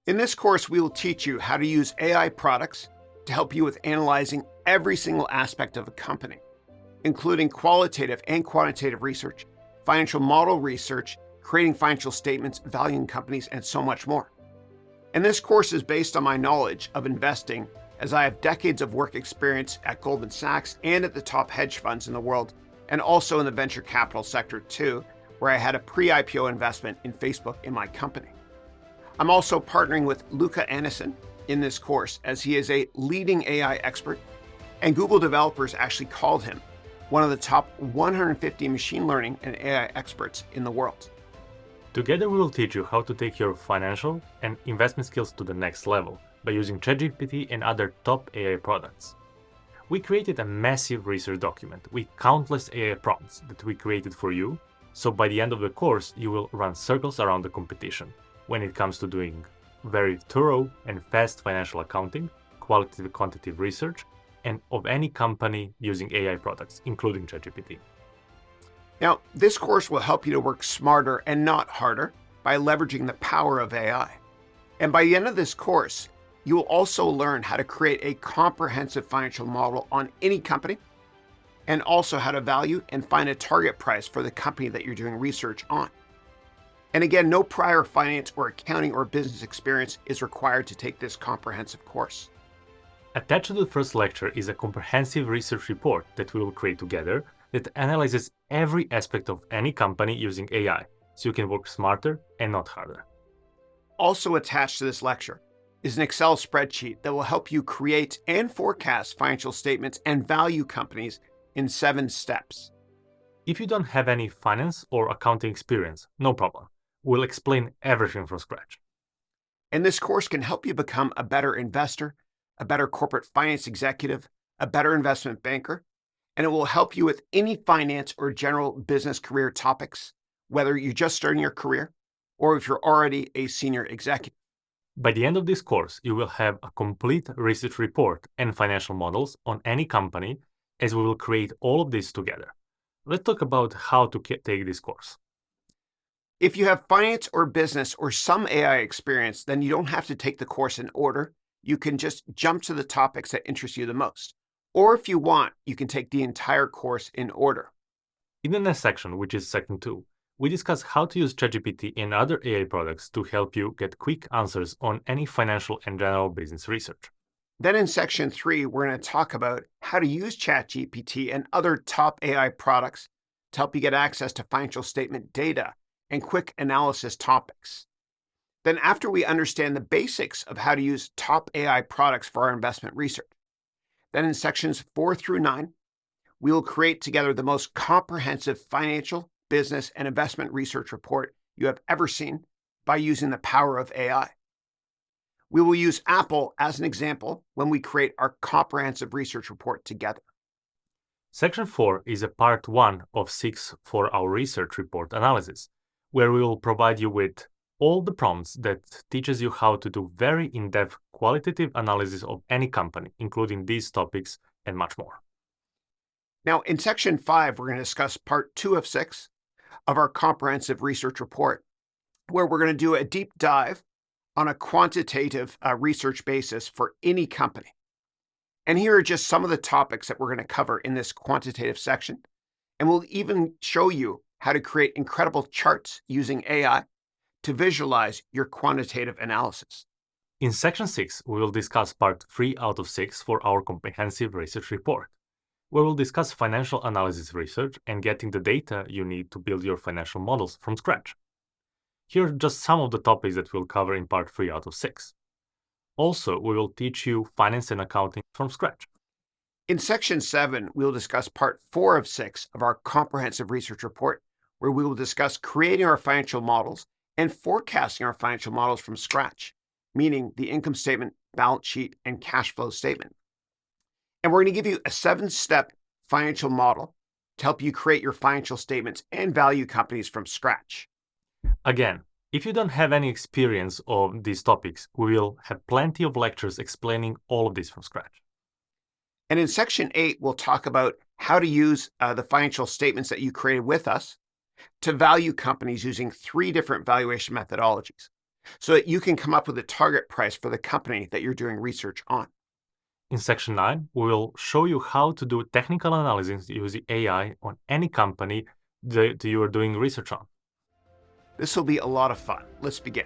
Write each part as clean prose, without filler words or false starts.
In this course, we will teach you how to use AI products to help you with analyzing every single aspect of a company, including qualitative and quantitative research, financial model research, creating financial statements, valuing companies, and so much more. And this course is based on my knowledge of investing, as I have decades of work experience at Goldman Sachs and at the top hedge funds in the world, and also in the venture capital sector too, where I had a pre-IPO investment in Facebook in my company. I'm also partnering with Luca Anderson in this course, as he is a leading AI expert, and Google developers actually called him one of the top 150 machine learning and AI experts in the world. Together we will teach you how to take your financial and investment skills to the next level by using ChatGPT and other top AI products. We created a massive research document with countless AI prompts that we created for you, so by the end of the course you will run circles around the competition when it comes to doing very thorough and fast financial accounting, qualitative and quantitative research, and of any company using AI products, including ChatGPT. Now, this course will help you to work smarter and not harder by leveraging the power of AI. And by the end of this course, you will also learn how to create a comprehensive financial model on any company, and also how to value and find a target price for the company that you're doing research on. And again, no prior finance or accounting or business experience is required to take this comprehensive course. Attached to the first lecture is a comprehensive research report that we will create together that analyzes every aspect of any company using AI, so you can work smarter and not harder. Also attached to this lecture is an Excel spreadsheet that will help you create and forecast financial statements and value companies in 7 steps. If you don't have any finance or accounting experience, no problem. We'll explain everything from scratch. And this course can help you become a better investor, a better corporate finance executive, a better investment banker, and it will help you with any finance or general business career topics, whether you're just starting your career or if you're already a senior executive. By the end of this course, you will have a complete research report and financial models on any company, as we will create all of this together. Let's talk about how to take this course. If you have finance or business or some AI experience, then you don't have to take the course in order. You can just jump to the topics that interest you the most. Or if you want, you can take the entire course in order. In the next section, which is section 2, we discuss how to use ChatGPT and other AI products to help you get quick answers on any financial and general business research. Then in section 3, we're going to talk about how to use ChatGPT and other top AI products to help you get access to financial statement data and quick analysis topics. Then after we understand the basics of how to use top AI products for our investment research, then in sections 4 through 9, we will create together the most comprehensive financial, business, and investment research report you have ever seen by using the power of AI. We will use Apple as an example when we create our comprehensive research report together. Section 4 is a part 1 of 6 for our research report analysis, where we will provide you with all the prompts that teaches you how to do very in-depth qualitative analysis of any company, including these topics and much more. Now, in section 5, we're going to discuss part 2 of 6 of our comprehensive research report, where we're going to do a deep dive on a quantitative research basis for any company. And here are just some of the topics that we're going to cover in this quantitative section. And we'll even show you how to create incredible charts using AI to visualize your quantitative analysis. In section 6, we will discuss part 3 out of 6 for our comprehensive research report, where we'll discuss financial analysis research and getting the data you need to build your financial models from scratch. Here are just some of the topics that we'll cover in part 3 out of 6. Also, we will teach you finance and accounting from scratch. In section 7, we'll discuss part 4 of 6 of our comprehensive research report, where we will discuss creating our financial models and forecasting our financial models from scratch, meaning the income statement, balance sheet, and cash flow statement. And we're going to give you a 7-step financial model to help you create your financial statements and value companies from scratch. Again, if you don't have any experience of these topics, we will have plenty of lectures explaining all of this from scratch. And in section 8, we'll talk about how to use the financial statements that you created with us to value companies using 3 different valuation methodologies. so that you can come up with a target price for the company that you're doing research on. In Section 9, we will show you how to do technical analysis using AI on any company that you are doing research on. This will be a lot of fun. Let's begin.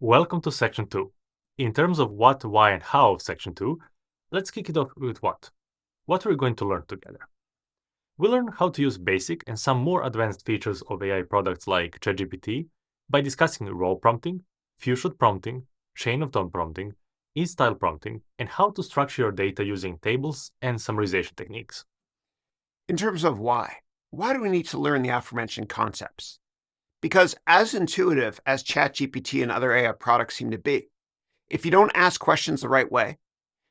Welcome to Section 2. In terms of what, why, and how of Section 2, let's kick it off with what? What we're going to learn together. We'll learn how to use basic and some more advanced features of AI products like ChatGPT by discussing role prompting, few-shot prompting, chain-of-thought prompting, in-style prompting, and how to structure your data using tables and summarization techniques. In terms of why do we need to learn the aforementioned concepts? Because as intuitive as ChatGPT and other AI products seem to be, if you don't ask questions the right way,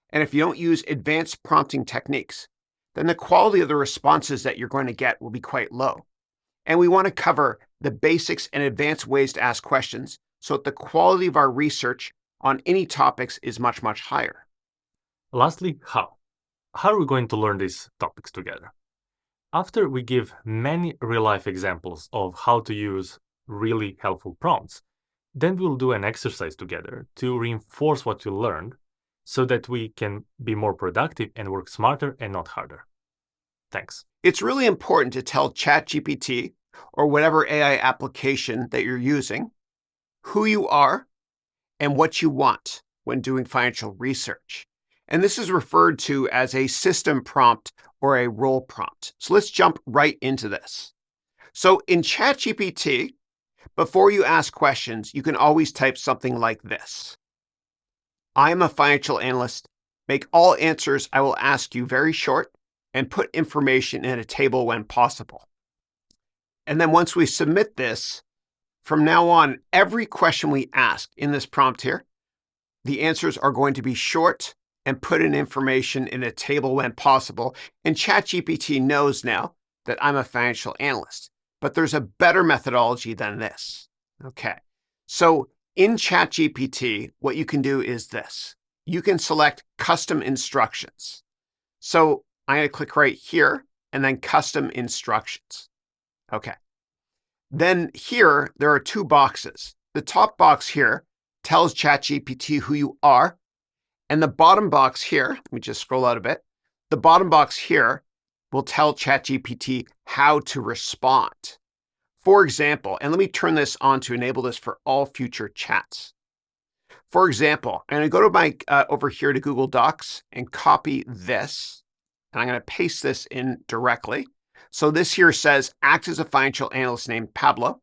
and if you don't use advanced prompting techniques, then the quality of the responses that you're going to get will be quite low. And we want to cover the basics and advanced ways to ask questions so that the quality of our research on any topics is much, much higher. Lastly, how? How are we going to learn these topics together? After we give many real-life examples of how to use really helpful prompts, then we'll do an exercise together to reinforce what you learned so that we can be more productive and work smarter and not harder. Thanks. It's really important to tell ChatGPT or whatever AI application that you're using who you are and what you want when doing financial research. And this is referred to as a system prompt or a role prompt. So let's jump right into this. So in ChatGPT, before you ask questions, you can always type something like this. I am a financial analyst. Make all answers I will ask you very short and put information in a table when possible. And then once we submit this, from now on, every question we ask in this prompt here, the answers are going to be short and put in information in a table when possible. And ChatGPT knows now that I'm a financial analyst. But there's a better methodology than this. Okay. So in ChatGPT, what you can do is this. You can select custom instructions. So I'm going to click right here and then custom instructions. Okay. Then here, there are two boxes. The top box here tells ChatGPT who you are. And the bottom box here, let me just scroll out a bit. The bottom box here will tell ChatGPT how to respond. For example, and let me turn this on to enable this for all future chats. For example, I'm going to go to my over here to Google Docs and copy this. And I'm going to paste this in directly. So this here says, act as a financial analyst named Pablo.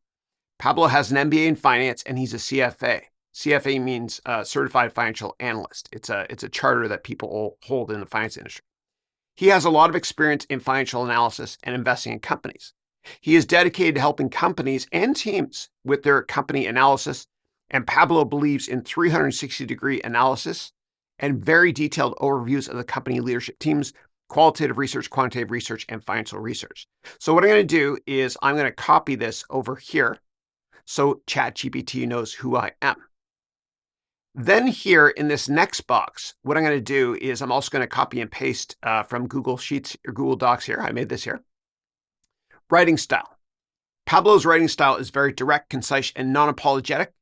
Pablo has an MBA in finance and he's a CFA. CFA means Certified Financial Analyst. It's a charter that people hold in the finance industry. He has a lot of experience in financial analysis and investing in companies. He is dedicated to helping companies and teams with their company analysis, and Pablo believes in 360-degree analysis and very detailed overviews of the company leadership teams, qualitative research, quantitative research, and financial research. So what I'm going to do is I'm going to copy this over here so ChatGPT knows who I am. Then here in this next box, what I'm going to do is I'm also going to copy and paste from Google Sheets or Google Docs here. I made this here. Writing style. Pablo's writing style is very direct, concise, and non-apologetic.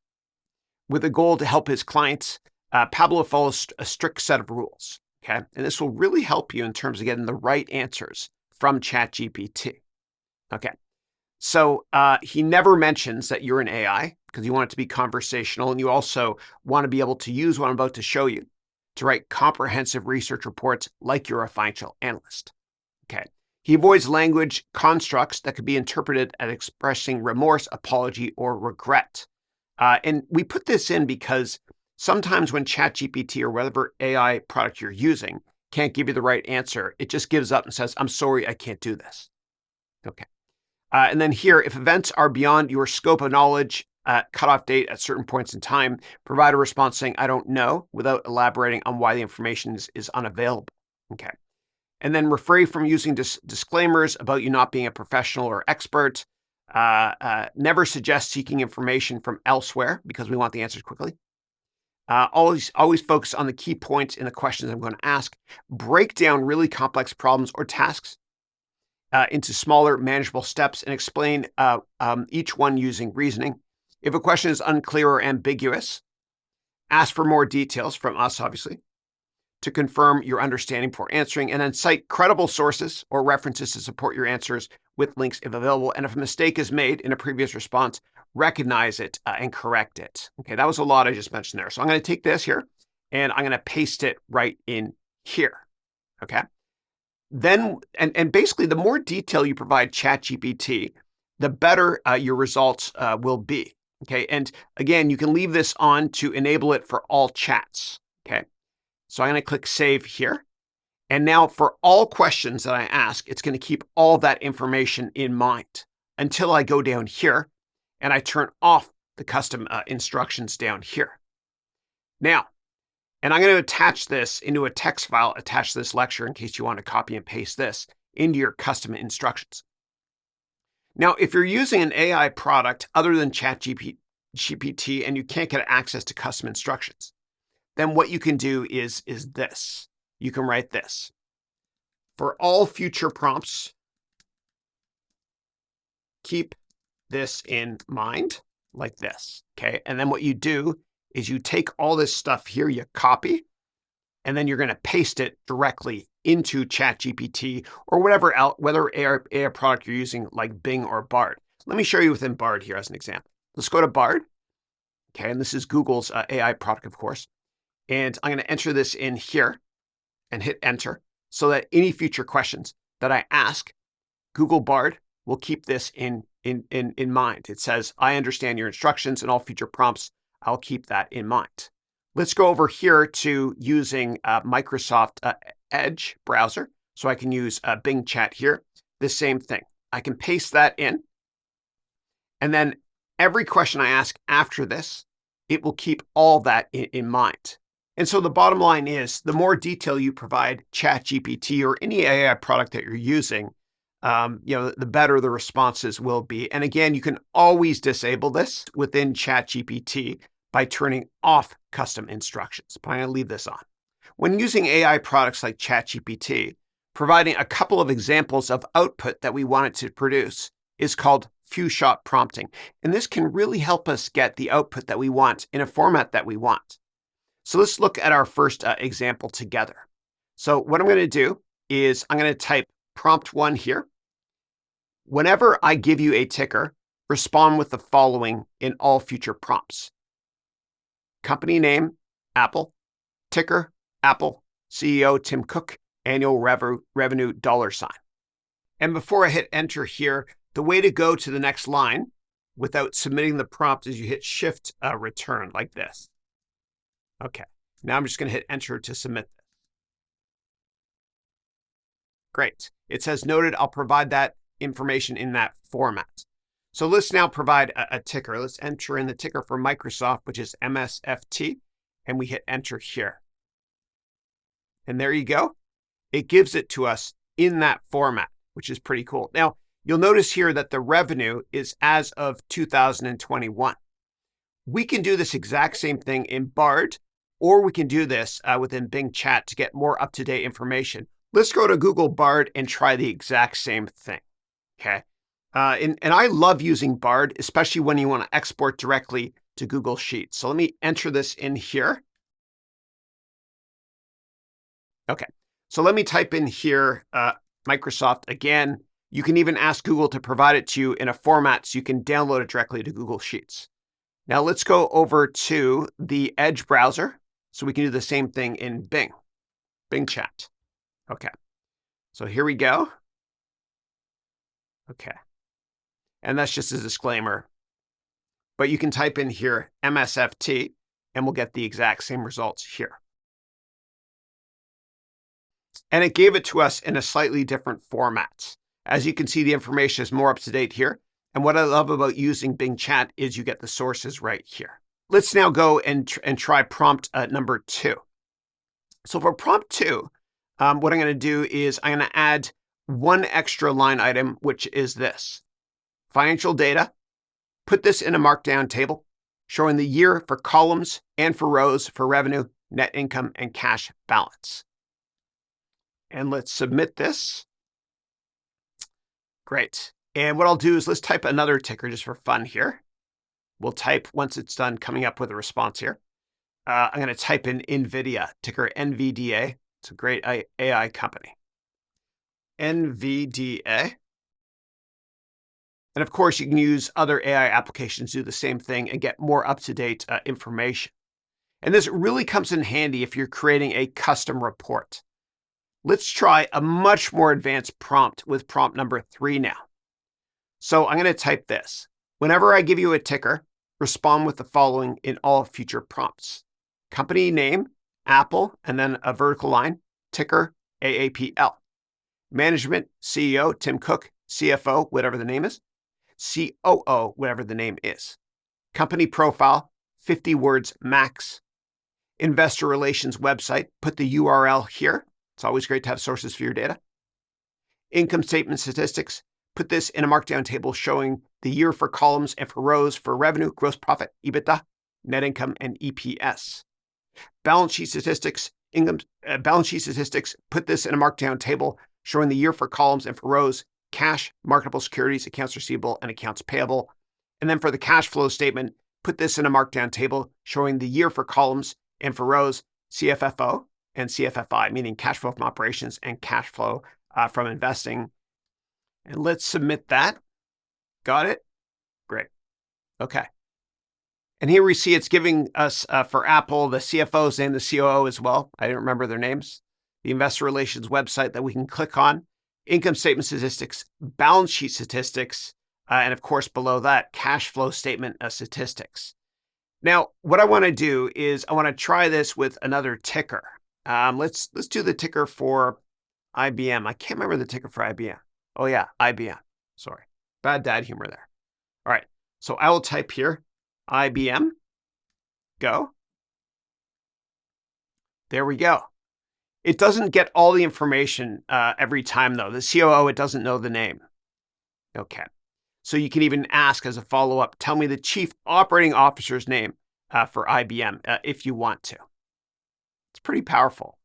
With a goal to help his clients, Pablo follows a strict set of rules. Okay, and this will really help you in terms of getting the right answers from ChatGPT. Okay, so he never mentions that you're an AI because you want it to be conversational, and you also want to be able to use what I'm about to show you to write comprehensive research reports like you're a financial analyst. Okay, He avoids language constructs that could be interpreted as expressing remorse, apology, or regret. And we put this in because sometimes when ChatGPT or whatever AI product you're using can't give you the right answer, it just gives up and says, I'm sorry, I can't do this. Okay. And then here, if events are beyond your scope of knowledge, cutoff date at certain points in time, provide a response saying, I don't know, without elaborating on why the information is unavailable. Okay. And then refrain from using disclaimers about you not being a professional or expert. Never suggest seeking information from elsewhere because we want the answers quickly. Always focus on the key points in the questions I'm going to ask. Break down really complex problems or tasks into smaller, manageable steps and explain each one using reasoning. If a question is unclear or ambiguous, ask for more details from us, obviously, to confirm your understanding before answering, and then cite credible sources or references to support your answers with links if available. And if a mistake is made in a previous response, recognize it and correct it. Okay, that was a lot I just mentioned there. So I'm going to take this here and I'm going to paste it right in here. Okay. Then, and basically, the more detail you provide ChatGPT, the better your results will be. Okay. And again, you can leave this on to enable it for all chats. Okay. So I'm going to click save here. And now for all questions that I ask, it's going to keep all that information in mind until I go down here and I turn off the custom instructions down here. Now, and I'm going to attach this into a text file, attach this lecture in case you want to copy and paste this into your custom instructions. Now, if you're using an AI product other than ChatGPT and you can't get access to custom instructions, then what you can do is this. You can write this. For all future prompts, keep this in mind like this, okay? And then what you do is you take all this stuff here, you copy, and then you're going to paste it directly into ChatGPT or whatever else, whether AI product you're using like Bing or Bard. Let me show you within Bard here as an example. Let's go to Bard, okay? And this is Google's AI product, of course. And I'm going to enter this in here and hit enter so that any future questions that I ask, Google Bard will keep this in mind. It says, I understand your instructions and all future prompts. I'll keep that in mind. Let's go over here to using Microsoft Edge browser. So I can use Bing Chat here. The same thing. I can paste that in. And then every question I ask after this, it will keep all that in mind. And so the bottom line is, the more detail you provide ChatGPT or any AI product that you're using, the better the responses will be. And again, you can always disable this within ChatGPT by turning off custom instructions. But I'm going to leave this on. When using AI products like ChatGPT, providing a couple of examples of output that we want it to produce is called few-shot prompting. And this can really help us get the output that we want in a format that we want. So let's look at our first example together. So what I'm going to do is I'm going to type prompt 1 here. Whenever I give you a ticker, respond with the following in all future prompts. Company name, Apple. Ticker, Apple. CEO, Tim Cook. Annual revenue, $. And before I hit enter here, the way to go to the next line without submitting the prompt is you hit shift return like this. Okay, now I'm just going to hit enter to submit this. Great. It says noted. I'll provide that information in that format. So let's now provide a ticker. Let's enter in the ticker for Microsoft, which is MSFT, and we hit enter here. And there you go. It gives it to us in that format, which is pretty cool. Now, you'll notice here that the revenue is as of 2021. We can do this exact same thing in Bard, or we can do this within Bing Chat to get more up-to-date information. Let's go to Google Bard and try the exact same thing, okay? And I love using Bard, especially when you want to export directly to Google Sheets. So let me enter this in here. Okay, so let me type in here Microsoft again. You can even ask Google to provide it to you in a format so you can download it directly to Google Sheets. Now let's go over to the Edge browser so we can do the same thing in Bing Chat. Okay, so here we go. Okay. And that's just a disclaimer. But you can type in here MSFT and we'll get the exact same results here. And it gave it to us in a slightly different format. As you can see, the information is more up to date here. And what I love about using Bing Chat is you get the sources right here. Let's now go and try prompt number 2. So for prompt 2, what I'm going to do is I'm going to add one extra line item, which is this. Financial data. Put this in a markdown table showing the year for columns and for rows for revenue, net income, and cash balance. And let's submit this. Great. And what I'll do is let's type another ticker just for fun here. We'll type, once it's done coming up with a response here, I'm going to type in NVIDIA, ticker NVDA. It's a great AI company. NVDA. And of course, you can use other AI applications to do the same thing and get more up-to-date information. And this really comes in handy if you're creating a custom report. Let's try a much more advanced prompt with prompt number 3 now. So I'm going to type this. Whenever I give you a ticker, respond with the following in all future prompts. Company name, Apple, and then a vertical line, ticker, AAPL. Management, CEO, Tim Cook, CFO, whatever the name is. COO, whatever the name is. Company profile, 50 words max. Investor relations website, put the URL here. It's always great to have sources for your data. Income statement statistics, put this in a markdown table showing the year for columns and for rows for revenue, gross profit, EBITDA, net income, and EPS. Balance sheet statistics, put this in a markdown table showing the year for columns and for rows, cash, marketable securities, accounts receivable, and accounts payable. And then for the cash flow statement, put this in a markdown table showing the year for columns and for rows, CFFO and CFFI, meaning cash flow from operations and cash flow from investing. And let's submit that. Got it? Great. Okay. And here we see it's giving us, for Apple, the CFO's name, the COO as well. I didn't remember their names. The investor relations website that we can click on. Income statement statistics, balance sheet statistics, and of course below that, cash flow statement statistics. Now, what I want to do is I want to try this with another ticker. Let's do the ticker for IBM. I can't remember the ticker for IBM. Oh yeah, IBM. Sorry, bad dad humor there. All right, so I will type here IBM. Go. There we go. It doesn't get all the information every time, though. The COO, it doesn't know the name. Okay. So you can even ask as a follow-up, tell me the chief operating officer's name for IBM if you want to. It's pretty powerful.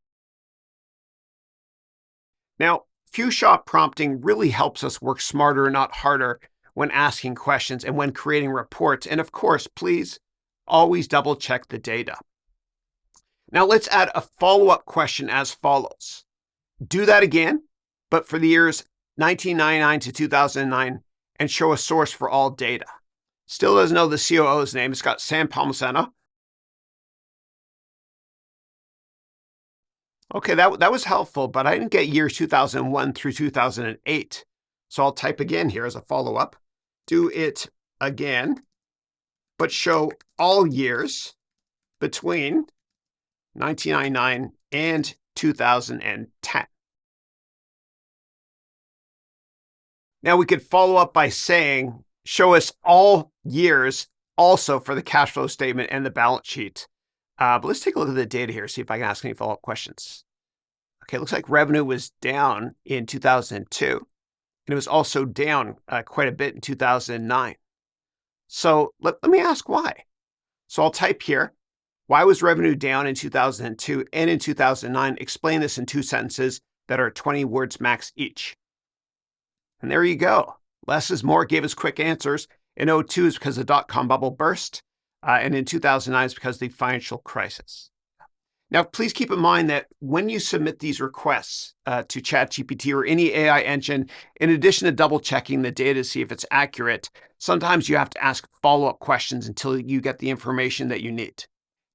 Now, few-shot prompting really helps us work smarter and not harder when asking questions and when creating reports. And of course, please always double-check the data. Now let's add a follow-up question as follows. Do that again, but for the years 1999 to 2009 and show a source for all data. Still doesn't know the COO's name. It's got Sam Palmisano. Okay, that was helpful, but I didn't get years 2001 through 2008. So I'll type again here as a follow-up. Do it again, but show all years between 1999 and 2010. Now we could follow up by saying, show us all years also for the cash flow statement and the balance sheet. But let's take a look at the data here, see if I can ask any follow-up questions. Okay, it looks like revenue was down in 2002, and it was also down quite a bit in 2009. So let me ask why. So I'll type here, why was revenue down in 2002 and in 2009? Explain this in 2 sentences that are 20 words max each. And there you go. Less is more gave us quick answers. In 2002 is because the dot-com bubble burst, and in 2009 is because of the financial crisis. Now, please keep in mind that when you submit these requests to ChatGPT or any AI engine, in addition to double checking the data to see if it's accurate, sometimes you have to ask follow-up questions until you get the information that you need.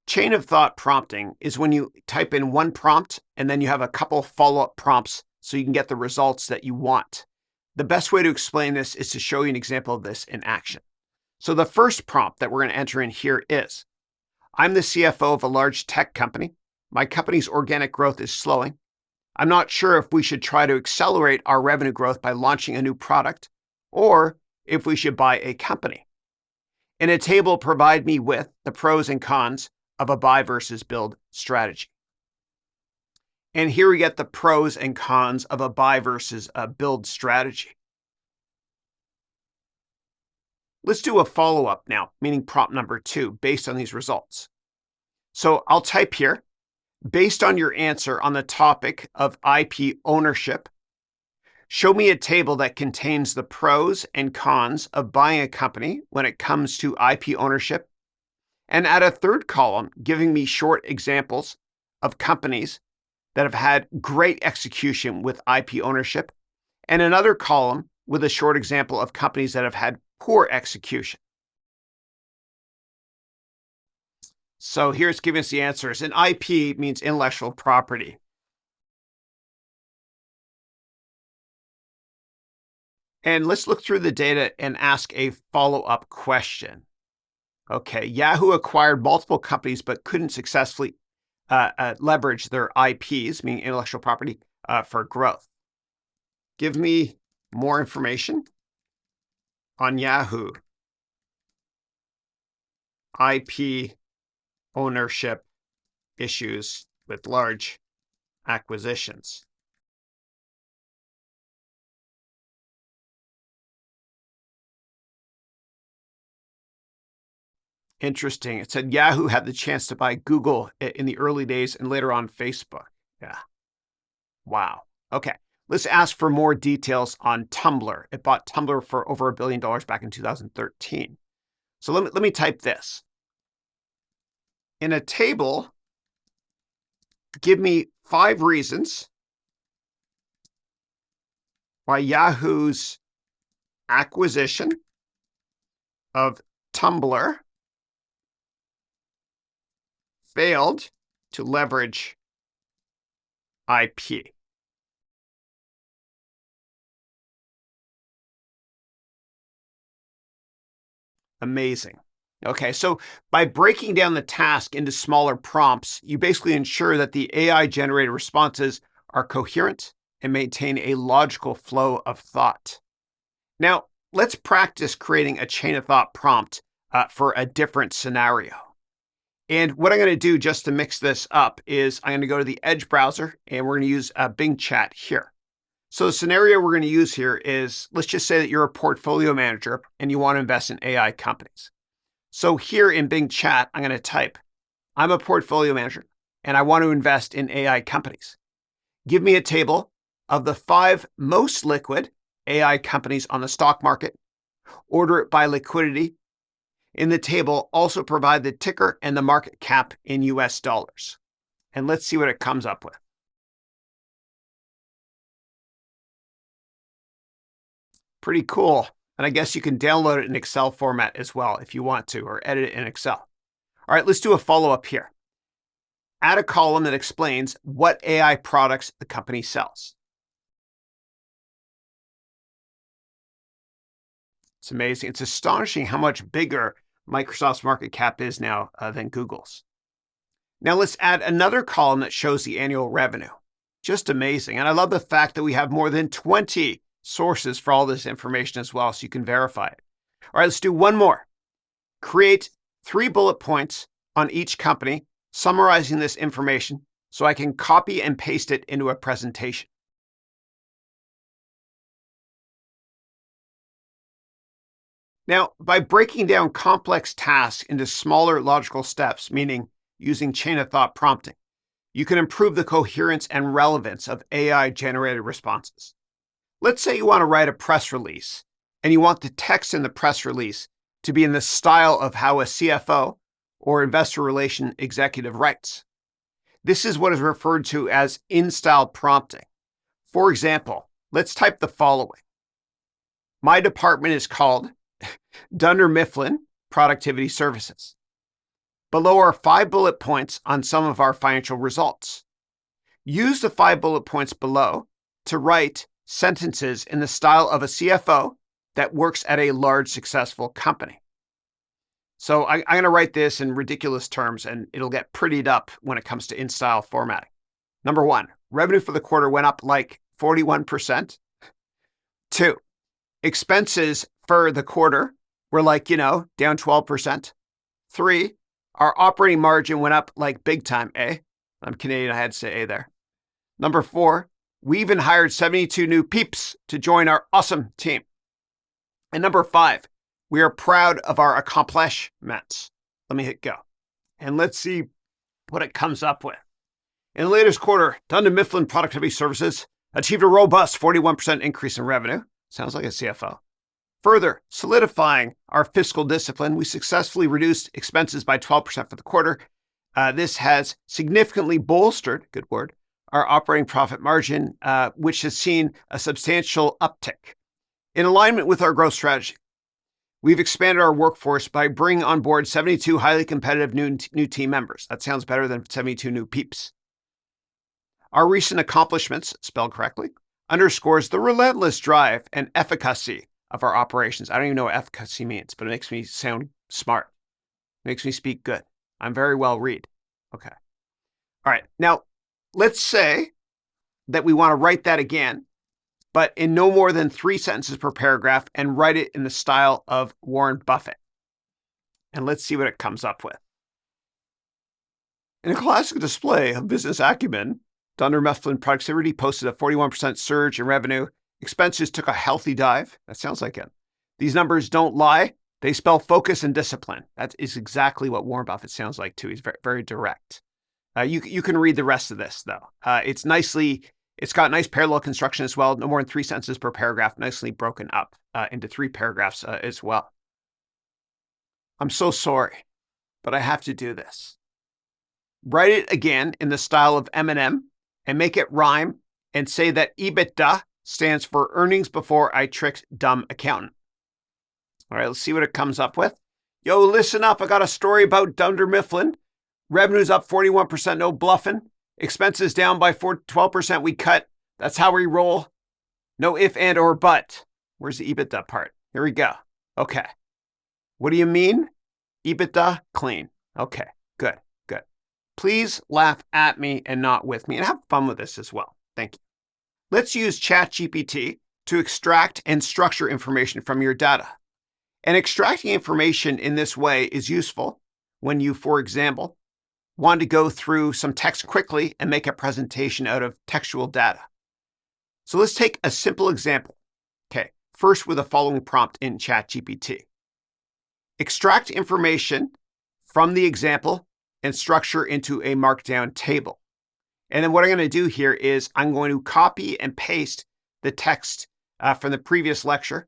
Chain of thought prompting is when you type in one prompt and then you have a couple follow-up prompts so you can get the results that you want. the best way to explain this is to show you an example of this in action. So the first prompt that we're going to enter in here is, I'm the CFO of a large tech company. My company's organic growth is slowing. I'm not sure if we should try to accelerate our revenue growth by launching a new product, or if we should buy a company. In a table, provide me with the pros and cons of a buy versus build strategy. And here we get the pros and cons of a buy versus a build strategy. Let's do a follow-up now, meaning prompt number 2, based on these results. So I'll type here, based on your answer on the topic of IP ownership, show me a table that contains the pros and cons of buying a company when it comes to IP ownership, and add a third column giving me short examples of companies that have had great execution with IP ownership, and another column with a short example of companies that have had poor execution. So here's giving us the answers. And IP means intellectual property. And let's look through the data and ask a follow-up question. Okay, Yahoo acquired multiple companies but couldn't successfully leverage their IPs, meaning intellectual property, for growth. Give me more information on Yahoo IP ownership issues with large acquisitions. Interesting. It said Yahoo had the chance to buy Google in the early days and later on Facebook. Yeah. Wow. Okay. Let's ask for more details on Tumblr. It bought Tumblr for over $1 billion back in 2013. So let me type this. In a table, give me 5 reasons why Yahoo's acquisition of Tumblr failed to leverage IP. Amazing. Okay, so by breaking down the task into smaller prompts, you basically ensure that the AI-generated responses are coherent and maintain a logical flow of thought. Now, let's practice creating a chain of thought prompt for a different scenario. And what I'm going to do just to mix this up is I'm going to go to the Edge browser and we're going to use Bing Chat here. So the scenario we're going to use here is, let's just say that you're a portfolio manager and you want to invest in AI companies. So here in Bing Chat, I'm going to type, I'm a portfolio manager and I want to invest in AI companies. Give me a table of the 5 most liquid AI companies on the stock market. Order it by liquidity. In the table, also provide the ticker and the market cap in US dollars. And let's see what it comes up with. Pretty cool. And I guess you can download it in Excel format as well if you want to, or edit it in Excel. All right, let's do a follow-up here. Add a column that explains what AI products the company sells. It's amazing. It's astonishing how much bigger Microsoft's market cap is now than Google's. Now let's add another column that shows the annual revenue. Just amazing. And I love the fact that we have more than 20 sources for all this information as well, so you can verify it. All right, let's do one more. Create 3 bullet points on each company, summarizing this information so I can copy and paste it into a presentation. Now, by breaking down complex tasks into smaller logical steps, meaning using chain of thought prompting, you can improve the coherence and relevance of AI-generated responses. Let's say you want to write a press release, and you want the text in the press release to be in the style of how a CFO or investor relation executive writes. This is what is referred to as in-style prompting. For example, let's type the following. My department is called Dunder Mifflin Productivity Services. Below are 5 bullet points on some of our financial results. Use the 5 bullet points below to write sentences in the style of a CFO that works at a large, successful company. So I'm going to write this in ridiculous terms, and it'll get prettied up when it comes to in-style formatting. Number one, revenue for the quarter went up like 41%. 2, expenses for the quarter were like, down 12%. 3, our operating margin went up like big time, eh? I'm Canadian, I had to say A there. Number 4, we even hired 72 new peeps to join our awesome team. And number 5, we are proud of our accomplishments. Let me hit go. And let's see what it comes up with. In the latest quarter, Dunder Mifflin Productivity Services achieved a robust 41% increase in revenue. Sounds like a CFO. Further solidifying our fiscal discipline, we successfully reduced expenses by 12% for the quarter. This has significantly bolstered, good word, our operating profit margin, which has seen a substantial uptick. In alignment with our growth strategy, we've expanded our workforce by bringing on board 72 highly competitive new team members. That sounds better than 72 new peeps. Our recent accomplishments, spelled correctly, underscores the relentless drive and efficacy of our operations. I don't even know what efficacy means, but it makes me sound smart. It makes me speak good. I'm very well read. Okay. All right. Now, let's say that we want to write that again, but in no more than 3 sentences per paragraph, and write it in the style of Warren Buffett. And let's see what it comes up with. In a classic display of business acumen, Dunder Mifflin Productivity posted a 41% surge in revenue. Expenses took a healthy dive. That sounds like it. These numbers don't lie. They spell focus and discipline. That is exactly what Warren Buffett sounds like too. He's very, very direct. You can read the rest of this though. It's got nice parallel construction as well. No more than 3 sentences per paragraph, nicely broken up into 3 paragraphs as well. I'm so sorry, but I have to do this. Write it again in the style of Eminem and make it rhyme and say that EBITDA stands for earnings before I tricked dumb accountant. All right, let's see what it comes up with. Yo, listen up. I got a story about Dunder Mifflin. Revenue's up 41%, no bluffing. Expenses down by 12%, we cut. That's how we roll. No if, and, or but. Where's the EBITDA part? Here we go. Okay. What do you mean? EBITDA, clean. Okay, good. Please laugh at me and not with me, and have fun with this as well. Thank you. Let's use ChatGPT to extract and structure information from your data. And extracting information in this way is useful when you, for example, want to go through some text quickly and make a presentation out of textual data. So let's take a simple example. Okay, first with the following prompt in ChatGPT. Extract information from the example and structure into a markdown table. And then what I'm going to do here is I'm going to copy and paste the text from the previous lecture,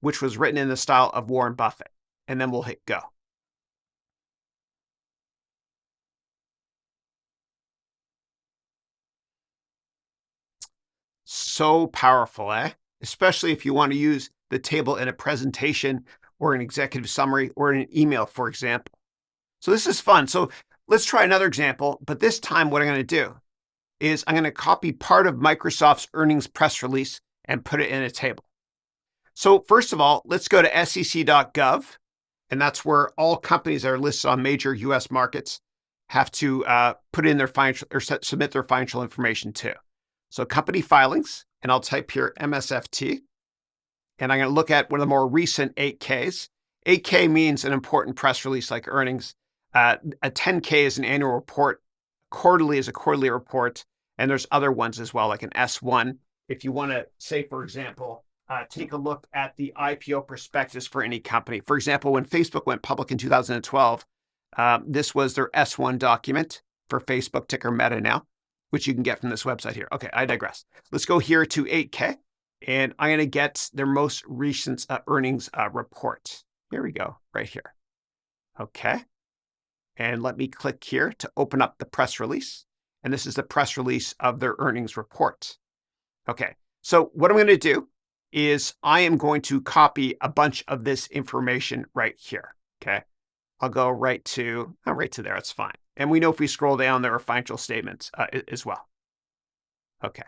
which was written in the style of Warren Buffett. And then we'll hit go. So powerful, eh? Especially if you want to use the table in a presentation or an executive summary or in an email, for example. So this is fun. So let's try another example, but this time what I'm going to do is I'm going to copy part of Microsoft's earnings press release and put it in a table. So first of all, let's go to sec.gov, and that's where all companies that are listed on major US markets have to put in their financial or submit their financial information to. So company filings, and I'll type here MSFT, and I'm going to look at one of the more recent 8Ks. 8K means an important press release like earnings. A 10K is an annual report. Quarterly is a quarterly report. And there's other ones as well, like an S1. If you want to say, for example, take a look at the IPO prospectus for any company. For example, when Facebook went public in 2012, this was their S1 document for Facebook, ticker Meta now, which you can get from this website here. Okay, I digress. Let's go here to 8K, and I'm going to get their most recent earnings report. Here we go, right here. Okay. And let me click here to open up the press release. And this is the press release of their earnings report. Okay, so what I'm going to do is I am going to copy a bunch of this information right here. Okay, I'll go right to there. It's fine. And we know if we scroll down, there are financial statements as well. Okay.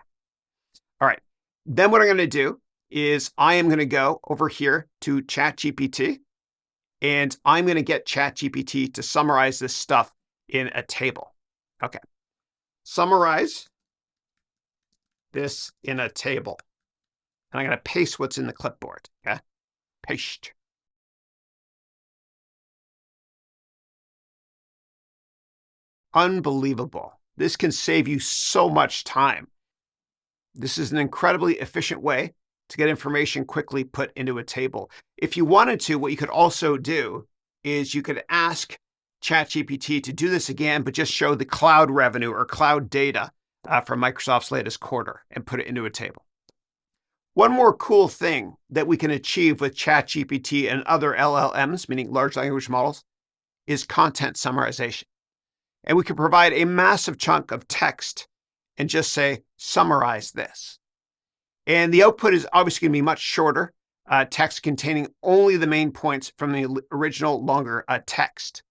All right. Then what I'm going to do is I am going to go over here to ChatGPT, and I'm going to get ChatGPT to summarize this stuff in a table. Okay. Summarize this in a table. And I'm going to paste what's in the clipboard. Okay. Paste. Unbelievable. This can save you so much time. This is an incredibly efficient way to get information quickly put into a table. If you wanted to, what you could also do is you could ask ChatGPT to do this again, but just show the cloud revenue or cloud data from Microsoft's latest quarter and put it into a table. One more cool thing that we can achieve with ChatGPT and other LLMs, meaning large language models, is content summarization. And we can provide a massive chunk of text and just say, summarize this. And the output is obviously going to be much shorter, text containing only the main points from the original longer text.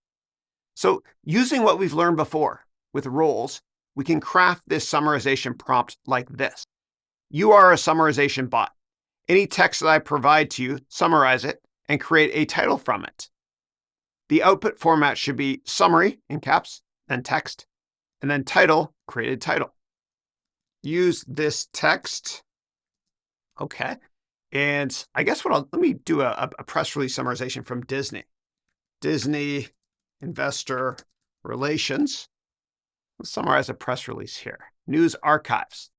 So using what we've learned before with roles, we can craft this summarization prompt like this. You are a summarization bot. Any text that I provide to you, summarize it and create a title from it. The output format should be summary in caps, then text, and then title, created title. Use this text. Okay. And I guess let me do a press release summarization from Disney. Disney Investor Relations. Let's summarize a press release here. News archives.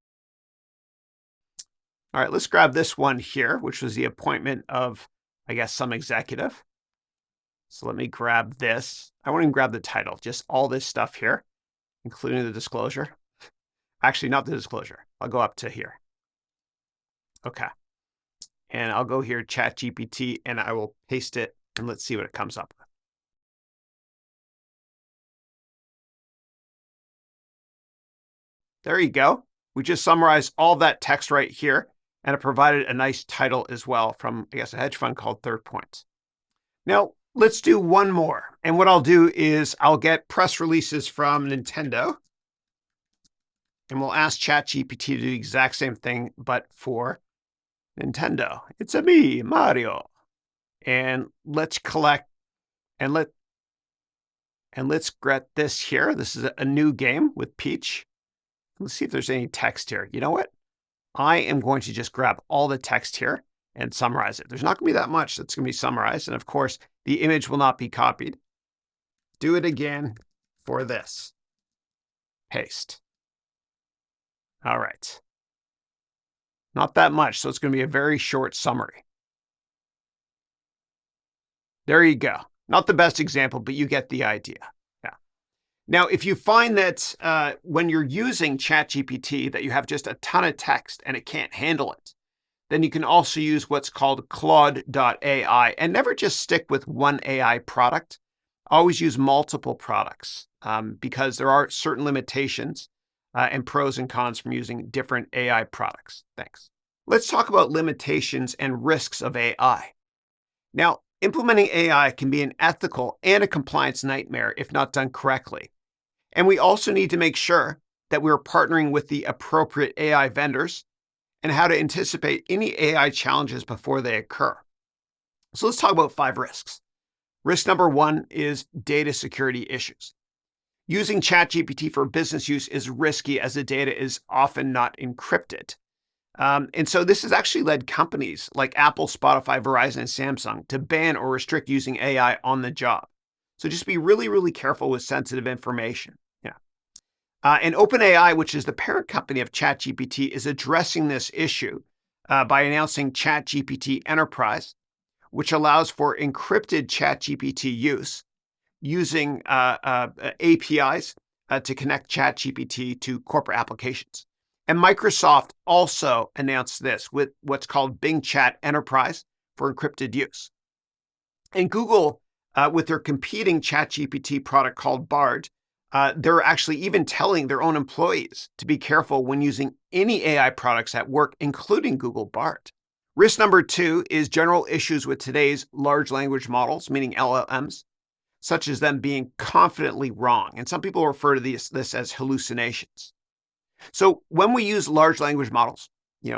All right, let's grab this one here, which was the appointment of, I guess, some executive. So let me grab this. I won't even grab the title, just all this stuff here, including the disclosure. Actually, not the disclosure. I'll go up to here. Okay. And I'll go here, ChatGPT, and I will paste it, and let's see what it comes up with. There you go. We just summarized all that text right here, and it provided a nice title as well from, I guess, a hedge fund called Third Point. Now, let's do one more. And what I'll do is I'll get press releases from Nintendo, and we'll ask ChatGPT to do the exact same thing, but for Nintendo. It's a me, Mario. And let's collect, and let's get this here. This is a new game with Peach. Let's see if there's any text here. You know what? I am going to just grab all the text here and summarize it. There's not going to be that much that's going to be summarized. And of course, the image will not be copied. Do it again for this. Paste. All right. Not that much, so it's going to be a very short summary. There you go. Not the best example, but you get the idea. Yeah. Now, if you find that when you're using ChatGPT that you have just a ton of text and it can't handle it, then you can also use what's called Claude.ai, and never just stick with one AI product. Always use multiple products because there are certain limitations and pros and cons from using different AI products. Thanks. Let's talk about limitations and risks of AI. Now, implementing AI can be an ethical and a compliance nightmare if not done correctly. And we also need to make sure that we're partnering with the appropriate AI vendors and how to anticipate any AI challenges before they occur. So let's talk about 5 risks. Risk number 1 is data security issues. Using ChatGPT for business use is risky as the data is often not encrypted. And so this has actually led companies like Apple, Spotify, Verizon, and Samsung to ban or restrict using AI on the job. So just be really, really careful with sensitive information. Yeah. And OpenAI, which is the parent company of ChatGPT, is addressing this issue by announcing ChatGPT Enterprise, which allows for encrypted ChatGPT use using APIs to connect ChatGPT to corporate applications. And Microsoft also announced this with what's called Bing Chat Enterprise for encrypted use. And Google, with their competing ChatGPT product called Bard, they're actually even telling their own employees to be careful when using any AI products at work, including Google Bard. Risk number 2 is general issues with today's large language models, meaning LLMs, such as them being confidently wrong. And some people refer to this as hallucinations. So when we use large language models,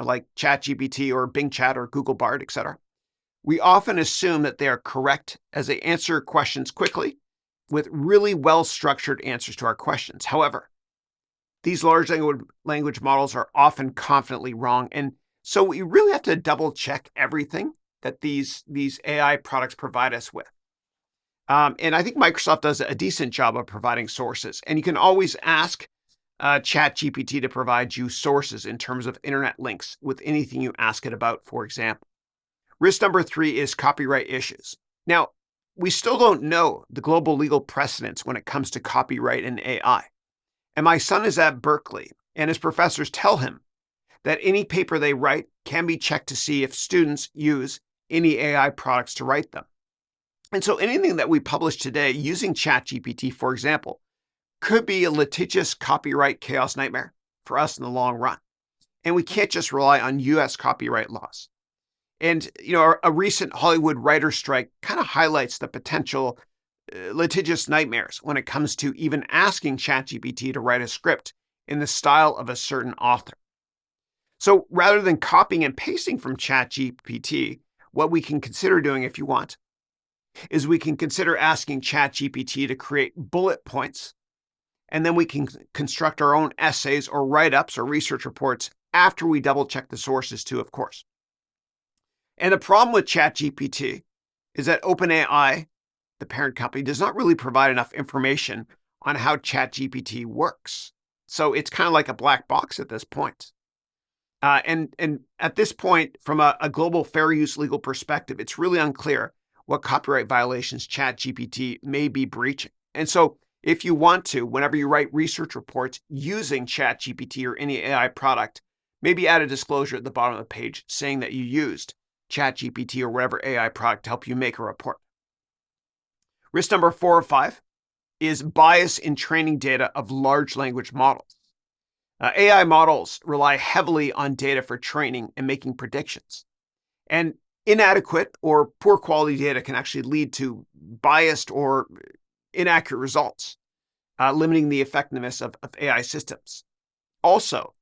like ChatGPT or Bing Chat or Google Bard, etc., we often assume that they are correct as they answer questions quickly with really well-structured answers to our questions. However, these large language models are often confidently wrong. And so we really have to double check everything that these AI products provide us with. And I think Microsoft does a decent job of providing sources. And you can always ask ChatGPT to provide you sources in terms of internet links with anything you ask it about, for example. Risk number 3 is copyright issues. Now, we still don't know the global legal precedents when it comes to copyright and AI. And my son is at Berkeley, and his professors tell him that any paper they write can be checked to see if students use any AI products to write them. And so anything that we publish today using ChatGPT, for example, could be a litigious copyright chaos nightmare for us in the long run. And we can't just rely on US copyright laws. And, a recent Hollywood writer strike kind of highlights the potential litigious nightmares when it comes to even asking ChatGPT to write a script in the style of a certain author. So rather than copying and pasting from ChatGPT, what we can consider doing, if you want, is we can consider asking ChatGPT to create bullet points, and then we can construct our own essays or write-ups or research reports after we double-check the sources too, of course. And the problem with ChatGPT is that OpenAI, the parent company, does not really provide enough information on how ChatGPT works. So it's kind of like a black box at this point. And at this point, from a global fair use legal perspective, it's really unclear what copyright violations ChatGPT may be breaching. And so if you want to, whenever you write research reports using ChatGPT or any AI product, maybe add a disclosure at the bottom of the page saying that you used ChatGPT or whatever AI product to help you make a report. Risk number 4 or 5 is bias in training data of large language models. AI models rely heavily on data for training and making predictions. And inadequate or poor quality data can actually lead to biased or inaccurate results, limiting the effectiveness of AI systems. Also,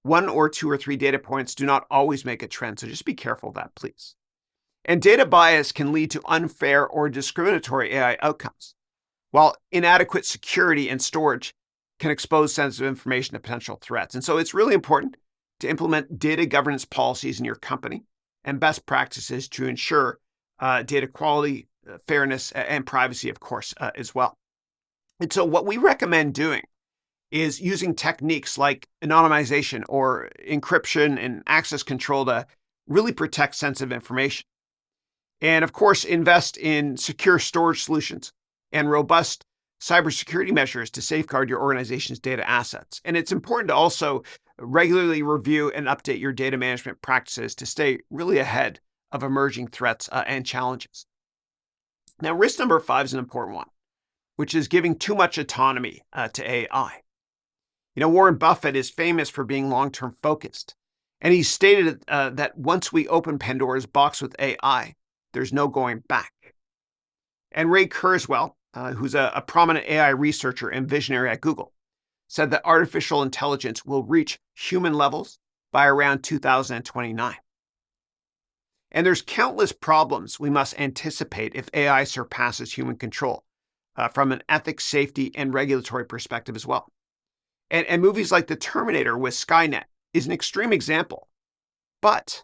1 or 2 or 3 data points do not always make a trend, so just be careful of that, please. And data bias can lead to unfair or discriminatory AI outcomes, while inadequate security and storage can expose sensitive information to potential threats. And so it's really important to implement data governance policies in your company and best practices to ensure data quality, fairness, and privacy, of course, as well. And so what we recommend doing is using techniques like anonymization or encryption and access control to really protect sensitive information. And of course, invest in secure storage solutions and robust cybersecurity measures to safeguard your organization's data assets. And it's important to also regularly review and update your data management practices to stay really ahead of emerging threats and challenges. Now, risk number 5 is an important one, which is giving too much autonomy to AI. Warren Buffett is famous for being long-term focused, and he stated that once we open Pandora's box with AI, there's no going back. And Ray Kurzweil, who's a prominent AI researcher and visionary at Google, said that artificial intelligence will reach human levels by around 2029. And there's countless problems we must anticipate if AI surpasses human control from an ethics, safety, and regulatory perspective as well. And movies like The Terminator with Skynet is an extreme example. But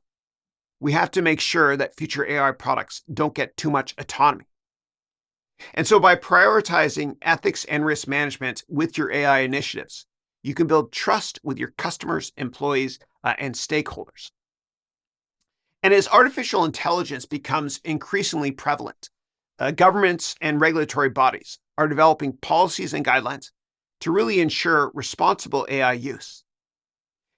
we have to make sure that future AI products don't get too much autonomy. And so by prioritizing ethics and risk management with your AI initiatives, you can build trust with your customers, employees, and stakeholders. And as artificial intelligence becomes increasingly prevalent, governments and regulatory bodies are developing policies and guidelines to really ensure responsible AI use.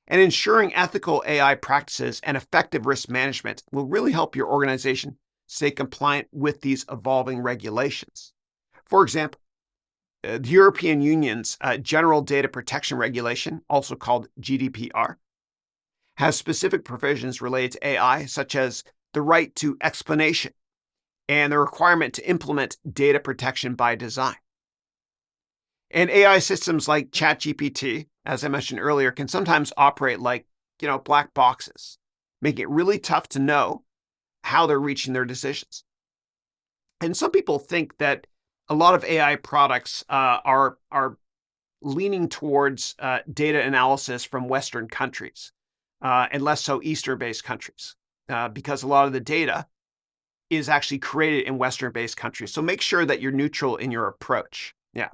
And ensuring ethical AI practices and effective risk management will really help your organization stay compliant with these evolving regulations. For example, the European Union's General Data Protection Regulation, also called GDPR, has specific provisions related to AI, such as the right to explanation and the requirement to implement data protection by design. And AI systems like ChatGPT, as I mentioned earlier, can sometimes operate like black boxes, making it really tough to know how they're reaching their decisions. And some people think that a lot of AI products are leaning towards data analysis from Western countries and less so Eastern-based countries, because a lot of the data is actually created in Western-based countries. So make sure that you're neutral in your approach. Yeah.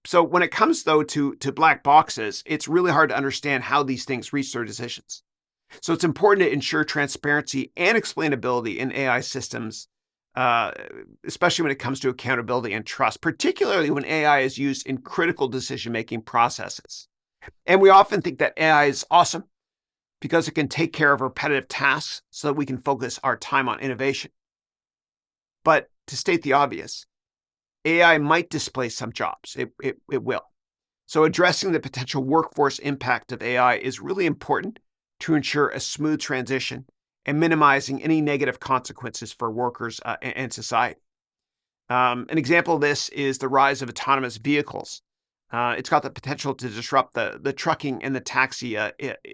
So when it comes, though, to black boxes, it's really hard to understand how these things reach their decisions. So it's important to ensure transparency and explainability in AI systems, especially when it comes to accountability and trust, particularly when AI is used in critical decision-making processes. And we often think that AI is awesome because it can take care of repetitive tasks so that we can focus our time on innovation. But to state the obvious, AI might displace some jobs. It will. So addressing the potential workforce impact of AI is really important to ensure a smooth transition and minimizing any negative consequences for workers and society. An example of this is the rise of autonomous vehicles. It's got the potential to disrupt the trucking and the taxi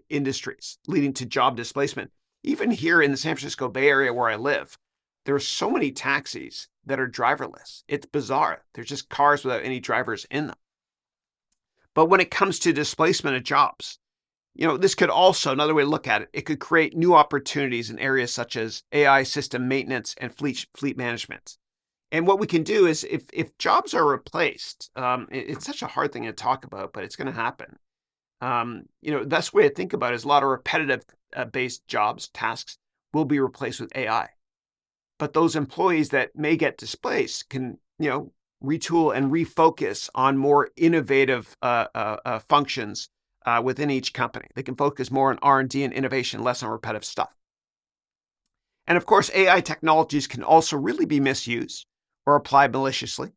industries, leading to job displacement. Even here in the San Francisco Bay Area where I live, there are so many taxis that are driverless. It's bizarre. There's just cars without any drivers in them. But when it comes to displacement of jobs, this could also, another way to look at it, it could create new opportunities in areas such as AI system maintenance and fleet management. And what we can do is if jobs are replaced, it's such a hard thing to talk about, but it's going to happen. The best way to think about it is a lot of repetitive based jobs, tasks will be replaced with AI. But those employees that may get displaced can, retool and refocus on more innovative functions within each company. They can focus more on R&D and innovation, less on repetitive stuff. And of course, AI technologies can also really be misused or applied maliciously,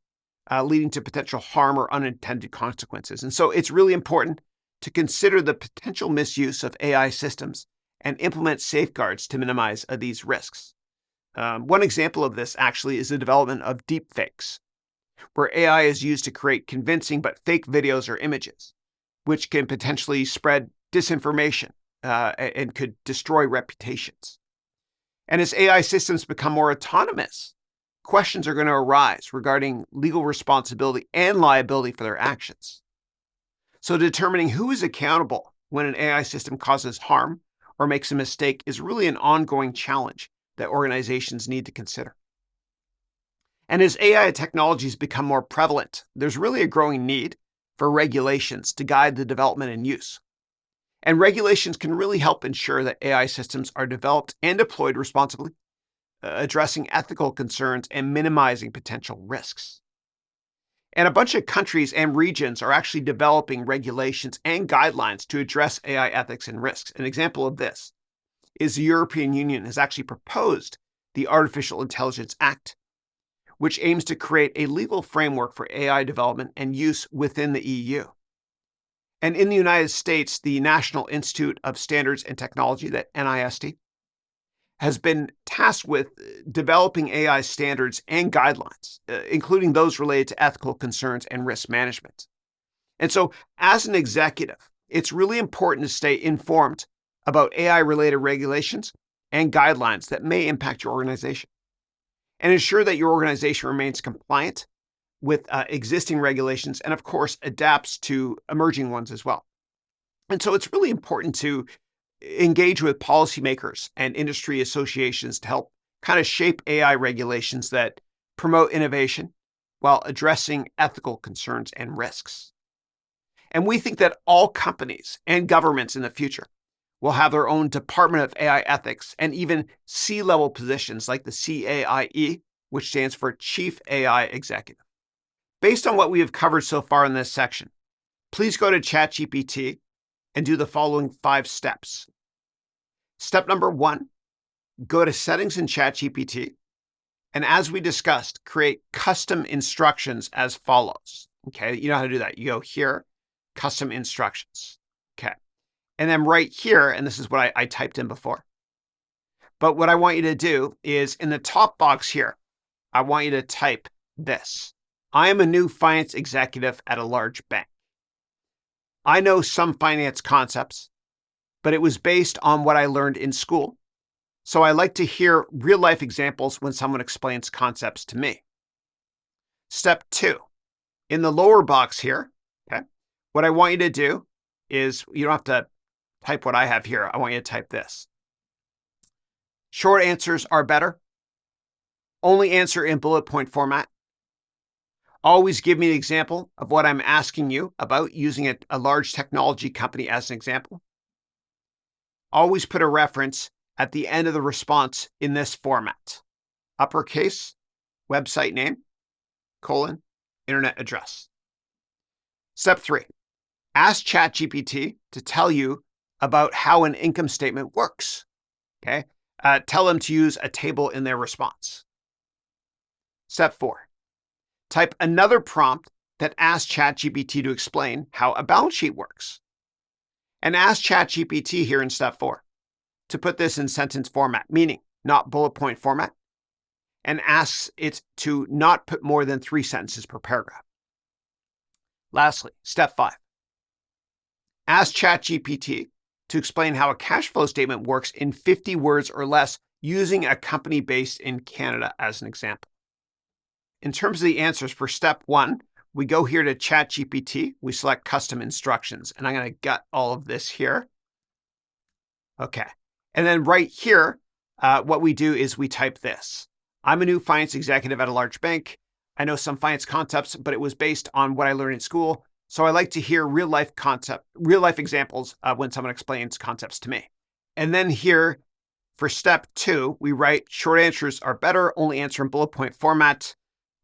leading to potential harm or unintended consequences. And so it's really important to consider the potential misuse of AI systems and implement safeguards to minimize these risks. One example of this actually is the development of deepfakes, where AI is used to create convincing but fake videos or images, which can potentially spread disinformation and could destroy reputations. And as AI systems become more autonomous, questions are going to arise regarding legal responsibility and liability for their actions. So determining who is accountable when an AI system causes harm or makes a mistake is really an ongoing challenge that organizations need to consider. And as AI technologies become more prevalent, there's really a growing need for regulations to guide the development and use. And regulations can really help ensure that AI systems are developed and deployed responsibly, addressing ethical concerns and minimizing potential risks. And a bunch of countries and regions are actually developing regulations and guidelines to address AI ethics and risks. An example of this is the European Union has actually proposed the Artificial Intelligence Act, which aims to create a legal framework for AI development and use within the EU. And in the United States, the National Institute of Standards and Technology, that NIST, has been tasked with developing AI standards and guidelines, including those related to ethical concerns and risk management. And so as an executive, it's really important to stay informed about AI-related regulations and guidelines that may impact your organization, and ensure that your organization remains compliant with existing regulations and, of course, adapts to emerging ones as well. And so it's really important to engage with policymakers and industry associations to help kind of shape AI regulations that promote innovation while addressing ethical concerns and risks. And we think that all companies and governments in the future will have their own Department of AI Ethics and even C-level positions like the CAIE, which stands for Chief AI Executive. Based on what we have covered so far in this section, please go to ChatGPT and do the following 5 steps. Step number 1, go to Settings in ChatGPT, and as we discussed, create custom instructions as follows. Okay, you know how to do that. You go here, Custom Instructions. Okay, and then right here, and this is what I typed in before, but what I want you to do is in the top box here, I want you to type this. I am a new finance executive at a large bank. I know some finance concepts but it was based on what I learned in school. So I like to hear real-life examples when someone explains concepts to me. Step 2, in the lower box here, okay, what I want you to do is, you don't have to type what I have here. I want you to type this. Short answers are better. Only answer in bullet point format. Always give me an example of what I'm asking you about using a large technology company as an example. Always put a reference at the end of the response in this format. Uppercase, website name, colon, internet address. Step 3, ask ChatGPT to tell you about how an income statement works. Okay, tell them to use a table in their response. Step 4, type another prompt that asks ChatGPT to explain how a balance sheet works. And ask ChatGPT here in step 4 to put this in sentence format, meaning not bullet point format, and asks it to not put more than 3 sentences per paragraph. Lastly, step 5, ask ChatGPT to explain how a cash flow statement works in 50 words or less using a company based in Canada as an example. In terms of the answers for step 1, we go here to ChatGPT, we select custom instructions, and I'm going to gut all of this here. Okay, and then right here, what we do is we type this. I'm a new finance executive at a large bank. I know some finance concepts, but it was based on what I learned in school. So I like to hear real life examples when someone explains concepts to me. And then here for step 2, we write short answers are better, only answer in bullet point format.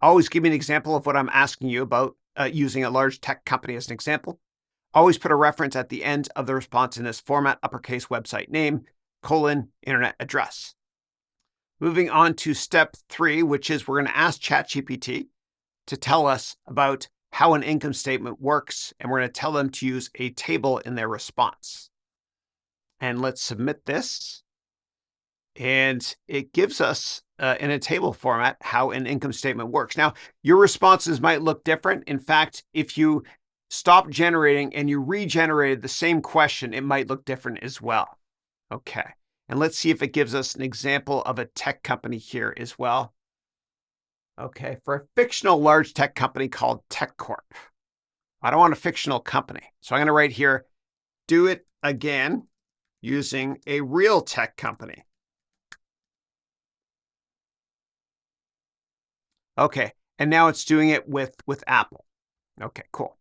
Always give me an example of what I'm asking you about using a large tech company as an example. Always put a reference at the end of the response in this format, uppercase website name, colon, internet address. Moving on to step 3, which is we're going to ask ChatGPT to tell us about how an income statement works, and we're going to tell them to use a table in their response. And let's submit this. And it gives us in a table format how an income statement works. Now, your responses might look different. In fact, if you stop generating and you regenerated the same question, it might look different as well. Okay, and let's see if it gives us an example of a tech company here as well. Okay, for a fictional large tech company called TechCorp. I don't want a fictional company. So I'm going to write here, do it again using a real tech company. Okay, and now it's doing it with Apple. Okay, cool.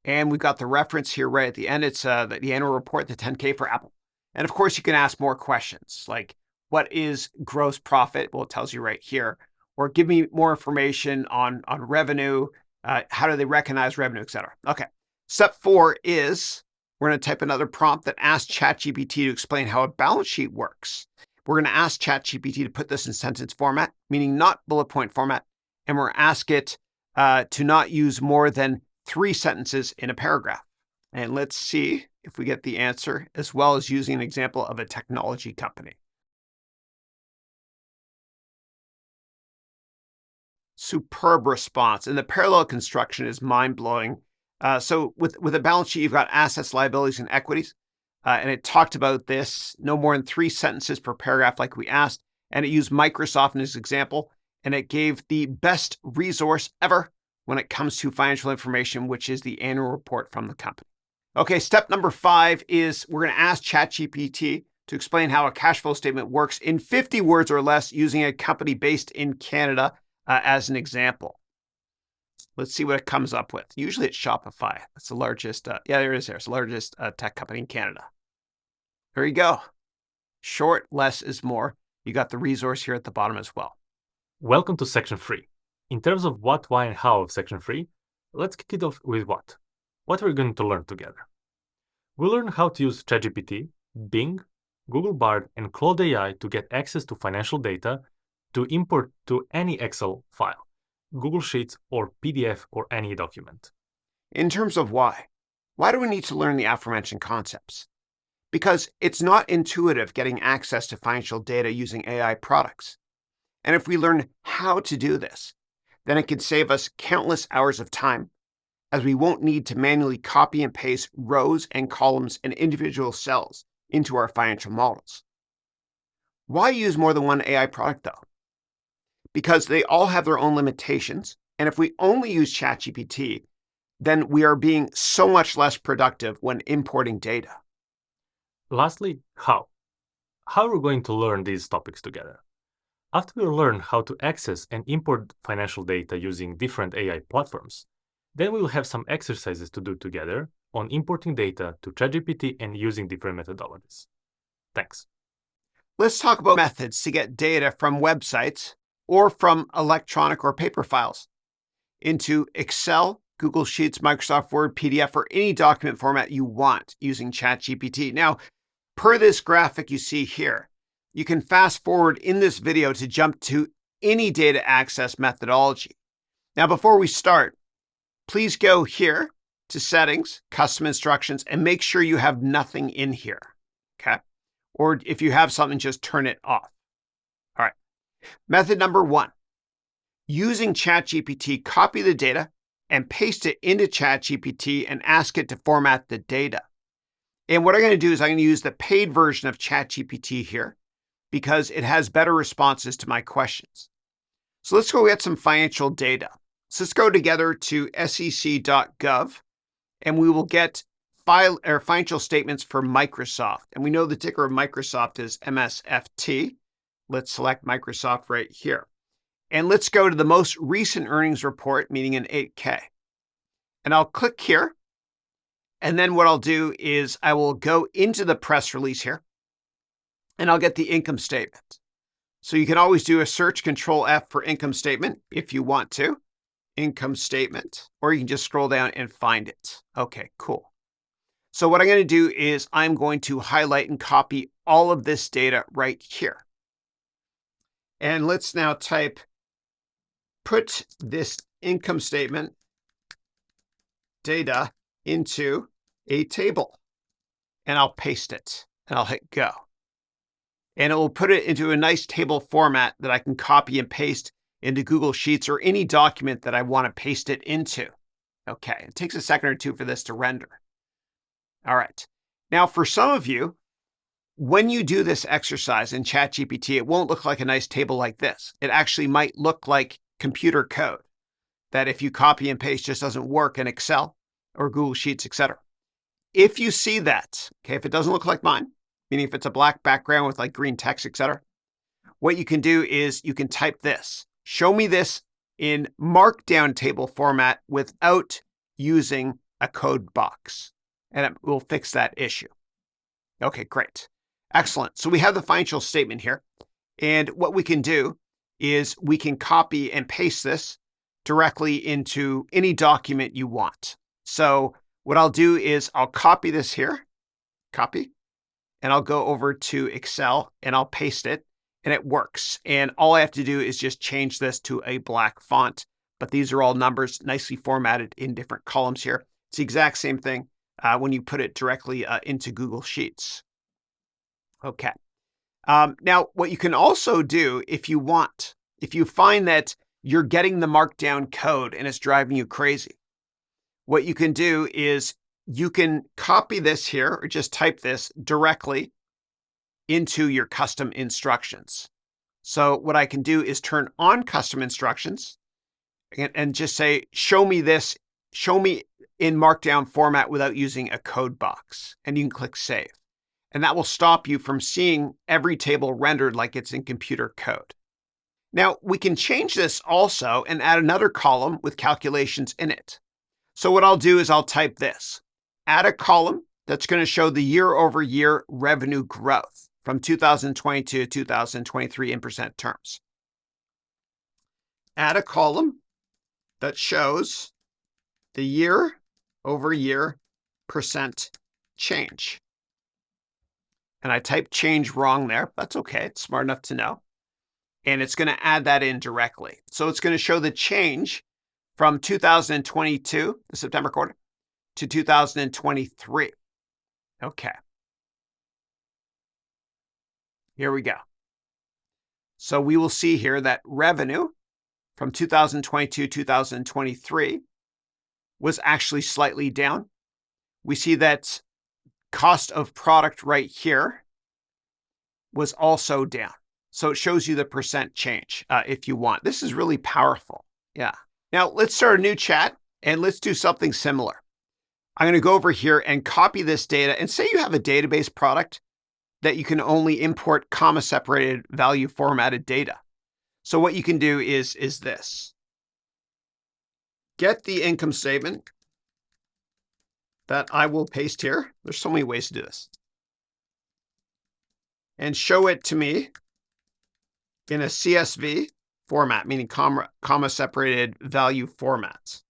And we've got the reference here right at the end. It's the annual report, the 10K for Apple. And of course, you can ask more questions like, what is gross profit? Well, it tells you right here. Or give me more information on revenue, how do they recognize revenue, et cetera. Okay, step 4 is we're going to type another prompt that asks ChatGPT to explain how a balance sheet works. We're going to ask ChatGPT to put this in sentence format, meaning not bullet point format, and we're going to ask it to not use more than 3 sentences in a paragraph. And let's see if we get the answer, as well as using an example of a technology company. Superb response. And the parallel construction is mind-blowing. So with a balance sheet, you've got assets, liabilities, and equities. And it talked about this, no more than 3 sentences per paragraph like we asked. And it used Microsoft in its example. And it gave the best resource ever when it comes to financial information, which is the annual report from the company. Okay, step number 5 is we're going to ask ChatGPT to explain how a cash flow statement works in 50 words or less using a company based in Canada as an example. Let's see what it comes up with. Usually it's Shopify. That's the largest, there it is there. It's the largest tech company in Canada. There you go. Short, less is more. You got the resource here at the bottom as well. Welcome to section 3. In terms of what, why, and how of section 3, let's kick it off with what? What we're going to learn together. We'll learn how to use ChatGPT, Bing, Google Bard, and Claude AI to get access to financial data to import to any Excel file, Google Sheets, or PDF, or any document. In terms of why do we need to learn the aforementioned concepts? Because it's not intuitive getting access to financial data using AI products. And if we learn how to do this, then it could save us countless hours of time as we won't need to manually copy and paste rows and columns and individual cells into our financial models. Why use more than one AI product though? Because they all have their own limitations, and if we only use ChatGPT, then we are being so much less productive when importing data. Lastly, how? How are we going to learn these topics together? After we learn how to access and import financial data using different AI platforms, then we will have some exercises to do together on importing data to ChatGPT and using different methodologies. Thanks. Let's talk about methods to get data from websites or from electronic or paper files into Excel, Google Sheets, Microsoft Word, PDF, or any document format you want using ChatGPT. Now, per this graphic you see here, you can fast forward in this video to jump to any data access methodology. Now, before we start, please go here to Settings, Custom Instructions, and make sure you have nothing in here, okay? Or if you have something, just turn it off. All right. Method number 1, using ChatGPT, copy the data and paste it into ChatGPT and ask it to format the data. And what I'm going to do is I'm going to use the paid version of ChatGPT here because it has better responses to my questions. So let's go get some financial data. So let's go together to sec.gov and we will get financial statements for Microsoft. And we know the ticker of Microsoft is MSFT. Let's select Microsoft right here. And let's go to the most recent earnings report, meaning an 8K. And I'll click here. And then what I'll do is I will go into the press release here and I'll get the income statement. So you can always do a search, Control F for income statement if you want to. Income statement, or you can just scroll down and find it. Okay, cool. So what I'm going to do is I'm going to highlight and copy all of this data right here. And let's now type, put this income statement data into a table. And I'll paste it and I'll hit go. And it will put it into a nice table format that I can copy and paste into Google Sheets or any document that I want to paste it into. Okay, it takes a second or two for this to render. All right. Now, for some of you, when you do this exercise in ChatGPT, it won't look like a nice table like this. It actually might look like computer code that if you copy and paste just doesn't work in Excel or Google Sheets, etc. If you see that, okay, if it doesn't look like mine, meaning if it's a black background with like green text, etc., what you can do is you can type this. Show me this in markdown table format without using a code box, and it will fix that issue. Okay, great. Excellent. So we have the financial statement here, and what we can do is we can copy and paste this directly into any document you want. So what I'll do is I'll copy this here, copy, and I'll go over to Excel and I'll paste it. And it works. And all I have to do is just change this to a black font. But these are all numbers nicely formatted in different columns here. It's the exact same thing when you put it directly into Google Sheets. Okay. Now, what you can also do if you want, if you find that you're getting the markdown code and it's driving you crazy, what you can do is you can copy this here or just type this directly into your custom instructions. So what I can do is turn on custom instructions and just say, show me this, show me in markdown format without using a code box. And you can click save. And that will stop you from seeing every table rendered like it's in computer code. Now we can change this also and add another column with calculations in it. So what I'll do is I'll type this, add a column that's going to show the year-over-year revenue growth from 2022 to 2023 in percent terms. Add a column that shows the year-over-year percent change. And I typed change wrong there. That's okay. It's smart enough to know. And it's going to add that in directly. So it's going to show the change from 2022, the September quarter, to 2023. Okay. Here we go. So we will see here that revenue from 2022 to 2023 was actually slightly down. We see that cost of product right here was also down. So it shows you the percent change if you want. This is really powerful. Yeah. Now let's start a new chat and let's do something similar. I'm going to go over here and copy this data, and say you have a database product that you can only import comma separated value formatted data. So what you can do is this. Get the income statement that I will paste here. There's so many ways to do this. And show it to me in a CSV format, meaning comma separated value formats.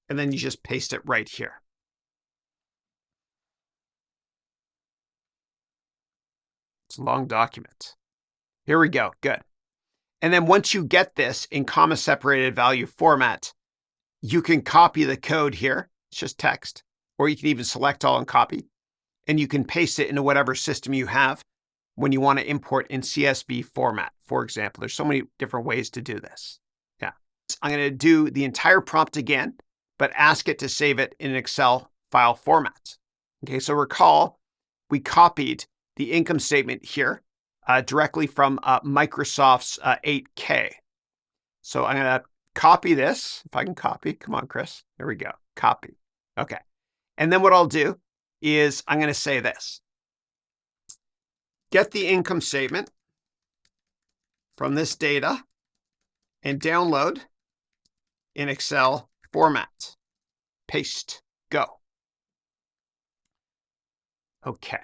And then you just paste it right here. It's a long document. Here we go. Good. And then once you get this in comma separated value format, you can copy the code here. It's just text, or you can even select all and copy, and you can paste it into whatever system you have when you want to import in CSV format, for example. There's so many different ways to do this. Yeah. I'm going to do the entire prompt again, but ask it to save it in an Excel file format. Okay, so recall we copied the income statement here directly from Microsoft's 8K. So I'm going to copy this, if I can copy. Come on, Chris. There we go. Copy. Okay. And then what I'll do is I'm going to say this. Get the income statement from this data and download in Excel format. Paste. Go. Okay.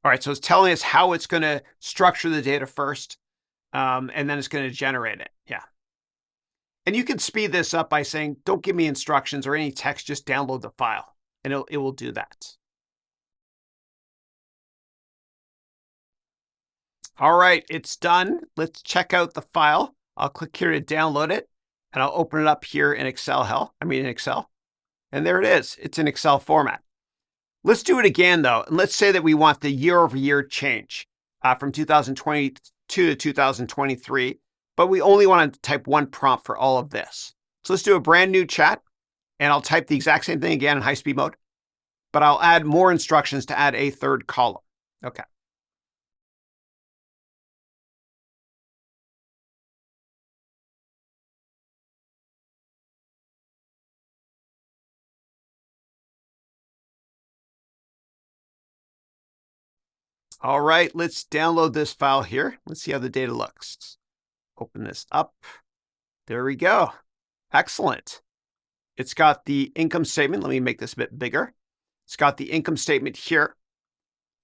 All right, so it's telling us how it's going to structure the data first, and then it's going to generate it. Yeah. And you can speed this up by saying, don't give me instructions or any text, just download the file, and it will do that. All right, it's done. Let's check out the file. I'll click here to download it, and I'll open it up here in Excel. And there it is. It's in Excel format. Let's do it again, though. And let's say that we want the year-over-year change from 2022 to 2023, but we only want to type one prompt for all of this. So let's do a brand new chat, and I'll type the exact same thing again in high-speed mode, but I'll add more instructions to add a third column. Okay. All right, let's download this file here. Let's see how the data looks. Open this up. There we go. Excellent. It's got the income statement. Let me make this a bit bigger. It's got the income statement here.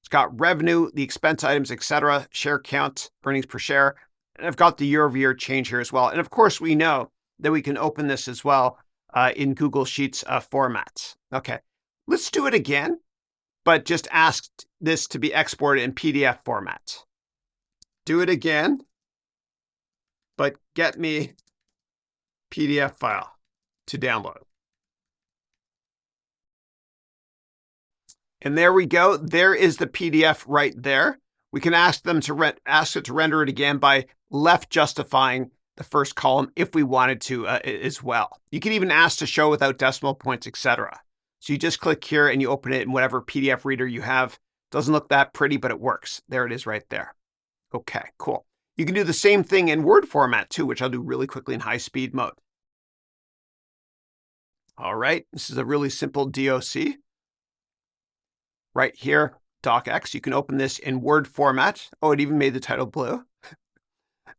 It's got revenue, the expense items, etc., share count, earnings per share. And I've got the year-over-year change here as well. And of course, we know that we can open this as well in Google Sheets format. Okay, let's do it again, but just ask this to be exported in PDF format. Do it again, but get me PDF file to download. And there we go. There is the PDF right there. We can ask them to ask it to render it again by left justifying the first column if we wanted to as well. You can even ask to show without decimal points, etc. So you just click here and you open it in whatever PDF reader you have. Doesn't look that pretty, but it works. There it is right there. Okay, cool. You can do the same thing in Word format too, which I'll do really quickly in high-speed mode. All right, this is a really simple DOC. Right here, docx. You can open this in Word format. Oh, it even made the title blue.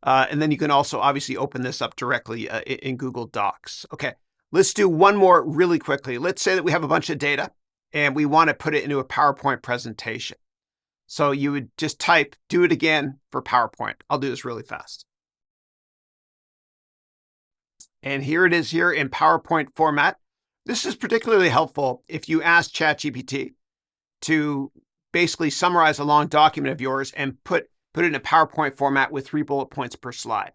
And then you can also obviously open this up directly in Google Docs. Okay, let's do one more really quickly. Let's say that we have a bunch of data and we want to put it into a PowerPoint presentation. So you would just type, do it again for PowerPoint. I'll do this really fast. And here it is here in PowerPoint format. This is particularly helpful if you ask ChatGPT to basically summarize a long document of yours and put it in a PowerPoint format with 3 bullet points per slide.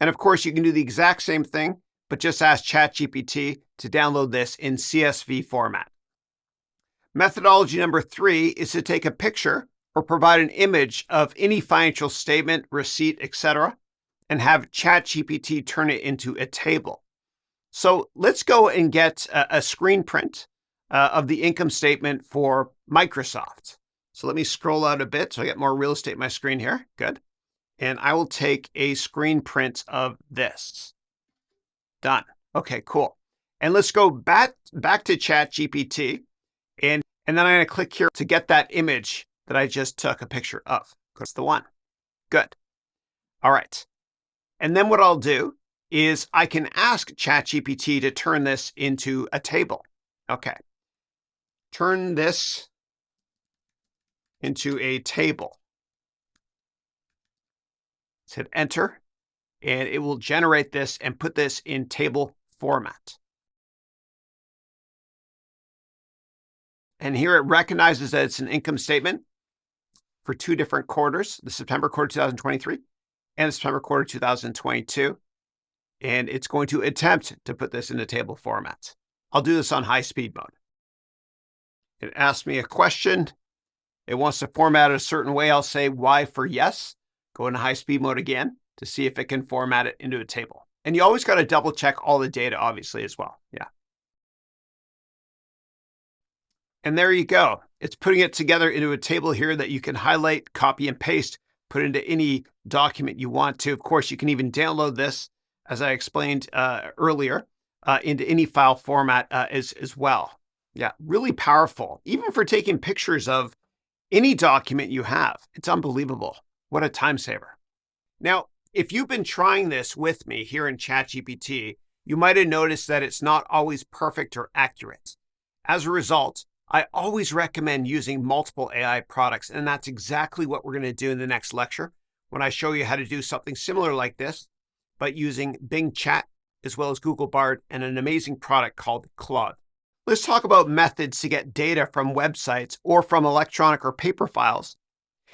And of course, you can do the exact same thing, but just ask ChatGPT to download this in CSV format. Methodology number 3 is to take a picture or provide an image of any financial statement, receipt, etc., and have ChatGPT turn it into a table. So let's go and get a screen print of the income statement for Microsoft. So let me scroll out a bit so I get more real estate in my screen here. Good. And I will take a screen print of this. Done. Okay, cool. And let's go back to ChatGPT. And then I'm going to click here to get that image that I just took a picture of. That's the one. Good. All right. And then what I'll do is I can ask ChatGPT to turn this into a table. Okay. Turn this into a table. Let's hit enter, and it will generate this and put this in table format. And here it recognizes that it's an income statement for two different quarters, the September quarter 2023 and the September quarter 2022. And it's going to attempt to put this into table format. I'll do this on high speed mode. It asks me a question. It wants to format it a certain way. I'll say Y for yes. Go into high speed mode again to see if it can format it into a table. And you always got to double check all the data, obviously, as well. Yeah. And there you go. It's putting it together into a table here that you can highlight, copy and paste, put into any document you want to. Of course, you can even download this, as I explained earlier, into any file format as well. Yeah, really powerful, even for taking pictures of any document you have. It's unbelievable. What a time saver. Now, if you've been trying this with me here in ChatGPT, you might have noticed that it's not always perfect or accurate. As a result, I always recommend using multiple AI products, and that's exactly what we're going to do in the next lecture when I show you how to do something similar like this, but using Bing Chat as well as Google Bard and an amazing product called Claude. Let's talk about methods to get data from websites or from electronic or paper files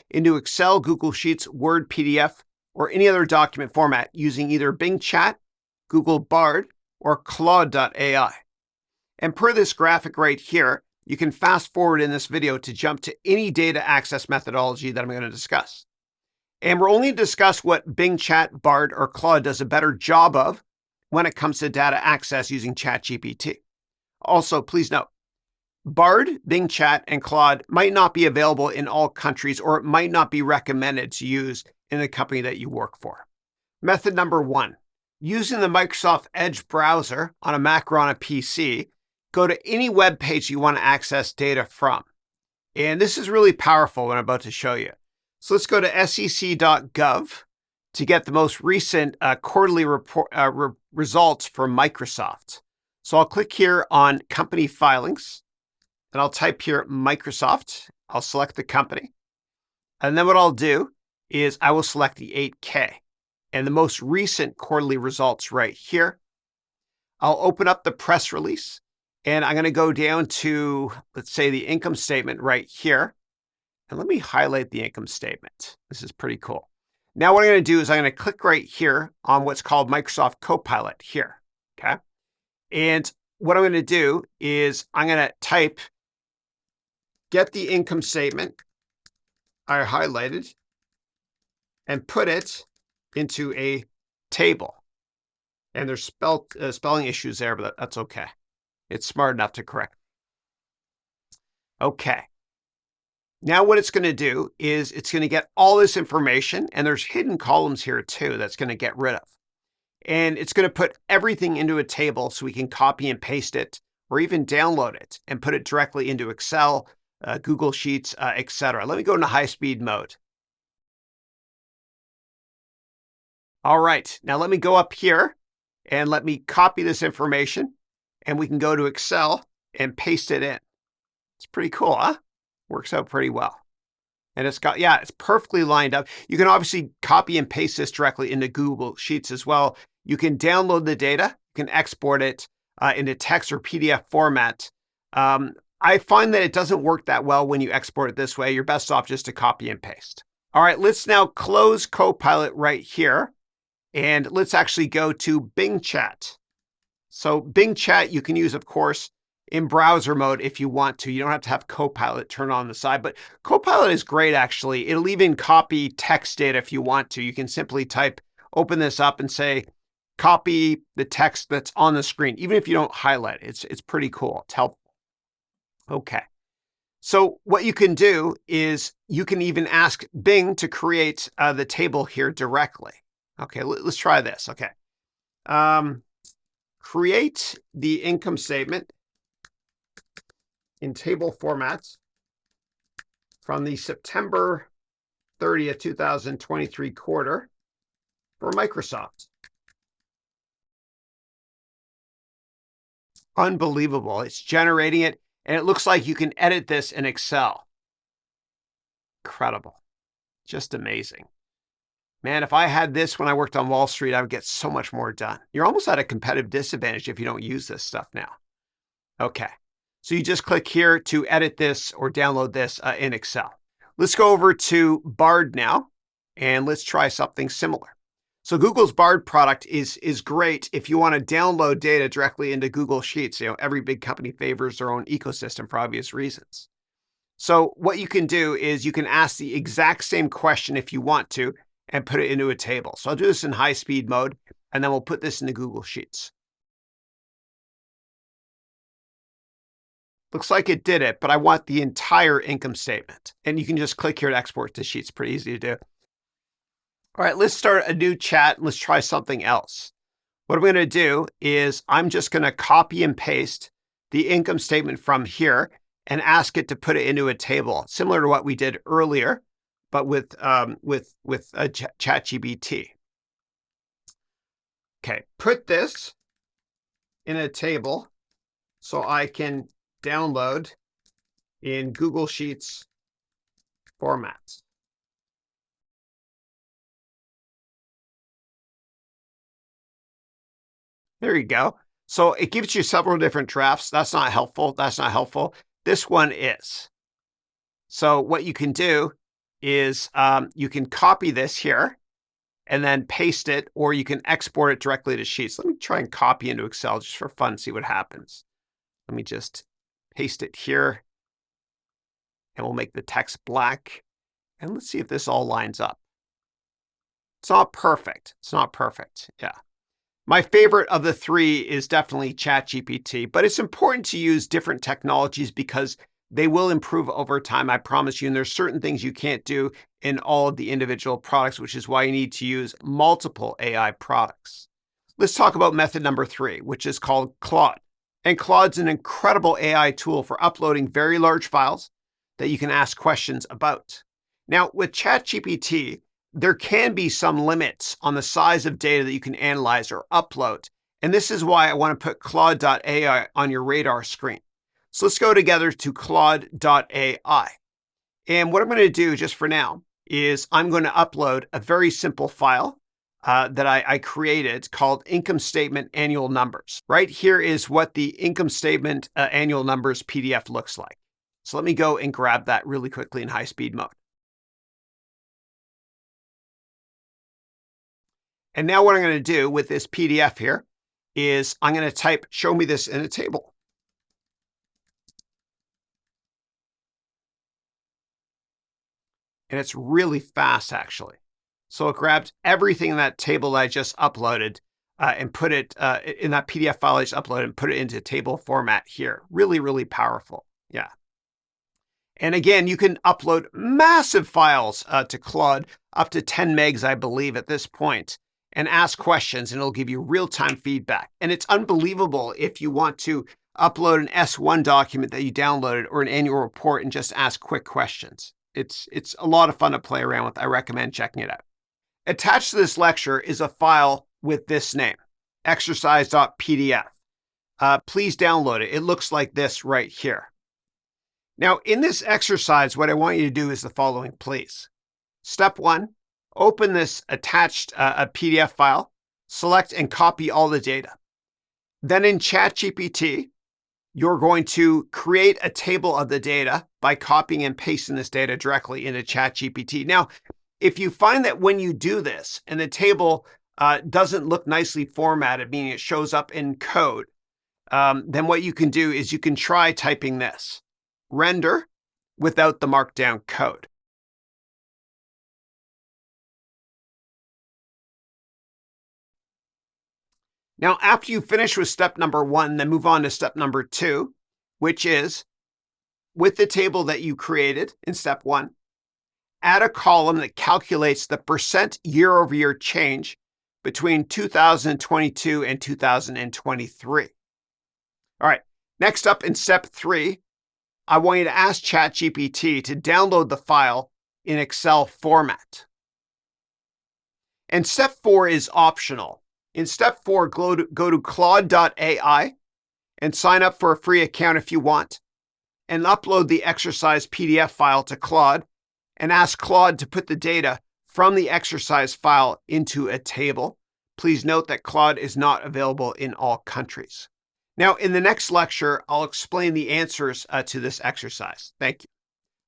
into Excel, Google Sheets, Word, PDF, or any other document format using either Bing Chat, Google Bard, or Claude.ai. And per this graphic right here, you can fast forward in this video to jump to any data access methodology that I'm going to discuss. And we're only to discuss what Bing Chat, Bard, or Claude does a better job of when it comes to data access using ChatGPT. Also, please note, Bard, Bing Chat, and Claude might not be available in all countries, or it might not be recommended to use in the company that you work for. Method number one, using the Microsoft Edge browser on a Mac or on a PC, go to any web page you want to access data from. And this is really powerful what I'm about to show you. So let's go to sec.gov to get the most recent quarterly results for Microsoft. So I'll click here on company filings, and I'll type here Microsoft. I'll select the company. And then what I'll do is I will select the 8K and the most recent quarterly results right here. I'll open up the press release, and I'm going to go down to, let's say, the income statement right here. And let me highlight the income statement. This is pretty cool. Now what I'm going to do is I'm going to click right here on what's called Microsoft Copilot here, okay? And what I'm going to do is I'm going to type, get the income statement I highlighted, and put it into a table. And there's spelling issues there, but that's okay. It's smart enough to correct. Okay. Now what it's going to do is it's going to get all this information, and there's hidden columns here too that's going to get rid of. And it's going to put everything into a table so we can copy and paste it, or even download it and put it directly into Excel, Google Sheets, etc. Let me go into high-speed mode. All right, now let me go up here and let me copy this information, and we can go to Excel and paste it in. It's pretty cool, huh? Works out pretty well. And it's got, yeah, it's perfectly lined up. You can obviously copy and paste this directly into Google Sheets as well. You can download the data, you can export it into text or PDF format. I find that it doesn't work that well when you export it this way. You're best off just to copy and paste. All right, let's now close Copilot right here. And let's actually go to Bing Chat. So Bing Chat you can use, of course, in browser mode if you want to. You don't have to have Copilot turned on the side, but Copilot is great, actually. It'll even copy text data if you want to. You can simply open this up and say, copy the text that's on the screen, even if you don't highlight it. It's pretty cool. It's helpful. Okay. So what you can do is you can even ask Bing to create the table here directly. Okay, let's try this. Okay. Create the income statement in table formats from the September 30th, 2023 quarter for Microsoft. Unbelievable. It's generating it, and it looks like you can edit this in Excel. Incredible. Just amazing. Man, if I had this when I worked on Wall Street, I would get so much more done. You're almost at a competitive disadvantage if you don't use this stuff now. Okay, so you just click here to edit this or download this in Excel. Let's go over to Bard now, and let's try something similar. So Google's Bard product is great if you want to download data directly into Google Sheets. Every big company favors their own ecosystem for obvious reasons. So what you can do is you can ask the exact same question if you want to, and put it into a table. So I'll do this in high-speed mode, and then we'll put this into Google Sheets. Looks like it did it, but I want the entire income statement. And you can just click here to export to Sheets. Pretty easy to do. All right, let's start a new chat, and let's try something else. What I'm going to do is I'm just going to copy and paste the income statement from here and ask it to put it into a table, similar to what we did earlier, but with ChatGPT. Okay, put this in a table so I can download in Google Sheets formats. There you go. So it gives you several different drafts. That's not helpful. That's not helpful. This one is. So what you can do is you can copy this here and then paste it, or you can export it directly to Sheets. Let me try and copy into Excel just for fun, see what happens. Let me just paste it here, and we'll make the text black. And let's see if this all lines up. It's not perfect. It's not perfect. Yeah. My favorite of the three is definitely ChatGPT, but it's important to use different technologies because they will improve over time, I promise you. And there's certain things you can't do in all of the individual products, which is why you need to use multiple AI products. Let's talk about method number 3, which is called Claude. And Claude's an incredible AI tool for uploading very large files that you can ask questions about. Now, with ChatGPT, there can be some limits on the size of data that you can analyze or upload. And this is why I want to put Claude.ai on your radar screen. So let's go together to Claude.ai. And what I'm going to do just for now is I'm going to upload a very simple file that I created called Income Statement Annual Numbers. Right here is what the Income Statement Annual Numbers PDF looks like. So let me go and grab that really quickly in high-speed mode. And now what I'm going to do with this PDF here is I'm going to type, show me this in a table. And it's really fast, actually. So it grabbed everything in that table that I just uploaded and put it in that PDF file I just uploaded and put it into table format here. Really, really powerful. Yeah. And again, you can upload massive files to Claude, up to 10 megs, I believe, at this point, and ask questions, and it'll give you real-time feedback. And it's unbelievable if you want to upload an S1 document that you downloaded or an annual report and just ask quick questions. It's a lot of fun to play around with. I recommend checking it out. Attached to this lecture is a file with this name, exercise.pdf. Please download it. It looks like this right here. Now, in this exercise, what I want you to do is the following, please. Step 1, open this attached PDF file, select and copy all the data. Then in ChatGPT, you're going to create a table of the data by copying and pasting this data directly into ChatGPT. Now, if you find that when you do this and the table doesn't look nicely formatted, meaning it shows up in code, then what you can do is you can try typing this, render without the markdown code. Now, after you finish with step number 1, then move on to step number 2, which is with the table that you created in step 1, add a column that calculates the percent year-over-year change between 2022 and 2023. All right, next up in step 3, I want you to ask ChatGPT to download the file in Excel format. And step 4 is optional. In step 4, go to Claude.ai and sign up for a free account if you want, and upload the exercise PDF file to Claude and ask Claude to put the data from the exercise file into a table. Please note that Claude is not available in all countries. Now, in the next lecture, I'll explain the answers to this exercise. Thank you.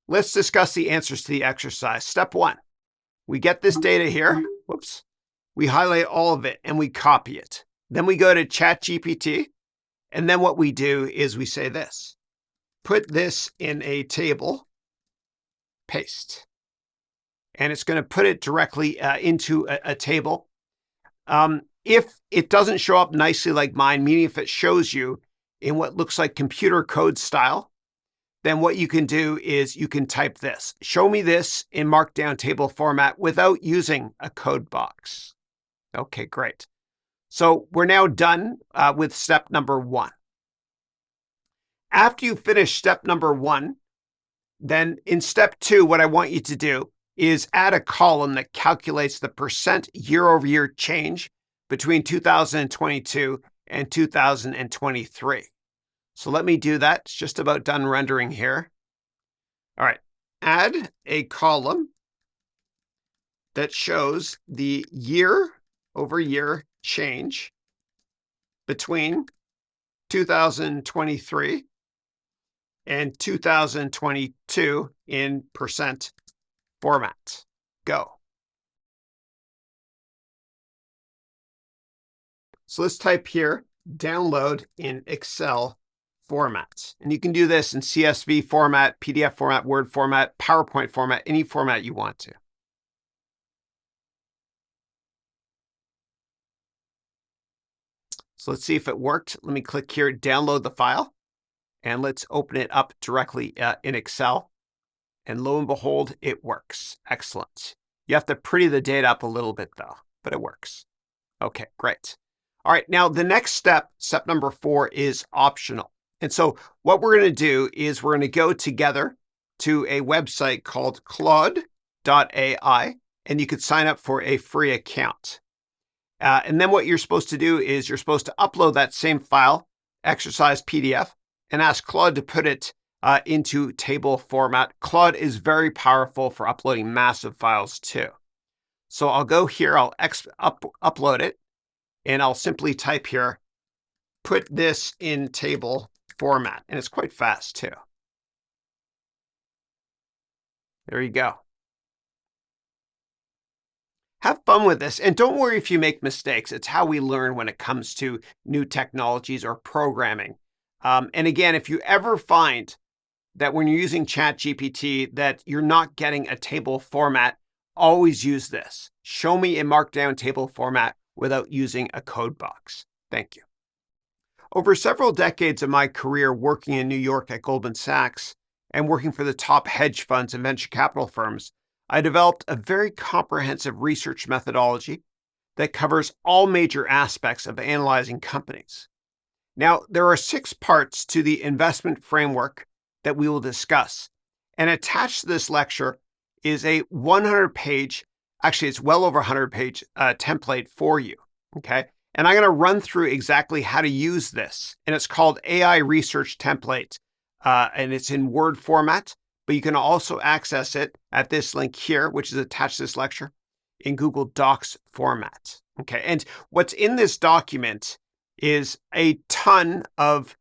Let's discuss the answers to the exercise. Step 1, we get this data here. Whoops. We highlight all of it and we copy it. Then we go to ChatGPT, and then what we do is we say this, put this in a table, paste. And it's going to put it directly into a table. If it doesn't show up nicely like mine, meaning if it shows you in what looks like computer code style, then what you can do is you can type this, show me this in markdown table format without using a code box. Okay, great. So we're now done with step number 1. After you finish step number 1, then in step 2, what I want you to do is add a column that calculates the percent year-over-year change between 2022 and 2023. So let me do that. It's just about done rendering here. All right, add a column that shows the year-over-year change between 2023 and 2022 in percent format. Go. So let's type here, download in Excel format. And you can do this in CSV format, PDF format, Word format, PowerPoint format, any format you want to. So let's see if it worked. Let me click here, download the file, and let's open it up directly in Excel. And lo and behold, it works. Excellent. You have to pretty the data up a little bit though, but it works. Okay, great. All right, now the next step, step number 4, is optional. And so what we're going to do is we're going to go together to a website called Claude.ai, and you could sign up for a free account. And then what you're supposed to do is you're supposed to upload that same file, exercise PDF, and ask Claude to put it into table format. Claude is very powerful for uploading massive files too. So I'll go here, I'll upload it, and I'll simply type here, put this in table format. And it's quite fast too. There you go. Have fun with this, and don't worry if you make mistakes. It's how we learn when it comes to new technologies or programming. And again, if you ever find that when you're using ChatGPT that you're not getting a table format, always use this. Show me a markdown table format without using a code box. Thank you. Over several decades of my career working in New York at Goldman Sachs and working for the top hedge funds and venture capital firms, I developed a very comprehensive research methodology that covers all major aspects of analyzing companies. Now, there are 6 parts to the investment framework that we will discuss. And attached to this lecture is a 100-page, actually it's well over 100-page template for you, okay? And I'm going to run through exactly how to use this. And it's called AI Research Template, and it's in Word format. But you can also access it at this link here, which is attached to this lecture, in Google Docs format. Okay, and what's in this document is a ton of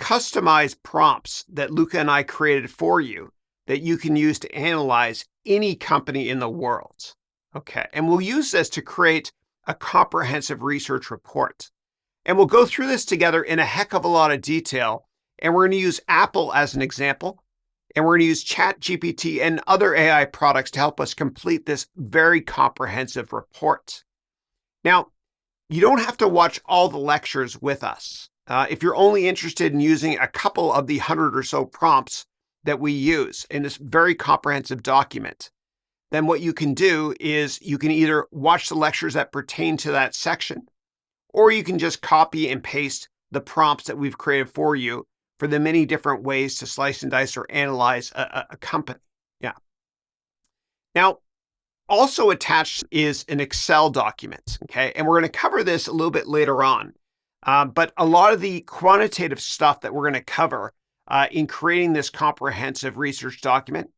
customized prompts that Luca and I created for you that you can use to analyze any company in the world. Okay, and we'll use this to create a comprehensive research report. And we'll go through this together in a heck of a lot of detail. And we're going to use Apple as an example. And we're going to use ChatGPT and other AI products to help us complete this very comprehensive report. Now, you don't have to watch all the lectures with us. If you're only interested in using a couple of the 100 or so prompts that we use in this very comprehensive document, then what you can do is you can either watch the lectures that pertain to that section, or you can just copy and paste the prompts that we've created for you for the many different ways to slice and dice or analyze a company. Yeah. Now, also attached is an Excel document, okay? And we're going to cover this a little bit later on. But a lot of the quantitative stuff that we're going to cover in creating this comprehensive research document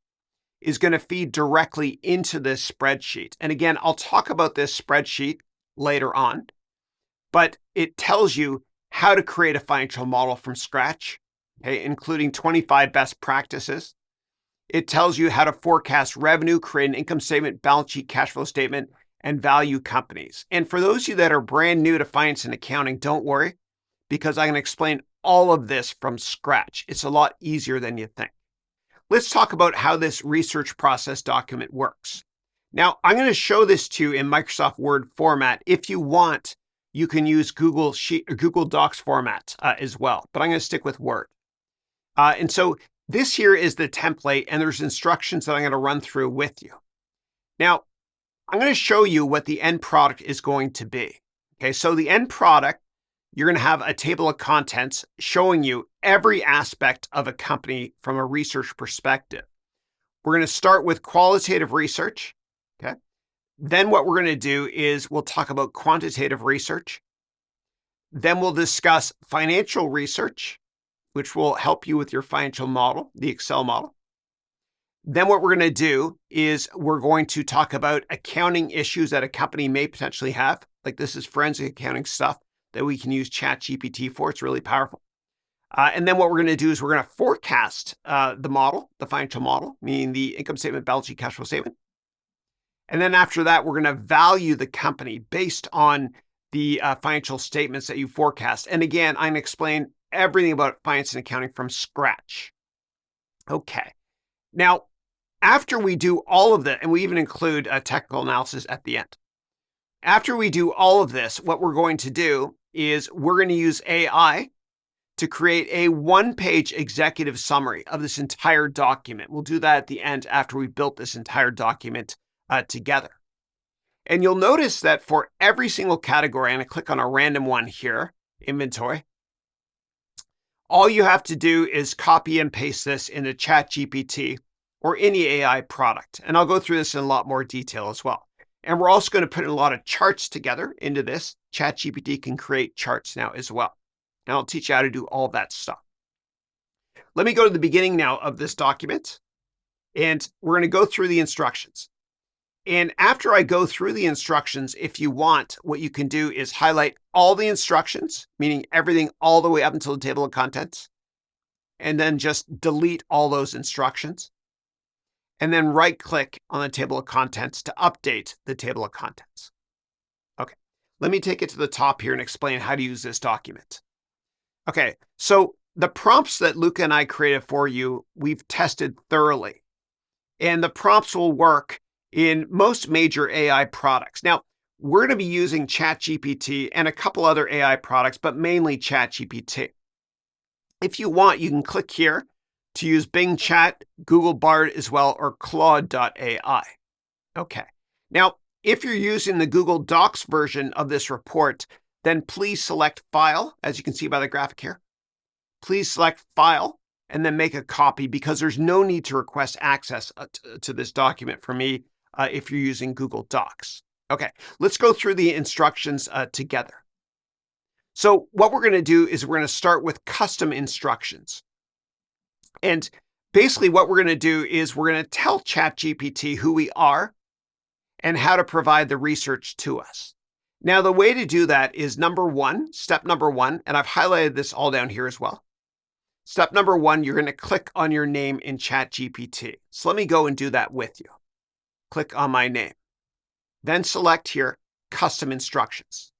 is going to feed directly into this spreadsheet. And again, I'll talk about this spreadsheet later on, but it tells you how to create a financial model from scratch, okay, including 25 best practices. It tells you how to forecast revenue, create an income statement, balance sheet, cash flow statement, and value companies. And for those of you that are brand new to finance and accounting, don't worry, because I'm going to explain all of this from scratch. It's a lot easier than you think. Let's talk about how this research process document works. Now, I'm going to show this to you in Microsoft Word format. If you want, you can use Google Docs format as well, but I'm going to stick with Word. And so this here is the template, and there's instructions that I'm going to run through with you. Now, I'm going to show you what the end product is going to be. Okay, so the end product, you're going to have a table of contents showing you every aspect of a company from a research perspective. We're going to start with qualitative research. Okay. Then what we're going to do is we'll talk about quantitative research. Then we'll discuss financial research, which will help you with your financial model, the Excel model. Then what we're going to do is we're going to talk about accounting issues that a company may potentially have. Like this is forensic accounting stuff that we can use ChatGPT for. It's really powerful. And then what we're going to do is we're going to forecast the model, the financial model, meaning the income statement, balance sheet, cash flow statement. And then after that, we're going to value the company based on the financial statements that you forecast. And again, I'm going to explain everything about finance and accounting from scratch. Okay. Now, after we do all of that, and we even include a technical analysis at the end. After we do all of this, what we're going to do is we're going to use AI to create a one-page executive summary of this entire document. We'll do that at the end after we've built this entire document together. And you'll notice that for every single category, and I click on a random one here, inventory, all you have to do is copy and paste this into ChatGPT or any AI product. And I'll go through this in a lot more detail as well. And we're also going to put in a lot of charts together into this. ChatGPT can create charts now as well. And I'll teach you how to do all that stuff. Let me go to the beginning now of this document, and we're going to go through the instructions. And after I go through the instructions, if you want, what you can do is highlight all the instructions, meaning everything all the way up until the table of contents, and then just delete all those instructions. And then right-click on the table of contents to update the table of contents. Okay, let me take it to the top here and explain how to use this document. Okay, so the prompts that Luca and I created for you, we've tested thoroughly. And the prompts will work in most major AI products. Now, we're going to be using ChatGPT and a couple other AI products, but mainly ChatGPT. If you want, you can click here to use Bing Chat, Google Bard as well, or Claude.ai. Okay. Now, if you're using the Google Docs version of this report, then please select File, as you can see by the graphic here. Please select File and then make a copy, because there's no need to request access to this document from me if you're using Google Docs. Okay, let's go through the instructions together. So what we're going to do is we're going to start with custom instructions. And basically what we're going to do is we're going to tell ChatGPT who we are and how to provide the research to us. Now, the way to do that is step number one, and I've highlighted this all down here as well. Step number one, you're going to click on your name in ChatGPT. So let me go and do that with you. Click on my name. Then select here, Custom Instructions.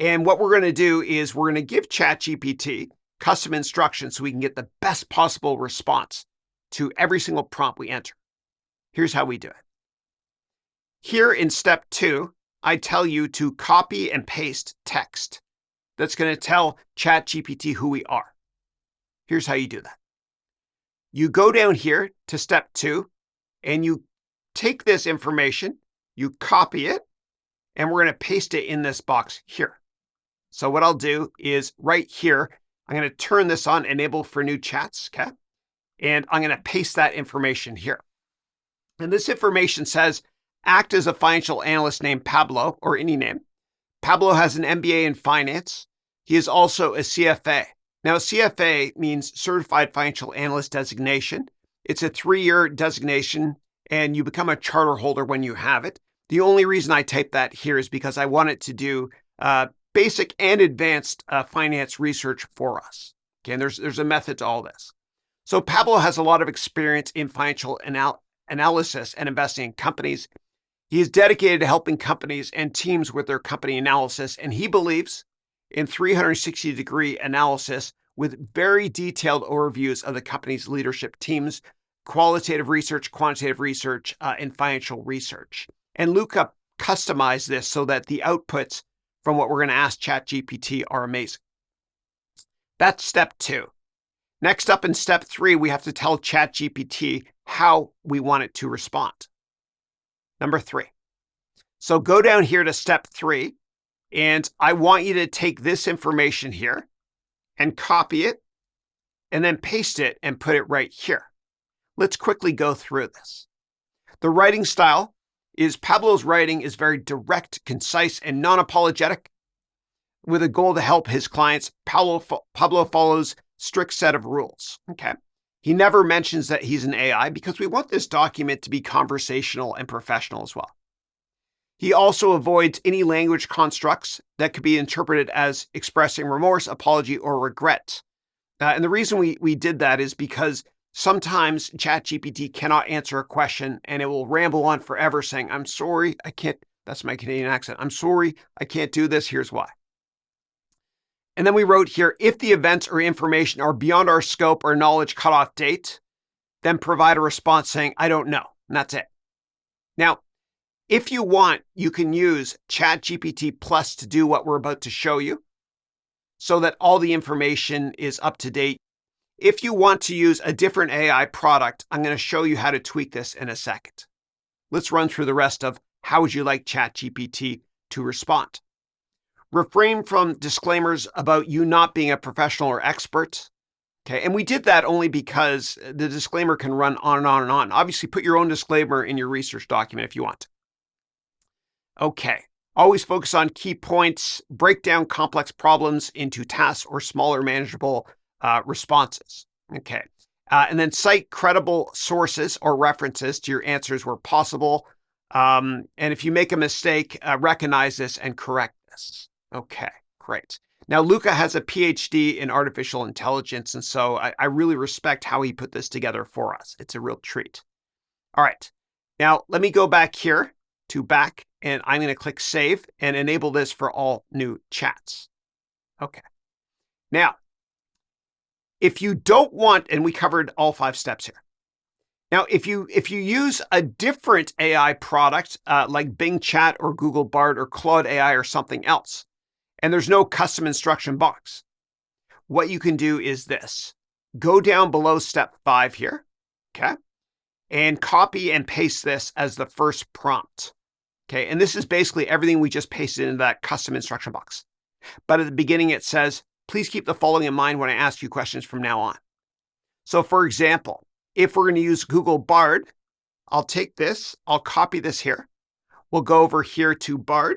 And what we're going to do is we're going to give ChatGPT custom instructions so we can get the best possible response to every single prompt we enter. Here's how we do it. Here in step 2, I tell you to copy and paste text that's going to tell ChatGPT who we are. Here's how you do that. You go down here to step 2 and you take this information, you copy it, and we're going to paste it in this box here. So what I'll do is right here, I'm going to turn this on, enable for new chats, okay? And I'm going to paste that information here. And this information says, act as a financial analyst named Pablo, or any name. Pablo has an MBA in finance. He is also a CFA. Now, CFA means Certified Financial Analyst designation. It's a 3-year designation, and you become a charter holder when you have it. The only reason I type that here is because I want it to do basic and advanced finance research for us. Okay, and there's a method to all this. So Pablo has a lot of experience in financial analysis and investing in companies. He is dedicated to helping companies and teams with their company analysis, and he believes in 360-degree analysis with very detailed overviews of the company's leadership teams, qualitative research, quantitative research, and financial research. And Luca customized this so that the outputs from what we're going to ask ChatGPT are amazing. That's step 2. Next up in step 3, we have to tell ChatGPT how we want it to respond. Number 3. So go down here to step 3, and I want you to take this information here and copy it and then paste it and put it right here. Let's quickly go through this. The writing style is Pablo's writing is very direct, concise, and non-apologetic. With a goal to help his clients, Pablo follows strict set of rules. Okay. He never mentions that he's an AI because we want this document to be conversational and professional as well. He also avoids any language constructs that could be interpreted as expressing remorse, apology, or regret. And the reason we did that is because sometimes ChatGPT cannot answer a question and it will ramble on forever saying, I'm sorry, I can't, that's my Canadian accent. I'm sorry, I can't do this. Here's why. And then we wrote here, if the events or information are beyond our scope or knowledge cutoff date, then provide a response saying, I don't know. And that's it. Now, if you want, you can use ChatGPT Plus to do what we're about to show you so that all the information is up to date. If you want to use a different AI product, I'm going to show you how to tweak this in a second. Let's run through the rest of how would you like ChatGPT to respond. Refrain from disclaimers about you not being a professional or expert. Okay, and we did that only because the disclaimer can run on and on and on. Obviously, put your own disclaimer in your research document if you want. Okay, always focus on key points, break down complex problems into tasks or smaller manageable responses. Okay, and then cite credible sources or references to your answers where possible. And if you make a mistake, recognize this and correct this. Okay, great. Now, Luca has a PhD in artificial intelligence, and so I really respect how he put this together for us. It's a real treat. All right, now let me go back here to back, and I'm going to click Save and enable this for all new chats. Okay. Now, if you don't want, and we covered all 5 steps here. Now, if you use a different AI product like Bing Chat or Google Bard or Claude AI or something else, and there's no custom instruction box, what you can do is this. Go down below step 5 here, okay? And copy and paste this as the first prompt, okay? And this is basically everything we just pasted into that custom instruction box. But at the beginning, it says, please keep the following in mind when I ask you questions from now on. So for example, if we're going to use Google Bard, I'll take this, I'll copy this here. We'll go over here to Bard.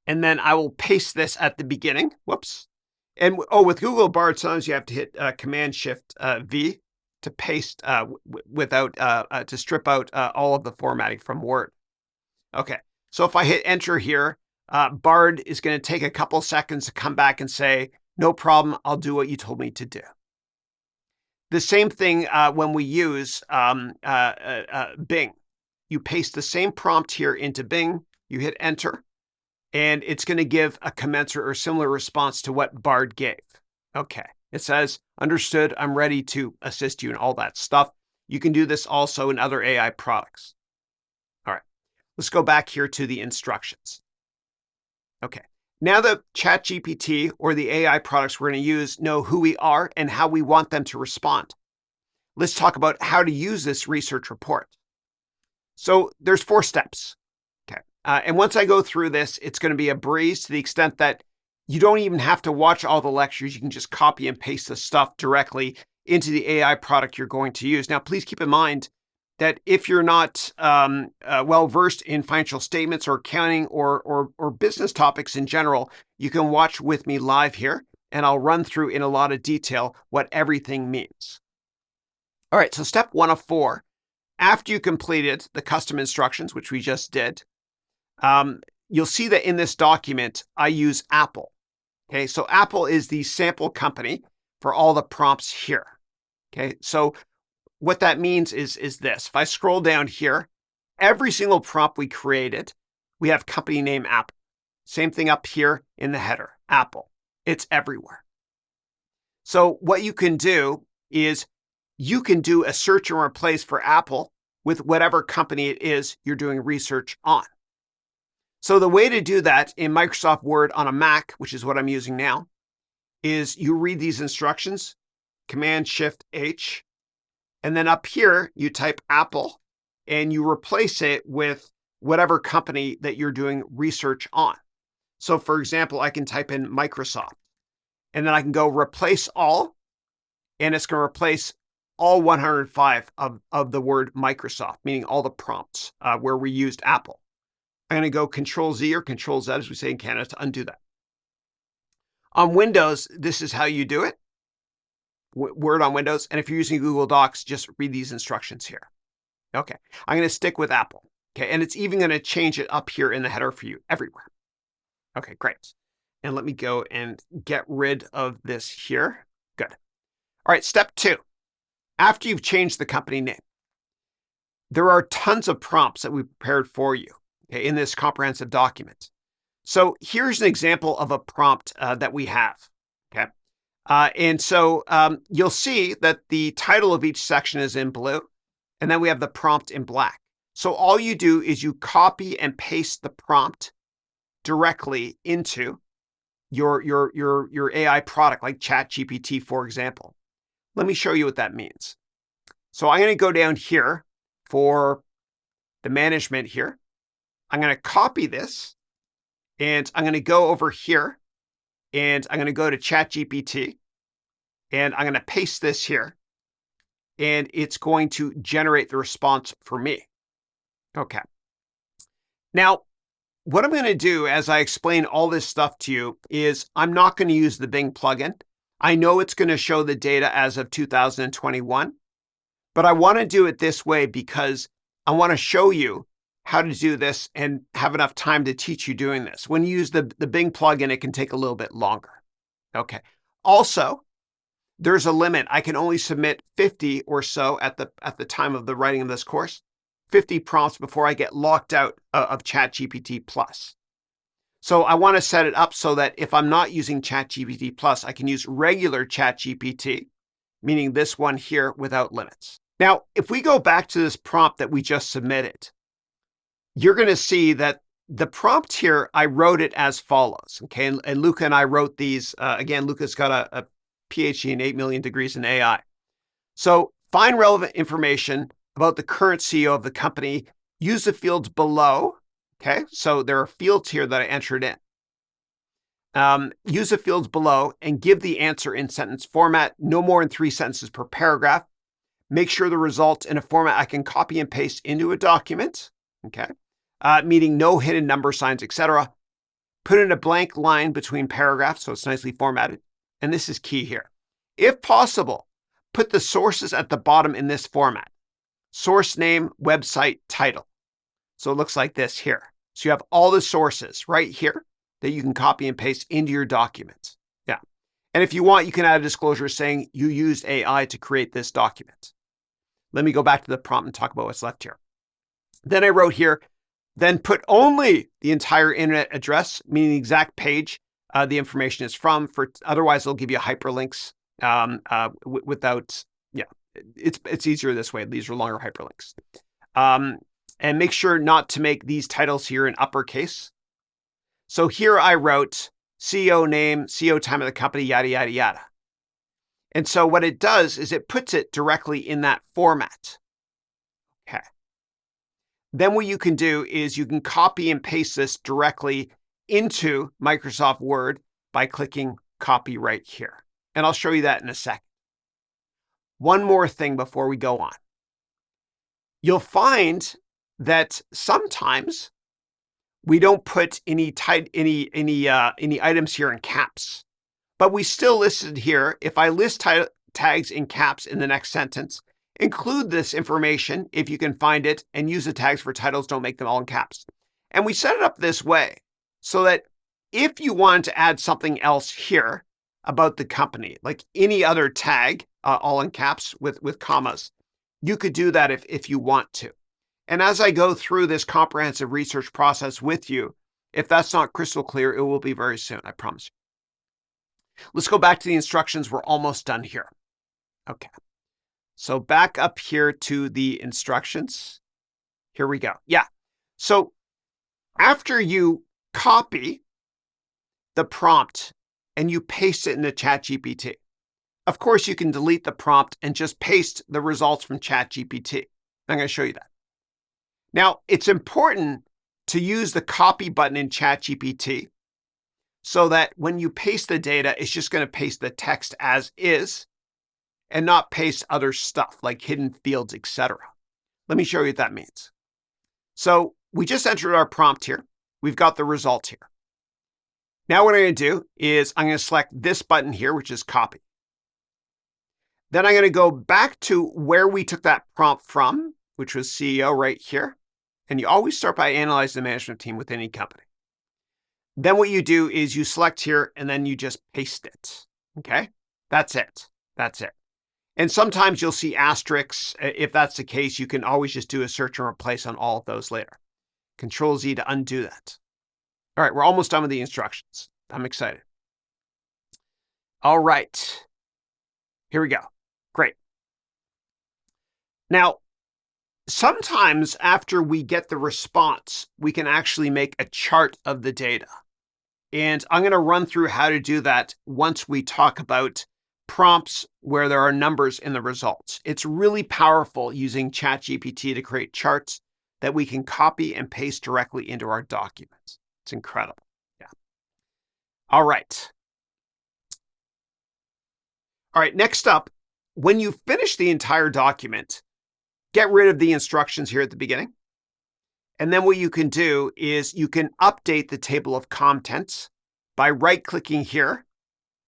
And then I will paste this at the beginning. Whoops. And with Google Bard, sometimes you have to hit Command-Shift-V to paste to strip out all of the formatting from Word. Okay. So if I hit Enter here, Bard is going to take a couple seconds to come back and say, no problem, I'll do what you told me to do. The same thing when we use Bing. You paste the same prompt here into Bing, you hit Enter, and it's going to give a commensurate or similar response to what Bard gave. Okay, it says, understood, I'm ready to assist you and all that stuff. You can do this also in other AI products. All right, let's go back here to the instructions. Okay, now the ChatGPT or the AI products we're going to use know who we are and how we want them to respond. Let's talk about how to use this research report. So there's 4 steps. Okay, and once I go through this, it's going to be a breeze to the extent that you don't even have to watch all the lectures. You can just copy and paste the stuff directly into the AI product you're going to use. Now, please keep in mind that if you're not well-versed in financial statements or accounting or business topics in general, you can watch with me live here, and I'll run through in a lot of detail what everything means. All right, so step 1 of 4, after you completed the custom instructions, which we just did, you'll see that in this document, I use Apple. Okay, so Apple is the sample company for all the prompts here. Okay, so what that means is this. If I scroll down here, every single prompt we created, we have company name Apple. Same thing up here in the header, Apple. It's everywhere. So what you can do is you can do a search and replace for Apple with whatever company it is you're doing research on. So the way to do that in Microsoft Word on a Mac, which is what I'm using now, is you read these instructions, Command-Shift-H, and then up here, you type Apple, and you replace it with whatever company that you're doing research on. So for example, I can type in Microsoft, and then I can go replace all, and it's going to replace all 105 of the word Microsoft, meaning all the prompts where we used Apple. I'm going to go Control-Z or Control-Z, as we say in Canada, to undo that. On Windows, this is how you do it. Word on Windows. And if you're using Google Docs, just read these instructions here. Okay, I'm going to stick with Apple. Okay, and it's even going to change it up here in the header for you everywhere. Okay, great. And let me go and get rid of this here. Good. All right, step 2. After you've changed the company name, there are tons of prompts that we prepared for you, okay, in this comprehensive document. So here's an example of a prompt that we have. Okay. And so you'll see that the title of each section is in blue, and then we have the prompt in black. So all you do is you copy and paste the prompt directly into your AI product, like ChatGPT, for example. Let me show you what that means. So I'm going to go down here for the management here. I'm going to copy this, and I'm going to go over here, and I'm going to go to ChatGPT, and I'm going to paste this here, and it's going to generate the response for me. Okay. Now, what I'm going to do as I explain all this stuff to you is I'm not going to use the Bing plugin. I know it's going to show the data as of 2021, but I want to do it this way because I want to show you how to do this and have enough time to teach you doing this. When you use the Bing plugin, it can take a little bit longer. Okay. Also, there's a limit. I can only submit 50 or so at the time of the writing of this course, 50 prompts before I get locked out of ChatGPT Plus. So I want to set it up so that if I'm not using ChatGPT Plus, I can use regular ChatGPT, meaning this one here, without limits. Now, if we go back to this prompt that we just submitted, you're going to see that the prompt here, I wrote it as follows. Okay, and Luca and I wrote these. Again, Luca's got a PhD and 8 million degrees in AI. So find relevant information about the current CEO of the company. Use the fields below. Okay, so there are fields here that I entered in. Use the fields below and give the answer in sentence format, no more than 3 sentences per paragraph. Make sure the results in a format I can copy and paste into a document. Okay, meaning no hidden number signs, etc. Put in a blank line between paragraphs so it's nicely formatted. And this is key here. If possible, put the sources at the bottom in this format. Source name, website, title. So it looks like this here. So you have all the sources right here that you can copy and paste into your documents. Yeah. And if you want, you can add a disclosure saying you used AI to create this document. Let me go back to the prompt and talk about what's left here. Then I wrote here, Then put only the entire internet address, meaning the exact page the information is from. Otherwise, it'll give you hyperlinks without. Yeah, it's easier this way. These are longer hyperlinks. And make sure not to make these titles here in uppercase. So here I wrote CEO name, CEO time of the company, yada, yada, yada. And so what it does is it puts it directly in that format. Okay. Then what you can do is you can copy and paste this directly into Microsoft Word by clicking copy right here. And I'll show you that in a second. One more thing before we go on. You'll find that sometimes we don't put any items here in caps, but we still listed here. If I list tags in caps in the next sentence, include this information if you can find it, and use the tags for titles. Don't make them all in caps. And we set it up this way so that if you want to add something else here about the company, like any other tag, all in caps with commas, you could do that if you want to. And as I go through this comprehensive research process with you, if that's not crystal clear, it will be very soon, I promise you. Let's go back to the instructions. We're almost done here. Okay. So back up here to the instructions. Here we go. Yeah. So after you copy the prompt and you paste it into ChatGPT, of course, you can delete the prompt and just paste the results from ChatGPT. I'm going to show you that. Now, it's important to use the copy button in ChatGPT so that when you paste the data, it's just going to paste the text as is and not paste other stuff like hidden fields, etc. Let me show you what that means. So we just entered our prompt here. We've got the results here. Now what I'm going to do is I'm going to select this button here, which is copy. Then I'm going to go back to where we took that prompt from, which was CEO right here. And you always start by analyzing the management team with any company. Then what you do is you select here and then you just paste it. Okay, that's it. That's it. And sometimes you'll see asterisks. If that's the case, you can always just do a search and replace on all of those later. Control Z to undo that. All right, we're almost done with the instructions. I'm excited. All right, here we go. Great. Now, sometimes after we get the response, we can actually make a chart of the data. And I'm going to run through how to do that once we talk about prompts where there are numbers in the results. It's really powerful using ChatGPT to create charts that we can copy and paste directly into our documents. It's incredible. Yeah. All right. All right, next up, when you finish the entire document, get rid of the instructions here at the beginning. And then what you can do is you can update the table of contents by right-clicking here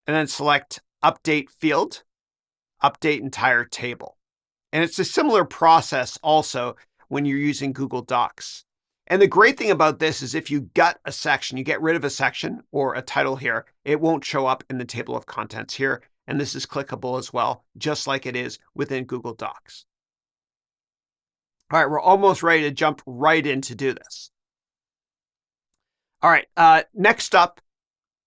and then select Update Field, Update Entire Table. And it's a similar process also when you're using Google Docs. And the great thing about this is if you gut a section, you get rid of a section or a title here, it won't show up in the table of contents here. And this is clickable as well, just like it is within Google Docs. All right, we're almost ready to jump right in to do this. All right, next up,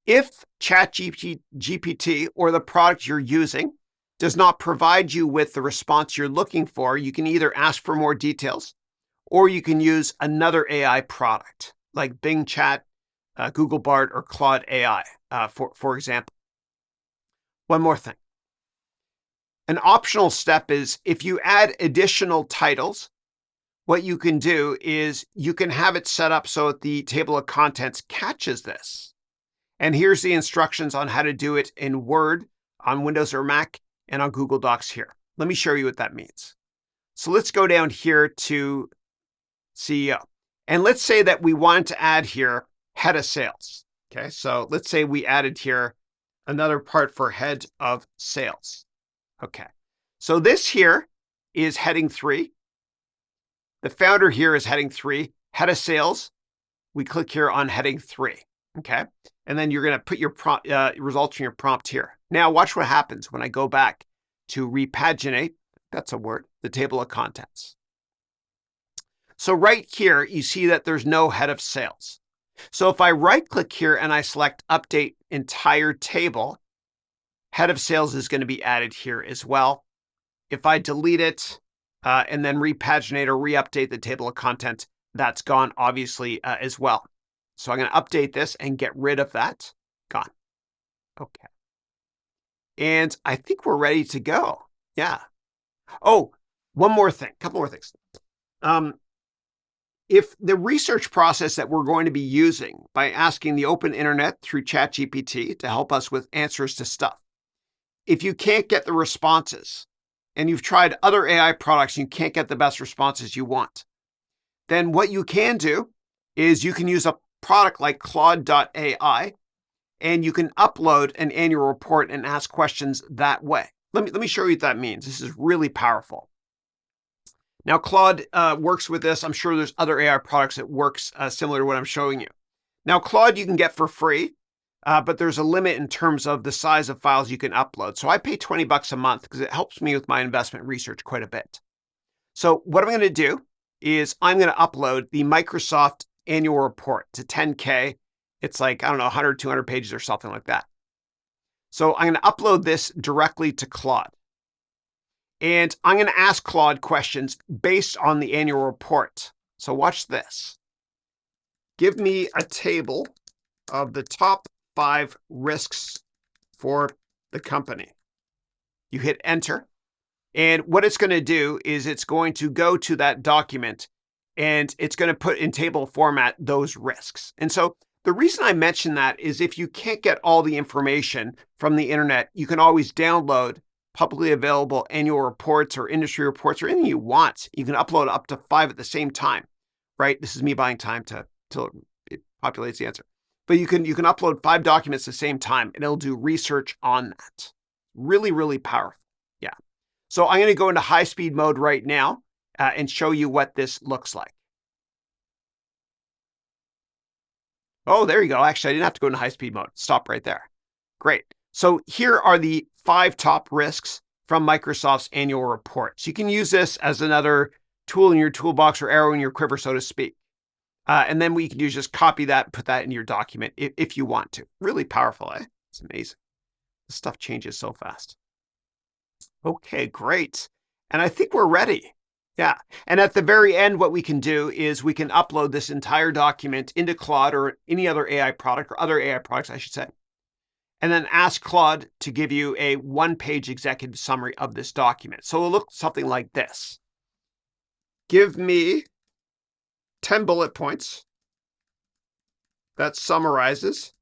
if ChatGPT or the product you're using does not provide you with the response you're looking for, you can either ask for more details or you can use another AI product like Bing Chat, Google Bard, or Claude AI, for example. One more thing. An optional step is if you add additional titles, what you can do is you can have it set up so that the table of contents catches this. And here's the instructions on how to do it in Word on Windows or Mac and on Google Docs here. Let me show you what that means. So let's go down here to CEO. And let's say that we wanted to add here head of sales. Okay, so let's say we added here another part for head of sales. Okay, so this here is heading 3. The founder here is heading 3, head of sales. We click here on heading 3, okay? And then you're going to put your results from your prompt here. Now watch what happens when I go back to repaginate, that's a word, the table of contents. So right here, you see that there's no head of sales. So if I right-click here and I select Update Entire Table, head of sales is going to be added here as well. If I delete it and then repaginate or re-update the table of content, that's gone obviously as well. So I'm going to update this and get rid of that. Gone. Okay. And I think we're ready to go. Yeah. Oh, one more thing, couple more things. If the research process that we're going to be using by asking the open internet through ChatGPT to help us with answers to stuff, if you can't get the responses and you've tried other AI products and you can't get the best responses you want, then what you can do is you can use a product like Claude.ai and you can upload an annual report and ask questions that way. Let me show you what that means. This is really powerful. Now, Claude works with this. I'm sure there's other AI products that works similar to what I'm showing you. Now, Claude you can get for free, but there's a limit in terms of the size of files you can upload. So I pay $20 a month because it helps me with my investment research quite a bit. So what I'm going to do is I'm going to upload the Microsoft annual report to 10K. It's like, I don't know, 100, 200 pages or something like that. So I'm going to upload this directly to Claude. And I'm going to ask Claude questions based on the annual report. So watch this. Give me a table of the top 5 risks for the company. You hit enter. And what it's going to do is it's going to go to that document and it's going to put in table format those risks. And so the reason I mention that is if you can't get all the information from the internet, you can always download publicly available annual reports or industry reports or anything you want. You can upload up to 5 at the same time, right? This is me buying time till it populates the answer. But you can upload 5 documents at the same time and it'll do research on that. Really, really powerful. Yeah. So I'm going to go into high speed mode right now and show you what this looks like. Oh, there you go. Actually, I didn't have to go into high speed mode. Stop right there. Great. So here are the 5 top risks from Microsoft's annual report. So you can use this as another tool in your toolbox or arrow in your quiver, so to speak. And then what you can do is just copy that and put that in your document if you want to. Really powerful, eh? It's amazing. This stuff changes so fast. Okay, great. And I think we're ready. Yeah. And at the very end, what we can do is we can upload this entire document into Claude or any other AI product or other AI products, I should say. And then ask Claude to give you a 1-page executive summary of this document. So it'll look something like this. Give me 10 bullet points that summarizes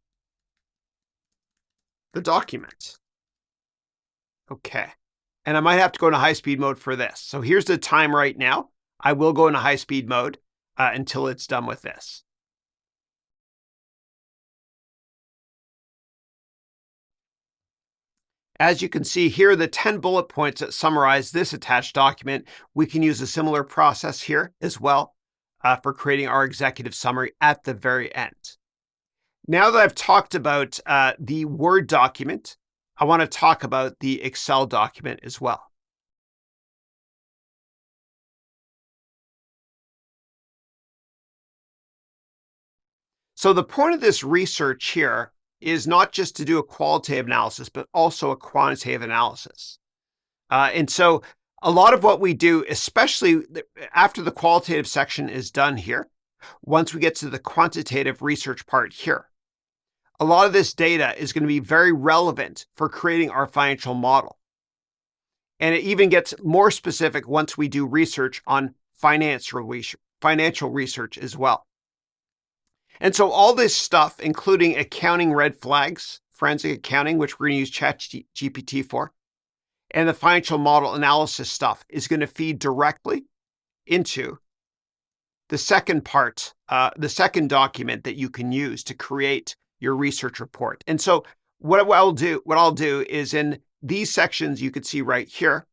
the document. Okay. And I might have to go into high speed mode for this. So here's the time right now. I will go into high speed mode until it's done with this. As you can see, here are the 10 bullet points that summarize this attached document. We can use a similar process here as well for creating our executive summary at the very end. Now that I've talked about the Word document, I want to talk about the Excel document as well. So the point of this research here is not just to do a qualitative analysis, but also a quantitative analysis. And so a lot of what we do, especially after the qualitative section is done here, once we get to the quantitative research part here, a lot of this data is going to be very relevant for creating our financial model. And it even gets more specific once we do research on financial research as well. And so all this stuff, including accounting red flags, forensic accounting, which we're going to use ChatGPT for, and the financial model analysis stuff is going to feed directly into the second part, the second document that you can use to create your research report. And so what I'll do is in these sections you can see right here,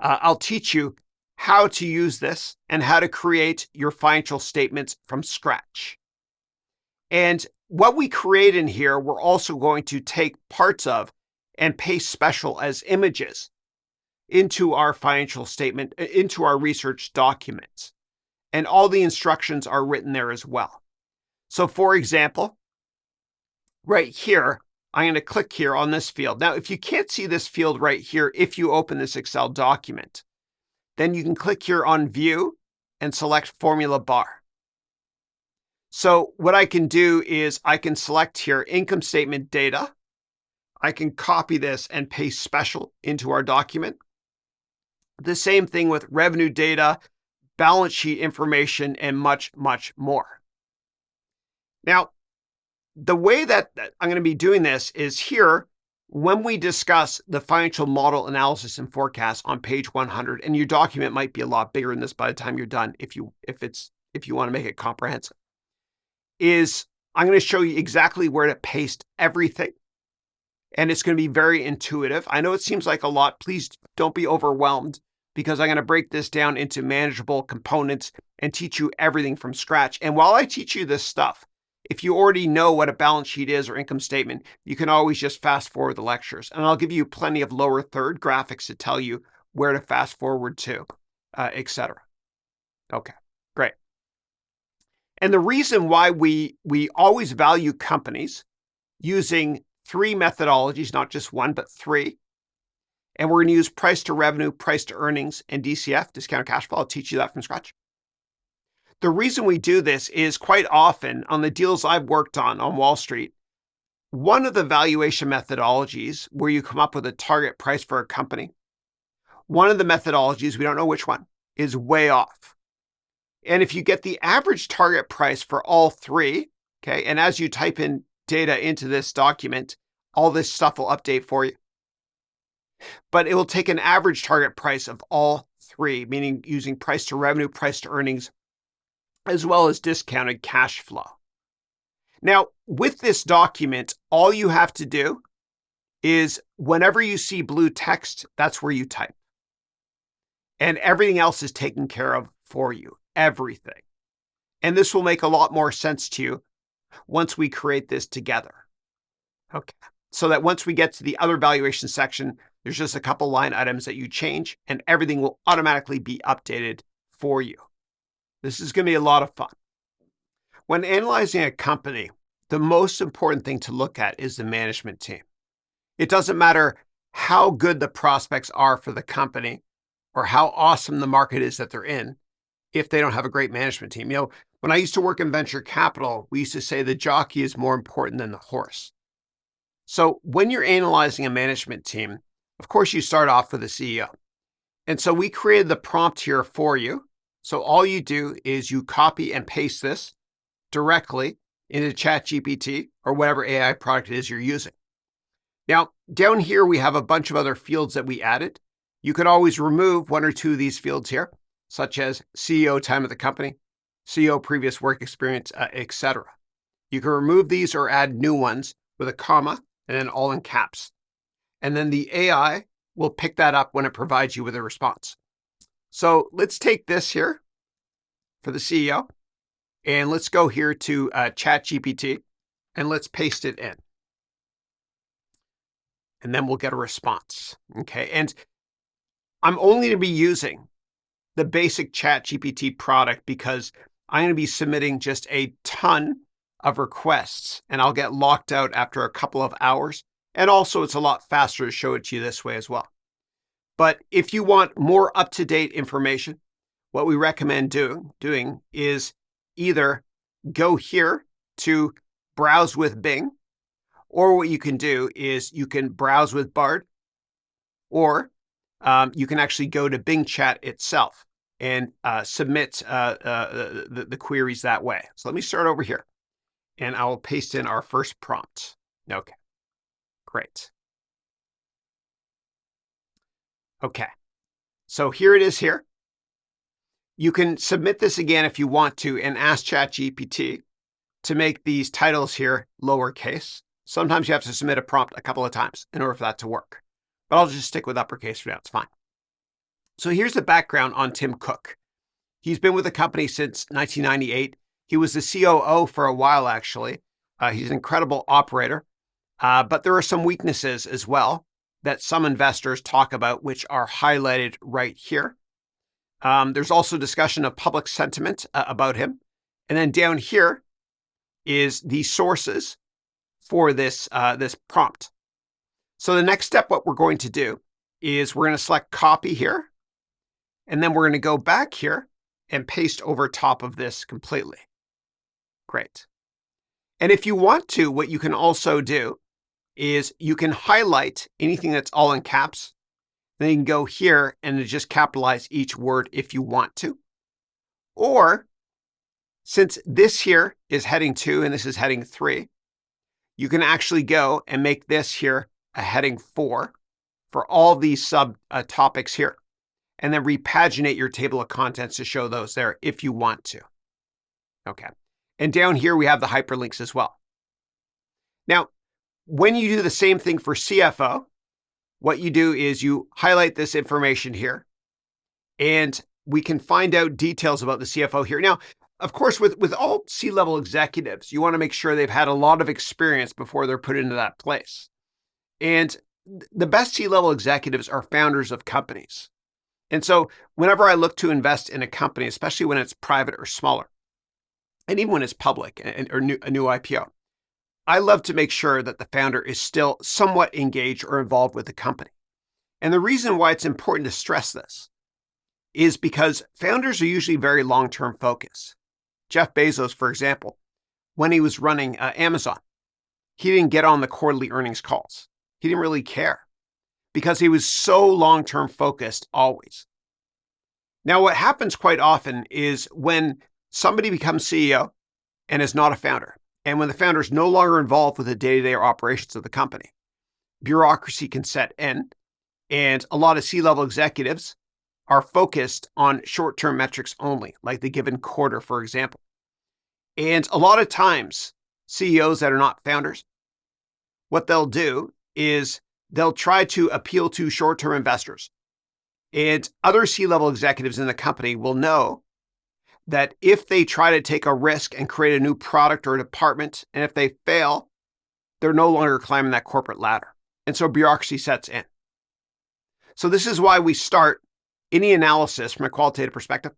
I'll teach you how to use this and how to create your financial statements from scratch. And what we create in here, we're also going to take parts of and paste special as images into our financial statement, into our research documents. And all the instructions are written there as well. So for example, right here, I'm going to click here on this field. Now, if you can't see this field right here, if you open this Excel document, then you can click here on View and select Formula Bar. So what I can do is I can select here income statement data. I can copy this and paste special into our document. The same thing with revenue data, balance sheet information, and much, much more. Now, the way that I'm going to be doing this is here, when we discuss the financial model analysis and forecast on page 100, and your document might be a lot bigger than this by the time you're done, if you want to make it comprehensive, is I'm going to show you exactly where to paste everything. And it's going to be very intuitive. I know it seems like a lot. Please don't be overwhelmed, because I'm going to break this down into manageable components and teach you everything from scratch. And while I teach you this stuff, if you already know what a balance sheet is or income statement, you can always just fast forward the lectures. And I'll give you plenty of lower third graphics to tell you where to fast forward to, etc. Okay, great. And the reason why we always value companies using 3 methodologies, not just one, but 3. And we're going to use price to revenue, price to earnings, and DCF, discounted cash flow. I'll teach you that from scratch. The reason we do this is quite often on the deals I've worked on Wall Street, one of the valuation methodologies where you come up with a target price for a company, one of the methodologies, we don't know which one, is way off. And if you get the average target price for all 3, okay, and as you type in data into this document, all this stuff will update for you. But it will take an average target price of all 3, meaning using price to revenue, price to earnings, as well as discounted cash flow. Now, with this document, all you have to do is whenever you see blue text, that's where you type. And everything else is taken care of for you, everything. And this will make a lot more sense to you once we create this together. Okay, so that once we get to the other valuation section, there's just a couple line items that you change and everything will automatically be updated for you. This is going to be a lot of fun. When analyzing a company, the most important thing to look at is the management team. It doesn't matter how good the prospects are for the company or how awesome the market is that they're in if they don't have a great management team. You know, when I used to work in venture capital, we used to say the jockey is more important than the horse. So when you're analyzing a management team, of course, you start off with the CEO. And so we created the prompt here for you. So all you do is you copy and paste this directly into ChatGPT or whatever AI product it is you're using. Now, down here, we have a bunch of other fields that we added. You could always remove 1 or 2 of these fields here, such as CEO time of the company, CEO previous work experience, etc. You can remove these or add new ones with a comma and then all in caps. And then the AI will pick that up when it provides you with a response. So let's take this here for the CEO, and let's go here to ChatGPT, and let's paste it in. And then we'll get a response, okay? And I'm only going to be using the basic ChatGPT product because I'm going to be submitting just a ton of requests, and I'll get locked out after a couple of hours. And also, it's a lot faster to show it to you this way as well. But if you want more up-to-date information, what we recommend doing is either go here to browse with Bing, or what you can do is you can browse with Bard, or you can actually go to Bing Chat itself and submit the queries that way. So let me start over here, and I will paste in our first prompt. Okay, great. Okay, so here it is here. You can submit this again if you want to and ask ChatGPT to make these titles here lowercase. Sometimes you have to submit a prompt a couple of times in order for that to work. But I'll just stick with uppercase for now, it's fine. So here's the background on Tim Cook. He's been with the company since 1998. He was the COO for a while, actually. He's an incredible operator, but there are some weaknesses as well that some investors talk about, which are highlighted right here. There's also discussion of public sentiment about him. And then down here is the sources for this prompt. So the next step, what we're going to do is we're going to select copy here, and then we're going to go back here and paste over top of this completely. Great. And if you want to, what you can also do is you can highlight anything that's all in caps. Then you can go here and just capitalize each word if you want to. Or since this here is heading 2 and this is heading 3, you can actually go and make this here a heading 4 for all these sub topics here, and then repaginate your table of contents to show those there if you want to. Okay. And down here we have the hyperlinks as well. Now, when you do the same thing for CFO, what you do is you highlight this information here, and we can find out details about the CFO here. Now, of course, with all C-level executives, you want to make sure they've had a lot of experience before they're put into that place. And the best C-level executives are founders of companies. And so whenever I look to invest in a company, especially when it's private or smaller, and even when it's public or a new IPO, I love to make sure that the founder is still somewhat engaged or involved with the company. And the reason why it's important to stress this is because founders are usually very long-term focused. Jeff Bezos, for example, when he was running Amazon, he didn't get on the quarterly earnings calls. He didn't really care because he was so long-term focused always. Now, what happens quite often is when somebody becomes CEO and is not a founder, and when the founder is no longer involved with the day-to-day operations of the company, bureaucracy can set in, and a lot of C-level executives are focused on short-term metrics only, like the given quarter, for example. And a lot of times, CEOs that are not founders, what they'll do is they'll try to appeal to short-term investors. And other C-level executives in the company will know that if they try to take a risk and create a new product or department, and if they fail, they're no longer climbing that corporate ladder. And so bureaucracy sets in. So this is why we start any analysis from a qualitative perspective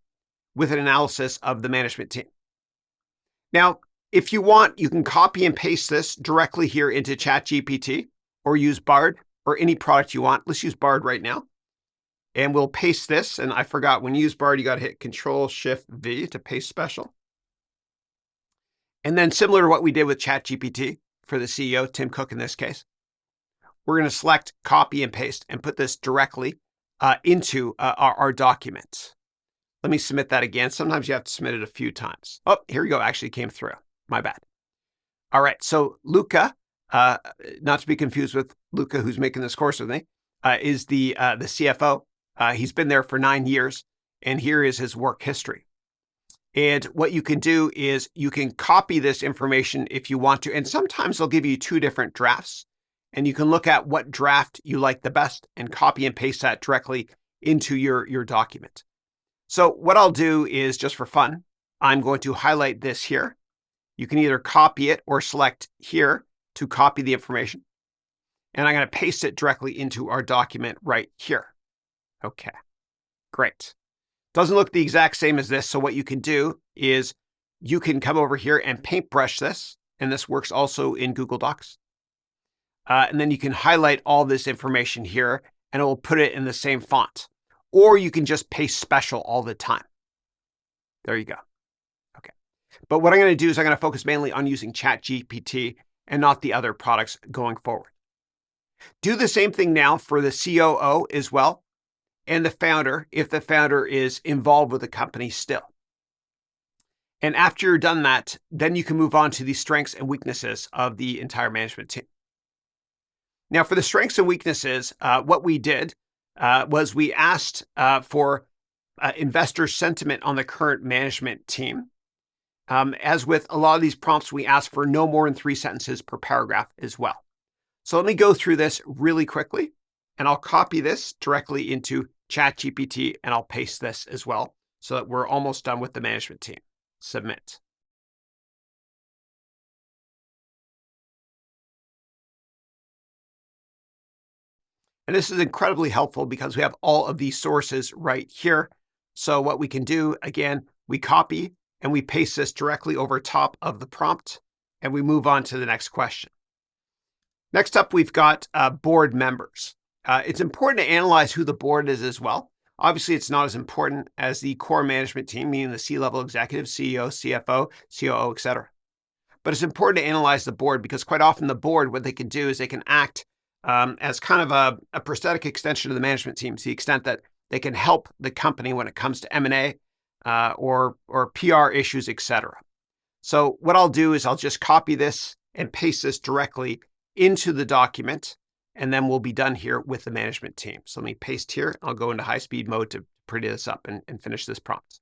with an analysis of the management team. Now, if you want, you can copy and paste this directly here into ChatGPT or use Bard or any product you want. Let's use Bard right now. And we'll paste this. And I forgot, when you use Bard, you got to hit Control-Shift-V to paste special. And then similar to what we did with ChatGPT for the CEO, Tim Cook in this case, we're going to select copy and paste and put this directly into our document. Let me submit that again. Sometimes you have to submit it a few times. Oh, here we go. Actually came through. My bad. All right. So Luca, not to be confused with Luca, who's making this course with me, is the CFO. He's been there for 9 years, and here is his work history. And what you can do is you can copy this information if you want to, and sometimes they'll give you 2 different drafts, and you can look at what draft you like the best and copy and paste that directly into your document. So what I'll do is, just for fun, I'm going to highlight this here. You can either copy it or select here to copy the information, and I'm going to paste it directly into our document right here. Okay, great. Doesn't look the exact same as this. So what you can do is you can come over here and paintbrush this. And this works also in Google Docs. And then you can highlight all this information here and it will put it in the same font. Or you can just paste special all the time. There you go. Okay. But what I'm going to do is I'm going to focus mainly on using ChatGPT and not the other products going forward. Do the same thing now for the COO as well. And the founder, if the founder is involved with the company still. And after you're done that, then you can move on to the strengths and weaknesses of the entire management team. Now, for the strengths and weaknesses, what we did was we asked for investor sentiment on the current management team. As with a lot of these prompts, we asked for no more than 3 sentences per paragraph as well. So let me go through this really quickly, and I'll copy this directly into ChatGPT, and I'll paste this as well so that we're almost done with the management team. Submit. And this is incredibly helpful because we have all of these sources right here. So what we can do, again, we copy and we paste this directly over top of the prompt, and we move on to the next question. Next up, we've got board members. It's important to analyze who the board is as well. Obviously, it's not as important as the core management team, meaning the C-level executives, CEO, CFO, COO, etc. But it's important to analyze the board because quite often the board, what they can do is they can act as kind of a prosthetic extension of the management team to the extent that they can help the company when it comes to M&A or PR issues, etc. So what I'll do is I'll just copy this and paste this directly into the document, and then we'll be done here with the management team. So let me paste here. I'll go into high-speed mode to pretty this up and finish this prompt.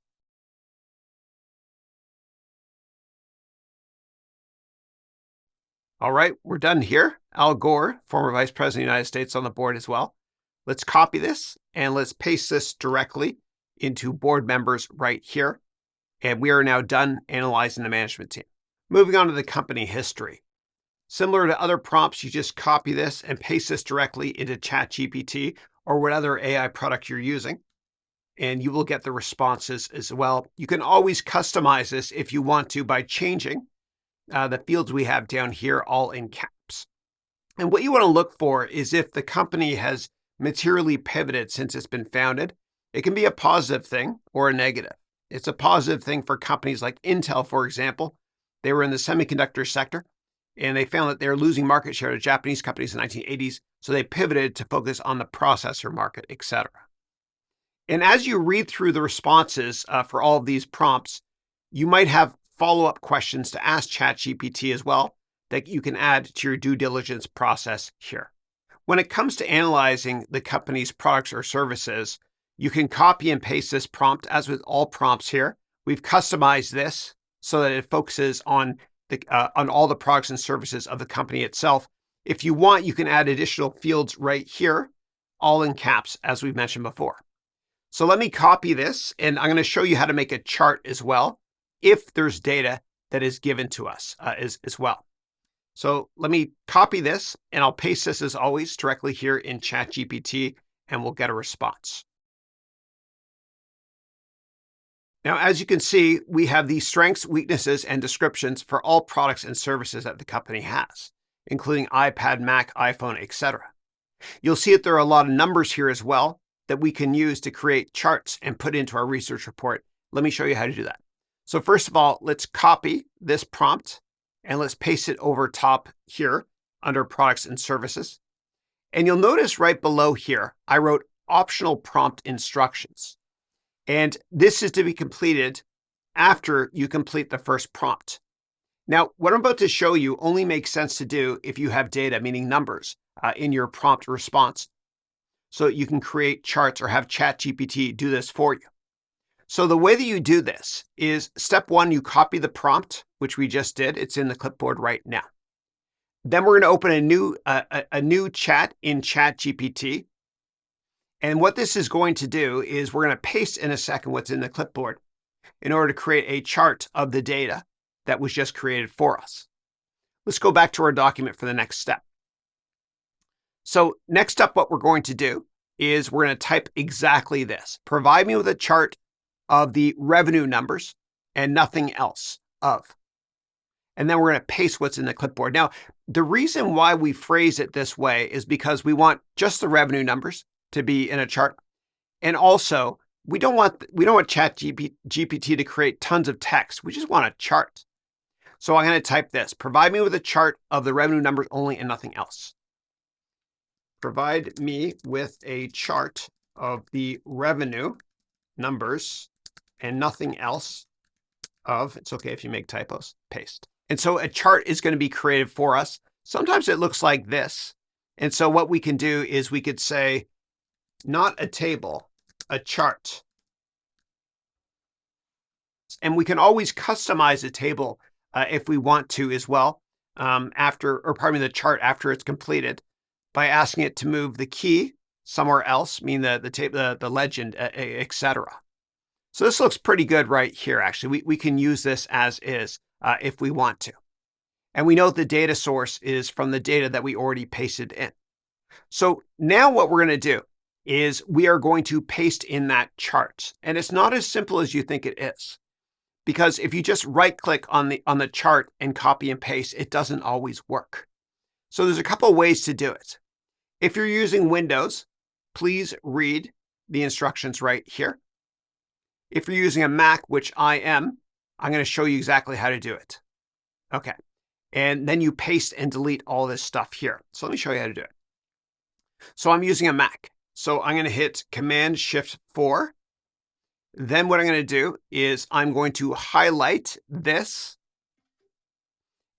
All right, we're done here. Al Gore, former Vice President of the United States, on the board as well. Let's copy this and let's paste this directly into board members right here. And we are now done analyzing the management team. Moving on to the company history. Similar to other prompts, you just copy this and paste this directly into ChatGPT or whatever AI product you're using, and you will get the responses as well. You can always customize this if you want to by changing the fields we have down here all in caps. And what you want to look for is if the company has materially pivoted since it's been founded. It can be a positive thing or a negative. It's a positive thing for companies like Intel, for example. They were in the semiconductor sector, and they found that they were losing market share to Japanese companies in the 1980s, so they pivoted to focus on the processor market, etc. And as you read through the responses for all of these prompts, you might have follow-up questions to ask ChatGPT as well that you can add to your due diligence process here. When it comes to analyzing the company's products or services, you can copy and paste this prompt. As with all prompts here, we've customized this so that it focuses on all the products and services of the company itself. If you want, you can add additional fields right here, all in caps, as we've mentioned before. So let me copy this, and I'm going to show you how to make a chart as well, if there's data that is given to us as well. So let me copy this, and I'll paste this, as always, directly here in ChatGPT, and we'll get a response. Now, as you can see, we have the strengths, weaknesses, and descriptions for all products and services that the company has, including iPad, Mac, iPhone, etc. You'll see that there are a lot of numbers here as well that we can use to create charts and put into our research report. Let me show you how to do that. So first of all, let's copy this prompt and let's paste it over top here under products and services. And you'll notice right below here, I wrote optional prompt instructions. And this is to be completed after you complete the first prompt. Now, what I'm about to show you only makes sense to do if you have data, meaning numbers, in your prompt response. So you can create charts or have ChatGPT do this for you. So the way that you do this is step one, you copy the prompt, which we just did. It's in the clipboard right now. Then we're going to open a new chat in ChatGPT. And what this is going to do is we're going to paste in a second what's in the clipboard in order to create a chart of the data that was just created for us. Let's go back to our document for the next step. So next up, what we're going to do is we're going to type exactly this. Provide me with a chart of the revenue numbers and nothing else of. And then we're going to paste what's in the clipboard. Now, the reason why we phrase it this way is because we want just the revenue numbers to be in a chart. And also, we don't want ChatGPT to create tons of text. We just want a chart. So I'm going to type this. Provide me with a chart of the revenue numbers only and nothing else. Provide me with a chart of the revenue numbers and nothing else of. It's okay if you make typos. Paste. And so a chart is going to be created for us. Sometimes it looks like this. And so what we can do is we could say, not a table, a chart. And we can always customize a table if we want to as well, the chart after it's completed, by asking it to move the key somewhere else, meaning the legend, etc. So this looks pretty good right here, actually. We can use this as is if we want to. And we know the data source is from the data that we already pasted in. So now what we're going to do is we are going to paste in that chart. And it's not as simple as you think it is. Because if you just right-click on the chart and copy and paste, it doesn't always work. So there's a couple of ways to do it. If you're using Windows, please read the instructions right here. If you're using a Mac, which I am, I'm going to show you exactly how to do it. Okay. And then you paste and delete all this stuff here. So let me show you how to do it. So I'm using a Mac. So I'm going to hit Command-Shift-4. Then what I'm going to do is I'm going to highlight this.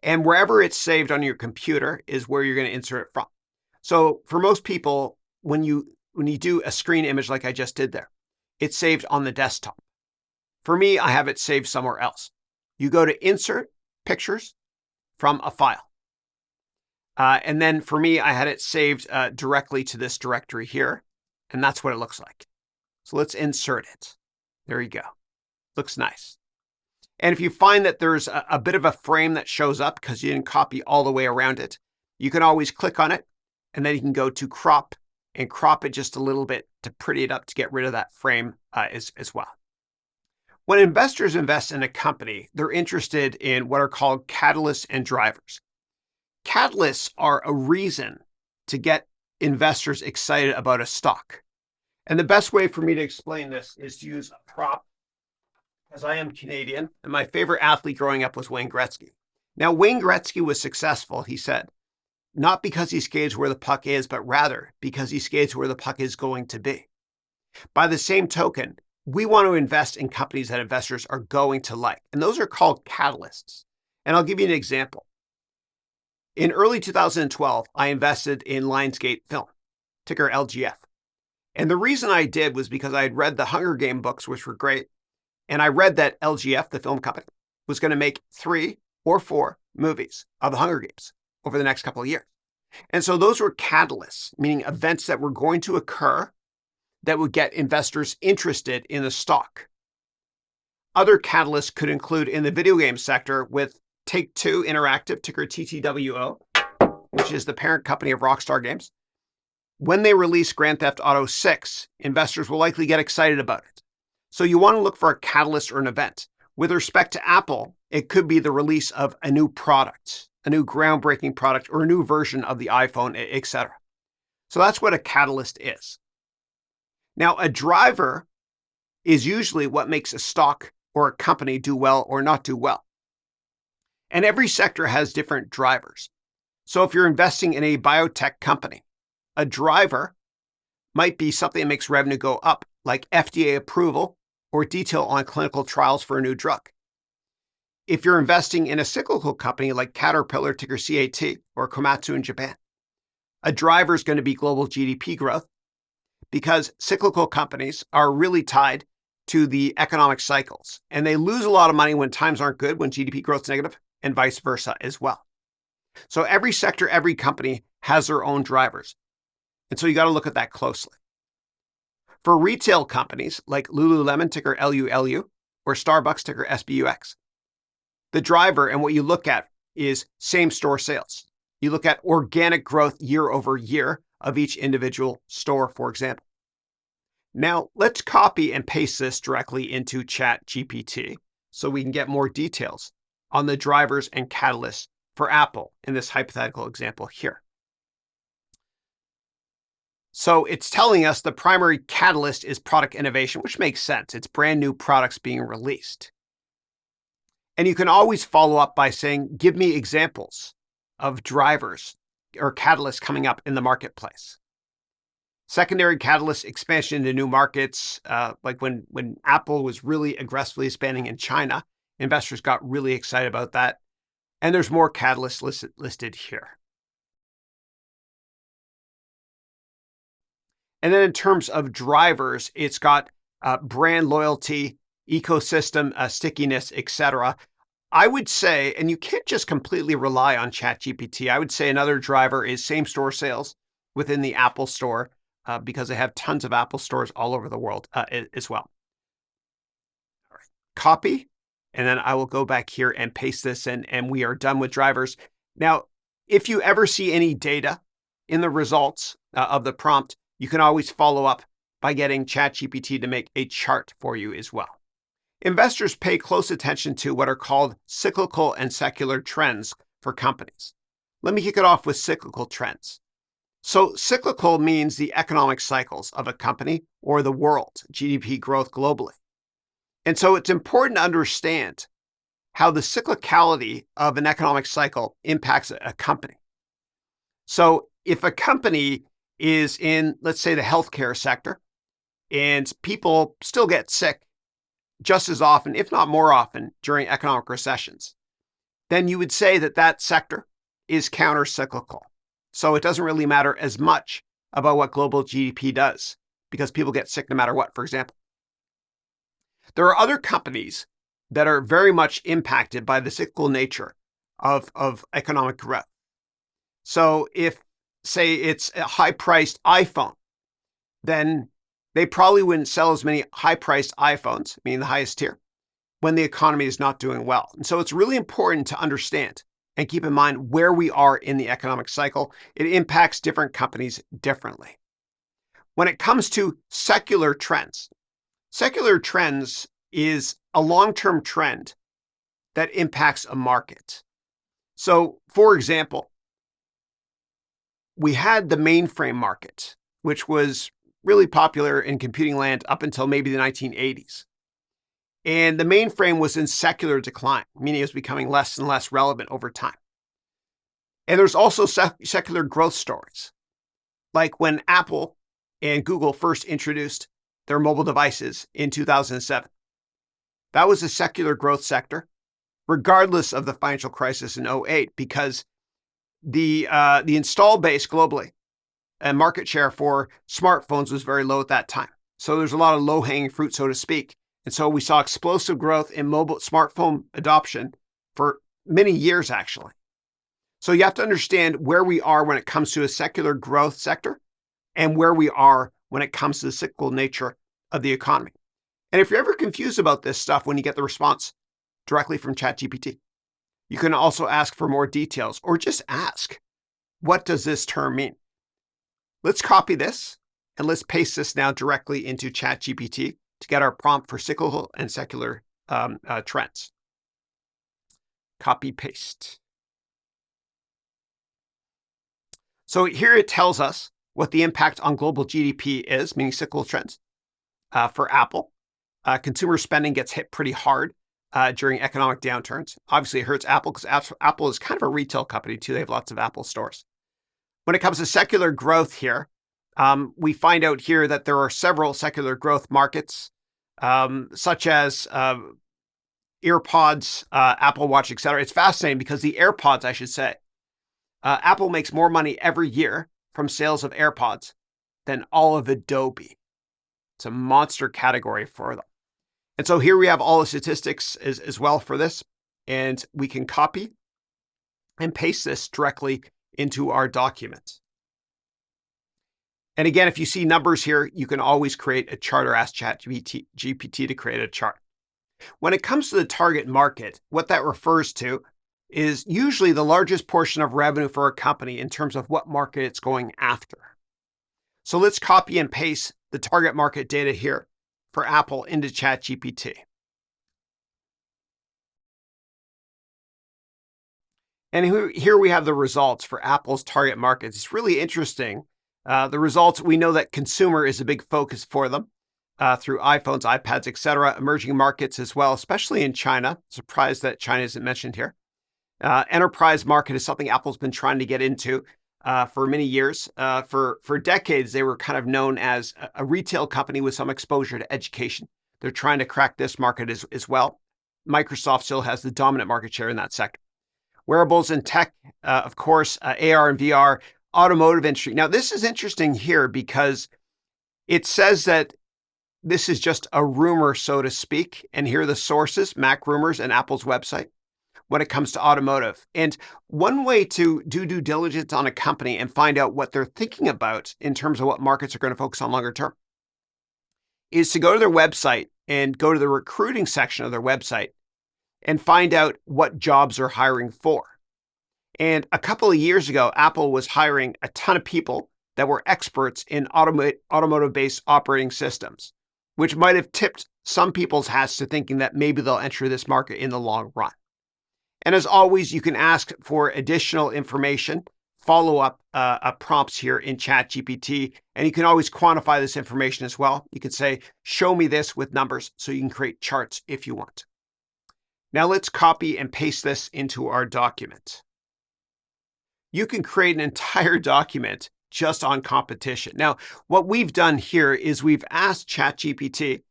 And wherever it's saved on your computer is where you're going to insert it from. So for most people, when you do a screen image like I just did there, it's saved on the desktop. For me, I have it saved somewhere else. You go to Insert, Pictures, from a file. And then for me, I had it saved directly to this directory here. And that's what it looks like. So let's insert it. There you go. Looks nice. And if you find that there's a bit of a frame that shows up because you didn't copy all the way around it, you can always click on it, and then you can go to crop and crop it just a little bit to pretty it up to get rid of that frame as well. When investors invest in a company, they're interested in what are called catalysts and drivers. Catalysts are a reason to get investors excited about a stock. And the best way for me to explain this is to use a prop, as I am Canadian, and my favorite athlete growing up was Wayne Gretzky. Now, Wayne Gretzky was successful, he said, not because he skates where the puck is, but rather because he skates where the puck is going to be. By the same token, we want to invest in companies that investors are going to like, and those are called catalysts. And I'll give you an example. In early 2012, I invested in Lionsgate Film, ticker LGF. And the reason I did was because I had read the Hunger Game books, which were great. And I read that LGF, the film company, was going to make 3 or 4 movies of the Hunger Games over the next couple of years. And so those were catalysts, meaning events that were going to occur that would get investors interested in the stock. Other catalysts could include in the video game sector with Take-Two Interactive, ticker TTWO, which is the parent company of Rockstar Games. When they release Grand Theft Auto 6, investors will likely get excited about it. So you want to look for a catalyst or an event. With respect to Apple, it could be the release of a new product, a new groundbreaking product, or a new version of the iPhone, etc. So that's what a catalyst is. Now, a driver is usually what makes a stock or a company do well or not do well. And every sector has different drivers. So if you're investing in a biotech company, a driver might be something that makes revenue go up, like FDA approval or detail on clinical trials for a new drug. If you're investing in a cyclical company like Caterpillar, ticker CAT, or Komatsu in Japan, a driver is going to be global GDP growth because cyclical companies are really tied to the economic cycles, and they lose a lot of money when times aren't good, when GDP growth is negative, and vice versa as well. So every sector, every company has their own drivers. And so you got to look at that closely. For retail companies like Lululemon, ticker LULU, or Starbucks, ticker SBUX, the driver and what you look at is same-store sales. You look at organic growth year over year of each individual store, for example. Now, let's copy and paste this directly into ChatGPT so we can get more details on the drivers and catalysts for Apple in this hypothetical example here. So it's telling us the primary catalyst is product innovation, which makes sense. It's brand new products being released. And you can always follow up by saying, give me examples of drivers or catalysts coming up in the marketplace. Secondary catalyst, expansion into new markets, like when Apple was really aggressively expanding in China, investors got really excited about that. And there's more catalysts listed here. And then in terms of drivers, it's got brand loyalty, ecosystem stickiness, etc. I would say, and you can't just completely rely on ChatGPT, I would say another driver is same-store sales within the Apple Store because they have tons of Apple stores all over the world as well. All right. Copy, and then I will go back here and paste this in, and we are done with drivers. Now, if you ever see any data in the results of the prompt, You can always follow up by getting ChatGPT to make a chart for you as well. Investors pay close attention to what are called cyclical and secular trends for companies. Let me kick it off with cyclical trends. So cyclical means the economic cycles of a company or the world, GDP growth globally. And so it's important to understand how the cyclicality of an economic cycle impacts a company. So if a company is in, let's say, the healthcare sector, and people still get sick just as often, if not more often, during economic recessions, then you would say that that sector is counter-cyclical. So it doesn't really matter as much about what global GDP does because people get sick no matter what, for example. There are other companies that are very much impacted by the cyclical nature of economic growth. So if, say, it's a high-priced iPhone, then they probably wouldn't sell as many high-priced iPhones, meaning the highest tier, when the economy is not doing well. And so it's really important to understand and keep in mind where we are in the economic cycle. It impacts different companies differently. When it comes to secular trends is a long-term trend that impacts a market. So, for example, we had the mainframe market, which was really popular in computing land up until maybe the 1980s. And the mainframe was in secular decline, meaning it was becoming less and less relevant over time. And there's also secular growth stories, like when Apple and Google first introduced their mobile devices in 2007. That was a secular growth sector, regardless of the financial crisis in 2008, because the install base globally and market share for smartphones was very low at that time. So there's a lot of low-hanging fruit, so to speak. And so we saw explosive growth in mobile smartphone adoption for many years, actually. So you have to understand where we are when it comes to a secular growth sector and where we are when it comes to the cyclical nature of the economy. And if you're ever confused about this stuff when you get the response directly from ChatGPT, you can also ask for more details or just ask, what does this term mean? Let's copy this and let's paste this now directly into ChatGPT to get our prompt for cyclical and secular trends. Copy, paste. So here it tells us what the impact on global GDP is, meaning cyclical trends. For Apple, consumer spending gets hit pretty hard during economic downturns. Obviously, it hurts Apple because Apple is kind of a retail company too. They have lots of Apple stores. When it comes to secular growth here, we find out here that there are several secular growth markets, such as EarPods, Apple Watch, etc. It's fascinating because the AirPods, I should say, Apple makes more money every year from sales of AirPods than all of Adobe. It's a monster category for them. And so here we have all the statistics as well for this, and we can copy and paste this directly into our document. And again, if you see numbers here, you can always create a chart or ask ChatGPT to create a chart. When it comes to the target market, what that refers to is usually the largest portion of revenue for a company in terms of what market it's going after. So let's copy and paste the target market data here for Apple into ChatGPT. And here we have the results for Apple's target markets. It's really interesting. The results, we know that consumer is a big focus for them through iPhones, iPads, etc. Emerging markets as well, especially in China. Surprised that China isn't mentioned here. Enterprise market is something Apple's been trying to get into for many years. For decades, they were kind of known as a retail company with some exposure to education. They're trying to crack this market as well. Microsoft still has the dominant market share in that sector. Wearables and tech, of course, AR and VR, automotive industry. Now, this is interesting here because it says that this is just a rumor, so to speak. And here are the sources, Mac Rumors and Apple's website, when it comes to automotive. And one way to do due diligence on a company and find out what they're thinking about in terms of what markets are going to focus on longer term is to go to their website and go to the recruiting section of their website and find out what jobs they're hiring for. And a couple of years ago, Apple was hiring a ton of people that were experts in automotive-based operating systems, which might have tipped some people's hats to thinking that maybe they'll enter this market in the long run. And as always, you can ask for additional information, follow-up prompts here in ChatGPT, and you can always quantify this information as well. You can say, show me this with numbers, so you can create charts if you want. Now let's copy and paste this into our document. You can create an entire document just on competition. Now, what we've done here is we've asked ChatGPT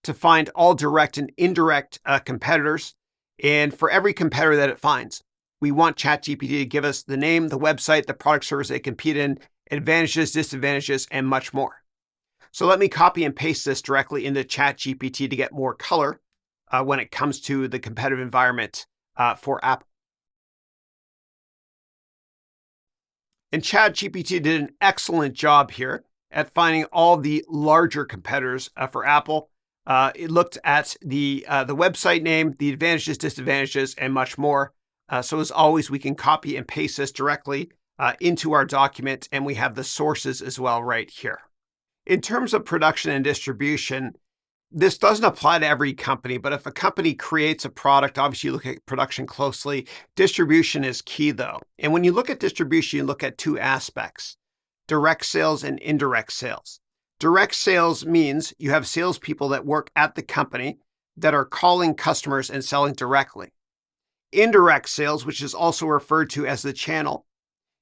to find all direct and indirect competitors. And for every competitor that it finds, we want ChatGPT to give us the name, the website, the product service they compete in, advantages, disadvantages, and much more. So let me copy and paste this directly into ChatGPT to get more color when it comes to the competitive environment for Apple. And ChatGPT did an excellent job here at finding all the larger competitors for Apple. It looked at the website name, the advantages, disadvantages, and much more. So as always, we can copy and paste this directly into our document, and we have the sources as well right here. In terms of production and distribution, this doesn't apply to every company, but if a company creates a product, obviously you look at production closely. Distribution is key though. And when you look at distribution, you look at two aspects: direct sales and indirect sales. Direct sales means you have salespeople that work at the company that are calling customers and selling directly. Indirect sales, which is also referred to as the channel,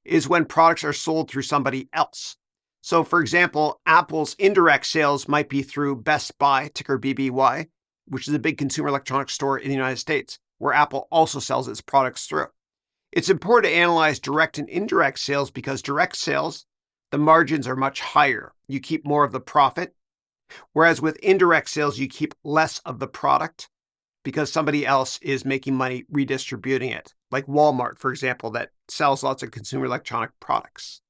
is when products are sold through somebody else. So for example, Apple's indirect sales might be through Best Buy, ticker BBY, which is a big consumer electronics store in the United States, where Apple also sells its products through. It's important to analyze direct and indirect sales because direct sales, the margins are much higher. You keep more of the profit, whereas with indirect sales, you keep less of the product because somebody else is making money redistributing it, like Walmart, for example, that sells lots of consumer electronic products.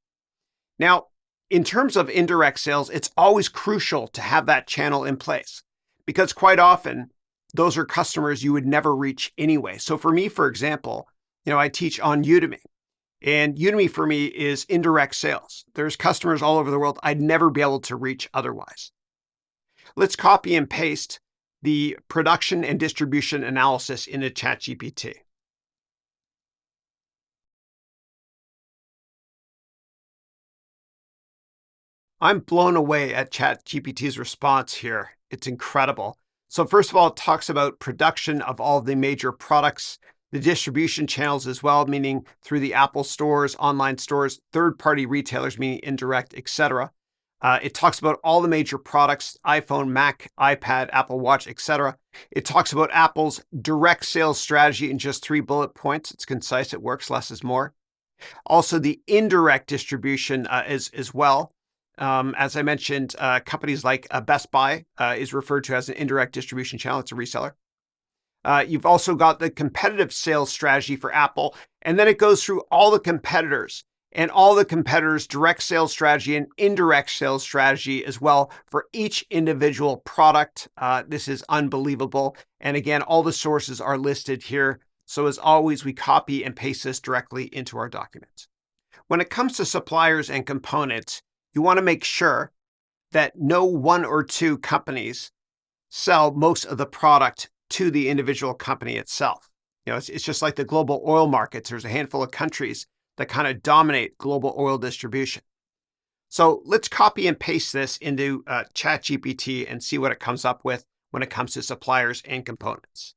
Now, in terms of indirect sales, it's always crucial to have that channel in place because quite often those are customers you would never reach anyway. So for me, for example, I teach on Udemy, and Udemy for me is indirect sales. There's customers all over the world I'd never be able to reach otherwise. Let's copy and paste the production and distribution analysis into ChatGPT. I'm blown away at ChatGPT's response here. It's incredible. So first of all, it talks about production of all of the major products, the distribution channels as well, meaning through the Apple stores, online stores, third-party retailers, meaning indirect, etc. It talks about all the major products: iPhone, Mac, iPad, Apple Watch, etc. It talks about Apple's direct sales strategy in just 3 bullet points. It's concise, it works, less is more. Also, the indirect distribution as well. As I mentioned, companies like Best Buy is referred to as an indirect distribution channel. It's a reseller. You've also got the competitive sales strategy for Apple, and then it goes through all the competitors and all the competitors' direct sales strategy and indirect sales strategy as well for each individual product. This is unbelievable. And again, all the sources are listed here. So as always, we copy and paste this directly into our document. When it comes to suppliers and components, you want to make sure that no one or two companies sell most of the product to the individual company itself. It's just like the global oil markets. There's a handful of countries that kind of dominate global oil distribution. So let's copy and paste this into ChatGPT and see what it comes up with when it comes to suppliers and components.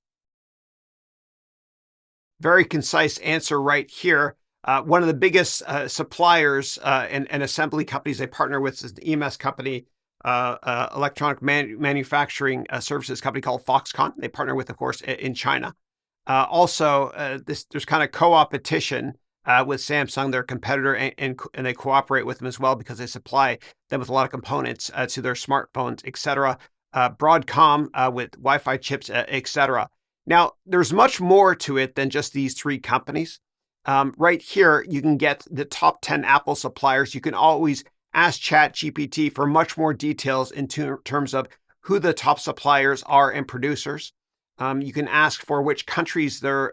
Very concise answer right here. One of the biggest suppliers and assembly companies they partner with is the EMS company, electronic manufacturing services company called Foxconn. They partner with, of course, in China. There's kind of co-opetition with Samsung, their competitor, and they cooperate with them as well because they supply them with a lot of components to their smartphones, etc. Broadcom with Wi-Fi chips, etc. Now, there's much more to it than just these 3 companies. Right here, you can get the top 10 Apple suppliers. You can always ask ChatGPT for much more details in terms of who the top suppliers are and producers. You can ask for which countries they're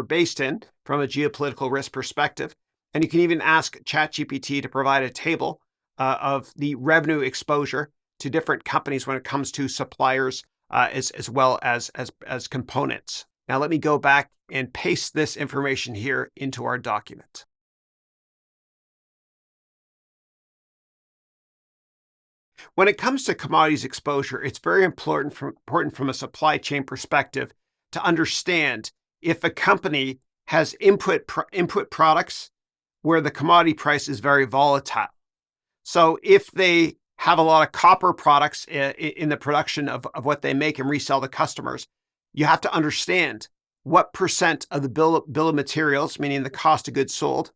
based in from a geopolitical risk perspective. And you can even ask ChatGPT to provide a table of the revenue exposure to different companies when it comes to suppliers as well as components. Now let me go back and paste this information here into our document. When it comes to commodities exposure, it's very important from a supply chain perspective to understand if a company has input products where the commodity price is very volatile. So if they have a lot of copper products in the production of what they make and resell to customers, you have to understand what percent of the bill of materials, meaning the cost of goods sold,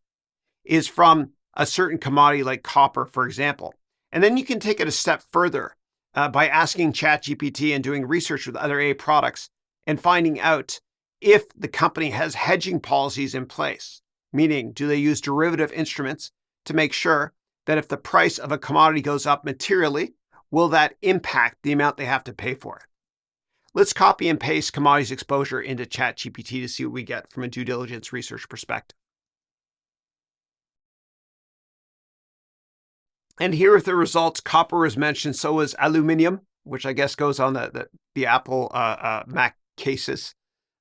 is from a certain commodity like copper, for example. And then you can take it a step further by asking ChatGPT and doing research with other AI products and finding out if the company has hedging policies in place, meaning do they use derivative instruments to make sure that if the price of a commodity goes up materially, will that impact the amount they have to pay for it? Let's copy and paste commodities exposure into ChatGPT to see what we get from a due diligence research perspective. And here are the results. Copper is mentioned, so is aluminum, which I guess goes on the Apple Mac cases.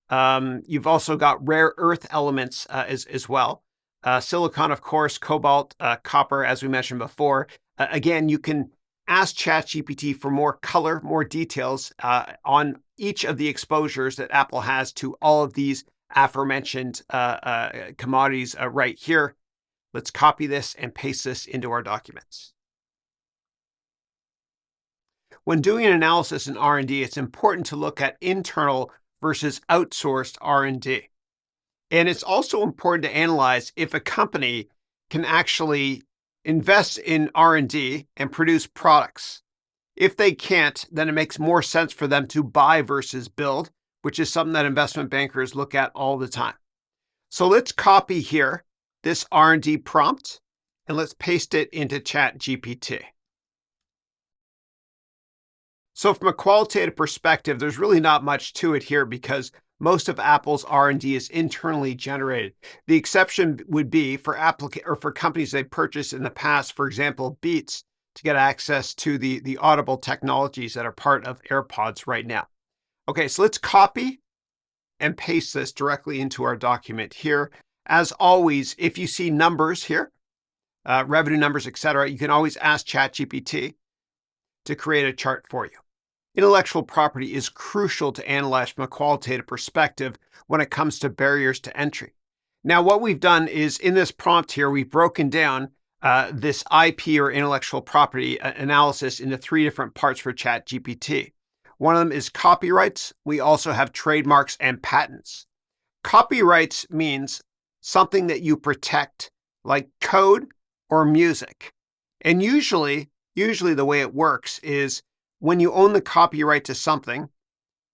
You've also got rare earth elements as well. Silicon, of course, cobalt, copper, as we mentioned before. Again, you can ask ChatGPT for more color, more details on each of the exposures that Apple has to all of these aforementioned commodities right here. Let's copy this and paste this into our documents. When doing an analysis in R&D, it's important to look at internal versus outsourced R&D. And it's also important to analyze if a company can actually invest in R&D and produce products. If they can't, then it makes more sense for them to buy versus build, which is something that investment bankers look at all the time. So let's copy here this R&D prompt and let's paste it into ChatGPT. So from a qualitative perspective, there's really not much to it here because most of Apple's R&D is internally generated. The exception would be for companies they purchased in the past, for example, Beats, to get access to the audible technologies that are part of AirPods right now. Okay, so let's copy and paste this directly into our document here. As always, if you see numbers here, revenue numbers, etc., you can always ask ChatGPT to create a chart for you. Intellectual property is crucial to analyze from a qualitative perspective when it comes to barriers to entry. Now, what we've done is in this prompt here, we've broken down this IP or intellectual property analysis into 3 different parts for ChatGPT. One of them is copyrights. We also have trademarks and patents. Copyrights means something that you protect, like code or music. And usually the way it works is when you own the copyright to something,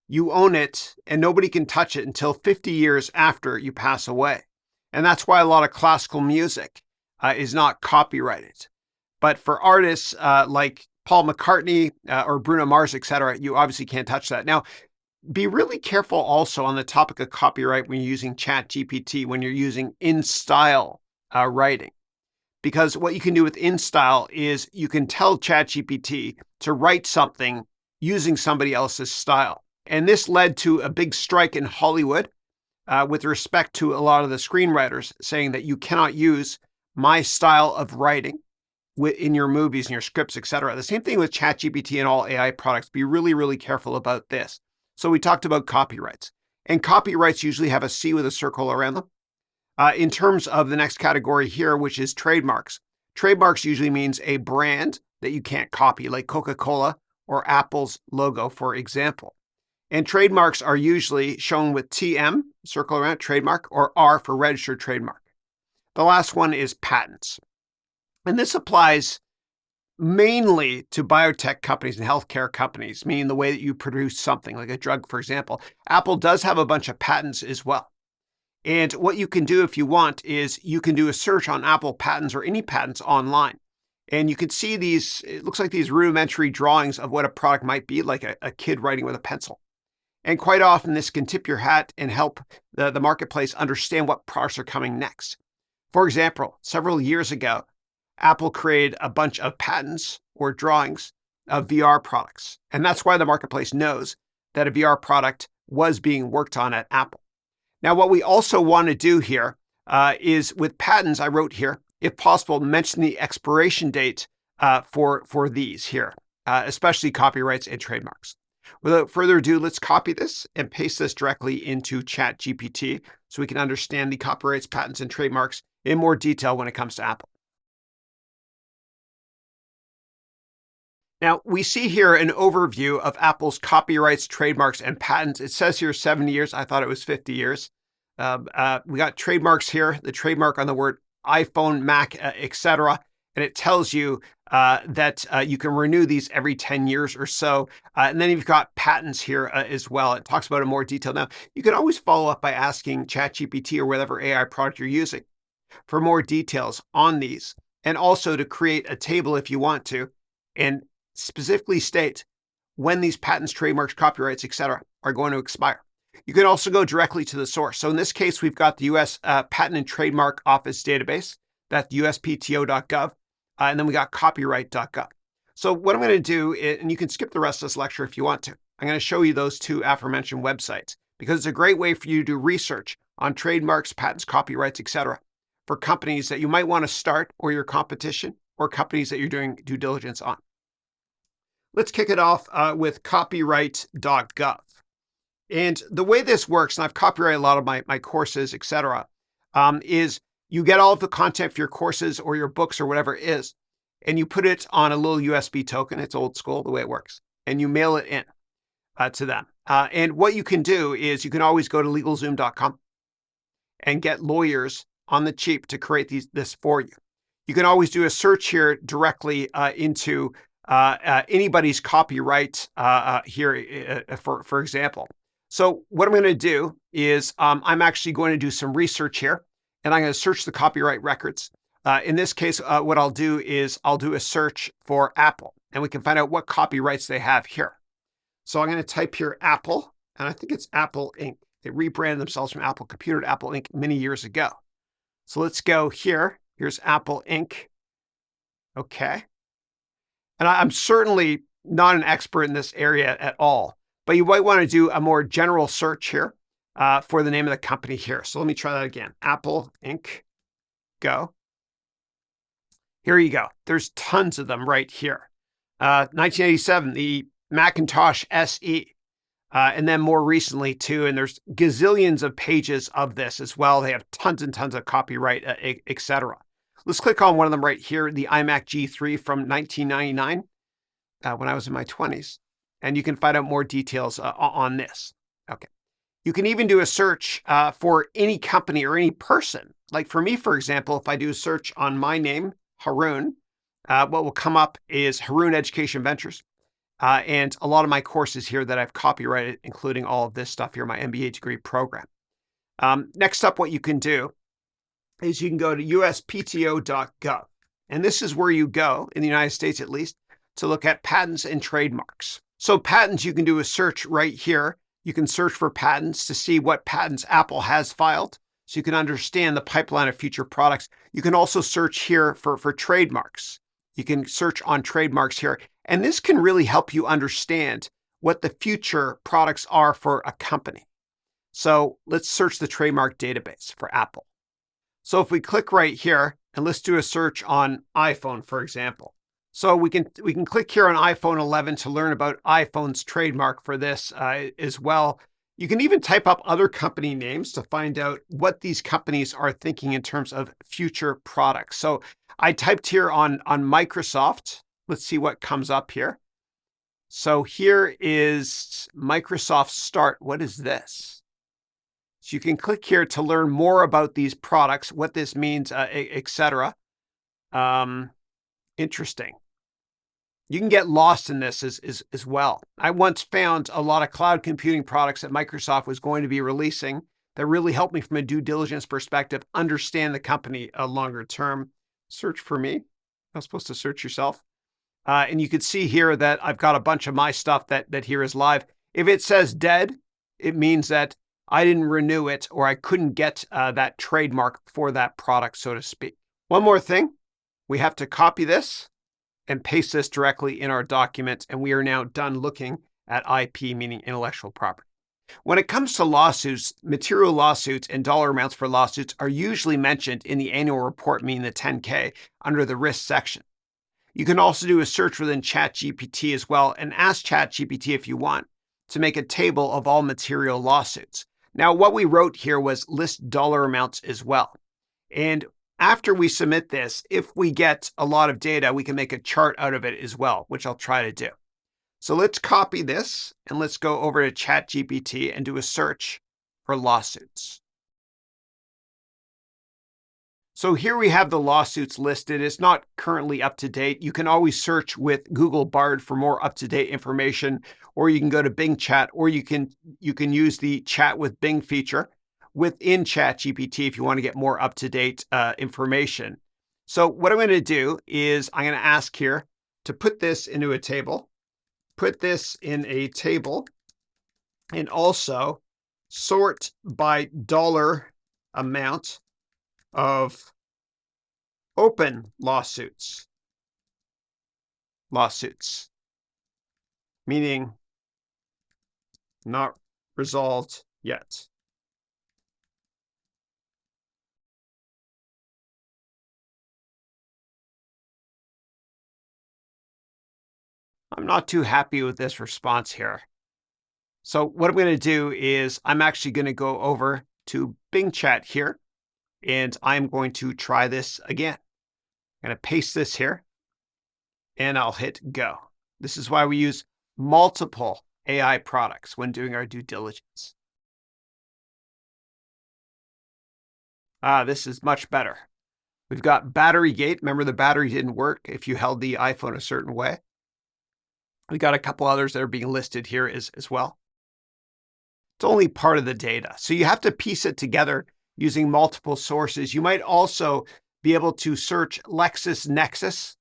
you own it and nobody can touch it until 50 years after you pass away. And that's why a lot of classical music is not copyrighted. But for artists like Paul McCartney or Bruno Mars, etc., you obviously can't touch that. Now, be really careful also on the topic of copyright when you're using ChatGPT, when you're using in-style writing. Because what you can do with in-style is you can tell ChatGPT to write something using somebody else's style. And this led to a big strike in Hollywood with respect to a lot of the screenwriters saying that you cannot use my style of writing in your movies and your scripts, etc. The same thing with ChatGPT and all AI products. Be really, really careful about this. So we talked about copyrights. And copyrights usually have a C with a circle around them. In terms of the next category here, which is trademarks. Trademarks usually means a brand that you can't copy, like Coca-Cola or Apple's logo, for example. And trademarks are usually shown with TM, circle around, trademark, or R for registered trademark. The last one is patents. And this applies mainly to biotech companies and healthcare companies, meaning the way that you produce something, like a drug, for example. Apple does have a bunch of patents as well. And what you can do if you want is you can do a search on Apple patents or any patents online. And you can see these, it looks like these rudimentary drawings of what a product might be, like a kid writing with a pencil. And quite often this can tip your hat and help the marketplace understand what products are coming next. For example, several years ago, Apple created a bunch of patents or drawings of VR products. And that's why the marketplace knows that a VR product was being worked on at Apple. Now, what we also want to do here is with patents, I wrote here, if possible, mention the expiration date for these here, especially copyrights and trademarks. Without further ado, let's copy this and paste this directly into ChatGPT so we can understand the copyrights, patents, and trademarks in more detail when it comes to Apple. Now, we see here an overview of Apple's copyrights, trademarks, and patents. It says here 70 years. I thought it was 50 years. We got trademarks here, the trademark on the word iPhone, Mac, etc. And it tells you that you can renew these every 10 years or so. And then you've got patents here as well. It talks about it in more detail. Now, you can always follow up by asking ChatGPT or whatever AI product you're using for more details on these, and also to create a table if you want to, and specifically state when these patents, trademarks, copyrights, etc. are going to expire. You can also go directly to the source. So in this case, we've got the U.S. Patent and Trademark Office database, that's uspto.gov, and then we got copyright.gov. So what I'm going to do, and you can skip the rest of this lecture if you want to, I'm going to show you those two aforementioned websites because it's a great way for you to do research on trademarks, patents, copyrights, etc. for companies that you might want to start or your competition or companies that you're doing due diligence on. Let's kick it off with copyright.gov. And the way this works, and I've copyrighted a lot of my courses, etc., is you get all of the content for your courses or your books or whatever it is, and you put it on a little USB token. It's old school, the way it works, and you mail it in to them. And what you can do is you can always go to LegalZoom.com and get lawyers on the cheap to create this for you. You can always do a search here directly into anybody's copyright here, for example. So what I'm going to do is I'm actually going to do some research here, and I'm going to search the copyright records. In this case, what I'll do is I'll do a search for Apple, and we can find out what copyrights they have here. So I'm going to type here Apple, and I think it's Apple Inc. They rebranded themselves from Apple Computer to Apple Inc. many years ago. So let's go here. Here's Apple Inc. Okay. And I'm certainly not an expert in this area at all, but you might want to do a more general search here for the name of the company here. So let me try that again. Apple Inc. Go. Here you go. There's tons of them right here. 1987, the Macintosh SE. And then more recently too, and there's gazillions of pages of this as well. They have tons and tons of copyright, etc. Let's click on one of them right here, the iMac G3 from 1999, when I was in my 20s. And you can find out more details on this. Okay. You can even do a search for any company or any person. Like for me, for example, if I do a search on my name, Haroon, what will come up is Haroon Education Ventures. And a lot of my courses here that I've copyrighted, including all of this stuff here, my MBA degree program. Next up, what you can do is you can go to uspto.gov. And this is where you go, in the United States at least, to look at patents and trademarks. So patents, you can do a search right here. You can search for patents to see what patents Apple has filed, so you can understand the pipeline of future products. You can also search here for trademarks. You can search on trademarks here. And this can really help you understand what the future products are for a company. So let's search the trademark database for Apple. So if we click right here, and let's do a search on iPhone, for example. So we can click here on iPhone 11 to learn about iPhone's trademark for this as well. You can even type up other company names to find out what these companies are thinking in terms of future products. So I typed here on Microsoft. Let's see what comes up here. So here is Microsoft Start. What is this? So you can click here to learn more about these products, what this means, etc. Interesting. You can get lost in this as well. I once found a lot of cloud computing products that Microsoft was going to be releasing that really helped me from a due diligence perspective, understand the company longer term. Search for me. You're not supposed to search yourself. And you can see here that I've got a bunch of my stuff that here is live. If it says dead, it means that I didn't renew it, or I couldn't get that trademark for that product, so to speak. One more thing, we have to copy this and paste this directly in our document, and we are now done looking at IP, meaning intellectual property. When it comes to lawsuits, material lawsuits and dollar amounts for lawsuits are usually mentioned in the annual report, meaning the 10K, under the risk section. You can also do a search within ChatGPT as well and ask ChatGPT if you want to make a table of all material lawsuits. Now, what we wrote here was list dollar amounts as well. And after we submit this, if we get a lot of data, we can make a chart out of it as well, which I'll try to do. So let's copy this and let's go over to ChatGPT and do a search for lawsuits. So here we have the lawsuits listed. It's not currently up to date. You can always search with Google Bard for more up-to-date information, or you can go to Bing Chat, or you can use the Chat with Bing feature within ChatGPT if you want to get more up-to-date information. So what I'm going to do is I'm going to ask here to put this into a table, put this in a table, and also sort by dollar amount of open lawsuits, meaning not resolved yet. I'm not too happy with this response here. So what I'm going to do is I'm actually going to go over to Bing Chat here, and I'm going to try this again. I'm going to paste this here, and I'll hit go. This is why we use multiple AI products when doing our due diligence. This is much better. We've got battery gate. Remember, the battery didn't work if you held the iPhone a certain way. We got a couple others that are being listed here as well. It's only part of the data. So you have to piece it together using multiple sources. You might also be able to search LexisNexis,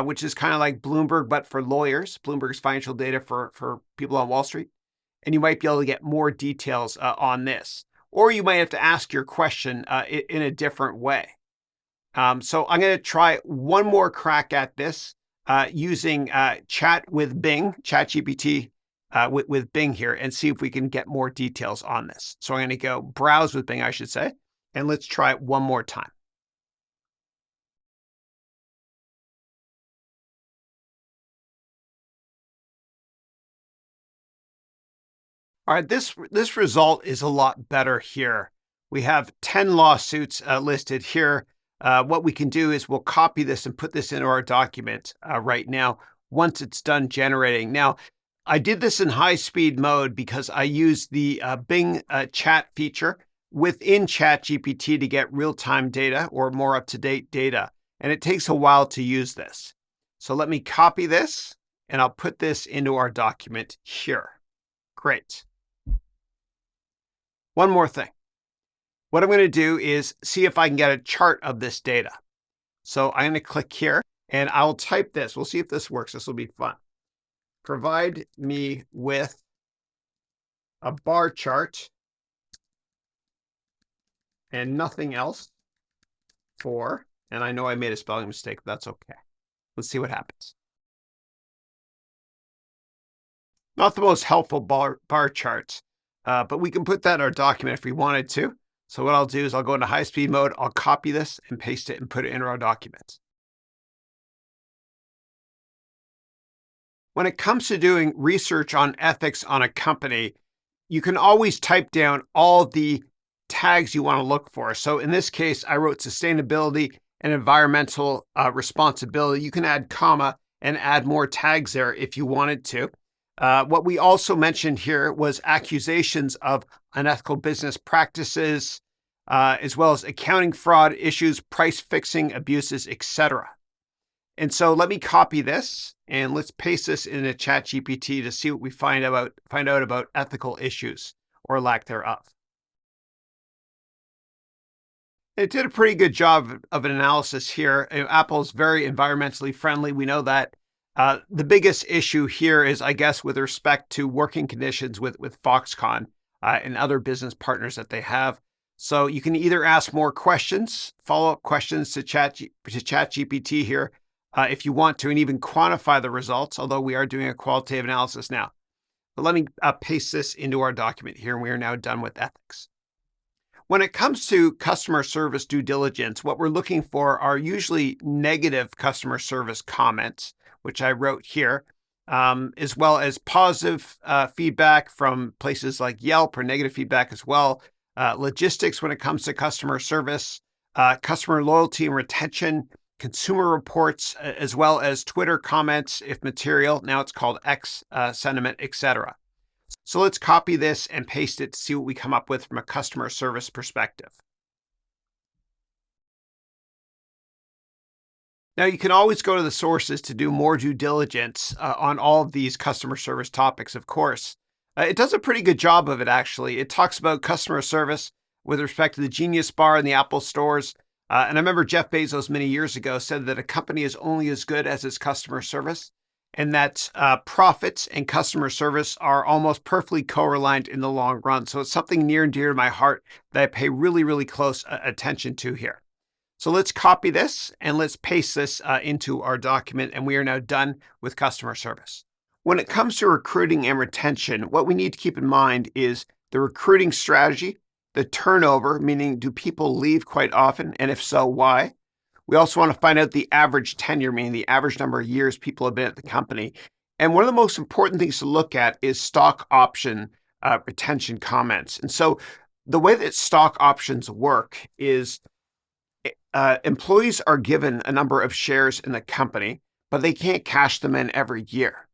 which is kind of like Bloomberg, but for lawyers. Bloomberg's financial data for people on Wall Street. And you might be able to get more details on this. Or you might have to ask your question in a different way. So I'm going to try one more crack at this using Chat with Bing, ChatGPT with Bing here, and see if we can get more details on this. So I'm going to go browse with Bing, I should say, and let's try it one more time. All right, this result is a lot better here. We have 10 lawsuits listed here. What we can do is we'll copy this and put this into our document right now once it's done generating. Now, I did this in high-speed mode because I used the Bing chat feature within ChatGPT to get real-time data or more up-to-date data, and it takes a while to use this. So let me copy this, and I'll put this into our document here. Great. One more thing. What I'm going to do is see if I can get a chart of this data. So I'm going to click here, and I'll type this. We'll see if this works. This will be fun. Provide me with a bar chart and nothing else for, and I know I made a spelling mistake, but that's okay. Let's see what happens. Not the most helpful bar charts, but we can put that in our document if we wanted to. So what I'll do is I'll go into high-speed mode, I'll copy this and paste it and put it in our document. When it comes to doing research on ethics on a company, you can always type down all the tags you want to look for. So in this case, I wrote sustainability and environmental responsibility. You can add comma and add more tags there if you wanted to. What we also mentioned here was accusations of unethical business practices, as well as accounting fraud issues, price fixing abuses, etc. And so let me copy this and let's paste this in a ChatGPT to see what we find out about ethical issues or lack thereof. It did a pretty good job of an analysis here. Apple is very environmentally friendly. We know that. The biggest issue here is, I guess, with respect to working conditions with Foxconn. and other business partners that they have. So you can either ask more questions, follow-up questions to ChatGPT here, if you want to, and even quantify the results, although we are doing a qualitative analysis now. But let me paste this into our document here, and we are now done with ethics. When it comes to customer service due diligence, what we're looking for are usually negative customer service comments, which I wrote here, as well as positive feedback from places like Yelp, or negative feedback as well. Logistics when it comes to customer service, customer loyalty and retention, consumer reports, as well as Twitter comments, if material. Now it's called X sentiment, etc. So let's copy this and paste it to see what we come up with from a customer service perspective. Now, you can always go to the sources to do more due diligence on all of these customer service topics, of course. It does a pretty good job of it, actually. It talks about customer service with respect to the Genius Bar and the Apple stores. And I remember Jeff Bezos many years ago said that a company is only as good as its customer service, and that profits and customer service are almost perfectly co-reliant in the long run. So it's something near and dear to my heart that I pay really, really close attention to here. So let's copy this and let's paste this into our document, and we are now done with customer service. When it comes to recruiting and retention, what we need to keep in mind is the recruiting strategy, the turnover, meaning do people leave quite often, and if so, why? We also want to find out the average tenure, meaning the average number of years people have been at the company. And one of the most important things to look at is stock option retention comments. And so the way that stock options work is employees are given a number of shares in the company, but they can't cash them in every year.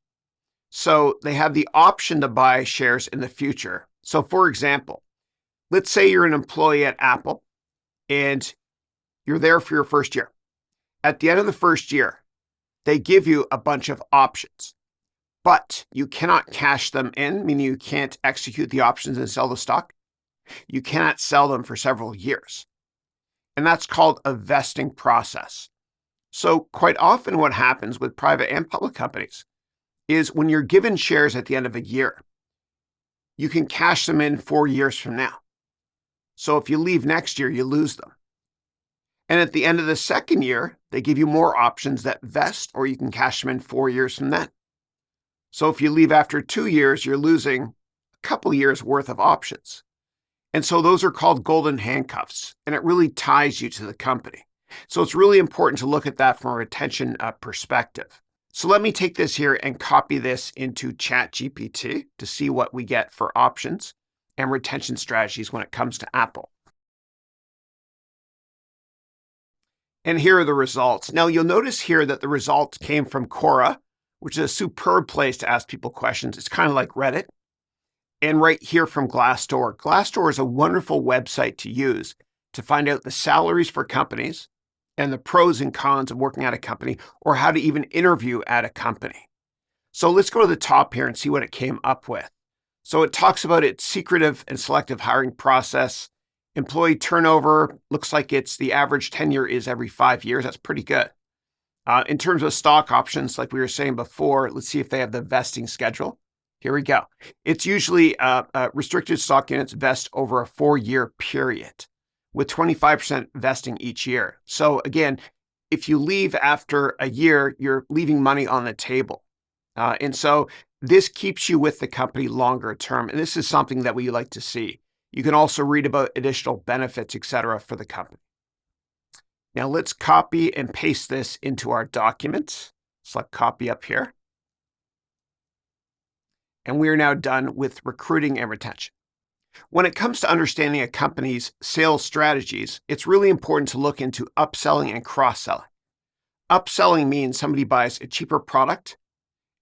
So they have the option to buy shares in the future. So for example, let's say you're an employee at Apple and you're there for your first year. At the end of the first year, they give you a bunch of options, but you cannot cash them in, meaning you can't execute the options and sell the stock. You cannot sell them for several years. And that's called a vesting process. So quite often what happens with private and public companies is when you're given shares at the end of a year, you can cash them in 4 years from now. So if you leave next year, you lose them. And at the end of the second year, they give you more options that vest, or you can cash them in 4 years from then. So if you leave after 2 years, you're losing a couple years worth of options. And so those are called golden handcuffs, and it really ties you to the company. So it's really important to look at that from a retention perspective. So let me take this here and copy this into ChatGPT to see what we get for options and retention strategies when it comes to Apple. And here are the results. Now you'll notice here that the results came from Quora, which is a superb place to ask people questions. It's kind of like Reddit. And right here from Glassdoor. Glassdoor is a wonderful website to use to find out the salaries for companies and the pros and cons of working at a company, or how to even interview at a company. So let's go to the top here and see what it came up with. So it talks about its secretive and selective hiring process. Employee turnover looks like it's the average tenure is every 5 years. That's pretty good. In terms of stock options, like we were saying before, let's see if they have the vesting schedule. Here we go. It's usually restricted stock units vest over a 4-year period with 25% vesting each year. So again, if you leave after a year, you're leaving money on the table. And so this keeps you with the company longer term. And this is something that we like to see. You can also read about additional benefits, etc., for the company. Now let's copy and paste this into our document. Select copy up here. And we are now done with recruiting and retention. When it comes to understanding a company's sales strategies, it's really important to look into upselling and cross-selling. Upselling means somebody buys a cheaper product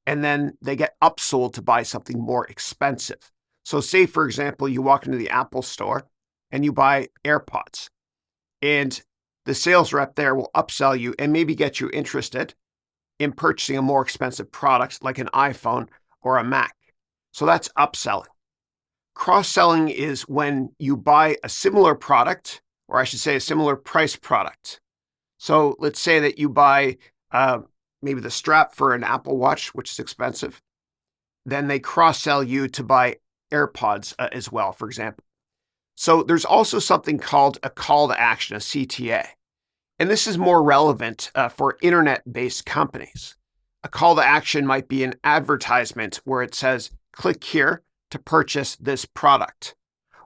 and then they get upsold to buy something more expensive. So say, for example, you walk into the Apple store and you buy AirPods, and the sales rep there will upsell you and maybe get you interested in purchasing a more expensive product like an iPhone or a Mac. So that's upselling. Cross-selling is when you buy a similar product, or I should say a similar price product. So let's say that you buy maybe the strap for an Apple Watch, which is expensive. Then they cross-sell you to buy AirPods as well, for example. So there's also something called a call to action, a CTA. And this is more relevant for internet-based companies. A call to action might be an advertisement where it says, click here to purchase this product.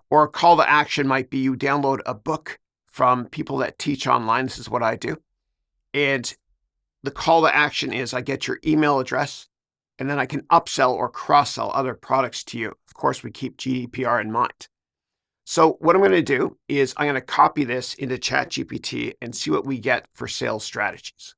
Or a call to action might be you download a book from people that teach online. This is what I do. And the call to action is I get your email address, and then I can upsell or cross-sell other products to you. Of course, we keep GDPR in mind. So what I'm going to do is I'm going to copy this into ChatGPT and see what we get for sales strategies.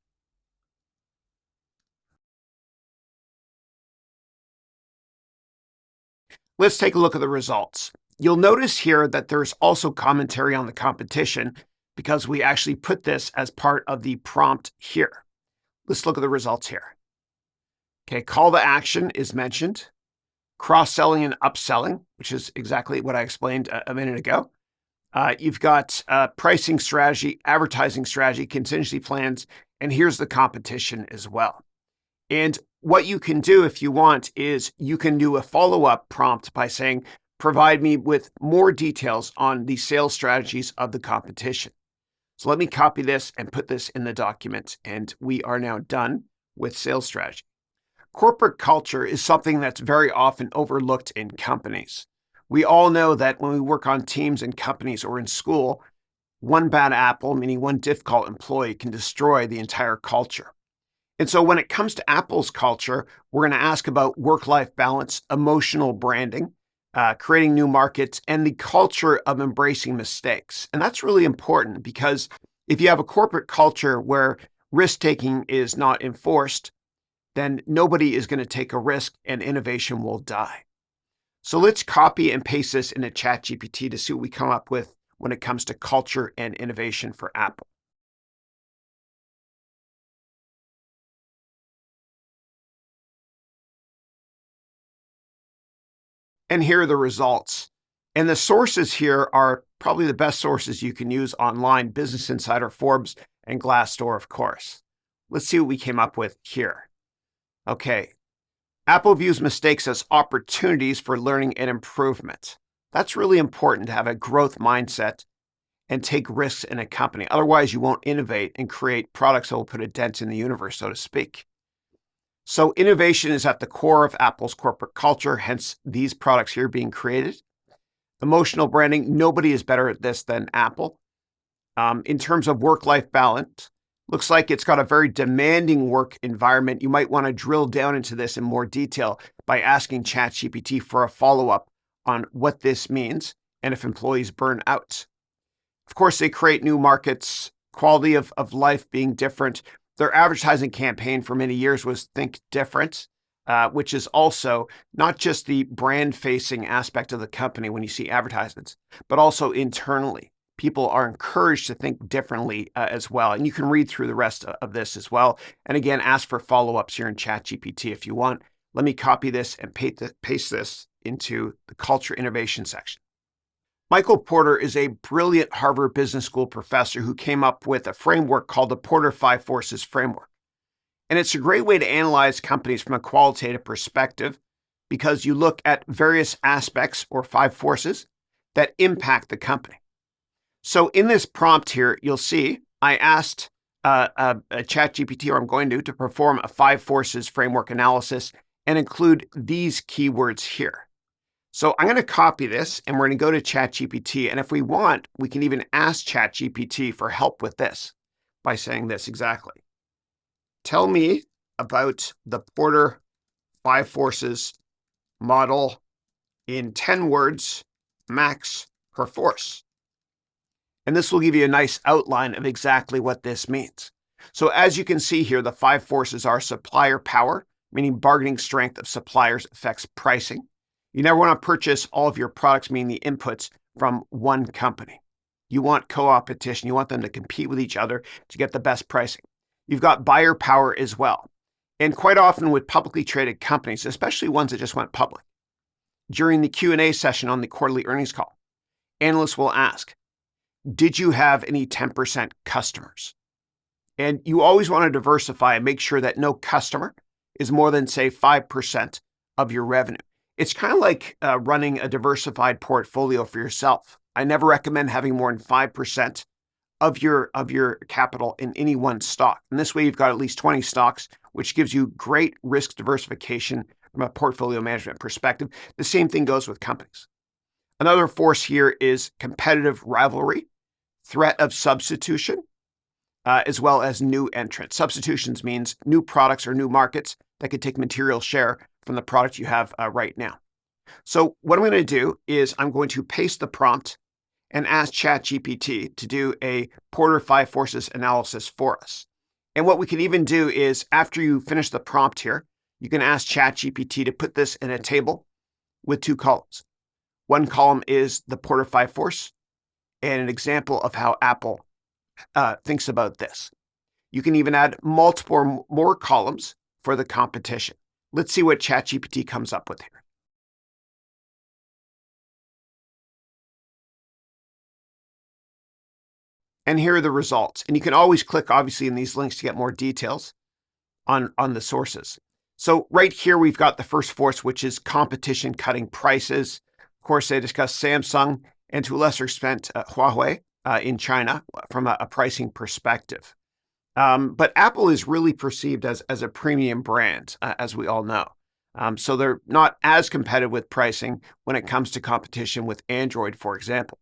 Let's take a look at the results. You'll notice here that there's also commentary on the competition because we actually put this as part of the prompt here. Let's look at the results here. Okay, call to action is mentioned. Cross-selling and upselling, which is exactly what I explained a minute ago. You've got pricing strategy, advertising strategy, contingency plans, and here's the competition as well. And what you can do if you want is you can do a follow-up prompt by saying, provide me with more details on the sales strategies of the competition. So let me copy this and put this in the document, and we are now done with sales strategy. Corporate culture is something that's very often overlooked in companies. We all know that when we work on teams in companies or in school, one bad apple, meaning one difficult employee, can destroy the entire culture. And so when it comes to Apple's culture, we're going to ask about work-life balance, emotional branding, creating new markets, and the culture of embracing mistakes. And that's really important because if you have a corporate culture where risk-taking is not enforced, then nobody is going to take a risk and innovation will die. So let's copy and paste this into ChatGPT to see what we come up with when it comes to culture and innovation for Apple. And here are the results. And the sources here are probably the best sources you can use online: Business Insider, Forbes, and Glassdoor, of course. Let's see what we came up with here. Okay. Apple views mistakes as opportunities for learning and improvement. That's really important to have a growth mindset and take risks in a company. Otherwise, you won't innovate and create products that will put a dent in the universe, so to speak. So innovation is at the core of Apple's corporate culture, hence these products here being created. Emotional branding, nobody is better at this than Apple. In terms of work-life balance, looks like it's got a very demanding work environment. You might want to drill down into this in more detail by asking ChatGPT for a follow-up on what this means and if employees burn out. Of course, they create new markets, quality of life being different. Their advertising campaign for many years was Think Different, which is also not just the brand-facing aspect of the company when you see advertisements, but also internally. People are encouraged to think differently as well. And you can read through the rest of this as well. And again, ask for follow-ups here in ChatGPT if you want. Let me copy this and paste this into the culture innovation section. Michael Porter is a brilliant Harvard Business School professor who came up with a framework called the Porter 5 Forces Framework. And it's a great way to analyze companies from a qualitative perspective because you look at various aspects or 5 forces that impact the company. So in this prompt here, you'll see I asked a ChatGPT, or I'm going to perform a 5 forces framework analysis and include these keywords here. So I'm going to copy this and we're going to go to ChatGPT. And if we want, we can even ask ChatGPT for help with this by saying this exactly. Tell me about the Porter 5 forces model in 10 words, max per force. And this will give you a nice outline of exactly what this means. So as you can see here, the 5 forces are supplier power, meaning bargaining strength of suppliers affects pricing. You never want to purchase all of your products, meaning the inputs, from one company. You want co-opetition. You want them to compete with each other to get the best pricing. You've got buyer power as well. And quite often with publicly traded companies, especially ones that just went public, during the Q&A session on the quarterly earnings call, analysts will ask, did you have any 10% customers? And you always want to diversify and make sure that no customer is more than, say, 5% of your revenue. It's kind of like running a diversified portfolio for yourself. I never recommend having more than 5% of your capital in any one stock. And this way you've got at least 20 stocks, which gives you great risk diversification from a portfolio management perspective. The same thing goes with companies. Another force here is competitive rivalry, threat of substitution, as well as new entrants. Substitutions means new products or new markets that could take material share from the product you have right now. So what I'm going to do is I'm going to paste the prompt and ask ChatGPT to do a Porter 5 Forces analysis for us. And what we can even do is after you finish the prompt here, you can ask ChatGPT to put this in a table with 2 columns. One column is the Porter 5 Force and an example of how Apple thinks about this. You can even add multiple more columns for the competition. Let's see what ChatGPT comes up with here. And here are the results. And you can always click, obviously, in these links to get more details on the sources. So right here, we've got the first force, which is competition cutting prices. Of course, they discuss Samsung and to a lesser extent, Huawei in China from a pricing perspective. But Apple is really perceived as a premium brand, as we all know. So they're not as competitive with pricing when it comes to competition with Android, for example.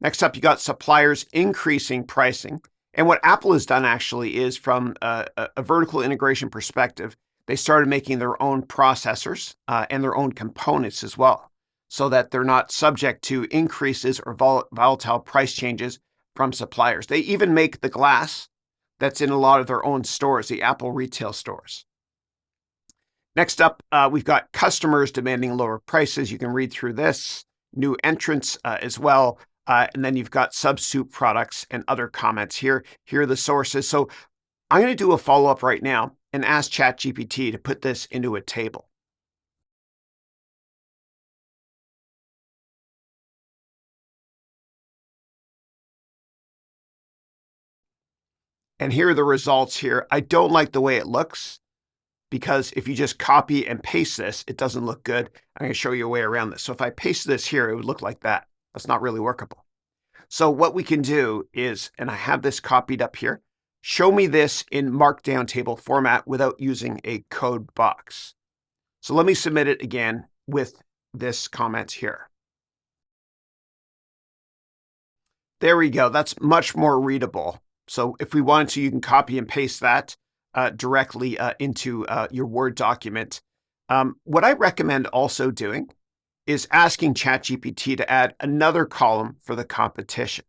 Next up, you got suppliers increasing pricing. And what Apple has done actually is from a vertical integration perspective, they started making their own processors and their own components as well, so that they're not subject to increases or volatile price changes from suppliers. They even make the glass that's in a lot of their own stores, the Apple retail stores. Next up, we've got customers demanding lower prices. You can read through this. New entrants as well. And then you've got substitute products and other comments here. Here are the sources. So I'm going to do a follow-up right now and ask ChatGPT to put this into a table. And here are the results here. I don't like the way it looks because if you just copy and paste this, it doesn't look good. I'm going to show you a way around this. So if I paste this here, it would look like that. That's not really workable. So what we can do is, and I have this copied up here, show me this in markdown table format without using a code box. So let me submit it again with this comment here. There we go. That's much more readable. So if we wanted to, you can copy and paste that directly into your Word document. What I recommend also doing is asking ChatGPT to add another column for the competition.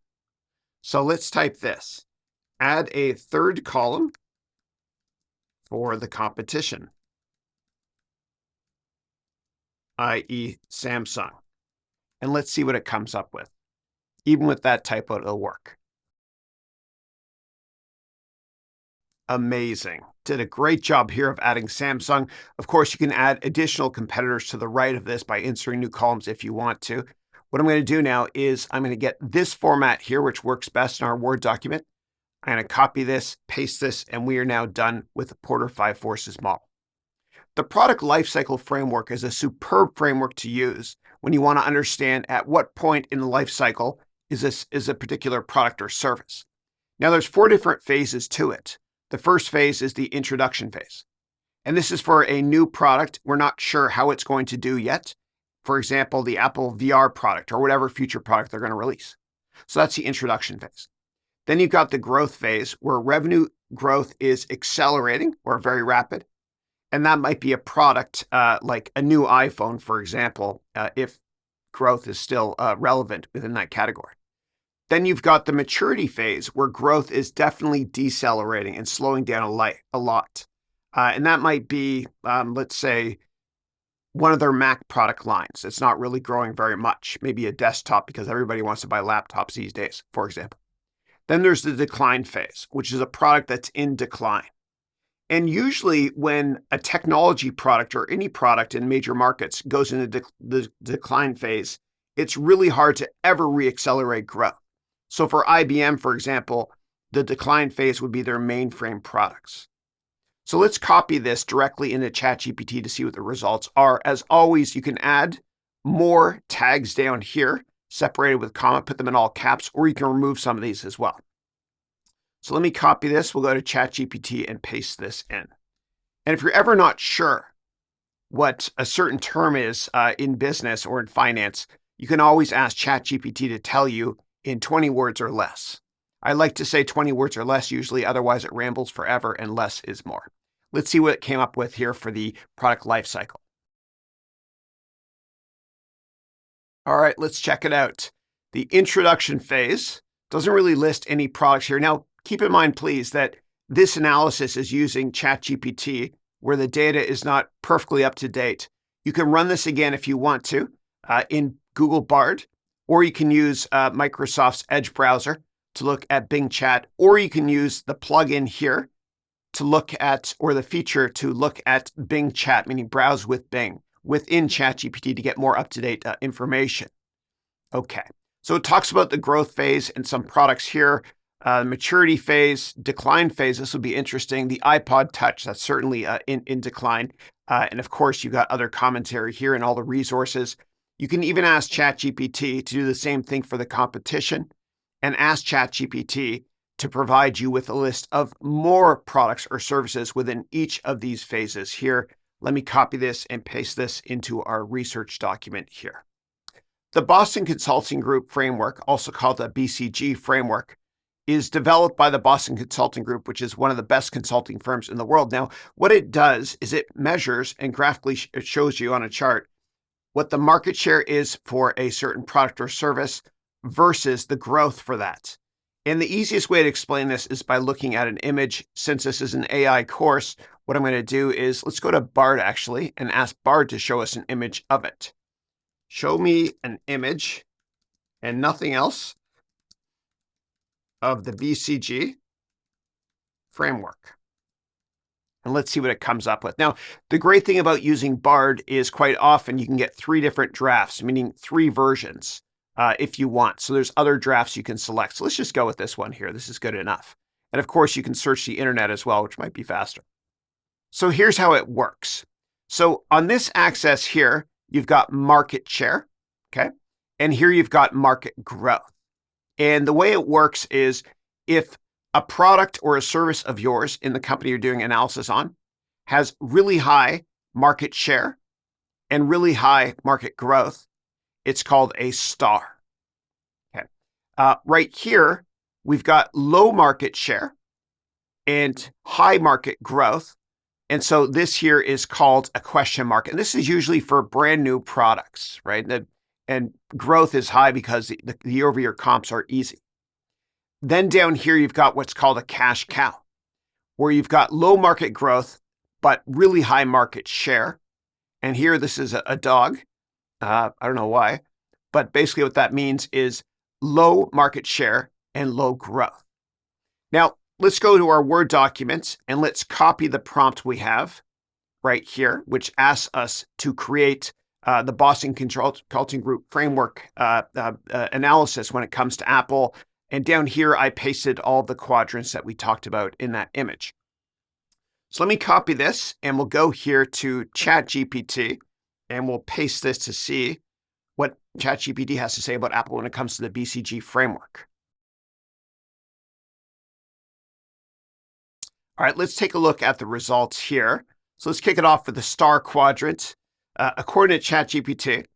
So let's type this. Add a third column for the competition, i.e. Samsung. And let's see what it comes up with. Even with that typo, it'll work. Amazing. Did a great job here of adding Samsung. Of course, you can add additional competitors to the right of this by inserting new columns if you want to. What I'm going to do now is I'm going to get this format here, which works best in our Word document. I'm going to copy this, paste this, and we are now done with the Porter 5 Forces model. The product lifecycle framework is a superb framework to use when you want to understand at what point in the life cycle is a particular product or service. Now, there's 4 different phases to it. The first phase is the introduction phase. And this is for a new product. We're not sure how it's going to do yet. For example, the Apple VR product or whatever future product they're going to release. So that's the introduction phase. Then you've got the growth phase where revenue growth is accelerating or very rapid. And that might be a product like a new iPhone, for example, if growth is still relevant within that category. Then you've got the maturity phase where growth is definitely decelerating and slowing down a lot. And that might be, let's say, one of their Mac product lines. It's not really growing very much. Maybe a desktop because everybody wants to buy laptops these days, for example. Then there's the decline phase, which is a product that's in decline. And usually when a technology product or any product in major markets goes into the decline phase, it's really hard to ever re-accelerate growth. So for IBM, for example, the decline phase would be their mainframe products. So let's copy this directly into ChatGPT to see what the results are. As always, you can add more tags down here, separated with comma, put them in all caps, or you can remove some of these as well. So let me copy this. We'll go to ChatGPT and paste this in. And if you're ever not sure what a certain term is in business or in finance, you can always ask ChatGPT to tell you in 20 words or less. I like to say 20 words or less usually, otherwise it rambles forever and less is more. Let's see what it came up with here for the product lifecycle. All right, let's check it out. The introduction phase doesn't really list any products here. Now, keep in mind, please, that this analysis is using ChatGPT, where the data is not perfectly up to date. You can run this again if you want to in Google Bard, or you can use Microsoft's Edge browser to look at Bing Chat, or you can use the plugin here to look at, or the feature to look at Bing Chat, meaning browse with Bing, within ChatGPT to get more up-to-date information. Okay, so it talks about the growth phase and some products here. Maturity phase, decline phase, this will be interesting. The iPod Touch, that's certainly in decline. And of course, you've got other commentary here and all the resources. You can even ask ChatGPT to do the same thing for the competition and ask ChatGPT to provide you with a list of more products or services within each of these phases here. Let me copy this and paste this into our research document here. The Boston Consulting Group framework, also called the BCG framework, is developed by the Boston Consulting Group, which is one of the best consulting firms in the world. Now, what it does is it measures and graphically it shows you on a chart what the market share is for a certain product or service versus the growth for that. And the easiest way to explain this is by looking at an image. Since this is an AI course, what I'm going to do is let's go to Bard actually and ask Bard to show us an image of it. Show me an image and nothing else of the BCG framework. And let's see what it comes up with. Now, the great thing about using Bard is quite often you can get 3 different drafts, meaning 3 versions if you want. So there's other drafts you can select. So let's just go with this one here. This is good enough. And of course, you can search the internet as well, which might be faster. So here's how it works. So on this axis here, you've got market share, okay? And here you've got market growth. And the way it works is if a product or a service of yours in the company you're doing analysis on has really high market share and really high market growth, it's called a star. Okay. Right here, we've got low market share and high market growth. And so this here is called a question mark. And this is usually for brand new products, right? And growth is high because the year-over-year comps are easy. Then down here, you've got what's called a cash cow, where you've got low market growth, but really high market share. And here, this is a dog. I don't know why, but basically what that means is low market share and low growth. Now, let's go to our Word documents and let's copy the prompt we have right here, which asks us to create the Boston Consulting Group framework analysis when it comes to Apple. And down here, I pasted all the quadrants that we talked about in that image. So let me copy this and we'll go here to ChatGPT and we'll paste this to see what ChatGPT has to say about Apple when it comes to the BCG framework. All right, let's take a look at the results here. So let's kick it off with the star quadrant. According to ChatGPT,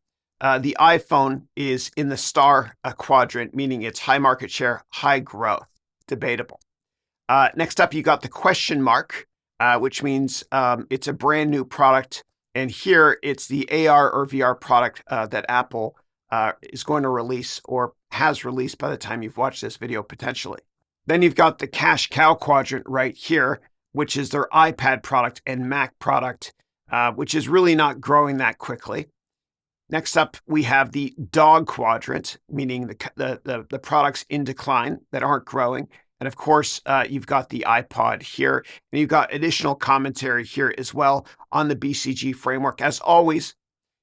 the iPhone is in the star quadrant, meaning it's high market share, high growth. Debatable. Next up, you got the question mark, which means it's a brand new product. And here it's the AR or VR product that Apple is going to release or has released by the time you've watched this video potentially. Then you've got the cash cow quadrant right here, which is their iPad product and Mac product, which is really not growing that quickly. Next up, we have the dog quadrant, meaning the products in decline that aren't growing. And of course, you've got the iPod here, and you've got additional commentary here as well on the BCG framework. As always,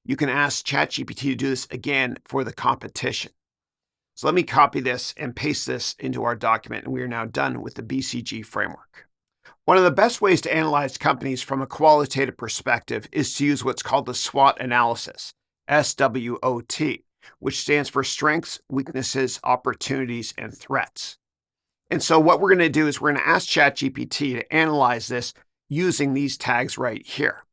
you can ask ChatGPT to do this again for the competition. So let me copy this and paste this into our document, and we are now done with the BCG framework. One of the best ways to analyze companies from a qualitative perspective is to use what's called the SWOT analysis, SWOT, which stands for strengths, weaknesses, opportunities, and threats. And so what we're going to do is we're going to ask ChatGPT to analyze this using these tags right here.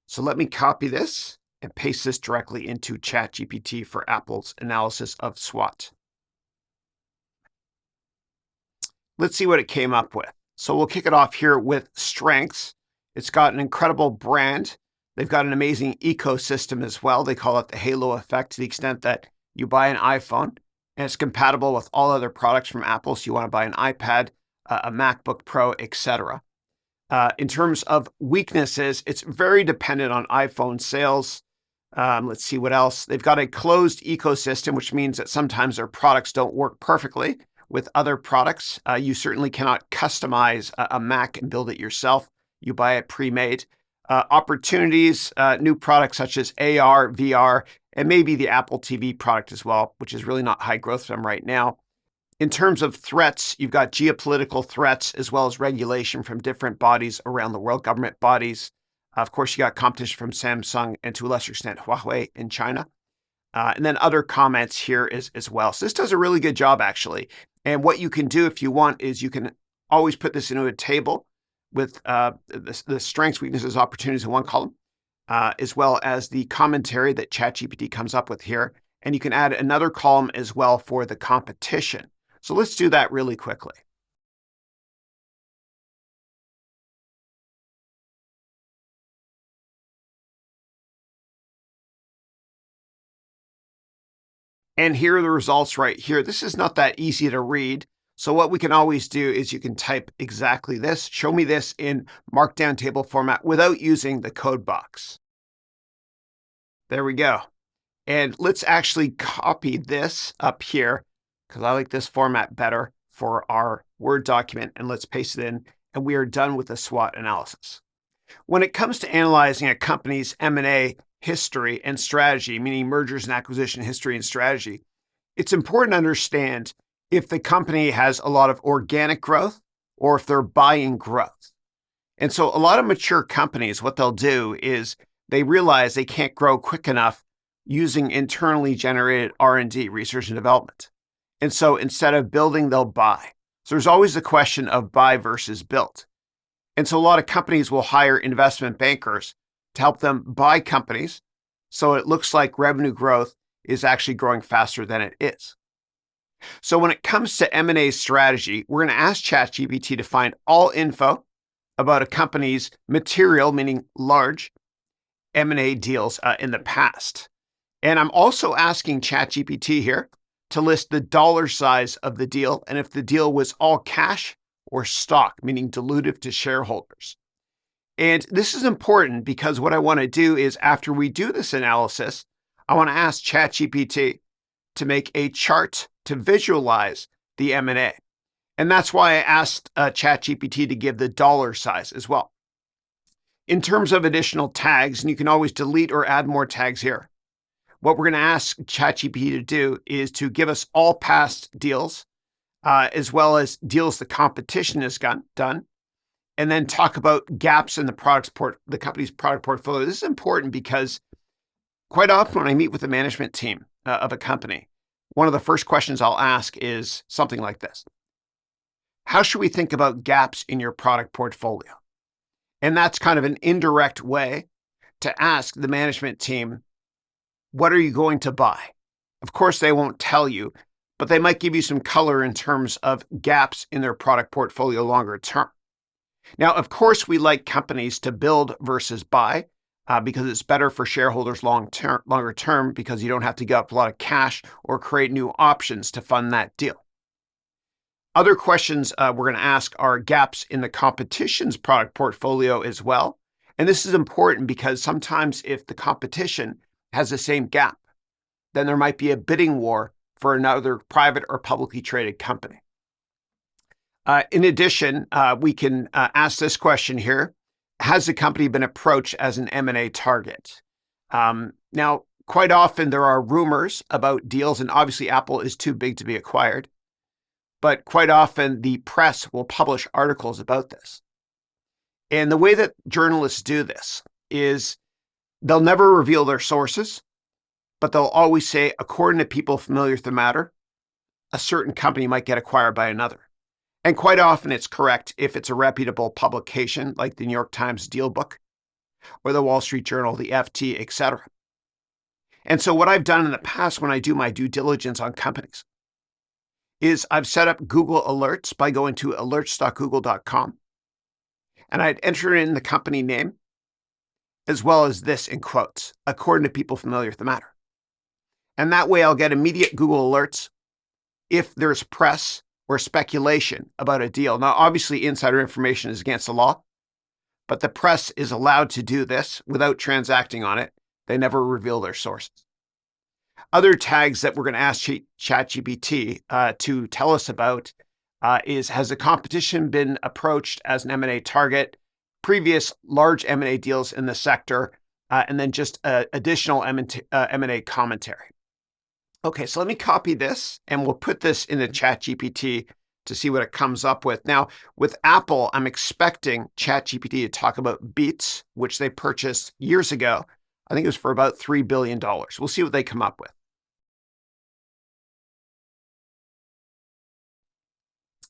So let me copy this and paste this directly into ChatGPT for Apple's analysis of SWOT. Let's see what it came up with. So we'll kick it off here with strengths. It's got an incredible brand. They've got an amazing ecosystem as well. They call it the halo effect, to the extent that you buy an iPhone and it's compatible with all other products from Apple. So you want to buy an iPad, a MacBook Pro, etc. In terms of weaknesses, it's very dependent on iPhone sales. Let's see what else. They've got a closed ecosystem, which means that sometimes their products don't work perfectly with other products. You certainly cannot customize a Mac and build it yourself. You buy it pre-made. Opportunities, new products such as AR, VR, and maybe the Apple TV product as well, which is really not high growth for them right now. In terms of threats, you've got geopolitical threats as well as regulation from different bodies around the world, government bodies. Of course, you got competition from Samsung and to a lesser extent, Huawei in China. And then other comments here as well. So this does a really good job, actually. And what you can do if you want is you can always put this into a table with the strengths, weaknesses, opportunities in one column, as well as the commentary that ChatGPT comes up with here. And you can add another column as well for the competition. So let's do that really quickly. And here are the results right here. This is not that easy to read. So what we can always do is you can type exactly this, show me this in markdown table format without using the code box. There we go. And let's actually copy this up here because I like this format better for our Word document. And let's paste it in. And we are done with the SWOT analysis. When it comes to analyzing a company's M&A history and strategy, meaning mergers and acquisition history and strategy, it's important to understand if the company has a lot of organic growth or if they're buying growth. And so a lot of mature companies, what they'll do is they realize they can't grow quick enough using internally generated R&D, research and development. And so instead of building, they'll buy. So there's always the question of buy versus build. And so a lot of companies will hire investment bankers to help them buy companies so it looks like revenue growth is actually growing faster than it is. So when it comes to M&A strategy, we're going to ask ChatGPT to find all info about a company's material, meaning large M&A deals in the past. And I'm also asking ChatGPT here to list the dollar size of the deal and if the deal was all cash or stock, meaning dilutive to shareholders. And this is important because what I want to do is after we do this analysis, I want to ask ChatGPT to make a chart to visualize the M&A. And that's why I asked ChatGPT to give the dollar size as well. In terms of additional tags, and you can always delete or add more tags here, what we're going to ask ChatGPT to do is to give us all past deals, as well as deals the competition has done, and then talk about gaps in the company's product portfolio. This is important because quite often when I meet with the management team of a company, one of the first questions I'll ask is something like this. How should we think about gaps in your product portfolio? And that's kind of an indirect way to ask the management team, what are you going to buy? Of course, they won't tell you, but they might give you some color in terms of gaps in their product portfolio longer term. Now, of course, we like companies to build versus buy because it's better for shareholders longer term because you don't have to give up a lot of cash or create new options to fund that deal. Other questions we're going to ask are gaps in the competition's product portfolio as well. And this is important because sometimes if the competition has the same gap, then there might be a bidding war for another private or publicly traded company. In addition, we can ask this question here. Has the company been approached as an M&A target? Now, quite often there are rumors about deals, and obviously Apple is too big to be acquired. But quite often the press will publish articles about this. And the way that journalists do this is they'll never reveal their sources, but they'll always say, according to people familiar with the matter, a certain company might get acquired by another. And quite often it's correct if it's a reputable publication like the New York Times Deal Book or the Wall Street Journal, the FT, etc. And so what I've done in the past when I do my due diligence on companies is I've set up Google Alerts by going to alerts.google.com, and I'd enter in the company name as well as this in quotes, according to people familiar with the matter. And that way I'll get immediate Google alerts if there's press or speculation about a deal. Now, obviously, insider information is against the law, but the press is allowed to do this without transacting on it. They never reveal their sources. Other tags that we're going to ask ChatGPT to tell us about is, has a competition been approached as an M&A target, previous large M&A deals in the sector, and then just additional M&A commentary. Okay, so let me copy this and we'll put this in the ChatGPT to see what it comes up with. Now, with Apple, I'm expecting ChatGPT to talk about Beats, which they purchased years ago. I think it was for about $3 billion. We'll see what they come up with.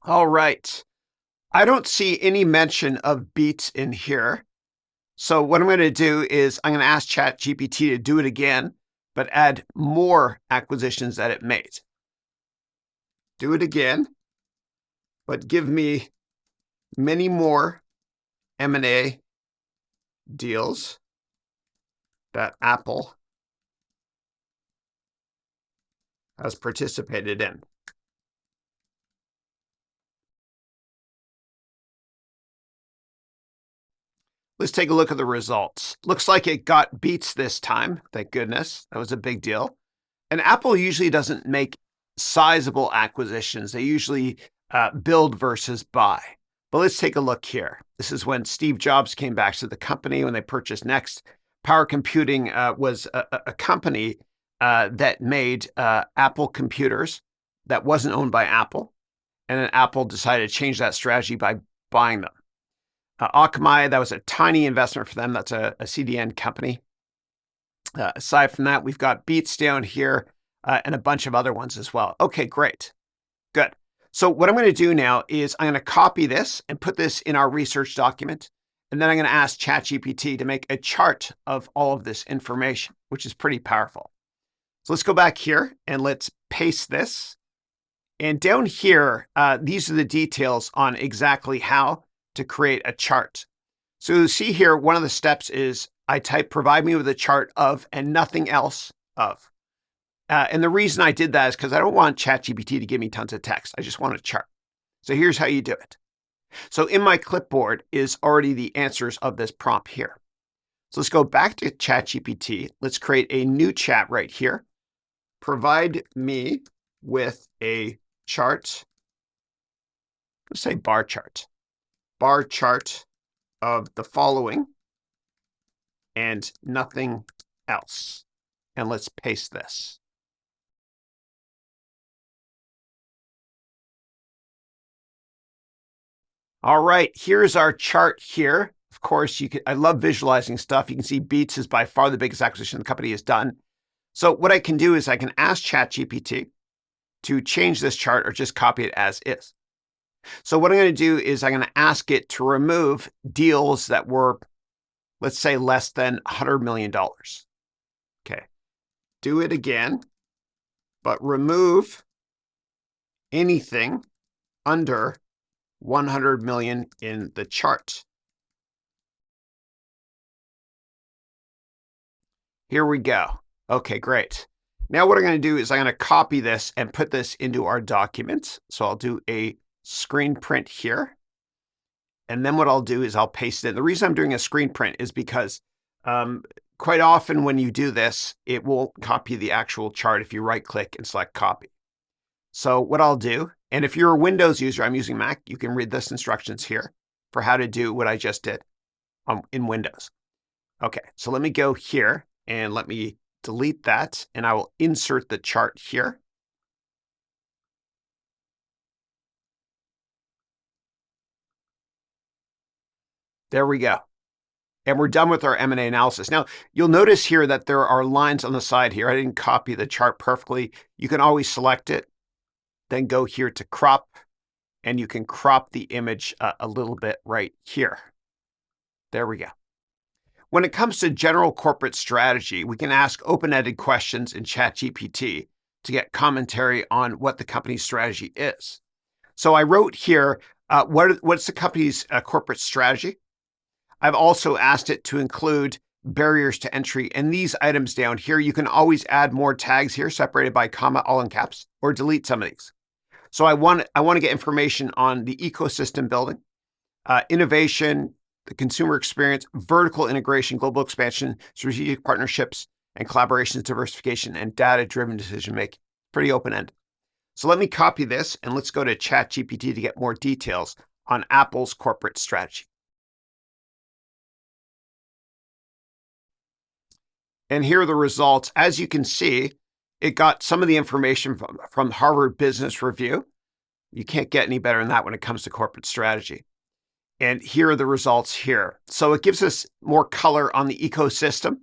All right. I don't see any mention of Beats in here. So what I'm going to do is I'm going to ask ChatGPT to do it again, but add more acquisitions that it made. Do it again, but give me many more M&A deals that Apple has participated in. Let's take a look at the results. Looks like it got Beats this time. Thank goodness. That was a big deal. And Apple usually doesn't make sizable acquisitions. They usually build versus buy. But let's take a look here. This is when Steve Jobs came back to the company when they purchased Next. Power Computing was a company that made Apple computers that wasn't owned by Apple. And then Apple decided to change that strategy by buying them. Akamai, that was a tiny investment for them. That's a CDN company. Aside from that, we've got Beats down here and a bunch of other ones as well. Okay, great. Good. So what I'm going to do now is I'm going to copy this and put this in our research document. And then I'm going to ask ChatGPT to make a chart of all of this information, which is pretty powerful. So let's go back here and let's paste this. And down here, these are the details on exactly how to create a chart. So you see here, one of the steps is I type, provide me with a chart of, and nothing else of. And the reason I did that is because I don't want ChatGPT to give me tons of text. I just want a chart. So here's how you do it. So in my clipboard is already the answers of this prompt here. So let's go back to ChatGPT. Let's create a new chat right here. Provide me with a chart. Let's say bar chart. Bar chart of the following and nothing else. And let's paste this. All right, here's our chart here. Of course, I love visualizing stuff. You can see Beats is by far the biggest acquisition the company has done. So what I can do is I can ask ChatGPT to change this chart or just copy it as is. So what I'm going to do is I'm going to ask it to remove deals that were, let's say, less than $100 million. Okay, do it again, but remove anything under 100 million in the chart. Here we go. Okay, great. Now what I'm going to do is I'm going to copy this and put this into our document. So I'll do a screen print here. And then what I'll do is I'll paste it. The reason I'm doing a screen print is because quite often when you do this, it will copy the actual chart if you right click and select copy. So what I'll do, and if you're a Windows user, I'm using Mac, you can read this instructions here for how to do what I just did in Windows. Okay, so let me go here and let me delete that, and I will insert the chart here. There we go. And we're done with our M&A analysis. Now, you'll notice here that there are lines on the side here. I didn't copy the chart perfectly. You can always select it, then go here to crop, and you can crop the image a little bit right here. There we go. When it comes to general corporate strategy, we can ask open-ended questions in ChatGPT to get commentary on what the company's strategy is. So I wrote here, what's the company's corporate strategy? I've also asked it to include barriers to entry, and these items down here, you can always add more tags here separated by comma, all in caps, or delete some of these. So I want to get information on the ecosystem building, innovation, the consumer experience, vertical integration, global expansion, strategic partnerships, and collaborations, diversification, and data-driven decision-making. Pretty open-ended. So let me copy this, and let's go to ChatGPT to get more details on Apple's corporate strategy. And here are the results. As you can see, it got some of the information from Harvard Business Review. You can't get any better than that when it comes to corporate strategy. And here are the results here. So it gives us more color on the ecosystem,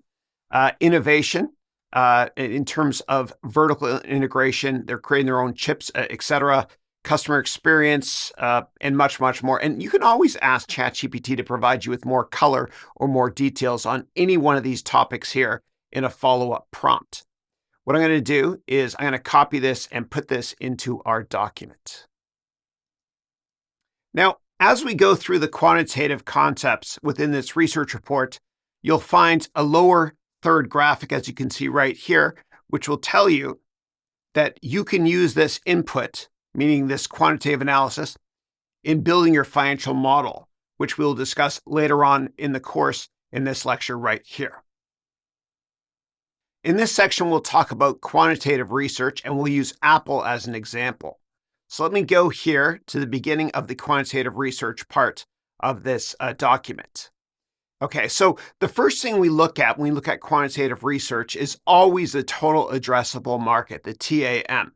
innovation, in terms of vertical integration. They're creating their own chips, et cetera, customer experience, and much, much more. And you can always ask ChatGPT to provide you with more color or more details on any one of these topics here in a follow-up prompt. What I'm going to do is I'm going to copy this and put this into our document. Now, as we go through the quantitative concepts within this research report, you'll find a lower third graphic, as you can see right here, which will tell you that you can use this input, meaning this quantitative analysis, in building your financial model, which we'll discuss later on in the course in this lecture right here. In this section, we'll talk about quantitative research, and we'll use Apple as an example. So let me go here to the beginning of the quantitative research part of this document. Okay, so the first thing we look at when we look at quantitative research is always the total addressable market, the TAM.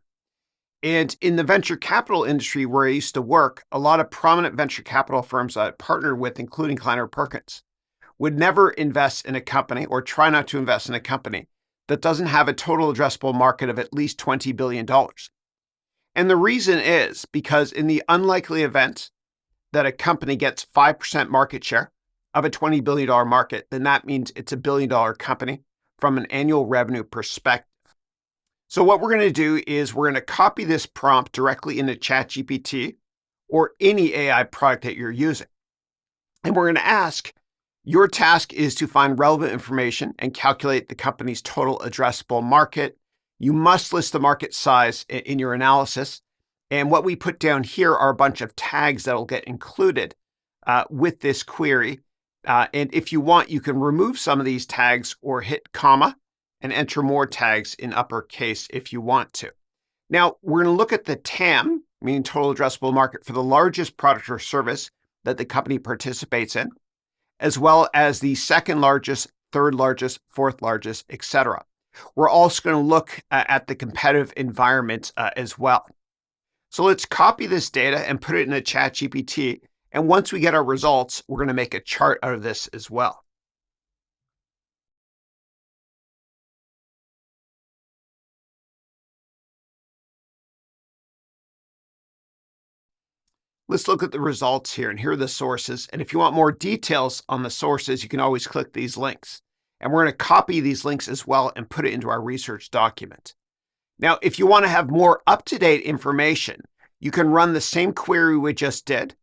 And in the venture capital industry where I used to work, a lot of prominent venture capital firms I partnered with, including Kleiner Perkins, would never invest in a company or try not to invest in a company that doesn't have a total addressable market of at least $20 billion. And the reason is because in the unlikely event that a company gets 5% market share of a $20 billion market, then that means it's a $1 billion company from an annual revenue perspective. So what we're going to do is we're going to copy this prompt directly into ChatGPT or any AI product that you're using. And we're going to ask, your task is to find relevant information and calculate the company's total addressable market. You must list the market size in your analysis. And what we put down here are a bunch of tags that will get included with this query. And if you want, you can remove some of these tags or hit comma and enter more tags in uppercase if you want to. Now, we're going to look at the TAM, meaning total addressable market, for the largest product or service that the company participates in, as well as the second largest, third largest, fourth largest, etc. We're also going to look at the competitive environment as well. So let's copy this data and put it in a ChatGPT. And once we get our results, we're going to make a chart out of this as well. Let's look at the results here, and here are the sources. And if you want more details on the sources, you can always click these links. And we're going to copy these links as well and put it into our research document. Now, if you want to have more up-to-date information, you can run the same query we just did,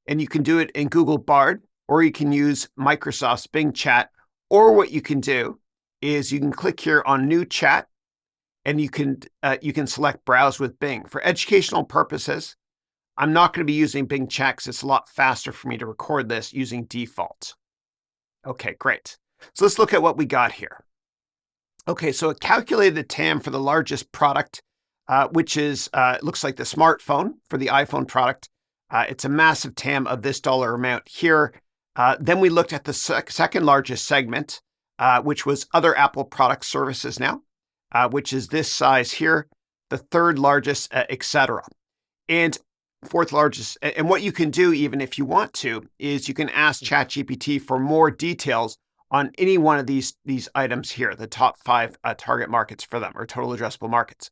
and you can do it in Google Bard, or you can use Microsoft's Bing Chat, or what you can do is you can click here on New Chat, and you can select Browse with Bing. For educational purposes, I'm not going to be using Bing Chat because it's a lot faster for me to record this using default. Okay, great. So let's look at what we got here. Okay, so it calculated the TAM for the largest product, which is, it looks like the smartphone for the iPhone product. It's a massive TAM of this dollar amount here. Then we looked at the second largest segment, which was other Apple product services now, which is this size here, the third largest, etc. And fourth largest. And what you can do, even if you want to, is you can ask ChatGPT for more details on any one of these items here, the top 5 target markets for them, or total addressable markets.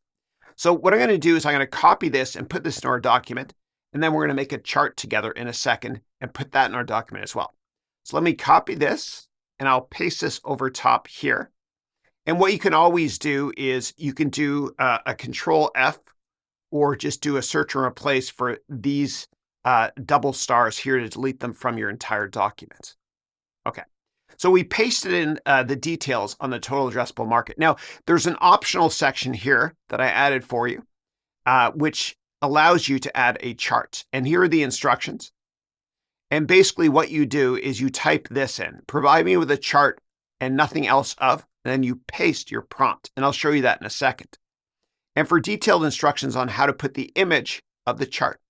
So what I'm going to do is I'm going to copy this and put this in our document, and then we're going to make a chart together in a second and put that in our document as well. So let me copy this, and I'll paste this over top here. And what you can always do is you can do a Control F, or just do a search and replace for these double stars here to delete them from your entire document. Okay. So we pasted in the details on the total addressable market. Now, there's an optional section here that I added for you, which allows you to add a chart. And here are the instructions. And basically what you do is you type this in, provide me with a chart and nothing else of, and then you paste your prompt. And I'll show you that in a second. And for detailed instructions on how to put the image of the chart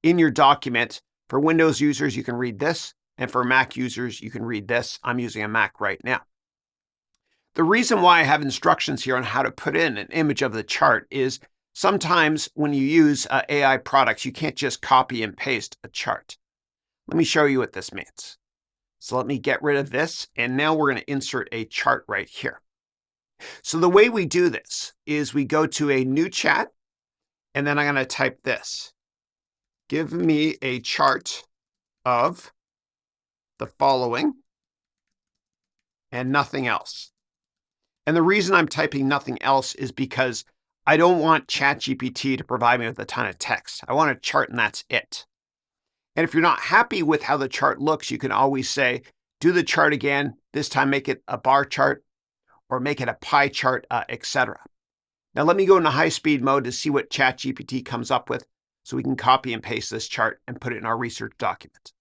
in your document, for Windows users, you can read this. And for Mac users, you can read this. I'm using a Mac right now. The reason why I have instructions here on how to put in an image of the chart is sometimes when you use AI products, you can't just copy and paste a chart. Let me show you what this means. So let me get rid of this. And now we're going to insert a chart right here. So the way we do this is we go to a new chat, and then I'm going to type this. Give me a chart of the following and nothing else. And the reason I'm typing nothing else is because I don't want ChatGPT to provide me with a ton of text. I want a chart and that's it. And if you're not happy with how the chart looks, you can always say, do the chart again, this time make it a bar chart or make it a pie chart, etc. Now let me go into high-speed mode to see what ChatGPT comes up with so we can copy and paste this chart and put it in our research document.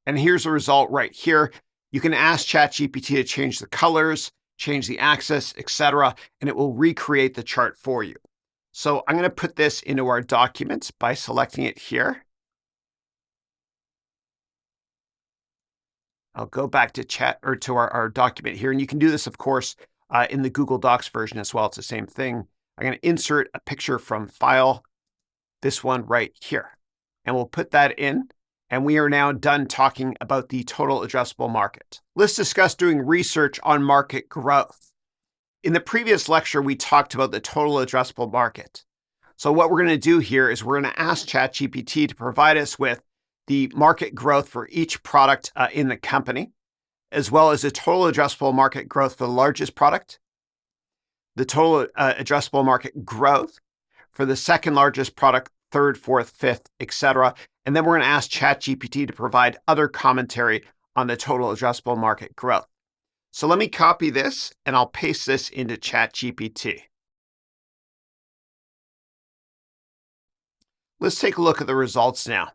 And here's the result right here. You can ask ChatGPT to change the colors, change the axis, etc., and it will recreate the chart for you. So I'm going to put this into our documents by selecting it here. I'll go back to chat or to our document here, and you can do this, of course, in the Google Docs version as well. It's the same thing. I'm going to insert a picture from File, this one right here, and we'll put that in. And we are now done talking about the total addressable market. Let's discuss doing research on market growth. In the previous lecture, we talked about the total addressable market. So what we're going to do here is we're going to ask ChatGPT to provide us with the market growth for each product in the company, as well as the total addressable market growth for the largest product, the total addressable market growth for the second largest product, third, fourth, fifth, etc. And then we're going to ask ChatGPT to provide other commentary on the total addressable market growth. So let me copy this and I'll paste this into ChatGPT. Let's take a look at the results now.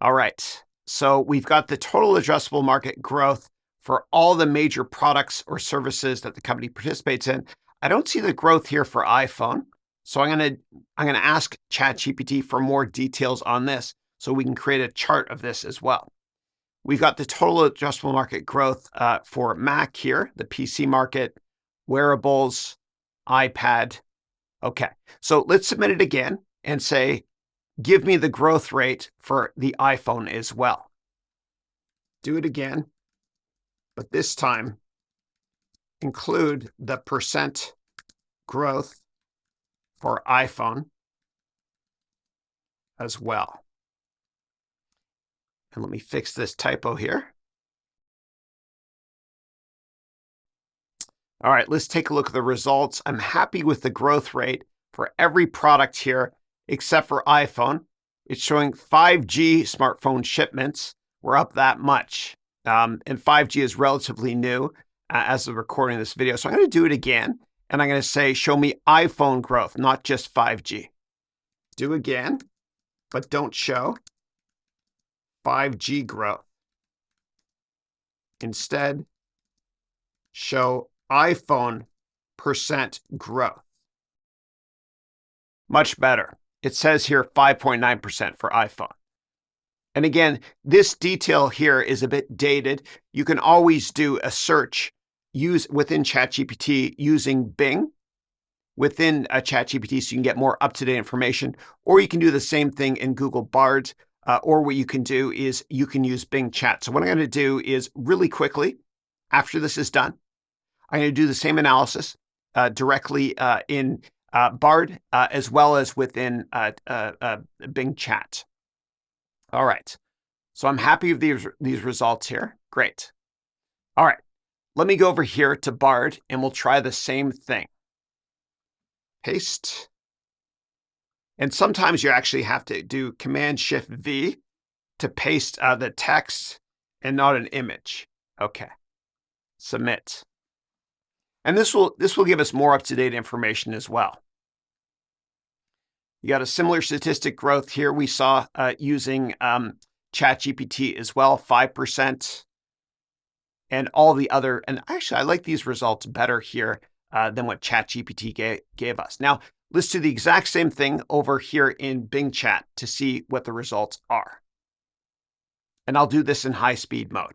All right, so we've got the total addressable market growth for all the major products or services that the company participates in. I don't see the growth here for iPhone. So I'm going to ask ChatGPT for more details on this so we can create a chart of this as well. We've got the total addressable market growth for Mac here, the PC market, wearables, iPad. Okay, so let's submit it again and say, give me the growth rate for the iPhone as well. Do it again, but this time include the percent growth for iPhone as well. And let me fix this typo here. All right, let's take a look at the results. I'm happy with the growth rate for every product here, except for iPhone. It's showing 5G smartphone shipments were up that much. And 5G is relatively new as of recording this video. So I'm going to do it again. And I'm going to say, show me iPhone growth, not just 5G. Do again, but don't show 5G growth. Instead, show iPhone percent growth. Much better. It says here 5.9% for iPhone. And again, this detail here is a bit dated. You can always do a search within ChatGPT using Bing, within ChatGPT so you can get more up-to-date information, or you can do the same thing in Google Bard, or what you can do is you can use Bing Chat. So what I'm going to do is really quickly, after this is done, I'm going to do the same analysis directly in Bard as well as within Bing Chat. All right. So I'm happy with these results here. Great. All right. Let me go over here to Bard and we'll try the same thing. Paste. And sometimes you actually have to do Command-Shift-V to paste the text and not an image. Okay. Submit. And this will give us more up-to-date information as well. You got a similar statistic growth here we saw using ChatGPT as well, 5%. And all the other, and actually I like these results better here than what ChatGPT gave us. Now, let's do the exact same thing over here in Bing Chat to see what the results are. And I'll do this in high-speed mode.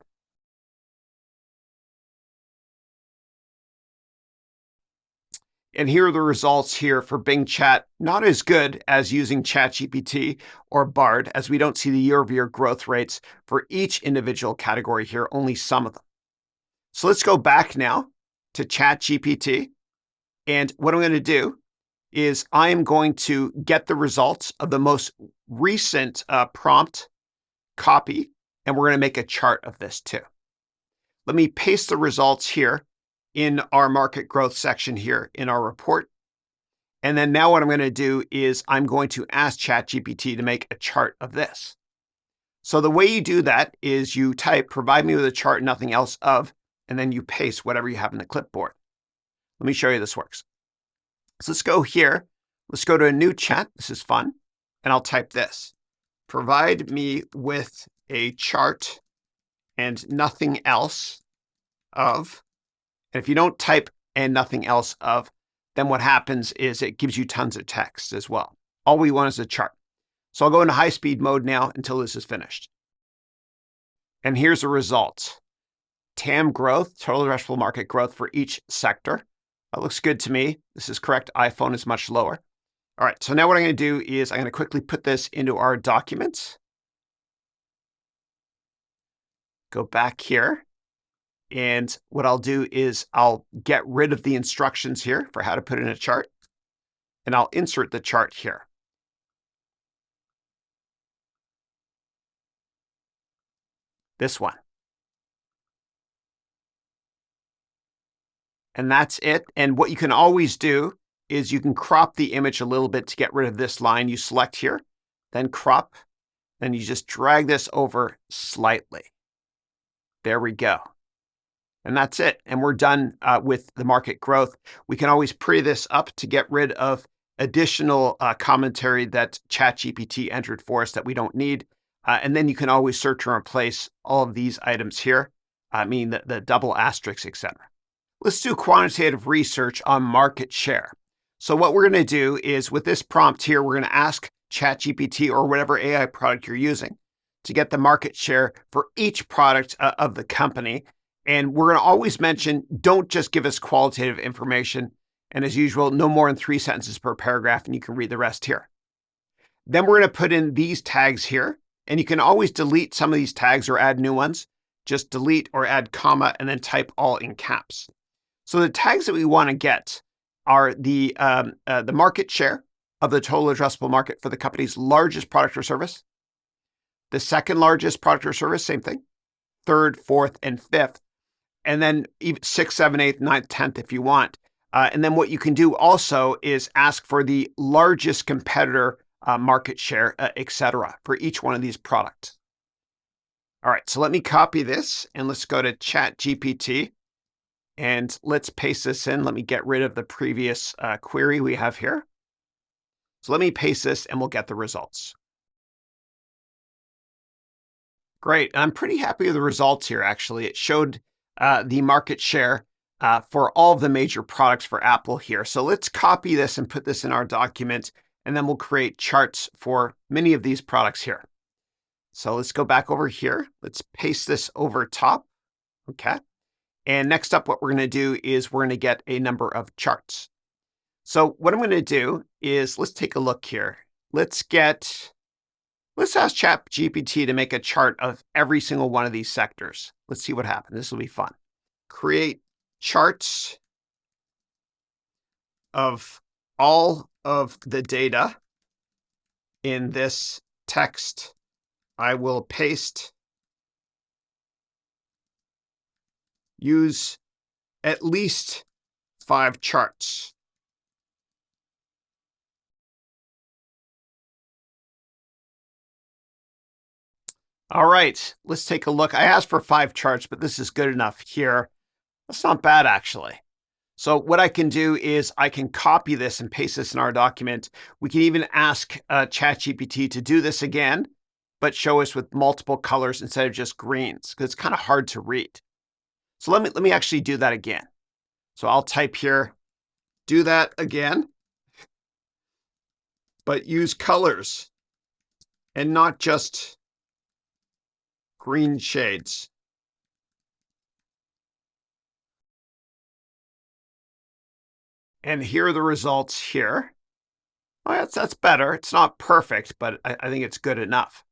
And here are the results here for Bing Chat. Not as good as using ChatGPT or Bard, as we don't see the year-over-year growth rates for each individual category here, only some of them. So let's go back now to ChatGPT. And what I'm going to do is I am going to get the results of the most recent prompt copy, and we're going to make a chart of this too. Let me paste the results here in our market growth section here in our report. And then now what I'm going to do is I'm going to ask ChatGPT to make a chart of this. So the way you do that is you type, provide me with a chart, nothing else of, and then you paste whatever you have in the clipboard. Let me show you this works. So let's go here. Let's go to a new chat. This is fun. And I'll type this. Provide me with a chart and nothing else of. And if you don't type and nothing else of, then what happens is it gives you tons of text as well. All we want is a chart. So I'll go into high-speed mode now until this is finished. And here's the results. TAM growth, total addressable market growth for each sector. That looks good to me. This is correct. iPhone is much lower. All right, so now what I'm going to do is I'm going to quickly put this into our documents. Go back here. And what I'll do is I'll get rid of the instructions here for how to put in a chart. And I'll insert the chart here. This one. And that's it. And what you can always do is you can crop the image a little bit to get rid of this line. You select here, then crop, then you just drag this over slightly. There we go. And that's it. And we're done with the market growth. We can always pre this up to get rid of additional commentary that ChatGPT entered for us that we don't need. And then you can always search and replace all of these items here, meaning the double asterisks, etc. Let's do quantitative research on market share. So what we're going to do is with this prompt here, we're going to ask ChatGPT or whatever AI product you're using to get the market share for each product of the company. And we're going to always mention, don't just give us qualitative information. And as usual, no more than 3 sentences per paragraph, and you can read the rest here. Then we're going to put in these tags here, and you can always delete some of these tags or add new ones. Just delete or add comma and then type all in caps. So the tags that we want to get are the market share of the total addressable market for the company's largest product or service, the second largest product or service, same thing, third, fourth, and fifth, and then 6th, 7th, 8th, 9th, 10th if you want. And then what you can do also is ask for the largest competitor market share, etc., for each one of these products. All right, so let me copy this and let's go to ChatGPT and let's paste this in. Let me get rid of the previous query we have here. So let me paste this and we'll get the results. Great, I'm pretty happy with the results here, actually. It showed the market share for all of the major products for Apple here. So let's copy this and put this in our document, and then we'll create charts for many of these products here. So let's go back over here. Let's paste this over top. Okay. And next up, what we're going to do is we're going to get a number of charts. So what I'm going to do is let's take a look here. Let's ask ChatGPT to make a chart of every single one of these sectors. Let's see what happens. This will be fun. Create charts of all of the data in this text. I will paste. Use at least 5 charts. All right, let's take a look. I asked for 5 charts, but this is good enough here. That's not bad, actually. So what I can do is I can copy this and paste this in our document. We can even ask ChatGPT to do this again, but show us with multiple colors instead of just greens, because it's kind of hard to read. So let me actually do that again. So I'll type here, do that again, but use colors and not just green shades. And here are the results here. Well, that's better. It's not perfect, but I think it's good enough.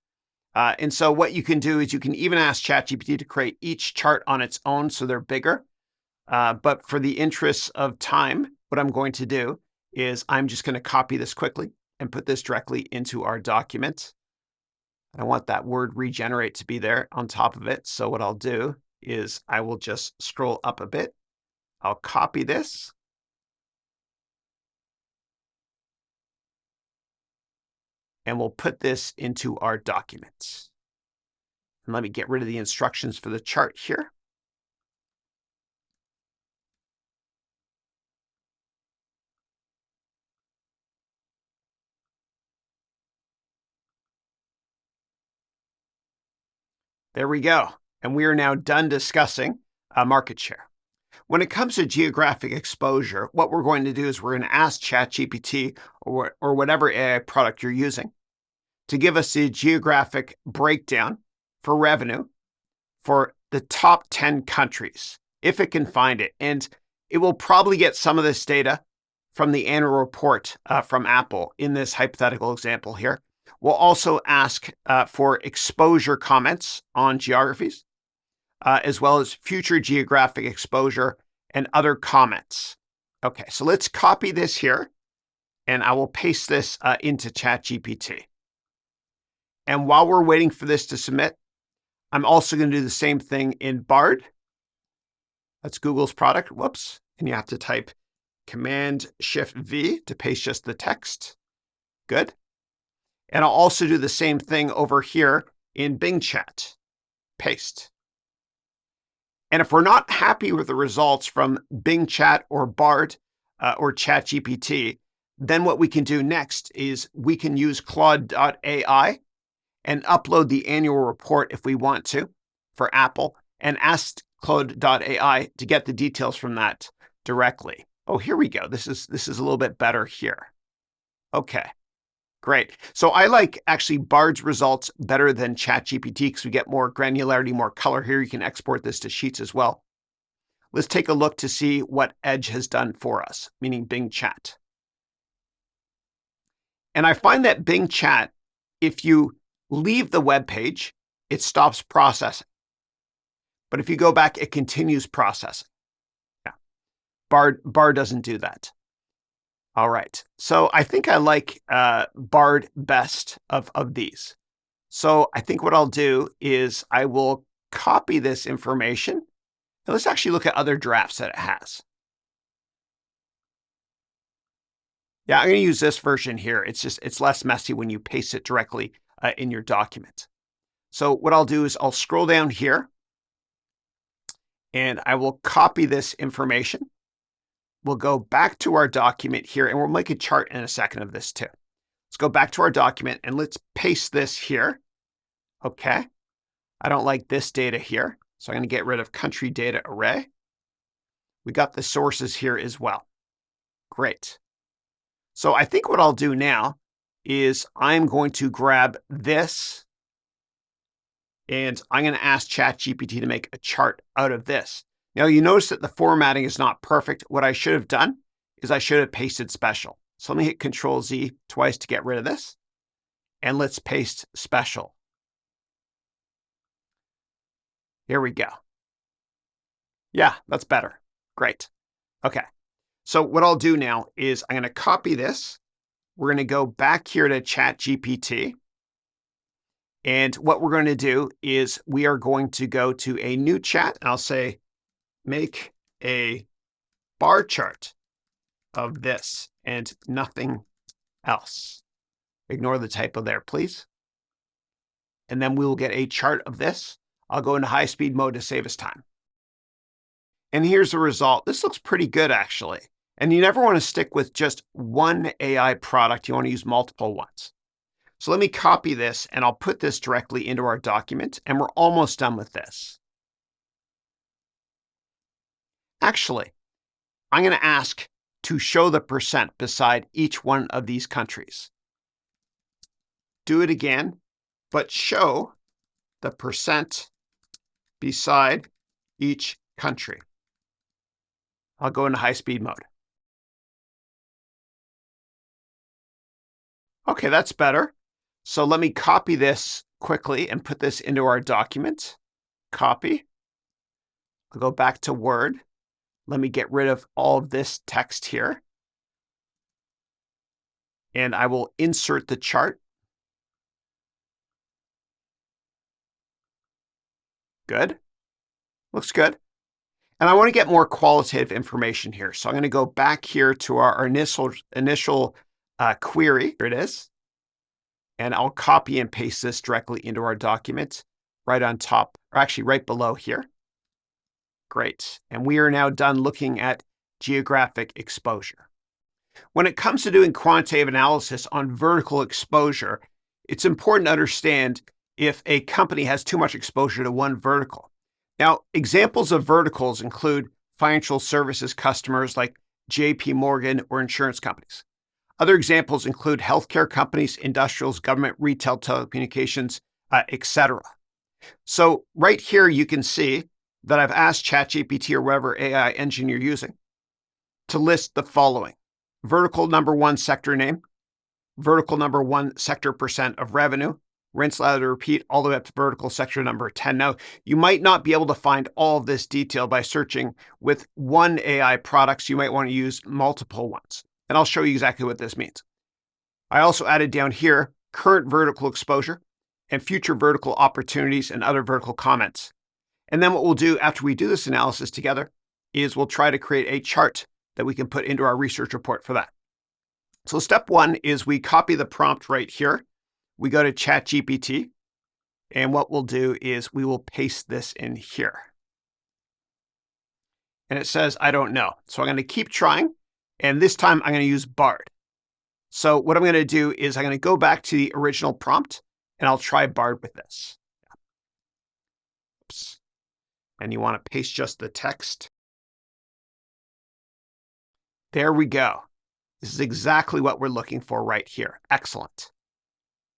And so what you can do is you can even ask ChatGPT to create each chart on its own so they're bigger. But for the interests of time, what I'm going to do is I'm just going to copy this quickly and put this directly into our document. I want that word regenerate to be there on top of it. So what I'll do is I will just scroll up a bit. I'll copy this. And we'll put this into our documents. And let me get rid of the instructions for the chart here. There we go. And we are now done discussing market share. When it comes to geographic exposure, what we're going to do is we're going to ask ChatGPT or whatever AI product you're using to give us the geographic breakdown for revenue for the top 10 countries, if it can find it. And it will probably get some of this data from the annual report from Apple in this hypothetical example here. We'll also ask for exposure comments on geographies, as well as future geographic exposure and other comments. Okay, so let's copy this here, and I will paste this into ChatGPT. And while we're waiting for this to submit, I'm also going to do the same thing in Bard. That's Google's product. Whoops. And you have to type Command-Shift-V to paste just the text. Good. And I'll also do the same thing over here in Bing Chat. Paste. And if we're not happy with the results from Bing Chat or Bard or ChatGPT, then what we can do next is we can use Claude.ai and upload the annual report if we want to for Apple and ask Claude.ai to get the details from that directly. Oh, here we go. This is a little bit better here. Okay, great. So I like actually Bard's results better than ChatGPT because we get more granularity, more color here. You can export this to Sheets as well. Let's take a look to see what Edge has done for us, meaning Bing Chat. And I find that Bing Chat, if you leave the web page, it stops processing. But if you go back, it continues processing. Yeah. Bard doesn't do that. All right. So I think I like Bard best of these. So I think what I'll do is I will copy this information. And let's actually look at other drafts that it has. Yeah, I'm going to use this version here. It's less messy when you paste it directly in your document. So what I'll do is I'll scroll down here and I will copy this information. We'll go back to our document here and we'll make a chart in a second of this too. Let's go back to our document and let's paste this here. Okay. I don't like this data here. So I'm going to get rid of country data array. We got the sources here as well. Great. So I think what I'll do now is I'm going to grab this and I'm going to ask ChatGPT to make a chart out of this. Now you notice that the formatting is not perfect. What I should have done is I should have pasted special. So let me hit Control Z twice to get rid of this. And let's paste special. Here we go. Yeah, that's better. Great. Okay. So what I'll do now is I'm going to copy this. We're going to go back here to ChatGPT. And what we're going to do is we are going to go to a new chat, and I'll say, make a bar chart of this and nothing else. Ignore the typo there, please. And then we will get a chart of this. I'll go into high-speed mode to save us time. And here's the result. This looks pretty good, actually. And you never want to stick with just one AI product. You want to use multiple ones. So let me copy this, and I'll put this directly into our document, and we're almost done with this. Actually, I'm going to ask to show the percent beside each one of these countries. Do it again, but show the percent beside each country. I'll go into high-speed mode. Okay, that's better. So let me copy this quickly and put this into our document. Copy. I'll go back to Word. Let me get rid of all of this text here. And I will insert the chart. Good. Looks good. And I want to get more qualitative information here. So I'm going to go back here to our initial query. Here it is. And I'll copy and paste this directly into our document right on top, or actually right below here. Great. And we are now done looking at geographic exposure. When it comes to doing quantitative analysis on vertical exposure, it's important to understand if a company has too much exposure to one vertical. Now, examples of verticals include financial services customers like JP Morgan or insurance companies. Other examples include healthcare companies, industrials, government, retail, telecommunications, etc. So right here, you can see that I've asked ChatGPT or whatever AI engine you're using to list the following: vertical number 1 sector name, vertical number 1 sector percent of revenue, rinse, lather, repeat, all the way up to vertical sector number 10. Now, you might not be able to find all of this detail by searching with one AI product, so you might want to use multiple ones. And I'll show you exactly what this means. I also added down here current vertical exposure and future vertical opportunities and other vertical comments. And then what we'll do after we do this analysis together is we'll try to create a chart that we can put into our research report for that. So step 1 is we copy the prompt right here. We go to ChatGPT, and what we'll do is we will paste this in here. And it says, I don't know. So I'm going to keep trying, and this time I'm going to use Bard. So what I'm going to do is I'm going to go back to the original prompt, and I'll try Bard with this. Oops. And you want to paste just the text. There we go. This is exactly what we're looking for right here. Excellent.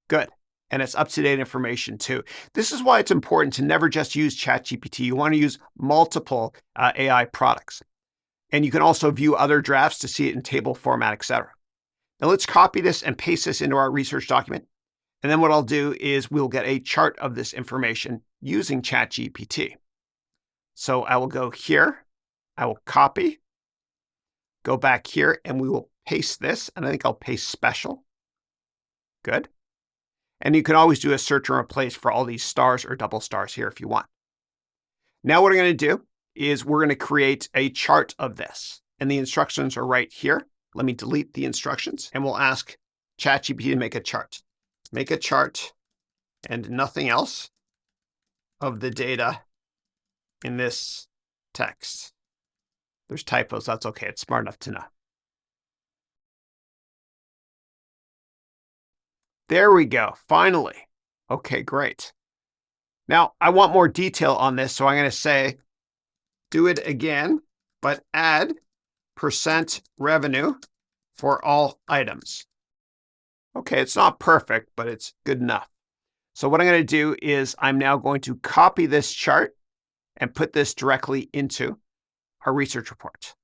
Good. And it's up-to-date information too. This is why it's important to never just use ChatGPT. You want to use multiple AI products. And you can also view other drafts to see it in table format, etc. Now let's copy this and paste this into our research document. And then what I'll do is we'll get a chart of this information using ChatGPT. So I will go here, I will copy, go back here, and we will paste this. And I think I'll paste special. Good. And you can always do a search and replace for all these stars or double stars here if you want. Now what I'm going to do is we're going to create a chart of this. And the instructions are right here. Let me delete the instructions, and we'll ask ChatGPT to make a chart. Make a chart and nothing else of the data in this text. There's typos. That's okay. It's smart enough to know. There we go. Finally. Okay, great. Now, I want more detail on this, so I'm going to say, do it again, but add percent revenue for all items. Okay, it's not perfect, but it's good enough. So what I'm going to do is I'm now going to copy this chart and put this directly into our research report.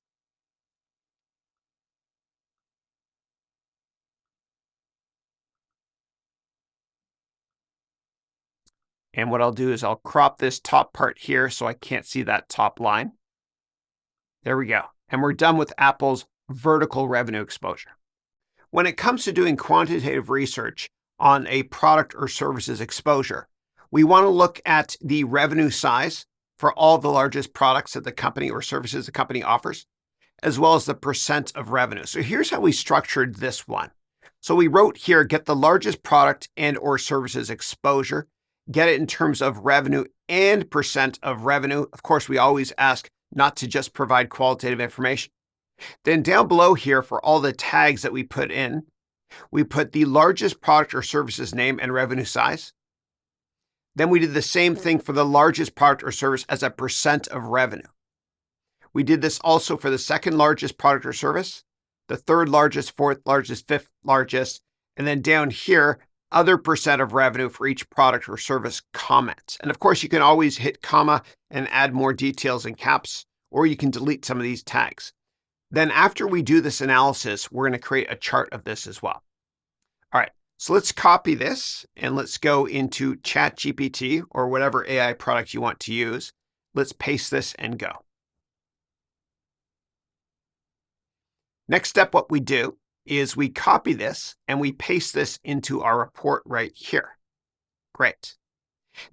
And what I'll do is I'll crop this top part here so I can't see that top line. There we go. And we're done with Apple's vertical revenue exposure. When it comes to doing quantitative research on a product or services exposure, we want to look at the revenue size for all the largest products that the company or services the company offers, as well as the percent of revenue. So here's how we structured this one. So we wrote here, get the largest product and or services exposure, get it in terms of revenue and percent of revenue. Of course, we always ask not to just provide qualitative information. Then down below here, for all the tags that we put in, we put the largest product or services name and revenue size. Then we did the same thing for the largest product or service as a percent of revenue. We did this also for the second largest product or service, the third largest, fourth largest, fifth largest, and then down here, other percent of revenue for each product or service comment. And of course, you can always hit comma and add more details in caps, or you can delete some of these tags. Then after we do this analysis, we're going to create a chart of this as well. All right, so let's copy this and let's go into ChatGPT or whatever AI product you want to use. Let's paste this and go. Next step, what we do is we copy this and we paste this into our report right here. Great.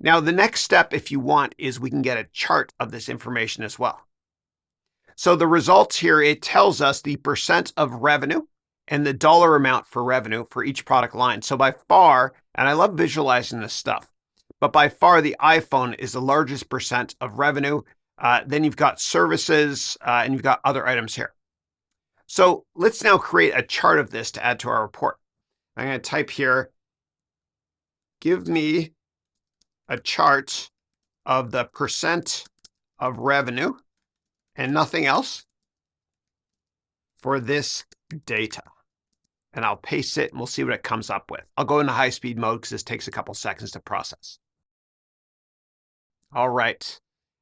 Now, the next step, if you want, is we can get a chart of this information as well. So the results here, it tells us the percent of revenue and the dollar amount for revenue for each product line. So by far, and I love visualizing this stuff, but by far the iPhone is the largest percent of revenue. Then you've got services and you've got other items here. So let's now create a chart of this to add to our report. I'm going to type here, give me a chart of the percent of revenue and nothing else for this data. And I'll paste it and we'll see what it comes up with. I'll go into high-speed mode because this takes a couple seconds to process. All right.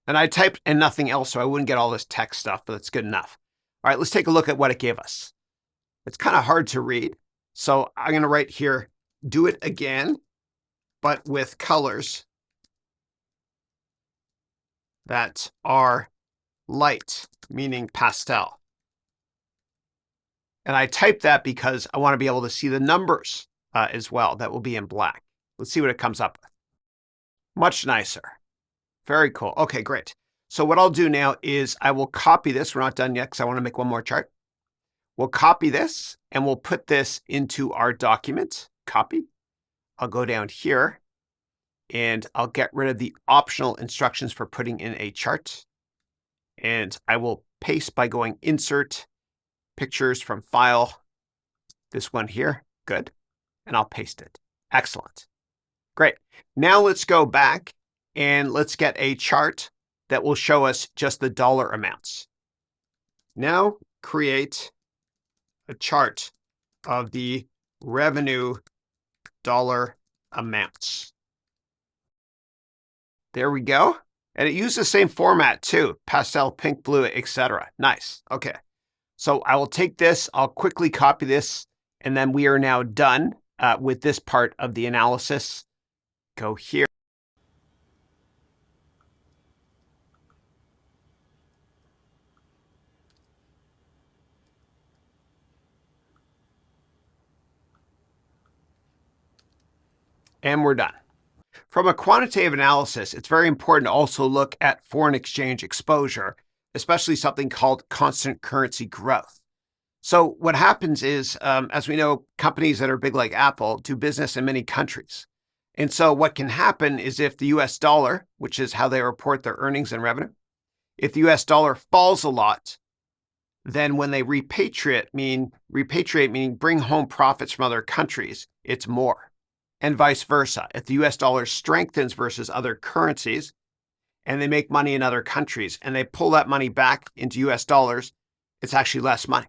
And I typed and nothing else, so I wouldn't get all this text stuff, but that's good enough. All right, let's take a look at what it gave us. It's kind of hard to read. So I'm going to write here, do it again, but with colors that are light, meaning pastel. And I typed that because I want to be able to see the numbers as well that will be in black. Let's see what it comes up with. Much nicer. Very cool. Okay, great. So what I'll do now is I will copy this. We're not done yet because I want to make one more chart. We'll copy this and we'll put this into our document. Copy. I'll go down here and I'll get rid of the optional instructions for putting in a chart. And I will paste by going Insert, Pictures from File, this one here. Good. And I'll paste it. Excellent. Great. Now let's go back and let's get a chart that will show us just the dollar amounts. Now create a chart of the revenue dollar amounts. There we go. And it used the same format too, pastel, pink, blue, etc. Nice. Okay. So I will take this, I'll quickly copy this, and then we are now done with this part of the analysis. Go here. And we're done. From a quantitative analysis, it's very important to also look at foreign exchange exposure, especially something called constant currency growth. So what happens is, as we know, companies that are big like Apple do business in many countries. And so what can happen is if the US dollar, which is how they report their earnings and revenue, if the US dollar falls a lot, then when they repatriate, meaning bring home profits from other countries, it's more. And vice versa. If the US dollar strengthens versus other currencies and they make money in other countries and they pull that money back into US dollars, it's actually less money.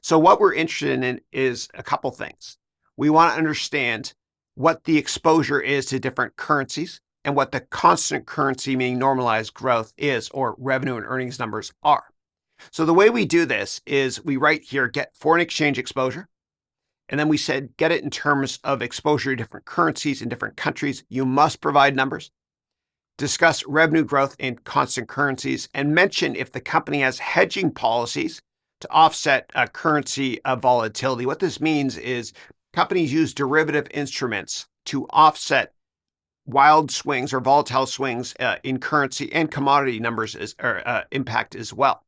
So what we're interested in is a couple things. We want to understand what the exposure is to different currencies and what the constant currency, meaning normalized growth, is, or revenue and earnings numbers are. So the way we do this is we write here, get foreign exchange exposure. And then we said, get it in terms of exposure to different currencies in different countries. You must provide numbers. discuss revenue growth in constant currencies, and mention if the company has hedging policies to offset currency volatility. What this means is companies use derivative instruments to offset wild swings or volatile swings in currency and commodity numbers impact as well.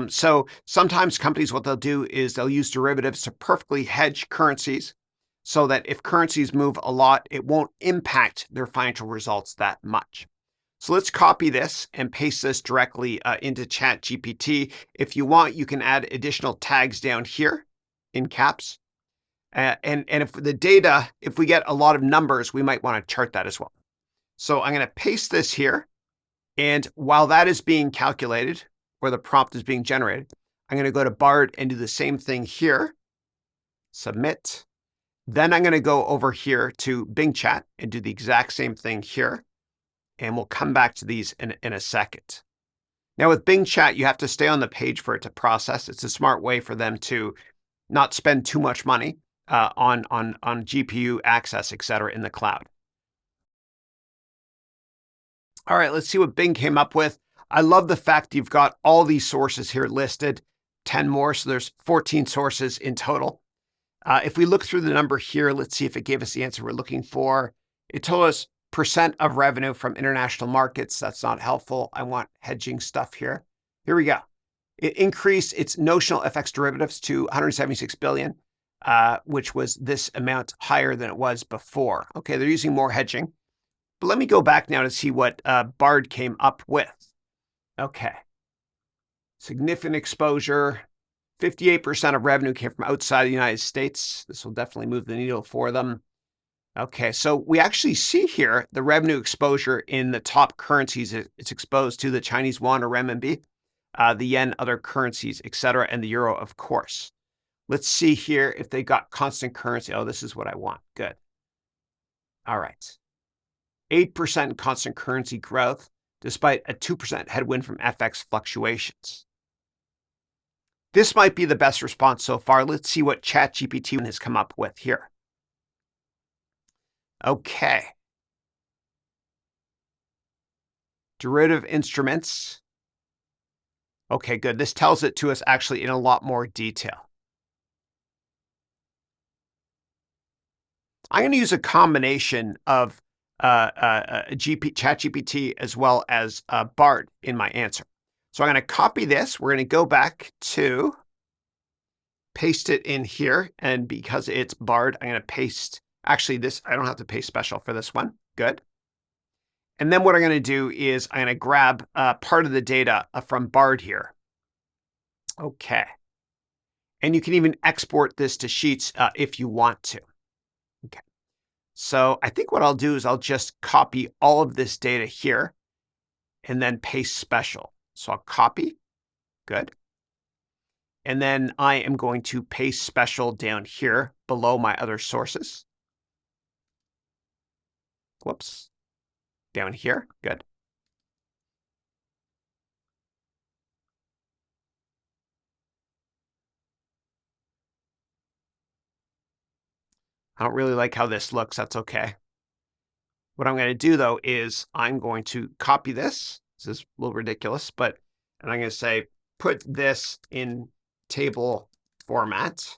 So sometimes companies, what they'll do is they'll use derivatives to perfectly hedge currencies so that if currencies move a lot, it won't impact their financial results that much. So let's copy this and paste this directly into ChatGPT. If you want, you can add additional tags down here in caps. And if the data, if we get a lot of numbers, we might want to chart that as well. So I'm going to paste this here. And while that is being calculated, or the prompt is being generated, I'm going to go to Bard and do the same thing here. Submit. Then I'm going to go over here to Bing Chat and do the exact same thing here. And we'll come back to these in a second. Now with Bing Chat, you have to stay on the page for it to process. It's a smart way for them to not spend too much money on GPU access, et cetera, in the cloud. All right, let's see what Bing came up with. I love the fact you've got all these sources here listed, 10 more, so there's 14 sources in total. If we look through the number here, let's see if it gave us the answer we're looking for. It told us percent of revenue from international markets. That's not helpful. I want hedging stuff here. Here we go. It increased its notional FX derivatives to 176 billion, which was this amount higher than it was before. Okay, they're using more hedging. But let me go back now to see what Bard came up with. Okay. Significant exposure. 58% of revenue came from outside the United States. This will definitely move the needle for them. Okay, so we actually see here the revenue exposure in the top currencies. It's exposed to the Chinese yuan or renminbi, the yen, other currencies, etc., and the euro, of course. Let's see here if they got constant currency. Oh, this is what I want. Good. All right. 8% constant currency growth, despite a 2% headwind from FX fluctuations. This might be the best response so far. Let's see what ChatGPT has come up with here. Okay. Derivative instruments. Okay, good. This tells it to us actually in a lot more detail. I'm going to use a combination of ChatGPT as well as Bard in my answer. So I'm going to copy this. We're going to go back to paste it in here. And because it's Bard, I'm going to paste, actually this, I don't have to paste special for this one. Good. And then what I'm going to do is I'm going to grab part of the data from Bard here. Okay. And you can even export this to Sheets if you want to. Okay. So I think what I'll do is I'll just copy all of this data here and then paste special. So I'll copy. Good. And then I am going to paste special down here below my other sources. Whoops. Down here. Good. I don't really like how this looks. That's okay. What I'm going to do, though, is I'm going to copy this. This is a little ridiculous, and I'm going to say, put this in table format.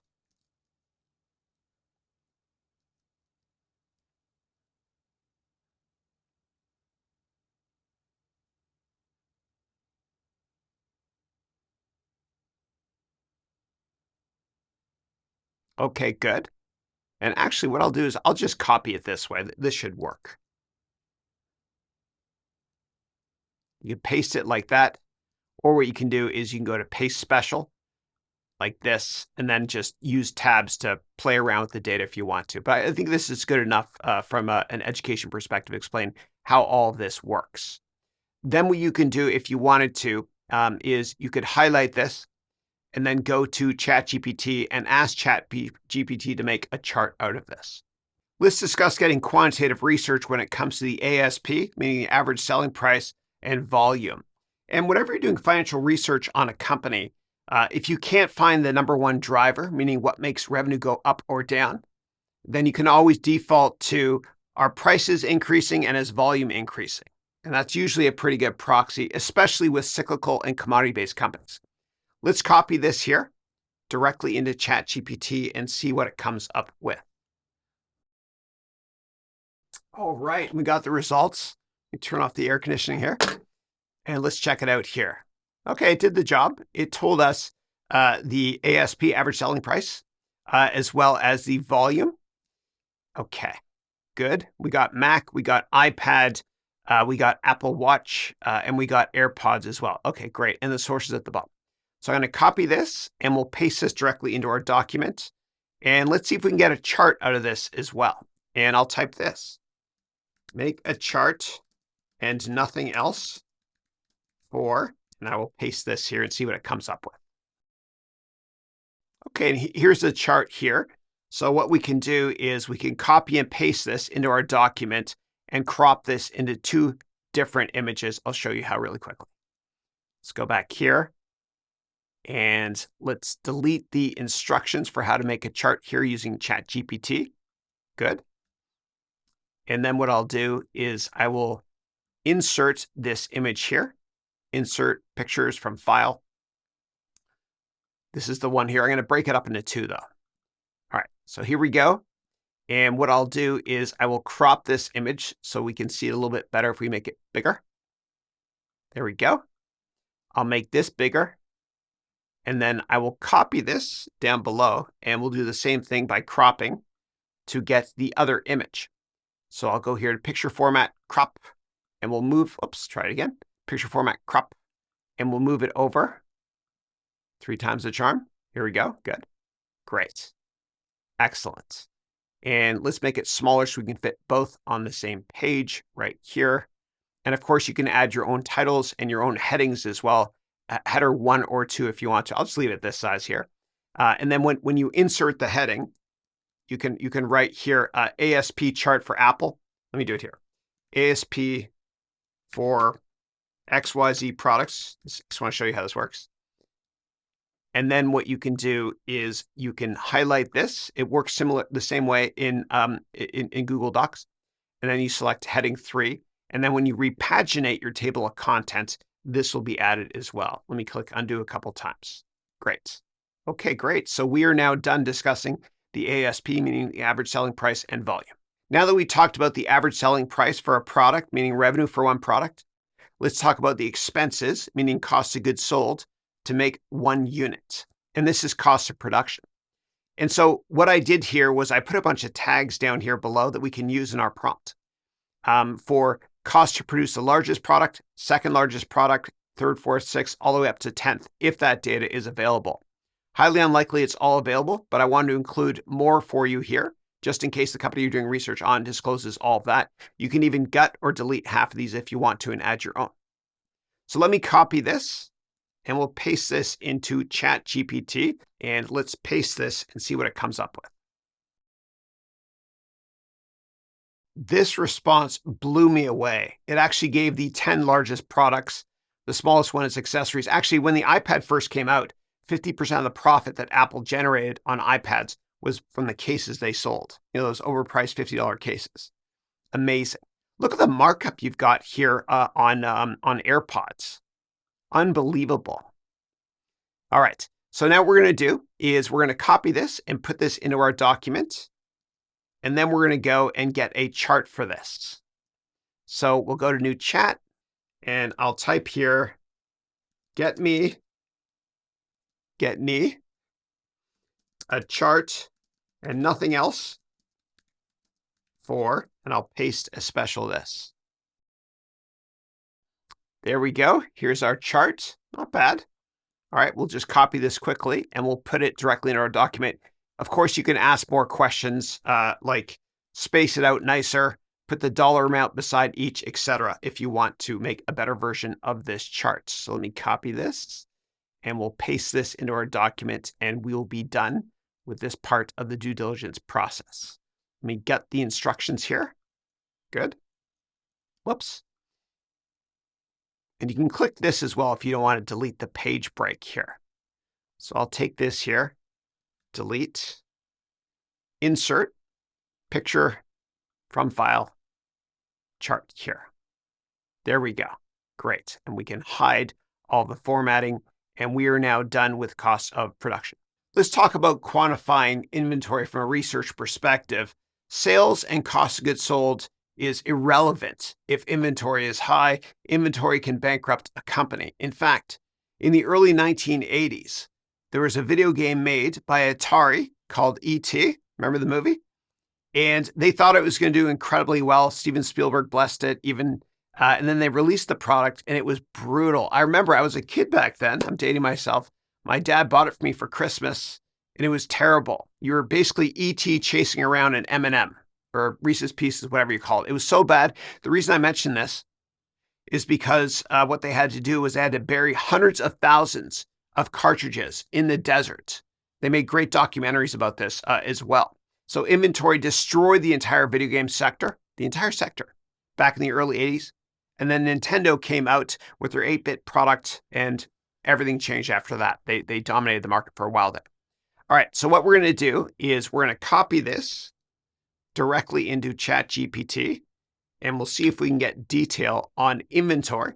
Okay, good. And actually what I'll do is I'll just copy it this way. This should work. You can paste it like that. Or what you can do is you can go to paste special like this, and then just use tabs to play around with the data if you want to. But I think this is good enough from an education perspective to explain how all of this works. Then what you can do if you wanted to is you could highlight this and then go to ChatGPT and ask ChatGPT to make a chart out of this. Let's discuss getting quantitative research when it comes to the ASP, meaning the average selling price, and volume. And whenever you're doing financial research on a company, if you can't find the number one driver, meaning what makes revenue go up or down, then you can always default to are prices increasing and is volume increasing? And that's usually a pretty good proxy, especially with cyclical and commodity-based companies. Let's copy this here directly into ChatGPT and see what it comes up with. All right, we got the results. We turn off the air conditioning here, and let's check it out here. Okay, it did the job. It told us the ASP, average selling price, as well as the volume. Okay, good. We got Mac, we got iPad, we got Apple Watch, and we got AirPods as well. Okay, great. And the sources at the bottom. So I'm going to copy this, and we'll paste this directly into our document. And let's see if we can get a chart out of this as well. And I'll type this. Make a chart and nothing else for, and I will paste this here and see what it comes up with. Okay, and here's the chart here. So what we can do is we can copy and paste this into our document and crop this into two different images. I'll show you how really quickly. Let's go back here and let's delete the instructions for how to make a chart here using ChatGPT. Good. And then what I'll do is I will insert this image here, insert pictures from file. This is the one here. I'm going to break it up into two though. All right, so here we go. And what I'll do is I will crop this image so we can see it a little bit better if we make it bigger. There we go. I'll make this bigger. And then I will copy this down below and we'll do the same thing by cropping to get the other image. So I'll go here to picture format, crop, and we'll move, oops, try it again. Picture format, crop, and we'll move it over 3 times the charm. Here we go, good, great, excellent. And let's make it smaller so we can fit both on the same page right here. And of course, you can add your own titles and your own headings as well, header 1 or 2 if you want to. I'll just leave it this size here. And then when you insert the heading, you can write here ASP chart for Apple. Let me do it here. ASP for XYZ products. Just want to show you how this works. And then what you can do is you can highlight this. It works the same way in Google Docs. And then you select heading 3. And then when you repaginate your table of contents, this will be added as well. Let me click undo a couple times. Great. Okay, great. So we are now done discussing the ASP, meaning the average selling price and volume. Now that we talked about the average selling price for a product, meaning revenue for one product, let's talk about the expenses, meaning cost of goods sold, to make one unit. And this is cost of production. And so what I did here was I put a bunch of tags down here below that we can use in our prompt for cost to produce the largest product, second largest product, third, fourth, sixth, all the way up to 10th, if that data is available. Highly unlikely it's all available, but I wanted to include more for you here, just in case the company you're doing research on discloses all of that. You can even gut or delete half of these if you want to and add your own. So let me copy this and we'll paste this into ChatGPT and let's paste this and see what it comes up with. This response blew me away. It actually gave the 10 largest products. The smallest one is accessories. Actually, when the iPad first came out, 50% of the profit that Apple generated on iPads was from the cases they sold. You know, those overpriced $50 cases. Amazing. Look at the markup you've got here on AirPods. Unbelievable. All right. So now what we're going to do is we're going to copy this and put this into our document. And then we're going to go and get a chart for this. So we'll go to new chat and I'll type here, get me a chart and nothing else for, and I'll paste a special this. There we go. Here's our chart. Not bad. All right, we'll just copy this quickly and we'll put it directly in our document. Of course, you can ask more questions like space it out nicer, put the dollar amount beside each, etc. if you want to make a better version of this chart. So let me copy this and we'll paste this into our document and we'll be done with this part of the due diligence process. Let me get the instructions here. Good. Whoops. And you can click this as well if you don't want to delete the page break here. So I'll take this here, delete, insert, picture from file, chart here. There we go. Great. And we can hide all the formatting, and we are now done with cost of production. Let's talk about quantifying inventory from a research perspective. Sales and cost of goods sold is irrelevant if inventory is high. Inventory can bankrupt a company. In fact, in the early 1980s, there was a video game made by Atari called E.T. Remember the movie? And they thought it was going to do incredibly well. Steven Spielberg blessed it, and then they released the product, and it was brutal. I remember I was a kid back then. I'm dating myself. My dad bought it for me for Christmas, and it was terrible. You were basically E.T. chasing around an M&M or Reese's Pieces, whatever you call it. It was so bad. The reason I mention this is because what they had to do was they had to bury hundreds of thousands of cartridges in the desert. They made great documentaries about this as well. So inventory destroyed the entire video game sector, back in the early 80s. And then Nintendo came out with their 8-bit product, and everything changed after that. They dominated the market for a while there. All right, so what we're going to do is we're going to copy this directly into ChatGPT, and we'll see if we can get detail on inventory.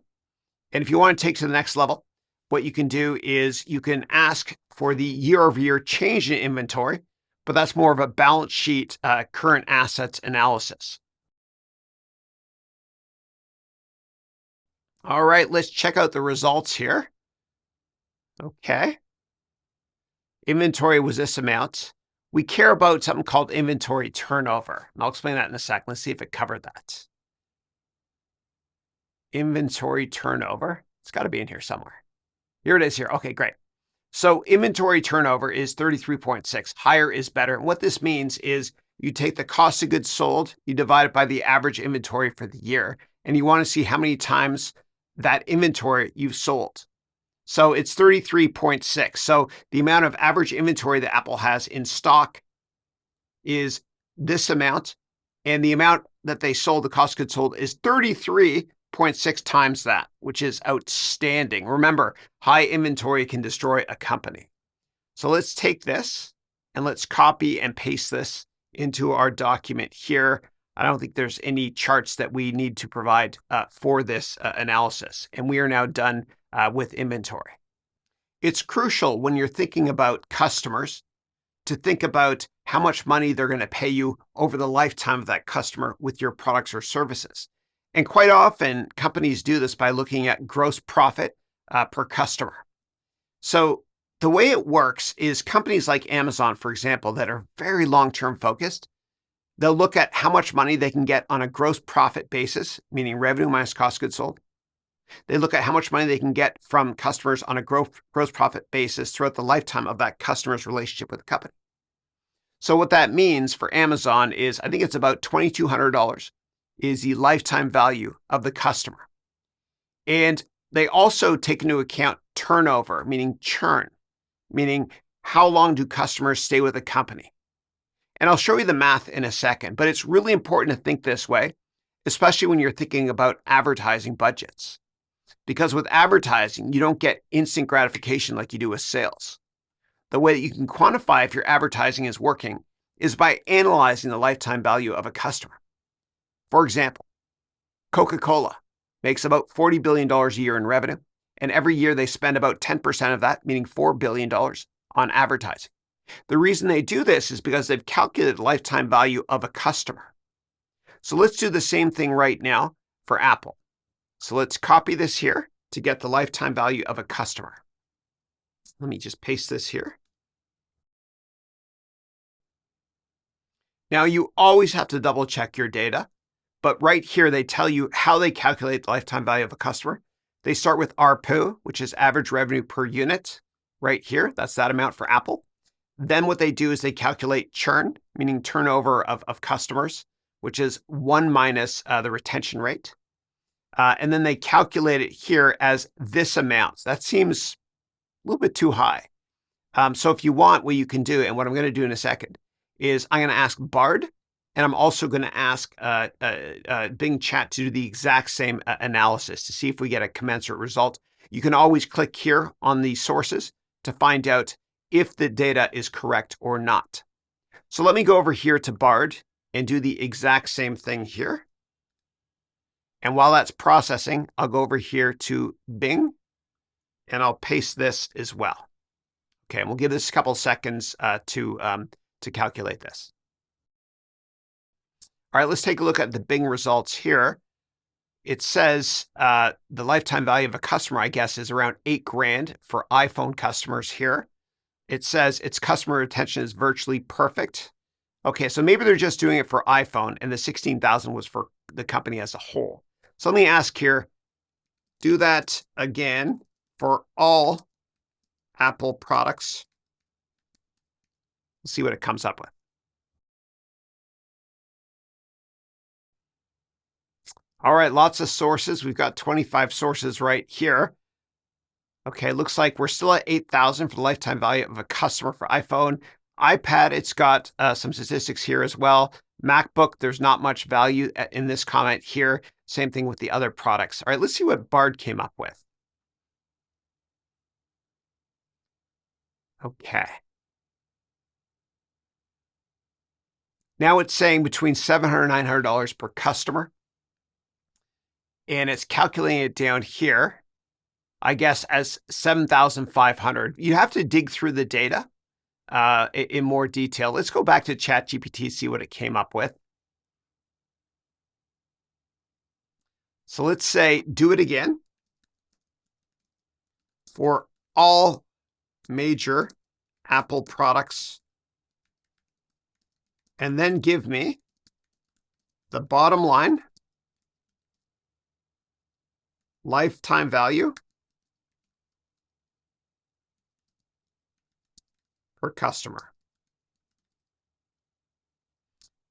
And if you want to take to the next level, what you can do is you can ask for the year-over-year change in inventory, but that's more of a balance sheet, current assets analysis. All right, let's check out the results here. Okay. Inventory was this amount. We care about something called inventory turnover. And I'll explain that in a second. Let's see if it covered that. Inventory turnover. It's got to be in here somewhere. Here it is here. Okay, great. So inventory turnover is 33.6. Higher is better. And what this means is you take the cost of goods sold, you divide it by the average inventory for the year, and you want to see how many times that inventory you've sold. So it's 33.6. So the amount of average inventory that Apple has in stock is this amount, and the amount that they sold, the cost of goods sold, is 33.6 times that, which is outstanding. Remember, high inventory can destroy a company. So let's take this and let's copy and paste this into our document here. I don't think there's any charts that we need to provide for this analysis. And we are now done with inventory. It's crucial when you're thinking about customers to think about how much money they're going to pay you over the lifetime of that customer with your products or services. And quite often, companies do this by looking at gross profit per customer. So the way it works is companies like Amazon, for example, that are very long-term focused, they'll look at how much money they can get on a gross profit basis, meaning revenue minus cost of goods sold. They look at how much money they can get from customers on a gross profit basis throughout the lifetime of that customer's relationship with the company. So what that means for Amazon is, I think it's about $2,200 is the lifetime value of the customer. And they also take into account turnover, meaning churn, meaning how long do customers stay with a company. And I'll show you the math in a second, but it's really important to think this way, especially when you're thinking about advertising budgets. Because with advertising, you don't get instant gratification like you do with sales. The way that you can quantify if your advertising is working is by analyzing the lifetime value of a customer. For example, Coca-Cola makes about $40 billion a year in revenue, and every year they spend about 10% of that, meaning $4 billion, on advertising. The reason they do this is because they've calculated the lifetime value of a customer. So let's do the same thing right now for Apple. So let's copy this here to get the lifetime value of a customer. Let me just paste this here. Now you always have to double check your data, but right here they tell you how they calculate the lifetime value of a customer. They start with ARPU, which is average revenue per unit, right here. That's that amount for Apple. Then what they do is they calculate churn, meaning turnover of customers, which is 1 minus the retention rate. And then they calculate it here as this amount. That seems a little bit too high. So if you want, what you can do, and what I'm going to do in a second, is I'm going to ask Bard, and I'm also going to ask Bing Chat to do the exact same analysis to see if we get a commensurate result. You can always click here on the sources to find out if the data is correct or not. So let me go over here to Bard and do the exact same thing here. And while that's processing, I'll go over here to Bing and I'll paste this as well. Okay, and we'll give this a couple seconds to calculate this. All right, let's take a look at the Bing results here. It says the lifetime value of a customer, I guess, is around $8,000 for iPhone customers here. It says its customer retention is virtually perfect. Okay, so maybe they're just doing it for iPhone and the 16,000 was for the company as a whole. So let me ask here, do that again for all Apple products. Let's see what it comes up with. All right, lots of sources. We've got 25 sources right here. Okay, looks like we're still at 8,000 for the lifetime value of a customer for iPhone. iPad, it's got some statistics here as well. MacBook, there's not much value in this comment here. Same thing with the other products. All right, let's see what Bard came up with. Okay. Now it's saying between $700 and $900 per customer. And it's calculating it down here, I guess, as 7,500. You have to dig through the data in more detail. Let's go back to ChatGPT, see what it came up with. So let's say, do it again for all major Apple products, and then give me the bottom line lifetime value per customer.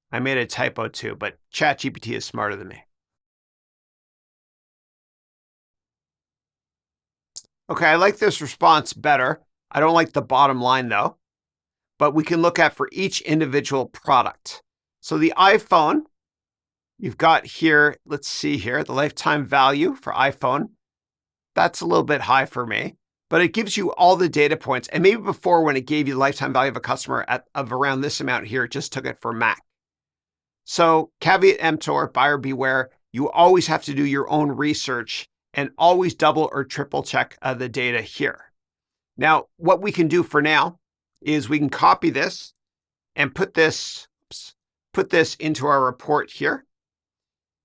I made a typo too, but ChatGPT is smarter than me. Okay, I like this response better. I don't like the bottom line though, but we can look at for each individual product. So the iPhone, you've got here, let's see here, the lifetime value for iPhone. That's a little bit high for me, but it gives you all the data points. And maybe before, when it gave you the lifetime value of a customer of around this amount here, it just took it for Mac. So caveat emptor, buyer beware. You always have to do your own research and always double or triple check the data here. Now, what we can do for now is we can copy this and put this into our report here.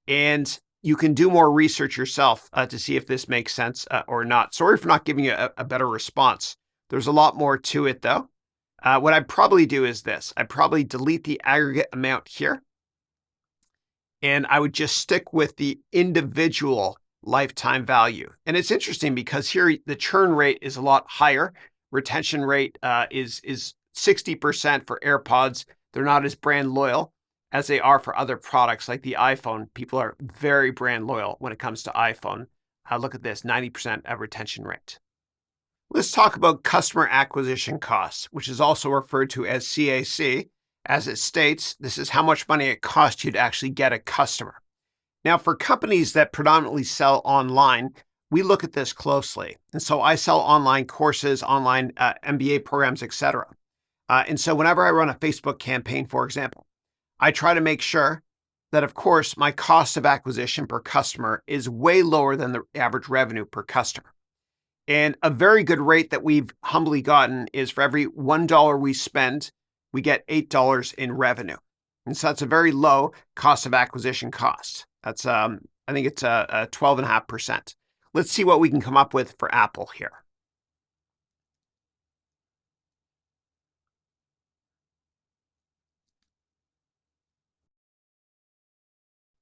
And you can do more research yourself to see if this makes sense or not. Sorry for not giving you a better response. There's a lot more to it though. What I'd probably do is this. I'd probably delete the aggregate amount here. And I would just stick with the individual lifetime value. And it's interesting because here the churn rate is a lot higher. Retention rate is 60% for AirPods. They're not as brand loyal as they are for other products like the iPhone. People are very brand loyal when it comes to iPhone. Look at this, 90% retention rate. Let's talk about customer acquisition costs, which is also referred to as CAC. As it states, this is how much money it costs you to actually get a customer. Now, for companies that predominantly sell online, we look at this closely. And so I sell online courses, online MBA programs, etc. And so whenever I run a Facebook campaign, for example, I try to make sure that, of course, my cost of acquisition per customer is way lower than the average revenue per customer. And a very good rate that we've humbly gotten is for every $1 we spend, we get $8 in revenue. And so that's a very low cost of acquisition cost. That's, I think it's 12.5%. Let's see what we can come up with for Apple here.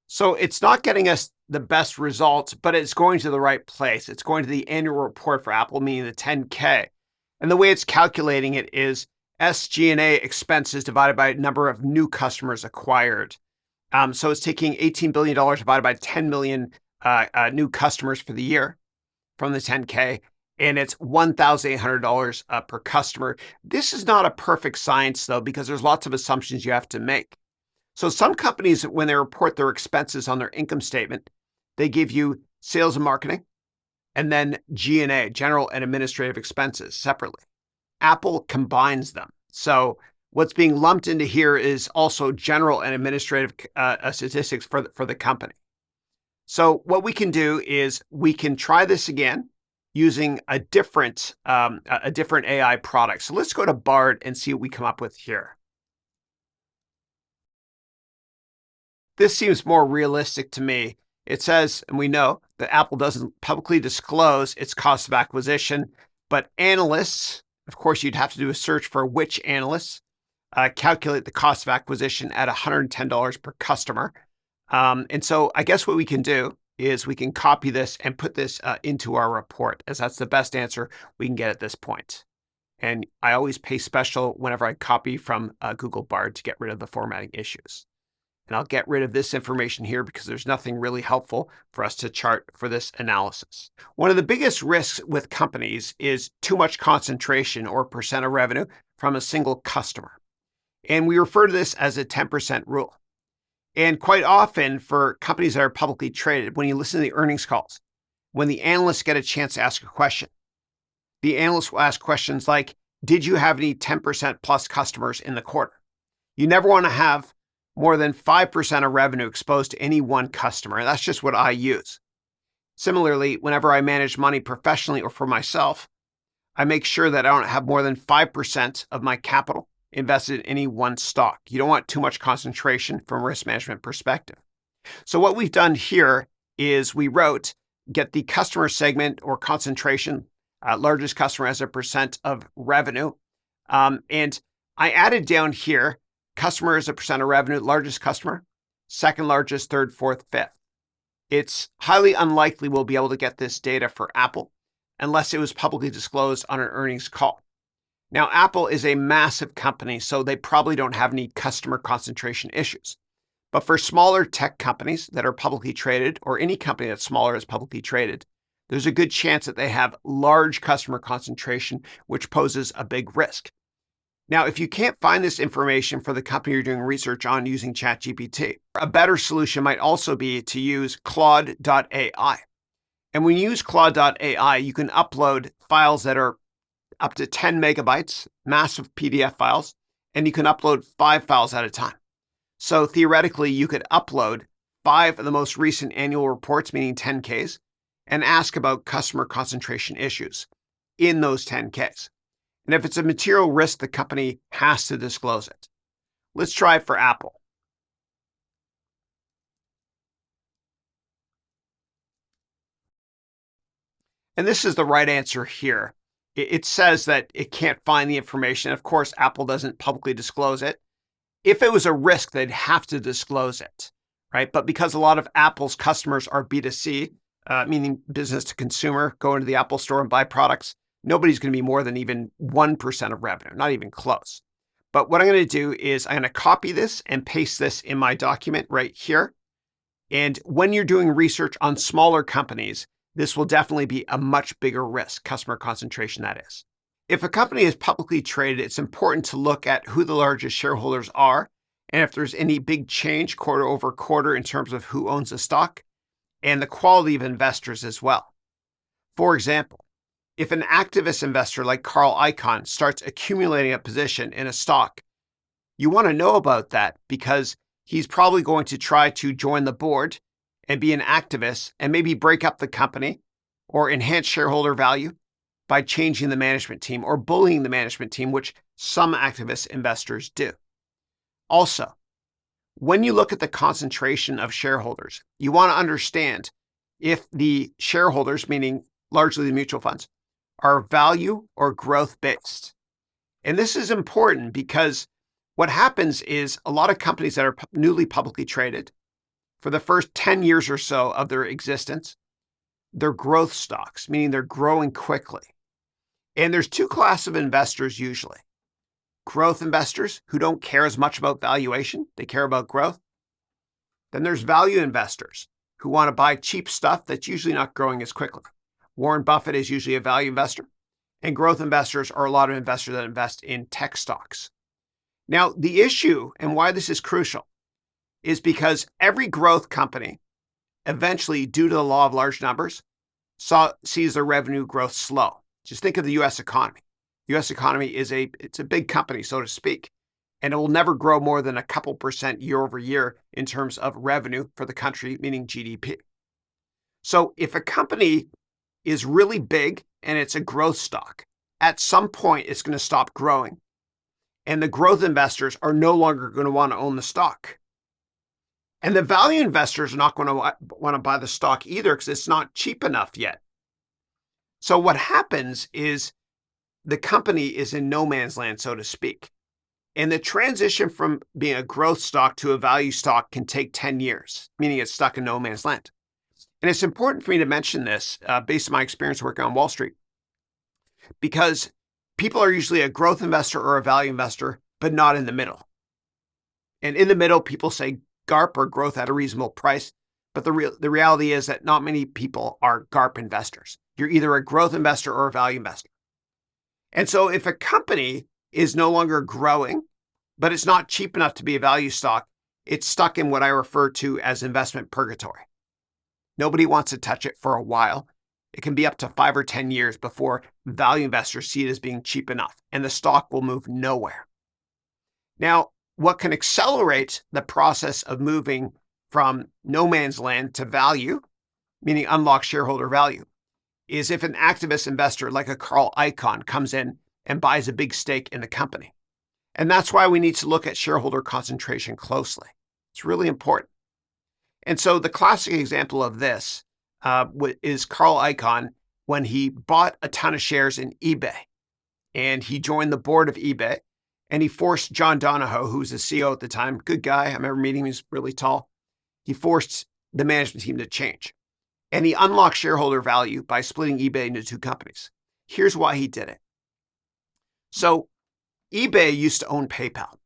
So it's not getting us the best results, but it's going to the right place. It's going to the annual report for Apple, meaning the 10K. And the way it's calculating it is SG&A expenses divided by number of new customers acquired. So it's taking $18 billion divided by 10 million new customers for the year from the 10K, and it's $1,800 per customer. This is not a perfect science, though, because there's lots of assumptions you have to make. So some companies, when they report their expenses on their income statement, they give you sales and marketing, and then G&A, general and administrative expenses, separately. Apple combines them. So what's being lumped into here is also general and administrative statistics for the company. So what we can do is we can try this again using a different AI product. So let's go to Bard and see what we come up with here. This seems more realistic to me. It says, and we know that Apple doesn't publicly disclose its cost of acquisition, but analysts, of course, you'd have to do a search for which analysts, calculate the cost of acquisition at $110 per customer. And so I guess what we can do is we can copy this and put this into our report, as that's the best answer we can get at this point. And I always pay special whenever I copy from Google Bard to get rid of the formatting issues. And I'll get rid of this information here because there's nothing really helpful for us to chart for this analysis. One of the biggest risks with companies is too much concentration or percent of revenue from a single customer. And we refer to this as a 10% rule. And quite often for companies that are publicly traded, when you listen to the earnings calls, when the analysts get a chance to ask a question, the analysts will ask questions like, did you have any 10% plus customers in the quarter? You never want to have more than 5% of revenue exposed to any one customer. And that's just what I use. Similarly, whenever I manage money professionally or for myself, I make sure that I don't have more than 5% of my capital invested in any one stock. You don't want too much concentration from a risk management perspective. So what we've done here is we wrote, get the customer segment or concentration, largest customer as a percent of revenue. And I added down here, customer as a percent of revenue, largest customer, second largest, third, fourth, fifth. It's highly unlikely we'll be able to get this data for Apple unless it was publicly disclosed on an earnings call. Now, Apple is a massive company, so they probably don't have any customer concentration issues. But for smaller tech companies that are publicly traded, or any company that's smaller is publicly traded, there's a good chance that they have large customer concentration, which poses a big risk. Now, if you can't find this information for the company you're doing research on using ChatGPT, a better solution might also be to use Claude.ai. And when you use Claude.ai, you can upload files that are up to 10 megabytes, massive PDF files, and you can upload 5 files at a time. So theoretically, you could upload 5 of the most recent annual reports, meaning 10Ks, and ask about customer concentration issues in those 10Ks. And if it's a material risk, the company has to disclose it. Let's try it for Apple. And this is the right answer here. It says that it can't find the information. Of course, Apple doesn't publicly disclose it. If it was a risk, they'd have to disclose it, right? But because a lot of Apple's customers are B2C, meaning business to consumer, go into the Apple store and buy products, nobody's going to be more than even 1% of revenue, not even close. But what I'm going to do is I'm going to copy this and paste this in my document right here. And when you're doing research on smaller companies, this will definitely be a much bigger risk, customer concentration that is. If a company is publicly traded, it's important to look at who the largest shareholders are and if there's any big change quarter over quarter in terms of who owns the stock and the quality of investors as well. For example, if an activist investor like Carl Icahn starts accumulating a position in a stock, you want to know about that because he's probably going to try to join the board and be an activist and maybe break up the company or enhance shareholder value by changing the management team or bullying the management team, which some activist investors do. Also, when you look at the concentration of shareholders, you want to understand if the shareholders, meaning largely the mutual funds, are value or growth based. And this is important because what happens is a lot of companies that are newly publicly traded, for the first 10 years or so of their existence, they're growth stocks, meaning they're growing quickly. And there's 2 classes of investors usually. Growth investors who don't care as much about valuation, they care about growth. Then there's value investors who want to buy cheap stuff that's usually not growing as quickly. Warren Buffett is usually a value investor, and growth investors are a lot of investors that invest in tech stocks. Now, the issue and why this is crucial is because every growth company eventually, due to the law of large numbers, sees their revenue growth slow. Just think of the U.S. economy. The U.S. economy it's a big company, so to speak, and it will never grow more than a couple % year over year in terms of revenue for the country, meaning GDP. So if a company is really big and it's a growth stock, at some point it's going to stop growing. And the growth investors are no longer going to want to own the stock. And the value investors are not going to want to buy the stock either because it's not cheap enough yet. So what happens is the company is in no man's land, so to speak. And the transition from being a growth stock to a value stock can take 10 years, meaning it's stuck in no man's land. And it's important for me to mention this based on my experience working on Wall Street, because people are usually a growth investor or a value investor, but not in the middle. And in the middle, people say GARP or growth at a reasonable price. But the reality is that not many people are GARP investors. You're either a growth investor or a value investor. And so if a company is no longer growing, but it's not cheap enough to be a value stock, it's stuck in what I refer to as investment purgatory. Nobody wants to touch it for a while. It can be up to 5 or 10 years before value investors see it as being cheap enough, and the stock will move nowhere. Now, what can accelerate the process of moving from no man's land to value, meaning unlock shareholder value, is if an activist investor like a Carl Icahn comes in and buys a big stake in the company. And that's why we need to look at shareholder concentration closely. It's really important. And so the classic example of this is Carl Icahn when he bought a ton of shares in eBay. And he joined the board of eBay, and he forced John Donahoe, who was the CEO at the time, good guy, I remember meeting him, he was really tall. He forced the management team to change. And he unlocked shareholder value by splitting eBay into 2 companies. Here's why he did it. So eBay used to own PayPal,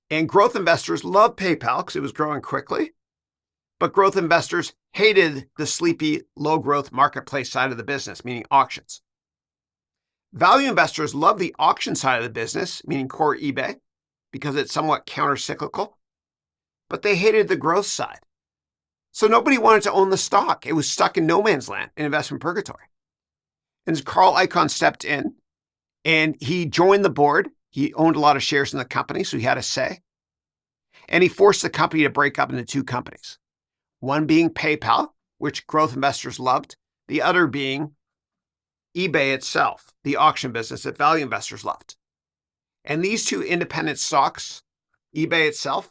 and growth investors loved PayPal because it was growing quickly. But growth investors hated the sleepy, low-growth marketplace side of the business, meaning auctions. Value investors love the auction side of the business, meaning core eBay, because it's somewhat counter-cyclical. But they hated the growth side. So nobody wanted to own the stock. It was stuck in no man's land, in investment purgatory. And Carl Icahn stepped in, and he joined the board. He owned a lot of shares in the company, so he had a say. And he forced the company to break up into 2 companies. One being PayPal, which growth investors loved. The other being eBay itself, the auction business that value investors loved. And these 2 independent stocks, eBay itself,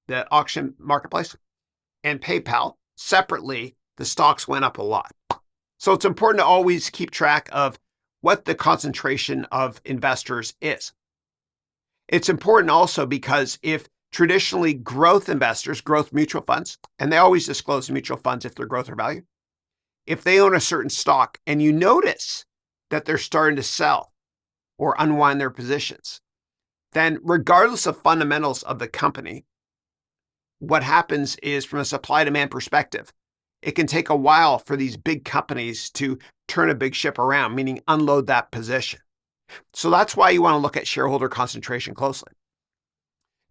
the auction marketplace, and PayPal, separately, the stocks went up a lot. So it's important to always keep track of what the concentration of investors is. It's important also because if traditionally growth investors, growth mutual funds, and they always disclose mutual funds if they're growth or value, if they own a certain stock and you notice that they're starting to sell or unwind their positions, then regardless of fundamentals of the company, what happens is from a supply-demand perspective, it can take a while for these big companies to turn a big ship around, meaning unload that position. So that's why you want to look at shareholder concentration closely.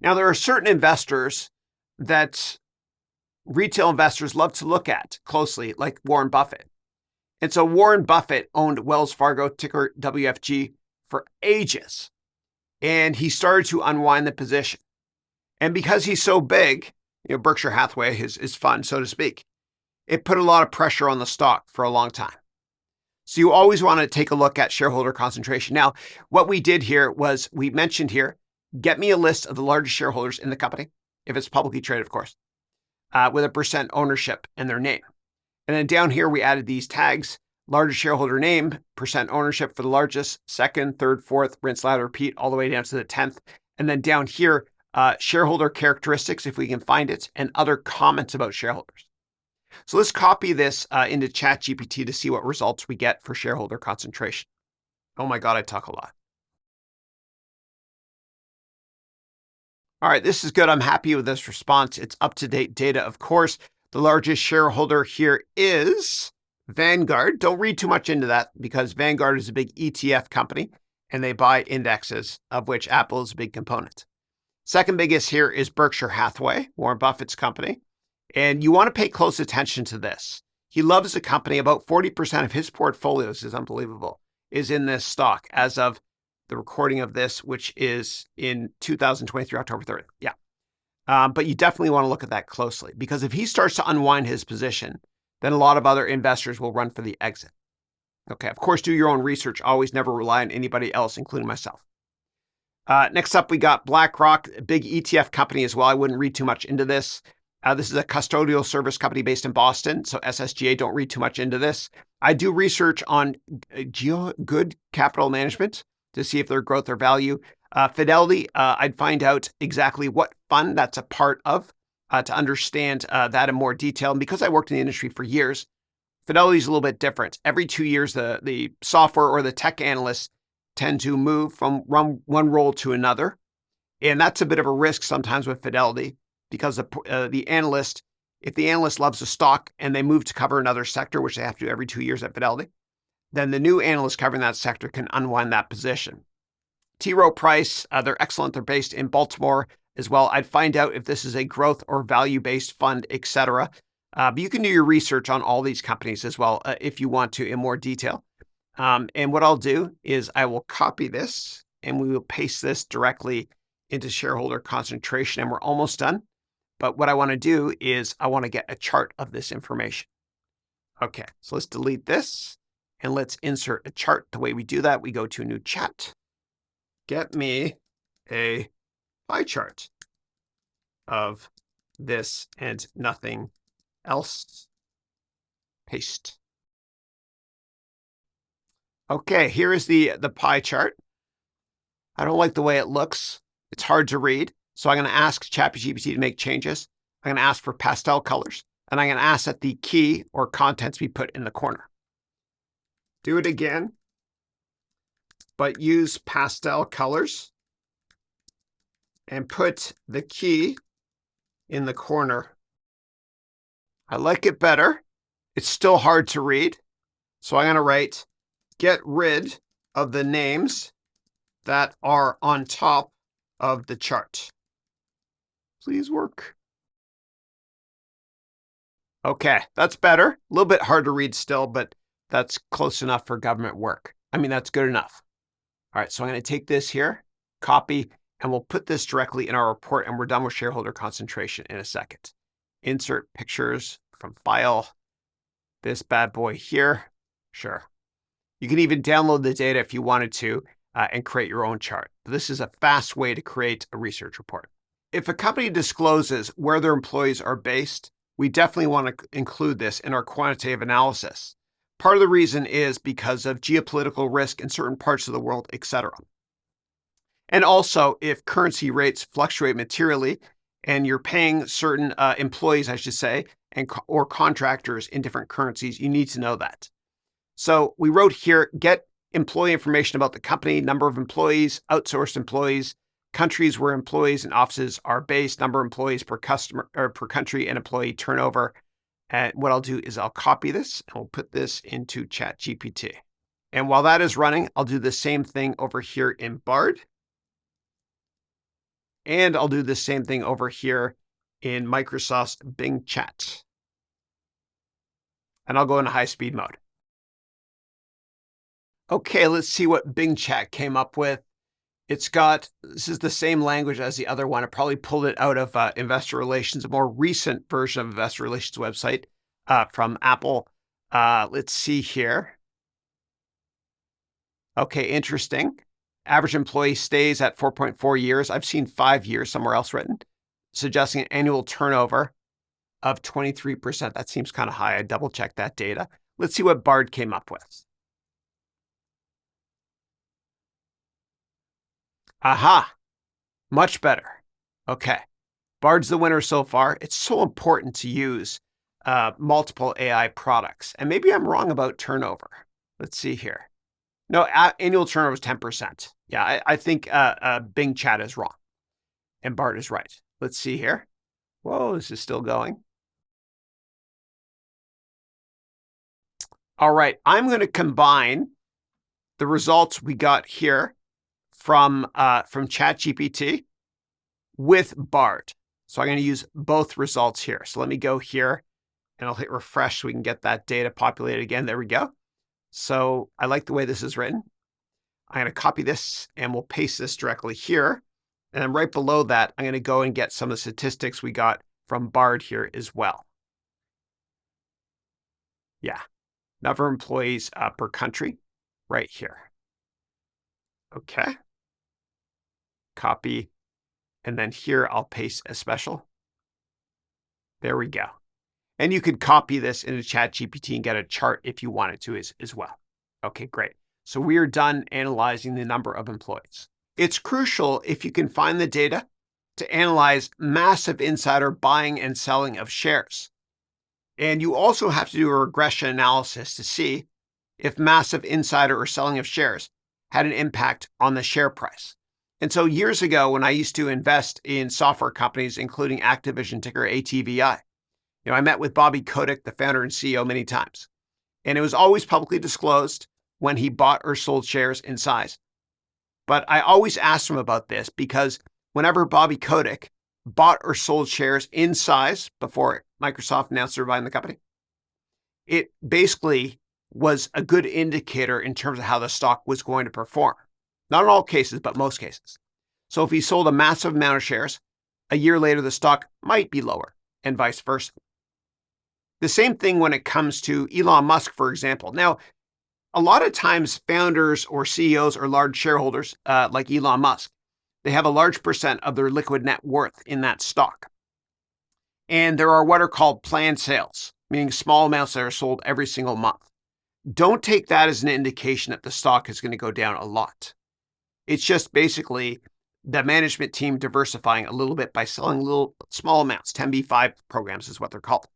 Now, there are certain investors that retail investors love to look at closely, like Warren Buffett. And so Warren Buffett owned Wells Fargo, ticker WFG, for ages. And he started to unwind the position. And because he's so big, Berkshire Hathaway, his fund, so to speak, it put a lot of pressure on the stock for a long time. So you always want to take a look at shareholder concentration. Now, what we did here was we mentioned here, get me a list of the largest shareholders in the company, if it's publicly traded, of course, with a % ownership and their name. And then down here, we added these tags, largest shareholder name, % ownership for the largest, second, third, fourth, rinse, lather, repeat, all the way down to the 10th. And then down here, shareholder characteristics, if we can find it, and other comments about shareholders. So let's copy this into ChatGPT to see what results we get for shareholder concentration. Oh my God, I talk a lot. All right, this is good. I'm happy with this response. It's up-to-date data, of course. The largest shareholder here is Vanguard. Don't read too much into that because Vanguard is a big ETF company and they buy indexes, of which Apple is a big component. Second biggest here is Berkshire Hathaway, Warren Buffett's company. And you want to pay close attention to this. He loves the company. About 40% of his portfolio, this is unbelievable, is in this stock as of the recording of this, which is in 2023, October 3rd. Yeah. But you definitely want to look at that closely because if he starts to unwind his position, then a lot of other investors will run for the exit. Okay, of course, do your own research. Always never rely on anybody else, including myself. Next up, we got BlackRock, a big ETF company as well. I wouldn't read too much into this. This is a custodial service company based in Boston. So SSGA, don't read too much into this. I do research on good capital management to see if their growth or value. Fidelity, I'd find out exactly what fund that's a part of to understand that in more detail. And because I worked in the industry for years, Fidelity is a little bit different. Every 2 years, the software or the tech analysts tend to move from one role to another. And that's a bit of a risk sometimes with Fidelity because the analyst, if the analyst loves a stock and they move to cover another sector, which they have to do every 2 years at Fidelity, then the new analyst covering that sector can unwind that position. T. Rowe Price, they're excellent. They're based in Baltimore as well. I'd find out if this is a growth or value-based fund, etc. But you can do your research on all these companies as well if you want to in more detail. And what I'll do is I will copy this and we will paste this directly into shareholder concentration, and we're almost done. But what I want to do is I want to get a chart of this information. Okay, so let's delete this and let's insert a chart. The way we do that, we go to a new chat. Get me a pie chart of this and nothing else. Paste. Okay, here is the pie chart. I don't like the way it looks. It's hard to read. So I'm going to ask ChatGPT to make changes. I'm going to ask for pastel colors. And I'm going to ask that the key or contents be put in the corner. Do it again, but use pastel colors and put the key in the corner. I like it better. It's still hard to read. So I'm going to write, get rid of the names that are on top of the chart. Please work. Okay, that's better. A little bit hard to read still, but that's close enough for government work. I mean, that's good enough. All right, so I'm going to take this here, copy, and we'll put this directly in our report, and we're done with shareholder concentration in a second. Insert pictures from file. This bad boy here. Sure. You can even download the data if you wanted to and create your own chart. This is a fast way to create a research report. If a company discloses where their employees are based, we definitely want to include this in our quantitative analysis. Part of the reason is because of geopolitical risk in certain parts of the world, etc. And also, if currency rates fluctuate materially and you're paying certain employees, I should say, or contractors in different currencies, you need to know that. So we wrote here, get employee information about the company, number of employees, outsourced employees, countries where employees and offices are based, number of employees per customer or per country, and employee turnover. And what I'll do is I'll copy this and we'll put this into ChatGPT. And while that is running, I'll do the same thing over here in Bard. And I'll do the same thing over here in Microsoft's Bing Chat. And I'll go into high-speed mode. Okay, let's see what Bing Chat came up with. This is the same language as the other one. I probably pulled it out of Investor Relations, a more recent version of Investor Relations website from Apple. Let's see here. Okay, interesting. Average employee stays at 4.4 years. I've seen 5 years somewhere else written, suggesting an annual turnover of 23%. That seems kind of high. I double-checked that data. Let's see what Bard came up with. Aha, much better. Okay, Bard's the winner so far. It's so important to use multiple AI products. And maybe I'm wrong about turnover. Let's see here. No, annual turnover is 10%. Yeah, I think Bing Chat is wrong and Bard is right. Let's see here. Whoa, this is still going. All right, I'm going to combine the results we got here from ChatGPT with Bard. So I'm going to use both results here. So let me go here and I'll hit refresh so we can get that data populated again. There we go. So I like the way this is written. I'm going to copy this and we'll paste this directly here. And then right below that, I'm going to go and get some of the statistics we got from Bard here as well. Yeah, number of employees per country right here. Okay. Copy. And then here I'll paste a special. There we go. And you could copy this into ChatGPT and get a chart if you wanted to as well. Okay, great. So we are done analyzing the number of employees. It's crucial if you can find the data to analyze massive insider buying and selling of shares. And you also have to do a regression analysis to see if massive insider or selling of shares had an impact on the share price. And so years ago, when I used to invest in software companies, including Activision, ticker ATVI, I met with Bobby Kotick, the founder and CEO, many times. And it was always publicly disclosed when he bought or sold shares in size. But I always asked him about this because whenever Bobby Kotick bought or sold shares in size before Microsoft announced they're buying the company, it basically was a good indicator in terms of how the stock was going to perform. Not in all cases, but most cases. So if he sold a massive amount of shares, a year later the stock might be lower, and vice versa. The same thing when it comes to Elon Musk, for example. Now, a lot of times founders or CEOs or large shareholders like Elon Musk, they have a large percent of their liquid net worth in that stock. And there are what are called planned sales, meaning small amounts that are sold every single month. Don't take that as an indication that the stock is going to go down a lot. It's just basically the management team diversifying a little bit by selling little small amounts. 10b5 programs is what they're called.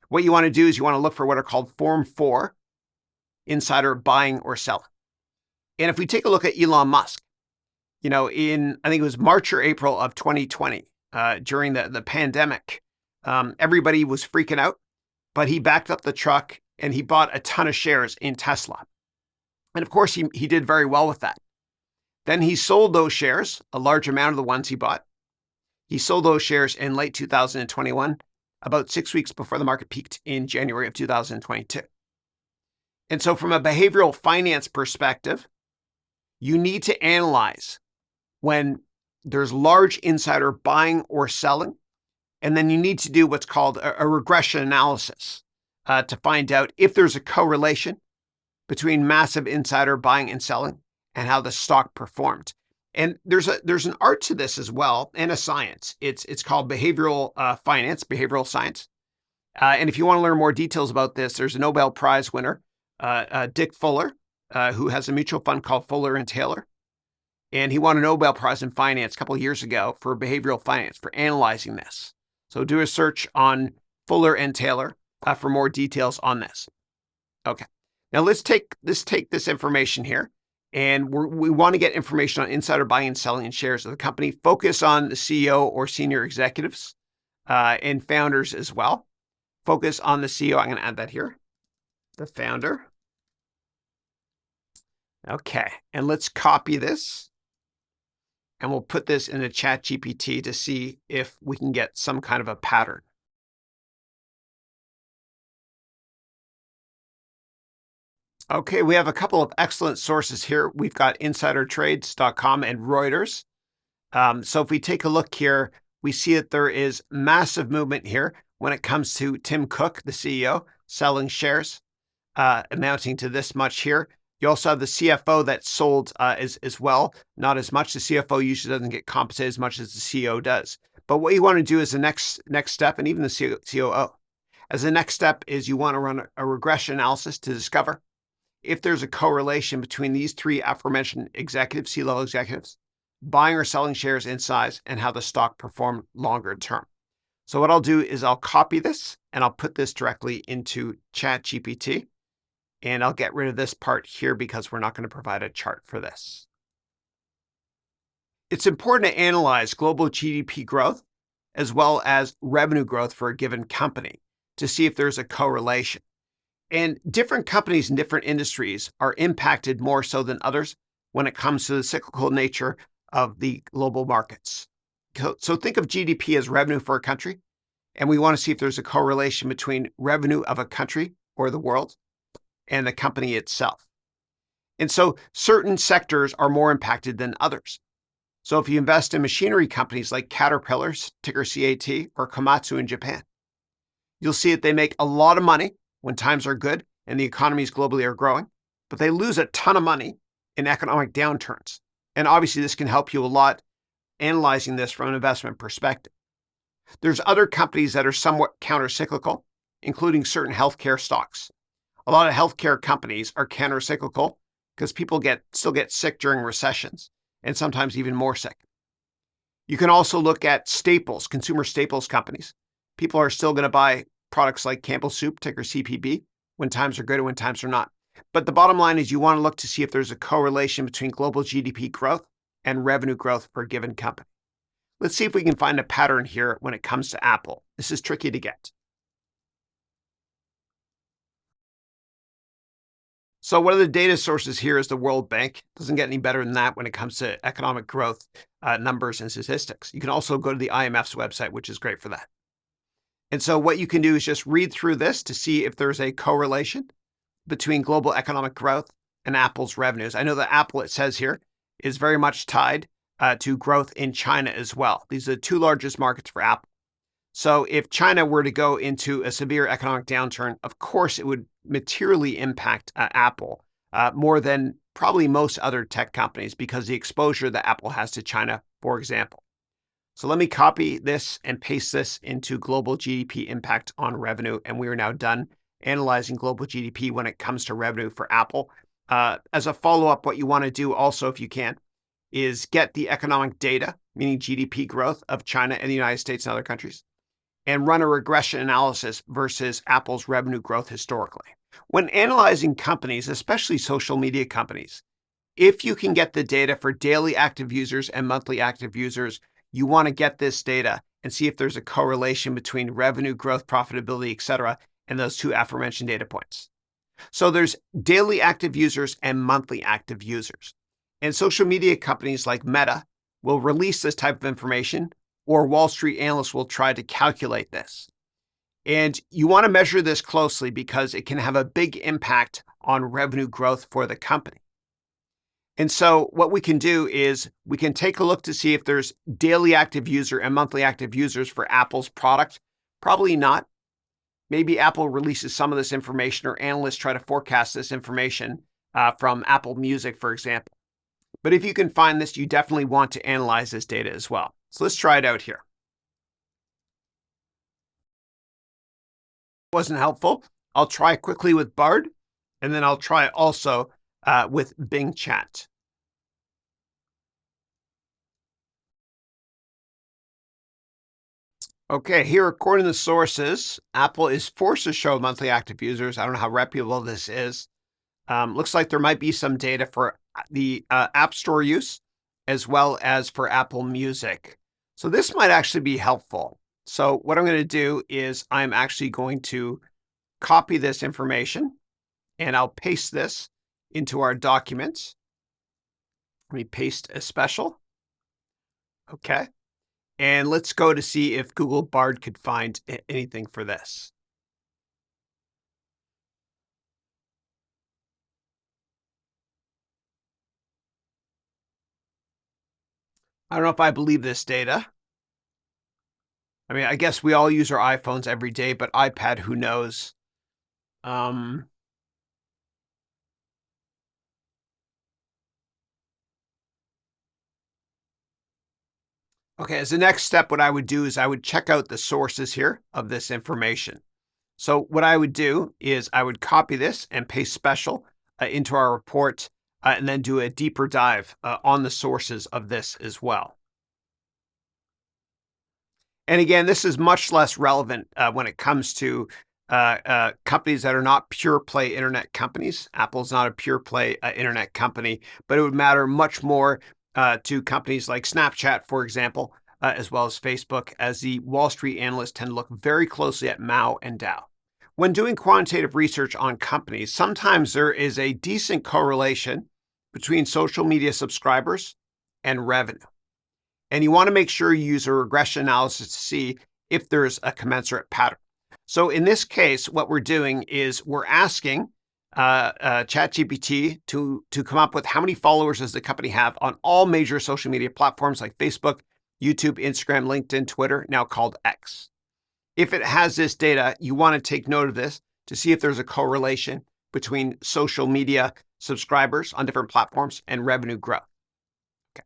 What you want to do is you want to look for what are called Form 4, insider buying or selling. And if we take a look at Elon Musk, in, I think it was March or April of 2020, during the pandemic, everybody was freaking out, but he backed up the truck and he bought a ton of shares in Tesla. And of course, he did very well with that. Then he sold those shares, a large amount of the ones he bought. He sold those shares in late 2021, about 6 weeks before the market peaked in January of 2022. And so from a behavioral finance perspective, you need to analyze when there's large insider buying or selling, and then you need to do what's called a regression analysis to find out if there's a correlation between massive insider buying and selling and how the stock performed. And there's an art to this as well, and a science. It's called behavioral finance, behavioral science. And if you want to learn more details about this, there's a Nobel Prize winner, Dick Fuller, who has a mutual fund called Fuller and Taylor. And he won a Nobel Prize in finance a couple of years ago for behavioral finance, for analyzing this. So do a search on Fuller and Taylor for more details on this. Okay. Now let's take this information here. And we want to get information on insider buying and selling in shares of the company. Focus on the CEO or senior executives and founders as well. Focus on the CEO. I'm going to add that here. The founder. Okay. And let's copy this. And we'll put this into ChatGPT to see if we can get some kind of a pattern. Okay, we have a couple of excellent sources here. We've got insidertrades.com and Reuters. So if we take a look here, we see that there is massive movement here when it comes to Tim Cook, the CEO, selling shares, amounting to this much here. You also have the CFO that sold as well, not as much. The CFO usually doesn't get compensated as much as the CEO does. But what you want to do is the next step, and even the COO, as the next step is you want to run a regression analysis to discover if there's a correlation between these three aforementioned executives, C-level executives, buying or selling shares in size and how the stock performed longer term. So what I'll do is I'll copy this and I'll put this directly into ChatGPT. And I'll get rid of this part here because we're not going to provide a chart for this. It's important to analyze global GDP growth as well as revenue growth for a given company to see if there's a correlation. And different companies in different industries are impacted more so than others when it comes to the cyclical nature of the global markets. So think of GDP as revenue for a country, and we want to see if there's a correlation between revenue of a country or the world and the company itself. And so certain sectors are more impacted than others. So if you invest in machinery companies like Caterpillar, ticker CAT, or Komatsu in Japan, you'll see that they make a lot of money when times are good and the economies globally are growing, but they lose a ton of money in economic downturns. And obviously, this can help you a lot analyzing this from an investment perspective. There's other companies that are somewhat counter-cyclical, including certain healthcare stocks. A lot of healthcare companies are counter-cyclical because people still get sick during recessions, and sometimes even more sick. You can also look at staples, consumer staples companies. People are still going to buy products like Campbell's Soup, ticker CPB, when times are good and when times are not. But the bottom line is you want to look to see if there's a correlation between global GDP growth and revenue growth for a given company. Let's see if we can find a pattern here when it comes to Apple. This is tricky to get. So one of the data sources here is the World Bank. Doesn't get any better than that when it comes to economic growth numbers and statistics. You can also go to the IMF's website, which is great for that. And so what you can do is just read through this to see if there's a correlation between global economic growth and Apple's revenues. I know that Apple, it says here, is very much tied to growth in China as well. These are the two largest markets for Apple. So if China were to go into a severe economic downturn, of course, it would materially impact Apple more than probably most other tech companies because the exposure that Apple has to China, for example. So let me copy this and paste this into global GDP impact on revenue. And we are now done analyzing global GDP when it comes to revenue for Apple. As a follow-up, what you want to do also, if you can, is get the economic data, meaning GDP growth of China and the United States and other countries, and run a regression analysis versus Apple's revenue growth historically. When analyzing companies, especially social media companies, if you can get the data for daily active users and monthly active users, you want to get this data and see if there's a correlation between revenue growth, profitability, etc., and those two aforementioned data points. So there's daily active users and monthly active users. And social media companies like Meta will release this type of information, or Wall Street analysts will try to calculate this. And you want to measure this closely because it can have a big impact on revenue growth for the company. And so what we can do is we can take a look to see if there's daily active user and monthly active users for Apple's product. Probably not. Maybe Apple releases some of this information or analysts try to forecast this information from Apple Music, for example. But if you can find this, you definitely want to analyze this data as well. So let's try it out here. Wasn't helpful. I'll try quickly with Bard, and then I'll try also with Bing Chat. Okay, here, according to the sources, Apple is forced to show monthly active users. I don't know how reputable this is. Looks like there might be some data for the App Store use as well as for Apple Music. So this might actually be helpful. So what I'm going to do is I'm actually going to copy this information and I'll paste this into our documents. Let me paste a special. Okay. And let's go to see if Google Bard could find anything for this. I don't know if I believe this data. I mean, I guess we all use our iPhones every day, but iPad, who knows? Okay, as the next step, what I would do is I would check out the sources here of this information. So what I would do is I would copy this and paste special into our report and then do a deeper dive on the sources of this as well. And again, this is much less relevant when it comes to companies that are not pure play internet companies. Apple's not a pure play internet company, but it would matter much more to companies like Snapchat, for example, as well as Facebook, as the Wall Street analysts tend to look very closely at Mao and Dow. When doing quantitative research on companies, sometimes there is a decent correlation between social media subscribers and revenue. And you want to make sure you use a regression analysis to see if there's a commensurate pattern. So in this case, what we're doing is we're asking ChatGPT to come up with how many followers does the company have on all major social media platforms like Facebook, YouTube, Instagram, LinkedIn, Twitter, now called X. If it has this data, you want to take note of this to see if there's a correlation between social media subscribers on different platforms and revenue growth. Okay.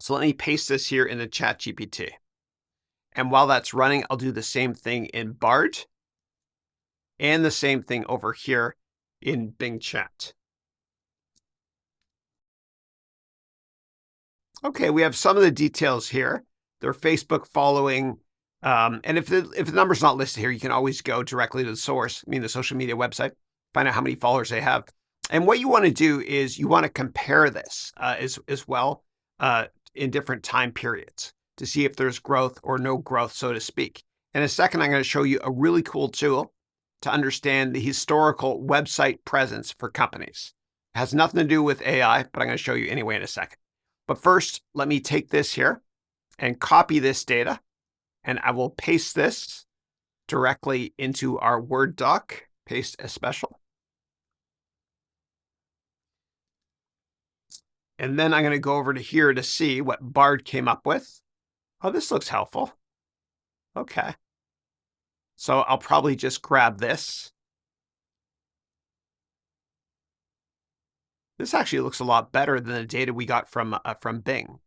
So let me paste this here in the ChatGPT. And while that's running, I'll do the same thing in Bard and the same thing over here in Bing Chat. Okay, we have some of the details here. Their Facebook following. And if the number's not listed here, you can always go directly to the source, the social media website, find out how many followers they have. And what you want to do is you want to compare this as well in different time periods to see if there's growth or no growth, so to speak. In a second, I'm going to show you a really cool tool to understand the historical website presence for companies. It has nothing to do with AI, but I'm going to show you anyway in a second. But first, let me take this here and copy this data, and I will paste this directly into our Word doc, paste as special. And then I'm going to go over to here to see what Bard came up with. Oh, this looks helpful. Okay. So I'll probably just grab this. This actually looks a lot better than the data we got from Bing.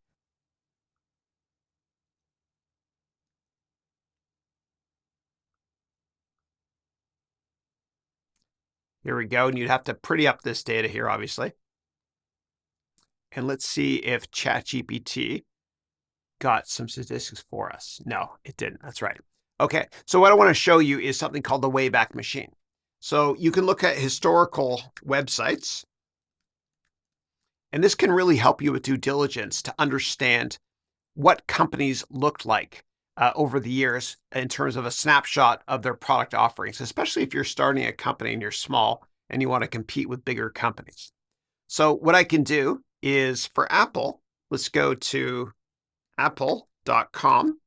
Here we go, and you'd have to pretty up this data here, obviously. And let's see if ChatGPT got some statistics for us. No, it didn't. That's right. Okay, so what I want to show you is something called the Wayback Machine. So you can look at historical websites, and this can really help you with due diligence to understand what companies looked like over the years in terms of a snapshot of their product offerings, especially if you're starting a company and you're small and you want to compete with bigger companies. So what I can do is for Apple, let's go to apple.com.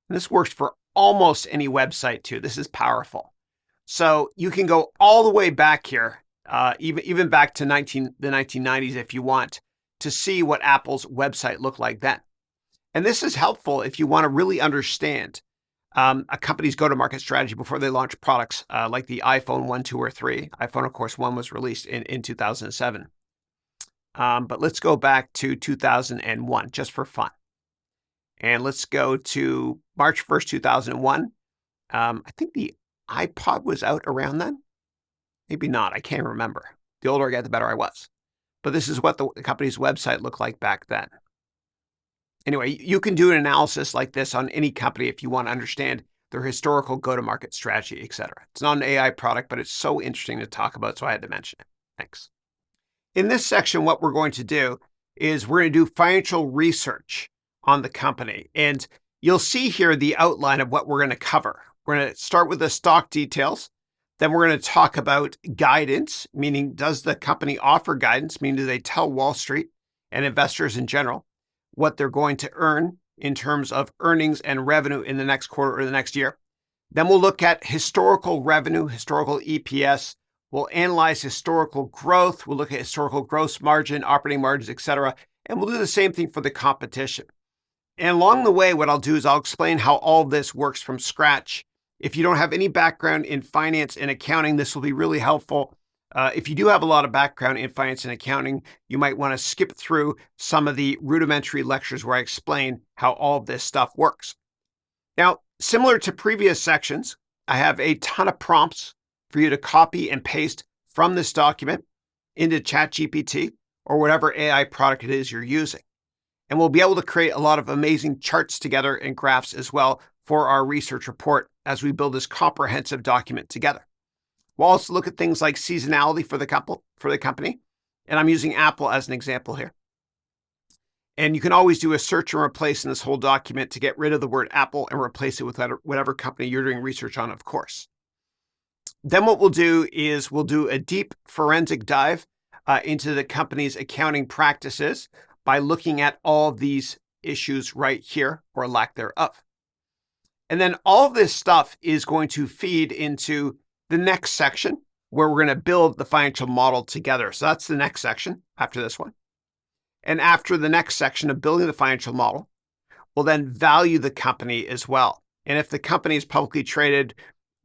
And this works for almost any website too. This is powerful. So you can go all the way back here, even back to the 1990s if you want, to see what Apple's website looked like then. And this is helpful if you want to really understand a company's go-to-market strategy before they launch products like the iPhone 1, 2, or 3. iPhone, of course, 1 was released in 2007. But let's go back to 2001 just for fun. And let's go to March 1st, 2001. I think the iPod was out around then. Maybe not. I can't remember. The older I get, the better I was. But this is what the company's website looked like back then. Anyway, you can do an analysis like this on any company if you want to understand their historical go-to-market strategy, etc. It's not an AI product, but it's so interesting to talk about, so I had to mention it. Thanks. In this section, what we're going to do is we're going to do financial research on the company. And you'll see here the outline of what we're going to cover. We're going to start with the stock details. Then we're going to talk about guidance, meaning does the company offer guidance, meaning do they tell Wall Street and investors in general what they're going to earn in terms of earnings and revenue in the next quarter or the next year. Then we'll look at historical revenue, historical EPS. We'll analyze historical growth. We'll look at historical gross margin, operating margins, etc. And we'll do the same thing for the competition. And along the way, what I'll do is I'll explain how all of this works from scratch. If you don't have any background in finance and accounting, this will be really helpful. If you do have a lot of background in finance and accounting, you might want to skip through some of the rudimentary lectures where I explain how all of this stuff works. Now, similar to previous sections, I have a ton of prompts for you to copy and paste from this document into ChatGPT or whatever AI product it is you're using. And we'll be able to create a lot of amazing charts together and graphs as well for our research report as we build this comprehensive document together. We'll also look at things like seasonality for the company, and I'm using Apple as an example here. And you can always do a search and replace in this whole document to get rid of the word Apple and replace it with whatever company you're doing research on, of course. Then what we'll do is we'll do a deep forensic dive into the company's accounting practices by looking at all of these issues right here, or lack thereof. And then all of this stuff is going to feed into the next section where we're going to build the financial model together. So that's the next section after this one. And after the next section of building the financial model, we'll then value the company as well. And if the company is publicly traded,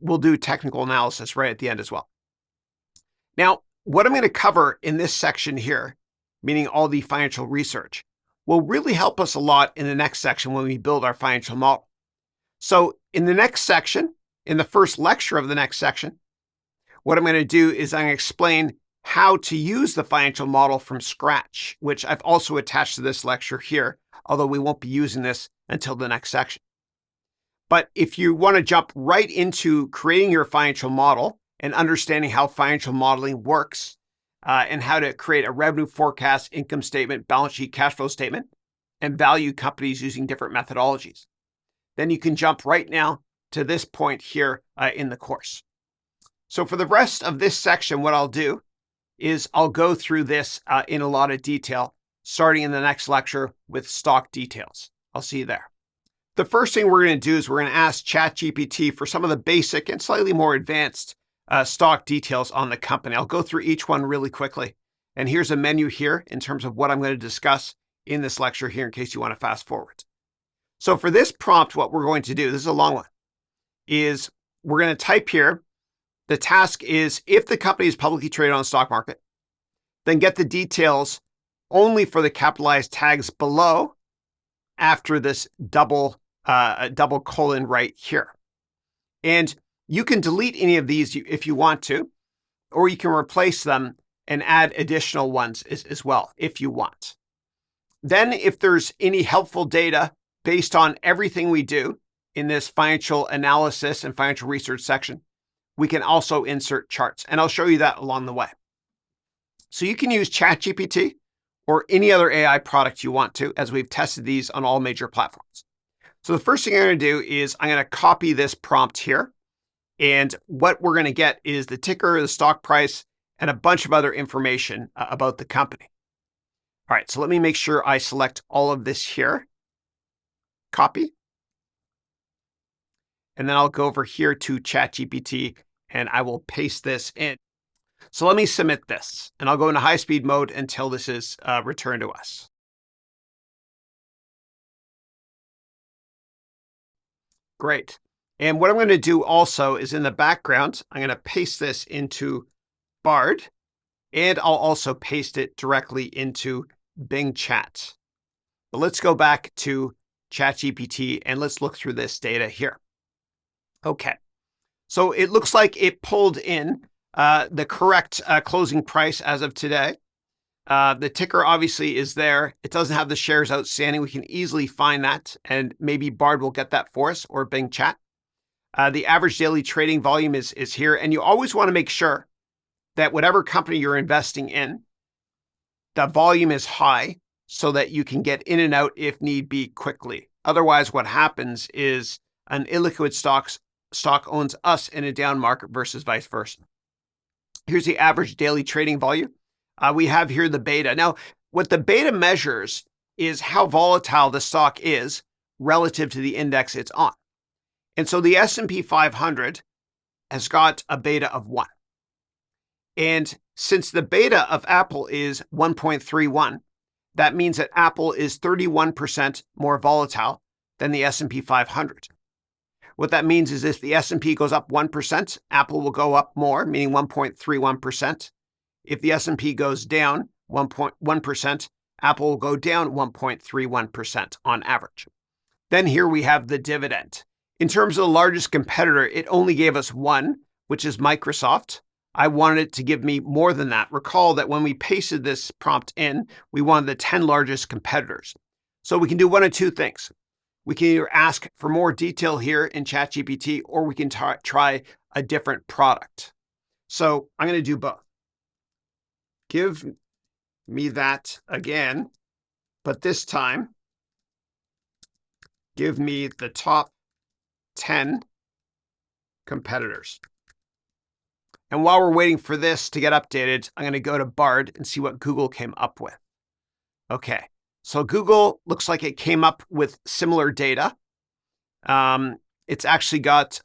we'll do technical analysis right at the end as well. Now, what I'm going to cover in this section here, meaning all the financial research, will really help us a lot in the next section when we build our financial model. So in the next section, in the first lecture of the next section, what I'm going to do is I'm going to explain how to use the financial model from scratch, which I've also attached to this lecture here, although we won't be using this until the next section. But if you want to jump right into creating your financial model and understanding how financial modeling works, and how to create a revenue forecast, income statement, balance sheet, cash flow statement, and value companies using different methodologies, then you can jump right now to this point here in the course. So for the rest of this section, what I'll do is I'll go through this in a lot of detail, starting in the next lecture with stock details. I'll see you there. The first thing we're going to do is we're going to ask ChatGPT for some of the basic and slightly more advanced stock details on the company. I'll go through each one really quickly. And here's a menu here in terms of what I'm going to discuss in this lecture here in case you want to fast forward. So for this prompt, what we're going to do, this is a long one, is we're going to type here, the task is if the company is publicly traded on the stock market, then get the details only for the capitalized tags below after this double colon right here. And you can delete any of these if you want to, or you can replace them and add additional ones as well if you want. Then if there's any helpful data based on everything we do in this financial analysis and financial research section, we can also insert charts, and I'll show you that along the way. So you can use ChatGPT or any other AI product you want to, as we've tested these on all major platforms. So the first thing I'm going to do is I'm going to copy this prompt here, and what we're going to get is the ticker, the stock price, and a bunch of other information about the company. All right, so let me make sure I select all of this here. Copy. And then I'll go over here to ChatGPT and I will paste this in. So let me submit this and I'll go into high-speed mode until this is returned to us. Great. And what I'm going to do also is in the background, I'm going to paste this into Bard, and I'll also paste it directly into Bing Chat. But let's go back to ChatGPT and let's look through this data here. Okay, so it looks like it pulled in the correct closing price as of today. The ticker obviously is there. It doesn't have the shares outstanding. We can easily find that, and maybe Bard will get that for us, or Bing Chat. The average daily trading volume is here, and you always want to make sure that whatever company you're investing in, the volume is high so that you can get in and out if need be quickly. Otherwise, what happens is an illiquid stock owns us in a down market versus vice versa. Here's the average daily trading volume. We have here the beta. Now, what the beta measures is how volatile the stock is relative to the index it's on. And so the S&P 500 has got a beta of 1. And since the beta of Apple is 1.31, that means that Apple is 31% more volatile than the S&P 500. What that means is if the S&P goes up 1%, Apple will go up more, meaning 1.31%. If the S&P goes down 1.1%, Apple will go down 1.31% on average. Then here we have the dividend. In terms of the largest competitor, it only gave us 1, which is Microsoft. I wanted it to give me more than that. Recall that when we pasted this prompt in, we wanted the 10 largest competitors. So we can do one of two things. We can either ask for more detail here in ChatGPT, or we can try a different product. So I'm going to do both. Give me that again, but this time, give me the top 10 competitors. And while we're waiting for this to get updated, I'm going to go to Bard and see what Google came up with. Okay, so Google looks like it came up with similar data. It's actually got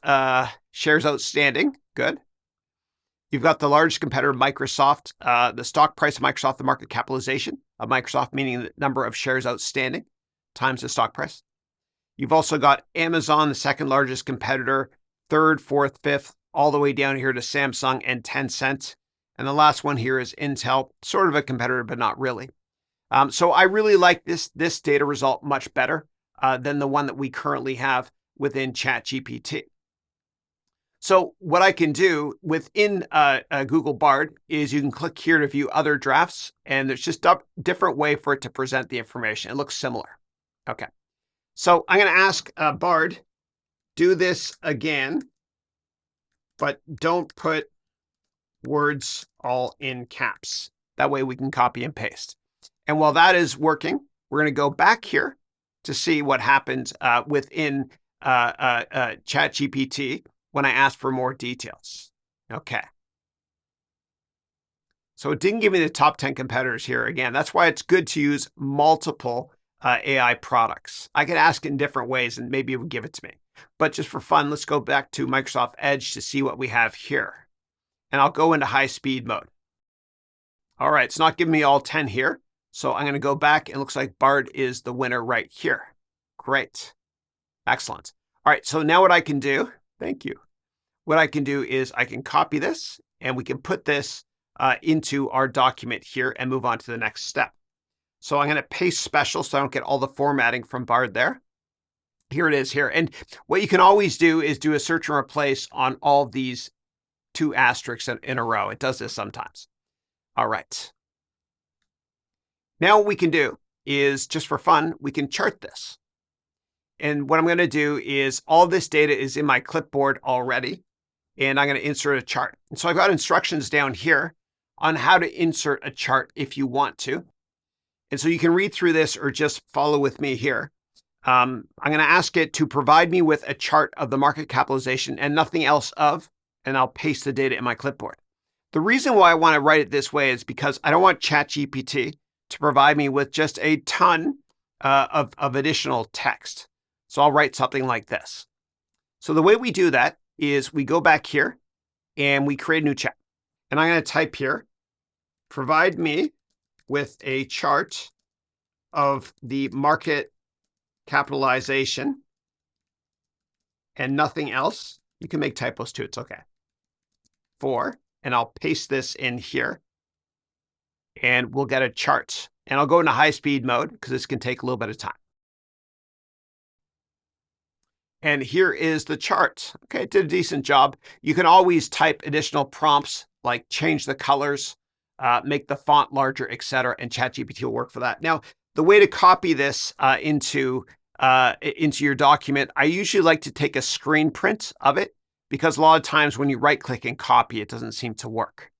shares outstanding. Good. You've got the largest competitor, Microsoft, the stock price of Microsoft, the market capitalization of Microsoft, meaning the number of shares outstanding times the stock price. You've also got Amazon, the second largest competitor, third, fourth, fifth, all the way down here to Samsung and Tencent. And the last one here is Intel, sort of a competitor, but not really. So I really like this data result much better than the one that we currently have within ChatGPT. So what I can do within Google Bard is you can click here to view other drafts, and there's just a different way for it to present the information. It looks similar. Okay. So I'm going to ask Bard, do this again, but don't put words all in caps. That way we can copy and paste. And while that is working, we're going to go back here to see what happens within ChatGPT when I ask for more details. Okay. So it didn't give me the top 10 competitors here. Again, that's why it's good to use multiple AI products. I could ask in different ways and maybe it would give it to me. But just for fun, let's go back to Microsoft Edge to see what we have here. And I'll go into high speed mode. All right, it's not giving me all 10 here. So I'm going to go back and it looks like Bard is the winner right here. Great. Excellent. All right, so now what I can do, thank you. What I can do is I can copy this and we can put this into our document here and move on to the next step. So I'm going to paste special so I don't get all the formatting from Bard there. Here it is here. And what you can always do is do a search and replace on all these 2 asterisks in a row. It does this sometimes. All right. Now what we can do is, just for fun, we can chart this. And what I'm going to do is all this data is in my clipboard already, and I'm going to insert a chart. And so I've got instructions down here on how to insert a chart if you want to. And so you can read through this or just follow with me here. I'm going to ask it to provide me with a chart of the market capitalization and nothing else of, and I'll paste the data in my clipboard. The reason why I want to write it this way is because I don't want ChatGPT to provide me with just a ton of additional text. So I'll write something like this. So the way we do that is we go back here and we create a new chat. And I'm going to type here, provide me with a chart of the market capitalization and nothing else. You can make typos too, it's okay. And I'll paste this in here and we'll get a chart. And I'll go into high speed mode because this can take a little bit of time. And here is the chart. Okay, it did a decent job. You can always type additional prompts like change the colors, make the font larger, etc., and ChatGPT will work for that. Now, the way to copy this into your document, I usually like to take a screen print of it because a lot of times when you right-click and copy, it doesn't seem to work.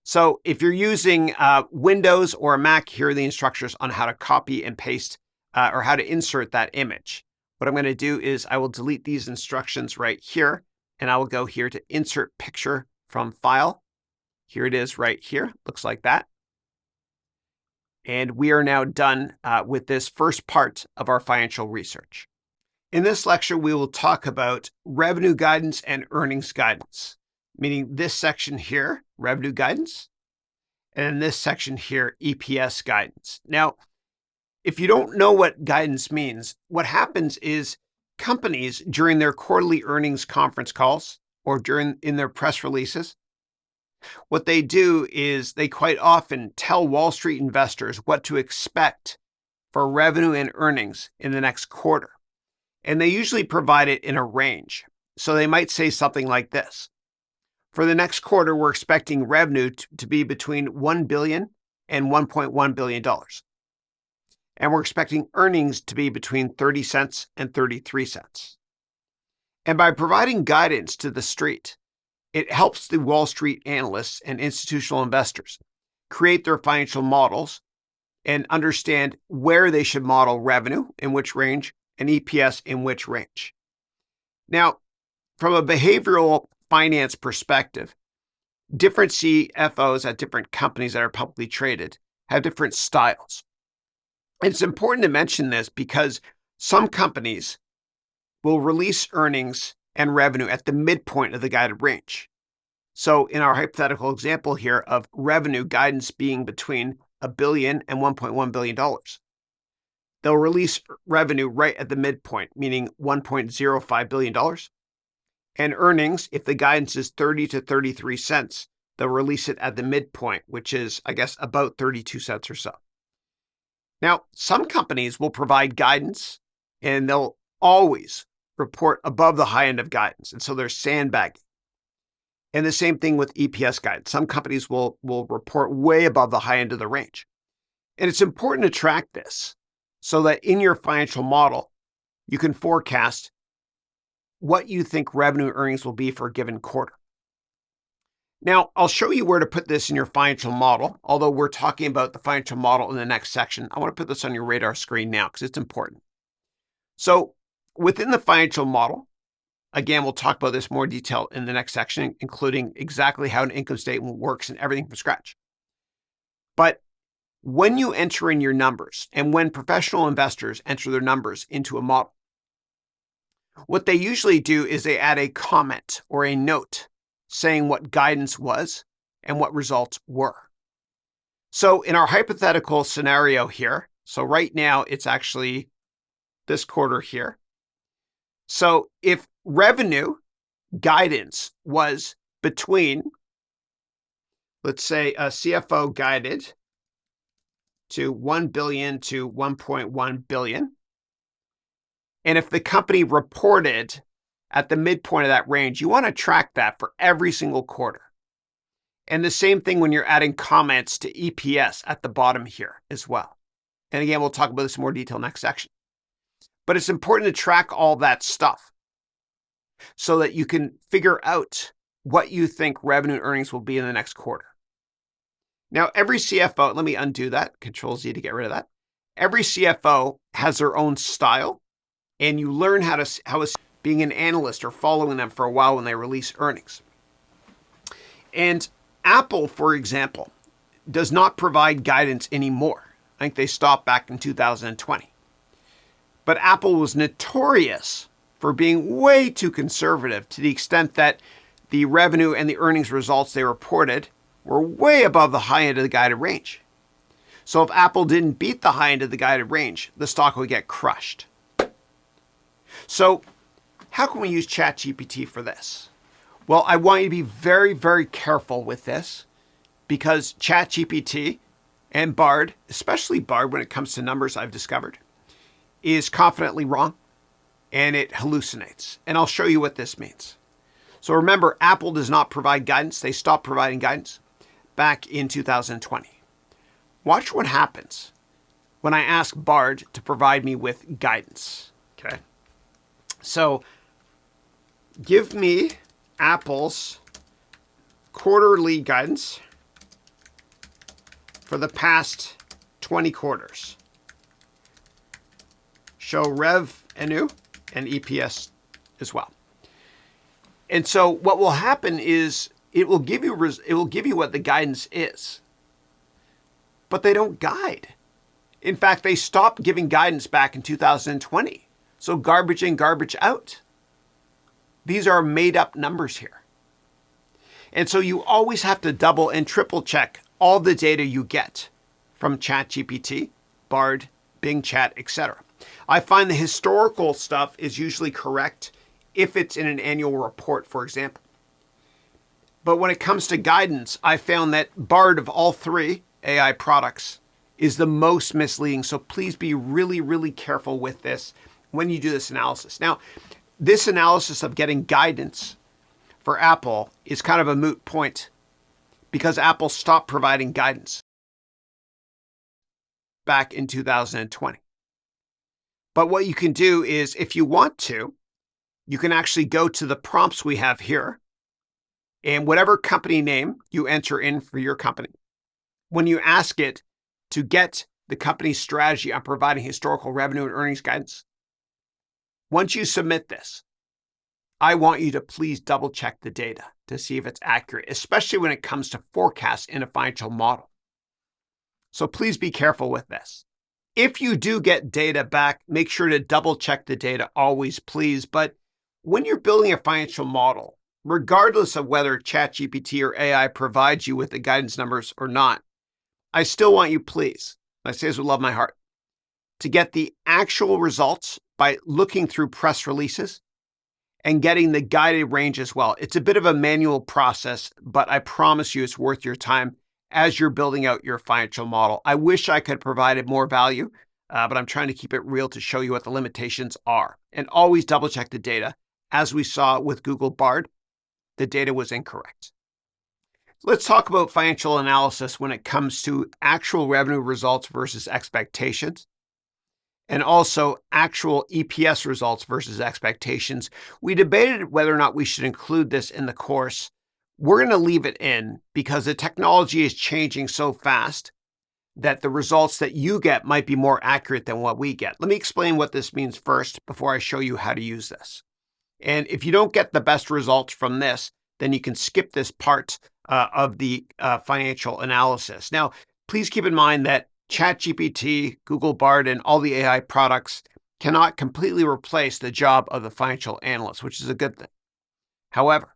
So if you're using Windows or a Mac, here are the instructions on how to copy and paste or how to insert that image. What I'm going to do is I will delete these instructions right here, and I will go here to insert picture from file. Here it is right here. Looks like that. And we are now done with this first part of our financial research. In this lecture, we will talk about revenue guidance and earnings guidance, meaning this section here, revenue guidance, and in this section here, EPS guidance. Now, if you don't know what guidance means, what happens is companies during their quarterly earnings conference calls or in their press releases, what they do is they quite often tell Wall Street investors what to expect for revenue and earnings in the next quarter. And they usually provide it in a range. So they might say something like this. For the next quarter, we're expecting revenue to be between $1 billion and $1.1 billion. And we're expecting earnings to be between 30 cents and 33 cents. And by providing guidance to the street, it helps the Wall Street analysts and institutional investors create their financial models and understand where they should model revenue, in which range, and EPS in which range. Now, from a behavioral finance perspective, different CFOs at different companies that are publicly traded have different styles. And it's important to mention this because some companies will release earnings and revenue at the midpoint of the guided range. So in our hypothetical example here of revenue guidance being between $1 billion and $1.1 billion, they'll release revenue right at the midpoint, meaning $1.05 billion. And earnings, if the guidance is 30 to 33 cents, they'll release it at the midpoint, which is, I guess, about 32 cents or so. Now, some companies will provide guidance and they'll always report above the high end of guidance. And so they're sandbagging. And the same thing with EPS guidance. Some companies will report way above the high end of the range. And it's important to track this so that in your financial model, you can forecast what you think revenue earnings will be for a given quarter. Now, I'll show you where to put this in your financial model, although we're talking about the financial model in the next section. I want to put this on your radar screen now because it's important. So within the financial model, again, we'll talk about this more detail in the next section, including exactly how an income statement works and everything from scratch. But when you enter in your numbers and when professional investors enter their numbers into a model, what they usually do is they add a comment or a note saying what guidance was and what results were. So in our hypothetical scenario here, so right now it's actually this quarter here. So if revenue guidance was between, let's say a CFO guided to 1 billion to 1.1 billion, and if the company reported at the midpoint of that range, you want to track that for every single quarter. And the same thing when you're adding comments to EPS at the bottom here as well. And again, we'll talk about this in more detail next section. But it's important to track all that stuff so that you can figure out what you think revenue earnings will be in the next quarter. Now, every CFO, let me undo that, Control Z to get rid of that. Every CFO has their own style, and you learn how being an analyst or following them for a while when they release earnings. And Apple, for example, does not provide guidance anymore. I think they stopped back in 2020. But Apple was notorious for being way too conservative to the extent that the revenue and the earnings results they reported were way above the high end of the guided range. So if Apple didn't beat the high end of the guided range, the stock would get crushed. So how can we use ChatGPT for this? Well, I want you to be very, very careful with this because ChatGPT and Bard, especially Bard when it comes to numbers I've discovered, is confidently wrong and it hallucinates. And I'll show you what this means. So remember, Apple does not provide guidance. They stopped providing guidance back in 2020. Watch what happens when I ask Bard to provide me with guidance. Okay. So give me Apple's quarterly guidance for the past 20 quarters. Show revenue and EPS as well. And so what will happen is it will give you what the guidance is. But they don't guide. In fact, they stopped giving guidance back in 2020. So garbage in, garbage out. These are made up numbers here. And so you always have to double and triple check all the data you get from ChatGPT, Bard, Bing Chat, etc. I find the historical stuff is usually correct if it's in an annual report, for example. But when it comes to guidance, I found that Bard of all three AI products is the most misleading. So please be really, really careful with this when you do this analysis. Now, this analysis of getting guidance for Apple is kind of a moot point because Apple stopped providing guidance back in 2020. But what you can do is, if you want to, you can actually go to the prompts we have here and whatever company name you enter in for your company, when you ask it to get the company's strategy on providing historical revenue and earnings guidance, once you submit this, I want you to please double check the data to see if it's accurate, especially when it comes to forecasts in a financial model. So please be careful with this. If you do get data back, make sure to double check the data always, please. But when you're building a financial model, regardless of whether ChatGPT or AI provides you with the guidance numbers or not, I still want you, please, I say this with love in my heart, to get the actual results by looking through press releases and getting the guided range as well. It's a bit of a manual process, but I promise you it's worth your time as you're building out your financial model. I wish I could provide more value, but I'm trying to keep it real to show you what the limitations are. And always double check the data. As we saw with Google Bard, the data was incorrect. Let's talk about financial analysis when it comes to actual revenue results versus expectations, and also actual EPS results versus expectations. We debated whether or not we should include this in the course. We're going to leave it in because the technology is changing so fast that the results that you get might be more accurate than what we get. Let me explain what this means first before I show you how to use this. And if you don't get the best results from this, then you can skip this part of the financial analysis. Now, please keep in mind that ChatGPT, Google Bard, and all the AI products cannot completely replace the job of the financial analyst, which is a good thing. However,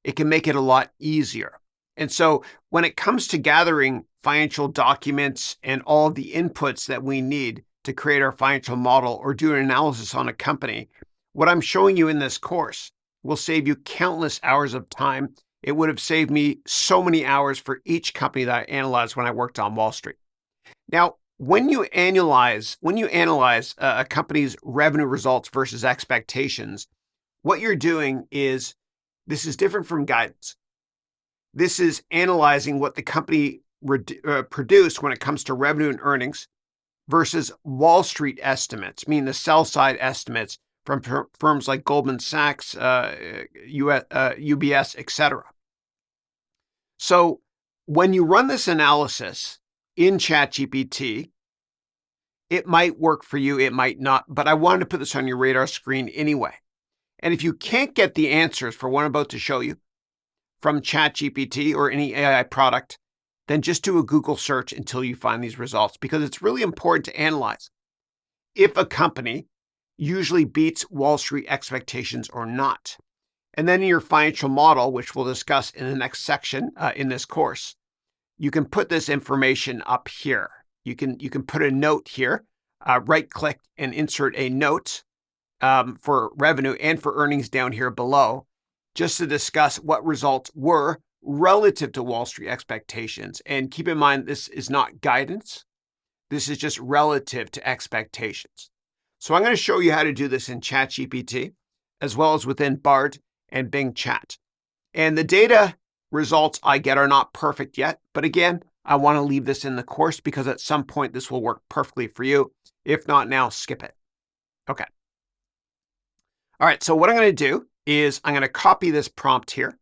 it can make it a lot easier. And so when it comes to gathering financial documents and all of the inputs that we need to create our financial model or do an analysis on a company, what I'm showing you in this course will save you countless hours of time. It would have saved me so many hours for each company that I analyzed when I worked on Wall Street. Now, when you analyze a company's revenue results versus expectations, what you're doing is, this is different from guidance. This is analyzing what the company produced when it comes to revenue and earnings versus Wall Street estimates, meaning the sell side estimates from firms like Goldman Sachs, UBS, etc. So when you run this analysis in ChatGPT, it might work for you, it might not, but I wanted to put this on your radar screen anyway. And if you can't get the answers for what I'm about to show you from ChatGPT or any AI product, then just do a Google search until you find these results, because it's really important to analyze if a company usually beats Wall Street expectations or not. And then in your financial model, which we'll discuss in the next section in this course, you can put this information up here. You can put a note here, right-click and insert a note for revenue and for earnings down here below, just to discuss what results were relative to Wall Street expectations. And keep in mind, this is not guidance. This is just relative to expectations. So I'm going to show you how to do this in ChatGPT, as well as within Bard and Bing Chat. And the data results I get are not perfect yet, but again, I want to leave this in the course because at some point this will work perfectly for you. If not now, skip it. Okay. All right, so what I'm going to do is I'm going to copy this prompt here,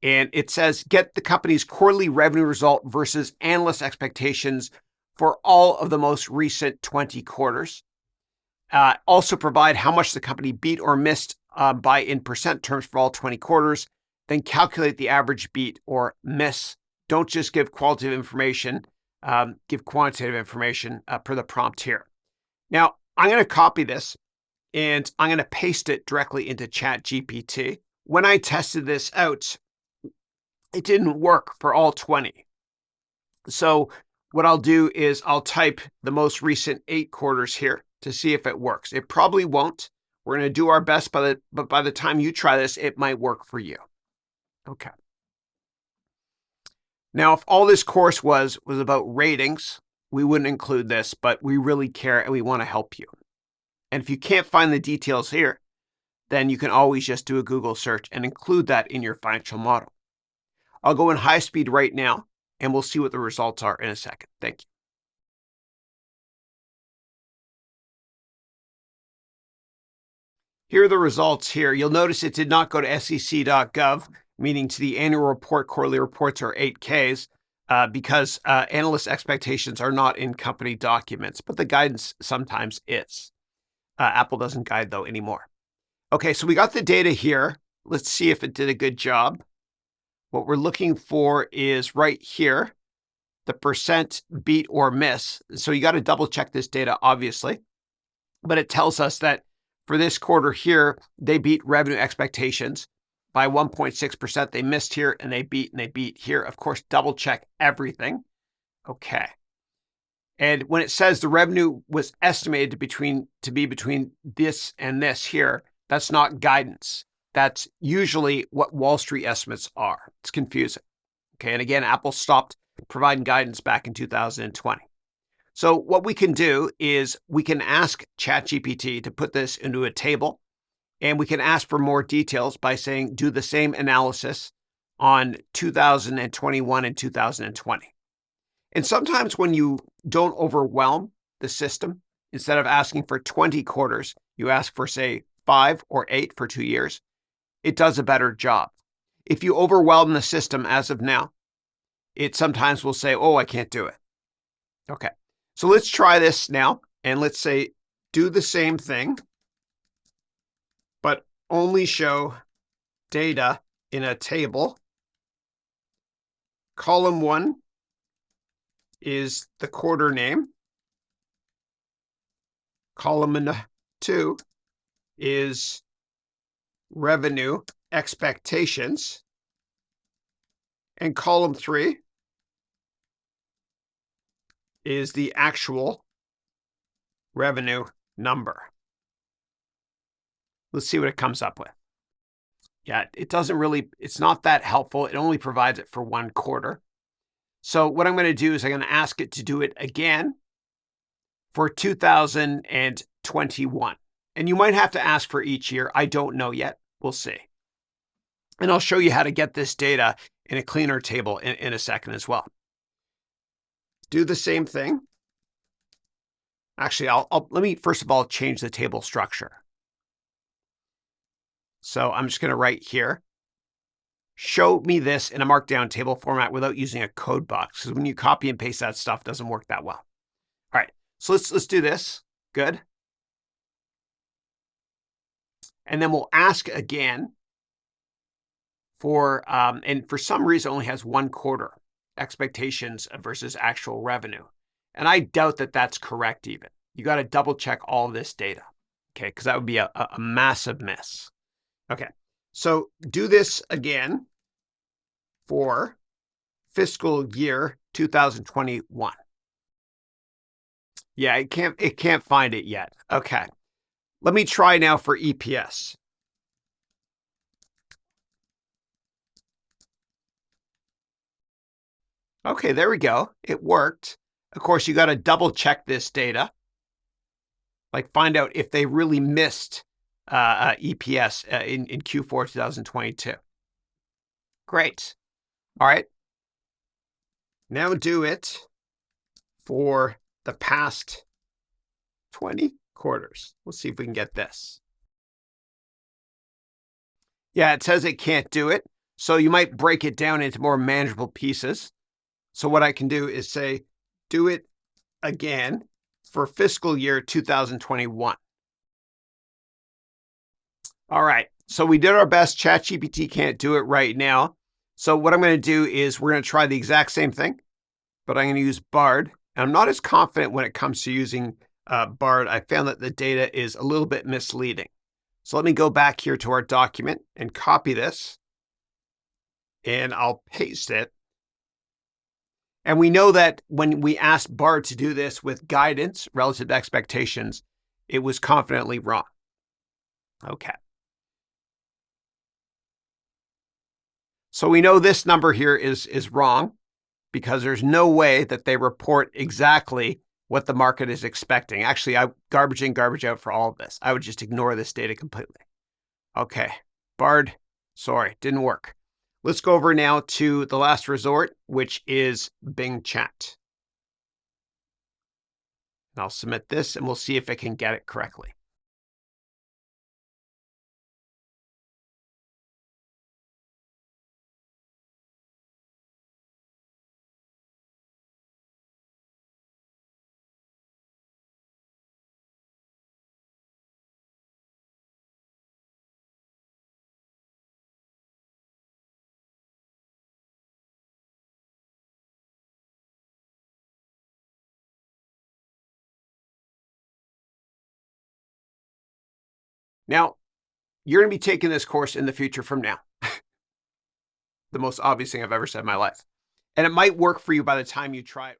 and it says, get the company's quarterly revenue result versus analyst expectations for all of the most recent 20 quarters. Also provide how much the company beat or missed by in percent terms for all 20 quarters. Then calculate the average beat or miss. Don't just give qualitative information, give quantitative information per the prompt here. Now, I'm going to copy this and I'm going to paste it directly into ChatGPT. When I tested this out, it didn't work for all 20. So what I'll do is I'll type the most recent 8 quarters here to see if it works. It probably won't. We're going to do our best, but by the time you try this, it might work for you. Okay. Now, if all this course was about ratings, we wouldn't include this, but we really care and we want to help you. And if you can't find the details here, then you can always just do a Google search and include that in your financial model. I'll go in high speed right now, and we'll see what the results are in a second. Thank you. Here are the results here. You'll notice it did not go to sec.gov, meaning to the annual report, quarterly reports, or 8Ks, because analyst expectations are not in company documents, but the guidance sometimes is. Apple doesn't guide, though, anymore. Okay, so we got the data here. Let's see if it did a good job. What we're looking for is right here, the percent beat or miss. So you got to double check this data, obviously, but it tells us that for this quarter here, they beat revenue expectations by 1.6%. They missed here and they beat here. Of course, double check everything. Okay. And when it says the revenue was estimated to be between this and this here, that's not guidance. That's usually what Wall Street estimates are. It's confusing. Okay, and again, Apple stopped providing guidance back in 2020. So what we can do is we can ask ChatGPT to put this into a table, and we can ask for more details by saying, do the same analysis on 2021 and 2020. And sometimes when you don't overwhelm the system, instead of asking for 20 quarters, you ask for, say, 5 or 8 for 2 years, it does a better job. If you overwhelm the system as of now, it sometimes will say, oh, I can't do it. Okay, so let's try this now. And let's say, do the same thing, but only show data in a table. Column 1 is the quarter name. Column 2 is revenue expectations. And column 3 is the actual revenue number. Let's see what it comes up with. Yeah, it's not that helpful. It only provides it for 1 quarter. So what I'm going to do is I'm going to ask it to do it again for 2021. And you might have to ask for each year. I don't know yet. We'll see. And I'll show you how to get this data in a cleaner table in a second as well. Do the same thing. Actually, let me first of all change the table structure. So I'm just going to write here, show me this in a markdown table format without using a code box, because when you copy and paste that stuff, it doesn't work that well. All right, so let's do this. Good. And then we'll ask again for, and for some reason only has 1 quarter expectations versus actual revenue. And I doubt that that's correct even. You got to double check all of this data, okay? Because that would be a massive miss. Okay, so do this again for fiscal year 2021. Yeah, it can't find it yet. Okay, let me try now for EPS. Okay, there we go. It worked. Of course, you got to double check this data, like find out if they really missed EPS in Q4 2022. Great. All right. Now do it for the past 20 quarters. Let's see if we can get this. Yeah, it says it can't do it. So you might break it down into more manageable pieces. So what I can do is say, do it again for fiscal year 2021. All right, so we did our best. ChatGPT can't do it right now. So what I'm going to do is we're going to try the exact same thing, but I'm going to use Bard. And I'm not as confident when it comes to using Bard. I found that the data is a little bit misleading. So let me go back here to our document and copy this, and I'll paste it. And we know that when we asked Bard to do this with guidance relative to expectations, it was confidently wrong. Okay. So we know this number here is wrong because there's no way that they report exactly what the market is expecting. Actually, I garbage in, garbage out for all of this. I would just ignore this data completely. Okay, Bard, sorry, didn't work. Let's go over now to the last resort, which is Bing Chat. And I'll submit this and we'll see if it can get it correctly. Now, you're going to be taking this course in the future from now. The most obvious thing I've ever said in my life. And it might work for you by the time you try it.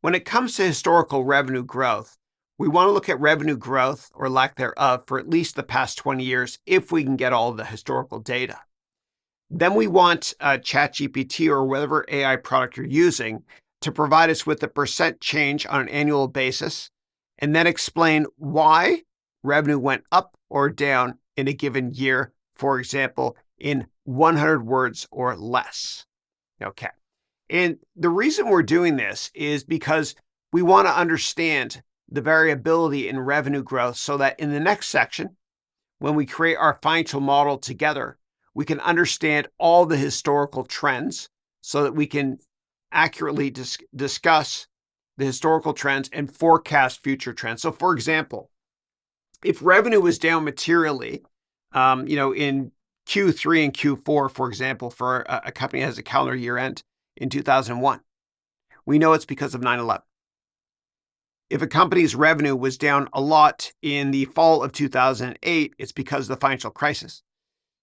When it comes to historical revenue growth, we want to look at revenue growth or lack thereof for at least the past 20 years if we can get all of the historical data. Then we want ChatGPT or whatever AI product you're using to provide us with the percent change on an annual basis and then explain why revenue went up or down in a given year, for example, in 100 words or less. Okay. And the reason we're doing this is because we want to understand the variability in revenue growth so that in the next section, when we create our financial model together, we can understand all the historical trends so that we can accurately discuss the historical trends and forecast future trends. So for example, if revenue was down materially, in Q3 and Q4, for example, for a company that has a calendar year end in 2001, we know it's because of 9/11. If a company's revenue was down a lot in the fall of 2008, it's because of the financial crisis.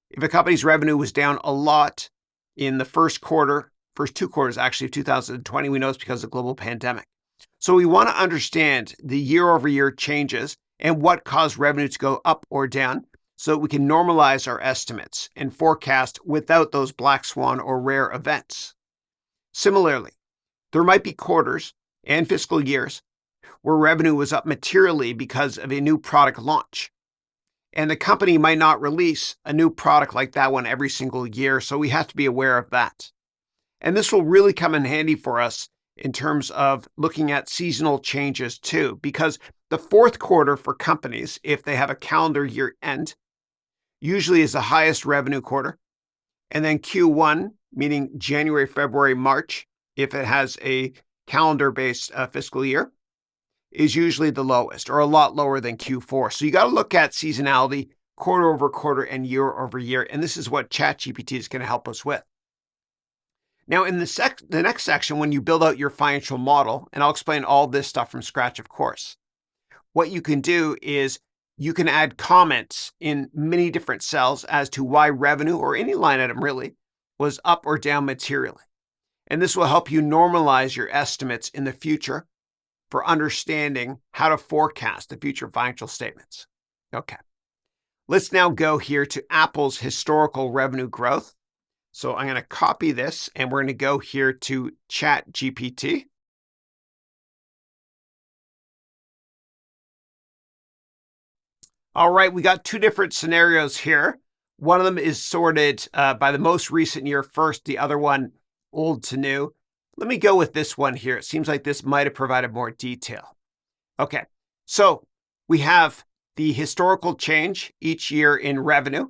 If a company's revenue was down a lot in the first two quarters actually of 2020, we know it's because of the global pandemic. So we want to understand the year-over-year changes and what caused revenue to go up or down so that we can normalize our estimates and forecast without those black swan or rare events. Similarly, there might be quarters and fiscal years where revenue was up materially because of a new product launch. And the company might not release a new product like that one every single year, so we have to be aware of that. And this will really come in handy for us in terms of looking at seasonal changes too, because the fourth quarter for companies, if they have a calendar year end, usually is the highest revenue quarter. And then Q1, meaning January, February, March, if it has a calendar-based fiscal year, is usually the lowest or a lot lower than Q4. So you got to look at seasonality quarter over quarter and year over year. And this is what ChatGPT is going to help us with. Now, in the next section, when you build out your financial model, and I'll explain all this stuff from scratch, of course, what you can do is you can add comments in many different cells as to why revenue or any line item really was up or down materially. And this will help you normalize your estimates in the future for understanding how to forecast the future financial statements. Okay. Let's now go here to Apple's historical revenue growth. So I'm going to copy this and we're going to go here to ChatGPT. All right, we got two different scenarios here. One of them is sorted by the most recent year first, the other one old to new. Let me go with this one here. It seems like this might have provided more detail. Okay, so we have the historical change each year in revenue.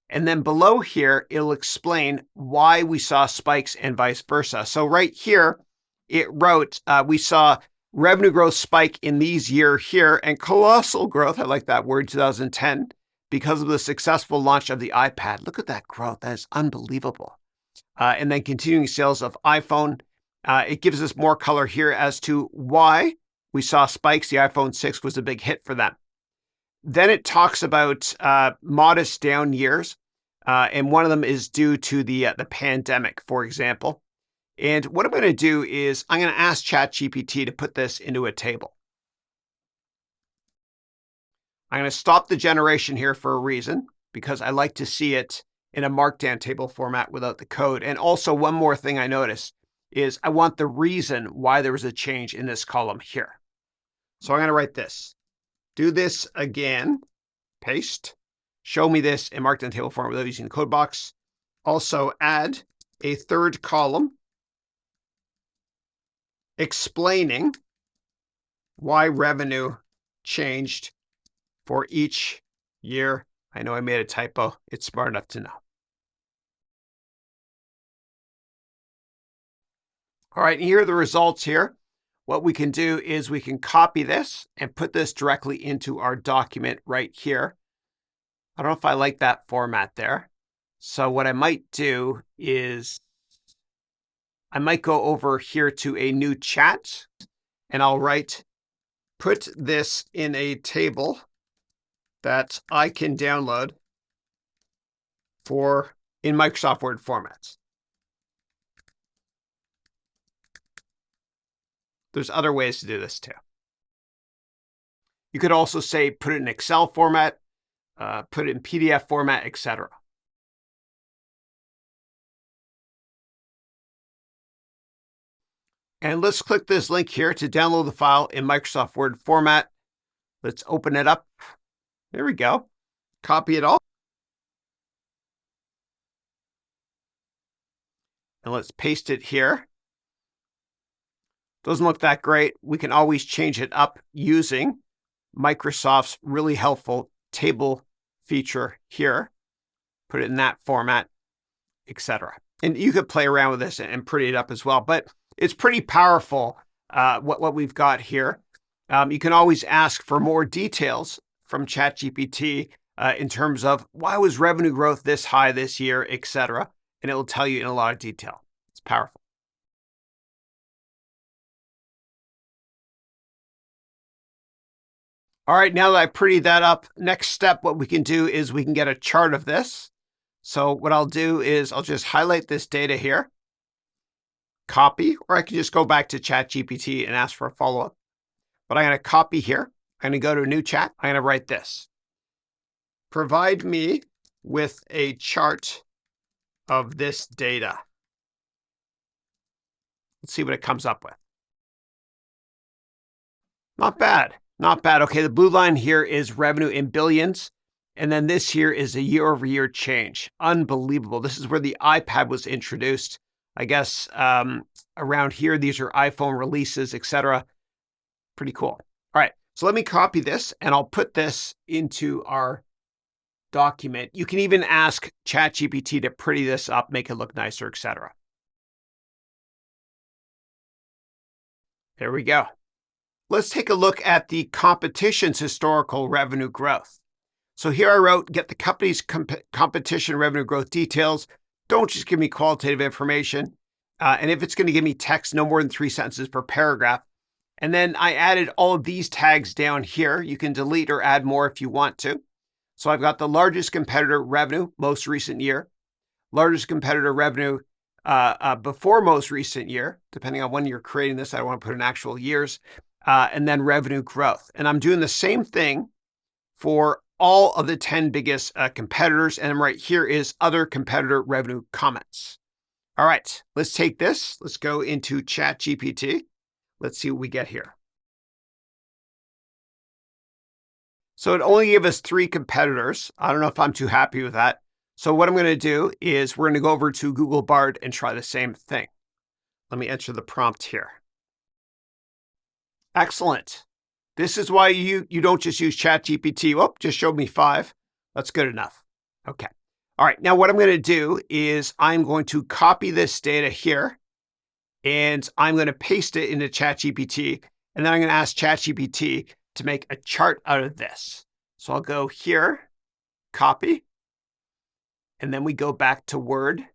And then below here, it'll explain why we saw spikes and vice versa. So right here, it wrote, we saw revenue growth spike in these years here and colossal growth, I like that word, 2010, because of the successful launch of the iPad. Look at that growth. That is unbelievable. And then continuing sales of iPhone. It gives us more color here as to why we saw spikes. The iPhone 6 was a big hit for them. Then it talks about modest down years, and one of them is due to the pandemic, for example. And what I'm going to do is I'm going to ask ChatGPT to put this into a table. I'm going to stop the generation here for a reason, because I like to see it in a markdown table format without the code. And also one more thing I noticed is I want the reason why there was a change in this column here. So I'm going to write this. Do this again, paste, show me this in markdown table format without using the code box. Also add a third column explaining why revenue changed for each year. I know I made a typo. It's smart enough to know. All right, and here are the results here. What we can do is we can copy this and put this directly into our document right here. I don't know if I like that format there. So what I might do is I might go over here to a new chat and I'll write, put this in a table that I can download in Microsoft Word formats. There's other ways to do this too. You could also say, put it in Excel format, put it in PDF format, etc. And let's click this link here to download the file in Microsoft Word format. Let's open it up. There we go. Copy it all. And let's paste it here. Doesn't look that great. We can always change it up using Microsoft's really helpful table feature here. Put it in that format, etc. And you could play around with this and pretty it up as well. But it's pretty powerful, what we've got here. You can always ask for more details from ChatGPT in terms of why was revenue growth this high this year, etc. And it will tell you in a lot of detail. It's powerful. All right, now that I prettied that up, next step, what we can do is we can get a chart of this. So what I'll do is I'll just highlight this data here, copy, or I can just go back to ChatGPT and ask for a follow-up. But I'm going to copy here. I'm going to go to a new chat. I'm going to write this. Provide me with a chart of this data. Let's see what it comes up with. Not bad. Not bad. Okay, the blue line here is revenue in billions. And then this here is a year-over-year change. Unbelievable. This is where the iPad was introduced. I guess around here, these are iPhone releases, etc. Pretty cool. All right, so let me copy this, and I'll put this into our document. You can even ask ChatGPT to pretty this up, make it look nicer, etc. There we go. Let's take a look at the competition's historical revenue growth. So here I wrote, get the company's competition revenue growth details. Don't just give me qualitative information. And if it's going to give me text, no more than 3 sentences per paragraph. And then I added all of these tags down here. You can delete or add more if you want to. So I've got the largest competitor revenue, most recent year, largest competitor revenue before most recent year, depending on when you're creating this. I don't want to put in actual years, and then revenue growth. And I'm doing the same thing for all of the 10 biggest competitors. And right here is other competitor revenue comments. All right, let's take this. Let's go into ChatGPT. Let's see what we get here. So it only gave us 3 competitors. I don't know if I'm too happy with that. So what I'm going to do is we're going to go over to Google Bard and try the same thing. Let me enter the prompt here. Excellent. This is why you don't just use ChatGPT. Oh, just showed me 5. That's good enough. Okay. All right. Now what I'm going to do is I'm going to copy this data here, and I'm going to paste it into ChatGPT, and then I'm going to ask ChatGPT to make a chart out of this. So I'll go here, copy, and then we go back to Word, and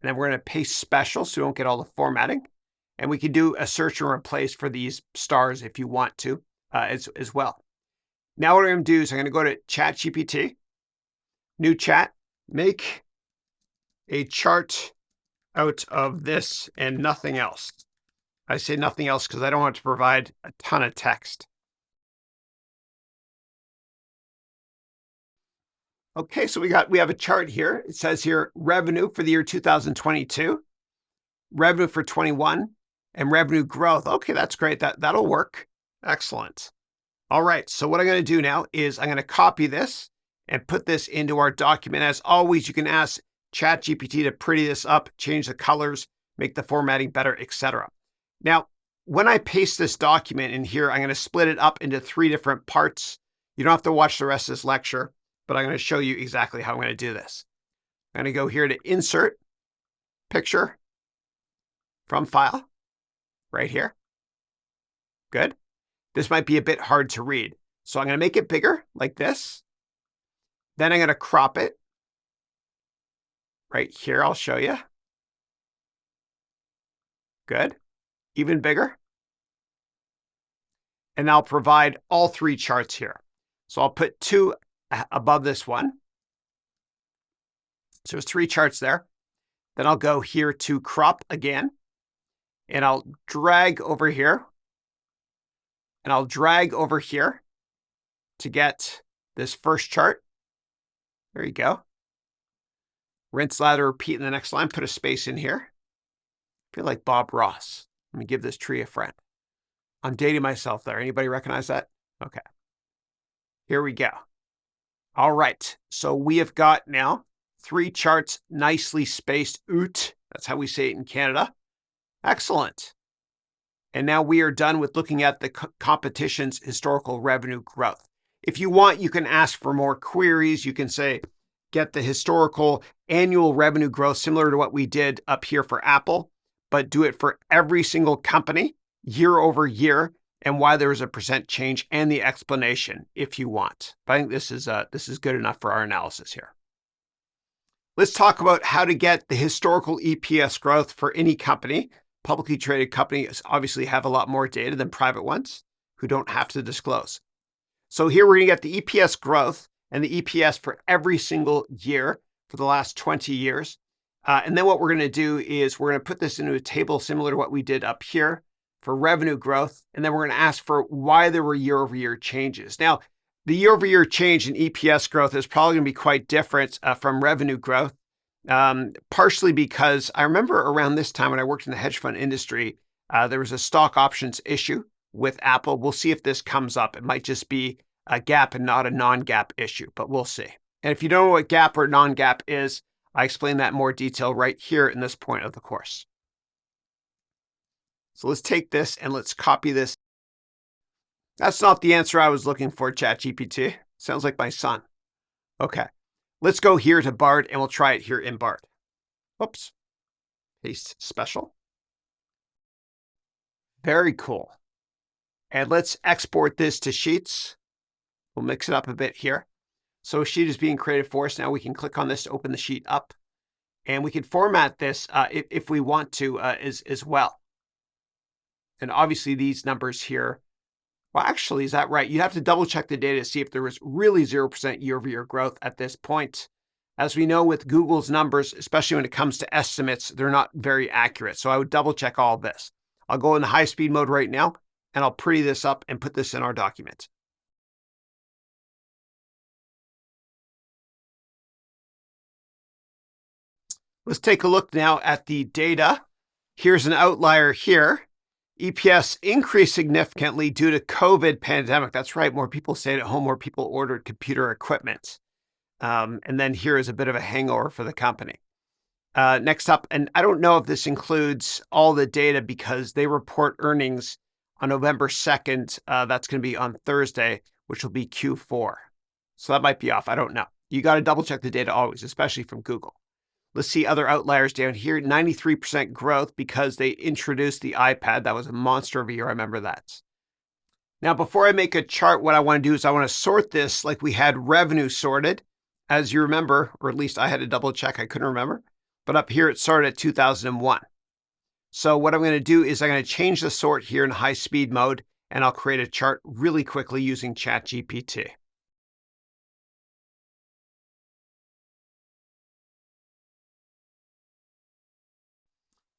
then we're going to paste special so we don't get all the formatting. And we can do a search and replace for these stars if you want to as well. Now what I'm going to do is I'm going to go to ChatGPT, new chat, make a chart out of this and nothing else. I say nothing else because I don't want to provide a ton of text. Okay, so we have a chart here. It says here revenue for the year 2022, revenue for 21, and revenue growth. Okay, that's great. That'll work. Excellent. All right, so what I'm going to do now is I'm going to copy this and put this into our document. As always, you can ask ChatGPT to pretty this up, change the colors, make the formatting better, etc. Now, when I paste this document in here, I'm going to split it up into 3 different parts. You don't have to watch the rest of this lecture, but I'm going to show you exactly how I'm going to do this. I'm going to go here to Insert, Picture, from File, right here. Good. This might be a bit hard to read. So I'm going to make it bigger, like this. Then I'm going to crop it. Right here, I'll show you. Good. Even bigger. And I'll provide all 3 charts here. So I'll put 2 above this one. So there's 3 charts there. Then I'll go here to crop again. and I'll drag over here, and I'll drag over here to get this first chart. There you go. Rinse, lather, repeat in the next line. Put a space in here. I feel like Bob Ross. Let me give this tree a friend. I'm dating myself there. Anybody recognize that? Okay. Here we go. All right. So we have got now 3 charts nicely spaced out. That's how we say it in Canada. Excellent. And now we are done with looking at the competition's historical revenue growth. If you want, you can ask for more queries. You can say, get the historical annual revenue growth similar to what we did up here for Apple, but do it for every single company year over year and why there is a percent change and the explanation if you want. But I think this is good enough for our analysis here. Let's talk about how to get the historical EPS growth for any company. Publicly traded companies obviously have a lot more data than private ones who don't have to disclose. So here we're going to get the EPS growth and the EPS for every single year for the last 20 years. And then what we're going to do is we're going to put this into a table similar to what we did up here for revenue growth. And then we're going to ask for why there were year-over-year changes. Now, the year-over-year change in EPS growth is probably going to be quite different from revenue growth, partially because I remember around this time when I worked in the hedge fund industry, there was a stock options issue with Apple. We'll see if this comes up. It might just be a GAAP and not a non-GAAP issue, but we'll see. And if you don't know what GAAP or non-GAAP is, I explain that in more detail right here in this point of the course. So let's take this and let's copy this. That's not the answer I was looking for, ChatGPT. Sounds like my son. Okay, let's go here to Bard and we'll try it here in Bard. Oops, paste special. Very cool. And let's export this to Sheets. We'll mix it up a bit here. So a sheet is being created for us. Now we can click on this to open the sheet up. And we can format this if we want to as well. And obviously these numbers here, well, actually, is that right? You'd have to double check the data to see if there was really 0% year-over-year growth at this point. As we know with Google's numbers, especially when it comes to estimates, they're not very accurate. So I would double check all of this. I'll go in the high speed mode right now, and I'll pretty this up and put this in our document. Let's take a look now at the data. Here's an outlier here. EPS increased significantly due to COVID pandemic. That's right, more people stayed at home, more people ordered computer equipment. And then here is a bit of a hangover for the company. Next up, and I don't know if this includes all the data because they report earnings on November 2nd. That's going to be on Thursday, which will be Q4. So that might be off. I don't know. You got to double check the data always, especially from Google. Let's see other outliers down here. 93% growth because they introduced the iPad. That was a monster of a year. I remember that. Now, before I make a chart, what I want to do is I want to sort this like we had revenue sorted. As you remember, or at least I had to double check. I couldn't remember. But up here, it started at 2001. So what I'm going to do is I'm going to change the sort here in high speed mode, and I'll create a chart really quickly using ChatGPT.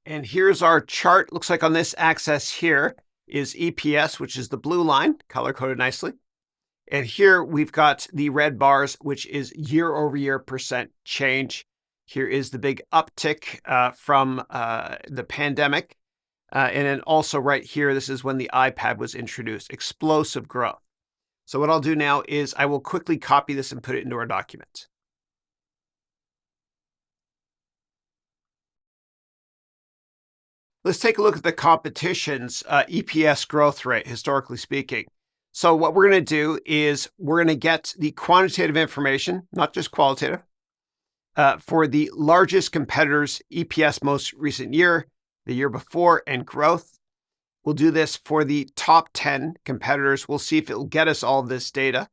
And here's our chart. Looks like on this axis here is EPS, which is the blue line, color-coded nicely. And here we've got the red bars, which is year-over-year percent change. Here is the big uptick from the pandemic. And then also right here, this is when the iPad was introduced. Explosive growth. So what I'll do now is I will quickly copy this and put it into our document. Let's take a look at the competition's EPS growth rate, historically speaking. So what we're going to do is we're going to get the quantitative information, not just qualitative, for the largest competitors' EPS most recent year, the year before, and growth. We'll do this for the top 10 competitors. We'll see if it'll get us all this data.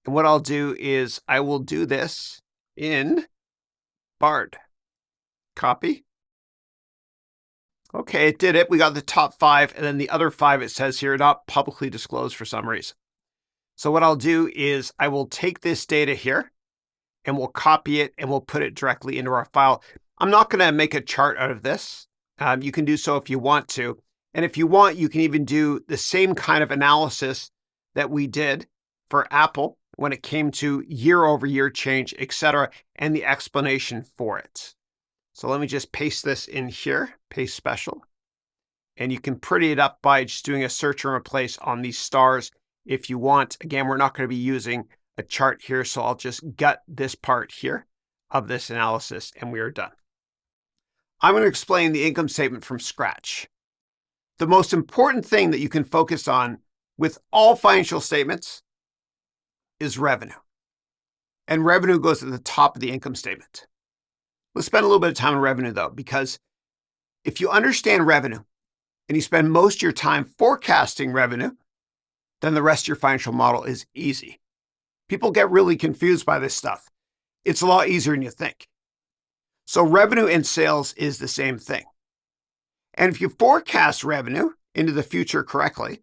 And what I'll do is I will do this in Bard. Copy. Okay, it did it. We got the top 5, and then the other 5, it says here, not publicly disclosed for some reason. So what I'll do is I will take this data here, and we'll copy it, and we'll put it directly into our file. I'm not going to make a chart out of this. You can do so if you want to. And if you want, you can even do the same kind of analysis that we did for Apple when it came to year-over-year change, etc., and the explanation for it. So let me just paste this in here, paste special. And you can pretty it up by just doing a search and replace on these stars if you want. Again, we're not going to be using a chart here, so I'll just gut this part here of this analysis, and we are done. I'm going to explain the income statement from scratch. The most important thing that you can focus on with all financial statements is revenue. And revenue goes at the top of the income statement. Let's spend a little bit of time on revenue, though, because if you understand revenue and you spend most of your time forecasting revenue, then the rest of your financial model is easy. People get really confused by this stuff. It's a lot easier than you think. So revenue and sales is the same thing. And if you forecast revenue into the future correctly,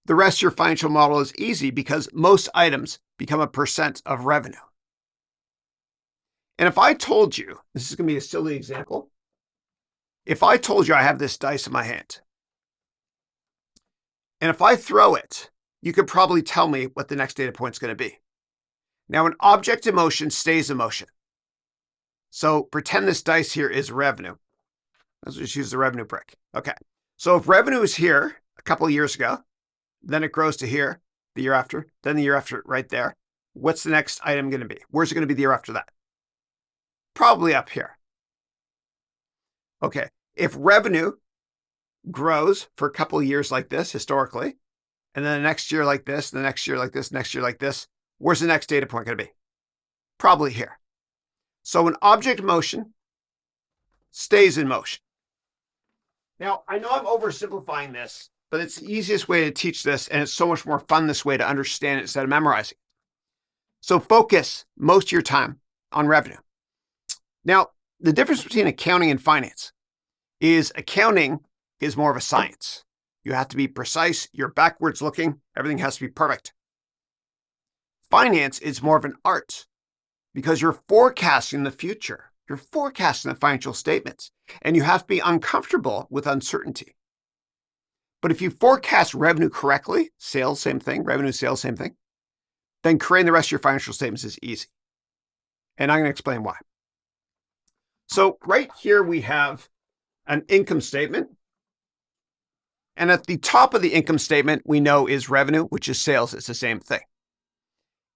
the rest of your financial model is easy because most items become a percent of revenue. And if I told you, this is going to be a silly example. If I told you I have this dice in my hand, and if I throw it, you could probably tell me what the next data point is going to be. Now, an object in motion stays in motion. So pretend this dice here is revenue. Let's just use the revenue brick. Okay. So if revenue is here a couple of years ago, then it grows to here the year after, then the year after right there. What's the next item going to be? Where's it going to be the year after that? Probably up here. Okay. If revenue grows for a couple of years like this historically, and then the next year like this, the next year like this, next year like this, where's the next data point going to be? Probably here. So an object in motion stays in motion. Now, I know I'm oversimplifying this, but it's the easiest way to teach this, and it's so much more fun this way to understand it instead of memorizing. So focus most of your time on revenue. Now, the difference between accounting and finance is accounting is more of a science. You have to be precise, you're backwards looking, everything has to be perfect. Finance is more of an art because you're forecasting the future. You're forecasting the financial statements, and you have to be uncomfortable with uncertainty. But if you forecast revenue correctly, sales, same thing, revenue, sales, same thing, then creating the rest of your financial statements is easy. And I'm going to explain why. So right here we have an income statement. And at the top of the income statement, we know is revenue, which is sales. It's the same thing.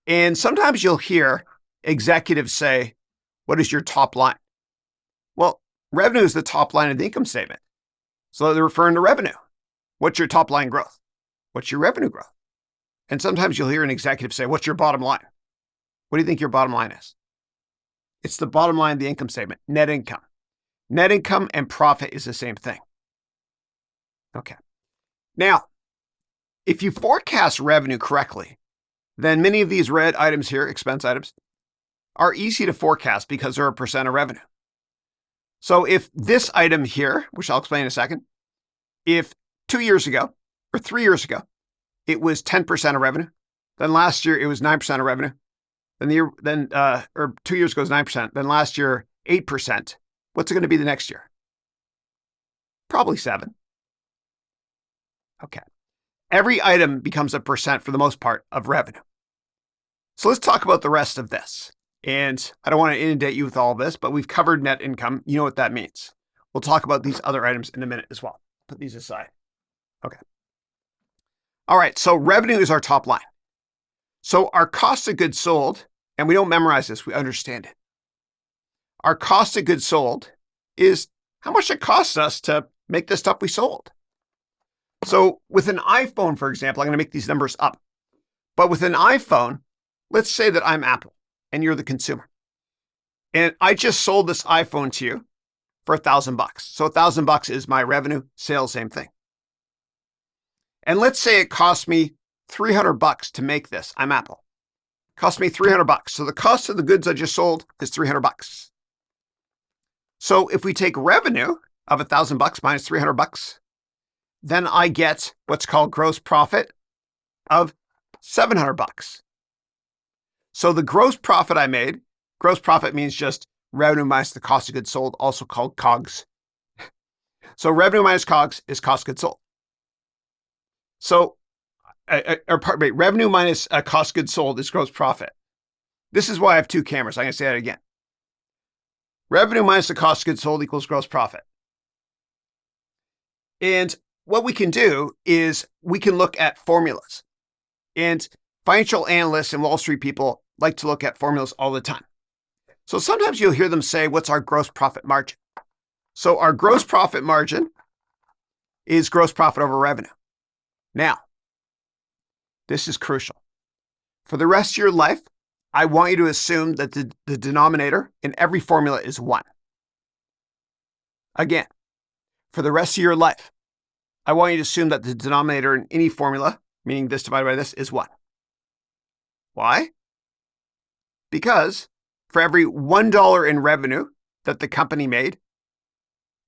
And sometimes you'll hear executives say, what is your top line? Well, revenue is the top line of the income statement. So they're referring to revenue. What's your top line growth? What's your revenue growth? And sometimes you'll hear an executive say, what's your bottom line? What do you think your bottom line is? It's the bottom line of the income statement, net income. Net income and profit is the same thing. Okay. Now, if you forecast revenue correctly, then many of these red items here, expense items, are easy to forecast because they're a percent of revenue. So if this item here, which I'll explain in a second, if 2 years ago or 3 years ago, it was 10% of revenue, then last year it was 9% of revenue, or 2 years ago it was 9%, then last year 8%, what's it going to be the next year? Probably 7. Okay. Every item becomes a percent for the most part of revenue. So let's talk about the rest of this. And I don't want to inundate you with all of this, but we've covered net income. You know what that means. We'll talk about these other items in a minute as well. Put these aside. Okay. All right. So revenue is our top line. So our cost of goods sold, and we don't memorize this, we understand it. Our cost of goods sold is how much it costs us to make the stuff we sold. So with an iPhone, for example, I'm going to make these numbers up. But with an iPhone, let's say that I'm Apple and you're the consumer. And I just sold this iPhone to you for $1,000. So $1,000 is my revenue, sales, same thing. And let's say it cost me $300 to make this. I'm Apple. It cost me $300. So the cost of the goods I just sold is $300. So if we take revenue of $1,000 minus $300, then I get what's called gross profit of $700. So the gross profit I made, gross profit means just revenue minus the cost of goods sold, also called COGS. So revenue minus COGS is cost of goods sold. So, revenue minus cost of goods sold is gross profit. This is why I have two cameras. I'm going to say that again. Revenue minus the cost of goods sold equals gross profit. And what we can do is we can look at formulas. And financial analysts and Wall Street people like to look at formulas all the time. So sometimes you'll hear them say, what's our gross profit margin? So our gross profit margin is gross profit over revenue. Now, this is crucial. For the rest of your life, I want you to assume that the denominator in every formula is 1. Again, for the rest of your life, I want you to assume that the denominator in any formula, meaning this divided by this, is 1. Why? Because for every $1 in revenue that the company made,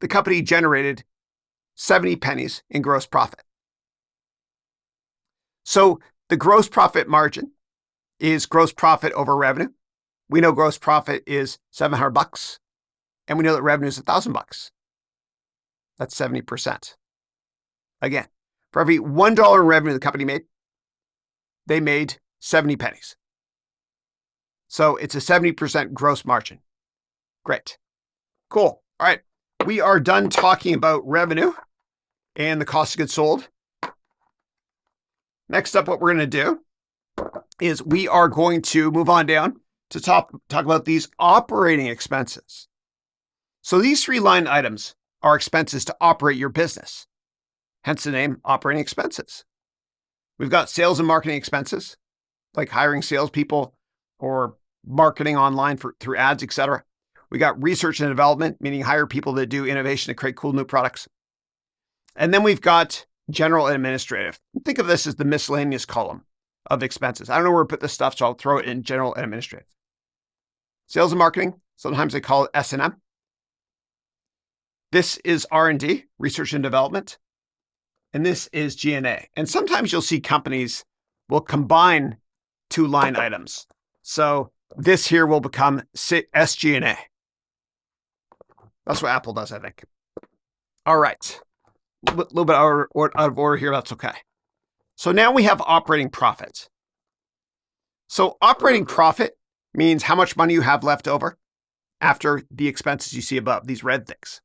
the company generated 70 pennies in gross profit. So the gross profit margin is gross profit over revenue. We know gross profit is $700, and we know that revenue is $1,000. That's 70%. Again, for every $1 in revenue the company made, they made 70 pennies. So it's a 70% gross margin. Great. Cool. All right. We are done talking about revenue and the cost of goods sold. Next up, what we're going to do is we are going to move on down to talk about these operating expenses. So these 3 line items are expenses to operate your business, hence the name operating expenses. We've got sales and marketing expenses, like hiring salespeople or marketing online through ads, etc. We got research and development, meaning hire people that do innovation to create cool new products. And then we've got general and administrative. Think of this as the miscellaneous column of expenses. I don't know where to put this stuff, so I'll throw it in general and administrative. Sales and marketing, sometimes they call it S&M. This is R&D, research and development. And this is G&A. And sometimes you'll see companies will combine 2 line items. So this here will become SG&A. That's what Apple does, I think. All right. A little bit out of order here. That's okay. So now we have operating profit. So operating profit means how much money you have left over after the expenses you see above, these red things.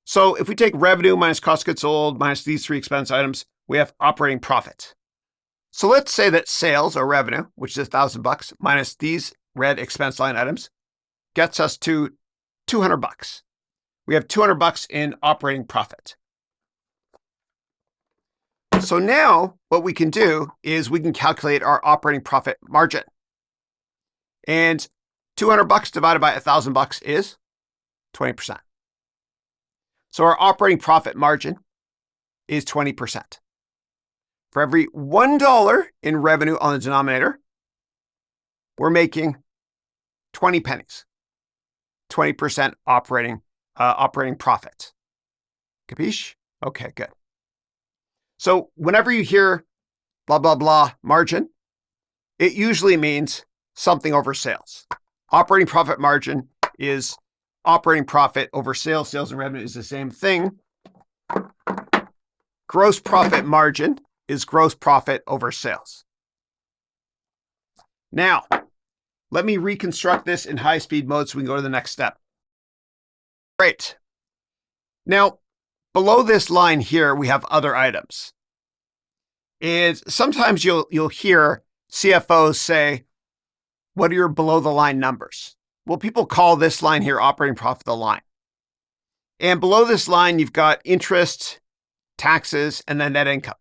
So if we take revenue minus cost of goods sold minus these 3 expense items, we have operating profit. So let's say that sales or revenue, which is $1,000 minus these red expense line items, gets us to $200. We have $200 in operating profit. So now what we can do is we can calculate our operating profit margin. And $200 divided by $1,000 is 20%. So our operating profit margin is 20%. For every $1 in revenue on the denominator, we're making 20 pennies, 20% operating profit. Capiche? Okay, good. So whenever you hear blah, blah, blah margin, it usually means something over sales. Operating profit margin is operating profit over sales. Sales and revenue is the same thing. Gross profit margin is gross profit over sales. Now, let me reconstruct this in high-speed mode so we can go to the next step. Great. Now, below this line here, we have other items. And sometimes you'll hear CFOs say, what are your below-the-line numbers? Well, people call this line here operating profit the line. And below this line, you've got interest, taxes, and then net income.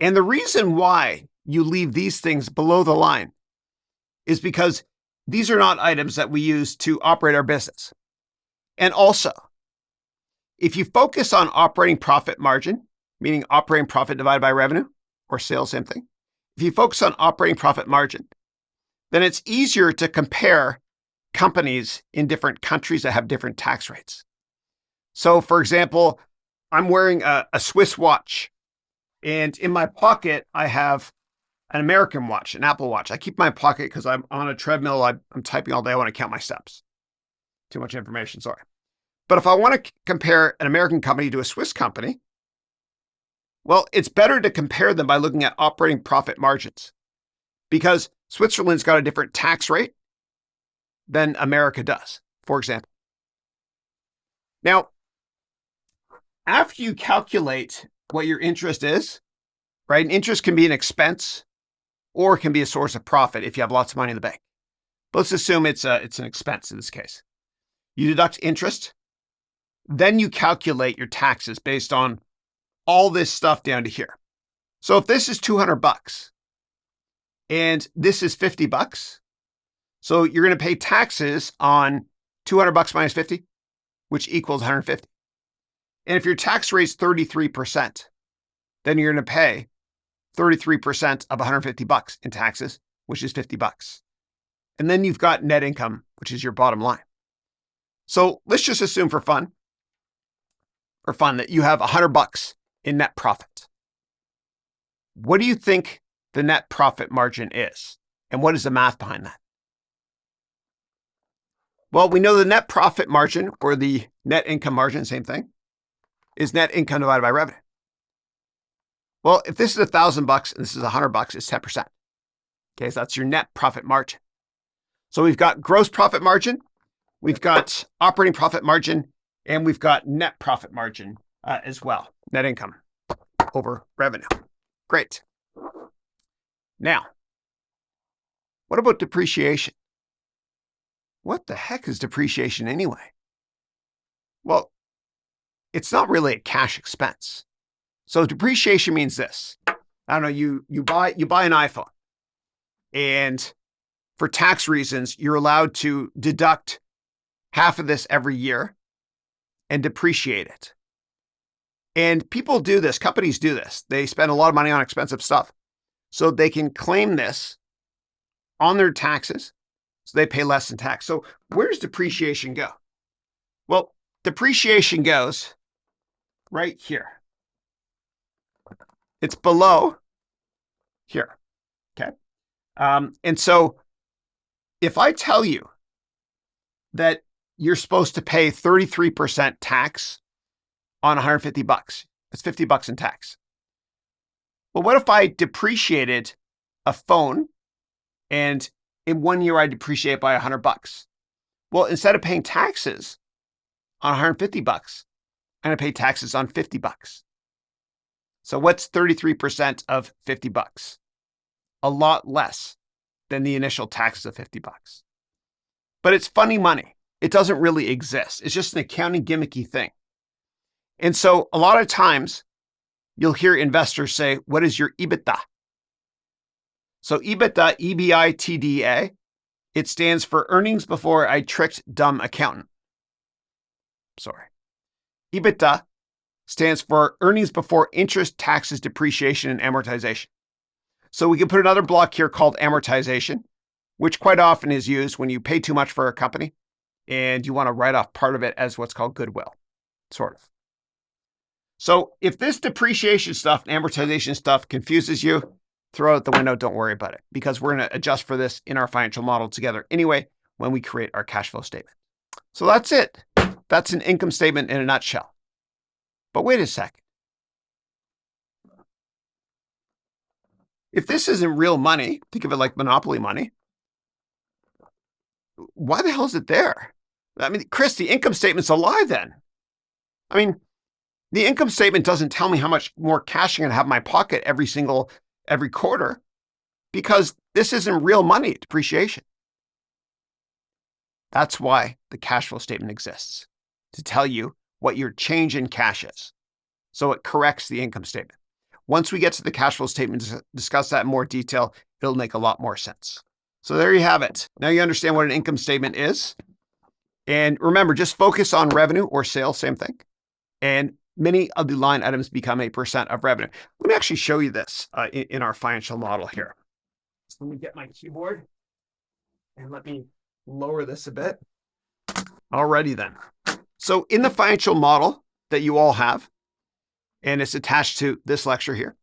And the reason why you leave these things below the line is because these are not items that we use to operate our business. And also, if you focus on operating profit margin, meaning operating profit divided by revenue, or sales, same thing. If you focus on operating profit margin, then it's easier to compare companies in different countries that have different tax rates. So for example, I'm wearing a Swiss watch, and in my pocket, I have an American watch, an Apple Watch. I keep my pocket because I'm on a treadmill. I'm typing all day. I want to count my steps. Too much information, sorry. But if I want to compare an American company to a Swiss company, well, it's better to compare them by looking at operating profit margins, because Switzerland's got a different tax rate than America does, for example. Now, after you calculate what your interest is, right? And interest can be an expense or it can be a source of profit if you have lots of money in the bank. But let's assume it's an expense in this case. You deduct interest, then you calculate your taxes based on all this stuff down to here. So if this is $200 and this is $50, so you're going to pay taxes on $200 minus 50, which equals 150. And if your tax rate is 33%, then you're going to pay 33% of $150 in taxes, which is $50. And then you've got net income, which is your bottom line. So let's just assume for fun that you have $100 in net profit. What do you think the net profit margin is? And what is the math behind that? Well, we know the net profit margin, or the net income margin, same thing, is net income divided by revenue. Well, if this is $1,000 and this is $100, it's 10%. Okay, so that's your net profit margin. So we've got gross profit margin, we've got operating profit margin, and we've got net profit margin as well, net income over revenue. Great. Now, what about depreciation? What the heck is depreciation anyway? Well, it's not really a cash expense. So depreciation means this. I don't know, you buy an iPhone, and for tax reasons, you're allowed to deduct half of this every year and depreciate it. And people do this, companies do this. They spend a lot of money on expensive stuff, so they can claim this on their taxes, so they pay less in tax. So where does depreciation go? Well, depreciation goes right here. It's below here, okay? And so if I tell you that you're supposed to pay 33% tax on $150, that's $50 in tax. Well, what if I depreciated a phone and in 1 year I depreciate it by $100? Well, instead of paying taxes on $150, I'm going to pay taxes on $50. So what's 33% of $50? A lot less than the initial taxes of $50. But it's funny money. It doesn't really exist. It's just an accounting gimmicky thing. And so a lot of times you'll hear investors say, what is your EBITDA? So EBITDA, EBITDA, it stands for earnings before I tricked dumb accountant. Sorry. EBITDA stands for earnings before interest, taxes, depreciation, and amortization. So we can put another block here called amortization, which quite often is used when you pay too much for a company and you want to write off part of it as what's called goodwill, sort of. So if this depreciation stuff and amortization stuff confuses you, throw it out the window, don't worry about it, because we're going to adjust for this in our financial model together anyway when we create our cash flow statement. So that's it. That's an income statement in a nutshell. But wait a second. If this isn't real money, think of it like monopoly money, why the hell is it there? I mean, Chris, the income statement's a lie then. I mean, the income statement doesn't tell me how much more cash I'm going to have in my pocket every quarter, because this isn't real money, depreciation. That's why the cash flow statement exists, to tell you what your change in cash is. So it corrects the income statement. Once we get to the cash flow statement to discuss that in more detail, it'll make a lot more sense. So there you have it. Now you understand what an income statement is. And remember, just focus on revenue or sales, same thing. And many of the line items become a percent of revenue. Let me actually show you this in our financial model here. So let me get my keyboard and let me lower this a bit. Alrighty then. So in the financial model that you all have, and it's attached to this lecture here,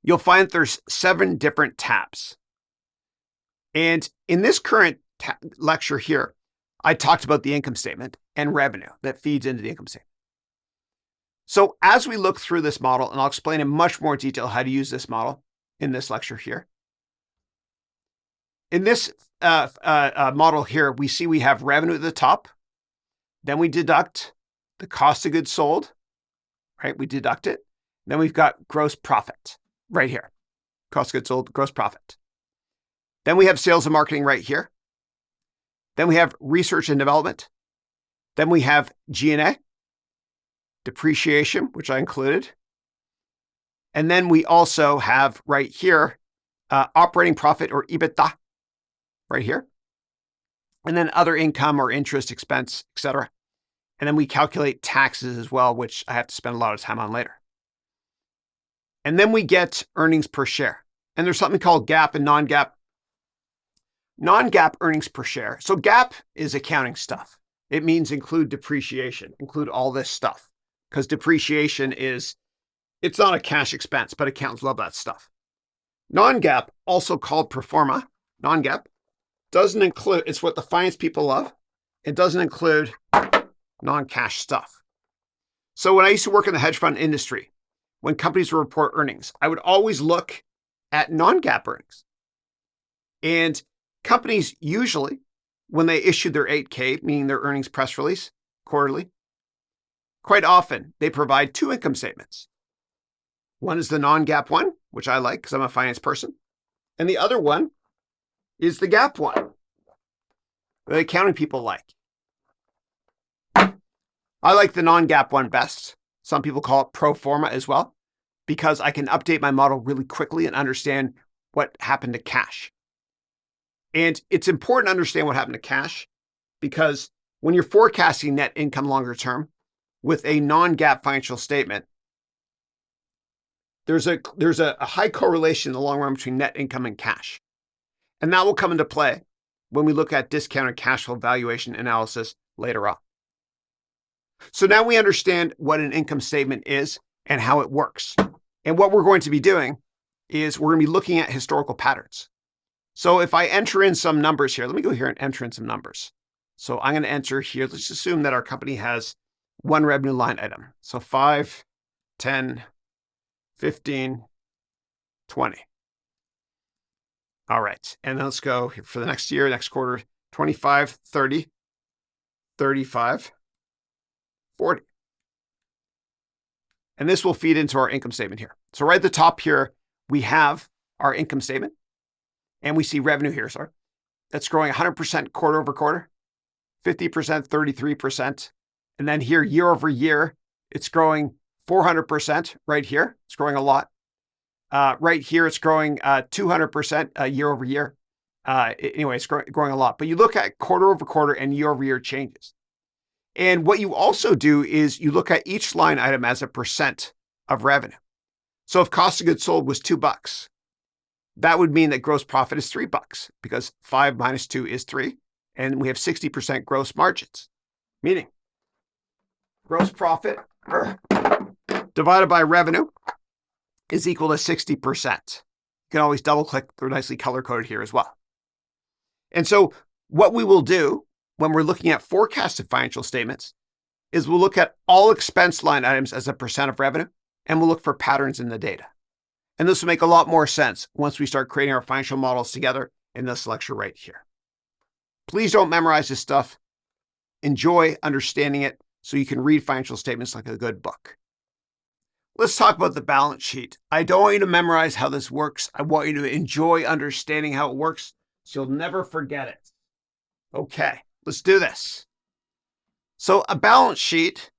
you'll find there's 7 different tabs. And in this current lecture here, I talked about the income statement. and revenue that feeds into the income statement. So as we look through this model, and I'll explain in much more detail how to use this model in this lecture here. In this model here, we see we have revenue at the top. Then we deduct the cost of goods sold, right? We deduct it. Then we've got gross profit right here. Cost of goods sold, gross profit. Then we have sales and marketing right here. Then we have research and development. Then we have G&A, depreciation, which I included. And then we also have right here, operating profit or EBITDA right here. And then other income or interest expense, etc. And then we calculate taxes as well, which I have to spend a lot of time on later. And then we get earnings per share. And there's something called GAAP and non-GAAP. Non-GAAP earnings per share. So GAAP is accounting stuff. It means include depreciation, include all this stuff. Because depreciation it's not a cash expense, but accountants love that stuff. Non-GAAP, also called pro forma, non-GAAP, doesn't include, it's what the finance people love. It doesn't include non-cash stuff. So when I used to work in the hedge fund industry, when companies would report earnings, I would always look at non-GAAP earnings. And companies usually, when they issue their 8K, meaning their earnings press release, quarterly, quite often they provide two income statements. One is the non-GAAP one, which I like because I'm a finance person. And the other one is the GAAP one, the accounting people like. I like the non-GAAP one best. Some people call it pro forma as well, because I can update my model really quickly and understand what happened to cash. And it's important to understand what happened to cash, because when you're forecasting net income longer term with a non-GAAP financial statement, there's a high correlation in the long run between net income and cash. And that will come into play when we look at discounted cash flow valuation analysis later on. So now we understand what an income statement is and how it works. And what we're going to be doing is we're going to be looking at historical patterns. So if I enter in some numbers here, let me go here and enter in some numbers. So I'm going to enter here. Let's assume that our company has one revenue line item. So 5, 10, 15, 20. All right. And then let's go for the next year, next quarter, 25, 30, 35, 40. And this will feed into our income statement here. So right at the top here, we have our income statement. And we see revenue here, sorry. That's growing 100% quarter over quarter, 50%, 33%. And then here, year over year, it's growing 400% right here. It's growing a lot. Right here, it's growing 200% year over year. Anyway, it's growing a lot. But you look at quarter over quarter and year over year changes. And what you also do is you look at each line item as a percent of revenue. So if cost of goods sold was $2, that would mean that gross profit is $3 because 5 minus 2 is 3. And we have 60% gross margins, meaning gross profit divided by revenue is equal to 60%. You can always double click. They're nicely color coded here as well. And so what we will do when we're looking at forecasted financial statements is we'll look at all expense line items as a percent of revenue, and we'll look for patterns in the data. And this will make a lot more sense once we start creating our financial models together in this lecture right here. Please don't memorize this stuff. Enjoy understanding it so you can read financial statements like a good book. Let's talk about the balance sheet. I don't want you to memorize how this works. I want you to enjoy understanding how it works so you'll never forget it. Okay, let's do this. So a balance sheet,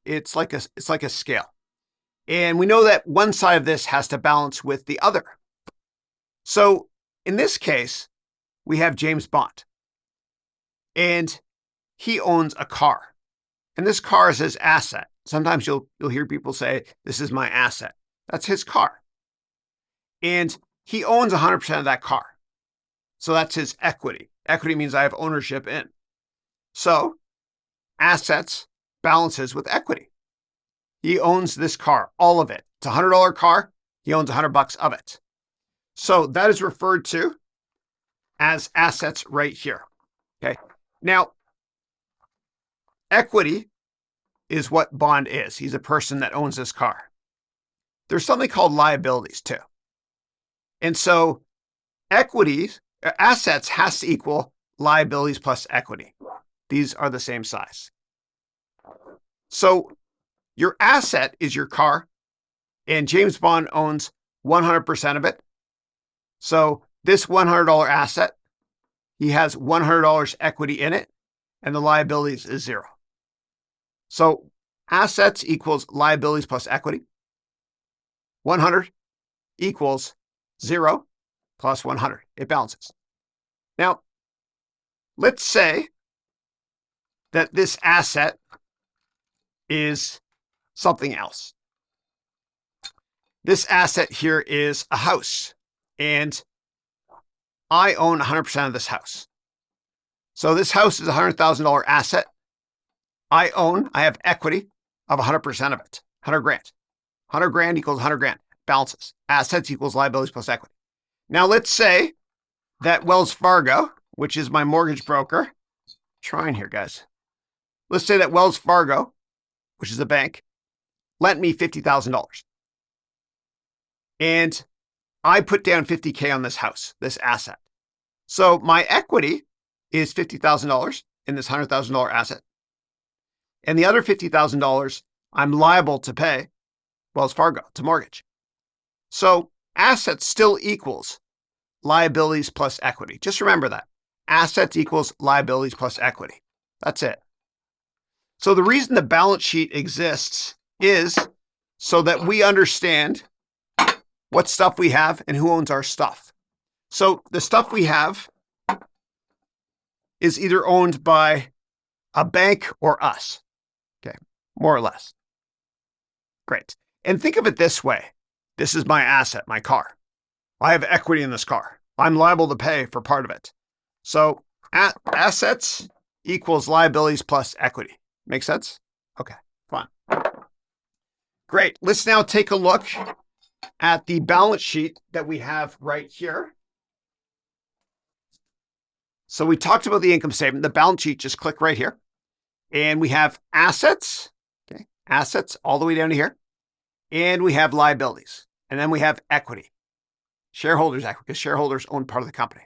it's like a scale. And we know that one side of this has to balance with the other. So in this case, we have James Bond. And he owns a car. And this car is his asset. Sometimes you'll hear people say, this is my asset. That's his car. And he owns 100% of that car. So that's his equity. Equity means I have ownership in. So assets balances with equity. He owns this car, all of it. It's a $100 car. He owns $100 of it. So that is referred to as assets right here. Okay. Now, equity is what Bond is. He's a person that owns this car. There's something called liabilities too. And so assets has to equal liabilities plus equity. These are the same size. So your asset is your car, and James Bond owns 100% of it. So this $100 asset, he has $100 equity in it, and the liabilities is 0. So assets equals liabilities plus equity. 100 equals 0 plus 100. It balances. Now, let's say that this asset is something else. This asset here is a house, and I own 100% of this house. So this house is a $100,000 asset. I have equity of 100% of it, 100 grand. 100 grand equals 100 grand, balances. Assets equals liabilities plus equity. Now let's say that Wells Fargo, which is my mortgage broker, trying here, guys. Let's say that Wells Fargo, which is a bank, lent me $50,000. And I put down $50K on this house, this asset. So my equity is $50,000 in this $100,000 asset. And the other $50,000 I'm liable to pay Wells Fargo to mortgage. So assets still equals liabilities plus equity. Just remember that. Assets equals liabilities plus equity. That's it. So the reason the balance sheet exists is so that we understand what stuff we have and who owns our stuff. So the stuff we have is either owned by a bank or us. Okay, more or less. Great. And think of it this way. This is my asset, my car. I have equity in this car. I'm liable to pay for part of it. So assets equals liabilities plus equity. Make sense? Okay, fine. Great. Let's now take a look at the balance sheet that we have right here. So we talked about the income statement. The balance sheet, just click right here. And we have assets, okay, assets all the way down to here. And we have liabilities. And then we have equity, shareholders' equity, because shareholders own part of the company.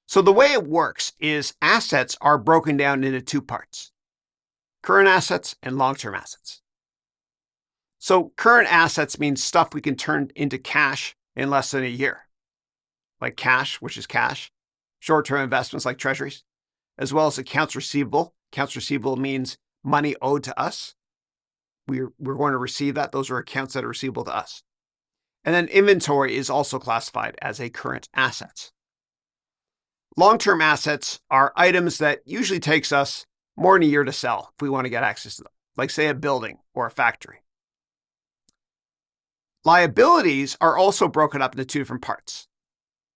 So the way it works is assets are broken down into 2 parts, current assets and long-term assets. So current assets means stuff we can turn into cash in less than a year, like cash, which is cash, short-term investments like treasuries, as well as accounts receivable. Accounts receivable means money owed to us. We're going to receive that. Those are accounts that are receivable to us. And then inventory is also classified as a current asset. Long-term assets are items that usually takes us more than a year to sell if we want to get access to them, like say a building or a factory. Liabilities are also broken up into 2 different parts.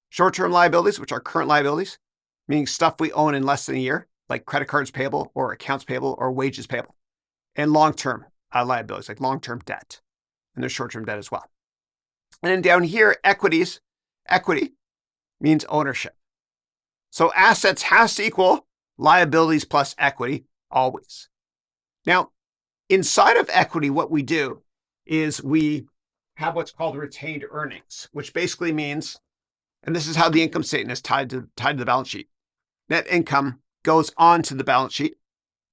Short-term liabilities, which are current liabilities, meaning stuff we own in less than a year, like credit cards payable or accounts payable or wages payable. And long-term liabilities, like long-term debt. And there's short-term debt as well. And then down here, equity means ownership. So assets has to equal liabilities plus equity always. Now, inside of equity, what we do is we have what's called retained earnings, which basically means, and this is how the income statement is tied to the balance sheet. Net income goes onto the balance sheet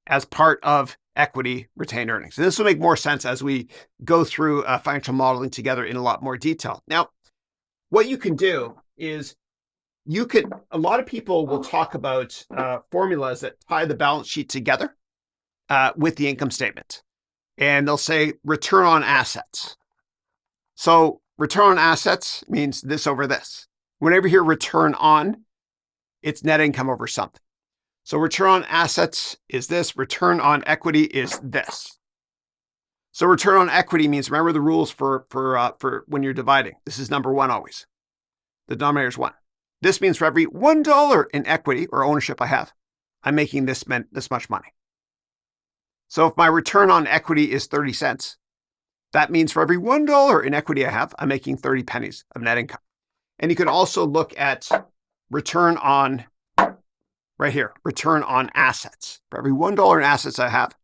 as part of equity retained earnings. And this will make more sense as we go through financial modeling together in a lot more detail. Now, what you can do is a lot of people will talk about formulas that tie the balance sheet together with the income statement. And they'll say return on assets. So return on assets means this over this. Whenever you hear return on, it's net income over something. So return on assets is this, return on equity is this. So return on equity means, remember the rules for when you're dividing. This is number 1 always. The denominator is 1. This means for every $1 in equity or ownership I have, I'm making this much money. So if my return on equity is 30 cents, that means for every $1 in equity I have, I'm making 30 pennies of net income. And you can also look at return on right here, return on assets. For every $1 in assets I have,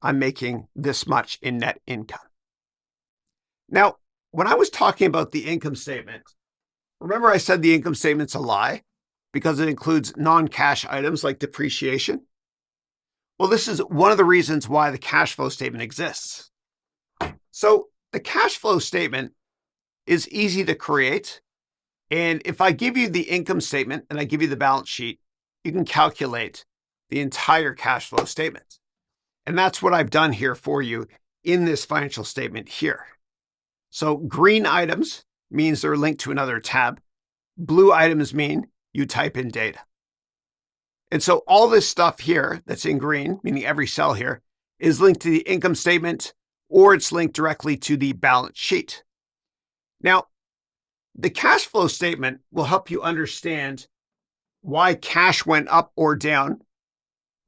I'm making this much in net income. Now, when I was talking about the income statement, remember I said the income statement's a lie because it includes non-cash items like depreciation? Well, this is one of the reasons why the cash flow statement exists. So the cash flow statement is easy to create. And if I give you the income statement and I give you the balance sheet, you can calculate the entire cash flow statement. And that's what I've done here for you in this financial statement here. So green items means they're linked to another tab. Blue items mean you type in data. And so all this stuff here that's in green, meaning every cell here, is linked to the income statement or it's linked directly to the balance sheet. Now, the cash flow statement will help you understand why cash went up or down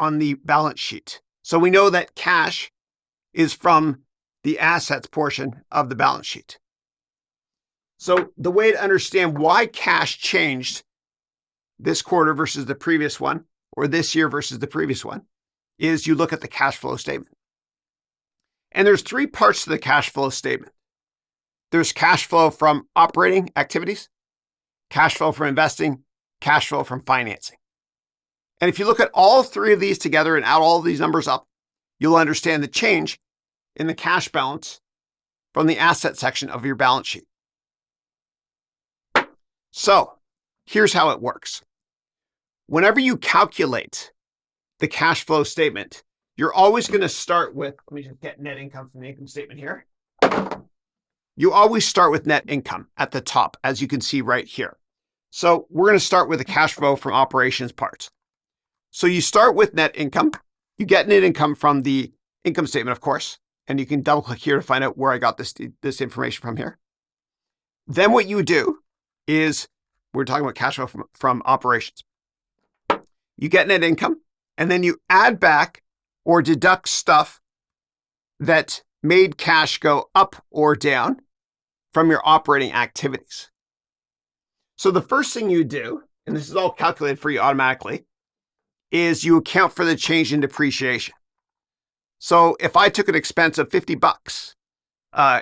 on the balance sheet. So we know that cash is from the assets portion of the balance sheet. So the way to understand why cash changed this quarter versus the previous one, or this year versus the previous one, is you look at the cash flow statement. And there's three parts to the cash flow statement. There's cash flow from operating activities, cash flow from investing, cash flow from financing. And if you look at all three of these together and add all of these numbers up, you'll understand the change in the cash balance from the asset section of your balance sheet. So here's how it works. Whenever you calculate the cash flow statement, you're always going to start with, let me just get net income from the income statement here. You always start with net income at the top, as you can see right here. So we're going to start with the cash flow from operations part. So you start with net income. You get net income from the income statement, of course, and you can double click here to find out where I got this information from here. Then what you do is, we're talking about cash flow from operations. You get net income, and then you add back or deduct stuff that made cash go up or down from your operating activities. So the first thing you do, and this is all calculated for you automatically, is you account for the change in depreciation. So if I took an expense of $50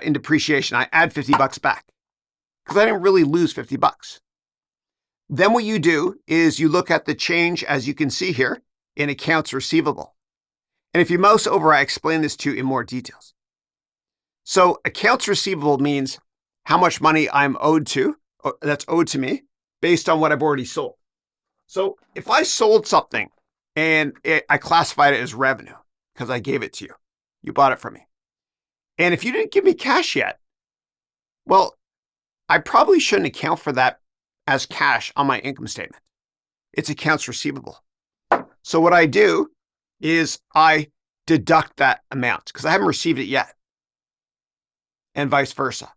in depreciation, I add $50 back because I didn't really lose $50. Then what you do is you look at the change, as you can see here, in accounts receivable. And if you mouse over, I explain this to you in more details. So accounts receivable means how much money I'm owed to, that's owed to me, based on what I've already sold. So if I sold something and I classified it as revenue because I gave it to you, you bought it from me. And if you didn't give me cash yet, well, I probably shouldn't account for that as cash on my income statement. It's accounts receivable. So what I do is I deduct that amount because I haven't received it yet, and vice versa.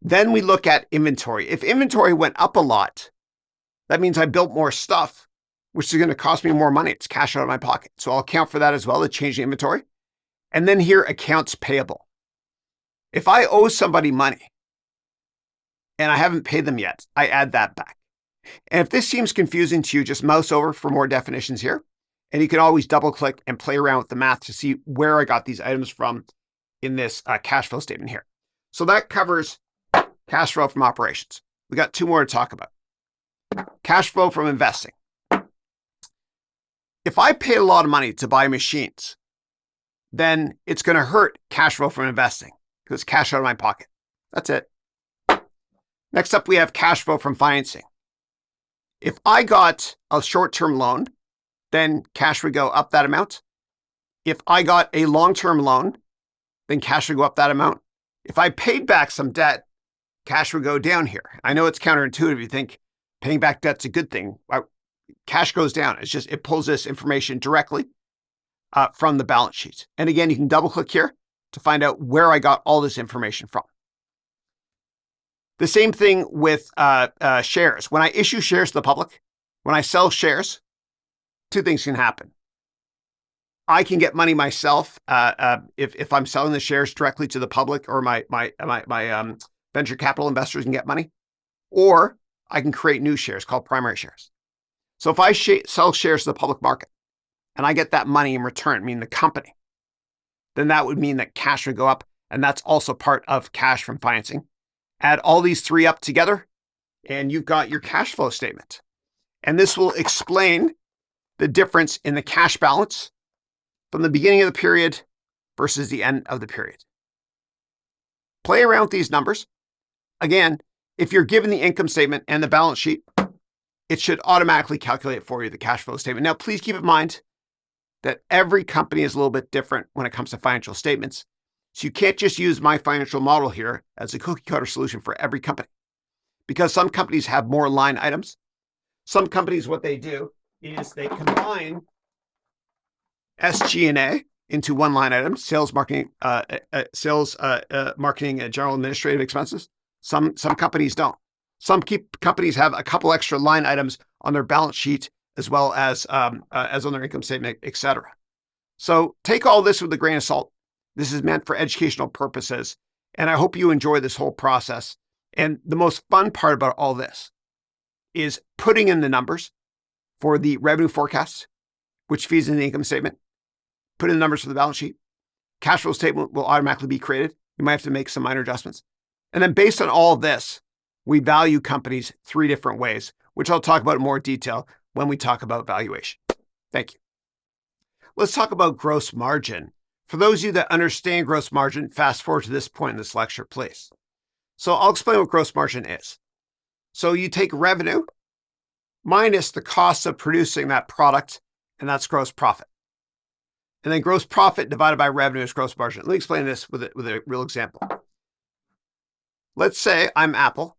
Then we look at inventory. If inventory went up a lot, that means I built more stuff, which is going to cost me more money. It's cash out of my pocket. So I'll account for that as well, the change in inventory. And then here, accounts payable. If I owe somebody money and I haven't paid them yet, I add that back. And if this seems confusing to you, just mouse over for more definitions here. And you can always double click and play around with the math to see where I got these items from in this cash flow statement here. So that covers cash flow from operations. We got two more to talk about. Cash flow from investing. If I paid a lot of money to buy machines, then it's going to hurt cash flow from investing because it's cash out of my pocket. That's it. Next up, we have cash flow from financing. If I got a short-term loan, then cash would go up that amount. If I got a long-term loan, then cash would go up that amount. If I paid back some debt, cash would go down here. I know it's counterintuitive. You think paying back debt's a good thing. Cash goes down. It's just, it pulls this information directly from the balance sheet. And again, you can double click here to find out where I got all this information from. The same thing with shares. When I issue shares to the public, when I sell shares, two things can happen. I can get money myself if I'm selling the shares directly to the public, or my venture capital investors can get money, or I can create new shares called primary shares. So if I sell shares to the public market and I get that money in return, meaning the company, then that would mean that cash would go up. And that's also part of cash from financing. Add all these three up together and you've got your cash flow statement. And this will explain the difference in the cash balance from the beginning of the period versus the end of the period. Play around with these numbers. Again, if you're given the income statement and the balance sheet, it should automatically calculate for you the cash flow statement. Now, please keep in mind that every company is a little bit different when it comes to financial statements. So you can't just use my financial model here as a cookie cutter solution for every company, because some companies have more line items. Some companies, what they do is they combine SG&A into one line item, sales, marketing, marketing, and general administrative expenses. Some companies don't. Some companies have a couple extra line items on their balance sheet as well as on their income statement, etc. So take all this with a grain of salt. This is meant for educational purposes, and I hope you enjoy this whole process. And the most fun part about all this is putting in the numbers for the revenue forecasts, which feeds in the income statement. Put in the numbers for the balance sheet. Cash flow statement will automatically be created. You might have to make some minor adjustments. And then based on all of this, we value companies three different ways, which I'll talk about in more detail when we talk about valuation. Thank you. Let's talk about gross margin. For those of you that understand gross margin, fast forward to this point in this lecture, please. So I'll explain what gross margin is. So you take revenue minus the cost of producing that product, and that's gross profit. And then gross profit divided by revenue is gross margin. Let me explain this with a real example. Let's say I'm Apple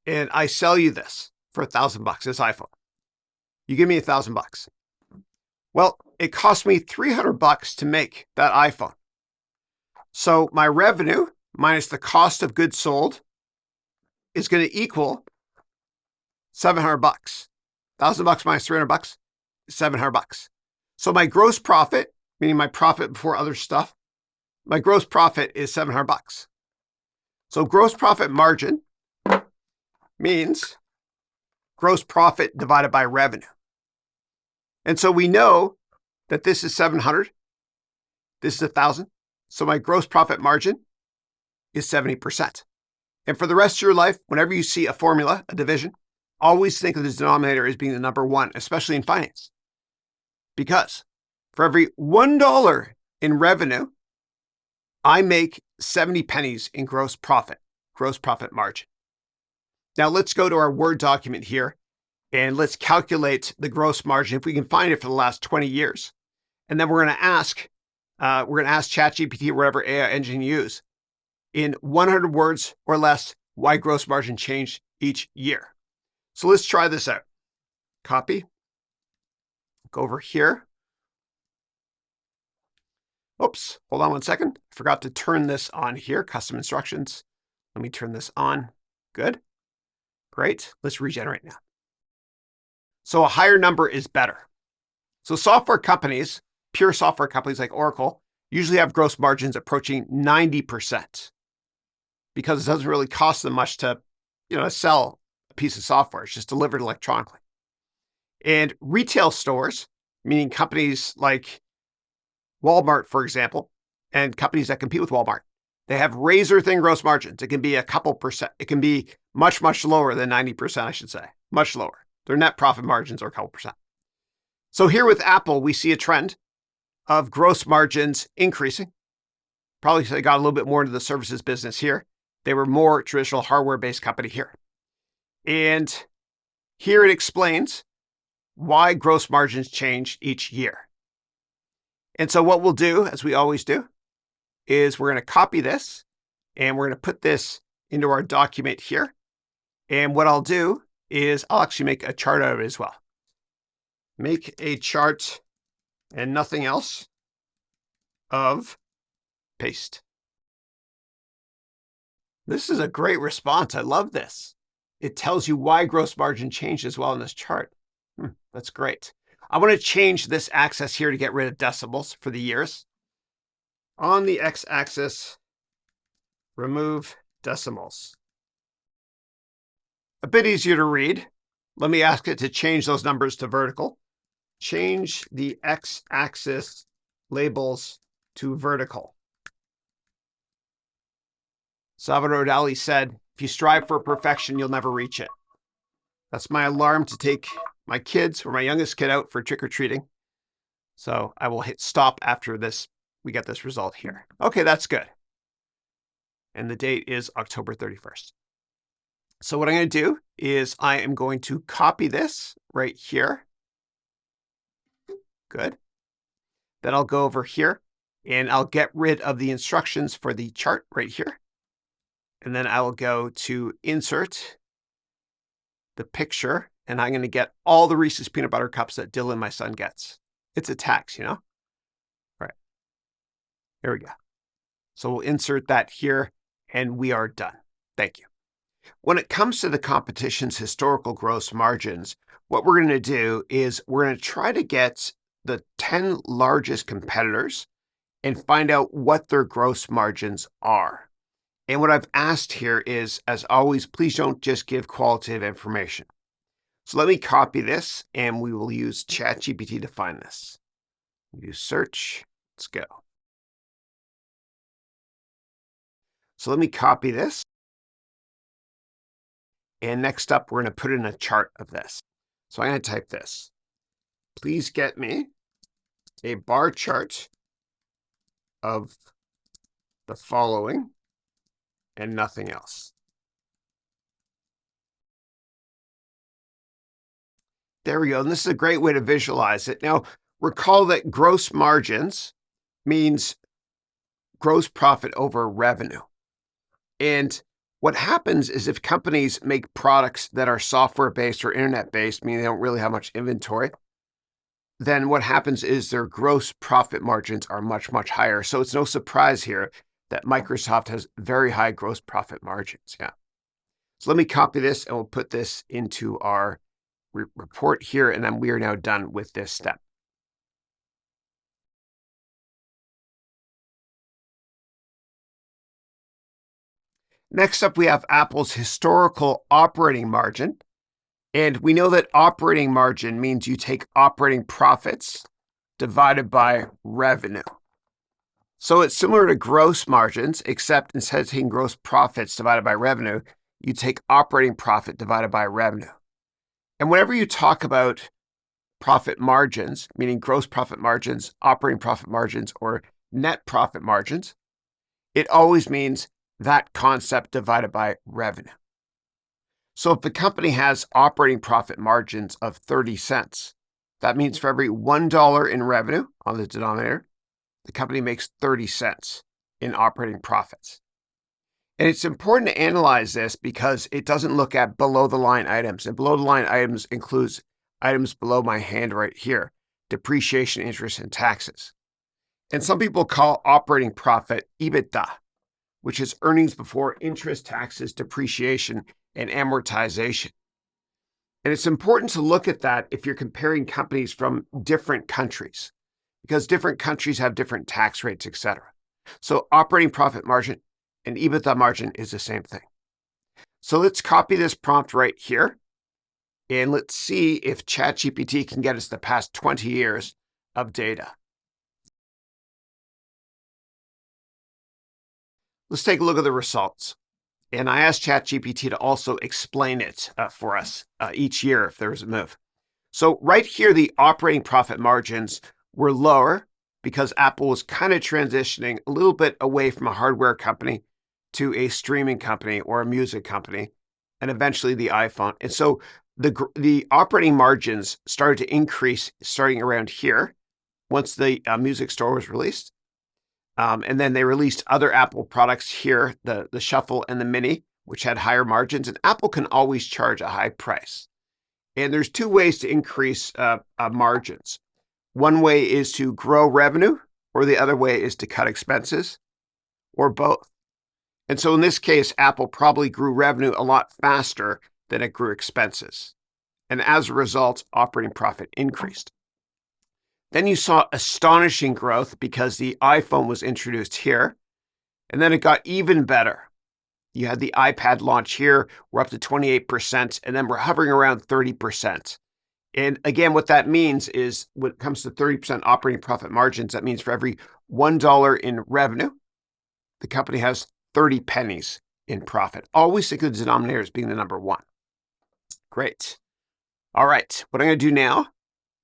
and I sell you this for $1,000, this iPhone. You give me $1,000. Well, it cost me $300 to make that iPhone. So my revenue minus the cost of goods sold is going to equal $700. $1,000 minus $300 is $700. So my gross profit, meaning my profit before other stuff, my gross profit is $700. So gross profit margin means gross profit divided by revenue. And so we know that this is 700, this is 1,000. So my gross profit margin is 70%. And for the rest of your life, whenever you see a formula, a division, always think of the denominator as being the number one, especially in finance. Because for every $1 in revenue, I make 70 pennies in gross profit margin. Now let's go to our Word document here and let's calculate the gross margin if we can find it for the last 20 years. And then we're going to ask ChatGPT or whatever AI engine you use in 100 words or less why gross margin changed each year. So let's try this out. Copy. Go over here. Oops, hold on one second. I forgot to turn this on here, custom instructions. Let me turn this on. Good. Great. Let's regenerate now. So a higher number is better. So software companies, pure software companies like Oracle, usually have gross margins approaching 90% because it doesn't really cost them much to, sell a piece of software. It's just delivered electronically. And retail stores, meaning companies like Walmart, for example, and companies that compete with Walmart, they have razor thin gross margins. It can be a couple percent. It can be much, much lower than 90%, I should say. Much lower. Their net profit margins are a couple percent. So here with Apple, we see a trend of gross margins increasing. Probably they got a little bit more into the services business here. They were more traditional hardware-based company here. And here it explains why gross margins change each year. And so what we'll do, as we always do, is we're going to copy this and we're going to put this into our document here. And what I'll do is I'll actually make a chart out of it as well. Make a chart and nothing else of paste. This is a great response. I love this. It tells you why gross margin changed as well in this chart. That's great. I want to change this axis here to get rid of decimals for the years. On the x-axis, remove decimals. A bit easier to read. Let me ask it to change those numbers to vertical. Change the x-axis labels to vertical. Salvador Dali said, if you strive for perfection, you'll never reach it. That's my alarm to take my kids or my youngest kid out for trick-or-treating. So I will hit stop after this. We get this result here. Okay, that's good. And the date is October 31st. So what I'm going to do is I am going to copy this right here. Good. Then I'll go over here and I'll get rid of the instructions for the chart right here. And then I will go to insert the picture, and I'm going to get all the Reese's peanut butter cups that Dylan, my son, gets. It's a tax, you know? All right. There we go. So we'll insert that here, and we are done. Thank you. When it comes to the competition's historical gross margins, what we're going to do is we're going to try to get the 10 largest competitors and find out what their gross margins are. And what I've asked here is, as always, please don't just give qualitative information. So let me copy this, and we will use ChatGPT to find this. Use search. Let's go. So let me copy this. And next up, we're going to put in a chart of this. So I'm going to type this. Please get me a bar chart of the following and nothing else. There we go. And this is a great way to visualize it. Now, recall that gross margins means gross profit over revenue. And what happens is if companies make products that are software-based or internet-based, meaning they don't really have much inventory, then what happens is their gross profit margins are much, much higher. So it's no surprise here that Microsoft has very high gross profit margins. Yeah. So let me copy this and we'll put this into our report here, and then we are now done with this step. Next up, we have Apple's historical operating margin. And we know that operating margin means you take operating profits divided by revenue. So it's similar to gross margins, except instead of taking gross profits divided by revenue, you take operating profit divided by revenue. And whenever you talk about profit margins, meaning gross profit margins, operating profit margins, or net profit margins, it always means that concept divided by revenue. So if the company has operating profit margins of 30 cents, that means for every $1 in revenue on the denominator, the company makes 30 cents in operating profits. And it's important to analyze this because it doesn't look at below the line items. And below the line items includes items below my hand right here, depreciation, interest, and taxes. And some people call operating profit EBITDA, which is earnings before interest, taxes, depreciation, and amortization. And it's important to look at that if you're comparing companies from different countries, because different countries have different tax rates, etc. So operating profit margin and EBITDA margin is the same thing. So let's copy this prompt right here, and let's see if ChatGPT can get us the past 20 years of data. Let's take a look at the results. And I asked ChatGPT to also explain it for us each year if there was a move. So right here, the operating profit margins were lower because Apple was kind of transitioning a little bit away from a hardware company to a streaming company or a music company, and eventually the iPhone. And so the operating margins started to increase starting around here once the music store was released. And then they released other Apple products here, the Shuffle and the Mini, which had higher margins. And Apple can always charge a high price. And there's two ways to increase margins. One way is to grow revenue, or the other way is to cut expenses, or both. And so in this case, Apple probably grew revenue a lot faster than it grew expenses. And as a result, operating profit increased. Then you saw astonishing growth because the iPhone was introduced here, and then it got even better. You had the iPad launch here. We're up to 28%, and then we're hovering around 30%. And again, what that means is when it comes to 30% operating profit margins, that means for every $1 in revenue, the company has 30 pennies in profit. Always think of the denominator as being the number one. Great. All right, what I'm going to do now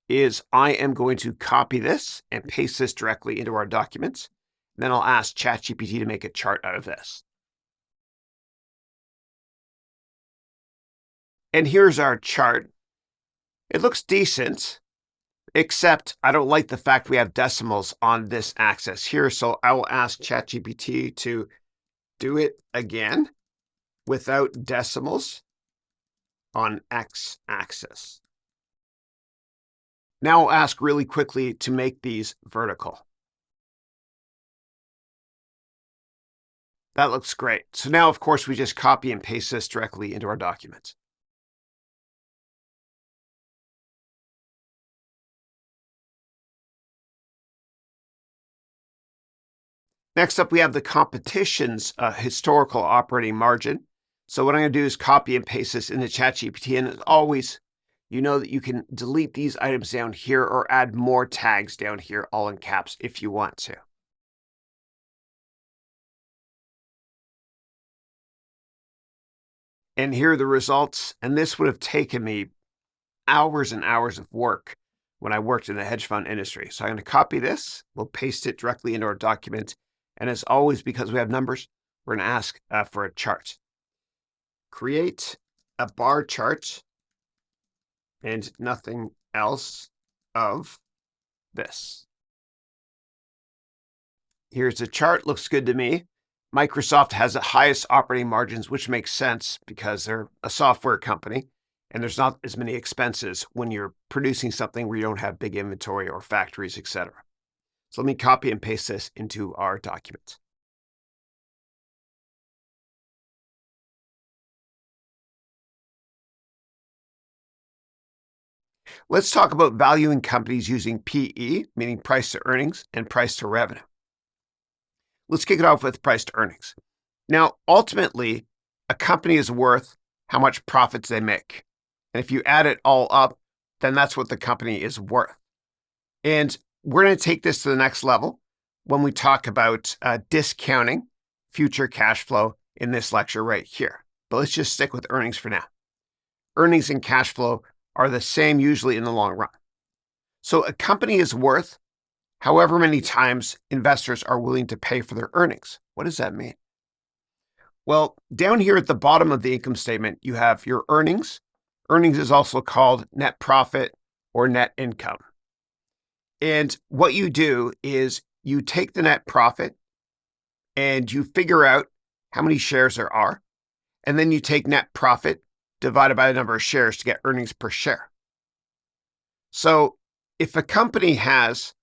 is I am going to copy this and paste this directly into our documents. And then I'll ask ChatGPT to make a chart out of this. And here's our chart. It looks decent, except I don't like the fact we have decimals on this axis here. So I will ask ChatGPT to do it again without decimals on x-axis. Now I'll ask really quickly to make these vertical. That looks great. So now, of course, we just copy and paste this directly into our document. Next up, we have the competition's historical operating margin. So what I'm going to do is copy and paste this into ChatGPT. And as always, you know that you can delete these items down here or add more tags down here, all in caps, if you want to. And here are the results. And this would have taken me hours and hours of work when I worked in the hedge fund industry. So I'm going to copy this. We'll paste it directly into our document. And as always, because we have numbers, we're going to ask for a chart. Create a bar chart and nothing else of this. Here's the chart. Looks good to me. Microsoft has the highest operating margins, which makes sense because they're a software company and there's not as many expenses when you're producing something where you don't have big inventory or factories, etc. So let me copy and paste this into our document. Let's talk about valuing companies using PE, meaning price to earnings, and price to revenue. Let's kick it off with price to earnings. Now, ultimately, a company is worth how much profits they make. And if you add it all up, then that's what the company is worth. And we're going to take this to the next level when we talk about discounting future cash flow in this lecture right here. But let's just stick with earnings for now. Earnings and cash flow are the same usually in the long run. So a company is worth however many times investors are willing to pay for their earnings. What does that mean? Well, down here at the bottom of the income statement, you have your earnings. Earnings is also called net profit or net income. And what you do is you take the net profit and you figure out how many shares there are. And then you take net profit divided by the number of shares to get earnings per share. So if a company has,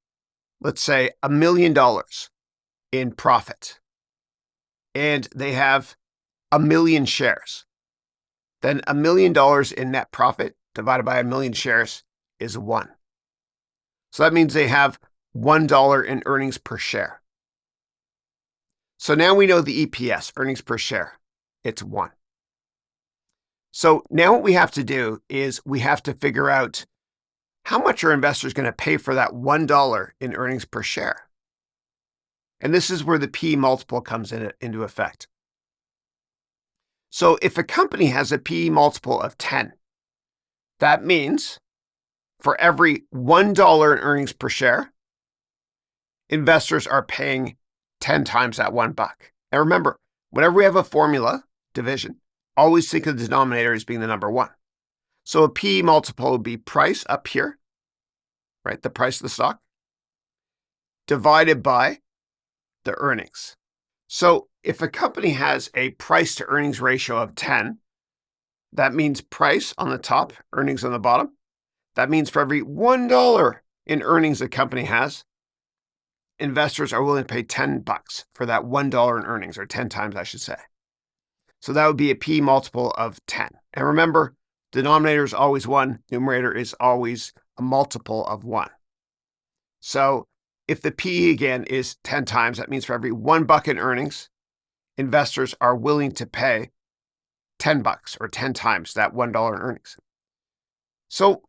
let's say, $1 million in profit and they have 1 million shares, then $1 million in net profit divided by 1 million shares is 1. So that means they have $1 in earnings per share. So now we know the EPS, earnings per share, it's 1. So now what we have to do is we have to figure out how much are investors going to pay for that $1 in earnings per share. And this is where the P multiple comes into effect. So if a company has a P multiple of 10, that means for every $1 in earnings per share, investors are paying 10 times that $1. And remember, whenever we have a formula, division, always think of the denominator as being the number 1. So a P multiple would be price up here, right? The price of the stock, divided by the earnings. So if a company has a price to earnings ratio of 10, that means price on the top, earnings on the bottom. That means for every $1 in earnings a company has, investors are willing to pay $10 for that $1 in earnings, or 10 times, I should say. So that would be a P multiple of 10. And remember, denominator is always 1, numerator is always a multiple of 1. So if the P again is 10 times, that means for every $1 in earnings, investors are willing to pay $10 or 10 times that $1 in earnings. So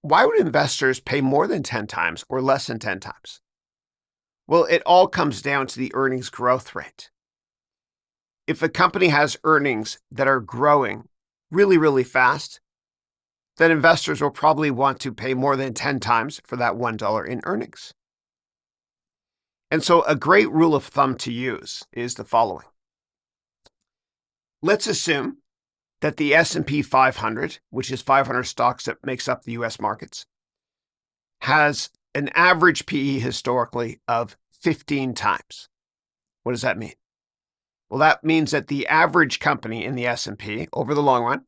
why would investors pay more than 10 times or less than 10 times? Well, it all comes down to the earnings growth rate. If a company has earnings that are growing really, really fast, then investors will probably want to pay more than 10 times for that $1 in earnings. And so a great rule of thumb to use is the following. Let's assume that the S&P 500, which is 500 stocks that makes up the US markets, has an average PE historically of 15 times. What does that mean? Well, that means that the average company in the S&P over the long run,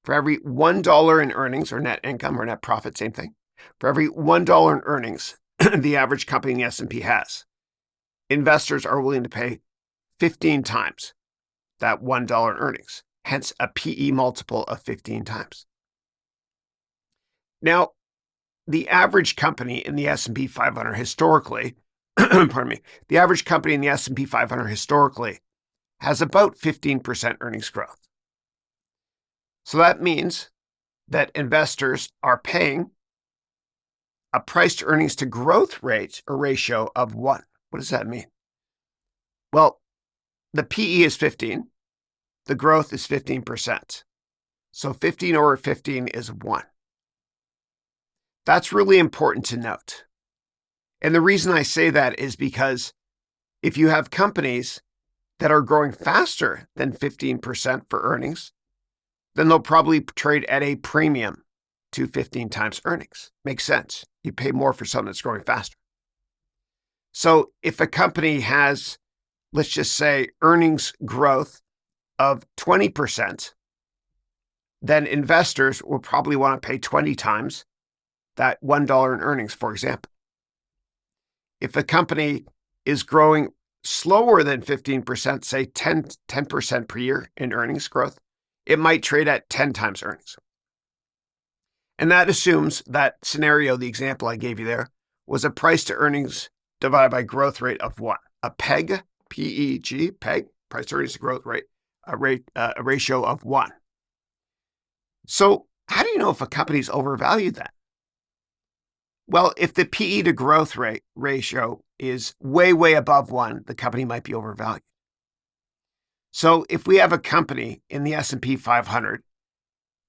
for every $1 in earnings or net income or net profit, same thing, for every $1 in earnings the average company in the S&P has, investors are willing to pay 15 times that $1 in earnings, hence a PE multiple of 15 times. Now, the average company in the S&P 500 historically, pardon me, the average company in the S&P 500 historically has about 15% earnings growth. So that means that investors are paying a price to earnings to growth rate or ratio of 1. What does that mean? Well, the PE is 15. The growth is 15%. So 15 over 15 is 1. That's really important to note. And the reason I say that is because if you have companies that are growing faster than 15% for earnings, then they'll probably trade at a premium to 15 times earnings. Makes sense. You pay more for something that's growing faster. So if a company has, let's just say, earnings growth of 20%, then investors will probably want to pay 20 times that $1 in earnings, for example. If a company is growing slower than 15%, say 10% per year in earnings growth, it might trade at 10 times earnings. And that assumes that scenario, the example I gave you there, was a price to earnings divided by growth rate of 1. A PEG, P-E-G, PEG, price to earnings to growth rate, a ratio of 1. So how do you know if a company's overvalued that? Well, if the PE to growth rate ratio is way, way above 1, the company might be overvalued. So if we have a company in the S&P 500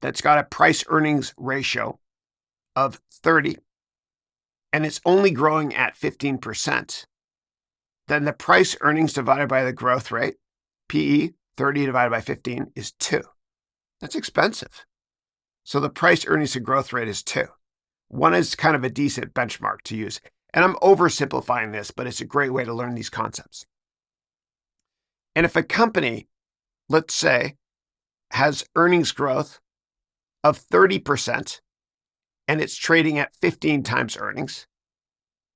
that's got a price earnings ratio of 30 and it's only growing at 15%, then the price earnings divided by the growth rate, PE 30 divided by 15 is 2. That's expensive. So the price earnings to growth rate is 2. 1 is kind of a decent benchmark to use. And I'm oversimplifying this, but it's a great way to learn these concepts. And if a company, let's say, has earnings growth of 30% and it's trading at 15 times earnings,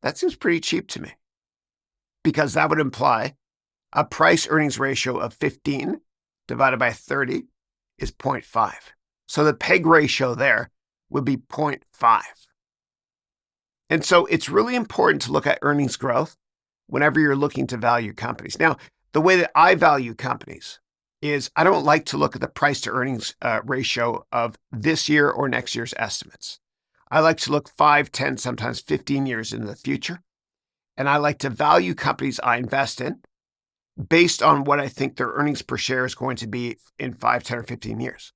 that seems pretty cheap to me, because that would imply a price earnings ratio of 15 divided by 30 is 0.5. So the PEG ratio there would be 0.5. And so it's really important to look at earnings growth whenever you're looking to value companies. Now, the way that I value companies is I don't like to look at the price to earnings ratio of this year or next year's estimates. I like to look 5, 10, sometimes 15 years into the future. And I like to value companies I invest in based on what I think their earnings per share is going to be in 5, 10, or 15 years.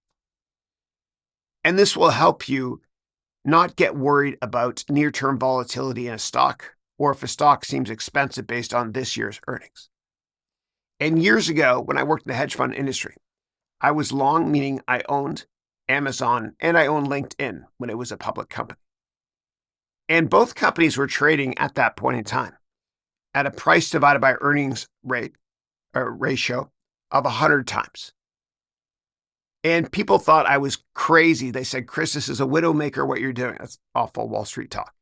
And this will help you not get worried about near-term volatility in a stock, or if a stock seems expensive based on this year's earnings. And years ago, when I worked in the hedge fund industry, I was long, meaning I owned Amazon and I owned LinkedIn when it was a public company. And both companies were trading at that point in time at a price divided by earnings rate or ratio of 100 times. And people thought I was crazy. They said, Chris, this is a widowmaker, what you're doing. That's awful Wall Street talk.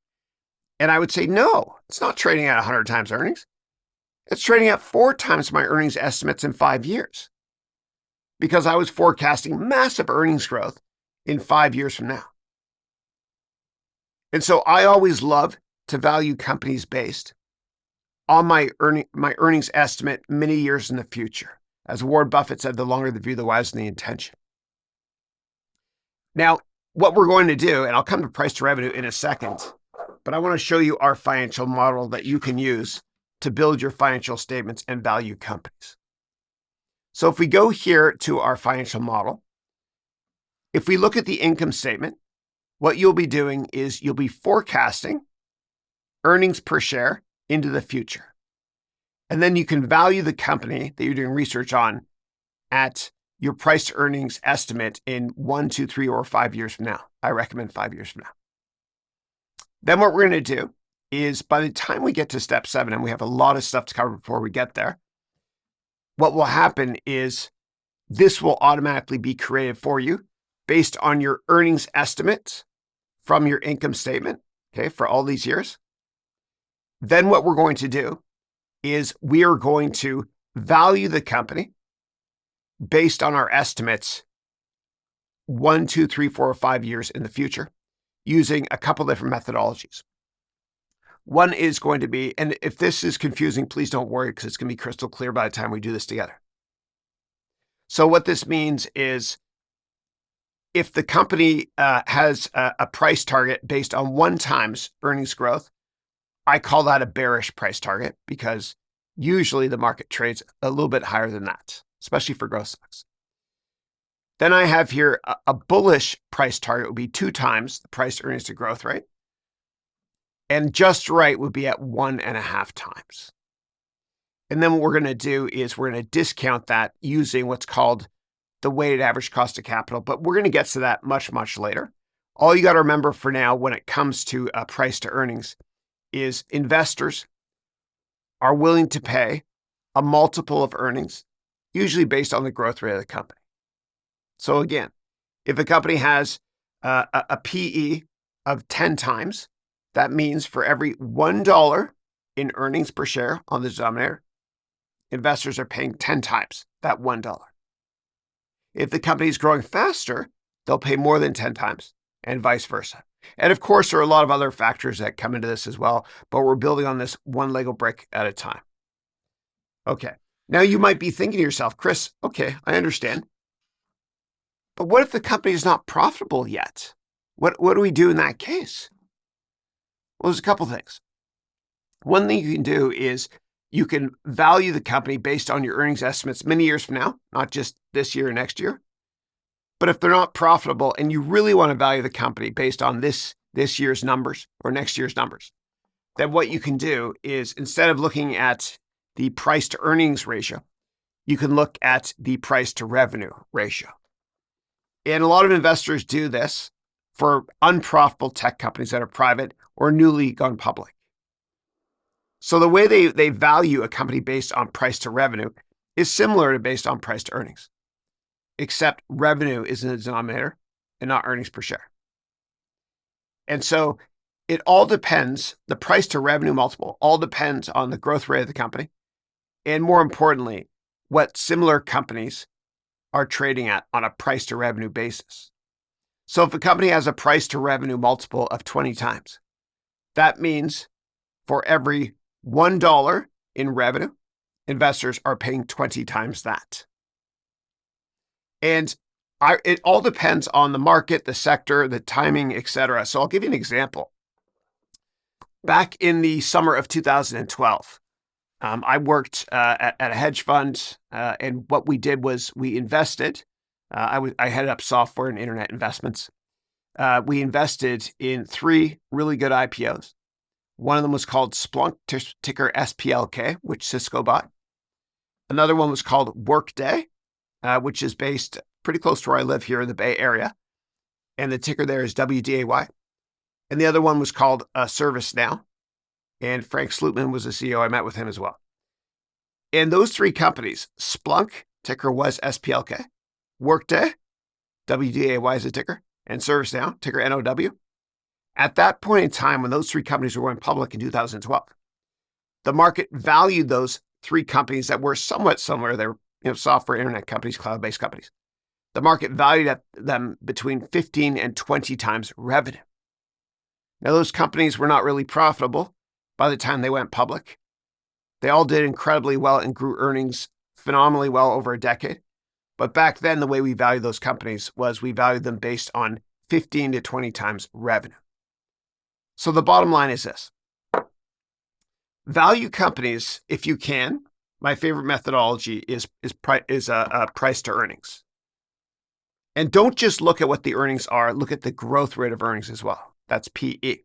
And I would say, no, it's not trading at 100 times earnings. It's trading at 4 times my earnings estimates in 5 years, because I was forecasting massive earnings growth in 5 years from now. And so I always love to value companies based on my earnings estimate many years in the future. As Warren Buffett said, the longer the view, the wiser the intention. Now, what we're going to do, and I'll come to price to revenue in a second, but I want to show you our financial model that you can use to build your financial statements and value companies. So if we go here to our financial model, if we look at the income statement, what you'll be doing is you'll be forecasting earnings per share into the future. And then you can value the company that you're doing research on at your price to earnings estimate in 1, 2, 3, or 5 years from now. I recommend 5 years from now. Then what we're going to do is by the time we get to step 7, and we have a lot of stuff to cover before we get there, what will happen is this will automatically be created for you based on your earnings estimates from your income statement, okay, for all these years. Then what we're going to do is we are going to value the company based on our estimates 1, 2, 3, 4, or 5 years in the future using a couple different methodologies. One is going to be, and if this is confusing, please don't worry because it's going to be crystal clear by the time we do this together. So what this means is if the company has a price target based on 1 times earnings growth, I call that a bearish price target because usually the market trades a little bit higher than that, especially for growth stocks. Then I have here a bullish price target would be 2 times the price to earnings to growth rate. And just right would be at 1.5 times. And then what we're going to do is we're going to discount that using what's called the weighted average cost of capital. But we're going to get to that much, much later. All you got to remember for now when it comes to price to earnings is investors are willing to pay a multiple of earnings, usually based on the growth rate of the company. So again, if a company has a PE of 10 times, that means for every $1 in earnings per share on the denominator, investors are paying 10 times that $1. If the company is growing faster, they'll pay more than 10 times and vice versa. And of course, there are a lot of other factors that come into this as well, but we're building on this one Lego brick at a time. Okay, now you might be thinking to yourself, Chris, okay, I understand. But what if the company is not profitable yet? What do we do in that case? Well, there's a couple things. One thing you can do is you can value the company based on your earnings estimates many years from now, not just this year or next year. But if they're not profitable and you really want to value the company based on this year's numbers or next year's numbers, then what you can do is instead of looking at the price to earnings ratio, you can look at the price to revenue ratio. And a lot of investors do this for unprofitable tech companies that are private or newly gone public. So the way they value a company based on price to revenue is similar to based on price to earnings, except revenue is in the denominator and not earnings per share. And so it all depends, the price to revenue multiple all depends on the growth rate of the company. And more importantly, what similar companies are trading at on a price to revenue basis. So if a company has a price to revenue multiple of 20 times, that means for every $1 in revenue, investors are paying 20 times that. And it all depends on the market, the sector, the timing, etc. So I'll give you an example. Back in the summer of 2012, I worked at a hedge fund, and what we did was we invested. I headed up software and internet investments. We invested in 3 really good IPOs. One of them was called Splunk, ticker SPLK, which Cisco bought. Another one was called Workday, which is based pretty close to where I live here in the Bay Area. And the ticker there is WDAY. And the other one was called ServiceNow. And Frank Slootman was the CEO. I met with him as well. And those 3 companies, Splunk, ticker was SPLK, Workday, WDAY is a ticker, and ServiceNow, ticker NOW. At that point in time, when those 3 companies were going public in 2012, the market valued those 3 companies that were somewhat similar. They were software, internet companies, cloud-based companies. The market valued them between 15 and 20 times revenue. Now, those companies were not really profitable by the time they went public. They all did incredibly well and grew earnings phenomenally well over a decade. But back then, the way we valued those companies was we valued them based on 15 to 20 times revenue. So the bottom line is this. Value companies if you can. My favorite methodology is price to earnings. And don't just look at what the earnings are, look at the growth rate of earnings as well. That's PE.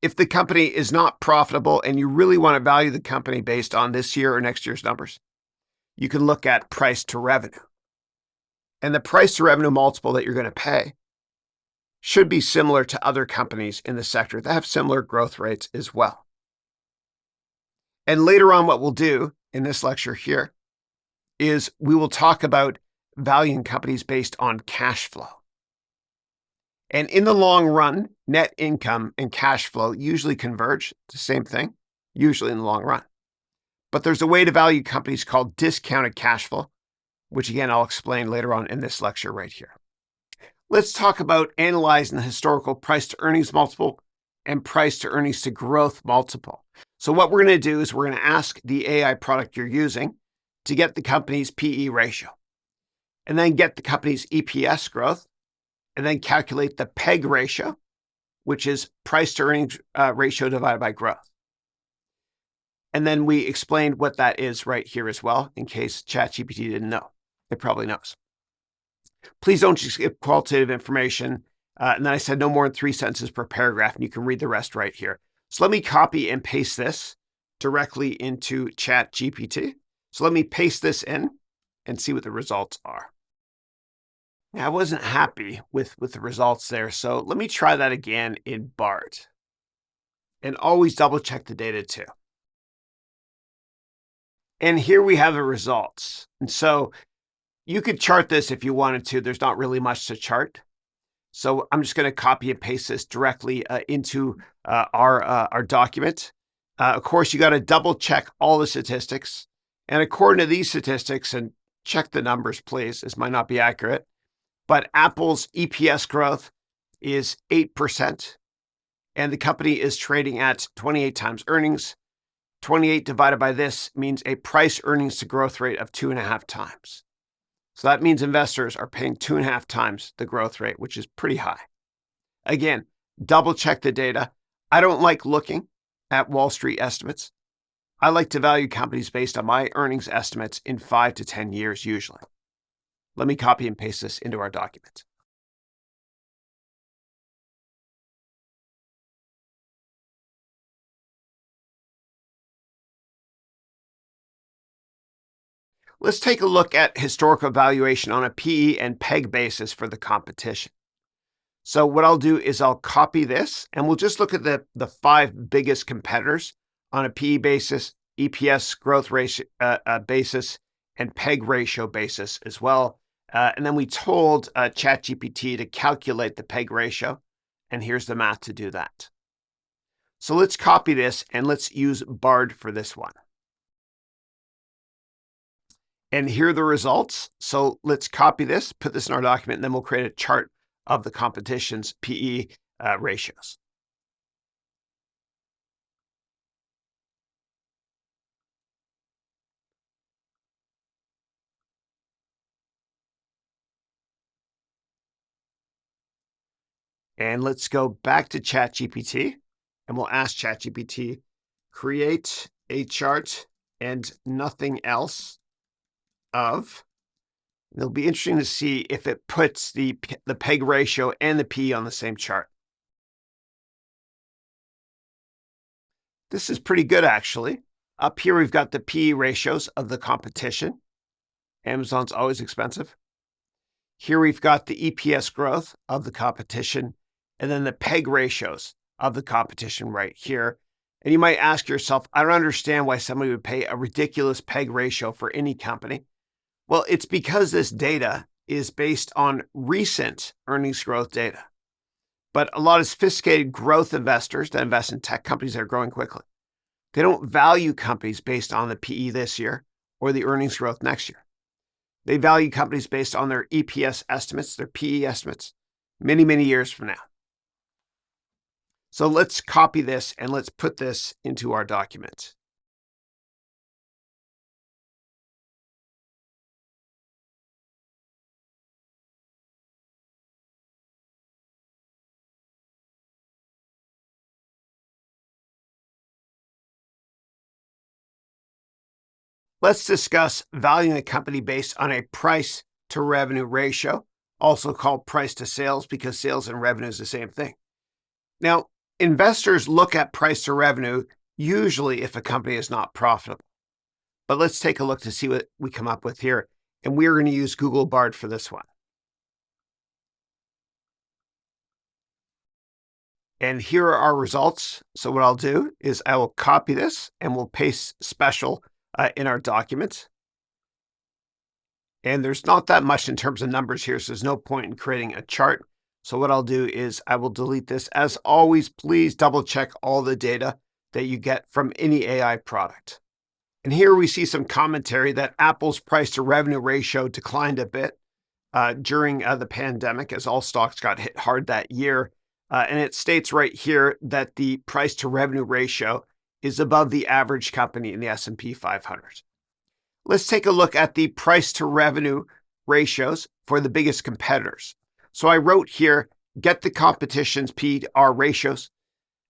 If the company is not profitable and you really want to value the company based on this year or next year's numbers, you can look at price to revenue. And the price to revenue multiple that you're going to pay should be similar to other companies in the sector that have similar growth rates as well. And later on, what we'll do in this lecture here is we will talk about valuing companies based on cash flow. And in the long run, net income and cash flow usually converge. It's the same thing, usually in the long run. But there's a way to value companies called discounted cash flow, which again, I'll explain later on in this lecture right here. Let's talk about analyzing the historical price to earnings multiple and price to earnings to growth multiple. So what we're going to do is we're going to ask the AI product you're using to get the company's PE ratio, and then get the company's EPS growth, and then calculate the PEG ratio, which is price to earnings ratio divided by growth. And then we explained what that is right here as well, in case ChatGPT didn't know. It probably knows. Please don't just give qualitative information. And then I said no more than 3 sentences per paragraph, and you can read the rest right here. So let me copy and paste this directly into ChatGPT. So let me paste this in and see what the results are. Now, I wasn't happy with the results there, so let me try that again in Bard. And always double check the data too. And here we have the results. And so you could chart this if you wanted to. There's not really much to chart. So I'm just going to copy and paste this directly into our document. Of course, you got to double check all the statistics. And according to these statistics, and check the numbers, please, this might not be accurate, but Apple's EPS growth is 8%. And the company is trading at 28 times earnings. 28 divided by this means a price earnings to growth rate of 2.5 times. So that means investors are paying 2.5 times the growth rate, which is pretty high. Again, double check the data. I don't like looking at Wall Street estimates. I like to value companies based on my earnings estimates in 5 to 10 years usually. Let me copy and paste this into our document. Let's take a look at historical valuation on a PE and PEG basis for the competition. So what I'll do is I'll copy this, and we'll just look at the 5 biggest competitors on a PE basis, EPS growth ratio basis, and PEG ratio basis as well. And then we told ChatGPT to calculate the PEG ratio, and here's the math to do that. So let's copy this, and let's use Bard for this one. And here are the results. So let's copy this, put this in our document, and then we'll create a chart of the competition's PE ratios. And let's go back to ChatGPT, and we'll ask ChatGPT, create a chart and nothing else of. It'll be interesting to see if it puts the PEG ratio and the PE on the same chart. This is pretty good, actually. Up here, we've got the PE ratios of the competition. Amazon's always expensive. Here we've got the EPS growth of the competition, and then the PEG ratios of the competition right here. And you might ask yourself, I don't understand why somebody would pay a ridiculous PEG ratio for any company. Well, it's because this data is based on recent earnings growth data. But a lot of sophisticated growth investors that invest in tech companies that are growing quickly, they don't value companies based on the PE this year or the earnings growth next year. They value companies based on their EPS estimates, their PE estimates, many, many years from now. So let's copy this and let's put this into our document. Let's discuss valuing a company based on a price to revenue ratio, also called price to sales, because sales and revenue is the same thing. Now, investors look at price to revenue usually if a company is not profitable. But let's take a look to see what we come up with here. And we're going to use Google Bard for this one. And here are our results. So what I'll do is I will copy this and we'll paste special in our document. And there's not that much in terms of numbers here, so there's no point in creating a chart. So what I'll do is I will delete this. As always, please double check all the data that you get from any AI product. And here we see some commentary that Apple's price to revenue ratio declined a bit during the pandemic as all stocks got hit hard that year. And it states right here that the price to revenue ratio is above the average company in the S&P 500. Let's take a look at the price to revenue ratios for the biggest competitors. So I wrote here, get the competition's P/R ratios.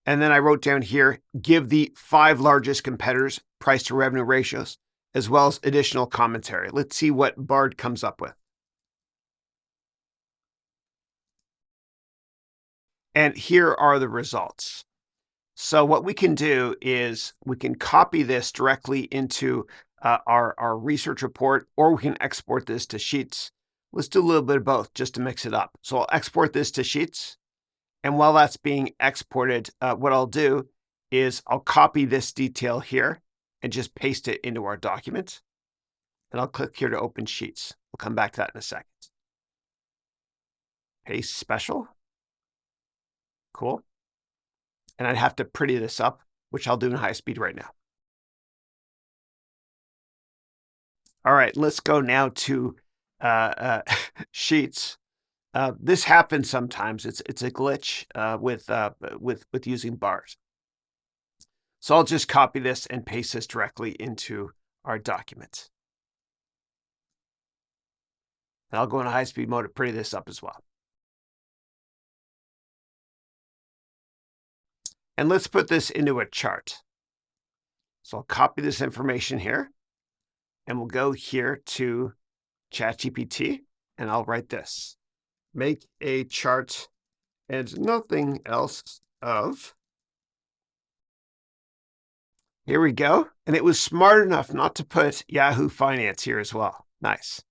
And then I wrote down here, give the 5 largest competitors price to revenue ratios, as well as additional commentary. Let's see what Bard comes up with. And here are the results. So what we can do is we can copy this directly into our research report, or we can export this to Sheets. Let's do a little bit of both just to mix it up. So I'll export this to Sheets. And while that's being exported, what I'll do is I'll copy this detail here and just paste it into our document. And I'll click here to open Sheets. We'll come back to that in a second. Paste special. Cool. And I'd have to pretty this up, which I'll do in high speed right now. All right, let's go now to Sheets. This happens sometimes. It's a glitch with using bars. So I'll just copy this and paste this directly into our document. And I'll go into high-speed mode to pretty this up as well. And let's put this into a chart. So I'll copy this information here, and we'll go here to ChatGPT, and I'll write this. Make a chart and nothing else of. Here we go. And it was smart enough not to put Yahoo Finance here as well. Nice.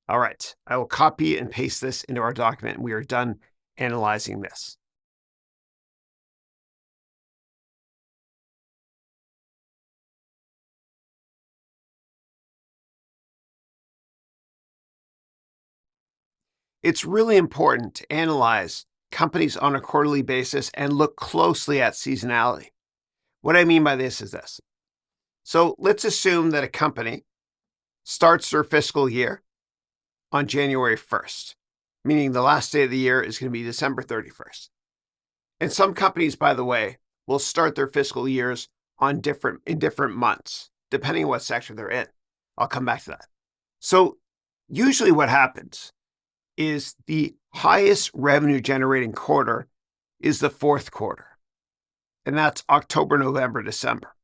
All right. I will copy and paste this into our document, and we are done analyzing this. It's really important to analyze companies on a quarterly basis and look closely at seasonality. What I mean by this is this. So let's assume that a company starts their fiscal year on January 1st, meaning the last day of the year is going to be December 31st. And some companies, by the way, will start their fiscal years in different months, depending on what sector they're in. I'll come back to that. So usually what happens is the highest revenue generating quarter is the fourth quarter. And that's October, November, December.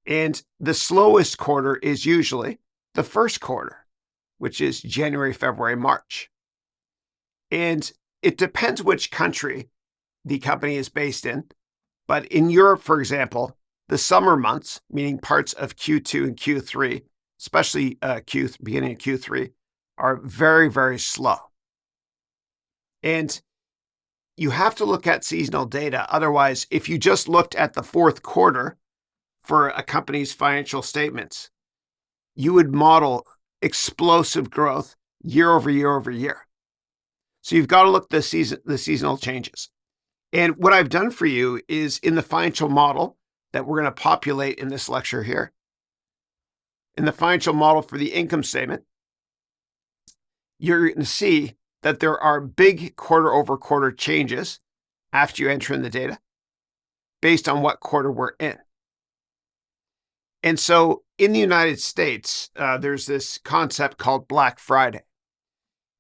And the slowest quarter is usually the first quarter, which is January, February, March. And it depends which country the company is based in. But in Europe, for example, the summer months, meaning parts of Q2 and Q3, especially beginning of Q3, are very, very slow. And you have to look at seasonal data. Otherwise, if you just looked at the fourth quarter for a company's financial statements, you would model explosive growth year over year over year. So you've got to look at the seasonal changes. And what I've done for you is in the financial model that we're going to populate in this lecture here, in the financial model for the income statement, you're going to see that there are big quarter over quarter changes after you enter in the data based on what quarter we're in. And so in the United States, there's this concept called Black Friday.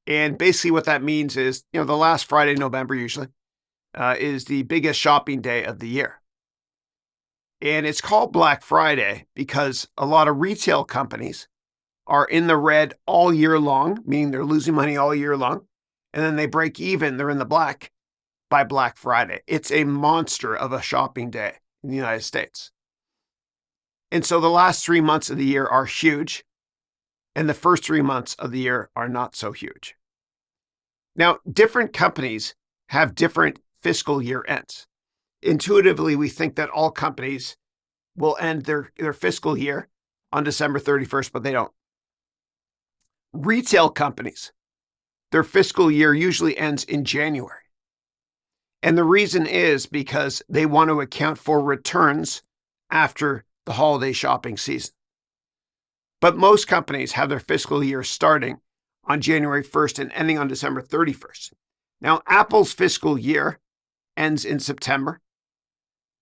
And basically what that means is, the last Friday in November usually is the biggest shopping day of the year. And it's called Black Friday because a lot of retail companies are in the red all year long, meaning they're losing money all year long. And then they break even, they're in the black by Black Friday. It's a monster of a shopping day in the United States. And so the last 3 months of the year are huge, and the first 3 months of the year are not so huge. Now, different companies have different fiscal year ends. Intuitively, we think that all companies will end their fiscal year on December 31st, but they don't. Retail companies, their fiscal year usually ends in January. And the reason is because they want to account for returns after the holiday shopping season. But most companies have their fiscal year starting on January 1st and ending on December 31st. Now, Apple's fiscal year ends in September.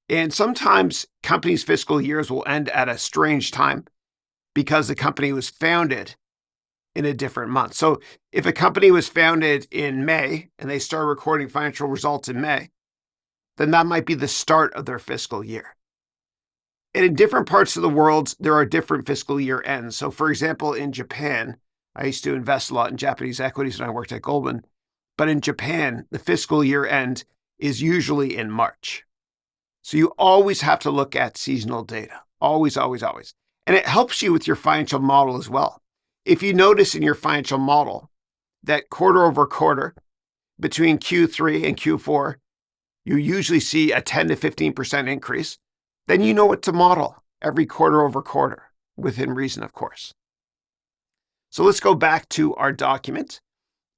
And sometimes companies' fiscal years will end at a strange time because the company was founded in a different month. So if a company was founded in May and they start recording financial results in May, then that might be the start of their fiscal year. And in different parts of the world, there are different fiscal year ends. So for example, in Japan, I used to invest a lot in Japanese equities when I worked at Goldman. But in Japan, the fiscal year end is usually in March. So you always have to look at seasonal data. Always, always, always. And it helps you with your financial model as well. If you notice in your financial model that quarter over quarter between Q3 and Q4, you usually see a 10 to 15% increase, then you know what to model every quarter over quarter, within reason, of course. So let's go back to our document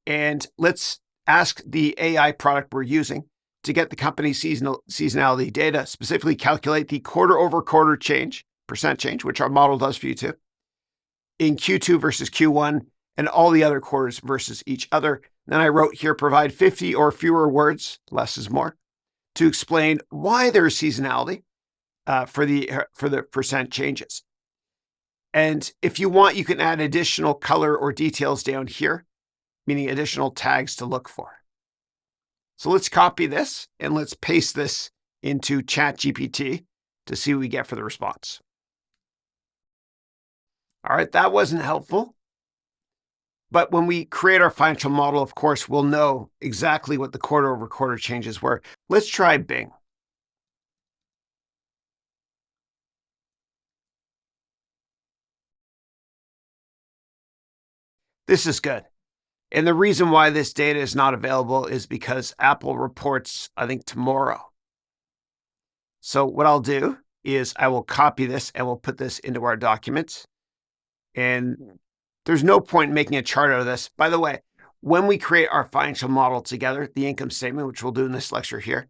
and let's ask the AI product we're using to get the company's seasonality data, specifically calculate the quarter over quarter change, percent change, which our model does for you too, in Q2 versus Q1 and all the other quarters versus each other. Then I wrote here, provide 50 or fewer words, less is more, to explain why there is seasonality for the percent changes. And if you want, you can add additional color or details down here, meaning additional tags to look for. So let's copy this and let's paste this into ChatGPT to see what we get for the response. All right, that wasn't helpful. But when we create our financial model, of course, we'll know exactly what the quarter over quarter changes were. Let's try Bing. This is good. And the reason why this data is not available is because Apple reports, I think, tomorrow. So what I'll do is I will copy this and we'll put this into our documents. And there's no point in making a chart out of this. By the way, when we create our financial model together, the income statement, which we'll do in this lecture here,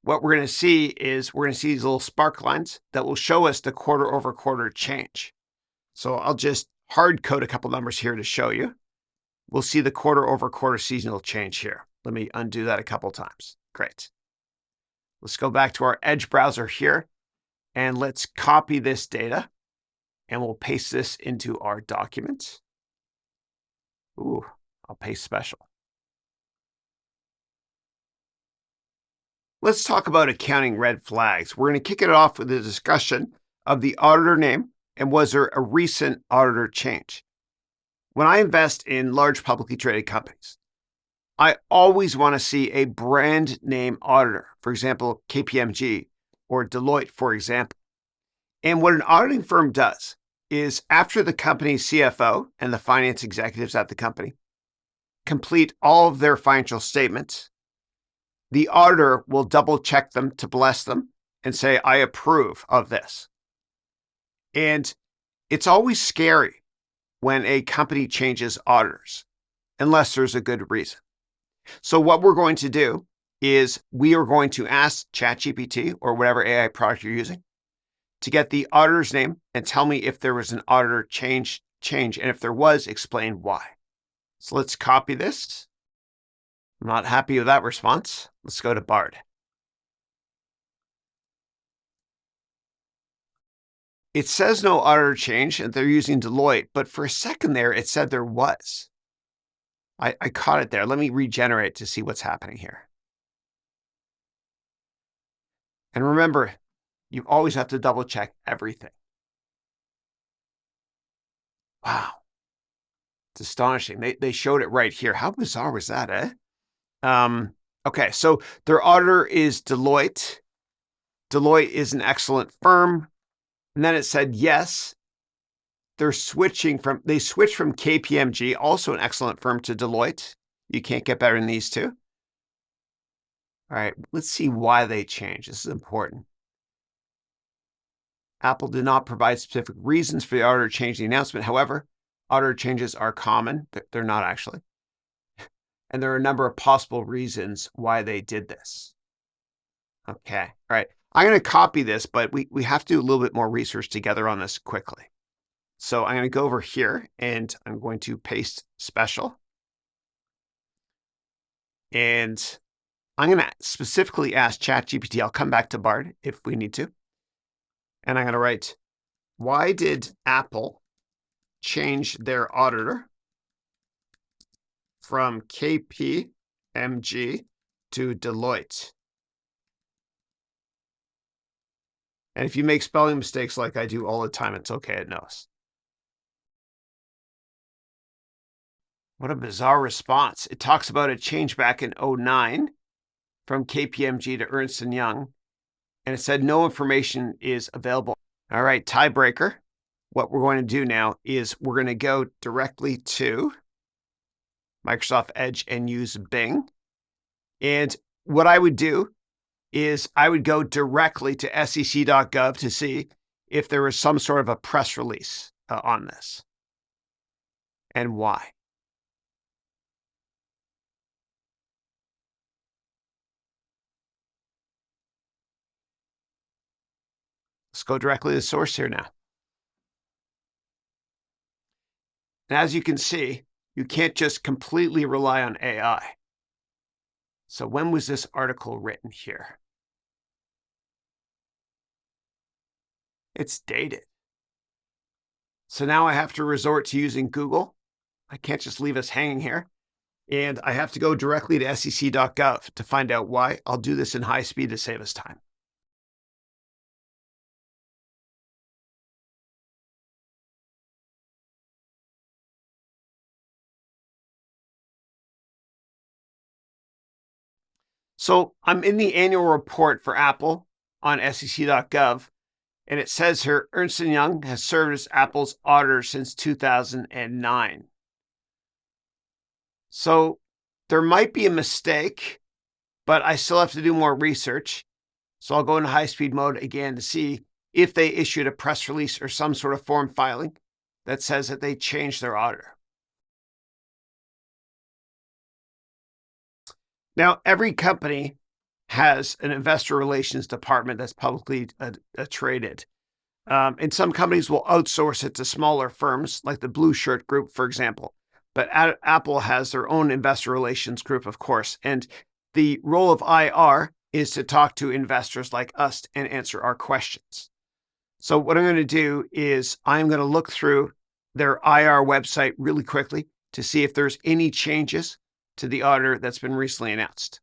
what we're going to see is we're going to see these little spark lines that will show us the quarter over quarter change. So I'll just hard code a couple numbers here to show you. We'll see the quarter over quarter seasonal change here. Let me undo that a couple times. Great. Let's go back to our Edge browser here and let's copy this data and we'll paste this into our documents. Ooh, I'll paste special. Let's talk about accounting red flags. We're going to kick it off with a discussion of the auditor name and was there a recent auditor change. When I invest in large publicly traded companies, I always want to see a brand name auditor, for example, KPMG or Deloitte, for example. And what an auditing firm does is after the company's CFO and the finance executives at the company complete all of their financial statements, the auditor will double check them to bless them and say, I approve of this. And it's always scary when a company changes auditors, unless there's a good reason. So what we're going to do is we are going to ask ChatGPT or whatever AI product you're using to get the auditor's name and tell me if there was an auditor change, and if there was, explain why. So let's copy this. I'm not happy with that response. Let's go to Bard. It says no auditor change and they're using Deloitte, but for a second there, it said there was. I caught it there. Let me regenerate to see what's happening here. And remember, You always have to double check everything. Wow. It's astonishing. They showed it right here. How bizarre was that, eh? Okay, so their auditor is Deloitte. Deloitte is an excellent firm. And then it said, yes, they switched from KPMG, also an excellent firm, to Deloitte. You can't get better than these two. All right, let's see why they changed. This is important. Apple did not provide specific reasons for the auditor change the announcement. However, auditor changes are common. They're not actually. And there are a number of possible reasons why they did this. Okay, all right. I'm going to copy this, but we have to do a little bit more research together on this quickly. So I'm going to go over here and I'm going to paste special. And I'm going to specifically ask ChatGPT. I'll come back to Bard if we need to. And I'm going to write, why did Apple change their auditor from KPMG to Deloitte? And if you make spelling mistakes like I do all the time, it's okay, it knows. What a bizarre response. It talks about a change back in 2009 from KPMG to Ernst & Young, and it said no information is available. All right, tiebreaker. What we're going to do now is we're going to go directly to Microsoft Edge and use Bing. And what I would do is I would go directly to sec.gov to see if there was some sort of a press release on this and why. Let's go directly to the source here now. And as you can see, you can't just completely rely on AI. So when was this article written here? It's dated. So now I have to resort to using Google. I can't just leave us hanging here. And I have to go directly to sec.gov to find out why. I'll do this in high speed to save us time. So I'm in the annual report for Apple on sec.gov, and it says here, Ernst & Young has served as Apple's auditor since 2009. So there might be a mistake, but I still have to do more research. So I'll go into high-speed mode again to see if they issued a press release or some sort of form filing that says that they changed their auditor. Now, every company has an investor relations department that's publicly traded. And some companies will outsource it to smaller firms like the Blue Shirt Group, for example. But Apple has their own investor relations group, of course. And the role of IR is to talk to investors like us and answer our questions. So what I'm going to do is I'm going to look through their IR website really quickly to see if there's any changes to the auditor that's been recently announced.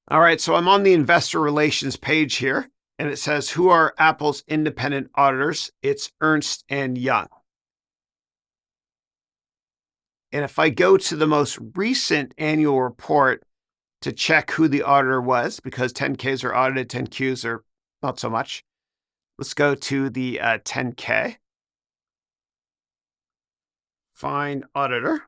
All right, so I'm on the investor relations page here, and it says, who are Apple's independent auditors? It's Ernst & Young. And if I go to the most recent annual report to check who the auditor was, because 10Ks are audited, 10Qs are not so much. Let's go to the 10K. Find auditor.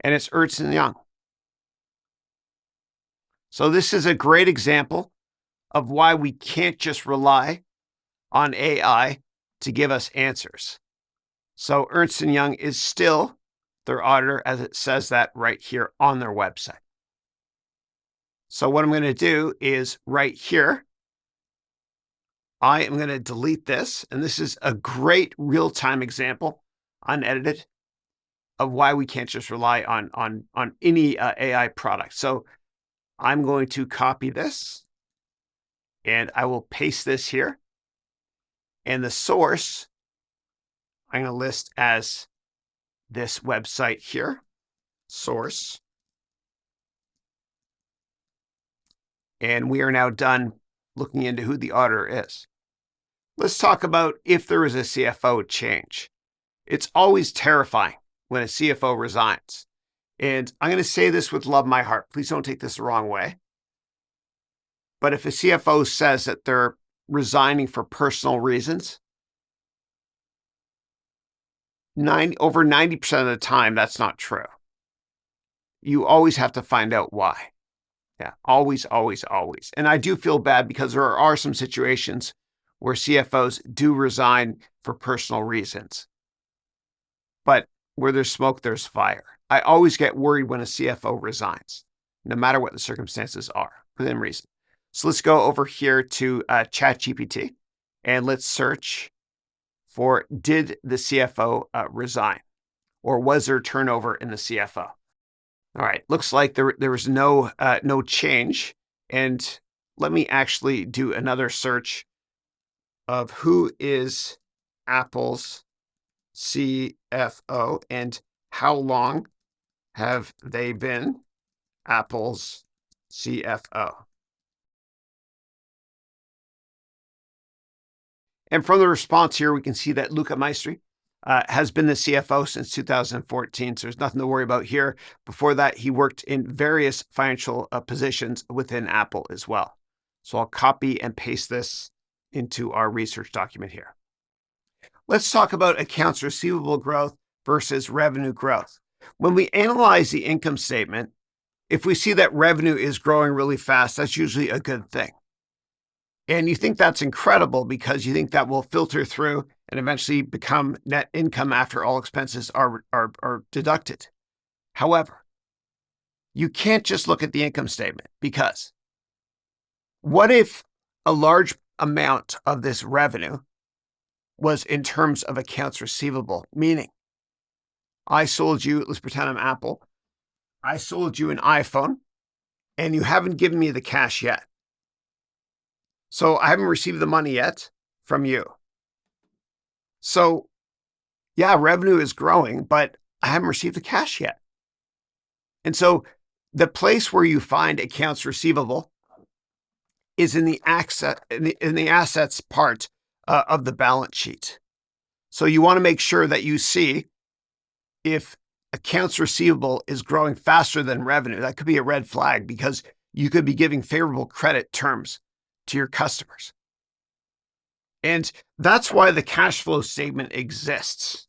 And it's Ernst & Young. So this is a great example of why we can't just rely on AI to give us answers. So Ernst & Young is still their auditor, as it says that right here on their website. So what I'm going to do is right here, I am going to delete this. And this is a great real-time example, unedited, of why we can't just rely on any AI product. So I'm going to copy this and I will paste this here. And the source I'm going to list as this website here, source. And we are now done looking into who the auditor is. Let's talk about if there is a CFO change. It's always terrifying when a CFO resigns. And I'm going to say this with love in my heart. Please don't take this the wrong way. But if a CFO says that they're resigning for personal reasons, over 90% of the time, that's not true. You always have to find out why. Yeah, always, always, always. And I do feel bad because there are some situations where CFOs do resign for personal reasons. But where there's smoke, there's fire. I always get worried when a CFO resigns, no matter what the circumstances are, within reason. So let's go over here to ChatGPT and let's search for, did the CFO resign? Or was there turnover in the CFO? All right, looks like there was no change. And let me actually do another search of who is Apple's CFO and how long have they been Apple's CFO. And from the response here, we can see that Luca Maestri has been the CFO since 2014, so there's nothing to worry about here. Before that, he worked in various financial positions within Apple as well. So I'll copy and paste this into our research document here. Let's talk about accounts receivable growth versus revenue growth. When we analyze the income statement, if we see that revenue is growing really fast, that's usually a good thing. And you think that's incredible because you think that will filter through and eventually become net income after all expenses are deducted. However, you can't just look at the income statement, because what if a large amount of this revenue was in terms of accounts receivable? Meaning, I sold you, let's pretend I'm Apple, I sold you an iPhone and you haven't given me the cash yet. So I haven't received the money yet from you. So yeah, revenue is growing, but I haven't received the cash yet. And so the place where you find accounts receivable is in the assets part of the balance sheet. So you want to make sure that you see if accounts receivable is growing faster than revenue. That could be a red flag because you could be giving favorable credit terms to your customers. And that's why the cash flow statement exists.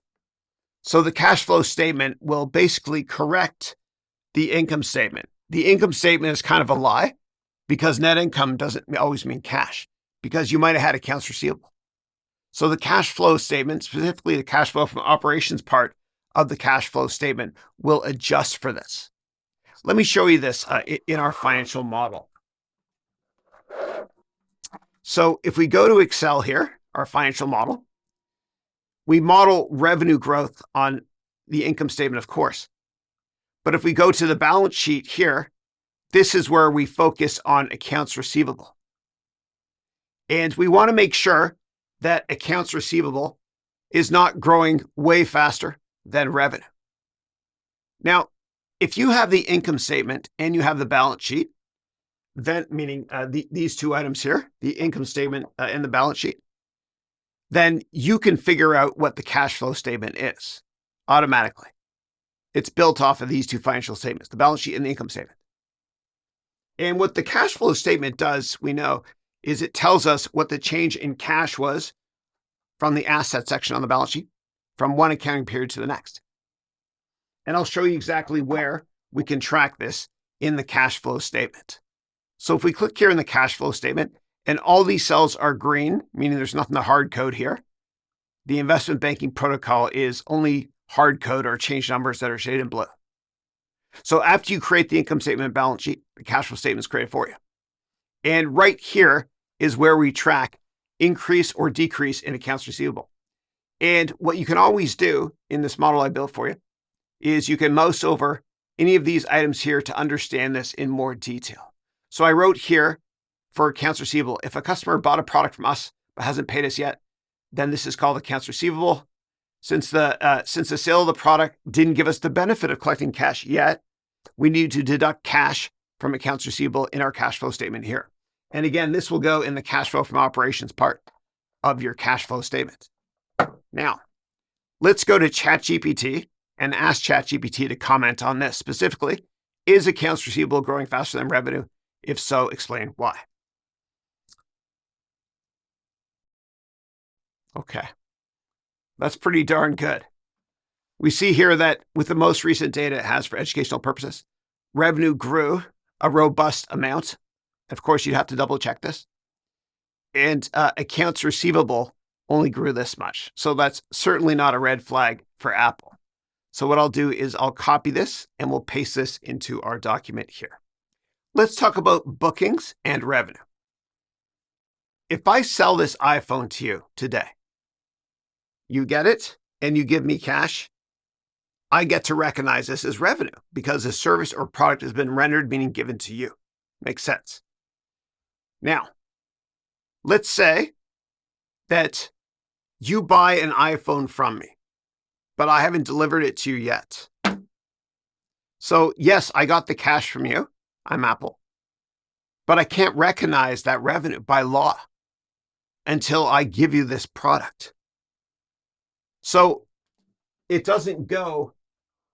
So the cash flow statement will basically correct the income statement. The income statement is kind of a lie because net income doesn't always mean cash, because you might have had accounts receivable. So the cash flow statement, specifically the cash flow from operations part of the cash flow statement, will adjust for this. Let me show you this in our financial model. So if we go to Excel here, our financial model, we model revenue growth on the income statement, of course. But if we go to the balance sheet here, this is where we focus on accounts receivable. And we want to make sure that accounts receivable is not growing way faster than revenue. Now, if you have the income statement and you have the balance sheet, then meaning these two items here, the income statement and the balance sheet, then you can figure out what the cash flow statement is automatically. It's built off of these two financial statements, the balance sheet and the income statement. And what the cash flow statement does, we know, is it tells us what the change in cash was from the asset section on the balance sheet from one accounting period to the next. And I'll show you exactly where we can track this in the cash flow statement. So if we click here in the cash flow statement and all these cells are green, meaning there's nothing to hard code here, the investment banking protocol is only hard code or change numbers that are shaded in blue. So after you create the income statement and balance sheet, the cash flow statement is created for you. And right here is where we track increase or decrease in accounts receivable. And what you can always do in this model I built for you is you can mouse over any of these items here to understand this in more detail. So I wrote here for accounts receivable, if a customer bought a product from us but hasn't paid us yet, then this is called accounts receivable. since the sale of the product didn't give us the benefit of collecting cash yet, we need to deduct cash from accounts receivable in our cash flow statement here. And again, this will go in the cash flow from operations part of your cash flow statement. Now, let's go to ChatGPT and ask ChatGPT to comment on this. Specifically, is accounts receivable growing faster than revenue? If so, explain why. Okay, that's pretty darn good. We see here that with the most recent data it has for educational purposes, revenue grew a robust amount. Of course, you'd have to double check this. And accounts receivable only grew this much. So that's certainly not a red flag for Apple. So what I'll do is I'll copy this and we'll paste this into our document here. Let's talk about bookings and revenue. If I sell this iPhone to you today, you get it and you give me cash, I get to recognize this as revenue because a service or product has been rendered, meaning given to you. Makes sense. Now, let's say that you buy an iPhone from me, but I haven't delivered it to you yet. So yes, I got the cash from you. I'm Apple. But I can't recognize that revenue by law until I give you this product. So it doesn't go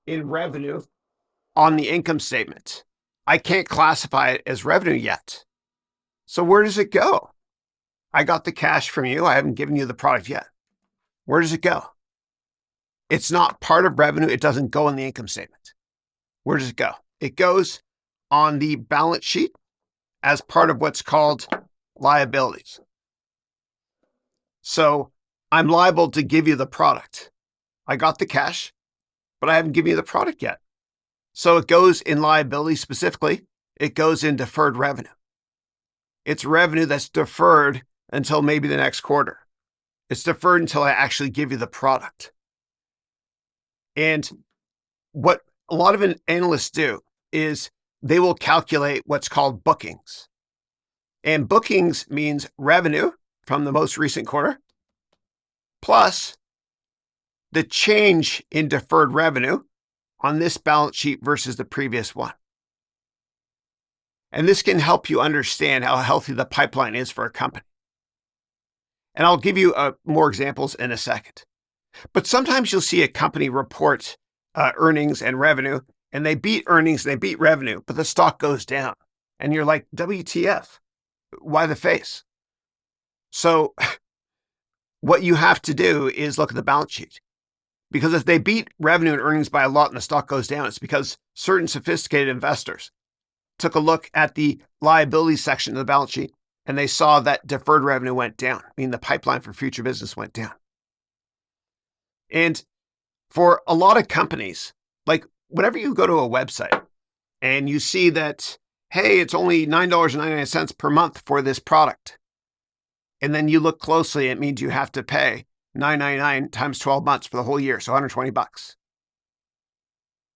in revenue on the income statement. I can't classify it as revenue yet. So where does it go? I got the cash from you. I haven't given you the product yet. Where does it go? It's not part of revenue. It doesn't go in the income statement. Where does it go? It goes on the balance sheet as part of what's called liabilities. So I'm liable to give you the product. I got the cash, but I haven't given you the product yet. So it goes in liability specifically. It goes in deferred revenue. It's revenue that's deferred until maybe the next quarter. It's deferred until I actually give you the product. And what a lot of analysts do is they will calculate what's called bookings. And bookings means revenue from the most recent quarter plus the change in deferred revenue on this balance sheet versus the previous one. And this can help you understand how healthy the pipeline is for a company. And I'll give you more examples in a second. But sometimes you'll see a company report earnings and revenue, and they beat earnings, and they beat revenue, but the stock goes down. And you're like, WTF? Why the face? So what you have to do is look at the balance sheet. Because if they beat revenue and earnings by a lot and the stock goes down, it's because certain sophisticated investors took a look at the liability section of the balance sheet and they saw that deferred revenue went down, meaning the pipeline for future business went down. And for a lot of companies, like whenever you go to a website and you see that, hey, it's only $9.99 per month for this product, and then you look closely, it means you have to pay $9.99 times 12 months for the whole year, so $120.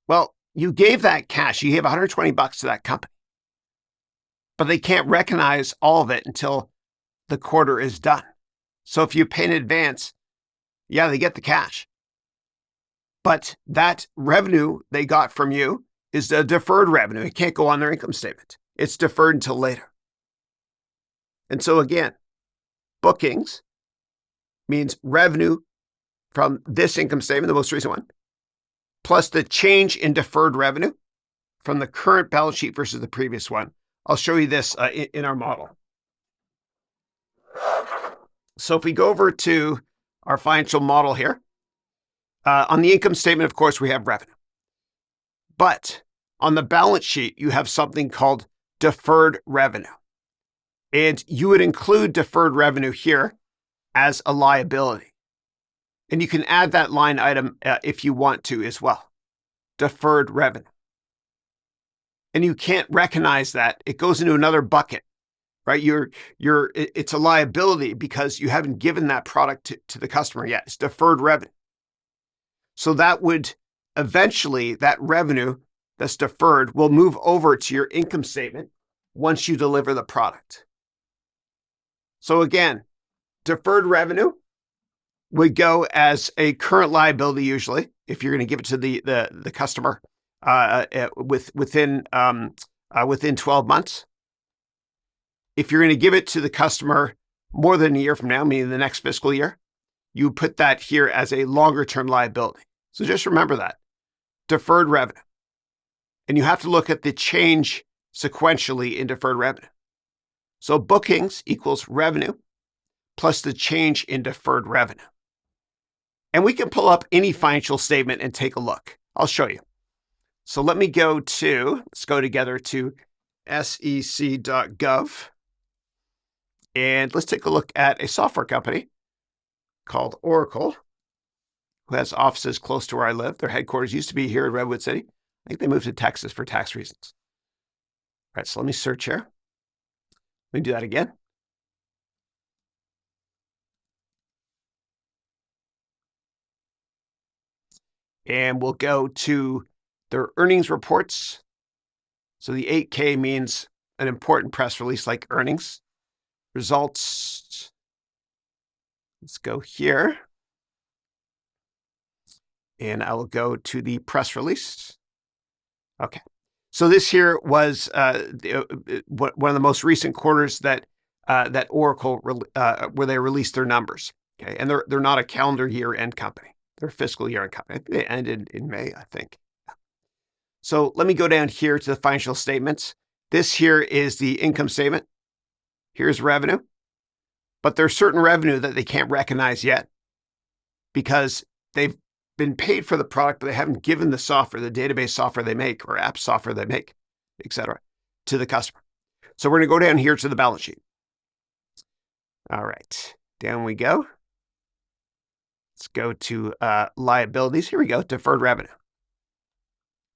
Well, you gave that cash, you gave $120 to that company, but they can't recognize all of it until the quarter is done. So if you pay in advance, yeah, they get the cash. But that revenue they got from you is the deferred revenue. It can't go on their income statement. It's deferred until later. And so again, bookings means revenue from this income statement, the most recent one, plus the change in deferred revenue from the current balance sheet versus the previous one. I'll show you this in our model. So if we go over to our financial model here, on the income statement, of course, we have revenue. But on the balance sheet, you have something called deferred revenue. And you would include deferred revenue here as a liability. And you can add that line item if you want to as well. Deferred revenue. And you can't recognize that. It goes into another bucket, right? It's a liability because you haven't given that product to the customer yet. It's deferred revenue. So that would eventually, that revenue that's deferred will move over to your income statement once you deliver the product. So again, deferred revenue would go as a current liability usually, if you're going to give it to the customer within 12 months. If you're going to give it to the customer more than a year from now, meaning the next fiscal year, you put that here as a longer-term liability. So just remember that. Deferred revenue. And you have to look at the change sequentially in deferred revenue. So bookings equals revenue plus the change in deferred revenue. And we can pull up any financial statement and take a look. I'll show you. So let's go together to sec.gov. And let's take a look at a software company called Oracle, who has offices close to where I live. Their headquarters used to be here in Redwood City. I think they moved to Texas for tax reasons. All right, so let me search here. Let me do that again. And we'll go to their earnings reports. So the 8K means an important press release like earnings. Results. Let's go here. And I will go to the press release. Okay. So this here was one of the most recent quarters that Oracle where they released their numbers. Okay, and they're not a calendar year end company; they're a fiscal year end company. I think they ended in May, I think. So let me go down here to the financial statements. This here is the income statement. Here's revenue, but there's certain revenue that they can't recognize yet because they've been paid for the product, but they haven't given the software, the database software they make or app software they make, etc., to the customer. So we're going to go down here to the balance sheet. All right, down we go. Let's go to liabilities. Here we go, deferred revenue.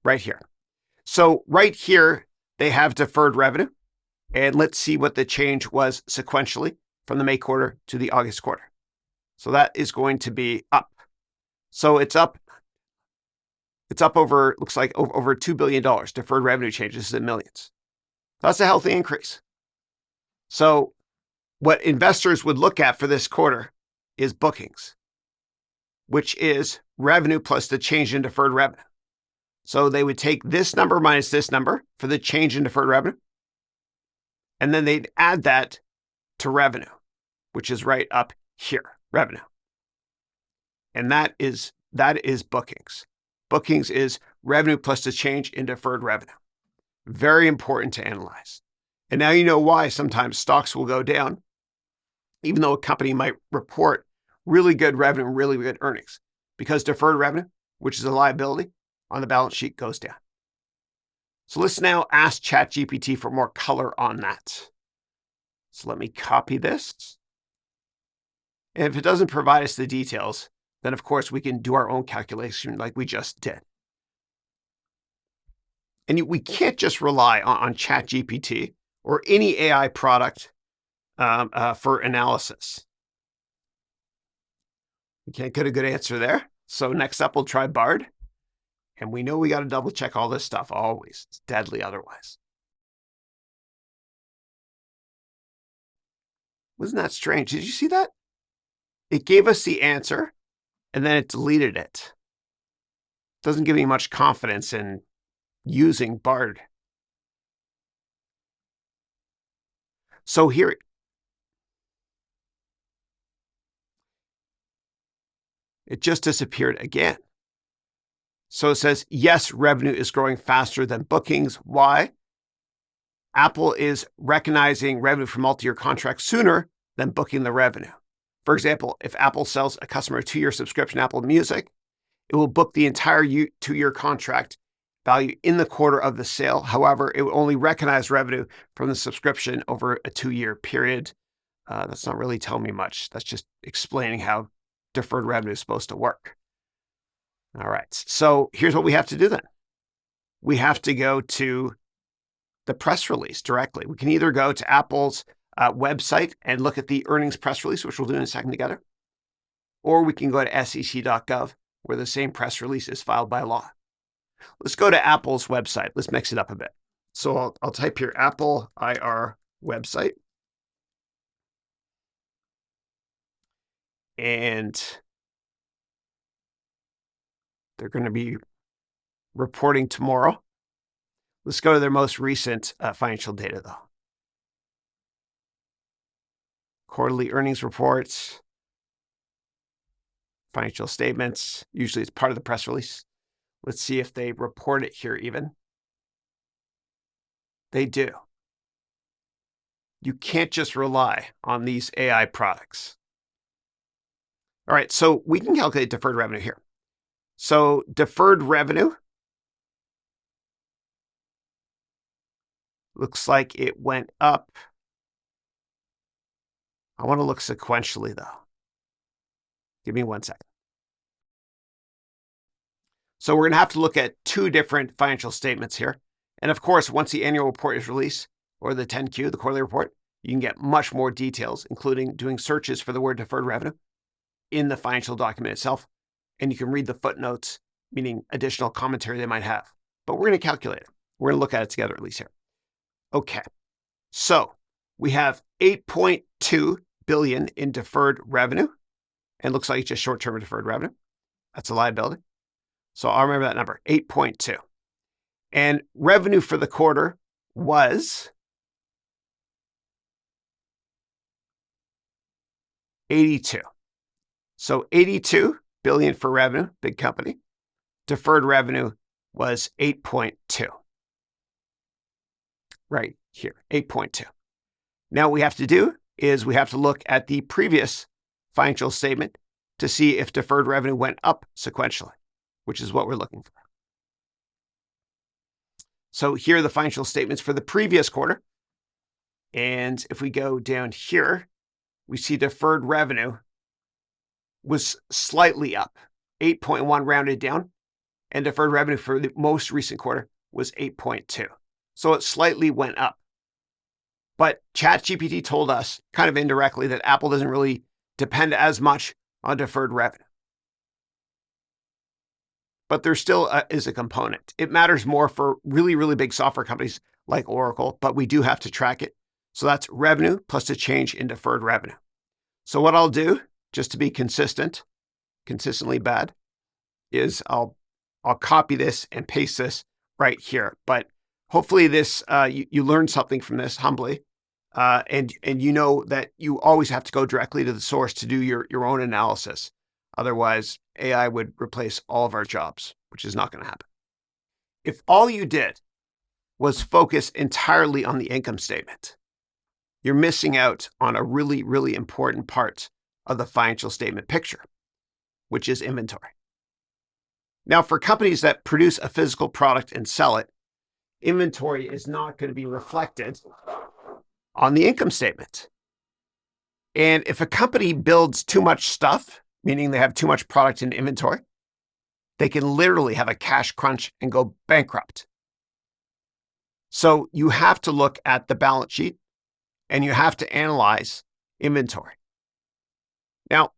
Right here. So right here, they have deferred revenue. And let's see what the change was sequentially from the May quarter to the August quarter. So that is going to be up. So it's up over, looks like over $2 billion. Deferred revenue changes in millions. That's a healthy increase. So what investors would look at for this quarter is bookings, which is revenue plus the change in deferred revenue. So they would take this number minus this number for the change in deferred revenue, and then they'd add that to revenue, which is right up here, revenue. And that is bookings. Bookings is revenue plus the change in deferred revenue. Very important to analyze. And now you know why sometimes stocks will go down, even though a company might report really good revenue, really good earnings, because deferred revenue, which is a liability on the balance sheet, goes down. So let's now ask ChatGPT for more color on that. So let me copy this. And if it doesn't provide us the details, then of course we can do our own calculation like we just did. And we can't just rely on ChatGPT or any AI product for analysis. We can't get a good answer there. So next up, we'll try Bard. And we know we got to double check all this stuff always. It's deadly otherwise. Wasn't that strange? Did you see that? It gave us the answer and then it deleted it. Doesn't give me much confidence in using Bard. So here, it just disappeared again. So it says, yes, revenue is growing faster than bookings. Why? Apple is recognizing revenue from multi-year contracts sooner than booking the revenue. For example, if Apple sells a customer a 2-year subscription to Apple Music, it will book the entire 2-year contract value in the quarter of the sale. However, it will only recognize revenue from the subscription over a 2-year period. That's not really telling me much. That's just explaining how deferred revenue is supposed to work. All right, so here's what we have to do then. We have to go to the press release directly. We can either go to Apple's website and look at the earnings press release, which we'll do in a second together, or we can go to sec.gov, where the same press release is filed by law. Let's go to Apple's website. Let's mix it up a bit. So I'll type here Apple IR website. and they're going to be reporting tomorrow. Let's go to their most recent financial data, though. Quarterly earnings reports, financial statements. Usually it's part of the press release. Let's see if they report it here even. They do. You can't just rely on these AI products. All right, so we can calculate deferred revenue here. So deferred revenue looks like it went up. I want to look sequentially, though. Give me 1 second. So we're going to have to look at two different financial statements here. And of course, once the annual report is released, or the 10Q, the quarterly report, you can get much more details, including doing searches for the word deferred revenue in the financial document itself. And you can read the footnotes, meaning additional commentary they might have. But we're going to calculate it. We're going to look at it together at least here. Okay, so we have 8.2 billion in deferred revenue. And it looks like it's just short-term deferred revenue. That's a liability. So I'll remember that number, 8.2. And revenue for the quarter was 82. So 82 billion for revenue, big company. Deferred revenue was 8.2. Right here, 8.2. Now what we have to do is we have to look at the previous financial statement to see if deferred revenue went up sequentially, which is what we're looking for. So here are the financial statements for the previous quarter. And if we go down here, we see deferred revenue was slightly up, 8.1 rounded down, and deferred revenue for the most recent quarter was 8.2. So it slightly went up. But ChatGPT told us kind of indirectly that Apple doesn't really depend as much on deferred revenue. But there still is a component. It matters more for really, really big software companies like Oracle, but we do have to track it. So that's revenue plus a change in deferred revenue. So what I'll do, just to be consistently bad, is I'll copy this and paste this right here. But hopefully this you learn something from this humbly, and you know that you always have to go directly to the source to do your own analysis. Otherwise, AI would replace all of our jobs, which is not going to happen. If all you did was focus entirely on the income statement, you're missing out on a really, really important part of the financial statement picture, which is inventory. Now, for companies that produce a physical product and sell it, inventory is not going to be reflected on the income statement. And if a company builds too much stuff, meaning they have too much product in inventory, they can literally have a cash crunch and go bankrupt. So you have to look at the balance sheet and you have to analyze inventory. Now,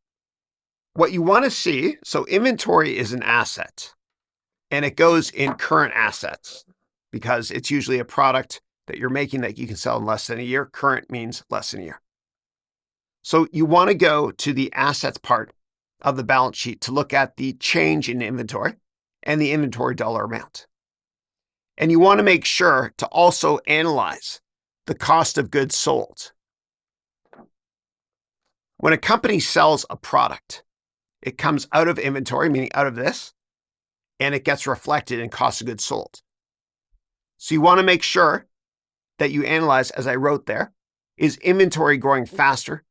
what you want to see, so inventory is an asset and it goes in current assets because it's usually a product that you're making that you can sell in less than a year. Current means less than a year. So you want to go to the assets part of the balance sheet to look at the change in inventory and the inventory dollar amount. And you want to make sure to also analyze the cost of goods sold. When a company sells a product, it comes out of inventory, meaning out of this, and it gets reflected in cost of goods sold. So you want to make sure that you analyze, as I wrote there, is inventory growing faster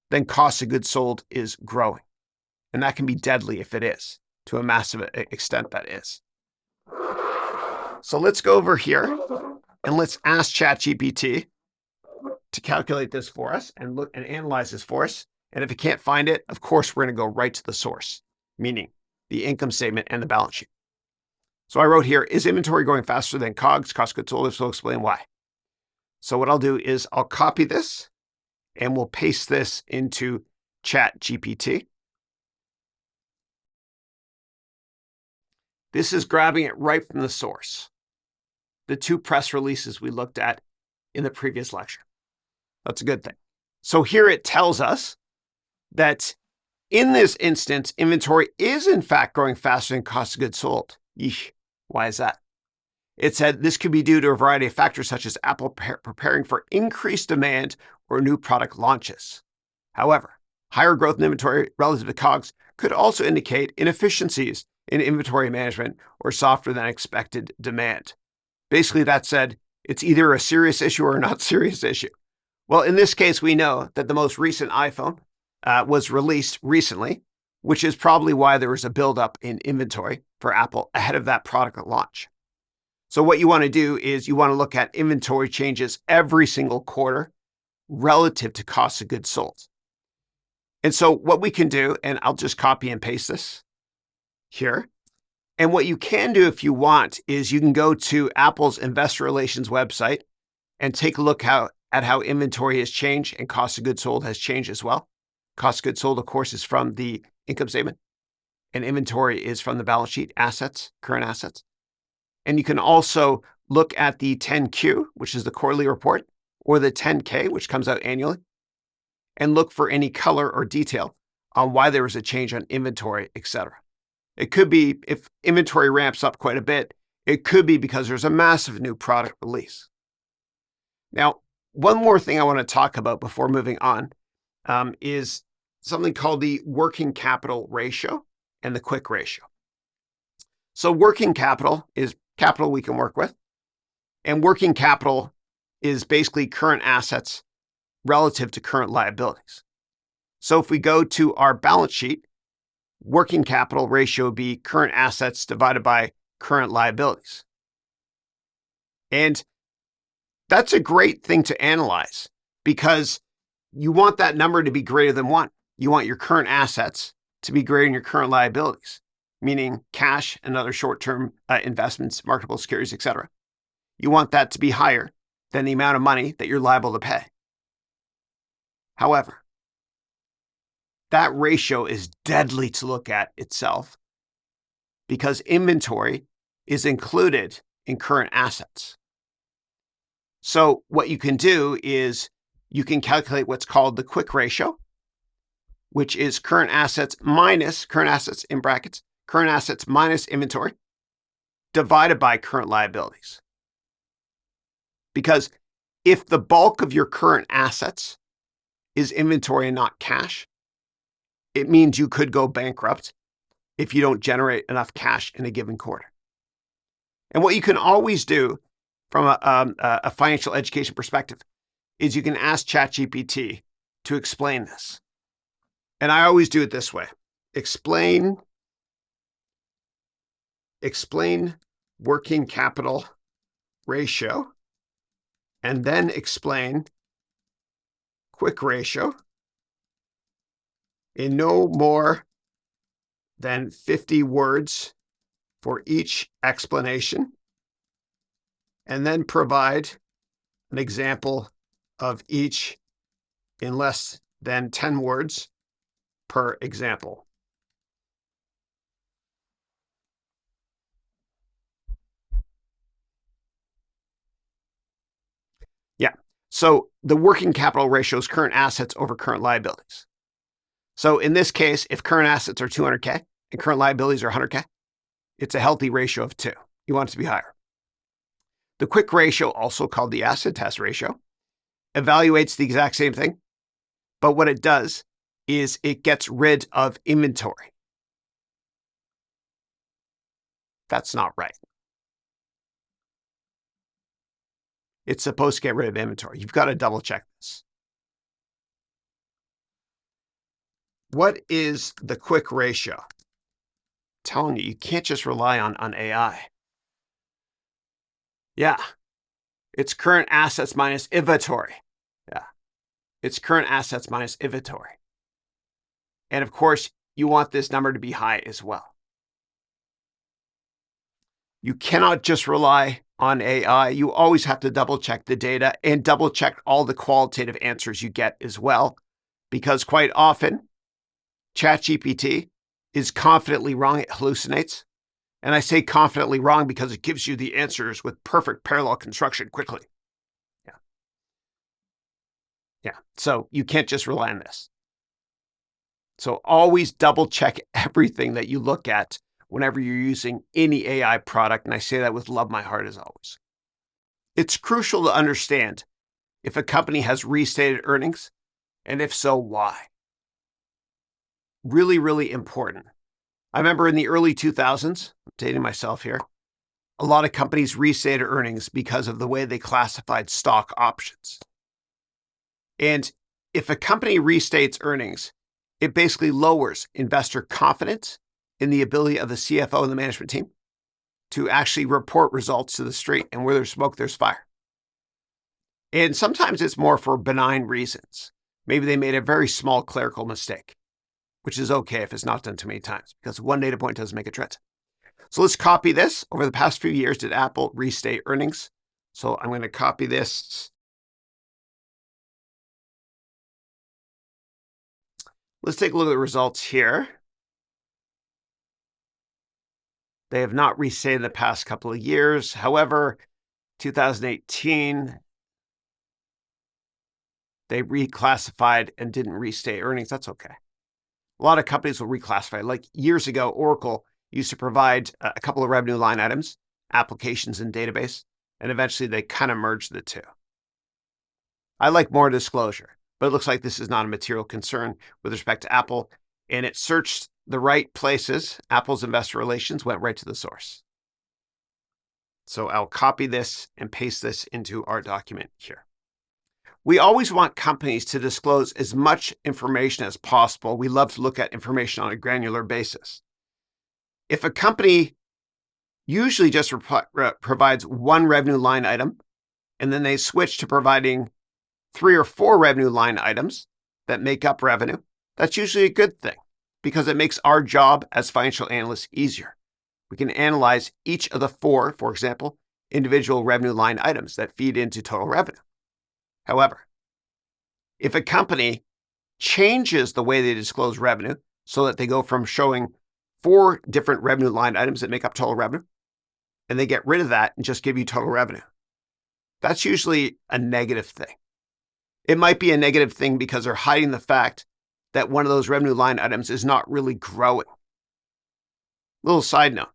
than cost of goods sold is growing? And that can be deadly if it is, to a massive extent that is. So let's go over here and let's ask ChatGPT to calculate this for us and look and analyze this for us. And if it can't find it, of course, we're going to go right to the source, meaning the income statement and the balance sheet. So I wrote here, is inventory growing faster than COGS, cost of goods sold? If so, explain why. So what I'll do is I'll copy this and we'll paste this into ChatGPT. This is grabbing it right from the source, the two press releases we looked at in the previous lecture. That's a good thing. So here it tells us that in this instance, inventory is in fact growing faster than cost of goods sold. Yeesh. Why is that? It said this could be due to a variety of factors such as Apple preparing for increased demand or new product launches. However, higher growth in inventory relative to COGS could also indicate inefficiencies in inventory management or softer than expected demand. Basically, that said, it's either a serious issue or a not serious issue. Well, in this case, we know that the most recent iPhone was released recently, which is probably why there was a buildup in inventory for Apple ahead of that product launch. So what you want to do is you want to look at inventory changes every single quarter relative to cost of goods sold. And so what we can do, and I'll just copy and paste this here. And what you can do if you want is you can go to Apple's investor relations website and take a look at how inventory has changed and cost of goods sold has changed as well. Cost of goods sold, of course, is from the income statement, and inventory is from the balance sheet, assets, current assets. And you can also look at the 10Q, which is the quarterly report, or the 10K, which comes out annually, and look for any color or detail on why there was a change on inventory, etc. It could be, if inventory ramps up quite a bit, it could be because there's a massive new product release. Now, one more thing I want to talk about before moving on is something called the working capital ratio and the quick ratio. So working capital is capital we can work with, and working capital is basically current assets relative to current liabilities. So if we go to our balance sheet, working capital ratio would be current assets divided by current liabilities. And that's a great thing to analyze because you want that number to be greater than 1. You want your current assets to be greater than your current liabilities, meaning cash and other short-term investments, marketable securities, etc. You want that to be higher than the amount of money that you're liable to pay. However, that ratio is deadly to look at itself because inventory is included in current assets. So what you can do is you can calculate what's called the quick ratio, which is current assets minus current assets in brackets, current assets minus inventory divided by current liabilities. Because if the bulk of your current assets is inventory and not cash, it means you could go bankrupt if you don't generate enough cash in a given quarter. And what you can always do from a financial education perspective is you can ask ChatGPT to explain this. And I always do it this way. Explain working capital ratio, and then explain quick ratio in no more than 50 words for each explanation, and then provide an example of each in less than 10 words per example. Yeah, so the working capital ratio is current assets over current liabilities. So in this case, if current assets are 200K and current liabilities are 100K, it's a healthy ratio of 2. You want it to be higher. The quick ratio, also called the acid test ratio, evaluates the exact same thing, but what it does is it gets rid of inventory. That's not right. It's supposed to get rid of inventory. You've got to double check this. What is the quick ratio? I'm telling you, you can't just rely on AI. Yeah, it's current assets minus inventory. Yeah, it's current assets minus inventory. And of course, you want this number to be high as well. You cannot just rely on AI. You always have to double check the data and double check all the qualitative answers you get as well, because quite often, ChatGPT is confidently wrong. It hallucinates. And I say confidently wrong because it gives you the answers with perfect parallel construction quickly. Yeah. So you can't just rely on this. So always double check everything that you look at whenever you're using any AI product. And I say that with love in my heart as always. It's crucial to understand if a company has restated earnings, and if so, why. Really, really important. I remember in the early 2000s, I'm dating myself here, a lot of companies restated earnings because of the way they classified stock options. And if a company restates earnings, it basically lowers investor confidence in the ability of the CFO and the management team to actually report results to the street. And where there's smoke, there's fire. And sometimes it's more for benign reasons. Maybe they made a very small clerical mistake, which is okay if it's not done too many times, because one data point doesn't make a trend. So let's copy this. Over the past few years, did Apple restate earnings? So I'm going to copy this. Let's take a look at the results here. They have not restated in the past couple of years. However, 2018, they reclassified and didn't restate earnings. That's okay. A lot of companies will reclassify. Like years ago, Oracle used to provide a couple of revenue line items, applications and database, and eventually they kind of merged the two. I like more disclosure, but it looks like this is not a material concern with respect to Apple, and it searched the right places. Apple's investor relations went right to the source. So I'll copy this and paste this into our document here. We always want companies to disclose as much information as possible. We love to look at information on a granular basis. If a company usually just provides one revenue line item, and then they switch to providing 3 or 4 revenue line items that make up revenue, that's usually a good thing because it makes our job as financial analysts easier. We can analyze each of the 4, for example, individual revenue line items that feed into total revenue. However, if a company changes the way they disclose revenue so that they go from showing 4 different revenue line items that make up total revenue, and they get rid of that and just give you total revenue, that's usually a negative thing. It might be a negative thing because they're hiding the fact that one of those revenue line items is not really growing. Little side note,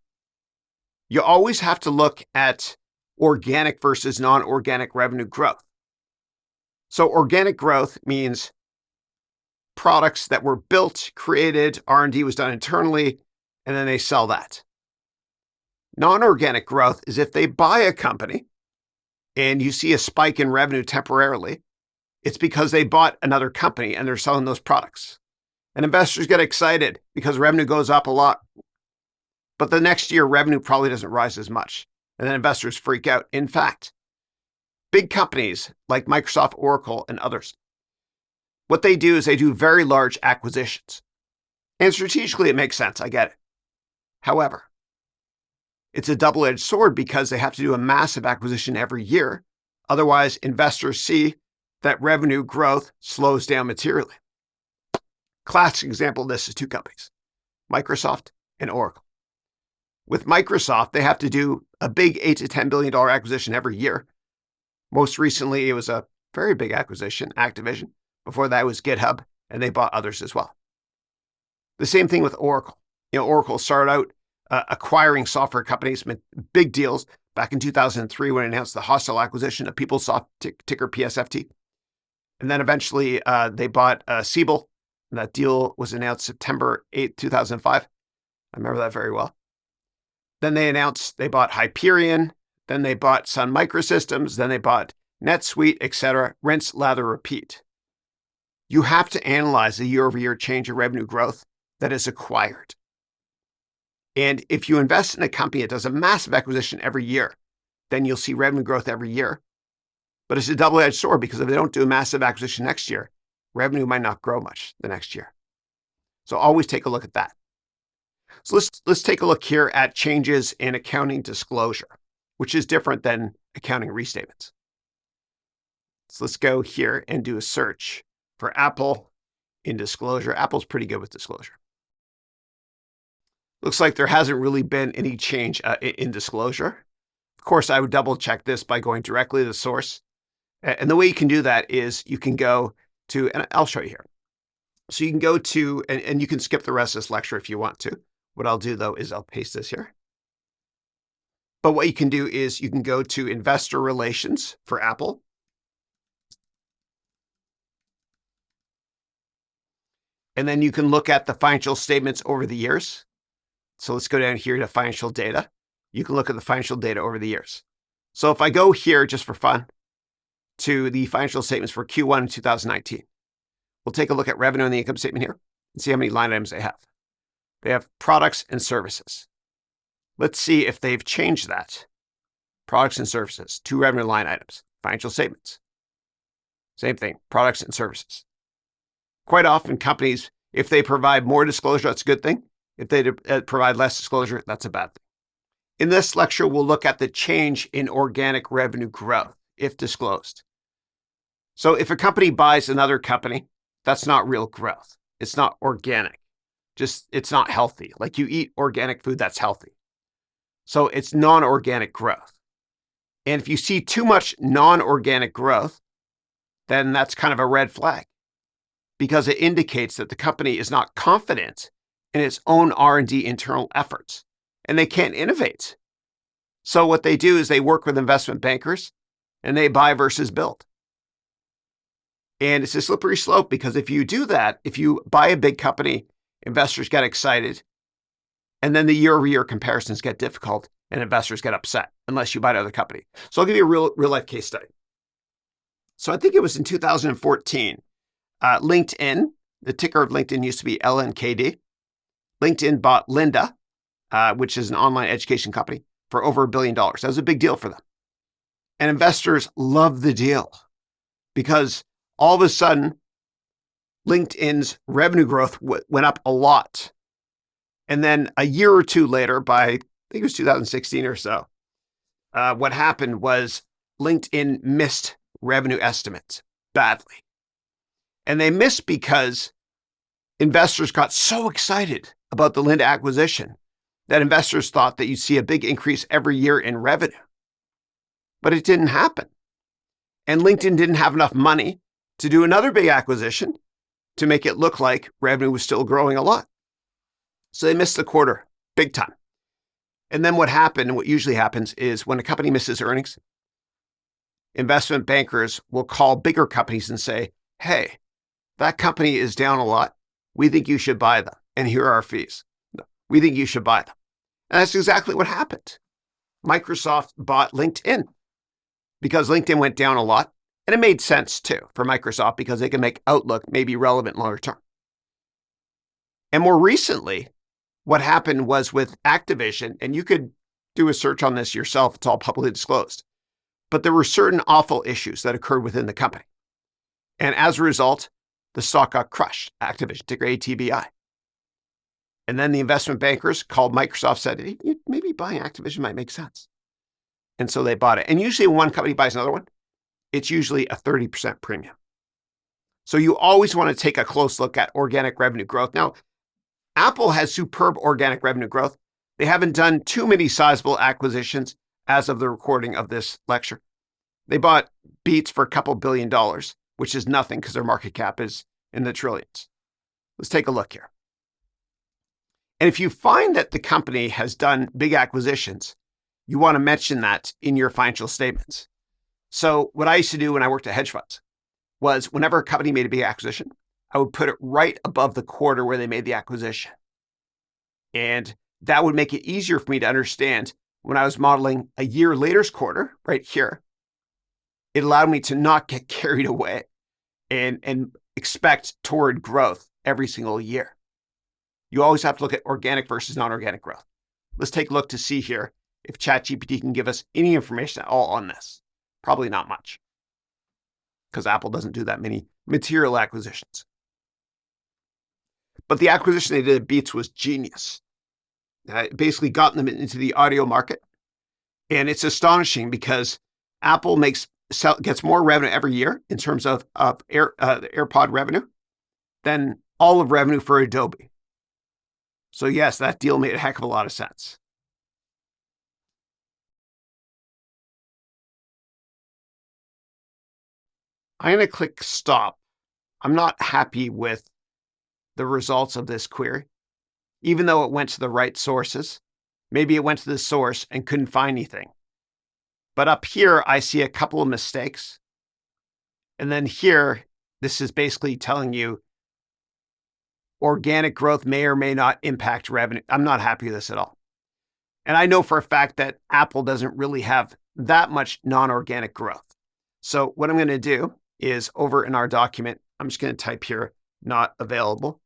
you always have to look at organic versus non-organic revenue growth. So organic growth means products that were built, created, R&D was done internally, and then they sell that. Non-organic growth is if they buy a company and you see a spike in revenue temporarily, it's because they bought another company and they're selling those products. And investors get excited because revenue goes up a lot. But the next year, revenue probably doesn't rise as much. And then investors freak out. In fact, big companies like Microsoft, Oracle, and others, what they do is they do very large acquisitions. And strategically, it makes sense. I get it. However, it's a double-edged sword because they have to do a massive acquisition every year. Otherwise, investors see that revenue growth slows down materially. Classic example of this is 2 companies, Microsoft and Oracle. With Microsoft, they have to do a big $8 to $10 billion acquisition every year. Most recently, it was a very big acquisition, Activision. Before that was GitHub, and they bought others as well. The same thing with Oracle. Oracle started out acquiring software companies, big deals back in 2003 when it announced the hostile acquisition of PeopleSoft, ticker PSFT. And then eventually they bought Siebel, and that deal was announced September 8, 2005. I remember that very well. Then they announced they bought Hyperion, then they bought Sun Microsystems, then they bought NetSuite, etc. Rinse, lather, repeat. You have to analyze the year-over-year change in revenue growth that is acquired. And if you invest in a company that does a massive acquisition every year, then you'll see revenue growth every year. But it's a double-edged sword because if they don't do a massive acquisition next year, revenue might not grow much the next year. So always take a look at that. So let's take a look here at changes in accounting disclosure, which is different than accounting restatements. So let's go here and do a search for Apple in disclosure. Apple's pretty good with disclosure. Looks like there hasn't really been any change in disclosure. Of course, I would double check this by going directly to the source. And the way you can do that is you can go to, and I'll show you here. So you can go to, and you can skip the rest of this lecture if you want to. What I'll do though is I'll paste this here. But what you can do is you can go to Investor Relations for Apple. And then you can look at the financial statements over the years. So let's go down here to financial data. You can look at the financial data over the years. So if I go here just for fun to the financial statements for Q1 2019, we'll take a look at revenue in the income statement here and see how many line items they have. They have products and services. Let's see if they've changed that. Products and services, 2 revenue line items, financial statements. Same thing, products and services. Quite often companies, if they provide more disclosure, that's a good thing. If they provide less disclosure, that's a bad thing. In this lecture, we'll look at the change in organic revenue growth, if disclosed. So if a company buys another company, that's not real growth. It's not organic. It's not healthy. Like you eat organic food, that's healthy. So it's non-organic growth. And if you see too much non-organic growth, then that's kind of a red flag because it indicates that the company is not confident in its own R&D internal efforts and they can't innovate. So what they do is they work with investment bankers and they buy versus build. And it's a slippery slope because if you do that, if you buy a big company, investors get excited, and then the year-over-year comparisons get difficult and investors get upset unless you buy another company. So I'll give you a real-life case study. So I think it was in 2014, LinkedIn, the ticker of LinkedIn used to be LNKD. LinkedIn bought Lynda, which is an online education company, for over $1 billion. That was a big deal for them. And investors loved the deal because all of a sudden, LinkedIn's revenue growth went up a lot. And then a year or two later, by I think it was 2016 or so, what happened was LinkedIn missed revenue estimates badly. And they missed because investors got so excited about the Lynda acquisition that investors thought that you'd see a big increase every year in revenue. But it didn't happen. And LinkedIn didn't have enough money to do another big acquisition to make it look like revenue was still growing a lot. So they missed the quarter big time. And then what happened, and what usually happens, is when a company misses earnings, investment bankers will call bigger companies and say, hey, that company is down a lot. We think you should buy them. And here are our fees. No, we think you should buy them. And that's exactly what happened. Microsoft bought LinkedIn because LinkedIn went down a lot. And it made sense too for Microsoft because they can make Outlook maybe relevant longer term. And more recently, what happened was with Activision, and you could do a search on this yourself, it's all publicly disclosed, but there were certain awful issues that occurred within the company. And as a result, the stock got crushed, Activision, ticker ATBI. And then the investment bankers called Microsoft, said, hey, maybe buying Activision might make sense. And so they bought it. And usually when one company buys another one, it's usually a 30% premium. So you always want to take a close look at organic revenue growth. Now, Apple has superb organic revenue growth. They haven't done too many sizable acquisitions as of the recording of this lecture. They bought Beats for a couple $1 billion, which is nothing because their market cap is in the trillions. Let's take a look here. And if you find that the company has done big acquisitions, you want to mention that in your financial statements. So what I used to do when I worked at hedge funds was whenever a company made a big acquisition, I would put it right above the quarter where they made the acquisition. And that would make it easier for me to understand when I was modeling a year later's quarter right here. It allowed me to not get carried away and expect toward growth every single year. You always have to look at organic versus non-organic growth. Let's take a look to see here if ChatGPT can give us any information at all on this. Probably not much, because Apple doesn't do that many material acquisitions. But the acquisition they did at Beats was genius. It basically got them into the audio market. And it's astonishing because Apple gets more revenue every year in terms of AirPod revenue than all of revenue for Adobe. So yes, that deal made a heck of a lot of sense. I'm going to click stop. I'm not happy with the results of this query, even though it went to the right sources. Maybe it went to the source and couldn't find anything. But up here, I see a couple of mistakes. And then here, this is basically telling you organic growth may or may not impact revenue. I'm not happy with this at all. And I know for a fact that Apple doesn't really have that much non-organic growth. So what I'm going to do is over in our document, I'm just going to type here, not available.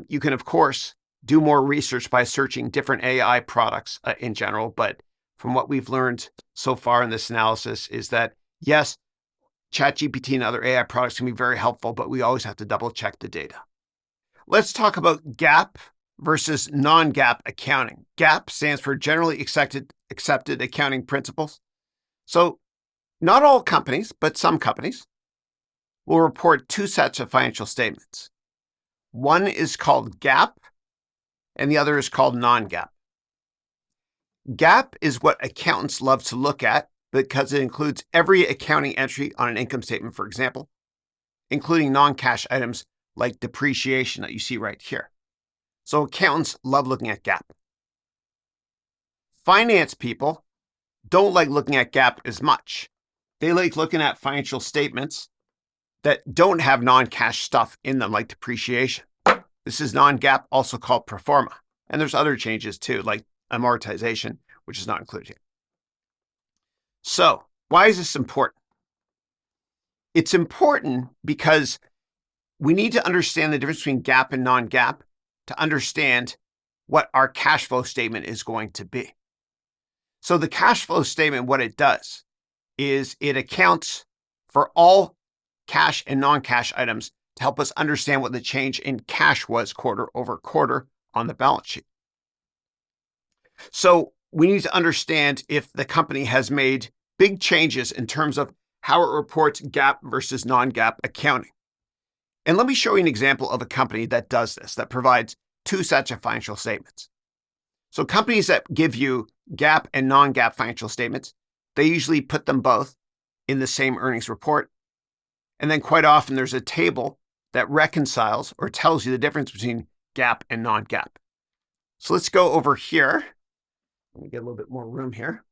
You can, of course, do more research by searching different AI products in general. But from what we've learned so far in this analysis is that, yes, ChatGPT and other AI products can be very helpful, but we always have to double check the data. Let's talk about GAAP versus non-GAAP accounting. GAAP stands for Generally Accepted Accounting Principles. So not all companies, but some companies will report two sets of financial statements. One is called GAAP and the other is called non-GAAP. GAAP is what accountants love to look at because it includes every accounting entry on an income statement, for example, including non-cash items like depreciation that you see right here. So accountants love looking at GAAP. Finance people don't like looking at GAAP as much. They like looking at financial statements that don't have non-cash stuff in them, like depreciation. This is non-GAAP, also called pro forma. And there's other changes too, like amortization, which is not included here. So why is this important? It's important because we need to understand the difference between GAAP and non-GAAP to understand what our cash flow statement is going to be. So the cash flow statement, what it does is it accounts for all cash and non-cash items to help us understand what the change in cash was quarter over quarter on the balance sheet. So we need to understand if the company has made big changes in terms of how it reports GAAP versus non-GAAP accounting. And let me show you an example of a company that does this, that provides two sets of financial statements. So companies that give you GAAP and non-GAAP financial statements, they usually put them both in the same earnings report. And then quite often there's a table that reconciles or tells you the difference between GAAP and non-GAAP. So let's go over here. Let me get a little bit more room here.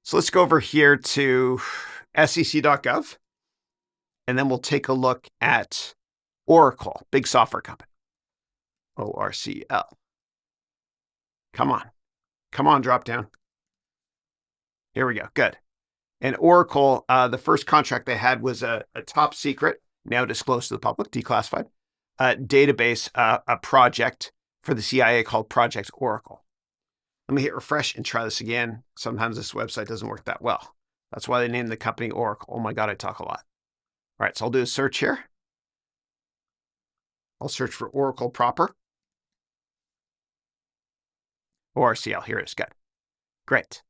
So let's go over here to sec.gov. And then we'll take a look at Oracle, big software company. ORCL. Come on. Come on, drop down. Here we go. Good. And Oracle, the first contract they had was a top secret, now disclosed to the public, declassified, database, a project for the CIA called Project Oracle. Let me hit refresh and try this again. Sometimes this website doesn't work that well. That's why they named the company Oracle. Oh my God, I talk a lot. All right, so I'll do a search here. I'll search for Oracle proper. ORCL, here it is, good. Great.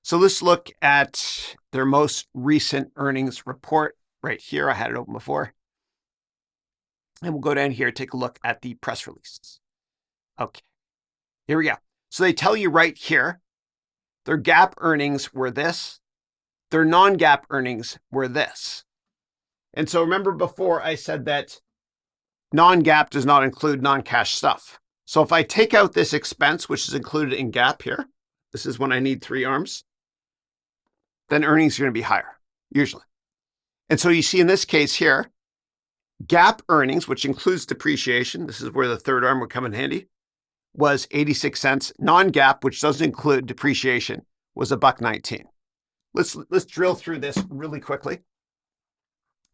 So let's look at their most recent earnings report right here. I had it open before. And we'll go down here, take a look at the press releases. Okay, here we go. So they tell you right here, their GAAP earnings were this, their non-GAAP earnings were this. And so remember before I said that non-GAAP does not include non-cash stuff. So if I take out this expense, which is included in GAAP here, this is when I need 3 arms, then earnings are going to be higher, usually. And so you see in this case here, GAAP earnings, which includes depreciation, this is where the third arm would come in handy, was 86 cents. Non-GAAP, which doesn't include depreciation, was $1.19. Let's drill through this really quickly.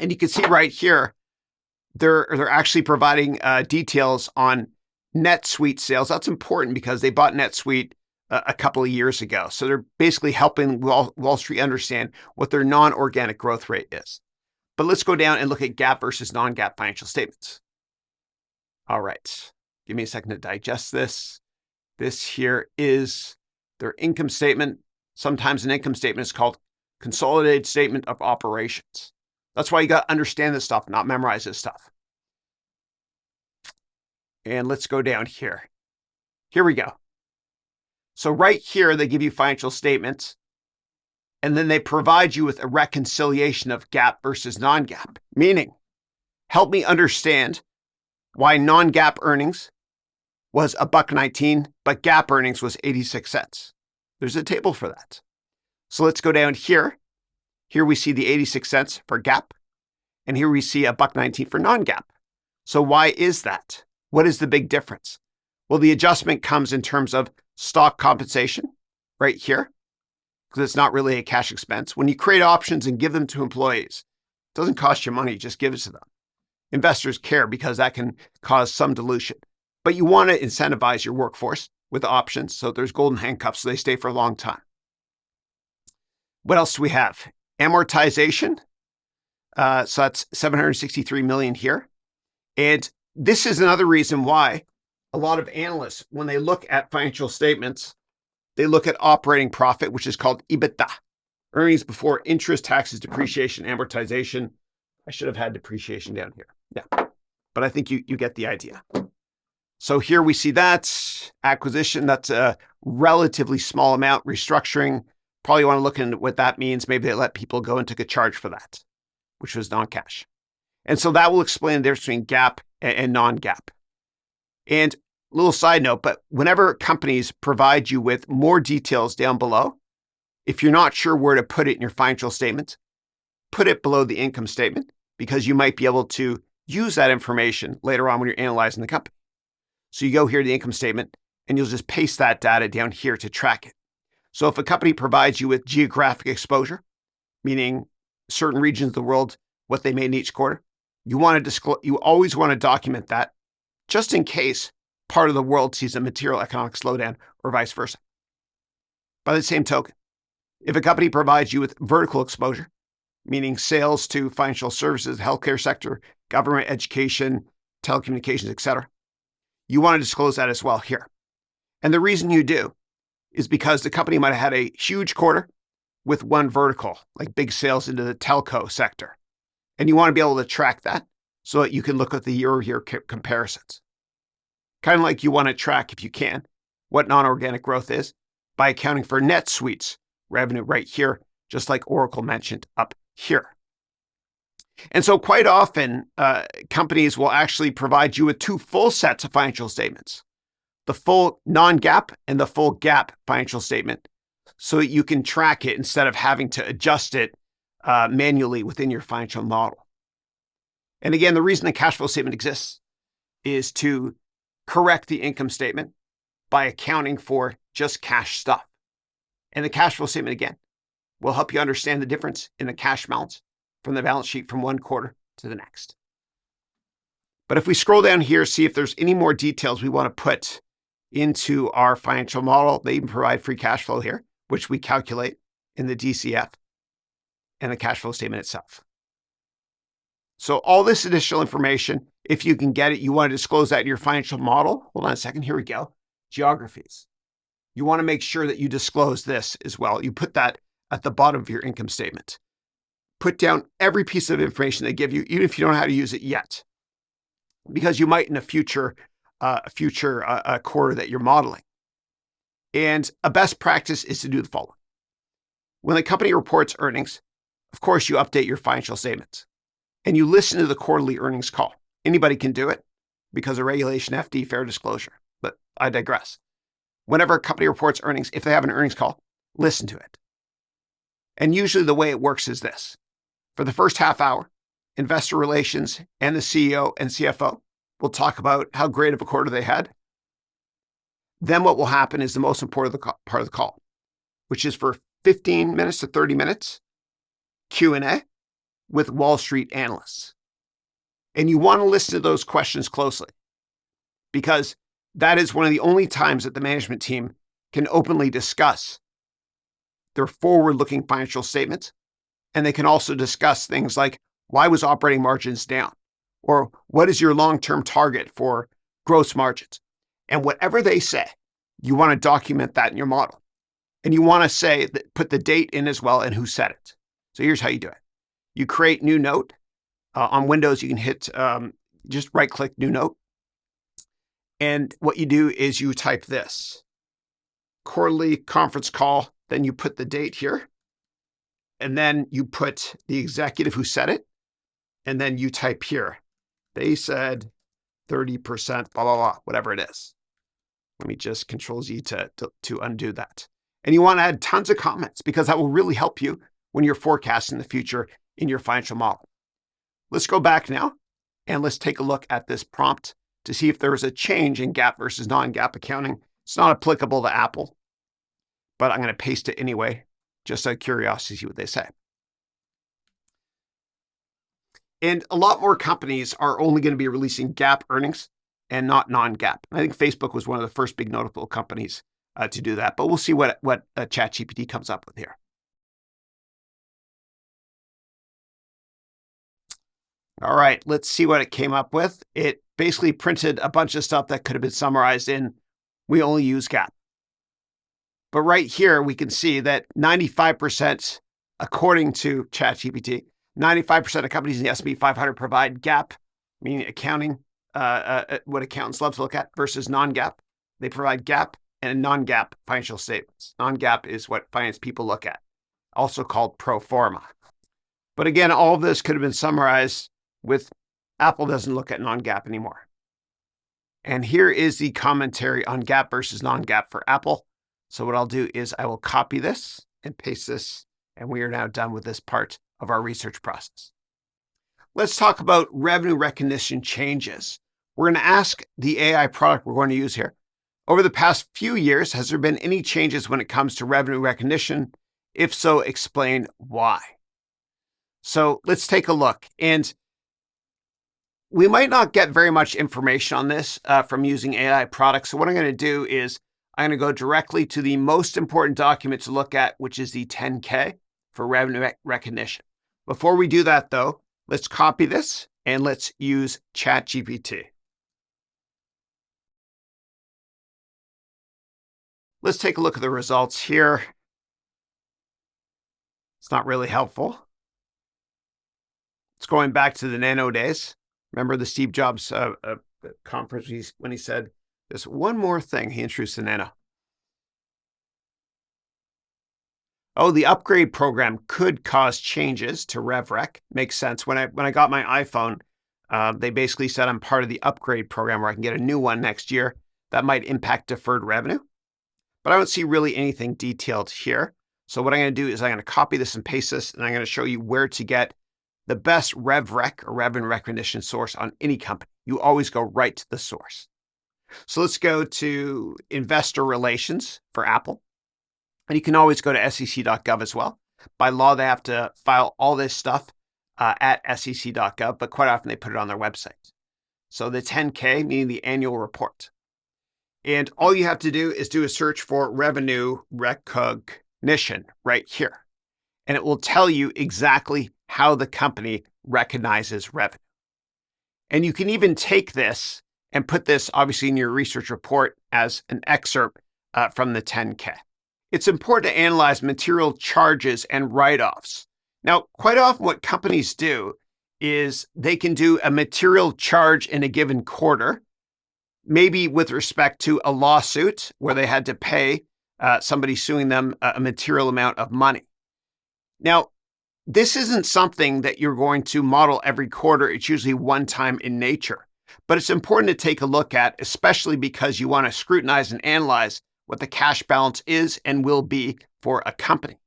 And you can see right here, they're actually providing details on NetSuite sales. That's important because they bought NetSuite a couple of years ago. So they're basically helping Wall Street understand what their non-organic growth rate is. But let's go down and look at GAAP versus non-GAAP financial statements. All right, give me a second to digest this. This here is their income statement. Sometimes an income statement is called consolidated statement of operations. That's why you got to understand this stuff, not memorize this stuff. And let's go down here. Here we go. So right here, they give you financial statements, and then they provide you with a reconciliation of GAAP versus non-GAAP, meaning help me understand why non-GAAP earnings was $1.19, but GAAP earnings was 86 cents. There's a table for that. So let's go down here. Here we see the 86 cents for GAAP, and here we see $1.19 for non-GAAP. So why is that? What is the big difference? Well, the adjustment comes in terms of stock compensation right here, because it's not really a cash expense. When you create options and give them to employees, it doesn't cost you money, just give it to them. Investors care because that can cause some dilution. But you want to incentivize your workforce with options so there's golden handcuffs so they stay for a long time. What else do we have? Amortization. So that's $763 million here. And this is another reason why a lot of analysts, when they look at financial statements, they look at operating profit, which is called EBITDA, earnings before interest, taxes, depreciation, amortization. I should have had depreciation down here. Yeah, but I think you get the idea. So here we see that acquisition, that's a relatively small amount. Restructuring, probably want to look into what that means. Maybe they let people go and took a charge for that, which was non-cash. And so that will explain the difference between GAAP and non-GAAP. And a little side note, but whenever companies provide you with more details down below, if you're not sure where to put it in your financial statement, put it below the income statement, because you might be able to use that information later on when you're analyzing the company. So you go here to the income statement and you'll just paste that data down here to track it. So if a company provides you with geographic exposure, meaning certain regions of the world, what they made in each quarter, you always want to document that just in case part of the world sees a material economic slowdown or vice versa. By the same token, if a company provides you with vertical exposure, meaning sales to financial services, healthcare sector, government, education, telecommunications, etc., you want to disclose that as well here. And the reason you do is because the company might have had a huge quarter with one vertical, like big sales into the telco sector. And you want to be able to track that so that you can look at the year-over-year comparisons. Kind of like you want to track, if you can, what non-organic growth is by accounting for NetSuite's revenue right here, just like Oracle mentioned up here. And so quite often, companies will actually provide you with two full sets of financial statements, the full non-GAAP and the full GAAP financial statement, so that you can track it instead of having to adjust it manually within your financial model. And again, the reason the cash flow statement exists is to correct the income statement by accounting for just cash stuff. And the cash flow statement, again, will help you understand the difference in the cash balance from the balance sheet from one quarter to the next. But if we scroll down here, see if there's any more details we want to put into our financial model. They even provide free cash flow here, which we calculate in the DCF and the cash flow statement itself. So all this additional information, if you can get it, you want to disclose that in your financial model. Hold on a second. Here we go. Geographies. You want to make sure that you disclose this as well. You put that at the bottom of your income statement. Put down every piece of information they give you, even if you don't know how to use it yet, because you might in a future quarter that you're modeling. And a best practice is to do the following. When the company reports earnings, of course, you update your financial statements and you listen to the quarterly earnings call. Anybody can do it because of regulation FD, fair disclosure, but I digress. Whenever a company reports earnings, if they have an earnings call, listen to it. And usually the way it works is this. For the first half hour, investor relations and the CEO and CFO will talk about how great of a quarter they had. Then what will happen is the most important part of the call, which is for 15 minutes to 30 minutes, Q&A with Wall Street analysts. And you want to listen to those questions closely because that is one of the only times that the management team can openly discuss their forward-looking financial statements. And they can also discuss things like, why was operating margins down? Or what is your long-term target for gross margins? And whatever they say, you want to document that in your model. And you want to say, put the date in as well and who said it. So here's how you do it. You create new note. On Windows, you can hit, just right-click new note. And what you do is you type this, quarterly conference call, then you put the date here. And then you put the executive who said it, and then you type here. They said 30%, blah, blah, blah, whatever it is. Let me just Control Z to undo that. And you want to add tons of comments because that will really help you when you're forecasting the future in your financial model. Let's go back now and let's take a look at this prompt to see if there was a change in GAAP versus non-GAAP accounting. It's not applicable to Apple, but I'm going to paste it anyway, just out of curiosity to see what they say. And a lot more companies are only going to be releasing GAAP earnings and not non-GAAP. I think Facebook was one of the first big notable companies to do that, but we'll see what ChatGPT comes up with here. All right, let's see what it came up with. It basically printed a bunch of stuff that could have been summarized in, we only use GAAP. But right here, we can see that 95%, according to ChatGPT, 95% of companies in the S&P 500 provide GAAP, meaning accounting, what accountants love to look at, versus non-GAAP. They provide GAAP and non-GAAP financial statements. Non-GAAP is what finance people look at, also called pro forma. But again, all of this could have been summarized with Apple doesn't look at non-GAAP anymore. And here is the commentary on GAAP versus non-GAAP for Apple. So what I'll do is I will copy this and paste this, and we are now done with this part of our research process. Let's talk about revenue recognition changes. We're going to ask the AI product we're going to use here. Over the past few years, has there been any changes when it comes to revenue recognition? If so, explain why. So let's take a look. And we might not get very much information on this from using AI products. So what I'm going to do is I'm going to go directly to the most important document to look at, which is the 10K for revenue recognition. Before we do that, though, let's copy this and let's use ChatGPT. Let's take a look at the results here. It's not really helpful. It's going back to the nano days. Remember the Steve Jobs conference when he said, there's one more thing, he introduced the nano. Oh, the upgrade program could cause changes to RevRec. Makes sense. When I got my iPhone, they basically said I'm part of the upgrade program where I can get a new one next year. That might impact deferred revenue. But I don't see really anything detailed here. So what I'm going to do is I'm going to copy this and paste this, and I'm going to show you where to get the best RevRec or revenue recognition source on any company. You always go right to the source. So let's go to Investor Relations for Apple. And you can always go to sec.gov as well. By law, they have to file all this stuff at sec.gov, but quite often they put it on their website. So the 10K, meaning the annual report. And all you have to do is do a search for revenue recognition right here. And it will tell you exactly how the company recognizes revenue. And you can even take this and put this obviously in your research report as an excerpt from the 10K. It's important to analyze material charges and write-offs. Now, quite often what companies do is they can do a material charge in a given quarter, maybe with respect to a lawsuit where they had to pay somebody suing them a material amount of money. Now, this isn't something that you're going to model every quarter. It's usually one time in nature. But it's important to take a look at, especially because you want to scrutinize and analyze what the cash balance is and will be for a company.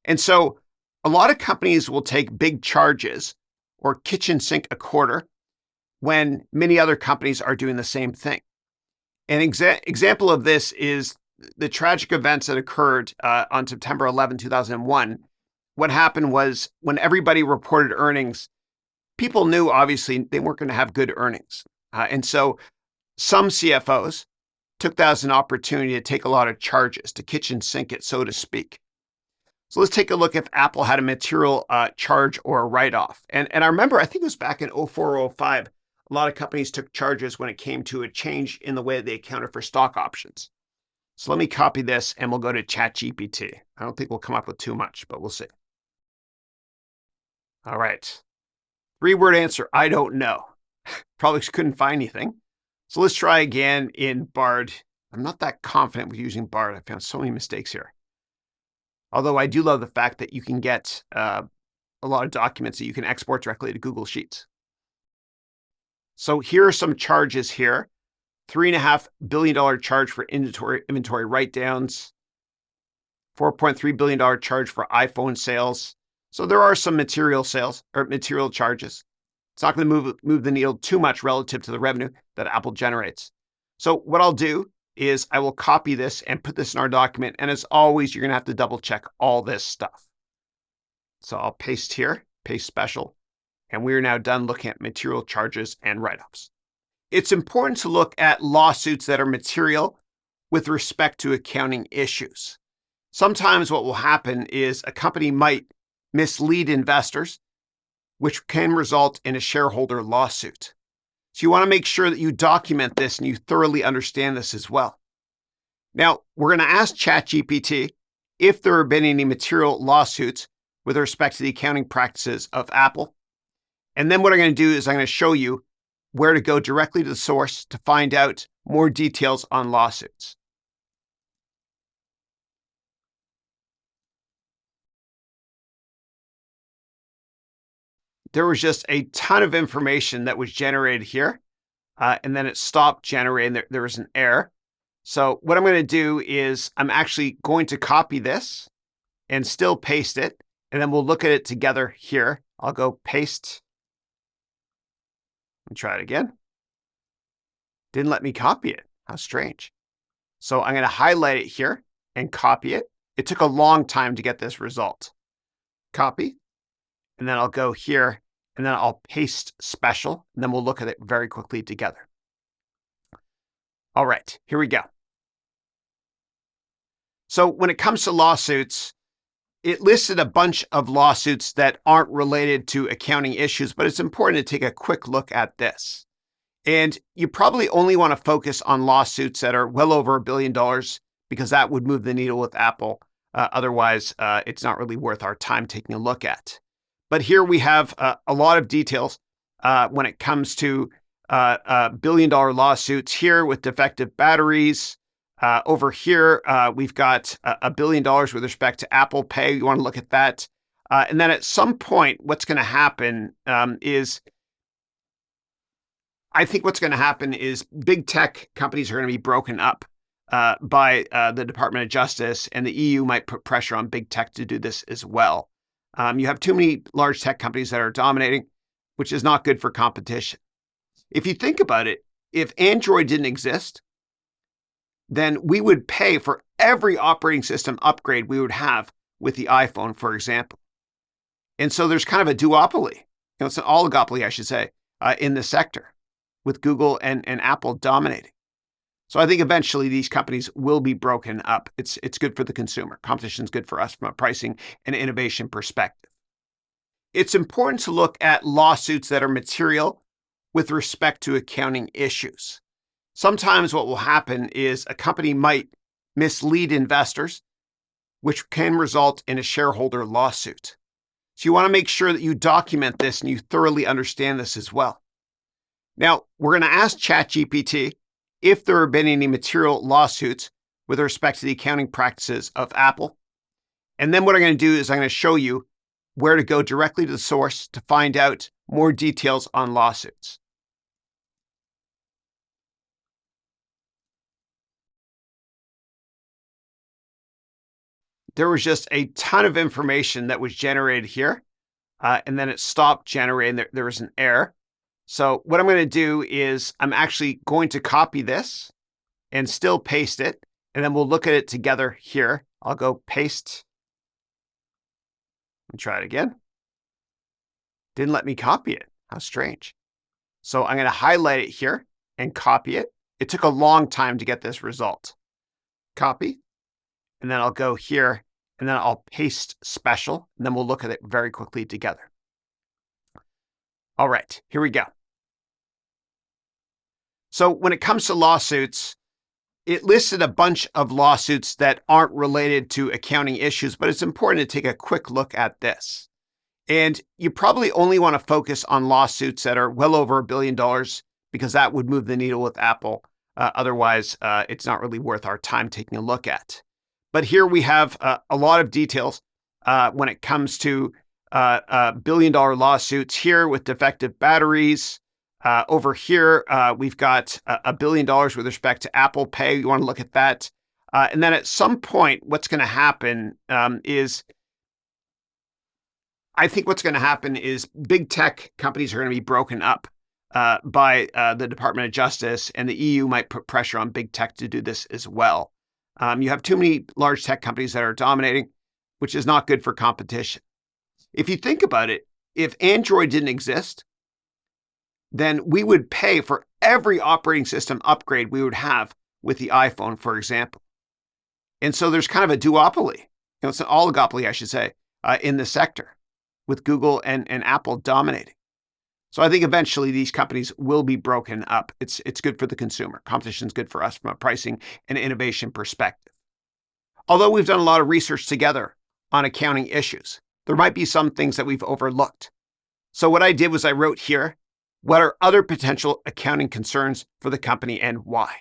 And so a lot of companies will take big charges or kitchen sink a quarter when many other companies are doing the same thing. An example of this is the tragic events that occurred on September 11, 2001. What happened was when everybody reported earnings, people knew obviously they weren't going to have good earnings. And so some CFOs took that as an opportunity to take a lot of charges, to kitchen sink it, so to speak. So let's take a look if Apple had a material charge or a write-off. And I remember, I think it was back in 04 or 05, a lot of companies took charges when it came to a change in the way they accounted for stock options. So let me copy this and we'll go to ChatGPT. I don't think we'll come up with too much, but we'll see. All right. 3-word answer, I don't know. Probably couldn't find anything. So let's try again in Bard. I'm not that confident with using Bard. I found so many mistakes here. Although I do love the fact that you can get a lot of documents that you can export directly to Google Sheets. So here are some charges here. $3.5 billion charge for inventory write-downs, $4.3 billion charge for iPhone sales. So there are some material sales or material charges. It's not going to move the needle too much relative to the revenue that Apple generates. So what I'll do is I will copy this and put this in our document. And as always, you're going to have to double check all this stuff. So I'll paste here, paste special, and we are now done looking at material charges and write-offs. It's important to look at lawsuits that are material with respect to accounting issues. Sometimes what will happen is a company might mislead investors, which can result in a shareholder lawsuit. So you want to make sure that you document this and you thoroughly understand this as well. Now, we're going to ask ChatGPT if there have been any material lawsuits with respect to the accounting practices of Apple. And then what I'm going to do is I'm going to show you where to go directly to the source to find out more details on lawsuits. There was just a ton of information that was generated here, and then it stopped generating. There was an error. So what I'm going to do is I'm actually going to copy this and still paste it, and then we'll look at it together here. I'll go paste and try it again. Didn't let me copy it. How strange. So I'm going to highlight it here and copy it. It took a long time to get this result. Copy, and then I'll go here, and then I'll paste special, and then we'll look at it very quickly together. All right, here we go. So when it comes to lawsuits, it listed a bunch of lawsuits that aren't related to accounting issues, but it's important to take a quick look at this. And you probably only want to focus on lawsuits that are well over $1 billion because that would move the needle with Apple. Otherwise, it's not really worth our time taking a look at. But here we have a lot of details when it comes to billion-dollar lawsuits here with defective batteries. Over here, we've got $1 billion with respect to Apple Pay. You want to look at that. And then at some point, what's going to happen is I think what's going to happen is big tech companies are going to be broken up by the Department of Justice, and the EU might put pressure on big tech to do this as well. You have too many large tech companies that are dominating, which is not good for competition. If you think about it, if Android didn't exist, then we would pay for every operating system upgrade we would have with the iPhone, for example. And so there's kind of a duopoly, it's an oligopoly, I should say, in the sector, with Google and Apple dominating. So I think eventually these companies will be broken up. It's good for the consumer. Competition is good for us from a pricing and innovation perspective. It's important to look at lawsuits that are material with respect to accounting issues. Sometimes what will happen is a company might mislead investors, which can result in a shareholder lawsuit. So you want to make sure that you document this and you thoroughly understand this as well. Now, we're going to ask ChatGPT if there have been any material lawsuits with respect to the accounting practices of Apple. And then what I'm going to do is I'm going to show you where to go directly to the source to find out more details on lawsuits. There was just a ton of information that was generated here, and then it stopped generating. There was an error. So what I'm going to do is I'm actually going to copy this and still paste it, and then we'll look at it together here. I'll go paste and try it again. Didn't let me copy it. How strange. So I'm going to highlight it here and copy it. It took a long time to get this result. Copy, and then I'll go here, and then I'll paste special, and then we'll look at it very quickly together. All right, here we go. So when it comes to lawsuits, it listed a bunch of lawsuits that aren't related to accounting issues, but it's important to take a quick look at this. And you probably only want to focus on lawsuits that are well over $1 billion because that would move the needle with Apple. Otherwise, it's not really worth our time taking a look at. But here we have a lot of details when it comes to billion-dollar lawsuits here with defective batteries. Over here, we've got $1 billion with respect to Apple Pay. You want to look at that. And then at some point, what's going to happen is I think what's going to happen is big tech companies are going to be broken up by the Department of Justice, and the EU might put pressure on big tech to do this as well. You have too many large tech companies that are dominating, which is not good for competition. If you think about it, if Android didn't exist, then we would pay for every operating system upgrade we would have with the iPhone, for example. And so there's kind of a duopoly, it's an oligopoly, I should say, in the sector, with Google and Apple dominating. So I think eventually these companies will be broken up. It's good for the consumer. Competition is good for us from a pricing and innovation perspective. Although we've done a lot of research together on accounting issues, there might be some things that we've overlooked. So what I did was I wrote here, what are other potential accounting concerns for the company and why?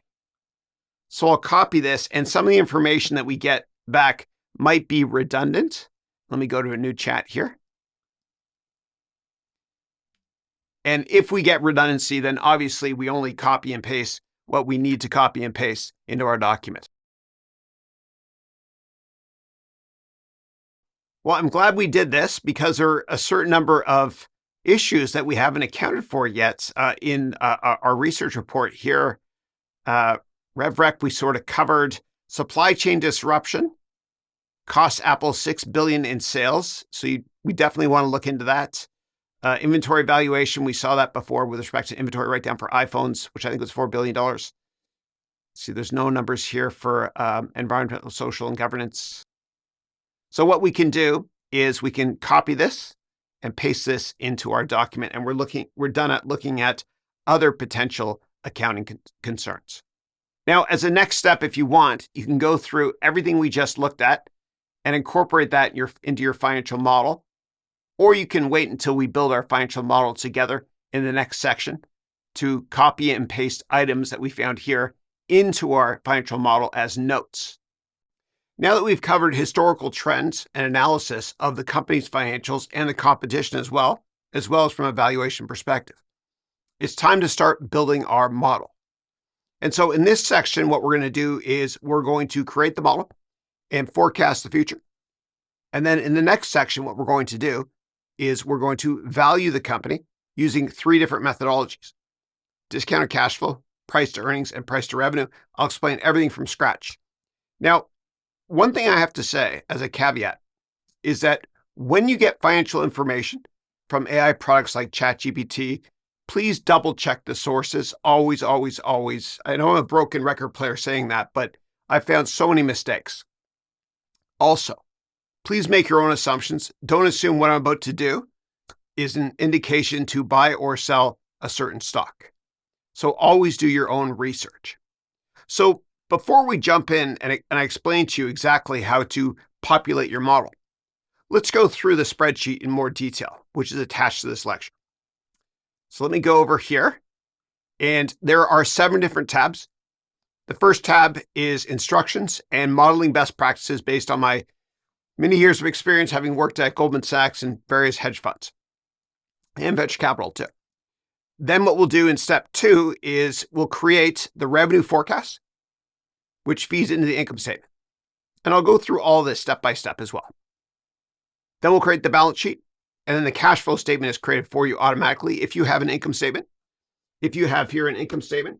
So I'll copy this, and some of the information that we get back might be redundant. Let me go to a new chat here. And if we get redundancy, then obviously we only copy and paste what we need to copy and paste into our document. Well, I'm glad we did this because there are a certain number of issues that we haven't accounted for yet in our research report here. RevRec, we sort of covered supply chain disruption, cost Apple $6 billion in sales. So we definitely want to look into that. Inventory valuation, we saw that before with respect to inventory write down for iPhones, which I think was $4 billion. See, there's no numbers here for environmental, social, and governance. So what we can do is we can copy this and paste this into our document, and we're done at looking at other potential accounting concerns. Now, as a next step, if you want, you can go through everything we just looked at and incorporate that into your financial model, or you can wait until we build our financial model together in the next section to copy and paste items that we found here into our financial model as notes. Now that we've covered historical trends and analysis of the company's financials and the competition as well as from a valuation perspective, it's time to start building our model. And so in this section, what we're going to do is we're going to create the model and forecast the future. And then in the next section, what we're going to do is we're going to value the company using 3 different methodologies: discounted cash flow, price to earnings, and price to revenue. I'll explain everything from scratch. Now, one thing I have to say as a caveat is that when you get financial information from AI products like ChatGPT, please double check the sources. Always, always, always. I know I'm a broken record player saying that, but I found so many mistakes. Also, please make your own assumptions. Don't assume what I'm about to do is an indication to buy or sell a certain stock. So always do your own research. So before we jump in and I explain to you exactly how to populate your model, let's go through the spreadsheet in more detail, which is attached to this lecture. So let me go over here, and there are 7 different tabs. The first tab is instructions and modeling best practices based on my many years of experience having worked at Goldman Sachs and various hedge funds and venture capital too. Then what we'll do in step 2 is we'll create the revenue forecast, which feeds into the income statement. And I'll go through all this step by step as well. Then we'll create the balance sheet, and then the cash flow statement is created for you automatically if you have an income statement. If you have here an income statement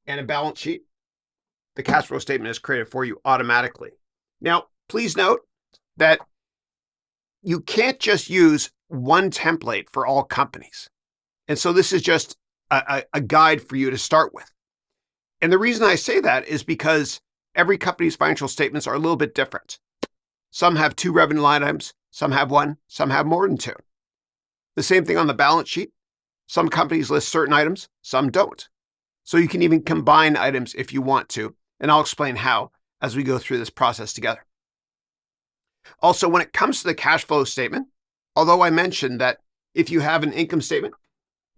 and a balance sheet, the cash flow statement is created for you automatically. Now, please note that you can't just use one template for all companies. And so this is just a guide for you to start with. And the reason I say that is because every company's financial statements are a little bit different. Some have 2 revenue line items, some have 1, some have more than 2. The same thing on the balance sheet. Some companies list certain items, some don't. So you can even combine items if you want to, and I'll explain how as we go through this process together. Also, when it comes to the cash flow statement, although I mentioned that if you have an income statement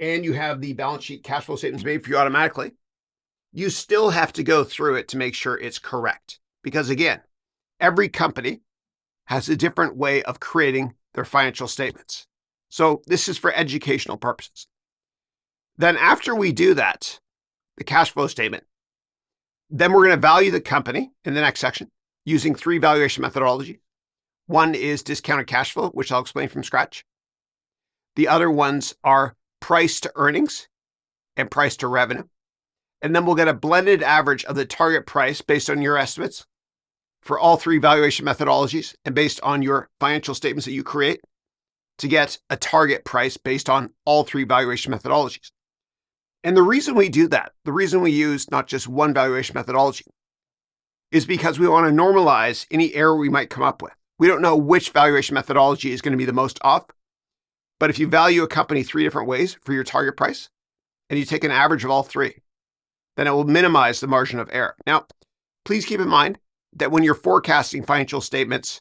and you have the balance sheet cash flow statements made for you automatically, you still have to go through it to make sure it's correct. Because again, every company has a different way of creating their financial statements. So this is for educational purposes. Then after we do that, the cash flow statement, then we're going to value the company in the next section using 3 valuation methodologies. One is discounted cash flow, which I'll explain from scratch. The other ones are price to earnings and price to revenue. And then we'll get a blended average of the target price based on your estimates for all 3 valuation methodologies and based on your financial statements that you create to get a target price based on all 3 valuation methodologies. And the reason we do that, the reason we use not just one valuation methodology, is because we want to normalize any error we might come up with. We don't know which valuation methodology is going to be the most off, but if you value a company 3 different ways for your target price, and you take an average of all 3, then it will minimize the margin of error. Now, please keep in mind that when you're forecasting financial statements,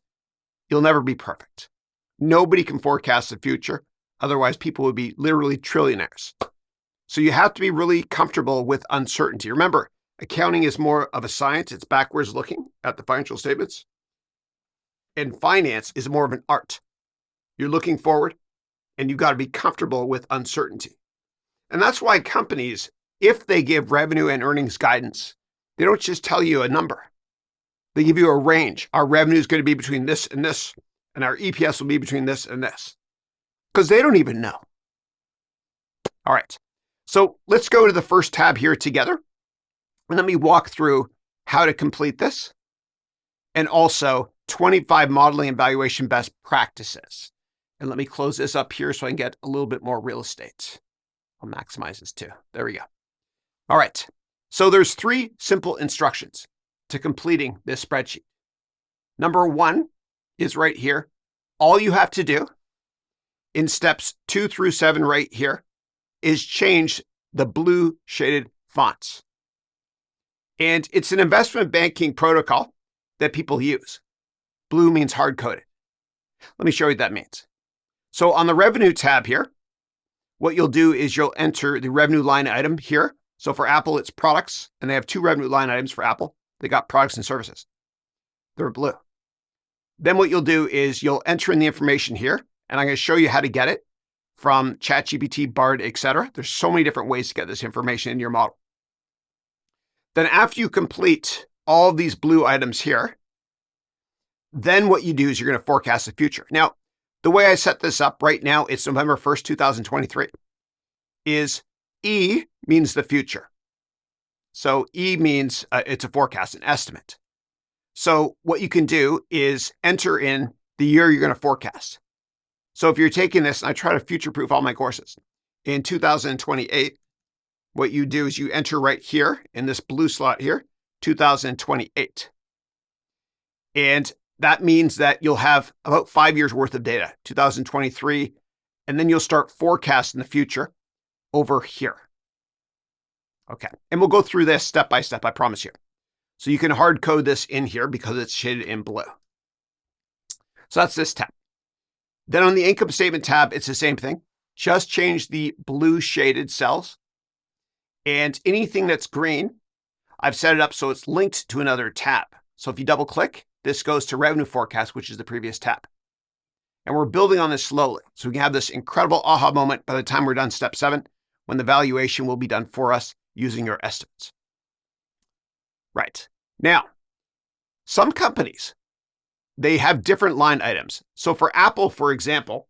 you'll never be perfect. Nobody can forecast the future. Otherwise, people would be literally trillionaires. So you have to be really comfortable with uncertainty. Remember, accounting is more of a science. It's backwards looking at the financial statements. And finance is more of an art. You're looking forward, and you've got to be comfortable with uncertainty. And that's why companies, if they give revenue and earnings guidance, they don't just tell you a number. They give you a range. Our revenue is going to be between this, and our EPS will be between this and this. Because they don't even know. All right. So let's go to the first tab here together. And let me walk through how to complete this. And also 25 modeling and valuation best practices. And let me close this up here so I can get a little bit more real estate. I'll maximize this too. There we go. All right. So there's 3 simple instructions to completing this spreadsheet. Number 1 is right here. All you have to do in steps 2 through 7 right here is change the blue shaded fonts. And it's an investment banking protocol that people use. Blue means hard-coded. Let me show you what that means. So on the revenue tab here, what you'll do is you'll enter the revenue line item here. So for Apple, it's products, and they have 2 revenue line items for Apple. They got products and services. They're blue. Then what you'll do is you'll enter in the information here, and I'm going to show you how to get it from ChatGPT, Bard, etc. There's so many different ways to get this information in your model. Then after you complete all of these blue items here, then what you do is you're going to forecast the future. Now, the way I set this up right now, it's November 1st, 2023, is E means the future. So E means it's a forecast, an estimate. So what you can do is enter in the year you're going to forecast. So if you're taking this, and I try to future-proof all my courses, in 2028, what you do is you enter right here in this blue slot here, 2028. And that means that you'll have about 5 years worth of data, 2023, and then you'll start forecasting the future over here. Okay, and we'll go through this step by step, I promise you. So you can hard code this in here because it's shaded in blue. So that's this tab. Then on the income statement tab, it's the same thing. Just change the blue shaded cells. And anything that's green, I've set it up so it's linked to another tab. So if you double click, this goes to revenue forecast, which is the previous tab. And we're building on this slowly. So we can have this incredible aha moment by the time we're done step 7, when the valuation will be done for us using your estimates. Right. Now, some companies, they have different line items. So for Apple, for example,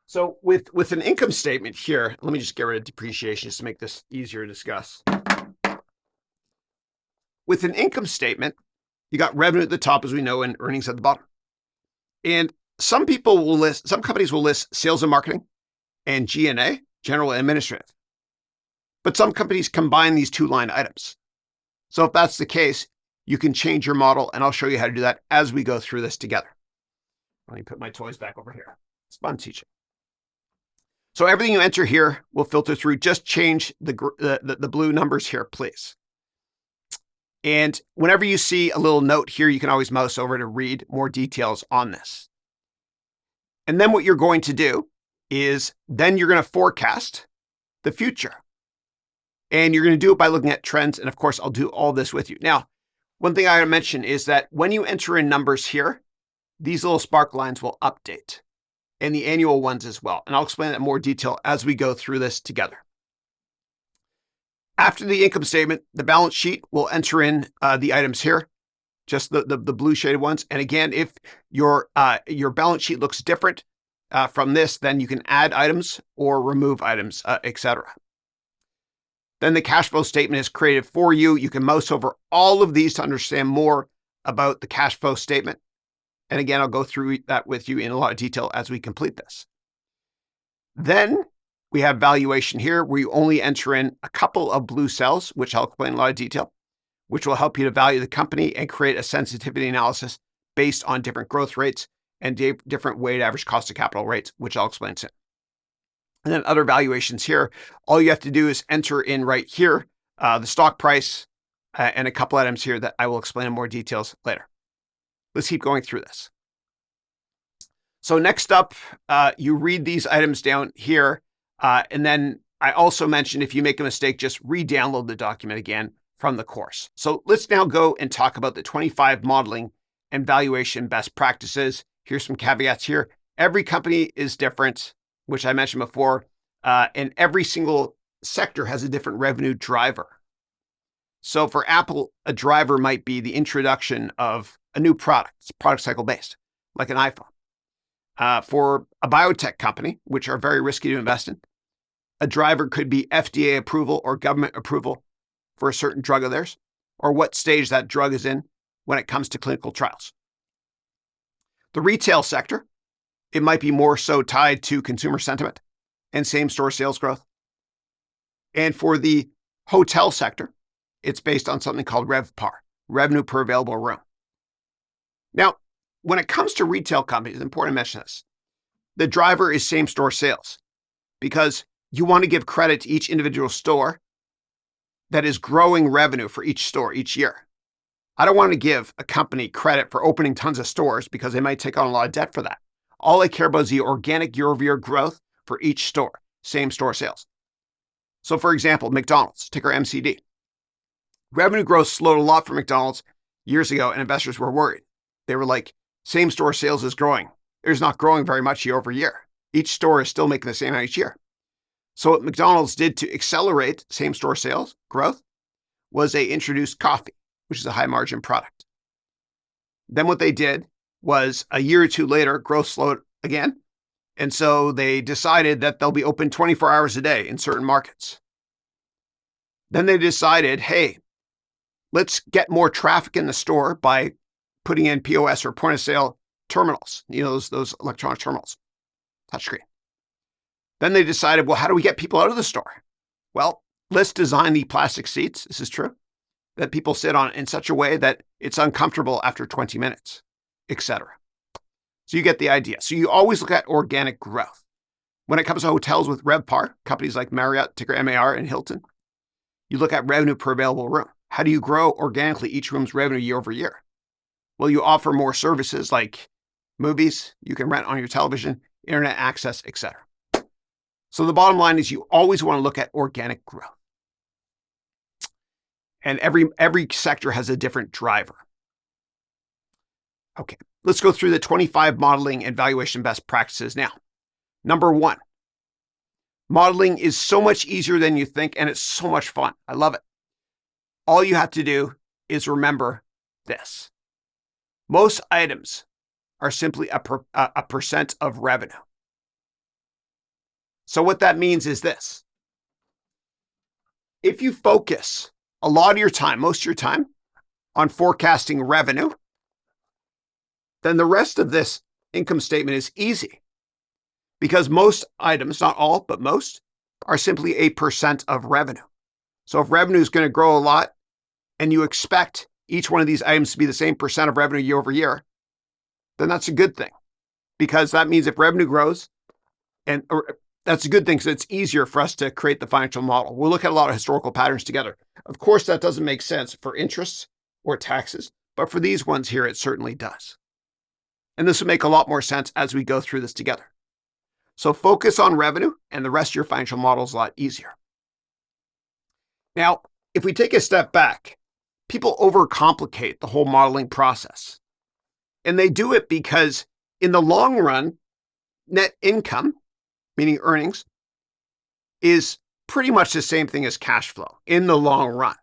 so with an income statement here, let me just get rid of depreciation just to make this easier to discuss. With an income statement, you got revenue at the top, as we know, and earnings at the bottom. And some companies will list sales and marketing and G&A, general and administrative. But some companies combine these 2 line items. So if that's the case, you can change your model, and I'll show you how to do that as we go through this together. Let me put my toys back over here. It's fun teaching. So everything you enter here will filter through. Just change the blue numbers here, please. And whenever you see a little note here, you can always mouse over to read more details on this. And then what you're going to do is then you're going to forecast the future. And you're going to do it by looking at trends. And of course, I'll do all this with you. Now, one thing I want to mention is that when you enter in numbers here, these little spark lines will update, and the annual ones as well. And I'll explain that in more detail as we go through this together. After the income statement, the balance sheet will enter in the items here, just the blue shaded ones. And again, if your balance sheet looks different from this, then you can add items or remove items, etc. Then the cash flow statement is created for you. You can mouse over all of these to understand more about the cash flow statement. And again, I'll go through that with you in a lot of detail as we complete this. Then we have valuation here, where you only enter in a couple of blue cells, which I'll explain in a lot of detail, which will help you to value the company and create a sensitivity analysis based on different growth rates and different weighted average cost of capital rates, which I'll explain soon. And then other valuations here, all you have to do is enter in right here the stock price and a couple items here that I will explain in more details later. Let's keep going through this. So next up, you read these items down here. And then I also mentioned if you make a mistake, just re-download the document again from the course. So let's now go and talk about the 25 modeling and valuation best practices. Here's some caveats here. Every company is different, which I mentioned before, and every single sector has a different revenue driver. So for Apple, a driver might be the introduction of a new product. It's product cycle based, like an iPhone. For a biotech company, which are very risky to invest in, a driver could be FDA approval or government approval for a certain drug of theirs, or what stage that drug is in when it comes to clinical trials. The retail sector, it might be more so tied to consumer sentiment and same-store sales growth. And for the hotel sector, it's based on something called RevPAR, revenue per available room. Now, when it comes to retail companies, it's important to mention this. The driver is same-store sales, because you want to give credit to each individual store that is growing revenue for each store each year. I don't want to give a company credit for opening tons of stores because they might take on a lot of debt for that. All I care about is the organic year-over-year growth for each store, same-store sales. So for example, McDonald's, ticker MCD. Revenue growth slowed a lot for McDonald's years ago, and investors were worried. They were like, same-store sales is growing. It's not growing very much year over year. Each store is still making the same amount each year. So what McDonald's did to accelerate same-store sales growth was they introduced coffee, which is a high-margin product. Then what they did was a year or two later, growth slowed again. And so they decided that they'll be open 24 hours a day in certain markets. Then they decided, hey, let's get more traffic in the store by putting in POS or point of sale terminals, those electronic terminals, touchscreen. Then they decided, well, how do we get people out of the store? Well, let's design the plastic seats, this is true, that people sit on in such a way that it's uncomfortable after 20 minutes, etc. So you get the idea. So you always look at organic growth. When it comes to hotels with RevPAR, companies like Marriott, ticker MAR, and Hilton, you look at revenue per available room. How do you grow organically each room's revenue year over year? Well, you offer more services like movies, you can rent on your television, internet access, etc. So the bottom line is you always want to look at organic growth. And every sector has a different driver. Okay, let's go through the 25 modeling and valuation best practices now. Number 1, modeling is so much easier than you think, and it's so much fun. I love it. All you have to do is remember this. Most items are simply a percent of revenue. So what that means is this. If you focus a lot of your time, most of your time, on forecasting revenue, then the rest of this income statement is easy. Because most items, not all, but most, are simply a percent of revenue. So if revenue is going to grow a lot, and you expect each one of these items to be the same percent of revenue year over year, then that's a good thing. Because that means if revenue grows, that's a good thing because it's easier for us to create the financial model. We'll look at a lot of historical patterns together. Of course, that doesn't make sense for interests or taxes, but for these ones here, it certainly does. And this will make a lot more sense as we go through this together. So focus on revenue, and the rest of your financial model is a lot easier. Now, if we take a step back, people overcomplicate the whole modeling process. And they do it because in the long run, net income, meaning earnings, is pretty much the same thing as cash flow in the long run.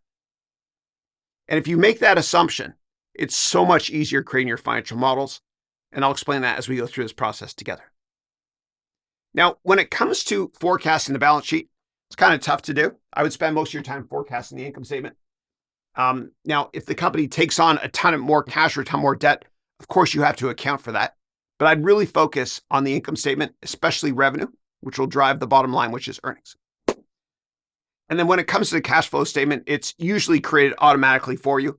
And if you make that assumption, it's so much easier creating your financial models. And I'll explain that as we go through this process together. Now, when it comes to forecasting the balance sheet, it's kind of tough to do. I would spend most of your time forecasting the income statement. Now, if the company takes on a ton of more cash or a ton more debt, of course you have to account for that. But I'd really focus on the income statement, especially revenue, which will drive the bottom line, which is earnings. And then when it comes to the cash flow statement, it's usually created automatically for you.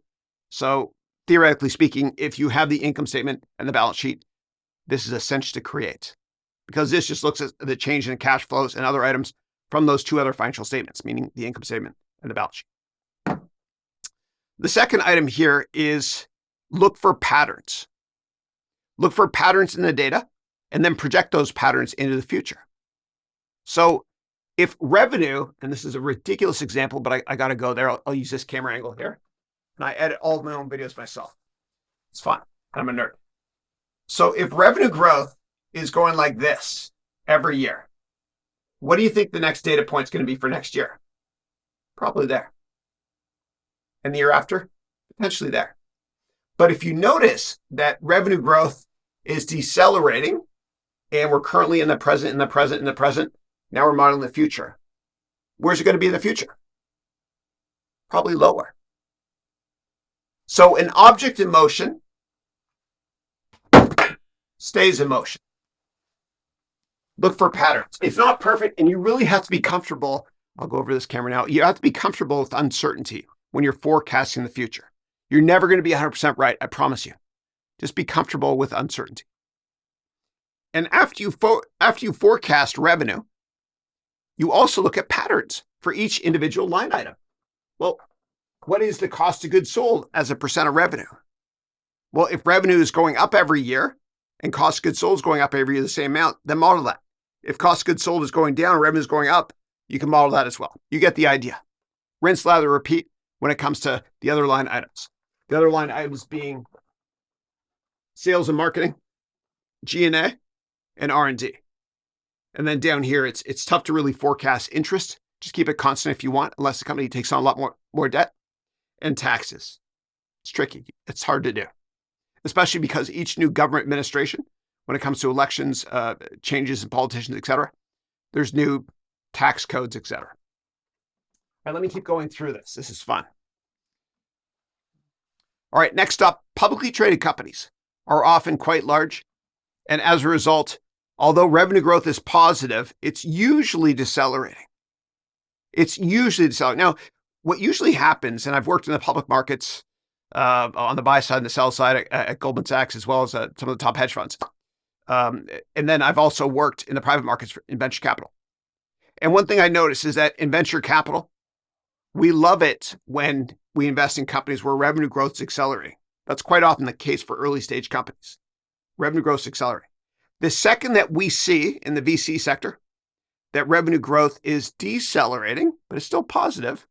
So theoretically speaking, if you have the income statement and the balance sheet, this is essential to create, because this just looks at the change in cash flows and other items from those two other financial statements, meaning the income statement and the balance sheet. The second item here is look for patterns. Look for patterns in the data and then project those patterns into the future. So if revenue, and this is a ridiculous example, but I got to go there. I'll use this camera angle here. And I edit all of my own videos myself. It's fun. I'm a nerd. So if revenue growth is going like this every year, what do you think the next data point is going to be for next year? Probably there. And the year after, potentially there. But if you notice that revenue growth is decelerating, and we're currently in the present, now we're modeling the future. Where's it going to be in the future? Probably lower. So an object in motion stays in motion. Look for patterns. It's not perfect, and you really have to be comfortable. I'll go over this camera now. You have to be comfortable with uncertainty when you're forecasting the future. You're never going to be 100% right, I promise you. Just be comfortable with uncertainty. And after you forecast revenue, you also look at patterns for each individual line item. Well, what is the cost of goods sold as a percent of revenue? Well, if revenue is going up every year and cost of goods sold is going up every year the same amount, then model that. If cost of goods sold is going down and revenue is going up, you can model that as well. You get the idea. Rinse, lather, repeat when it comes to the other line items. The other line items being sales and marketing, G&A, and R&D. And then down here, it's tough to really forecast interest. Just keep it constant if you want, unless the company takes on a lot more debt. And taxes. It's tricky. It's hard to do, especially because each new government administration, when it comes to elections, changes in politicians, et cetera, there's new tax codes, et cetera. All right, let me keep going through this. This is fun. All right, next up, publicly traded companies are often quite large. And as a result, although revenue growth is positive, it's usually decelerating. Now, what usually happens, and I've worked in the public markets on the buy side and the sell side at Goldman Sachs, as well as some of the top hedge funds. And then I've also worked in the private markets in venture capital. And one thing I noticed is that in venture capital, we love it when we invest in companies where revenue growth is accelerating. That's quite often the case for early stage companies. Revenue growth is accelerating. The second that we see in the VC sector that revenue growth is decelerating, but it's still positive,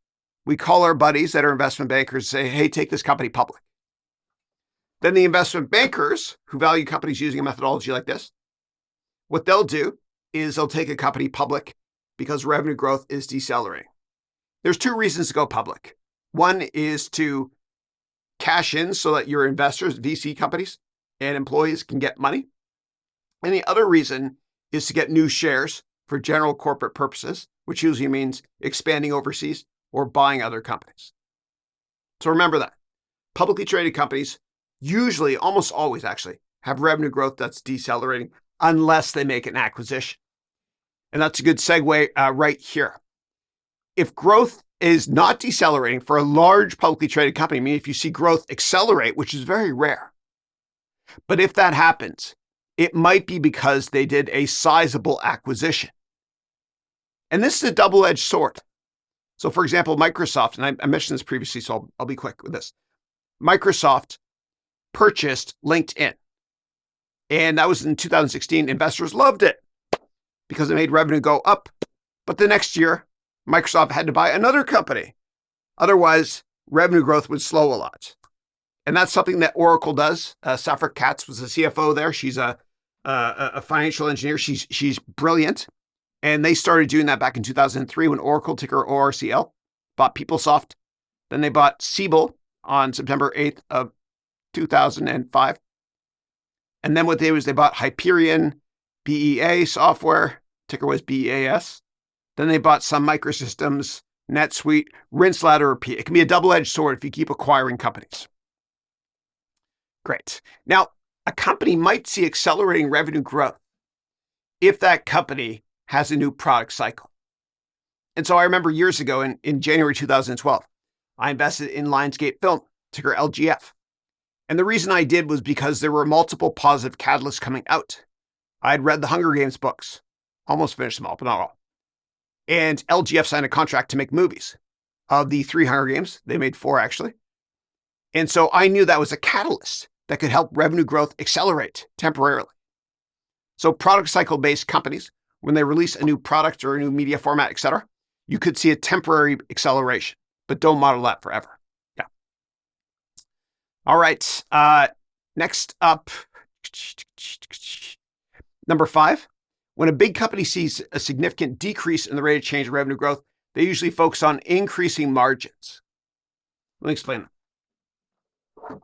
we call our buddies that are investment bankers and say, hey, take this company public. Then the investment bankers who value companies using a methodology like this, what they'll do is they'll take a company public because revenue growth is decelerating. There's two reasons to go public. One is to cash in so that your investors, VC companies, and employees can get money. And the other reason is to get new shares for general corporate purposes, which usually means expanding overseas or buying other companies. So remember that. Publicly traded companies usually, almost always actually, have revenue growth that's decelerating unless they make an acquisition. And that's a good segue right here. If growth is not decelerating for a large publicly traded company, I mean, if you see growth accelerate, which is very rare, but if that happens, it might be because they did a sizable acquisition. And this is a double-edged sword. So for example, Microsoft, and I mentioned this previously, so I'll be quick with this. Microsoft purchased LinkedIn. And that was in 2016. Investors loved it because it made revenue go up. But the next year, Microsoft had to buy another company. Otherwise, revenue growth would slow a lot. And that's something that Oracle does. Safra Catz was the CFO there. She's a financial engineer. She's brilliant. And they started doing that back in 2003 when Oracle, ticker ORCL, bought PeopleSoft. Then they bought Siebel on September 8th of 2005. And then what they did was they bought Hyperion, BEA software, ticker was BEAS. Then they bought Sun Microsystems, NetSuite, rinse, lather, repeat. It can be a double-edged sword if you keep acquiring companies. Great. Now, a company might see accelerating revenue growth if that company has a new product cycle. And so I remember years ago in January 2012, I invested in Lionsgate Film, ticker LGF. And the reason I did was because there were multiple positive catalysts coming out. I had read the Hunger Games books, almost finished them all, but not all. And LGF signed a contract to make movies. Of the 3 Hunger Games, they made 4 actually. And so I knew that was a catalyst that could help revenue growth accelerate temporarily. So product cycle-based companies, when they release a new product or a new media format, et cetera, you could see a temporary acceleration, but don't model that forever. Yeah. All right. Next up, number 5. When a big company sees a significant decrease in the rate of change in revenue growth, they usually focus on increasing margins. Let me explain that.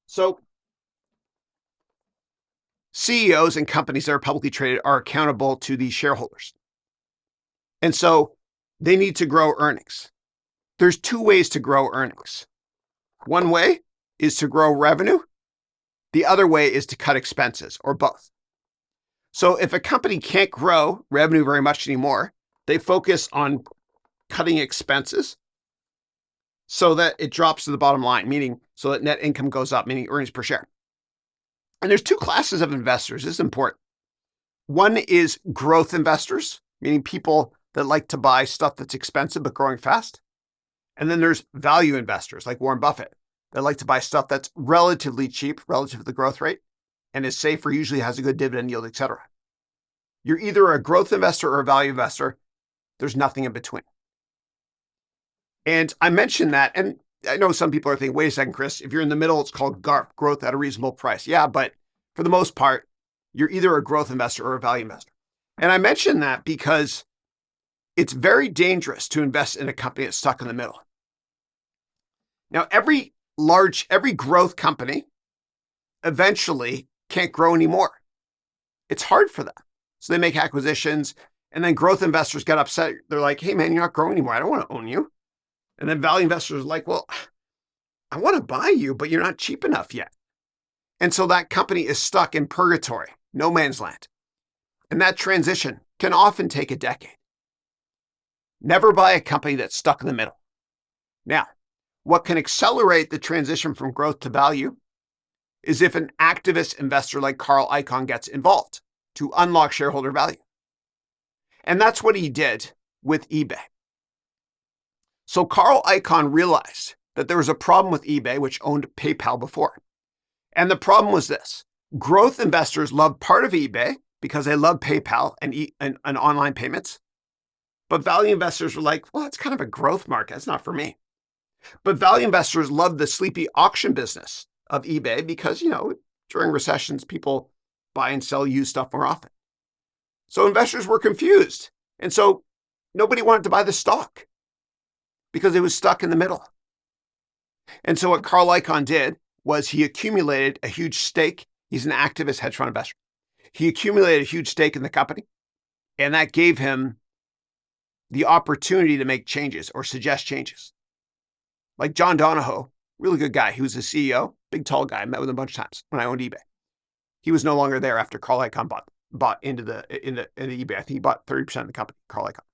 So, CEOs and companies that are publicly traded are accountable to the shareholders. And so they need to grow earnings. There's 2 ways to grow earnings. One way is to grow revenue. The other way is to cut expenses, or both. So if a company can't grow revenue very much anymore, they focus on cutting expenses so that it drops to the bottom line, meaning so that net income goes up, meaning earnings per share. And there's 2 classes of investors. This is important. One is growth investors, meaning people that like to buy stuff that's expensive but growing fast. And then there's value investors like Warren Buffett that like to buy stuff that's relatively cheap relative to the growth rate and is safe or usually has a good dividend yield, et cetera. You're either a growth investor or a value investor. There's nothing in between. And I mentioned that, and I know some people are thinking, wait a second, Chris, if you're in the middle, it's called GARP, growth at a reasonable price. Yeah, but for the most part, you're either a growth investor or a value investor. And I mentioned that because it's very dangerous to invest in a company that's stuck in the middle. Now, every growth company eventually can't grow anymore. It's hard for them. So they make acquisitions, and then growth investors get upset. They're like, hey, man, you're not growing anymore. I don't want to own you. And then value investors are like, well, I want to buy you, but you're not cheap enough yet. And so that company is stuck in purgatory, no man's land. And that transition can often take a decade. Never buy a company that's stuck in the middle. Now, what can accelerate the transition from growth to value is if an activist investor like Carl Icahn gets involved to unlock shareholder value. And that's what he did with eBay. So Carl Icahn realized that there was a problem with eBay, which owned PayPal before. And the problem was this. Growth investors love part of eBay because they love PayPal and online payments. But value investors were like, well, it's kind of a growth market. It's not for me. But value investors love the sleepy auction business of eBay because, during recessions, people buy and sell used stuff more often. So investors were confused. And so nobody wanted to buy the stock because it was stuck in the middle. And so what Carl Icahn did was he accumulated a huge stake. He's an activist hedge fund investor. He accumulated a huge stake in the company, and that gave him the opportunity to make changes or suggest changes. Like John Donahoe, really good guy. He was a CEO, big, tall guy. I met with him a bunch of times when I owned eBay. He was no longer there after Carl Icahn bought into the eBay. I think he bought 30% of the company, Carl Icahn.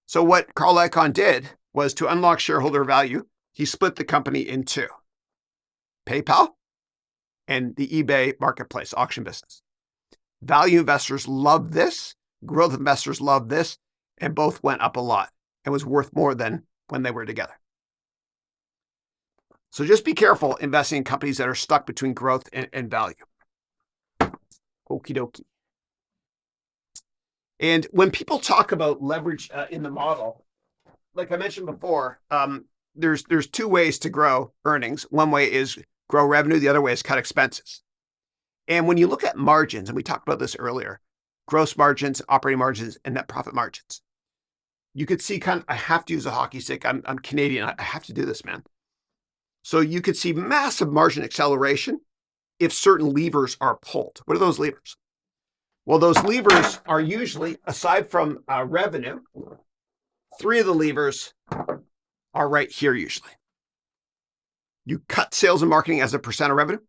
So what Carl Icahn did was to unlock shareholder value. He split the company in 2, PayPal and the eBay marketplace auction business. Value investors love this. Growth investors love this. And both went up a lot and was worth more than when they were together. So just be careful investing in companies that are stuck between growth and value. Okie dokie. And when people talk about leverage in the model, like I mentioned before, there's 2 ways to grow earnings. One way is grow revenue. The other way is cut expenses. And when you look at margins, and we talked about this earlier, gross margins, operating margins, and net profit margins. You could see I have to use a hockey stick. I'm Canadian. I have to do this, man. So you could see massive margin acceleration if certain levers are pulled. What are those levers? Well, those levers are usually, aside from revenue, 3 of the levers are right here usually. You cut sales and marketing as a percent of revenue.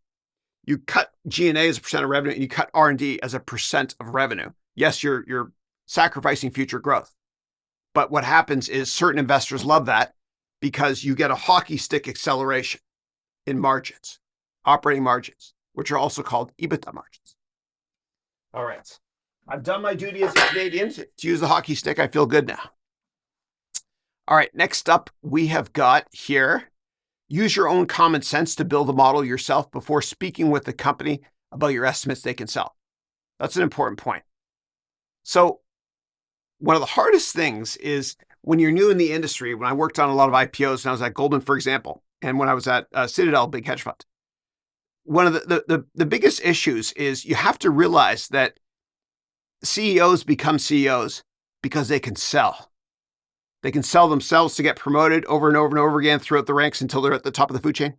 You cut G&A as a percent of revenue, and you cut R&D as a percent of revenue. Yes, you're sacrificing future growth. But what happens is certain investors love that because you get a hockey stick acceleration in margins, operating margins, which are also called EBITDA margins. All right. I've done my duty as a Canadian to use the hockey stick. I feel good now. All right. Next up, we have got here, use your own common sense to build a model yourself before speaking with the company about your estimates they can sell. That's an important point. So one of the hardest things is when you're new in the industry, when I worked on a lot of IPOs, and I was at Goldman, for example, and when I was at Citadel, big hedge fund, one of the biggest issues is you have to realize that CEOs become CEOs because they can sell. They can sell themselves to get promoted over and over and over again throughout the ranks until they're at the top of the food chain.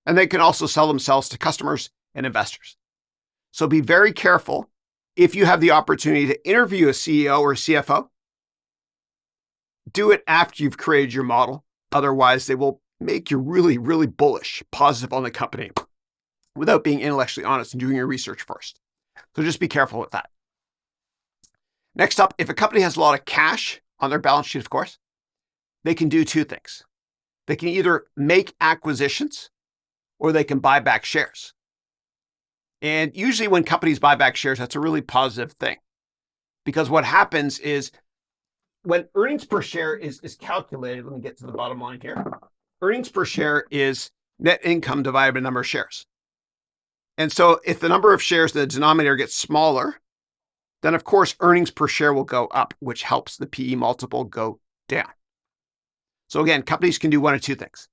And they can also sell themselves to customers and investors. So be very careful if you have the opportunity to interview a CEO or a CFO. Do it after you've created your model. Otherwise, they will make you really, really bullish, positive on the company without being intellectually honest and doing your research first. So just be careful with that. Next up, if a company has a lot of cash on their balance sheet, of course, they can do 2 things. They can either make acquisitions or they can buy back shares. And usually when companies buy back shares, that's a really positive thing. Because what happens is when earnings per share is calculated, let me get to the bottom line here. Earnings per share is net income divided by the number of shares. And so if the number of shares in the denominator gets smaller, then of course earnings per share will go up, which helps the PE multiple go down. So again, companies can do 1 of 2 things.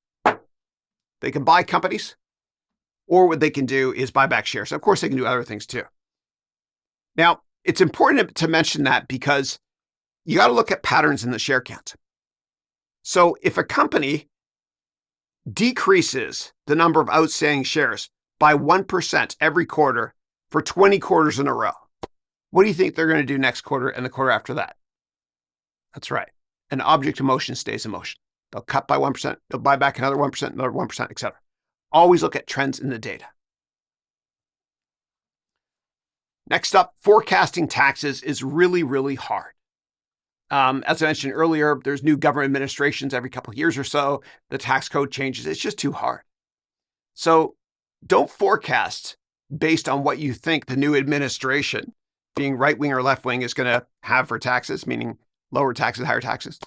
They can buy companies, or what they can do is buy back shares. Of course, they can do other things too. Now, it's important to mention that because you got to look at patterns in the share count. So if a company decreases the number of outstanding shares by 1% every quarter for 20 quarters in a row, what do you think they're going to do next quarter and the quarter after that? That's right. An object in motion stays in motion. They'll cut by 1%, they'll buy back another 1%, another 1%, etc. Always look at trends in the data. Next up, forecasting taxes is really, really hard. As I mentioned earlier, there's new government administrations every couple of years or so. The tax code changes. It's just too hard. So don't forecast based on what you think the new administration, being right-wing or left-wing, is going to have for taxes, meaning lower taxes, higher taxes.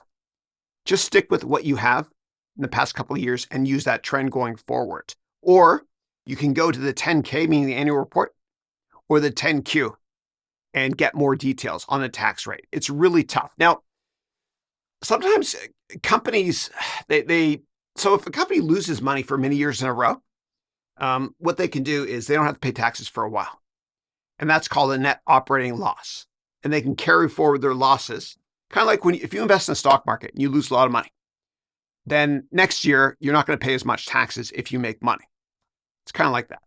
Just stick with what you have in the past couple of years and use that trend going forward. Or you can go to the 10K, meaning the annual report, or the 10Q and get more details on the tax rate. It's really tough. Now, sometimes companies, so if a company loses money for many years in a row, what they can do is they don't have to pay taxes for a while. And that's called a net operating loss. And they can carry forward their losses. Kind of like if you invest in the stock market and you lose a lot of money, then next year, you're not going to pay as much taxes if you make money. It's kind of like that.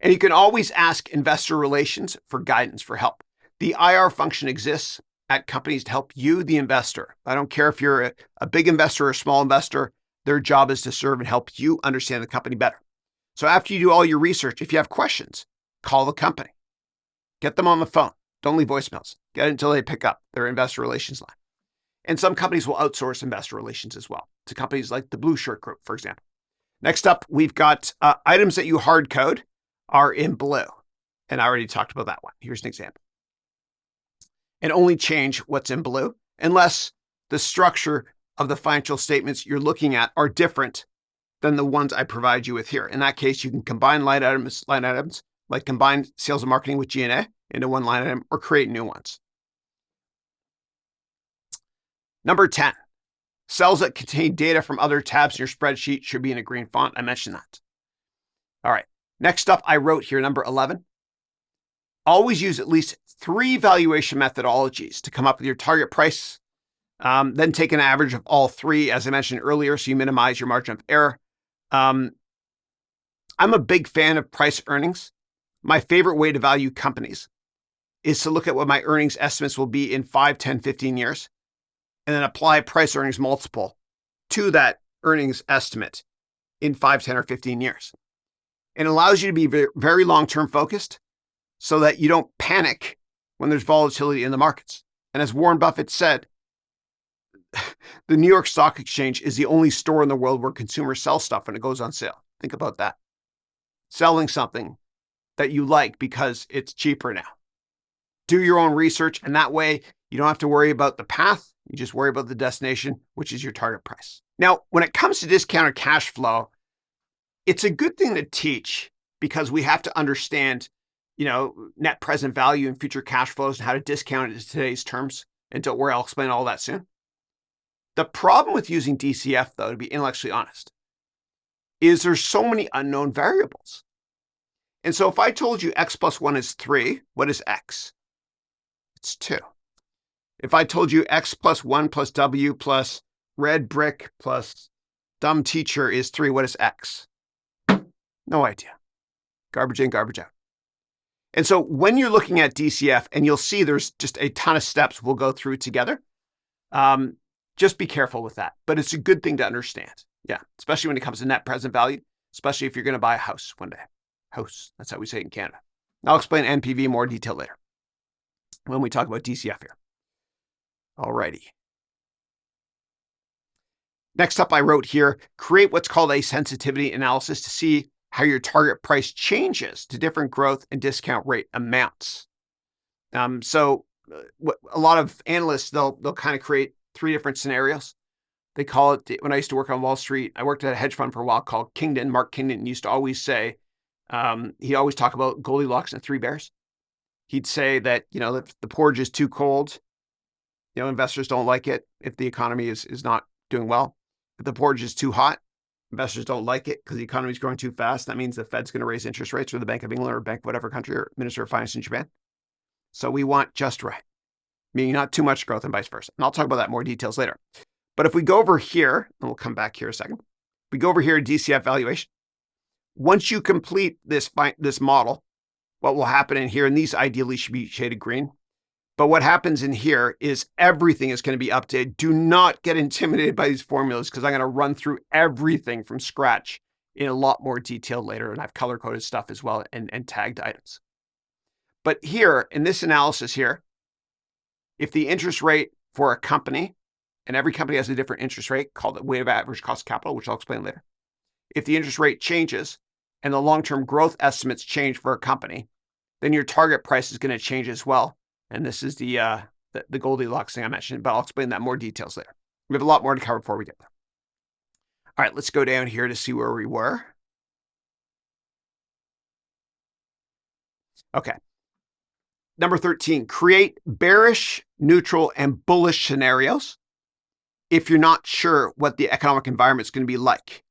And you can always ask investor relations for guidance, for help. The IR function exists at companies to help you, the investor. I don't care if you're a big investor or a small investor, their job is to serve and help you understand the company better. So after you do all your research, if you have questions, call the company. Get them on the phone. Don't leave voicemails. Get it until they pick up their investor relations line. And some companies will outsource investor relations as well to companies like the Blue Shirt Group, for example. Next up, we've got items that you hard code are in blue. And I already talked about that one. Here's an example. And only change what's in blue unless the structure of the financial statements you're looking at are different than the ones I provide you with here. In that case, you can combine line items, like combine sales and marketing with G&A into one line item or create new ones. Number 10, cells that contain data from other tabs in your spreadsheet should be in a green font. I mentioned that. All right. Next up, I wrote here, number 11. Always use at least 3 valuation methodologies to come up with your target price. Then take an average of all 3, as I mentioned earlier, so you minimize your margin of error. I'm a big fan of price earnings. My favorite way to value companies is to look at what my earnings estimates will be in 5, 10, 15 years, and then apply price earnings multiple to that earnings estimate in 5, 10, or 15 years. It allows you to be very, very long-term focused so that you don't panic when there's volatility in the markets. And as Warren Buffett said, the New York Stock Exchange is the only store in the world where consumers sell stuff when it goes on sale. Think about that. Selling something that you like because it's cheaper now. Do your own research, and that way you don't have to worry about the path. You just worry about the destination, which is your target price. Now, when it comes to discounted cash flow, it's a good thing to teach because we have to understand, net present value and future cash flows and how to discount it in today's terms. And don't worry, I'll explain all that soon. The problem with using DCF, though, to be intellectually honest, is there's so many unknown variables. And so if I told you x plus 1 is 3, what is x? It's 2. If I told you x plus 1 plus w plus red brick plus dumb teacher is 3, what is x? No idea. Garbage in, garbage out. And so when you're looking at DCF, and you'll see there's just a ton of steps we'll go through together, just be careful with that. But it's a good thing to understand. Yeah, especially when it comes to net present value, especially if you're going to buy a house one day. House, that's how we say it in Canada. I'll explain NPV in more detail later when we talk about DCF here. Alrighty. Next up, I wrote here, create what's called a sensitivity analysis to see how your target price changes to different growth and discount rate amounts. So a lot of analysts, they'll kind of create 3 different scenarios. They call it, when I used to work on Wall Street, I worked at a hedge fund for a while called Kingdon. Mark Kingdon used to always say, he'd always talk about Goldilocks and 3 bears. He'd say that, if the porridge is too cold, investors don't like it if the economy is not doing well. If the porridge is too hot, investors don't like it because the economy is growing too fast. That means the Fed's going to raise interest rates, or the Bank of England, or Bank of whatever country, or Minister of Finance in Japan. So we want just right, meaning not too much growth and vice versa. And I'll talk about that in more details later. But if we go over here, and we'll come back here a second, we go over here to DCF valuation. Once you complete this model, what will happen in here, and these ideally should be shaded green, but what happens in here is everything is going to be updated. Do not get intimidated by these formulas because I'm going to run through everything from scratch in a lot more detail later, and I've color-coded stuff as well and tagged items. But here, in this analysis here, if the interest rate for a company, and every company has a different interest rate called the weighted average cost of capital, which I'll explain later. If the interest rate changes and the long-term growth estimates change for a company, then your target price is going to change as well. And this is the Goldilocks thing I mentioned, but I'll explain that in more details later. We have a lot more to cover before we get there. All right, let's go down here to see where we were. Okay. Number 13, create bearish, neutral, and bullish scenarios if you're not sure what the economic environment is going to be like.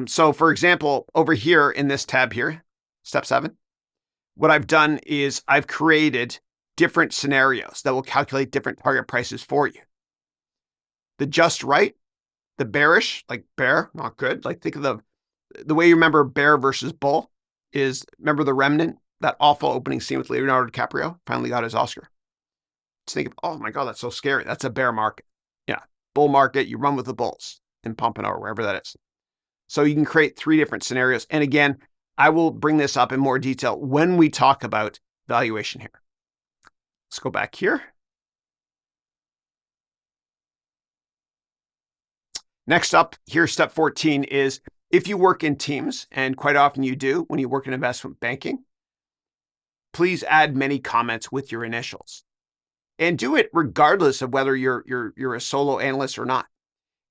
So for example, over here in this tab here, step 7, what I've done is I've created different scenarios that will calculate different target prices for you. The just right, the bearish, like bear, not good. Like think of the way you remember bear versus bull is, remember The Remnant, that awful opening scene with Leonardo DiCaprio, finally got his Oscar. Just think of, oh my God, that's so scary. That's a bear market. Yeah, bull market, you run with the bulls in Pompano or wherever that is. So you can create 3 different scenarios. And again, I will bring this up in more detail when we talk about valuation here. Let's go back here. Next up, here, step 14 is if you work in teams, and quite often you do when you work in investment banking, please add many comments with your initials. And do it regardless of whether you're a solo analyst or not.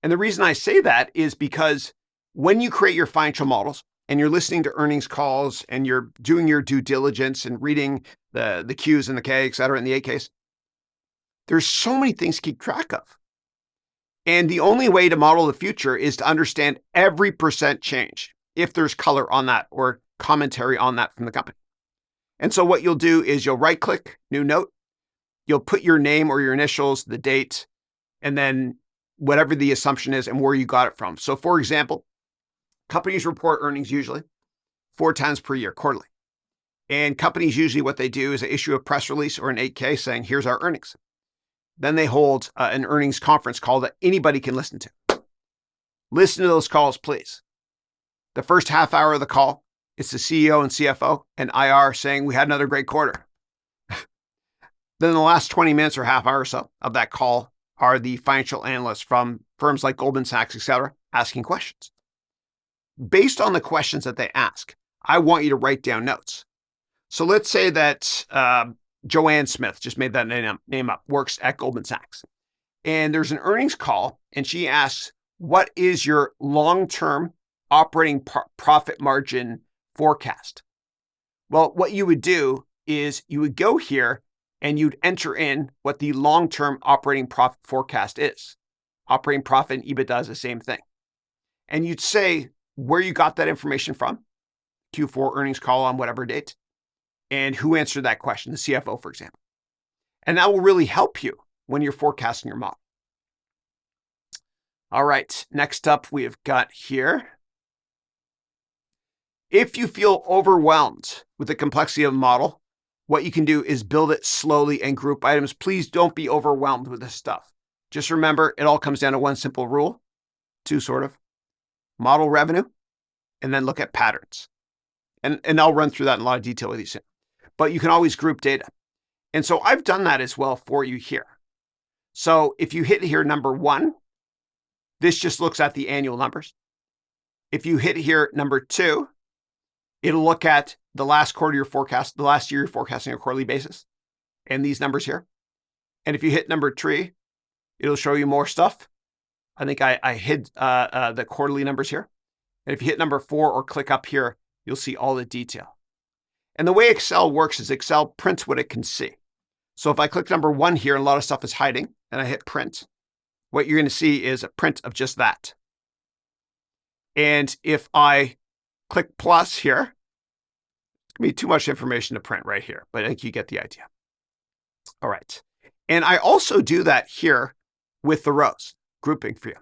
And the reason I say that is because when you create your financial models and you're listening to earnings calls and you're doing your due diligence and reading the Qs and the K, et cetera, and the AKs, there's so many things to keep track of. And the only way to model the future is to understand every % change, if there's color on that or commentary on that from the company. And so what you'll do is you'll right click, new note, you'll put your name or your initials, the date, and then whatever the assumption is and where you got it from. So for example, companies report earnings usually 4 times per year, quarterly. And companies usually what they do is they issue a press release or an 8K saying, here's our earnings. Then they hold an earnings conference call that anybody can listen to. Listen to those calls, please. The first half hour of the call, it's the CEO and CFO and IR saying we had another great quarter. Then the last 20 minutes or half hour or so of that call are the financial analysts from firms like Goldman Sachs, et cetera, asking questions. Based on the questions that they ask, I want you to write down notes. So let's say that Joanne Smith, just made that name up, works at Goldman Sachs. And there's an earnings call, and she asks, what is your long-term operating profit margin forecast? Well, what you would do is you would go here and you'd enter in what the long-term operating profit forecast is. Operating profit and EBITDA is the same thing. And you'd say where you got that information from, Q4 earnings call on whatever date, and who answered that question, the CFO, for example. And that will really help you when you're forecasting your model. All right, next up we've got here. If you feel overwhelmed with the complexity of the model, what you can do is build it slowly and group items. Please don't be overwhelmed with this stuff. Just remember, it all comes down to one simple rule, two sort of, model revenue, and then look at patterns. And I'll run through that in a lot of detail with you soon. But you can always group data. And so I've done that as well for you here. So if you hit here number 1, this just looks at the annual numbers. If you hit here number 2, it'll look at the last quarter you're forecast, the last year you're forecasting on a quarterly basis, and these numbers here. And if you hit number 3, it'll show you more stuff. I think I hid the quarterly numbers here. And if you hit number 4 or click up here, you'll see all the detail. And the way Excel works is Excel prints what it can see. So if I click number 1 here and a lot of stuff is hiding, and I hit print, what you're going to see is a print of just that. And if I click plus here, it's going to be too much information to print right here, but I think you get the idea. All right. And I also do that here with the rows, grouping for you.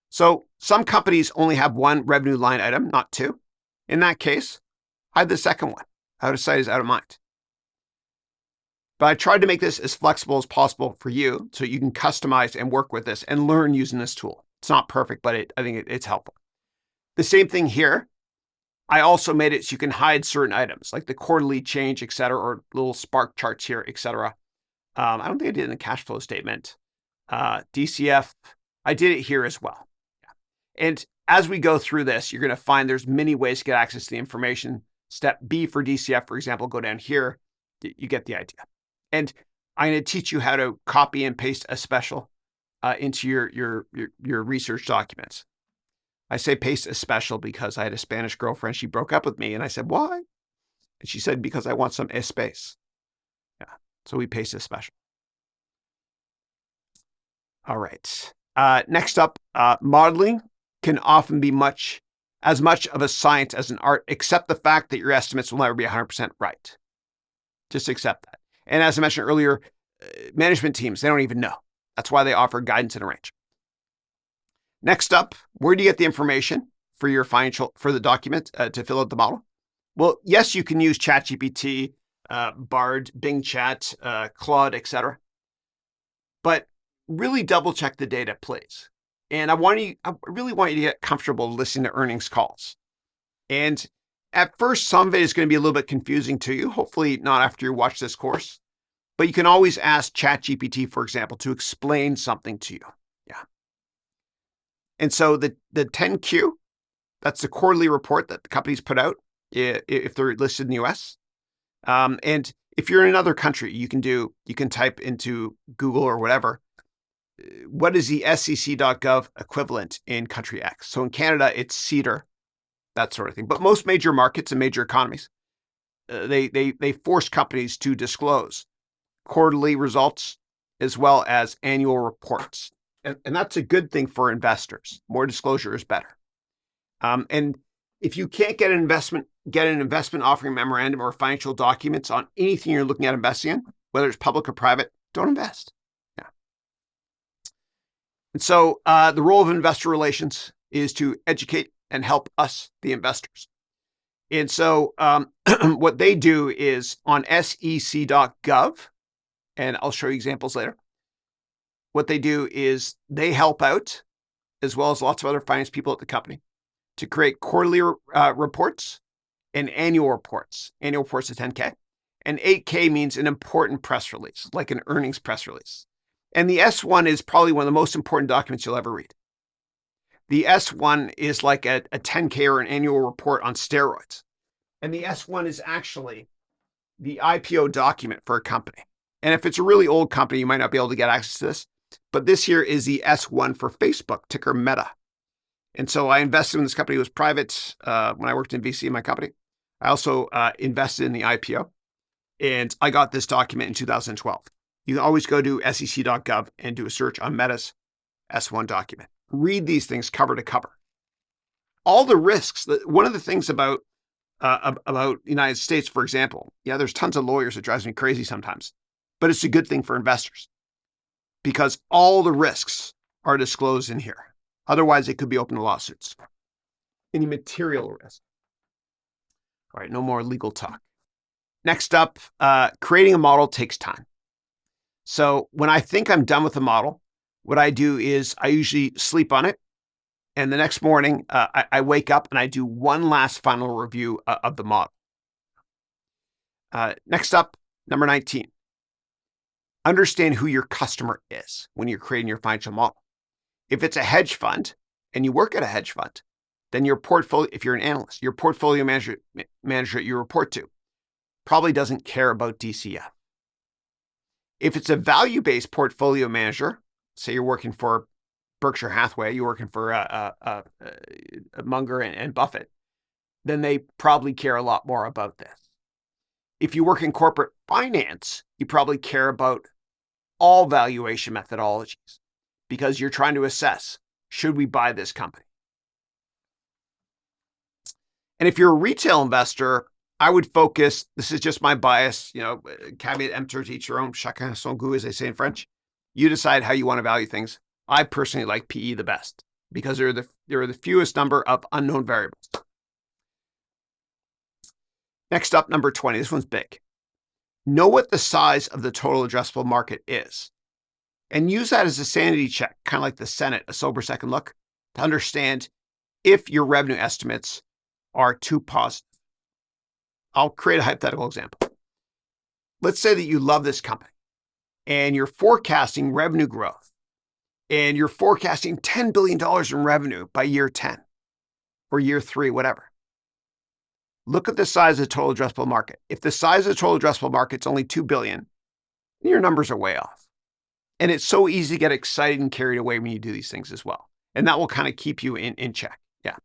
So some companies only have 1 revenue line item, not 2. In that case, hide the second one. Out of sight is out of mind. But I tried to make this as flexible as possible for you so you can customize and work with this and learn using this tool. It's not perfect, but I think it's helpful. The same thing here. I also made it so you can hide certain items like the quarterly change, et cetera, or little spark charts here, et cetera. I don't think I did it in the cash flow statement. DCF, I did it here as well. Yeah. And as we go through this, you're going to find there's many ways to get access to the information. Step B for DCF, for example, go down here. You get the idea. And I'm going to teach you how to copy and paste a special into your research documents. I say paste a special because I had a Spanish girlfriend. She broke up with me, and I said, why? And she said, because I want some espace. Yeah, so we paste a special. All right. Next up, modeling can often be as much of a science as an art, except the fact that your estimates will never be 100% right. Just accept that. And as I mentioned earlier, management teams, they don't even know. That's why they offer guidance and a range. Next up, where do you get the information for your for the document to fill out the model? Well, yes, you can use ChatGPT, Bard, Bing Chat, Claude, etc. But really double check the data, please. And I really want you to get comfortable listening to earnings calls. And at first, some of it is going to be a little bit confusing to you. Hopefully not after you watch this course. But you can always ask ChatGPT, for example, to explain something to you. Yeah. And so the 10Q, that's the quarterly report that the companies put out if they're listed in the US. And if you're in another country, you can type into Google or whatever, what is the SEC.gov equivalent in country X? So in Canada, it's CEDAR, that sort of thing. But most major markets and major economies, they force companies to disclose quarterly results as well as annual reports. And that's a good thing for investors. More disclosure is better. And If you can't get an investment offering memorandum or financial documents on anything you're looking at investing in, whether it's public or private, don't invest. Yeah. And so the role of investor relations is to educate and help us, the investors. And so what they do is on sec.gov, and I'll show you examples later. What they do is they help out, as well as lots of other finance people at the company, to create quarterly reports and annual reports. Annual reports is 10K. And 8K means an important press release, like an earnings press release. And the S1 is probably one of the most important documents you'll ever read. The S1 is like a 10K or an annual report on steroids. And the S1 is actually the IPO document for a company. And if it's a really old company, you might not be able to get access to this. But this here is the S1 for Facebook, ticker Meta. And so I invested in this company. It was private when I worked in VC in my company. I also invested in the IPO. And I got this document in 2012. You can always go to sec.gov and do a search on Meta's S1 document. Read these things cover to cover. All the risks. One of the things about the United States, for example, there's tons of lawyers. It drives me crazy sometimes. But it's a good thing for investors because all the risks are disclosed in here. Otherwise, it could be open to lawsuits. Any material risk. All right, no more legal talk. Next up, creating a model takes time. So when I think I'm done with the model, what I do is I usually sleep on it. And the next morning, I wake up and I do one last final review of the model. Next up, number 19. Understand who your customer is when you're creating your financial model. If it's a hedge fund and you work at a hedge fund, then your portfolio, if you're an analyst, your portfolio manager you report to probably doesn't care about DCF. If it's a value-based portfolio manager, say you're working for Berkshire Hathaway, you're working for Munger and Buffett, then they probably care a lot more about this. If you work in corporate finance, you probably care about all valuation methodologies because you're trying to assess, should we buy this company? And if you're a retail investor, I would focus, this is just my bias, caveat emptor to each their own, chacun son goût, as they say in French. You decide how you want to value things. I personally like PE the best because there are the fewest number of unknown variables. Next up, number 20. This one's big. Know what the size of the total addressable market is and use that as a sanity check, kind of like the Senate, a sober second look, to understand if your revenue estimates are too positive. I'll create a hypothetical example. Let's say that you love this company and you're forecasting revenue growth and you're forecasting $10 billion in revenue by year 10 or year 3, whatever. Look at the size of the total addressable market. If the size of the total addressable market is only $2 billion, your numbers are way off. And it's so easy to get excited and carried away when you do these things as well. And that will kind of keep you in check. Yeah.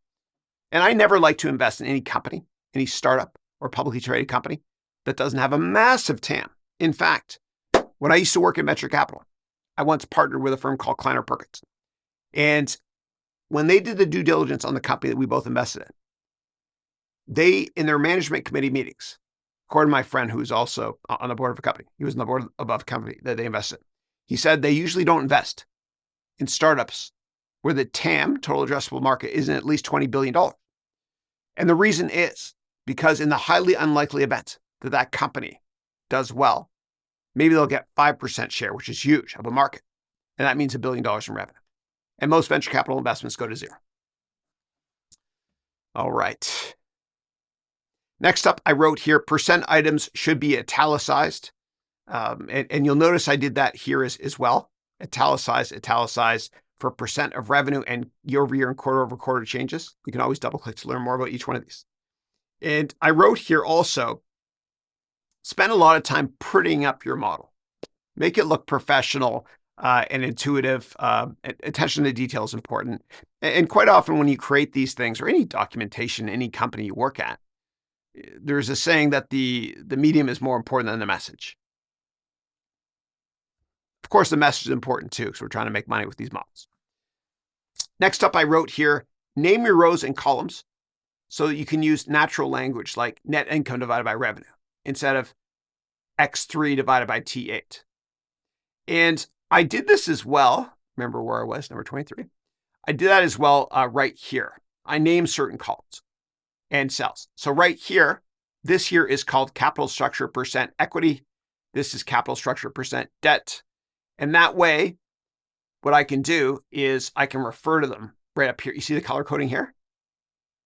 And I never like to invest in any company, any startup or publicly traded company that doesn't have a massive TAM. In fact, when I used to work in venture capital, I once partnered with a firm called Kleiner Perkins. And when they did the due diligence on the company that we both invested in, they, in their management committee meetings, according to my friend who's also on the board of a company, he was on the board of a company that they invested in, he said they usually don't invest in startups where the TAM, total addressable market, isn't at least $20 billion. And the reason is because in the highly unlikely event that that company does well, maybe they'll get 5% share, which is huge, of a market. And that means $1 billion in revenue. And most venture capital investments go to zero. All right. Next up, I wrote here, percent items should be italicized. And you'll notice I did that here as well. Italicize for percent of revenue and year-over-year and quarter-over-quarter changes. You can always double-click to learn more about each one of these. And I wrote here also, spend a lot of time prettying up your model. Make it look professional and intuitive. Attention to detail is important. And quite often when you create these things or any documentation, any company you work at, there's a saying that the medium is more important than the message. Of course, the message is important too, because we're trying to make money with these models. Next up, I wrote here, name your rows and columns so you can use natural language like net income divided by revenue instead of X3 divided by T8. And I did this as well. Remember where I was, number 23? I did that as well right here. I named certain columns and cells. So right here, this here is called capital structure percent equity. This is capital structure percent debt. And that way, what I can do is I can refer to them right up here. You see the color coding here?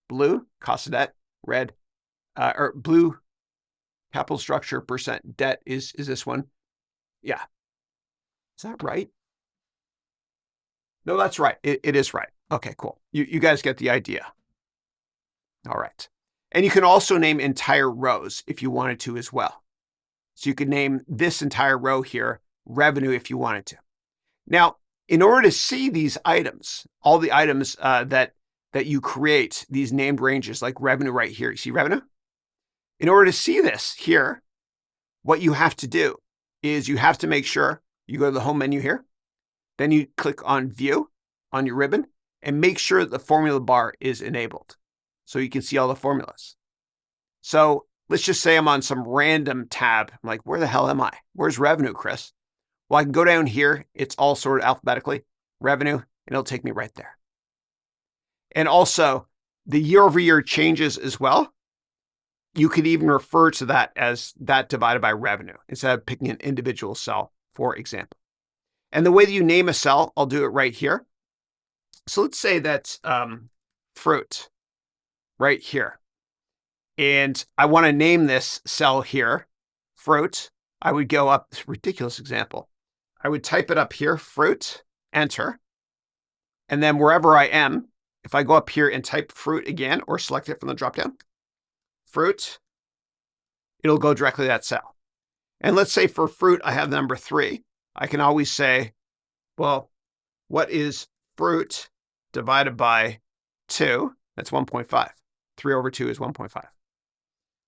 Blue, cost of debt, red, or blue, capital structure percent debt is this one. Yeah. Is that right? No, that's right. It is right. Okay, cool. You guys get the idea. All right. And you can also name entire rows if you wanted to as well. So you could name this entire row here revenue if you wanted to. Now, in order to see these items, all the items that you create, these named ranges like revenue right here, you see revenue? In order to see this here, what you have to do is you have to make sure you go to the home menu here, then you click on view on your ribbon and make sure that the formula bar is enabled so you can see all the formulas. So let's just say I'm on some random tab. I'm like, where the hell am I? Where's revenue, Chris? Well, I can go down here. It's all sorted alphabetically, revenue, and it'll take me right there. And also the year-over-year changes as well. You could even refer to that as that divided by revenue instead of picking an individual cell, for example. And the way that you name a cell, I'll do it right here. So let's say that's fruit right here. And I want to name this cell here, fruit. I would go up, this ridiculous example. I would type it up here, fruit, enter. And then wherever I am, if I go up here and type fruit again or select it from the dropdown, fruit, it'll go directly to that cell. And let's say for fruit, I have the number 3. I can always say, well, what is fruit divided by 2? That's 1.5. 3 over 2 is 1.5.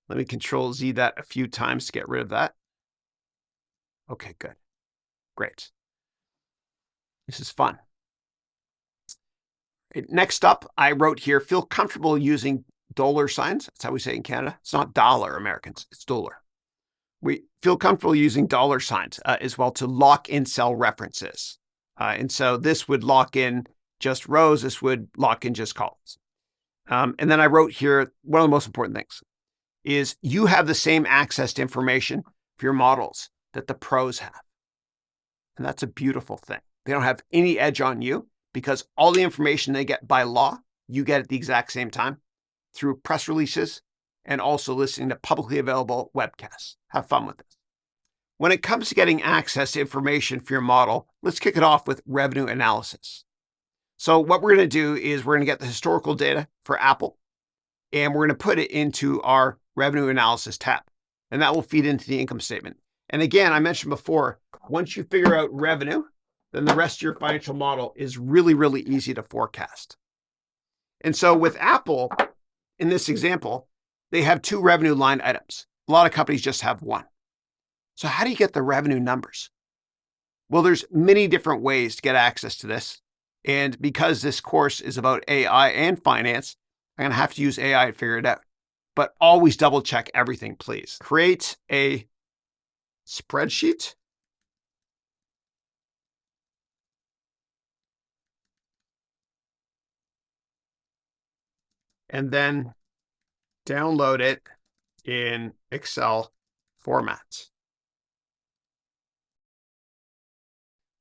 Let me Control Z that a few times to get rid of that. Okay, good. Great. This is fun. Next up, I wrote here, feel comfortable using dollar signs. That's how we say in Canada. It's not dollar, Americans. It's dollar. We feel comfortable using dollar signs as well to lock in cell references. And so this would lock in just rows. This would lock in just columns. And then I wrote here, one of the most important things is you have the same access to information for your models that the pros have. And that's a beautiful thing. They don't have any edge on you because all the information they get by law, you get at the exact same time through press releases and also listening to publicly available webcasts. Have fun with this. When it comes to getting access to information for your model, let's kick it off with revenue analysis. So what we're going to do is we're going to get the historical data for Apple, and we're going to put it into our revenue analysis tab, and that will feed into the income statement. And again, I mentioned before, once you figure out revenue, then the rest of your financial model is really, really easy to forecast. And so with Apple, in this example, they have 2 revenue line items. A lot of companies just have 1. So how do you get the revenue numbers? Well, there's many different ways to get access to this. And because this course is about AI and finance, I'm going to have to use AI to figure it out. But always double check everything, please. Create a spreadsheet. And then download it in Excel format.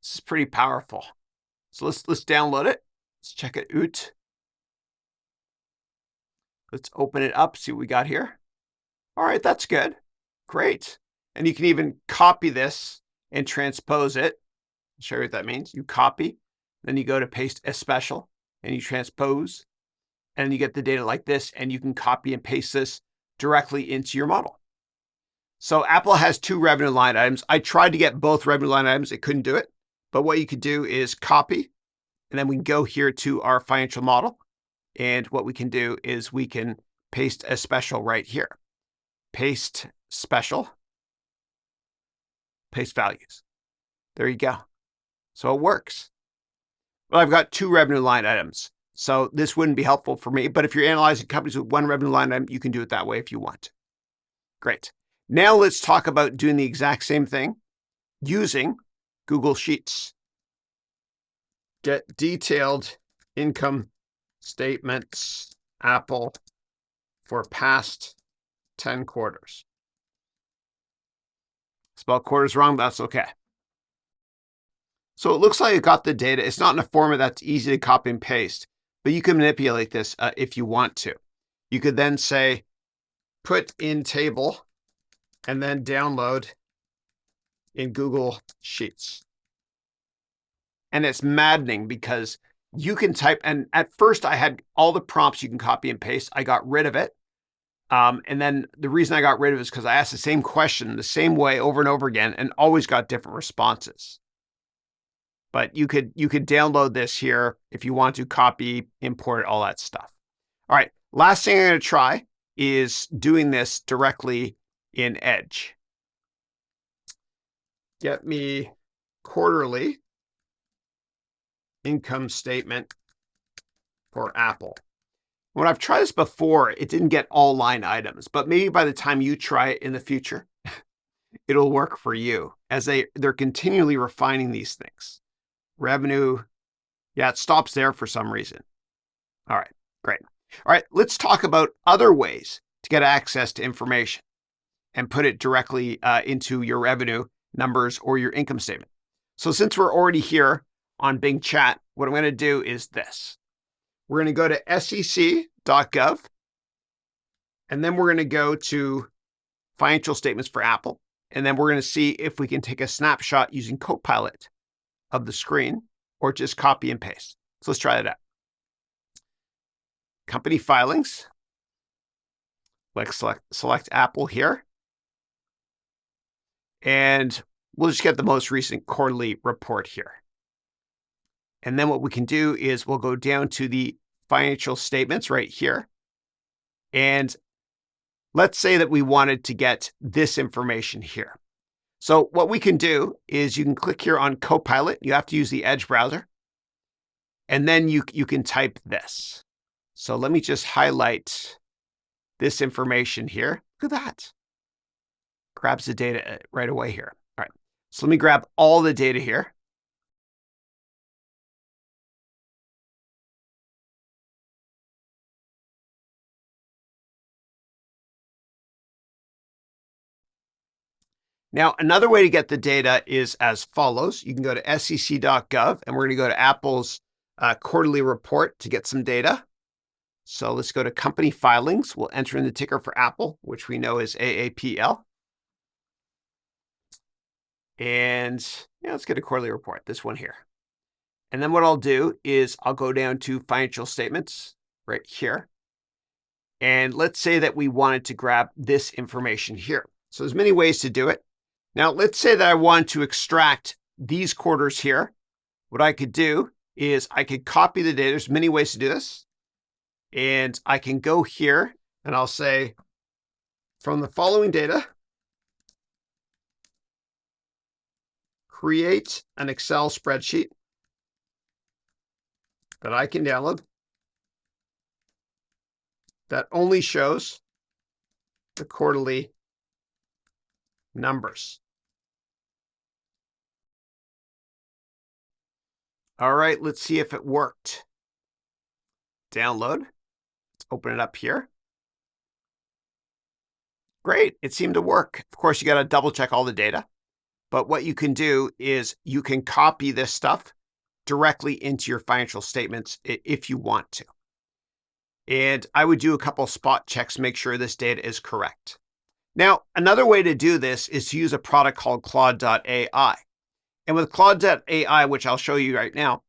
This is pretty powerful. So let's download it. Let's check it out. Let's open it up, see what we got here. All right, that's good. Great. And you can even copy this and transpose it. I'll show you what that means. You copy, then you go to paste as special, and you transpose, and you get the data like this, and you can copy and paste this directly into your model. So Apple has 2 revenue line items. I tried to get both revenue line items. It couldn't do it. But what you could do is copy, and then we can go here to our financial model. And what we can do is we can paste a special right here. Paste special, paste values. There you go. So it works. Well, I've got 2 revenue line items. So this wouldn't be helpful for me, but if you're analyzing companies with one revenue line item, you can do it that way if you want. Great. Now let's talk about doing the exact same thing using Google Sheets. Get detailed income statements, Apple, for past 10 quarters. Spelled quarters wrong, but that's okay. So it looks like it got the data. It's not in a format that's easy to copy and paste, but you can manipulate this if you want to. You could then say, put in table, and then download in Google Sheets. And it's maddening because you can type, and at first I had all the prompts you can copy and paste. I got rid of it. And then the reason I got rid of it is because I asked the same question the same way over and over again and always got different responses. But you could download this here if you want to copy, import, all that stuff. All right, last thing I'm going to try is doing this directly in Edge. Get me quarterly income statement for Apple. When I've tried this before, it didn't get all line items, but maybe by the time you try it in the future, it'll work for you as they're continually refining these things. Revenue, yeah, it stops there for some reason. All right, great. All right, let's talk about other ways to get access to information and put it directly into your revenue numbers or your income statement. So since we're already here on Bing Chat, what I'm going to do is this. We're going to go to sec.gov, and then we're going to go to financial statements for Apple, and then we're going to see if we can take a snapshot using Copilot of the screen or just copy and paste. So let's try that out. Company filings. Let's select Apple here. And we'll just get the most recent quarterly report here. And then what we can do is we'll go down to the financial statements right here. And let's say that we wanted to get this information here. So what we can do is you can click here on Copilot. You have to use the Edge browser. And then you can type this. So let me just highlight this information here. Look at that. Grabs the data right away here. All right. So let me grab all the data here. Now, another way to get the data is as follows. You can go to sec.gov, and we're going to go to Apple's quarterly report to get some data. So let's go to company filings. We'll enter in the ticker for Apple, which we know is AAPL. And let's get a quarterly report, this one here. And then what I'll do is I'll go down to financial statements right here. And let's say that we wanted to grab this information here. So there's many ways to do it. Now, let's say that I want to extract these quarters here. What I could do is I could copy the data. There's many ways to do this. And I can go here and I'll say, from the following data, create an Excel spreadsheet that I can download that only shows the quarterly numbers. All right, let's see if it worked. Download. Let's open it up here. Great, it seemed to work. Of course, you got to double check all the data. But what you can do is you can copy this stuff directly into your financial statements if you want to. And I would do a couple spot checks, make sure this data is correct. Now, another way to do this is to use a product called Claude.ai. And with Claude.ai, which I'll show you right now,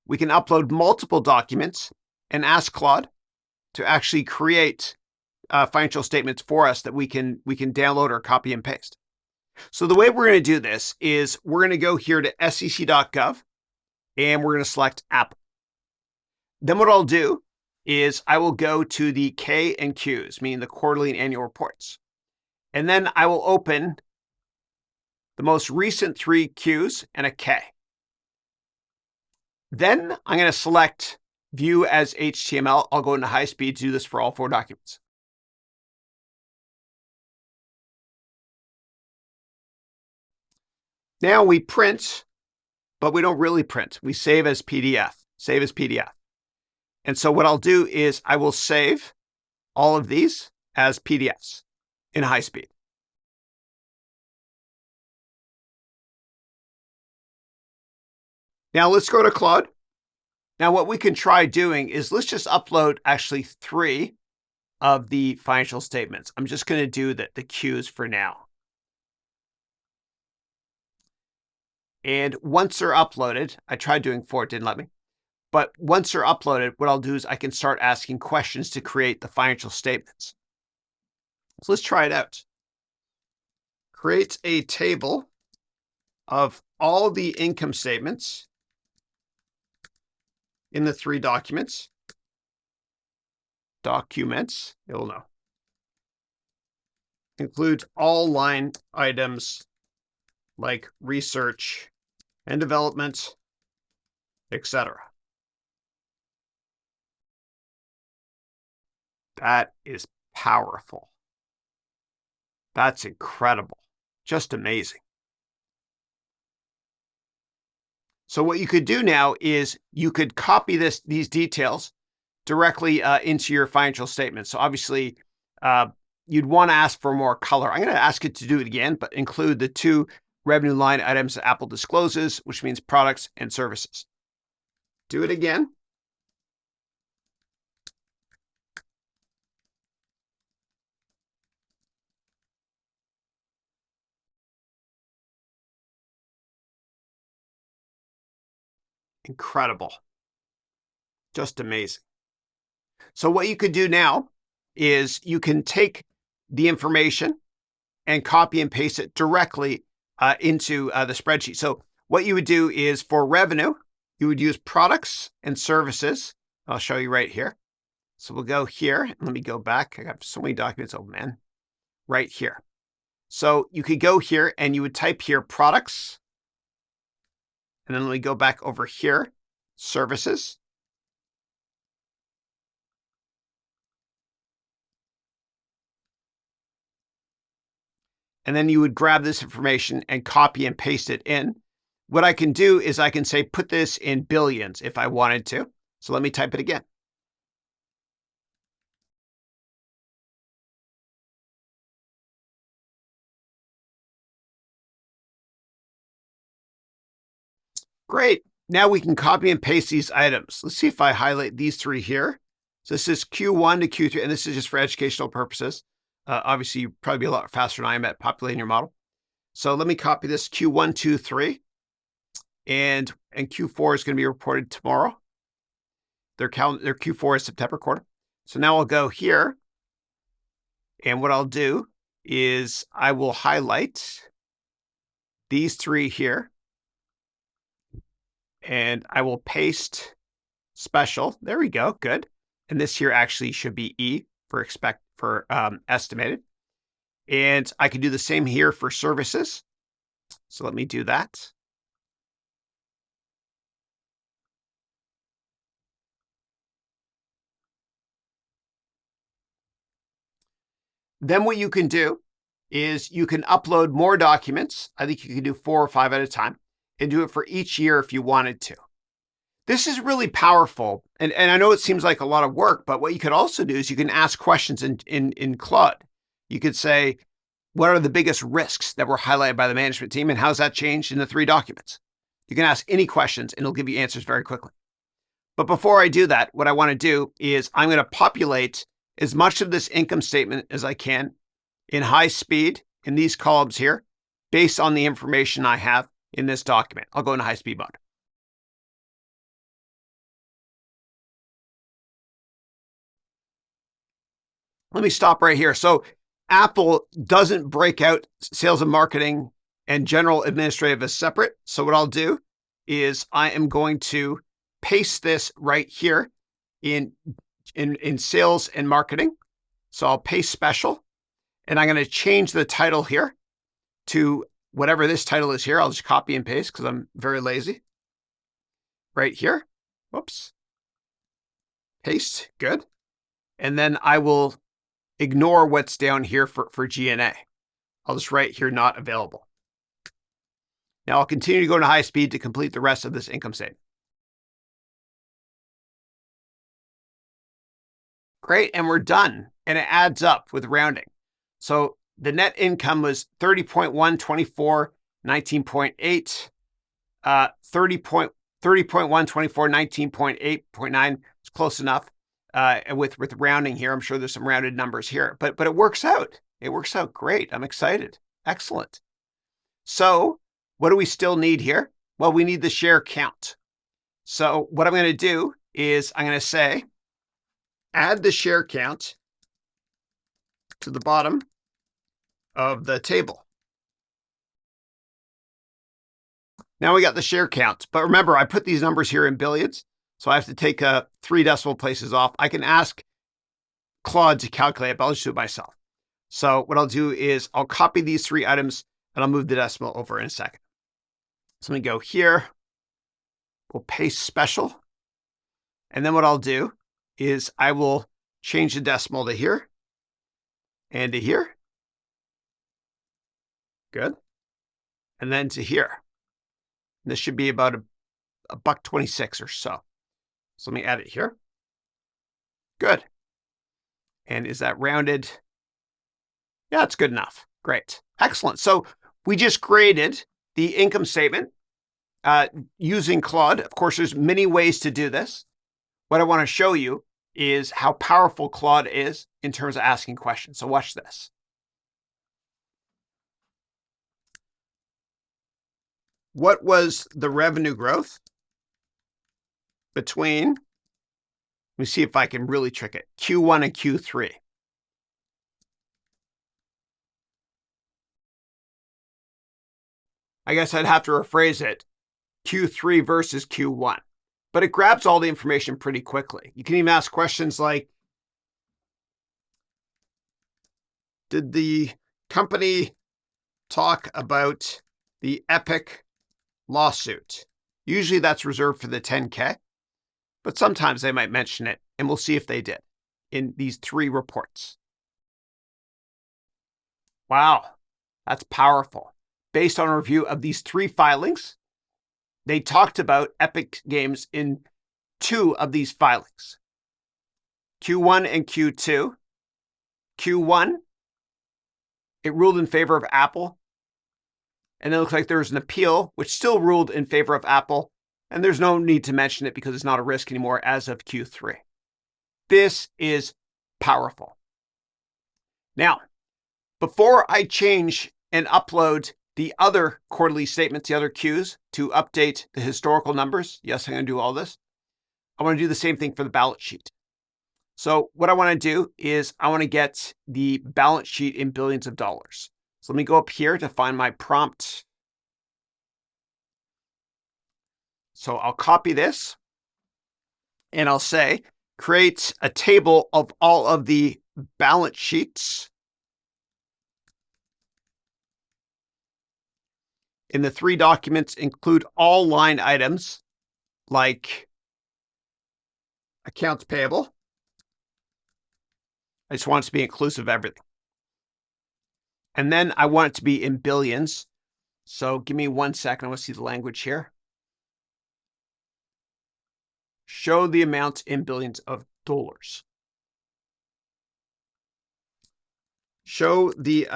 we can upload multiple documents and ask Claude to actually create financial statements for us that we can download or copy and paste. So the way we're going to do this is we're going to go here to sec.gov and we're going to select Apple. Then what I'll do is I will go to the K and Qs, meaning the quarterly and annual reports. And then I will open the most recent 3 Qs and a K. Then I'm going to select view as HTML. I'll go into high speed to do this for all 4 documents. Now we print, but we don't really print. We save as PDF, save as PDF. And so what I'll do is I will save all of these as PDFs in high speed. Now let's go to Claude. Now what we can try doing is let's just upload actually 3 of the financial statements. I'm just going to do the Qs for now. And once they're uploaded, I tried doing 4, it didn't let me. But once they're uploaded, what I'll do is I can start asking questions to create the financial statements. So let's try it out. Create a table of all the income statements in the 3 documents. Documents, you'll know. Include all line items like research and development, etc. That is powerful. That's incredible. Just amazing. So what you could do now is you could copy these details directly into your financial statement. So obviously, you'd want to ask for more color. I'm going to ask it to do it again, but include the 2 revenue line items that Apple discloses, which means products and services. Do it again. Incredible. Just amazing. So what you could do now is you can take the information and copy and paste it directly into the spreadsheet. So what you would do is for revenue, you would use products and services. I'll show you right here. So we'll go here. And let me go back. I got so many documents open, right here. So you could go here and you would type here products. And then let me go back over here, services. And then you would grab this information and copy and paste it in. What I can do is I can say, put this in billions if I wanted to. So let me type it again. Great. Now we can copy and paste these items. Let's see if I highlight these 3 here. So this is Q1 to Q3, and this is just for educational purposes. Obviously, you'd probably be a lot faster than I am at populating your model. So let me copy this Q1, 2, 3. And Q4 is going to be reported tomorrow. Their Q4 is September quarter. So now I'll go here. And what I'll do is I will highlight these 3 here. And I will paste special. There we go. Good. And this here actually should be E for estimated. And I can do the same here for services. So let me do that. Then what you can do is you can upload more documents. I think you can do 4 or 5 at a time and do it for each year if you wanted to. This is really powerful. And I know it seems like a lot of work, but what you could also do is you can ask questions in Claude. You could say, what are the biggest risks that were highlighted by the management team and how's that changed in the 3 documents? You can ask any questions and it'll give you answers very quickly. But before I do that, what I want to do is I'm going to populate as much of this income statement as I can in high speed in these columns here, based on the information I have in this document. I'll go into high speed mode. Let me stop right here. So Apple doesn't break out sales and marketing and general administrative as separate. So what I'll do is I am going to paste this right here in sales and marketing. So I'll paste special, and I'm going to change the title here to whatever this title is here. I'll just copy and paste because I'm very lazy. Right here. Whoops. Paste, good. And then I will ignore what's down here for G&A. I'll just write here, not available. Now I'll continue to go to high speed to complete the rest of this income statement. Great, and we're done. And it adds up with rounding. So the net income was 30.1, 24, 19.8, 30.1, 24, 19.8.9. It's close enough. With rounding here, I'm sure there's some rounded numbers here, but it works out. It works out great. I'm excited. Excellent. So what do we still need here? Well, we need the share count. So what I'm going to do is I'm going to say, add the share count to the bottom of the table. Now we got the share count, but remember, I put these numbers here in billions, so I have to take 3 decimal places off. I can ask Claude to calculate it, but I'll just do it myself. So what I'll do is I'll copy these 3 items and I'll move the decimal over in a second. So let me go here. We'll paste special. And then what I'll do is I will change the decimal to here and to here. Good. And then to here. And this should be about a $1.26 or so. So let me add it here. Good. And is that rounded? Yeah, it's good enough. Great. Excellent. So we just created the income statement using Claude. Of course, there's many ways to do this. What I want to show you is how powerful Claude is in terms of asking questions. So watch this. What was the revenue growth between, let me see if I can really trick it, Q1 and Q3? I guess I'd have to rephrase it, Q3 versus Q1. But it grabs all the information pretty quickly. You can even ask questions like, did the company talk about the Epic lawsuit? Usually that's reserved for the 10K, but sometimes they might mention it, and we'll see if they did in these 3 reports. Wow, that's powerful. Based on a review of these 3 filings, they talked about Epic Games in 2 of these filings, Q1 and Q2. Q1, it ruled in favor of Apple. And it looks like there was an appeal, which still ruled in favor of Apple. And there's no need to mention it because it's not a risk anymore as of Q3. This is powerful. Now, before I change and upload the other quarterly statements, the other Qs, to update the historical numbers, yes, I'm going to do all this. I want to do the same thing for the balance sheet. So what I want to do is I want to get the balance sheet in billions of dollars. So let me go up here to find my prompt. So I'll copy this and I'll say, create a table of all of the balance sheets in the 3 documents, include all line items like accounts payable. I just want it to be inclusive of everything. And then I want it to be in billions. So give me 1 second. I want to see the language here. Show the amounts in billions of dollars. Show the,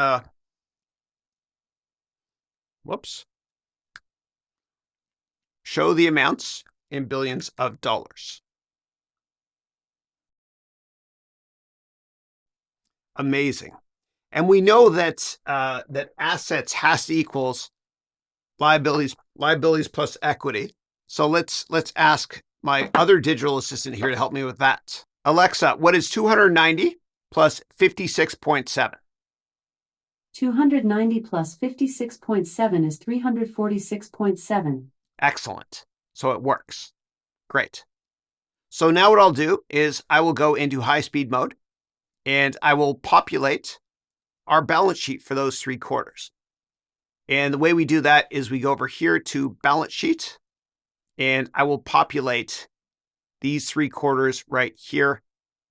Show the amounts in billions of dollars. Amazing. And we know that that assets has to equals liabilities plus equity. So let's ask my other digital assistant here to help me with that. Alexa, what is 290 plus 56.7? 290 plus 56.7 is 346.7. Excellent. So it works. Great. So now what I'll do is I will go into high-speed mode and I will populate our balance sheet for those 3 quarters. And the way we do that is we go over here to balance sheet and I will populate these 3 quarters right here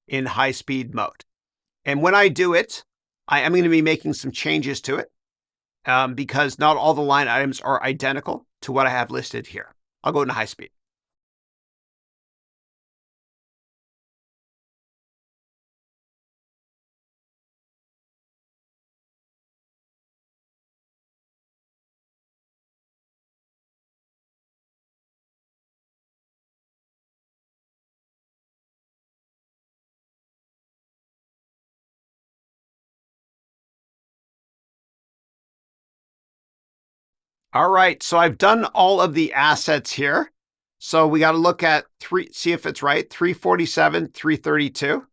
in high-speed mode. And when I do it, I am going to be making some changes to it because not all the line items are identical to what I have listed here. I'll go into high speed. All right, so I've done all of the assets here. So we got to look at see if it's right. 347, 332.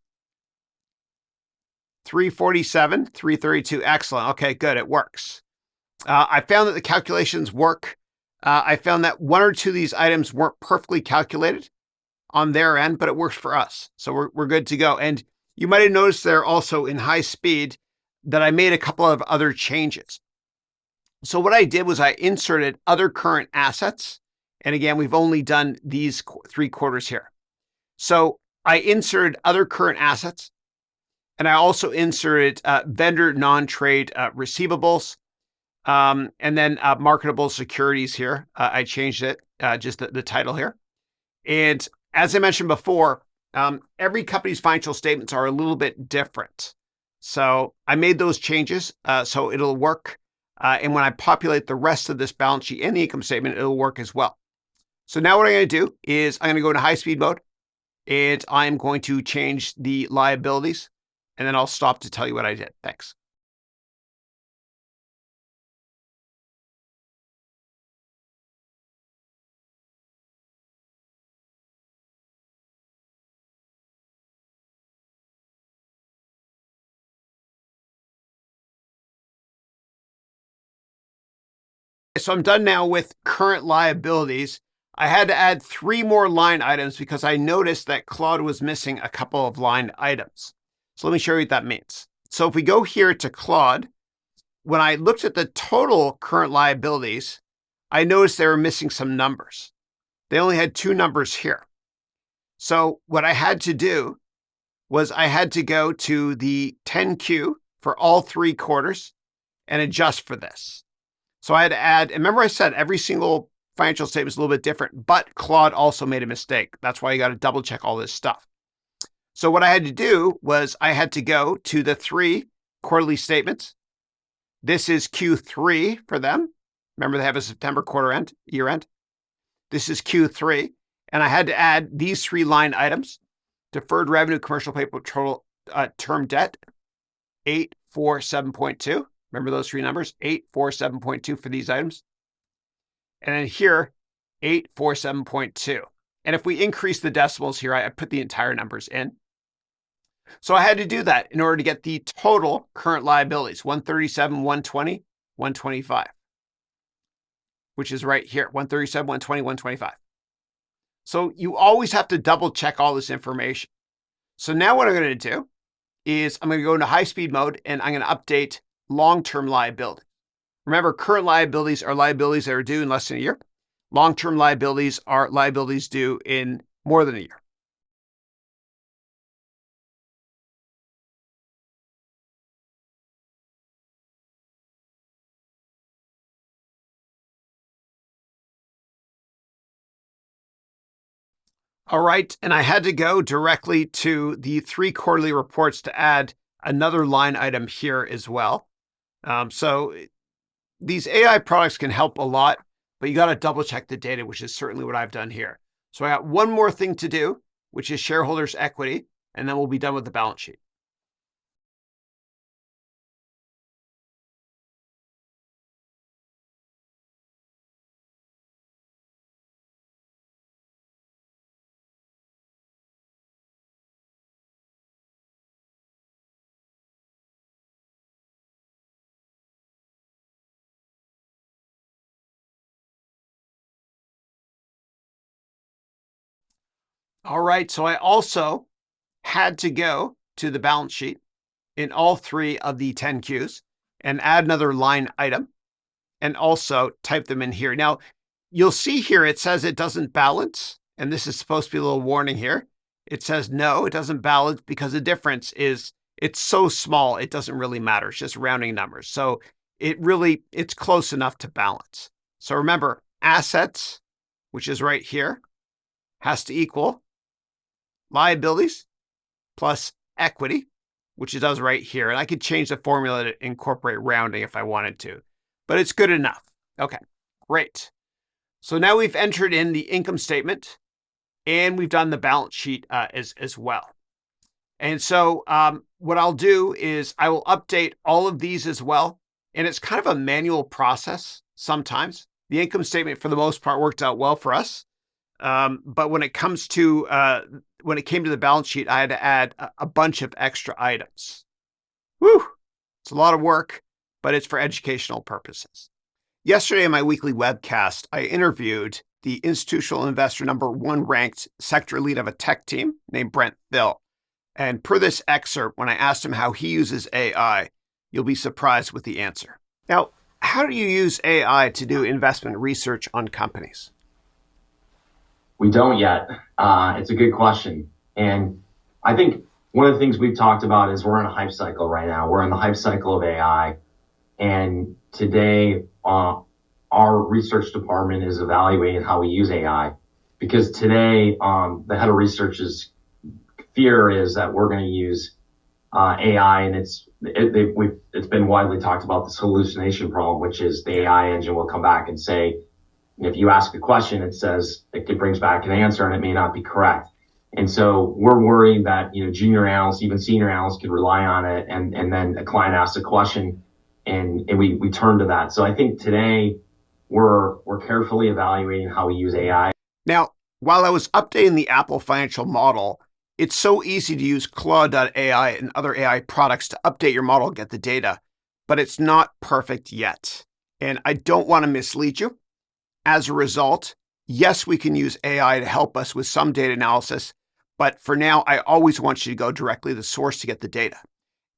347, 332. Excellent. Okay, good. It works. I found that the calculations work. I found that 1 or 2 of these items weren't perfectly calculated on their end, but it works for us. So we're good to go. And you might have noticed there also in high speed that I made a couple of other changes. So what I did was I inserted other current assets. And again, we've only done these 3 quarters here. So I inserted other current assets. And I also inserted vendor non-trade receivables. And then marketable securities here. I changed it, just the title here. And as I mentioned before, every company's financial statements are a little bit different. So I made those changes so it'll work. And when I populate the rest of this balance sheet and the income statement, it'll work as well. So now what I'm going to do is I'm going to go into high speed mode and I'm going to change the liabilities and then I'll stop to tell you what I did. Thanks. So I'm done now with current liabilities. I had to add 3 more line items because I noticed that Claude was missing a couple of line items. So let me show you what that means. So if we go here to Claude, when I looked at the total current liabilities, I noticed they were missing some numbers. They only had 2 numbers here. So what I had to do was I had to go to the 10Q for all 3 quarters and adjust for this. So I had to add, and remember I said every single financial statement is a little bit different, but Claude also made a mistake. That's why you got to double check all this stuff. So what I had to do was I had to go to the 3 quarterly statements. This is Q3 for them. Remember they have a September quarter end, year end. This is Q3. And I had to add these 3 line items. Deferred revenue, commercial paper, total term debt, 847.2. Remember those 3 numbers, 847.2 for these items. And then here, 847.2. And if we increase the decimals here, I put the entire numbers in. So I had to do that in order to get the total current liabilities, 137, 120, 125, which is right here, 137, 120, 125. So you always have to double check all this information. So now what I'm going to do is I'm going to go into high speed mode and I'm going to update long-term liability. Remember, current liabilities are liabilities that are due in less than a year. Long-term liabilities are liabilities due in more than a year. All right, and I had to go directly to the 3 quarterly reports to add another line item here as well. So these AI products can help a lot, but you got to double check the data, which is certainly what I've done here. So I got one more thing to do, which is shareholders' equity, and then we'll be done with the balance sheet. All right, so I also had to go to the balance sheet in all 3 of the 10Qs and add another line item and also type them in here. Now, you'll see here it says it doesn't balance, And this is supposed to be a little warning here. It says, no, it doesn't balance because the difference is it's so small, it doesn't really matter. It's just rounding numbers. So it's close enough to balance. So remember, assets, which is right here, has to equal liabilities plus equity, which it does right here. And I could change the formula to incorporate rounding if I wanted to, but it's good enough. Okay, great. So now we've entered in the income statement and we've done the balance sheet as well. And so what I'll do is I will update all of these as well. And it's kind of a manual process sometimes. The income statement, for the most part, worked out well for us. But when it came to the balance sheet, I had to add a bunch of extra items. Whew, it's a lot of work, but it's for educational purposes. Yesterday in my weekly webcast, I interviewed the institutional investor #1 ranked sector lead of a tech team named Brent Thill. And per this excerpt, when I asked him how he uses AI, you'll be surprised with the answer. Now, how do you use AI to do investment research on companies? We don't yet. It's a good question. And I think one of the things we've talked about is we're in a hype cycle right now. We're in the hype cycle of AI. And today, our research department is evaluating how we use AI. Because today, the head of research's fear is that we're going to use AI, and it's been widely talked about, this hallucination problem, which is the AI engine will come back and say, if you ask a question, it brings back an answer and it may not be correct. And so we're worried that, junior analysts, even senior analysts could rely on it. And then a client asks a question and we turn to that. So I think today we're carefully evaluating how we use AI. Now, while I was updating the Apple financial model, it's so easy to use Claude.ai and other AI products to update your model and get the data, but it's not perfect yet. And I don't want to mislead you. As a result, yes, we can use AI to help us with some data analysis, but for now, I always want you to go directly to the source to get the data.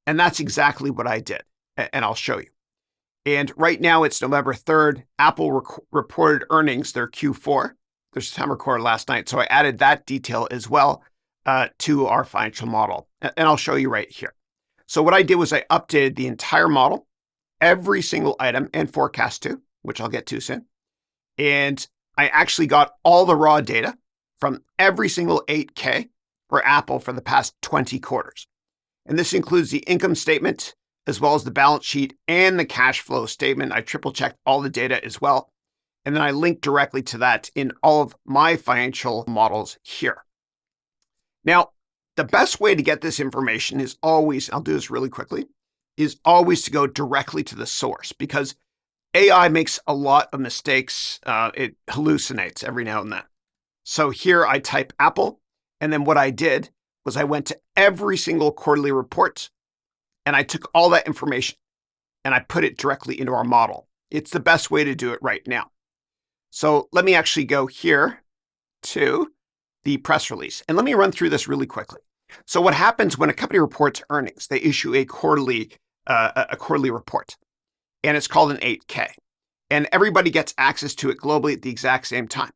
And that's exactly what I did, and I'll show you. And right now, it's November 3rd. Apple reported earnings, their Q4, their September quarter last night. So I added that detail as well to our financial model. And I'll show you right here. So what I did was I updated the entire model, every single item, and forecast too, which I'll get to soon. And I actually got all the raw data from every single 8K for Apple for the past 20 quarters. And this includes the income statement, as well as the balance sheet and the cash flow statement. I triple checked all the data as well. And then I linked directly to that in all of my financial models here. Now, the best way to get this information is always, I'll do this really quickly, is always to go directly to the source, because AI makes a lot of mistakes. It hallucinates every now and then. So here I type Apple, and then what I did was I went to every single quarterly report, and I took all that information, and I put it directly into our model. It's the best way to do it right now. So let me actually go here to the press release, and let me run through this really quickly. So what happens when a company reports earnings? They issue a quarterly report, and it's called an 8K. And everybody gets access to it globally at the exact same time.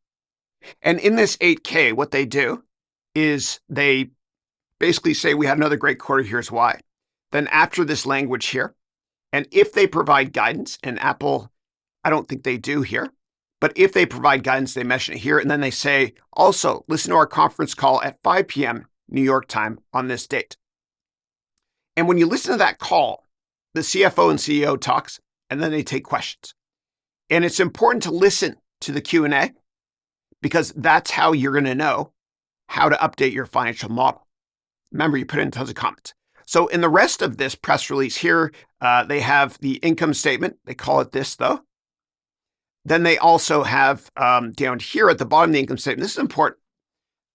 And in this 8K, what they do is they basically say, we had another great quarter, here's why. Then after this language here, and if they provide guidance, and Apple, I don't think they do here, but if they provide guidance, they mention it here, and then they say, also, listen to our conference call at 5 p.m. New York time on this date. And when you listen to that call, the CFO and CEO talks, and then they take questions. And it's important to listen to the Q&A, because that's how you're going to know how to update your financial model. Remember, you put in tons of comments. So in the rest of this press release here, they have the income statement. They call it this, though. Then they also have down here at the bottom of the income statement, this is important.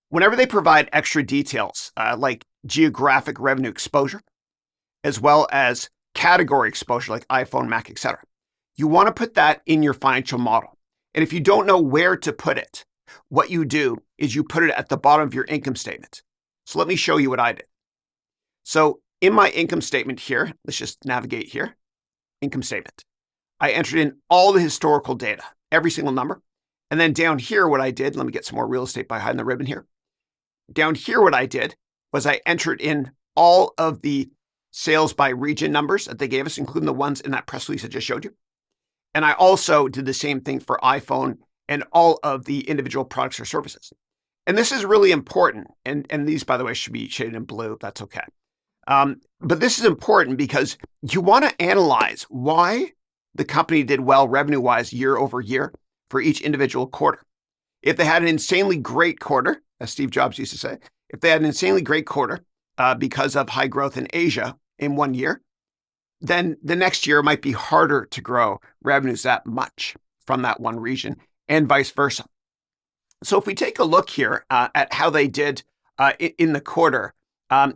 Whenever they provide extra details, like geographic revenue exposure, as well as category exposure, like iPhone, Mac, etc., you want to put that in your financial model. And if you don't know where to put it, what you do is you put it at the bottom of your income statement. So let me show you what I did. So in my income statement here, let's just navigate here, income statement. I entered in all the historical data, every single number, And then down here, what I did, let me get some more real estate by hiding the ribbon here. Down here, what I did was I entered in all of the sales by region numbers that they gave us, including the ones in that press release I just showed you. And I also did the same thing for iPhone and all of the individual products or services. And this is really important. And these, by the way, should be shaded in blue. That's okay. But this is important because you want to analyze why the company did well revenue-wise year over year for each individual quarter. If they had an insanely great quarter, as Steve Jobs used to say, if they had an insanely great quarter because of high growth in Asia in one year, then the next year might be harder to grow revenues that much from that one region and vice versa. So if we take a look here at how they did in the quarter,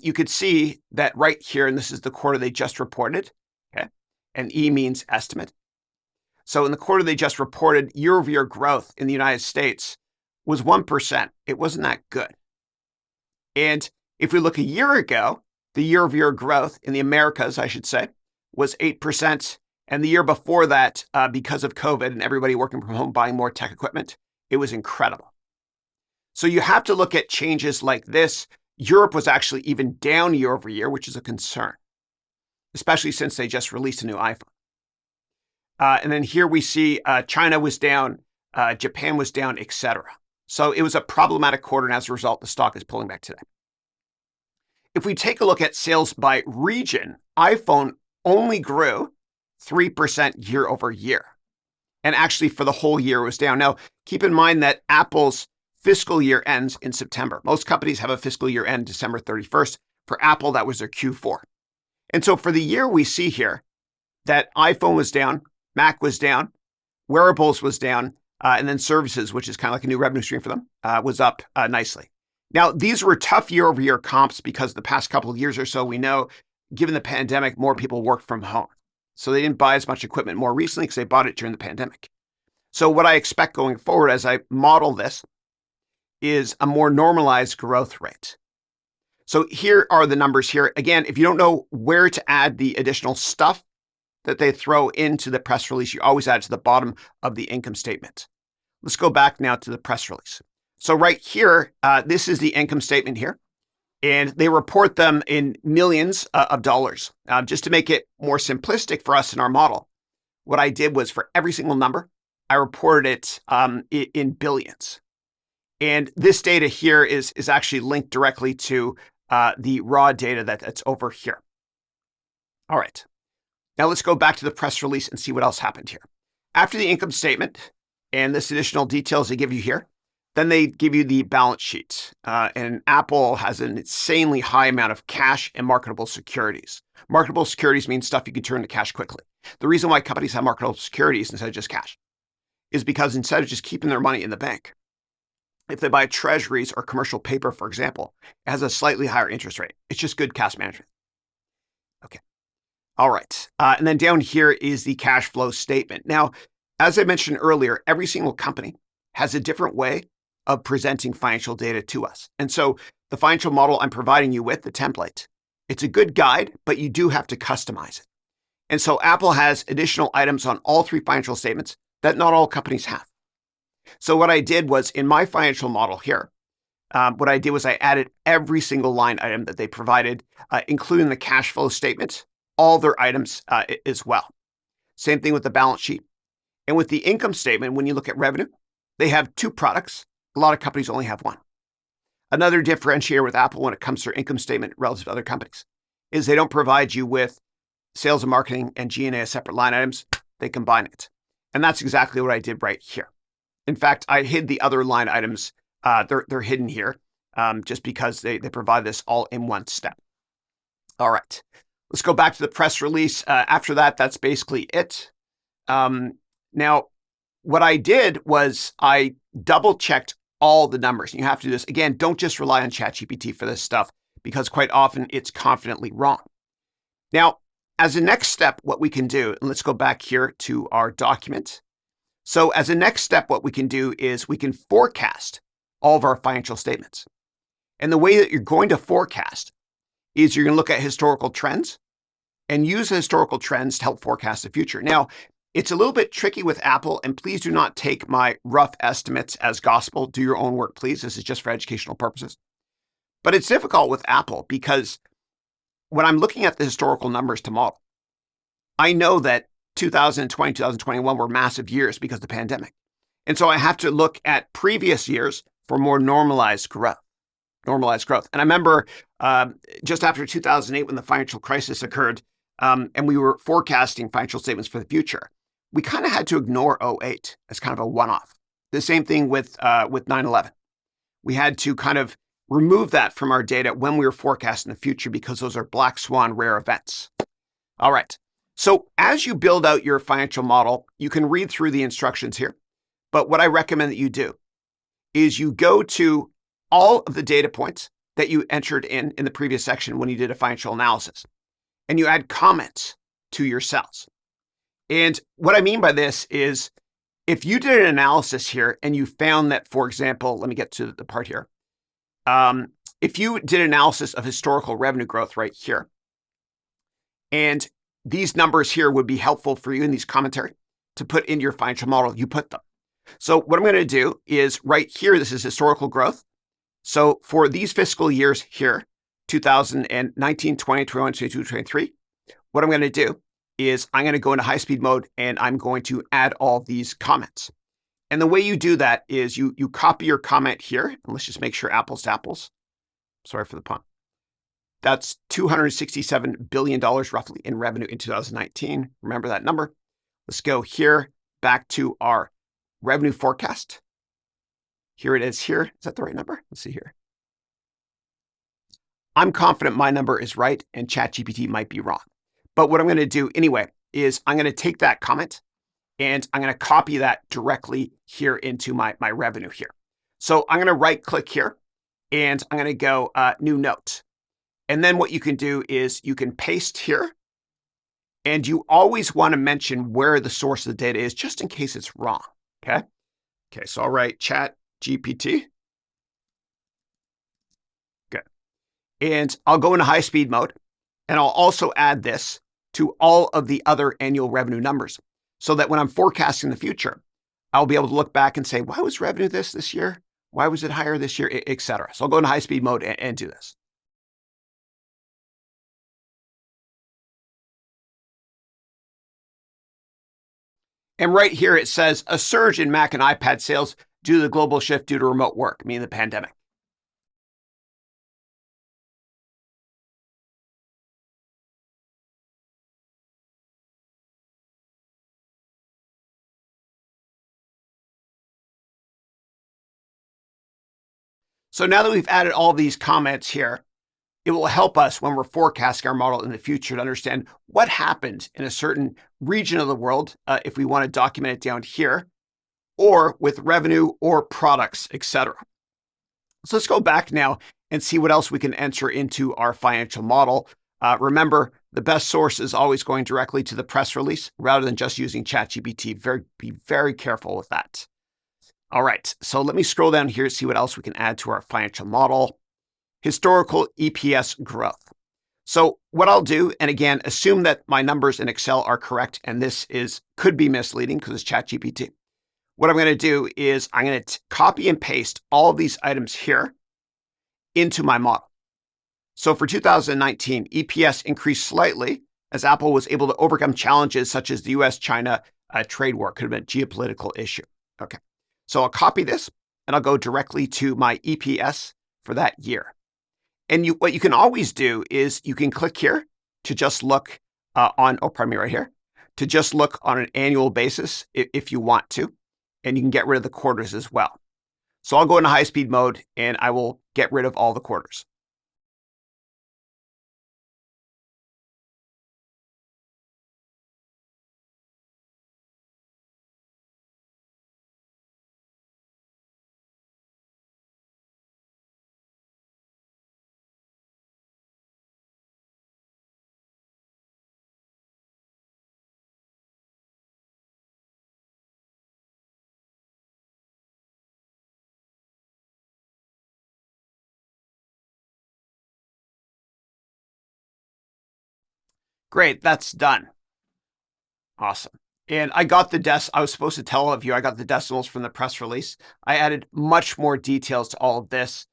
you could see that right here, and this is the quarter they just reported, okay? And E means estimate. So in the quarter they just reported, year-over-year growth in the United States was 1%. It wasn't that good. And if we look a year ago, the year-over-year growth in the Americas, I should say, was 8%. And the year before that, because of COVID and everybody working from home buying more tech equipment, it was incredible. So you have to look at changes like this. Europe was actually even down year over year, which is a concern, especially since they just released a new iPhone. And then here we see China was down, Japan was down, etc. So it was a problematic quarter, and as a result, the stock is pulling back today. If we take a look at sales by region, iPhone only grew 3% year over year. And actually for the whole year it was down. Now, keep in mind that Apple's fiscal year ends in September. Most companies have a fiscal year end December 31st. For Apple, that was their Q4. And so for the year we see here that iPhone was down, Mac was down, wearables was down, and then services, which is kind of like a new revenue stream for them, was up nicely. Now, these were tough year-over-year comps because the past couple of years or so, we know, given the pandemic, more people worked from home. So they didn't buy as much equipment more recently because they bought it during the pandemic. So what I expect going forward as I model this is a more normalized growth rate. So here are the numbers here. Again, if you don't know where to add the additional stuff that they throw into the press release, you always add to the bottom of the income statement. Let's go back now to the press release. So right here, this is the income statement here, and they report them in millions of dollars. Just to make it more simplistic for us in our model, what I did was for every single number, I reported it in billions. And this data here is actually linked directly to the raw data that's over here. All right. Now let's go back to the press release and see what else happened here. After the income statement and this additional details they give you here, then they give you the balance sheet. And Apple has an insanely high amount of cash and marketable securities. Marketable securities means stuff you can turn to cash quickly. The reason why companies have marketable securities instead of just cash is because instead of just keeping their money in the bank, if they buy treasuries or commercial paper, for example, it has a slightly higher interest rate. It's just good cash management. Okay. All right. And then down here is the cash flow statement. Now, as I mentioned earlier, every single company has a different way of presenting financial data to us. And so the financial model I'm providing you with, the template, it's a good guide, but you do have to customize it. And so Apple has additional items on all three financial statements that not all companies have. So what I did was in my financial model here, what I did was I added every single line item that they provided, including the cash flow statement, all their items as well. Same thing with the balance sheet. And with the income statement, when you look at revenue, they have two products. A lot of companies only have one. Another differentiator with Apple when it comes to their income statement relative to other companies is they don't provide you with sales and marketing and G&A as separate line items. They combine it. And that's exactly what I did right here. In fact, I hid the other line items. They're hidden here just because they provide this all in one step. All right, let's go back to the press release. After that, that's basically it. Now, what I did was I double checked all the numbers. And you have to do this. Again, don't just rely on ChatGPT for this stuff because quite often it's confidently wrong. Now, as a next step, what we can do, and let's go back here to our document. So as a next step, what we can do is we can forecast all of our financial statements. And the way that you're going to forecast is you're going to look at historical trends and use the historical trends to help forecast the future. Now, It's a little bit tricky with Apple, and please do not take my rough estimates as gospel. Do your own work, please. This is just for educational purposes. But it's difficult with Apple because when I'm looking at the historical numbers to model, I know that 2020, 2021 were massive years because of the pandemic. And so I have to look at previous years for more normalized growth. And I remember just after 2008, when the financial crisis occurred, and we were forecasting financial statements for the future, we kind of had to ignore '08 as kind of a one-off. The same thing with 9/11. We had to kind of remove that from our data when we were forecasting the future because those are black swan rare events. All right. So as you build out your financial model, you can read through the instructions here. But what I recommend that you do is you go to all of the data points that you entered in the previous section when you did a financial analysis, and you add comments to your cells. And what I mean by this is if you did an analysis here and you found that, for example, let me get to the part here. If you did analysis of historical revenue growth right here, and these numbers here would be helpful for you in these commentary to put in your financial model, you put them. So what I'm going to do is right here, this is historical growth. So for these fiscal years here, 2019, 20, 21, 22, 23, what I'm going to do is I'm going to go into high-speed mode and I'm going to add all these comments. And the way you do that is you copy your comment here, and let's just make sure apples to apples. Sorry for the pun. That's $267 billion roughly in revenue in 2019. Remember that number. Let's go here back to our revenue forecast. Here it is here. Is that the right number? Let's see here. I'm confident my number is right and ChatGPT might be wrong. But what I'm going to do anyway is I'm going to take that comment and I'm going to copy that directly here into my revenue here. So I'm going to right click here and I'm going to go new note. And then what you can do is you can paste here, and you always want to mention where the source of the data is just in case it's wrong, okay? Okay, so I'll write ChatGPT. Good. And I'll go into high-speed mode, and I'll also add this to all of the other annual revenue numbers so that when I'm forecasting the future, I'll be able to look back and say, why was revenue this year? Why was it higher this year, et cetera. So I'll go into high-speed mode and do this. And right here, it says a surge in Mac and iPad sales due to the global shift due to remote work, meaning the pandemic. So now that we've added all these comments here, it will help us when we're forecasting our model in the future to understand what happened in a certain region of the world, if we want to document it down here, or with revenue or products, etc. So let's go back now and see what else we can enter into our financial model. Remember, the best source is always going directly to the press release rather than just using ChatGPT. Be very careful with that. All right, so let me scroll down here to see what else we can add to our financial model. Historical EPS growth. So what I'll do, and again, assume that my numbers in Excel are correct, and this could be misleading because it's ChatGPT. What I'm going to do is I'm going to copy and paste all of these items here into my model. So for 2019, EPS increased slightly as Apple was able to overcome challenges such as the US-China trade war. Could have been a geopolitical issue. Okay, so I'll copy this and I'll go directly to my EPS for that year. And what you can always do is you can click here to just look right here, to just look on an annual basis if you want to, and you can get rid of the quarters as well. So I'll go into high-speed mode and I will get rid of all the quarters. Great, that's done. Awesome. And I got I was supposed to tell all of you, I got the decimals from the press release. I added much more details to all of this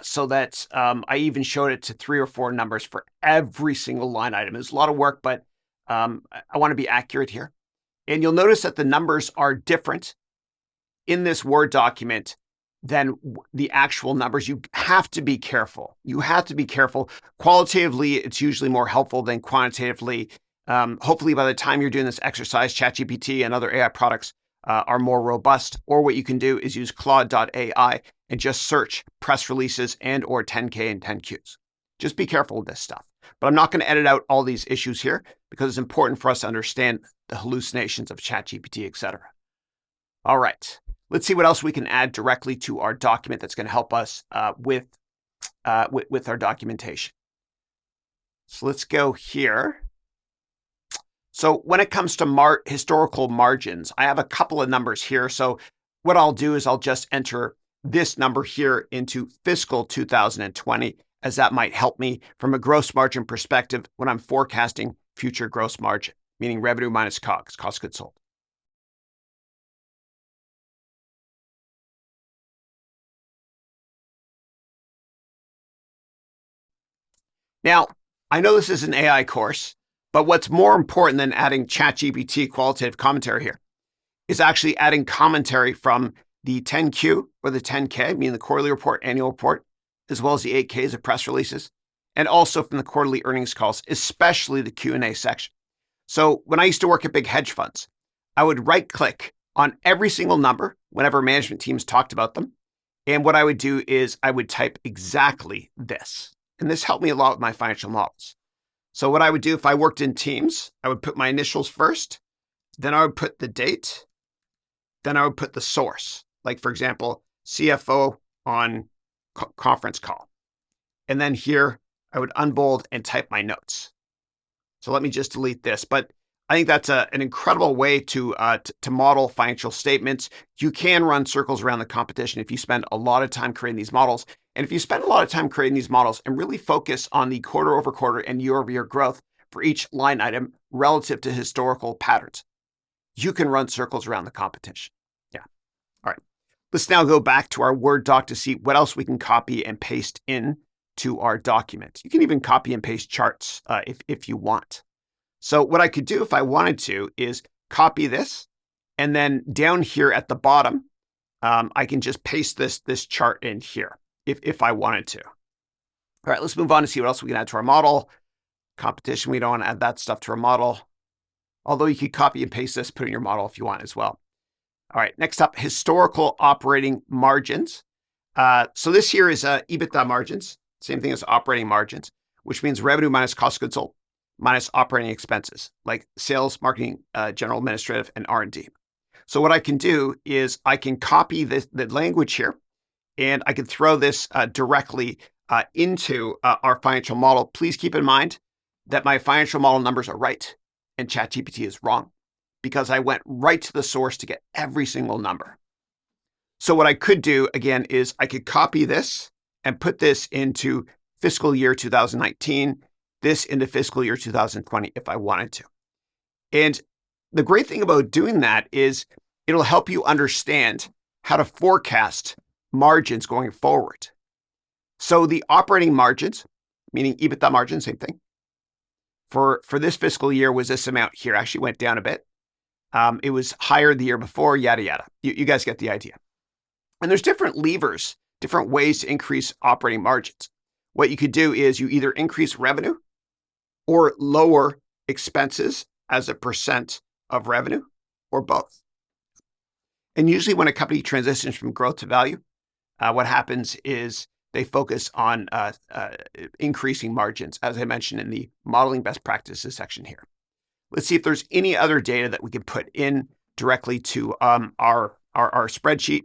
so that I even showed it to 3 or 4 numbers for every single line item. It's a lot of work, but I want to be accurate here. And you'll notice that the numbers are different in this Word document than the actual numbers. You have to be careful. You have to be careful. Qualitatively, it's usually more helpful than quantitatively. Hopefully, by the time you're doing this exercise, ChatGPT and other AI products are more robust. Or what you can do is use Claude.ai and just search press releases and or 10K and 10Qs. Just be careful with this stuff. But I'm not going to edit out all these issues here because it's important for us to understand the hallucinations of ChatGPT, etc. All right. Let's see what else we can add directly to our document that's going to help us with our documentation. So let's go here. So when it comes to historical margins, I have a couple of numbers here. So what I'll do is I'll just enter this number here into fiscal 2020, as that might help me from a gross margin perspective when I'm forecasting future gross margin, meaning revenue minus COGS, cost of goods sold. Now, I know this is an AI course, but what's more important than adding ChatGPT qualitative commentary here is actually adding commentary from the 10Q or the 10K, meaning the quarterly report, annual report, as well as the 8Ks of press releases, and also from the quarterly earnings calls, especially the Q&A section. So when I used to work at big hedge funds, I would right-click on every single number whenever management teams talked about them. And what I would do is I would type exactly this. And this helped me a lot with my financial models. So what I would do if I worked in teams, I would put my initials first, then I would put the date, then I would put the source. Like, for example, CFO on conference call. And then here, I would unbold and type my notes. So let me just delete this. But I think that's an incredible way to model financial statements. You can run circles around the competition if you spend a lot of time creating these models. And if you spend a lot of time creating these models and really focus on the quarter over quarter and year over year growth for each line item relative to historical patterns, you can run circles around the competition. Yeah. All right. Let's now go back to our Word doc to see what else we can copy and paste in to our document. You can even copy and paste charts if you want. So what I could do if I wanted to is copy this, and then down here at the bottom, I can just paste this chart in here if I wanted to. All right, let's move on to see what else we can add to our model. Competition, we don't want to add that stuff to our model. Although you could copy and paste this, put in your model if you want as well. All right, next up, historical operating margins. So this here is EBITDA margins, same thing as operating margins, which means revenue minus cost of goods sold minus operating expenses like sales, marketing, general administrative, and R&D. So what I can do is I can copy the language here, and I can throw this directly into our financial model. Please keep in mind that my financial model numbers are right and ChatGPT is wrong because I went right to the source to get every single number. So what I could do, again, is I could copy this and put this into fiscal year 2019, this into fiscal year 2020 if I wanted to. And the great thing about doing that is it'll help you understand how to forecast margins going forward. So the operating margins, meaning EBITDA margin, same thing, for this fiscal year was this amount here. Actually went down a bit. It was higher the year before, yada, yada. You guys get the idea. And there's different levers, different ways to increase operating margins. What you could do is you either increase revenue or lower expenses as a percent of revenue, or both. And usually when a company transitions from growth to value, what happens is they focus on increasing margins, as I mentioned in the modeling best practices section here. Let's see if there's any other data that we can put in directly to our spreadsheet.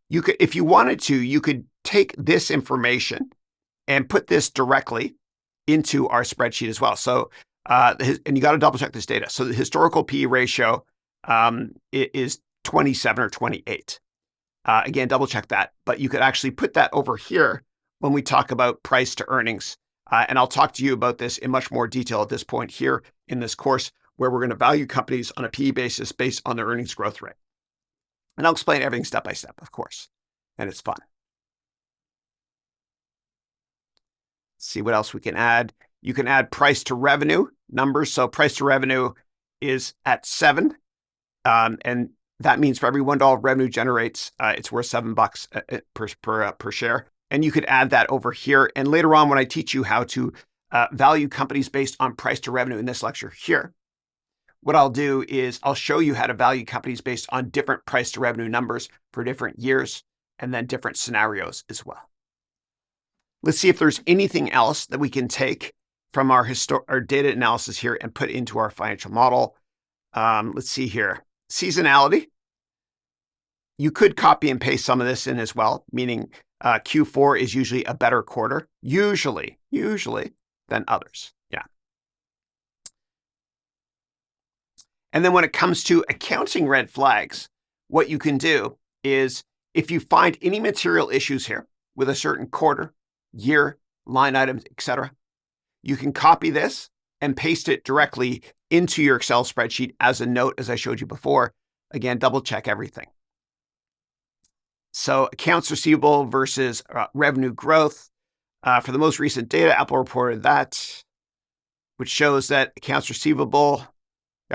You could, if you wanted to, you could take this information and put this directly into our spreadsheet as well. So, and you got to double check this data. So the historical PE ratio is 27 or 28. Again, double check that. But you could actually put that over here when we talk about price to earnings And I'll talk to you about this in much more detail at this point here in this course, where we're going to value companies on a PE basis based on their earnings growth rate. And I'll explain everything step by step, of course, and it's fun. Let's see what else we can add. You can add price to revenue numbers. So price to revenue is at 7. And that means for every $1 revenue generates, it's worth $7 per share. And you could add that over here. And later on, when I teach you how to value companies based on price to revenue in this lecture here, what I'll do is I'll show you how to value companies based on different price to revenue numbers for different years and then different scenarios as well. Let's see if there's anything else that we can take from our data analysis here and put into our financial model. Let's see here. Seasonality. You could copy and paste some of this in as well, meaning Q4 is usually a better quarter, usually than others. Yeah. And then when it comes to accounting red flags, what you can do is if you find any material issues here with a certain quarter, year, line items, etc., you can copy this and paste it directly into your Excel spreadsheet as a note, as I showed you before. Again, double check everything. So accounts receivable versus revenue growth. For the most recent data, Apple reported that, which shows that accounts receivable,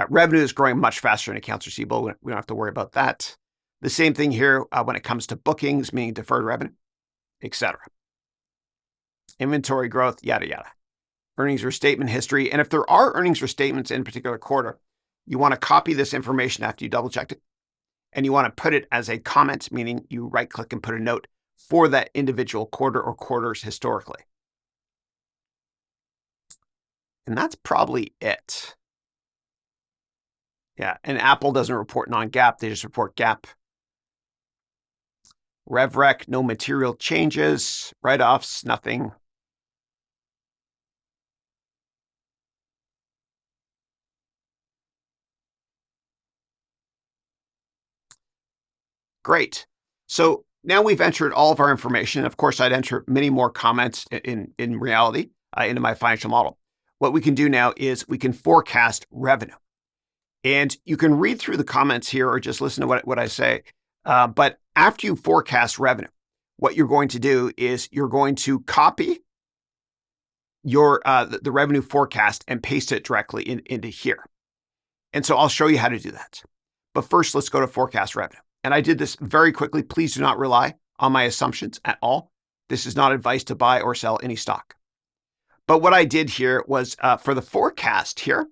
revenue is growing much faster than accounts receivable. We don't have to worry about that. The same thing here when it comes to bookings, meaning deferred revenue, etc. Inventory growth, yada, yada. Earnings restatement history. And if there are earnings restatements in a particular quarter, you want to copy this information after you double checked it. And you want to put it as a comment, meaning you right click and put a note for that individual quarter or quarters historically. And that's probably it. Yeah, and Apple doesn't report non-GAAP, they just report GAAP. RevRec, no material changes, write-offs, nothing. Great. So now we've entered all of our information. Of course, I'd enter many more comments in reality into my financial model. What we can do now is we can forecast revenue. And you can read through the comments here or just listen to what I say. But after you forecast revenue, what you're going to do is you're going to copy your the revenue forecast and paste it directly into here. And so I'll show you how to do that. But first, let's go to forecast revenue. And I did this very quickly. Please do not rely on my assumptions at all. This is not advice to buy or sell any stock. But what I did here was for the forecast here,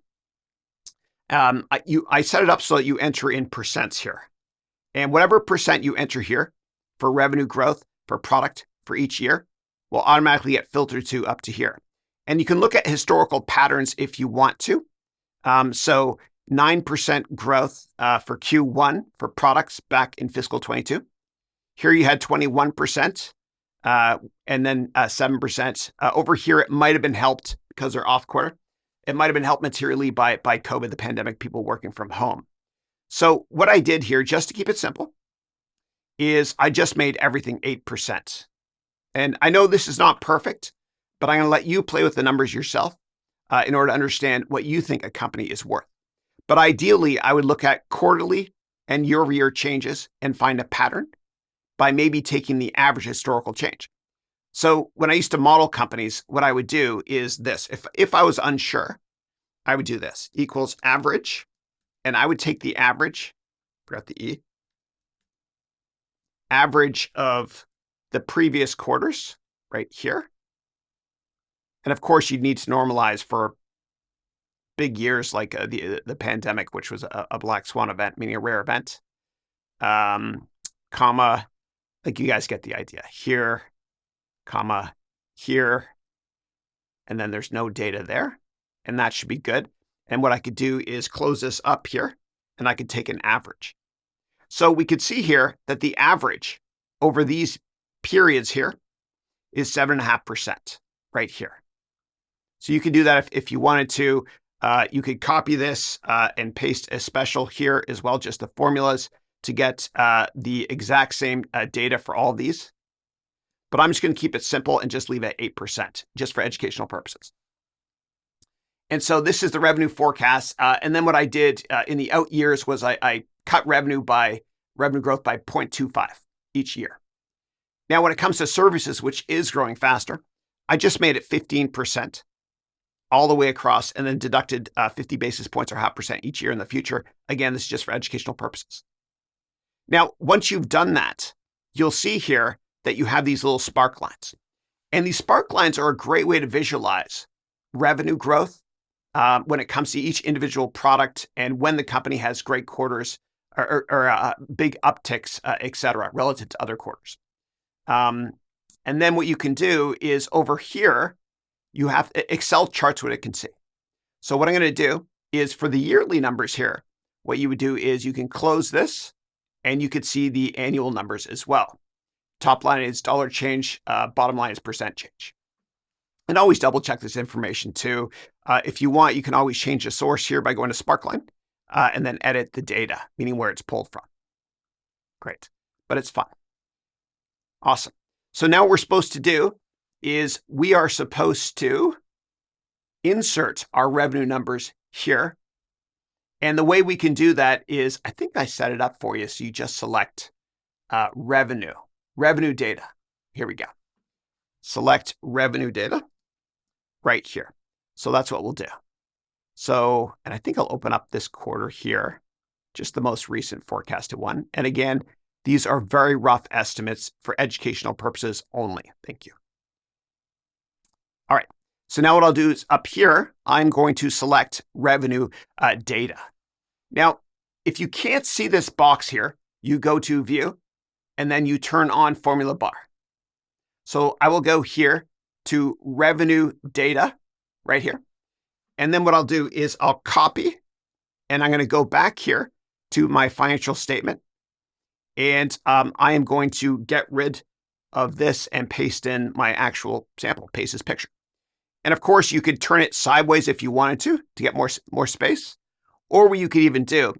I set it up so that you enter in percents here. And whatever percent you enter here for revenue growth, for product, for each year, will automatically get filtered to up to here. And you can look at historical patterns if you want to. So 9% growth for Q1 for products back in fiscal 22. Here you had 21%, and then 7%. Over here, it might have been helped because they're off quarter. It might have been helped materially by COVID, the pandemic, people working from home. So what I did here, just to keep it simple, is I just made everything 8%. And I know this is not perfect, but I'm going to let you play with the numbers yourself in order to understand what you think a company is worth. But ideally, I would look at quarterly and year-over-year changes and find a pattern by maybe taking the average historical change. So when I used to model companies, what I would do is this. If I was unsure, I would do this, equals average, and I would take the average, forgot the E, average of the previous quarters right here. And of course, you'd need to normalize for big years like the pandemic, which was a black swan event, meaning a rare event, comma, like you guys get the idea. Here, comma, here, and then there's no data there, and that should be good. And what I could do is close this up here, and I could take an average. So we could see here that the average over these periods here is 7.5% right here. So you could do that if you wanted to. You could copy this and paste a special here as well, just the formulas to get the exact same data for all these. but I'm just going to keep it simple and just leave it at 8%, just for educational purposes. And so this is the revenue forecast. And then what I did in the out years was I cut revenue growth by 0.25 each year. Now, when it comes to services, which is growing faster, I just made it 15% all the way across and then deducted 50 basis points or 0.5% each year in the future. Again, this is just for educational purposes. Now, once you've done that, you'll see here that you have these little spark lines. And these spark lines are a great way to visualize revenue growth when it comes to each individual product and when the company has great quarters or big upticks, et cetera, relative to other quarters. And then what you can do is over here, you have Excel charts what it can see. So what I'm going to do is for the yearly numbers here, what you would do is you can close this and you could see the annual numbers as well. Top line is dollar change, bottom line is percent change. And always double check this information too. If you want, you can always change the source here by going to Sparkline and then edit the data, meaning where it's pulled from. Great, but it's fun. Awesome. So now what we're supposed to do is we are supposed to insert our revenue numbers here. And the way we can do that is, I think I set it up for you. So you just select revenue data. Here we go. Select revenue data right here. So that's what we'll do. So, and I think I'll open up this quarter here, just the most recent forecasted one. And again, these are very rough estimates for educational purposes only. Thank you. All right. So now what I'll do is up here, I'm going to select revenue data. Now, if you can't see this box here, you go to view and then you turn on formula bar. So I will go here to revenue data right here. And then what I'll do is I'll copy and I'm going to go back here to my financial statement. And I am going to get rid of this and paste in my actual sample, paste this picture. And of course, you could turn it sideways if you wanted to get more space. Or what you could even do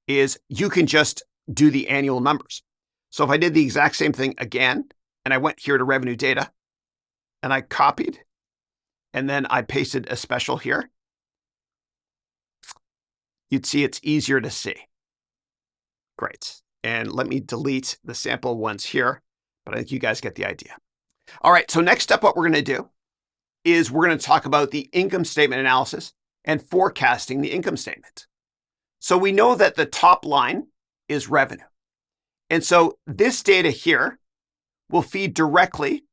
is you can just do the annual numbers. So if I did the exact same thing again, and I went here to revenue data, and I copied, and then I pasted a special here, you'd see it's easier to see. Great. And let me delete the sample ones here, but I think you guys get the idea. All right, so next up, what we're going to do is we're going to talk about the income statement analysis and forecasting the income statement. So we know that the top line is revenue. And so this data here will feed directly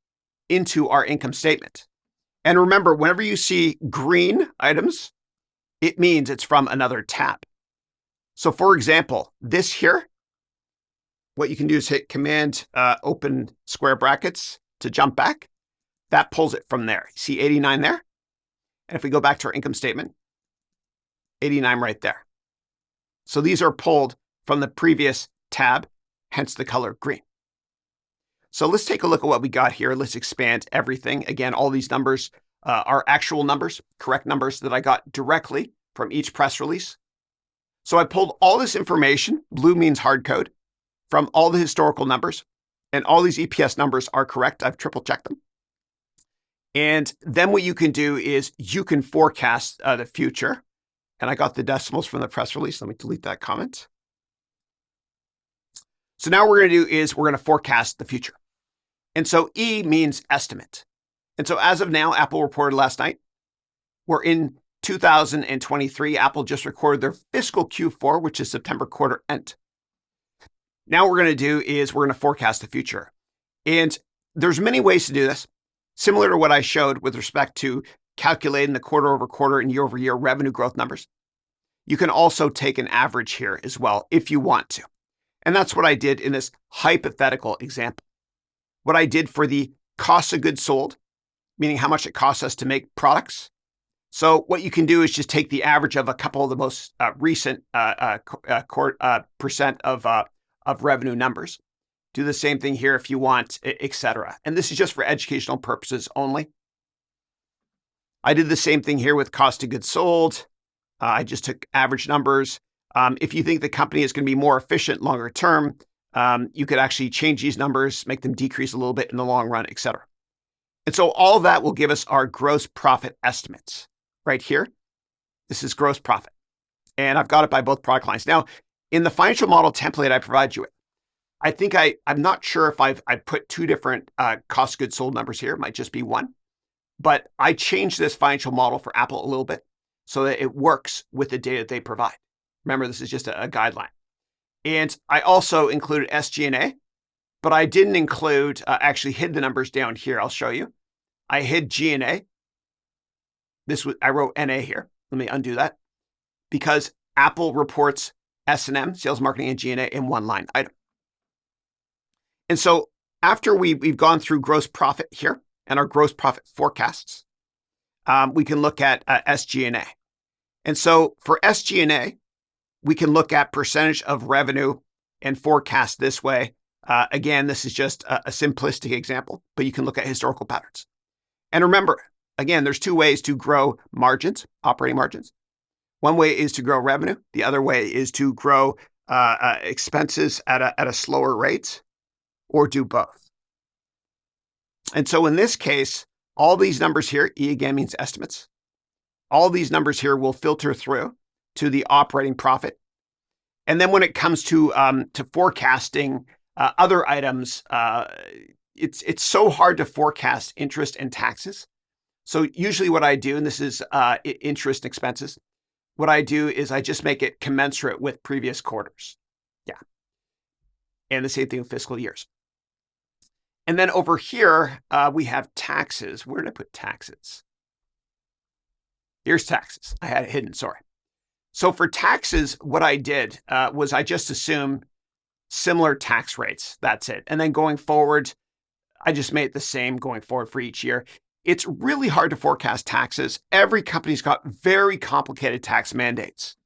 into our income statement. And remember, whenever you see green items, it means it's from another tab. So for example, this here, what you can do is hit Command open square brackets to jump back. That pulls it from there. You see 89 there? And if we go back to our income statement, 89 right there. So these are pulled from the previous tab, hence the color green. So let's take a look at what we got here. Let's expand everything. Again, all these numbers are actual numbers, correct numbers that I got directly from each press release. So I pulled all this information, blue means hard code, from all the historical numbers, and all these EPS numbers are correct. I've triple checked them. And then what you can do is you can forecast the future. And I got the decimals from the press release. Let me delete that comment. So now what we're going to do is we're going to forecast the future. And so E means estimate. And so as of now, Apple reported last night, we're in 2023. Apple just recorded their fiscal Q4, which is September quarter end. Now what we're going to do is we're going to forecast the future. And there's many ways to do this, similar to what I showed with respect to calculating the quarter over quarter and year over year revenue growth numbers. You can also take an average here as well if you want to. And that's what I did in this hypothetical example. What I did for the cost of goods sold, meaning how much it costs us to make products. So what you can do is just take the average of a couple of the most recent percent of revenue numbers. Do the same thing here if you want, etc. And this is just for educational purposes only. I did the same thing here with cost of goods sold. I just took average numbers. If you think the company is going to be more efficient longer term, You could actually change these numbers, make them decrease a little bit in the long run, et cetera. And so all of that will give us our gross profit estimates right here. This is gross profit. And I've got it by both product lines. Now, in the financial model template I provide you with, I think I'm not sure if I've put two different cost of goods sold numbers here. It might just be one. But I changed this financial model for Apple a little bit so that it works with the data they provide. Remember, this is just a guideline. And I also included SG&A, but I didn't include, actually hid the numbers down here. I'll show you. I hid G&A. I wrote NA here. Let me undo that. Because Apple reports S&M, sales, marketing, and G&A in one line item. And so after we've gone through gross profit here and our gross profit forecasts, we can look at SG&A. And so for SG&A, we can look at percentage of revenue and forecast this way. Again, this is just a simplistic example, but you can look at historical patterns. And remember, again, there's two ways to grow margins, operating margins. One way is to grow revenue. The other way is to grow expenses at a slower rate, or do both. And so in this case, all these numbers here, E again means estimates. All these numbers here will filter through to the operating profit. And then when it comes to forecasting other items, it's so hard to forecast interest and taxes. So usually what I do, and this is interest expenses, what I do is I just make it commensurate with previous quarters. Yeah. And the same thing with fiscal years. And then over here, we have taxes. Where did I put taxes? Here's taxes. I had it hidden, sorry. So for taxes, what I did was I just assumed similar tax rates. That's it. And then going forward, I just made it the same going forward for each year. It's really hard to forecast taxes. Every company's got very complicated tax mandates.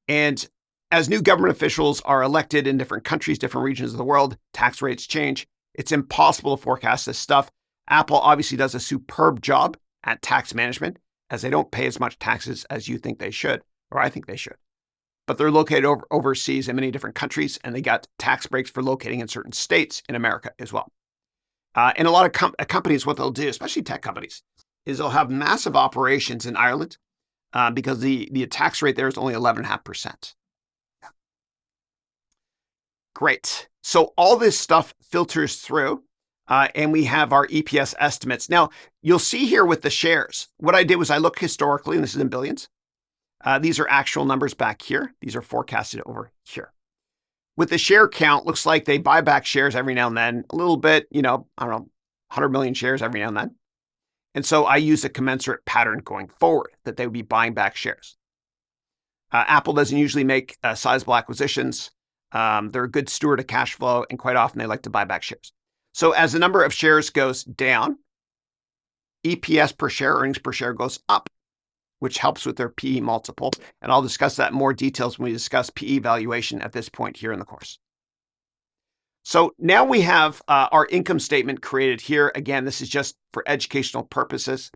And as new government officials are elected in different countries, different regions of the world, tax rates change. It's impossible to forecast this stuff. Apple obviously does a superb job at tax management, as they don't pay as much taxes as you think they should, or I think they should. But they're located overseas in many different countries, and they got tax breaks for locating in certain states in America as well. And a lot of companies, what they'll do, especially tech companies, is they'll have massive operations in Ireland because the tax rate there is only 11.5%. Yeah. Great. So all this stuff filters through, and we have our EPS estimates. Now, you'll see here with the shares, what I did was I looked historically, and this is in billions. These are actual numbers back here. These are forecasted over here. With the share count, looks like they buy back shares every now and then, a little bit, I don't know, 100 million shares every now and then. And so I use a commensurate pattern going forward that they would be buying back shares. Apple doesn't usually make sizable acquisitions. They're a good steward of cash flow, and quite often they like to buy back shares. So as the number of shares goes down, EPS per share, earnings per share, goes up, which helps with their PE multiple. And I'll discuss that in more details when we discuss PE valuation at this point here in the course. So now we have our income statement created here. Again, this is just for educational purposes.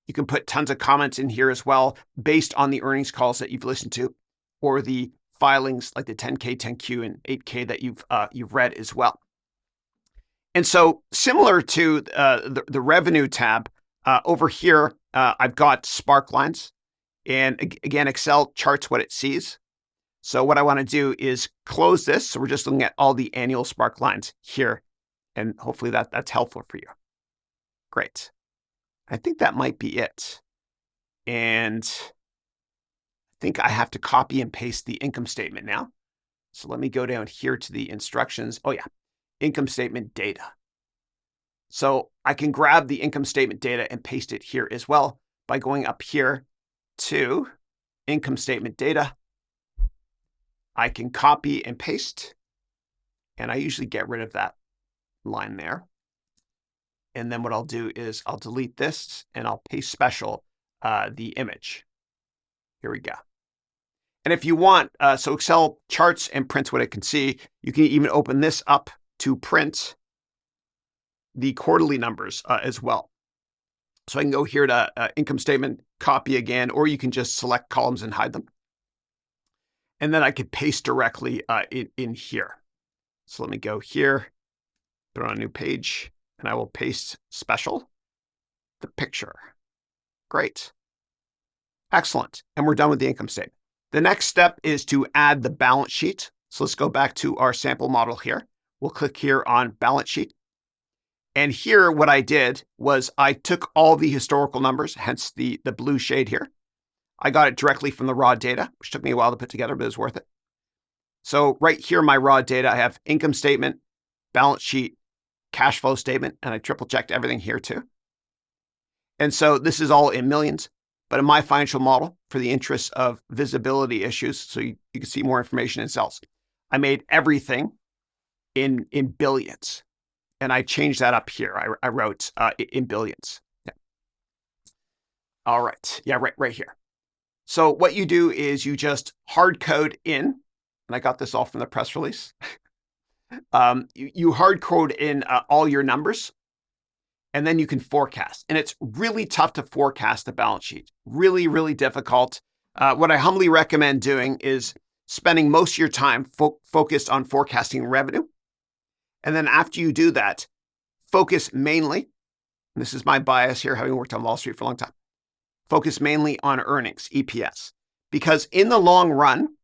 You can put tons of comments in here as well based on the earnings calls that you've listened to or the filings like the 10K, 10Q, and 8K that you've read as well. And so similar to the revenue tab, over here, I've got spark lines. And again, Excel charts what it sees. So what I want to do is close this. So we're just looking at all the annual spark lines here. And hopefully that's helpful for you. Great. I think that might be it. And I think I have to copy and paste the income statement now. So let me go down here to the instructions. Oh yeah, income statement data. So I can grab the income statement data and paste it here as well by going up here to income statement data. I can copy and paste, and I usually get rid of that line there. And then what I'll do is I'll delete this and I'll paste special the image. Here we go. And if you want, so Excel charts and prints what it can see. You can even open this up to print the quarterly numbers as well. So I can go here to income statement, copy again, or you can just select columns and hide them. And then I could paste directly in here. So let me go here, put on a new page, and I will paste special, the picture. Great. Excellent. And we're done with the income statement. The next step is to add the balance sheet. So let's go back to our sample model here. We'll click here on balance sheet. And here, what I did was I took all the historical numbers, hence the blue shade here. I got it directly from the raw data, which took me a while to put together, but it was worth it. So right here, my raw data, I have income statement, balance sheet, cash flow statement, and I triple checked everything here too. And so this is all in millions, but in my financial model, for the interest of visibility issues, so you can see more information in cells, I made everything in billions. And I changed that up here. I wrote in billions. Yeah. All right. Yeah, right here. So what you do is you just hard code in, and I got this all from the press release. You hard code in all your numbers, and then you can forecast. And it's really tough to forecast the balance sheet. Really, really difficult. What I humbly recommend doing is spending most of your time focused on forecasting revenue. And then after you do that, focus mainly, and this is my bias here, having worked on Wall Street for a long time, focus mainly on earnings, EPS. Because in the long run,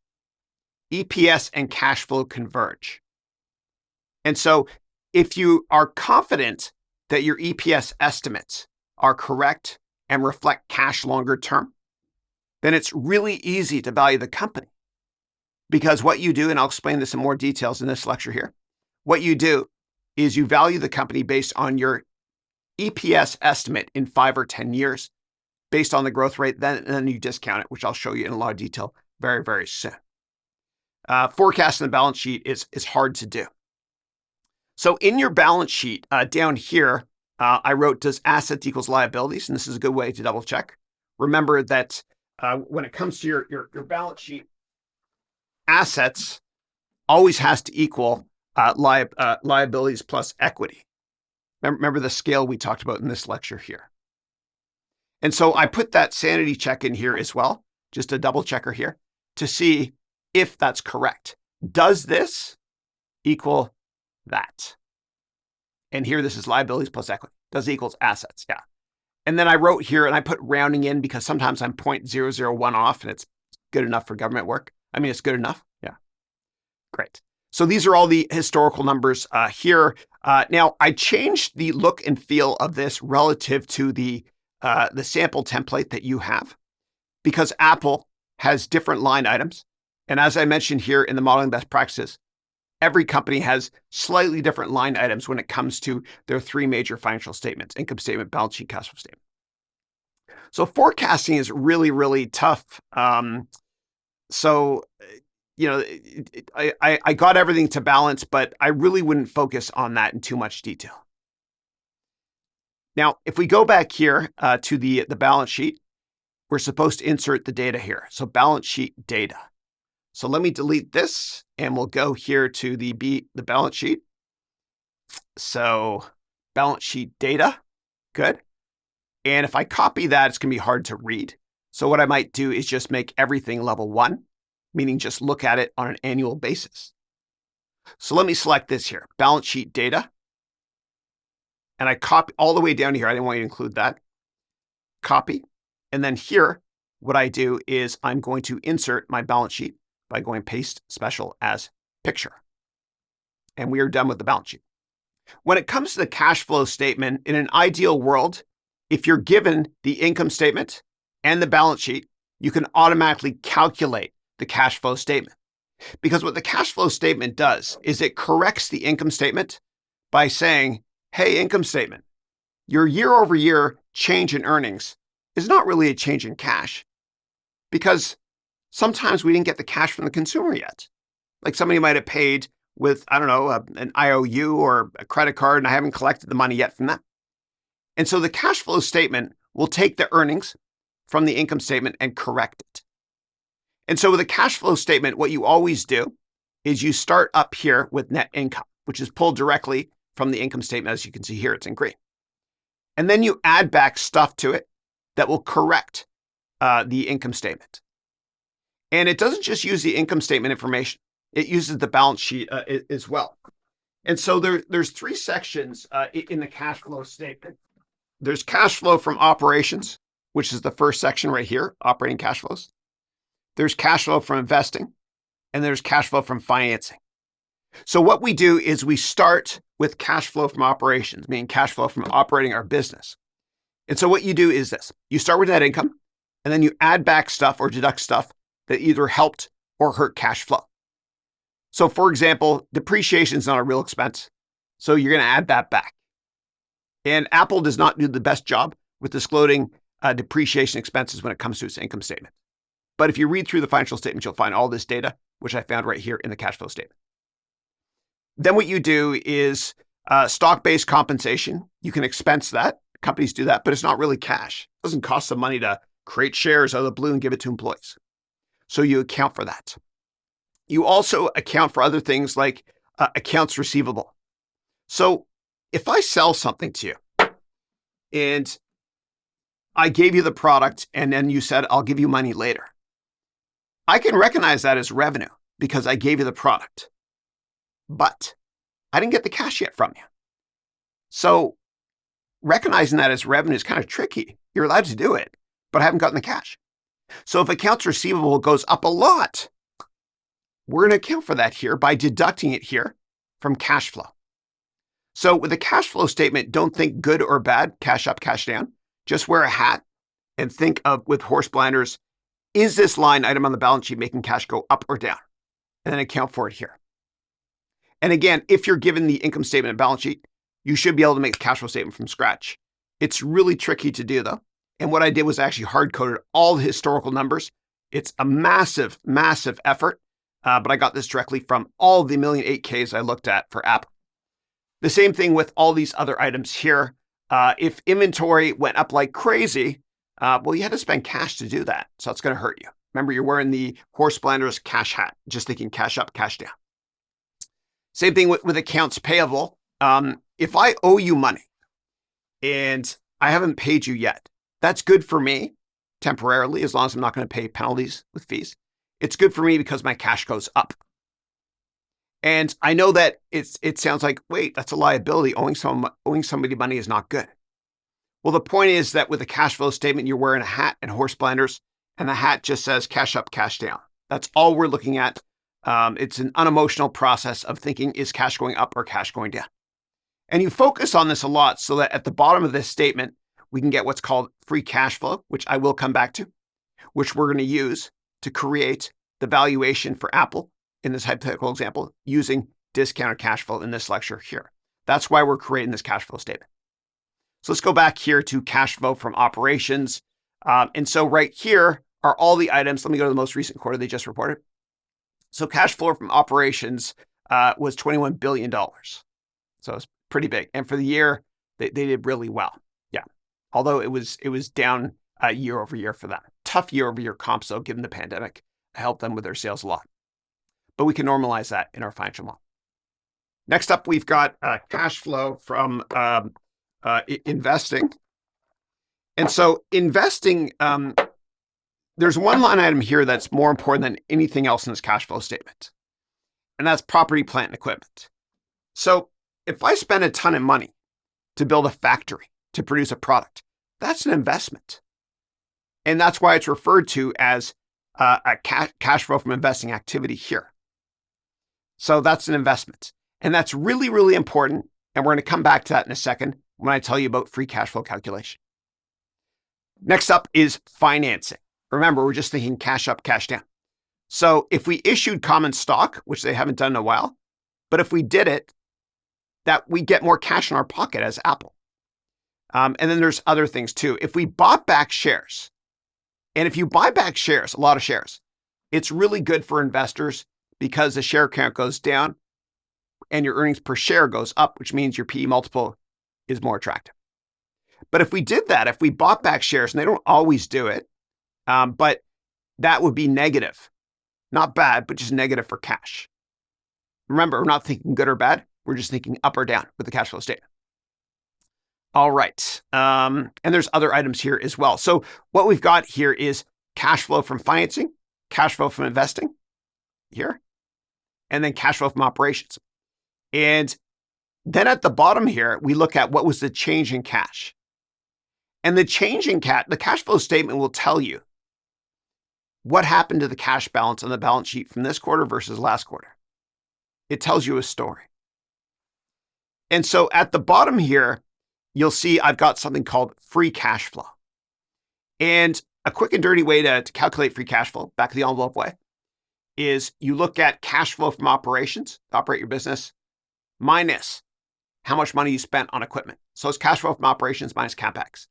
EPS and cash flow converge. And so if you are confident that your EPS estimates are correct and reflect cash longer term, then it's really easy to value the company. Because what you do, and I'll explain this in more details in this lecture here, what you do is you value the company based on your EPS estimate in 5 or 10 years, based on the growth rate, then you discount it, which I'll show you in a lot of detail very, very soon. Forecasting the balance sheet is hard to do. So in your balance sheet down here, I wrote, does assets equals liabilities? And this is a good way to double check. Remember that when it comes to your balance sheet, assets always has to equal liabilities plus equity. Remember the scale we talked about in this lecture here. And so I put that sanity check in here as well, just a double checker here, to see if that's correct. Does this equal that? And here, this is liabilities plus equity. Does it equals assets? Yeah. And then I wrote here, and I put rounding in because sometimes I'm 0.001 off, and it's good enough for government work. I mean, it's good enough. Yeah. Great. So these are all the historical numbers here. Now, I changed the look and feel of this relative to the sample template that you have, because Apple has different line items. And as I mentioned here in the modeling best practices, every company has slightly different line items when it comes to their 3 major financial statements: income statement, balance sheet, cash flow statement. So forecasting is really, really tough. You know, I got everything to balance, but I really wouldn't focus on that in too much detail. Now, if we go back here to the balance sheet, we're supposed to insert the data here. So balance sheet data. So let me delete this, and we'll go here to the balance sheet. So balance sheet data, good. And if I copy that, it's going to be hard to read. So what I might do is just make everything level 1, meaning just look at it on an annual basis. So let me select this here, balance sheet data. And I copy all the way down here. I didn't want you to include that. Copy. And then here, what I do is I'm going to insert my balance sheet by going paste special as picture. And we are done with the balance sheet. When it comes to the cash flow statement, in an ideal world, if you're given the income statement and the balance sheet, you can automatically calculate the cash flow statement. Because what the cash flow statement does is it corrects the income statement by saying, hey, income statement, your year-over-year change in earnings is not really a change in cash, because sometimes we didn't get the cash from the consumer yet. Like somebody might have paid with, I don't know, an IOU or a credit card, and I haven't collected the money yet from them. And so the cash flow statement will take the earnings from the income statement and correct it. And so with a cash flow statement, what you always do is you start up here with net income, which is pulled directly from the income statement. As you can see here, it's in green. And then you add back stuff to it that will correct the income statement. And it doesn't just use the income statement information. It uses the balance sheet as well. And so there's three sections in the cash flow statement. There's cash flow from operations, which is the first section right here, operating cash flows. There's cash flow from investing, and there's cash flow from financing. So what we do is we start with cash flow from operations, meaning cash flow from operating our business. And so what you do is this. You start with net income, and then you add back stuff or deduct stuff that either helped or hurt cash flow. So for example, depreciation is not a real expense, so you're going to add that back. And Apple does not do the best job with disclosing depreciation expenses when it comes to its income statement. But if you read through the financial statement, you'll find all this data, which I found right here in the cash flow statement. Then what you do is stock-based compensation. You can expense that. Companies do that, but it's not really cash. It doesn't cost them money to create shares out of the blue and give it to employees. So you account for that. You also account for other things like accounts receivable. So if I sell something to you and I gave you the product and then you said, I'll give you money later, I can recognize that as revenue because I gave you the product, but I didn't get the cash yet from you. So recognizing that as revenue is kind of tricky. You're allowed to do it, but I haven't gotten the cash. So if accounts receivable goes up a lot, we're going to account for that here by deducting it here from cash flow. So with a cash flow statement, don't think good or bad, cash up, cash down. Just wear a hat and think of, with horse blinders, is this line item on the balance sheet making cash go up or down? And then account for it here. And again, if you're given the income statement and balance sheet, you should be able to make a cash flow statement from scratch. It's really tricky to do though. And what I did was actually hard-coded all the historical numbers. It's a massive, massive effort, but I got this directly from all the 1,000,008Ks I looked at for Apple. The same thing with all these other items here. If inventory went up like crazy, well, you had to spend cash to do that. So it's going to hurt you. Remember, you're wearing the horse blinders cash hat, just thinking cash up, cash down. Same thing with accounts payable. If I owe you money and I haven't paid you yet, that's good for me temporarily, as long as I'm not going to pay penalties with fees. It's good for me because my cash goes up. And I know that it sounds like, wait, that's a liability. Owing somebody money is not good. Well, the point is that with a cash flow statement, you're wearing a hat and horse blinders, and the hat just says cash up, cash down. That's all we're looking at. It's an unemotional process of thinking, is cash going up or cash going down? And you focus on this a lot so that at the bottom of this statement, we can get what's called free cash flow, which I will come back to, which we're going to use to create the valuation for Apple in this hypothetical example using discounted cash flow in this lecture here. That's why we're creating this cash flow statement. So let's go back here to cash flow from operations. And so right here are all the items. Let me go to the most recent quarter they just reported. So cash flow from operations was $21 billion. So it's pretty big. And for the year, they did really well. Yeah. Although it was down year over year for them. Tough year over year comps, though, given the pandemic, helped them with their sales a lot. But we can normalize that in our financial model. Next up, we've got cash flow from investing. And so investing, there's one line item here that's more important than anything else in this cash flow statement. And that's property, plant, and equipment. So if I spend a ton of money to build a factory, to produce a product, that's an investment. And that's why it's referred to as a cash flow from investing activity here. So that's an investment. And that's really, really important. And we're going to come back to that in a second when I tell you about free cash flow calculation. Next up is financing. Remember, we're just thinking cash up, cash down. So if we issued common stock, which they haven't done in a while, but if we did it, that we get more cash in our pocket as Apple. And then there's other things too. If we bought back shares, and if you buy back shares, a lot of shares, it's really good for investors because the share count goes down and your earnings per share goes up, which means your PE multiple is more attractive. But if we did that, if we bought back shares, and they don't always do it, but that would be negative. Not bad, but just negative for cash. Remember, we're not thinking good or bad. We're just thinking up or down with the cash flow statement. All right. And there's other items here as well. So what we've got here is cash flow from financing, cash flow from investing here, and then cash flow from operations. And Then at the bottom here, we look at what was the change in cash. And the change in the cash flow statement will tell you what happened to the cash balance on the balance sheet from this quarter versus last quarter. It tells you a story. And so at the bottom here, you'll see I've got something called free cash flow. And a quick and dirty way to calculate free cash flow, back of the envelope way, is you look at cash flow from operations, to operate your business, minus how much money you spent on equipment. So it's cash flow from operations minus CapEx.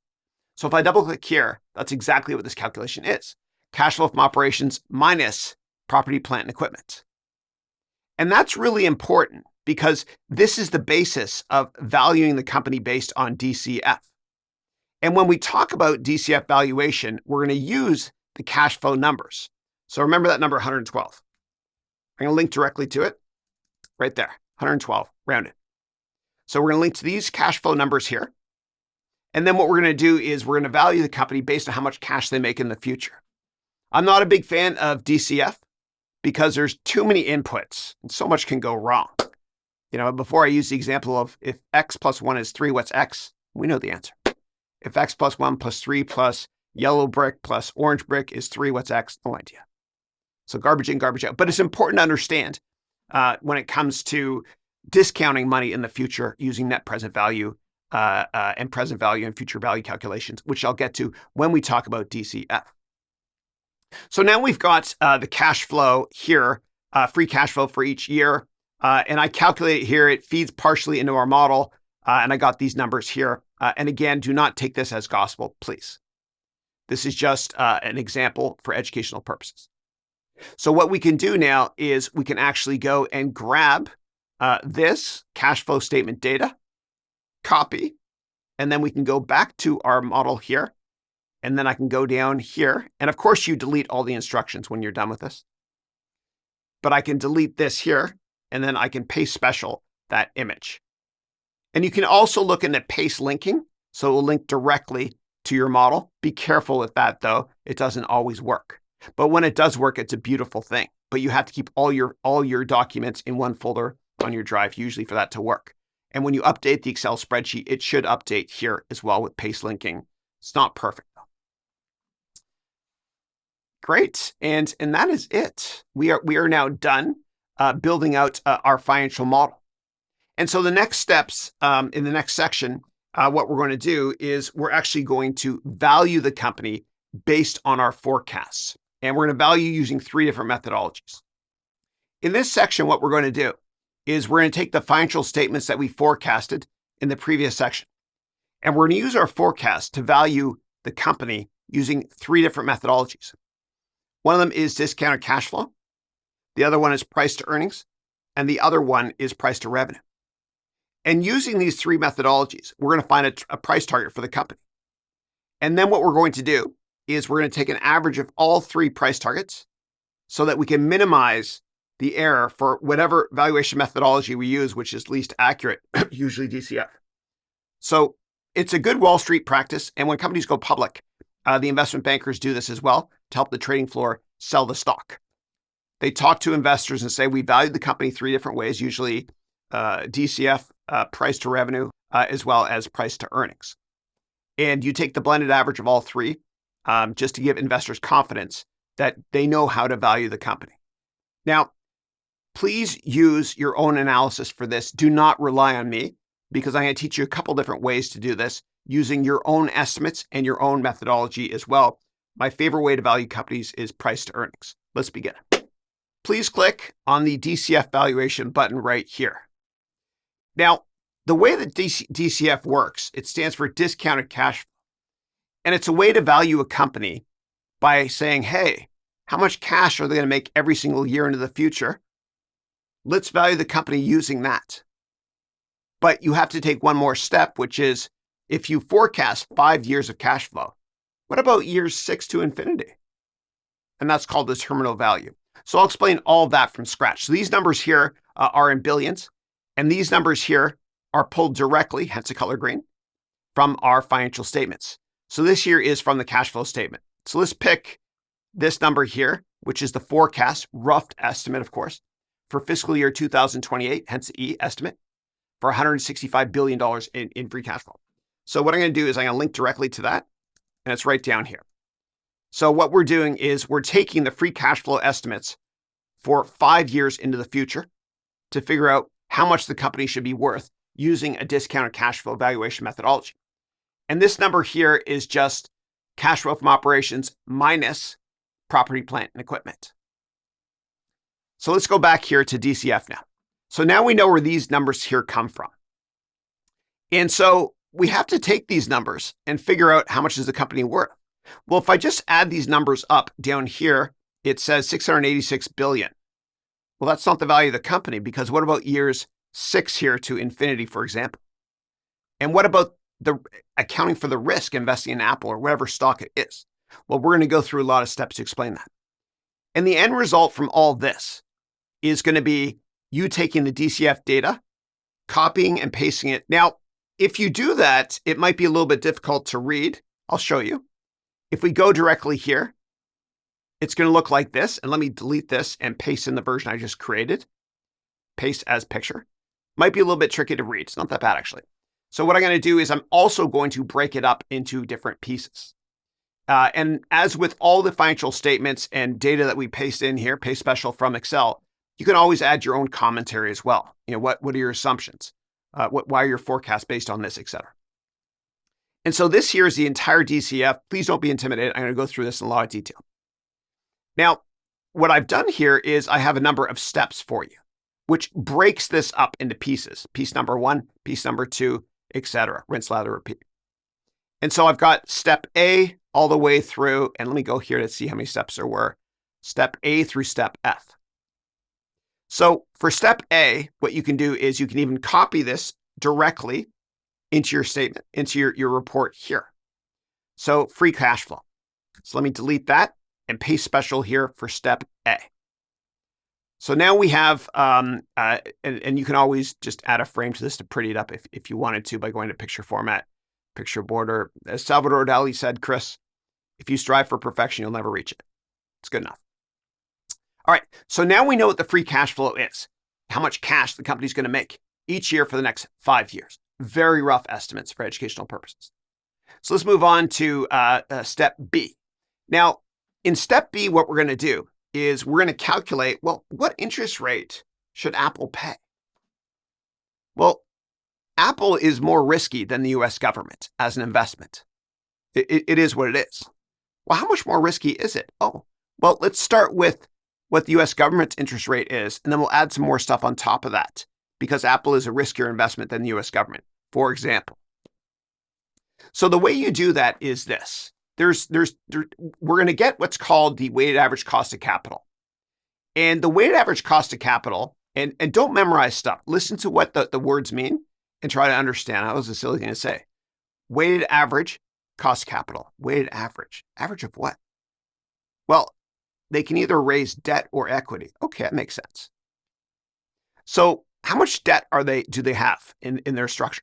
So if I double click here, that's exactly what this calculation is. Cash flow from operations minus property, plant, and equipment. And that's really important because this is the basis of valuing the company based on DCF. And when we talk about DCF valuation, we're going to use the cash flow numbers. So remember that number 112. I'm going to link directly to it right there, 112, rounded. So we're going to link to these cash flow numbers here. And then what we're going to do is we're going to value the company based on how much cash they make in the future. I'm not a big fan of DCF because there's too many inputs and so much can go wrong. You know, before I use the example of if X plus 1 is 3, what's X? We know the answer. If X plus 1 plus 3 plus yellow brick plus orange brick is 3, what's X? No idea. So garbage in, garbage out. But it's important to understand when it comes to discounting money in the future using net present value and present value and future value calculations, which I'll get to when we talk about DCF. So now we've got the cash flow here, free cash flow for each year. And I calculate it here. It feeds partially into our model. And I got these numbers here. And again, do not take this as gospel, please. This is just an example for educational purposes. So what we can do now is we can actually go and grab this cash flow statement data, copy, and then we can go back to our model here. And then I can go down here. And of course, you delete all the instructions when you're done with this. But I can delete this here, and then I can paste special that image. And you can also look into paste linking. So it will link directly to your model. Be careful with that, though. It doesn't always work. But when it does work, it's a beautiful thing. But you have to keep all your documents in one folder on your drive, usually for that to work. And when you update the Excel spreadsheet, it should update here as well with paste linking. It's not perfect, though. Great. And that is it. We are now done building out our financial model. And so the next steps in the next section, what we're going to do is we're actually going to value the company based on our forecasts. And we're going to value using 3 different methodologies. In this section, what we're going to do is we're going to take the financial statements that we forecasted in the previous section. And we're going to use our forecast to value the company using 3 different methodologies. One of them is discounted cash flow. The other one is price to earnings. And the other one is price to revenue. And using these 3 methodologies, we're going to find a price target for the company. And then what we're going to do is we're going to take an average of all 3 price targets so that we can minimize the error for whatever valuation methodology we use, which is least accurate, usually DCF. So it's a good Wall Street practice. And when companies go public, the investment bankers do this as well to help the trading floor sell the stock. They talk to investors and say, we value the company 3 different ways, usually DCF, price to revenue, as well as price to earnings. And you take the blended average of all 3 just to give investors confidence that they know how to value the company. Now, please use your own analysis for this. Do not rely on me because I'm going to teach you a couple different ways to do this using your own estimates and your own methodology as well. My favorite way to value companies is price to earnings. Let's begin. Please click on the DCF valuation button right here. Now, the way that DCF works, it stands for discounted cash flow. And it's a way to value a company by saying, hey, how much cash are they going to make every single year into the future? Let's value the company using that. But you have to take one more step, which is if you forecast 5 years of cash flow, what about years 6 to infinity? And that's called the terminal value. So I'll explain all of that from scratch. So these numbers here are in billions, and these numbers here are pulled directly, hence the color green, from our financial statements. So this here is from the cash flow statement. So let's pick this number here, which is the forecast, rough estimate, of course, for fiscal year 2028, hence the E estimate. for $165 billion in free cash flow. So what I'm going to do is I'm going to link directly to that, and it's right down here. So what we're doing is we're taking the free cash flow estimates for 5 years into the future to figure out how much the company should be worth using a discounted cash flow valuation methodology. And this number here is just cash flow from operations minus property, plant, and equipment. So let's go back here to DCF now. So now we know where these numbers here come from. And so we have to take these numbers and figure out how much is the company worth. Well, if I just add these numbers up down here, it says 686 billion. Well, that's not the value of the company, because what about years 6 here to infinity, for example? And what about the accounting for the risk investing in Apple or whatever stock it is? Well, we're going to go through a lot of steps to explain that. And the end result from all this is going to be you taking the DCF data, copying and pasting it. Now, if you do that, it might be a little bit difficult to read. I'll show you. If we go directly here, it's going to look like this. And let me delete this and paste in the version I just created. Paste as picture. Might be a little bit tricky to read. It's not that bad, actually. So what I'm going to do is I'm also going to break it up into different pieces. And as with all the financial statements and data that we paste in here, paste special from Excel, you can always add your own commentary as well. You know, what are your assumptions? Why are your forecasts based on this, et cetera? And so this here is the entire DCF. Please don't be intimidated. I'm going to go through this in a lot of detail. Now, what I've done here is I have a number of steps for you, which breaks this up into pieces. Piece number 1, piece number 2, et cetera. Rinse, lather, repeat. And so I've got step A all the way through, and let me go here to see how many steps there were. Step A through step F. So for step A, what you can do is you can even copy this directly into your statement, into your report here. So free cash flow. So let me delete that and paste special here for step A. So now we have, and you can always just add a frame to this to pretty it up if you wanted to by going to picture format, picture border. As Salvador Dali said, Chris, if you strive for perfection, you'll never reach it. It's good enough. All right, so now we know what the free cash flow is, how much cash the company's going to make each year for the next 5 years. Very rough estimates for educational purposes. So let's move on to step B. Now, in step B, what we're going to do is we're going to calculate, well, what interest rate should Apple pay? Well, Apple is more risky than the US government as an investment. It is what it is. Well, how much more risky is it? Oh, well, let's start with what the US government's interest rate is, and then we'll add some more stuff on top of that, because Apple is a riskier investment than the US government, for example. So the way you do that is this. We're going to get what's called the weighted average cost of capital. And the weighted average cost of capital, and don't memorize stuff. Listen to what the words mean and try to understand. That was a silly thing to say. Weighted average cost of capital. Weighted average. Average of what? Well, they can either raise debt or equity. Okay, that makes sense. So how much debt do they have in their structure?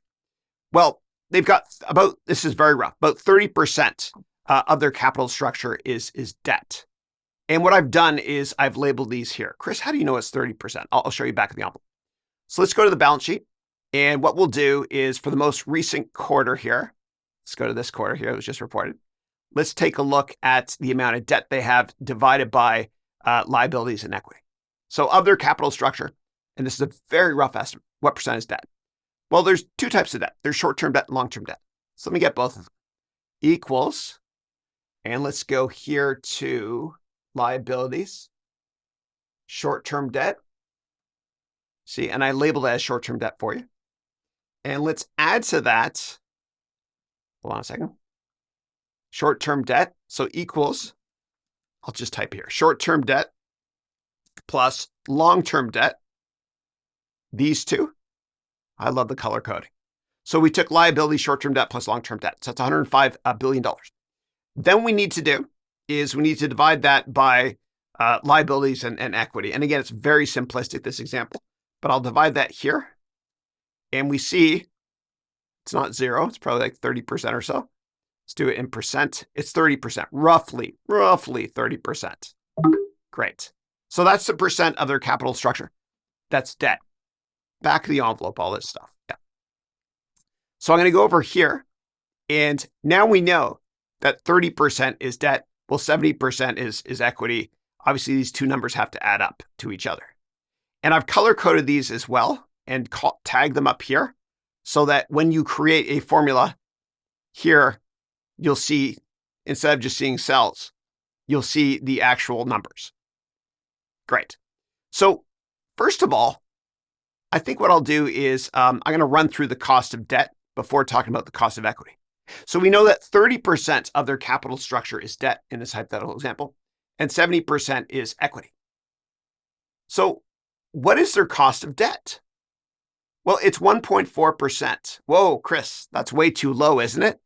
Well, they've got about, this is very rough, about 30% of their capital structure is debt. And what I've done is I've labeled these here. Chris, how do you know it's 30%? I'll show you back in the envelope. So let's go to the balance sheet. And what we'll do is for the most recent quarter here, let's go to this quarter here that was just reported. Let's take a look at the amount of debt they have divided by liabilities and equity. So of their capital structure, and this is a very rough estimate, what percent is debt? Well, there's 2 types of debt. There's short-term debt and long-term debt. So let me get both of them. Equals, and let's go here to liabilities, short-term debt. See, and I labeled it as short-term debt for you. And let's add to that, hold on a second, short-term debt, so equals, I'll just type here, short-term debt plus long-term debt, these two. I love the color coding. So we took liability, short-term debt plus long-term debt. So that's $105 billion. Then we need to do is we need to divide that by liabilities and equity. And again, it's very simplistic, this example, but I'll divide that here. And we see it's not 0. It's probably like 30% or so. Let's do it in percent. It's 30%, roughly 30%. Great. So that's the percent of their capital structure. That's debt. back of the envelope, all this stuff. Yeah. So I'm going to go over here. And now we know that 30% is debt. Well, 70% is equity. Obviously, these two numbers have to add up to each other. And I've color-coded these as well and tag them up here so that when you create a formula here, you'll see, instead of just seeing cells, you'll see the actual numbers. Great. So first of all, I think what I'll do is I'm going to run through the cost of debt before talking about the cost of equity. So we know that 30% of their capital structure is debt in this hypothetical example, and 70% is equity. So what is their cost of debt? Well, it's 1.4%. Whoa, Chris, that's way too low, isn't it?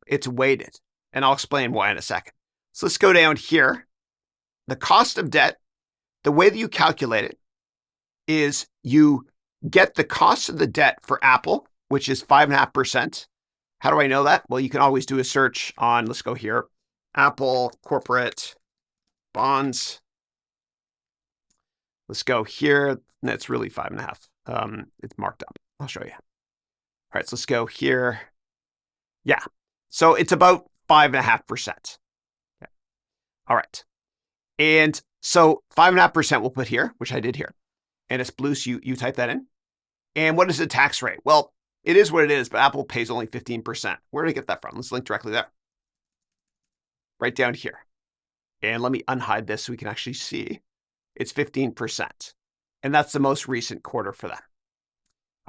It's weighted, and I'll explain why in a second. So let's go down here. The cost of debt, the way that you calculate it is you get the cost of the debt for Apple, which is 5.5%. How do I know that? Well, you can always do a search on, let's go here, Apple corporate bonds. Let's go here. That's really 5.5. It's marked up. I'll show you. All right, so let's go here. Yeah, so it's about 5.5%. Okay. All right, and so 5.5% we'll put here, which I did here, and it's blue, so you type that in. And what is the tax rate? Well, it is what it is, but Apple pays only 15%. Where did I get that from? Let's link directly there. Right down here. And let me unhide this so we can actually see. It's 15%. And that's the most recent quarter for them.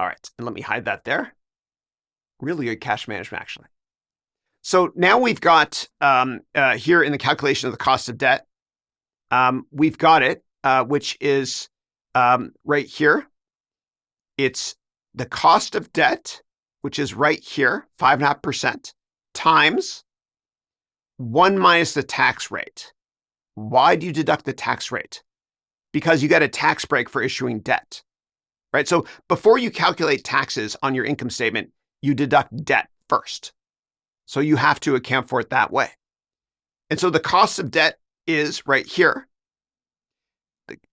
All right, and let me hide that there. Really good cash management, actually. So now we've got here in the calculation of the cost of debt, we've got it, which is right here. It's the cost of debt, which is right here, 5.5%, times 1 minus the tax rate. Why do you deduct the tax rate? Because you get a tax break for issuing debt, right? So before you calculate taxes on your income statement, you deduct debt first. So you have to account for it that way. And so the cost of debt is right here.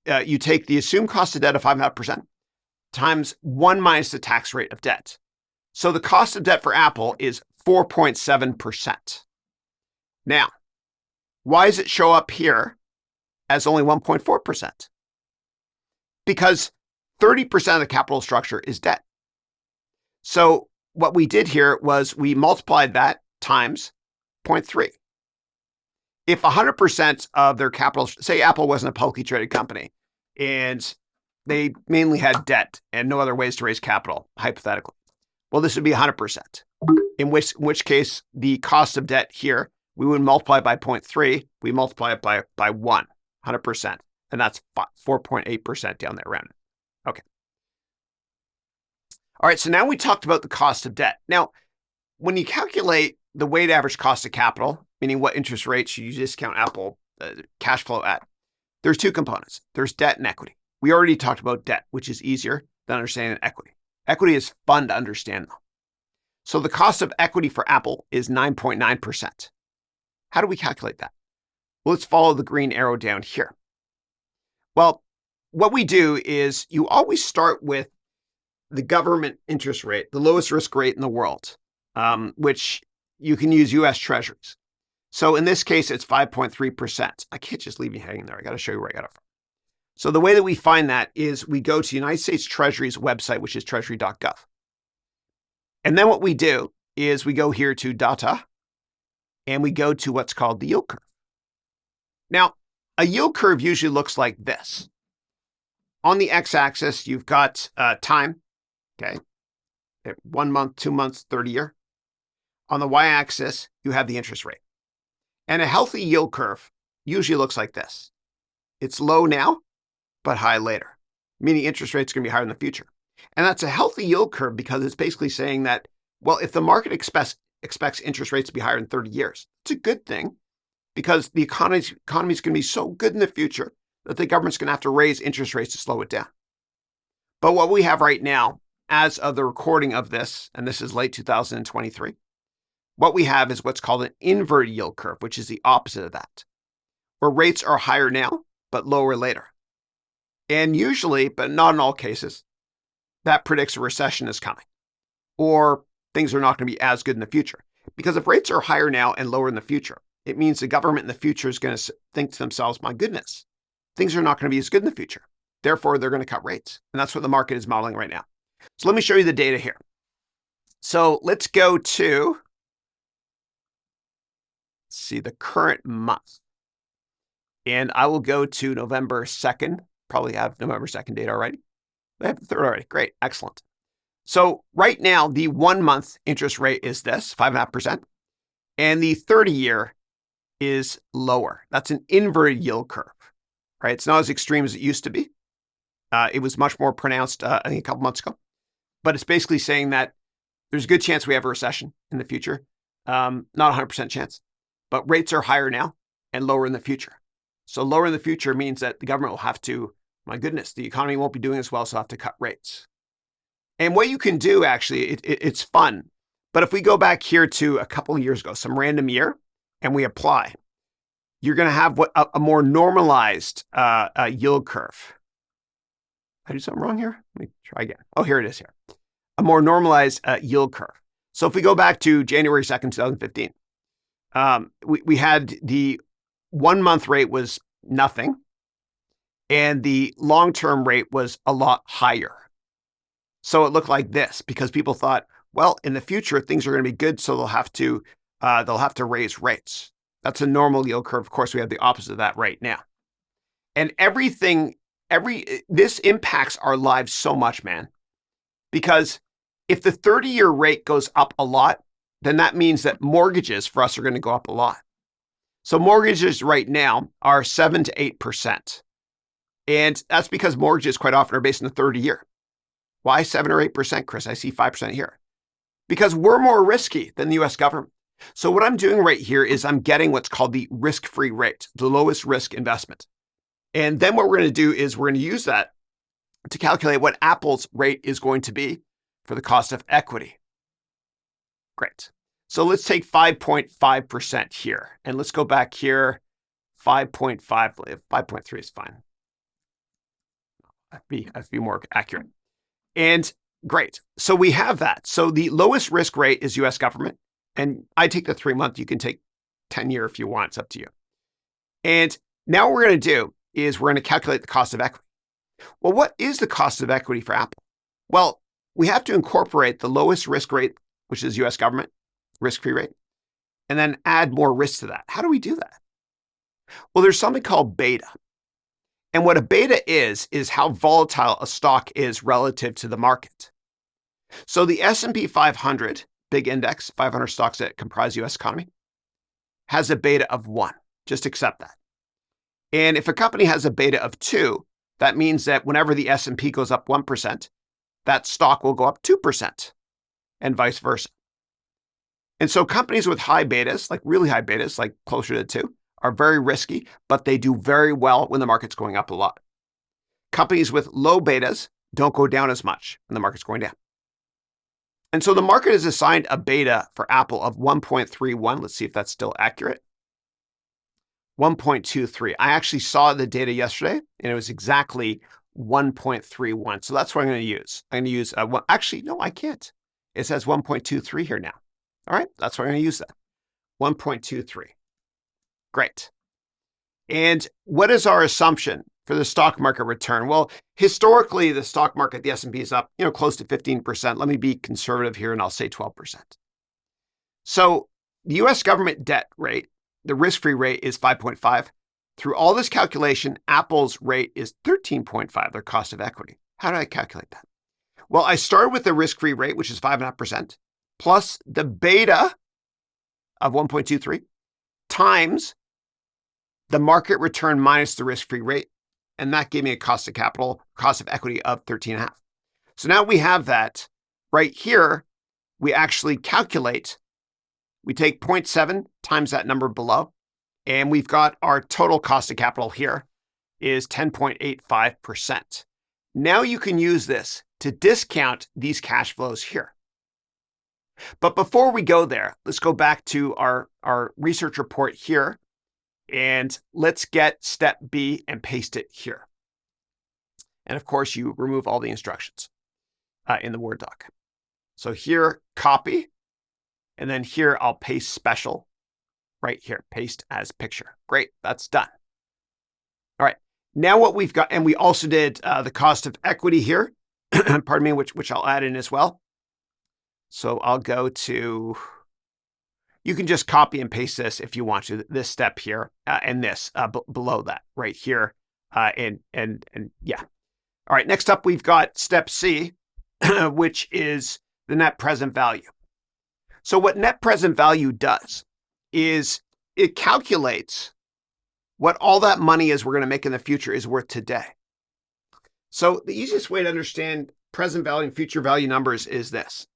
You take the assumed cost of debt of 5.5%, times 1 minus the tax rate of debt. So the cost of debt for Apple is 4.7%. Now, why does it show up here as only 1.4%? Because 30% of the capital structure is debt. So what we did here was we multiplied that times 0.3. If 100% of their capital, say Apple wasn't a publicly traded company, and they mainly had debt and no other ways to raise capital, hypothetically. Well, this would be 100%, in which case the cost of debt here, we would multiply by 0.3, we multiply it by 1, 100%, and that's 4.8% down there around it. Okay. All right, so now we talked about the cost of debt. Now, when you calculate the weighted average cost of capital, meaning what interest rates you discount Apple cash flow at, there's two components. There's debt and equity. We already talked about debt, which is easier than understanding equity. Equity is fun to understand, though. So the cost of equity for Apple is 9.9%. How do we calculate that? Well, let's follow the green arrow down here. Well, what we do is you always start with the government interest rate, the lowest risk rate in the world, which you can use U.S. Treasuries. So in this case, it's 5.3%. I can't just leave you hanging there. I got to show you where I got it from. So the way that we find that is we go to the United States Treasury's website, which is treasury.gov. And then what we do is we go here to data, and we go to what's called the yield curve. Now, a yield curve usually looks like this. On the x-axis, you've got time, okay? 1 month, 2 months, 30-year. On the y-axis, you have the interest rate. And a healthy yield curve usually looks like this. It's low now, but high later, meaning interest rates are going to be higher in the future. And that's a healthy yield curve because it's basically saying that, well, if the market expects interest rates to be higher in 30 years, it's a good thing because the economy is going to be so good in the future that the government's going to have to raise interest rates to slow it down. But what we have right now, as of the recording of this, and this is late 2023, what we have is what's called an inverted yield curve, which is the opposite of that, where rates are higher now, but lower later. And usually, but not in all cases, that predicts a recession is coming, or things are not going to be as good in the future. Because if rates are higher now and lower in the future, it means the government in the future is going to think to themselves, my goodness, things are not going to be as good in the future. Therefore, they're going to cut rates. And that's what the market is modeling right now. So let me show you the data here. So let's go to, see, the current month. And I will go to November 2nd. Probably have November 2nd data already. I have the 3rd already. Great. Excellent. So right now, the 1-month interest rate is this, 5.5%. And the 30-year is lower. That's an inverted yield curve, right? It's not as extreme as it used to be. It was much more pronounced, I think, a couple months ago. But it's basically saying that there's a good chance we have a recession in the future. Not 100% chance. But rates are higher now and lower in the future. So lower in the future means that the government will have to, my goodness, the economy won't be doing as well, so they'll have to cut rates. And what you can do, actually, it's fun. But if we go back here to a couple of years ago, some random year, and we apply, you're going to have what a more normalized yield curve. Did I do something wrong here? Let me try again. Oh, here it is here. A more normalized yield curve. So if we go back to January 2nd, 2015, we had the 1-month rate was nothing, and the long-term rate was a lot higher. So it looked like this because people thought, well, in the future, things are going to be good, so they'll have to raise rates. That's a normal yield curve. Of course, we have the opposite of that right now. And this impacts our lives so much, man. Because if the 30-year rate goes up a lot, then that means that mortgages for us are going to go up a lot. So mortgages right now are 7 to 8%. And that's because mortgages quite often are based on the 30-year. Why 7 or 8%, Chris? I see 5% here. Because we're more risky than the US government. So what I'm doing right here is I'm getting what's called the risk-free rate, the lowest risk investment. And then what we're going to do is we're going to use that to calculate what Apple's rate is going to be for the cost of equity. Great. So let's take 5.5% here. And let's go back here. 5.5, 5.3 is fine. I'd be more accurate. And great. So we have that. So the lowest risk rate is US government. And I take the 3-month. You can take 10-year if you want. It's up to you. And now what we're going to do is we're going to calculate the cost of equity. Well, what is the cost of equity for Apple? Well, we have to incorporate the lowest risk rate, which is US government, risk-free rate, and then add more risk to that. How do we do that? Well, there's something called beta. And what a beta is how volatile a stock is relative to the market. So the S&P 500, big index, 500 stocks that comprise US economy, has a beta of 1. Just accept that. And if a company has a beta of 2, that means that whenever the S&P goes up 1%, that stock will go up 2%, and vice versa. And so companies with high betas, like really high betas, like closer to 2, are very risky, but they do very well when the market's going up a lot. Companies with low betas don't go down as much when the market's going down. And so the market has assigned a beta for Apple of 1.31. Let's see if that's still accurate. 1.23. I actually saw the data yesterday, and it was exactly 1.31. So that's what I'm going to use. I'm going to use, actually, no, I can't. It says 1.23 here now. All right, that's what I'm going to use then. 1.23. Great. And what is our assumption for the stock market return? Well, historically, the stock market, the S&P is up, close to 15%. Let me be conservative here, and I'll say 12%. So the US government debt rate, the risk-free rate is 5.5. Through all this calculation, Apple's rate is 13.5, their cost of equity. How did I calculate that? Well, I started with the risk-free rate, which is 5.5%, plus the beta of 1.23 times the market return minus the risk-free rate. And that gave me a cost of equity of 13.5. So now we have that right here. We actually calculate, we take 0.7 times that number below, and we've got our total cost of capital here is 10.85%. Now you can use this to discount these cash flows here. But before we go there, let's go back to our research report here. And let's get step B and paste it here. And of course, you remove all the instructions. in the Word doc. So here, copy, and then here I'll paste special right here, paste as picture. Great, that's done. All right, now what we've got, and we also did the cost of equity here, pardon me, which I'll add in as well. So I'll go to, you can just copy and paste this if you want to, this step here and this below that right here. And yeah. All right, next up, we've got step C, which is the net present value. So what net present value does is it calculates what all that money is we're going to make in the future is worth today. So the easiest way to understand present value and future value numbers is this.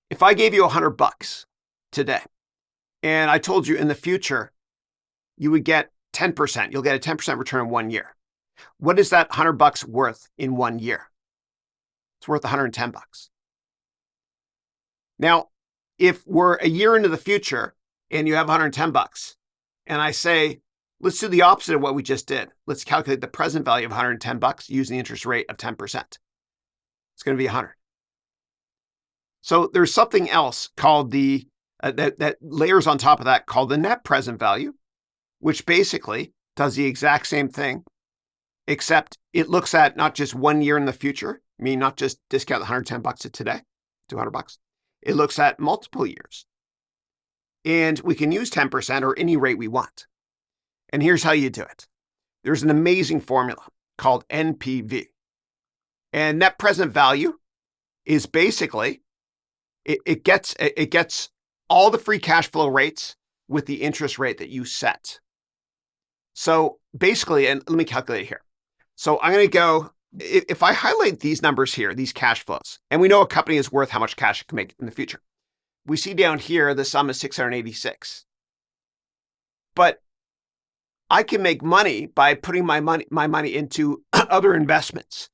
If I gave you $100 today, and I told you in the future, you would get 10%, you'll get a 10% return in 1 year. What is that $100 worth in 1 year? It's worth $110. Now, if we're a year into the future and you have $110, and I say, let's do the opposite of what we just did. Let's calculate the present value of $110 using the interest rate of 10%. It's going to be 100. So there's something else called the, that layers on top of that called the net present value, which basically does the exact same thing, except it looks at not just 1 year in the future, I mean, not just discount the $110 of today, $200. It looks at multiple years. And we can use 10% or any rate we want. And here's how you do it. There's an amazing formula called NPV. And net present value is basically, it gets all the free cash flow rates with the interest rate that you set. So basically, and let me calculate here. So I'm going to go, if I highlight these numbers here, these cash flows, and we know a company is worth how much cash it can make in the future. We see down here, the sum is 686. But I can make money by putting my money into other investments.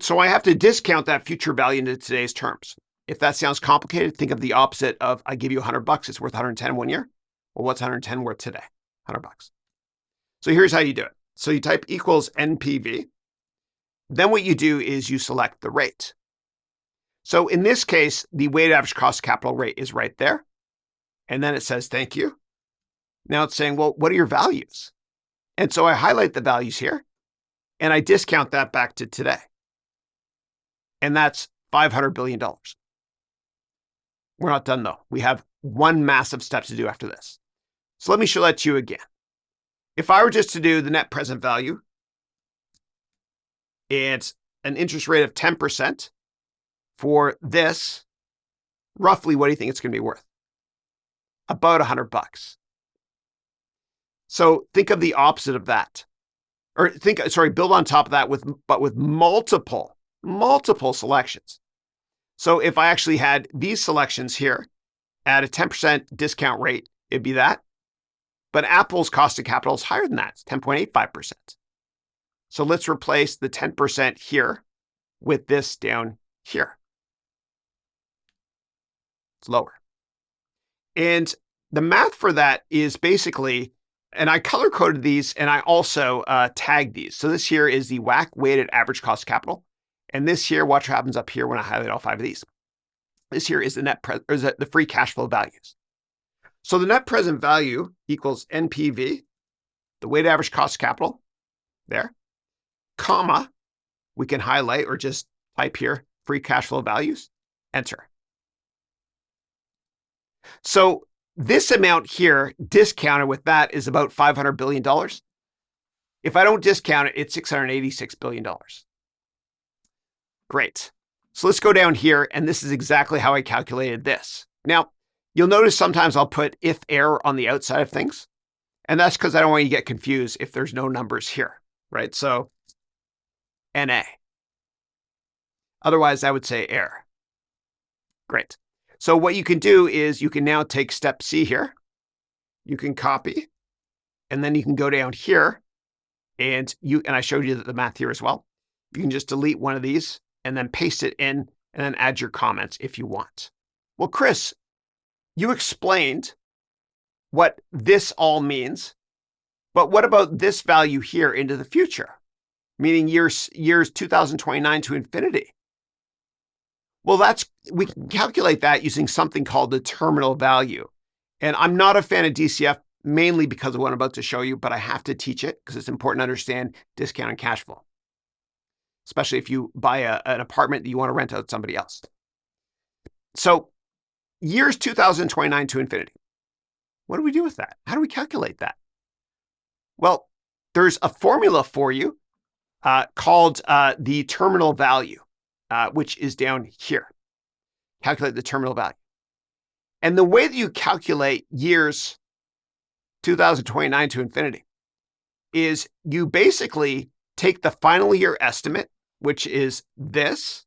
So I have to discount that future value into today's terms. If that sounds complicated, think of the opposite of I give you $100, it's worth 110 in 1 year. Well, what's 110 worth today? $100. So here's how you do it. So you type equals NPV. Then what you do is you select the rate. So in this case, the weighted average cost of capital rate is right there. And then it says, thank you. Now it's saying, well, what are your values? And so I highlight the values here and I discount that back to today. And that's $500 billion. We're not done though. We have one massive step to do after this. So let me show that to you again. If I were just to do the net present value and an interest rate of 10% for this, roughly what do you think it's going to be worth? About $100. So think of the opposite of that. Or build on top of that with multiple selections. So if I actually had these selections here at a 10% discount rate, it'd be that. But Apple's cost of capital is higher than that. It's 10.85%. So let's replace the 10% here with this down here. It's lower. And the math for that is basically, and I color coded these and I also tagged these. So this here is the WACC, weighted average cost of capital. And this here, watch what happens up here when I highlight all 5 of these. This here is the free cash flow values. So the net present value equals NPV, the weighted average cost of capital, there, comma, we can highlight or just type here, free cash flow values, enter. So this amount here, discounted with that, is about $500 billion. If I don't discount it, it's $686 billion. Great. So let's go down here, and this is exactly how I calculated this. Now, you'll notice sometimes I'll put if error on the outside of things, and that's because I don't want you to get confused if there's no numbers here, right? So NA. Otherwise, I would say error. Great. So what you can do is you can now take step C here. You can copy, and then you can go down here, and I showed you the math here as well. You can just delete one of these and then paste it in and then add your comments if you want. Well, Chris, you explained what this all means, but what about this value here into the future? Meaning years 2029 to infinity. Well, we can calculate that using something called the terminal value. And I'm not a fan of DCF, mainly because of what I'm about to show you, but I have to teach it because it's important to understand discounted cash flow, especially if you buy an apartment that you want to rent out to somebody else. So years 2029 to infinity. What do we do with that? How do we calculate that? Well, there's a formula for you called the terminal value, which is down here. Calculate the terminal value. And the way that you calculate years 2029 to infinity is you basically take the final year estimate, which is this.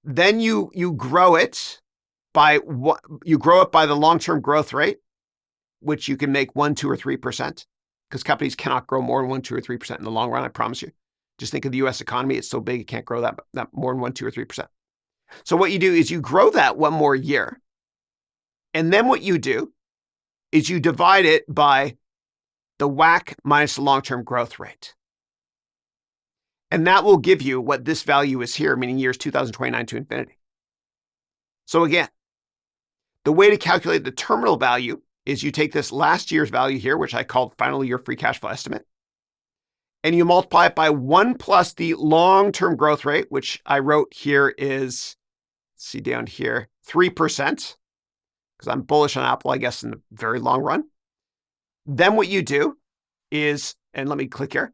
Then you grow it by the long-term growth rate, which you can make 1%, 2%, or 3%, because companies cannot grow more than 1%, 2%, or 3% in the long run. I promise you. Just think of the U.S. economy; it's so big it can't grow that more than 1%, 2%, or 3%. So what you do is you grow that one more year, and then what you do is you divide it by the WACC minus the long-term growth rate. And that will give you what this value is here, meaning years 2029 to infinity. So again, the way to calculate the terminal value is you take this last year's value here, which I called final year free cash flow estimate, and you multiply it by 1 plus the long-term growth rate, which I wrote here is, see down here, 3%. Because I'm bullish on Apple, I guess, in the very long run. Then what you do is, and let me click here,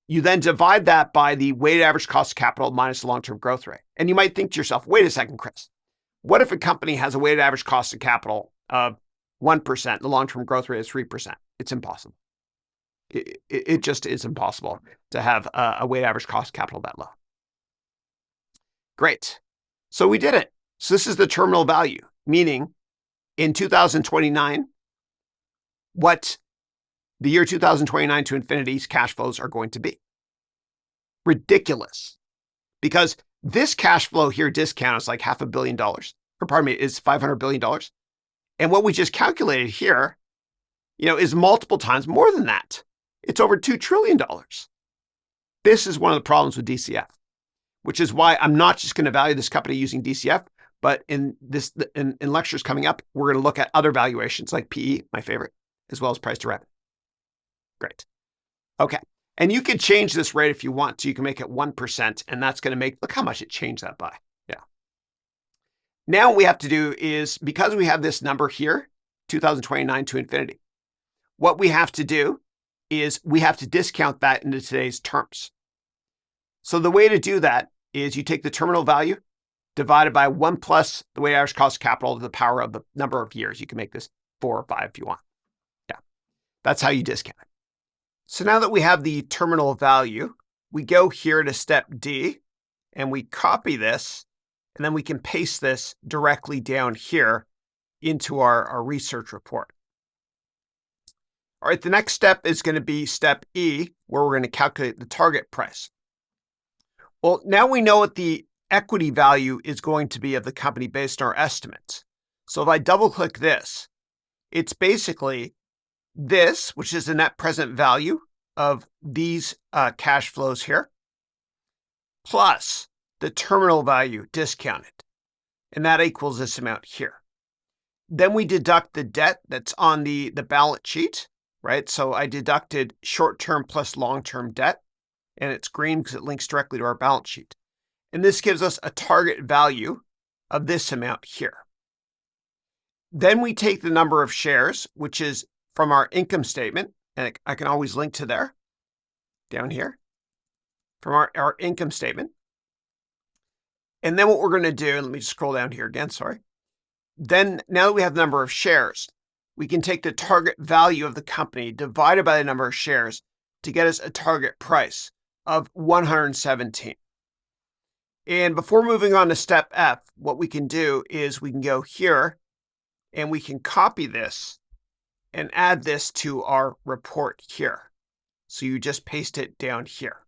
you then divide that by the weighted average cost of capital minus the long-term growth rate. And you might think to yourself, wait a second, Chris, what if a company has a weighted average cost of capital of 1%, the long-term growth rate is 3%? It's impossible. It just is impossible to have a weighted average cost of capital that low. Great. So we did it. So this is the terminal value. Meaning in 2029, what the year 2029 to infinity's cash flows are going to be. Ridiculous. Because this cash flow here discount is like $500 million, or pardon me, is $500 billion. And what we just calculated here, is multiple times more than that. It's over $2 trillion. This is one of the problems with DCF, which is why I'm not just going to value this company using DCF. But in lectures coming up, we're going to look at other valuations like PE, my favorite, as well as price to revenue. Great. Okay. And you can change this rate if you want to. You can make it 1%, and that's going to look how much it changed that by. Yeah. Now what we have to do is, because we have this number here, 2029 to infinity, what we have to do is we have to discount that into today's terms. So the way to do that is you take the terminal value, divided by 1 plus the weighted average cost of capital to the power of the number of years. You can make this 4 or 5 if you want. Yeah, that's how you discount it. So now that we have the terminal value, we go here to step D, and we copy this, and then we can paste this directly down here into our research report. All right, the next step is going to be step E, where we're going to calculate the target price. Well, now we know what the equity value is going to be of the company based on our estimates. So if I double click this, it's basically this, which is the net present value of these cash flows here, plus the terminal value discounted. And that equals this amount here. Then we deduct the debt that's on the balance sheet, right? So I deducted short-term plus long-term debt, and it's green because it links directly to our balance sheet. And this gives us a target value of this amount here. Then we take the number of shares, which is from our income statement, and I can always link to there, down here, from our income statement. And then what we're going to do, let me just scroll down here again, sorry. Then now that we have the number of shares, we can take the target value of the company divided by the number of shares to get us a target price of 117. And before moving on to step F, what we can do is we can go here and we can copy this and add this to our report here. So you just paste it down here.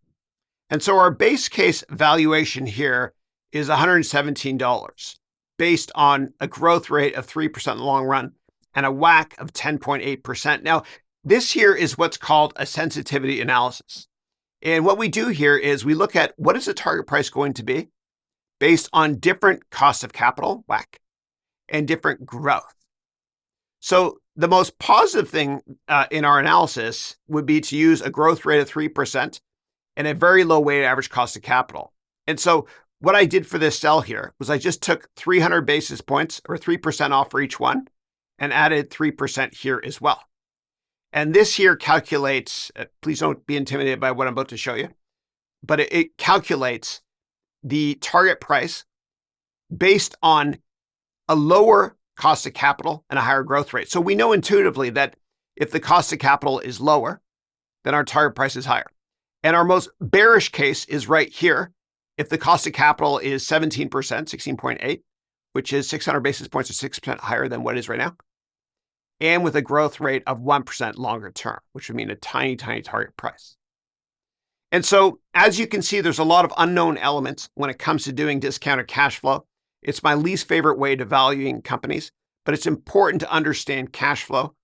And so our base case valuation here is $117 based on a growth rate of 3% in the long run and a WACC of 10.8%. Now, this here is what's called a sensitivity analysis. And what we do here is we look at what is the target price going to be based on different costs of capital, WACC, and different growth. So the most positive thing in our analysis would be to use a growth rate of 3% and a very low weighted average cost of capital. And so what I did for this cell here was I just took 300 basis points or 3% off for each one and added 3% here as well. And this here calculates, please don't be intimidated by what I'm about to show you, but it calculates the target price based on a lower cost of capital and a higher growth rate. So we know intuitively that if the cost of capital is lower, then our target price is higher. And our most bearish case is right here. If the cost of capital is 17%, 16.8, which is 600 basis points or 6% higher than what it is right now, and with a growth rate of 1% longer term, which would mean a tiny, tiny target price. And so, as you can see, there's a lot of unknown elements when it comes to doing discounted cash flow. It's my least favorite way to valuing companies, but it's important to understand cash flow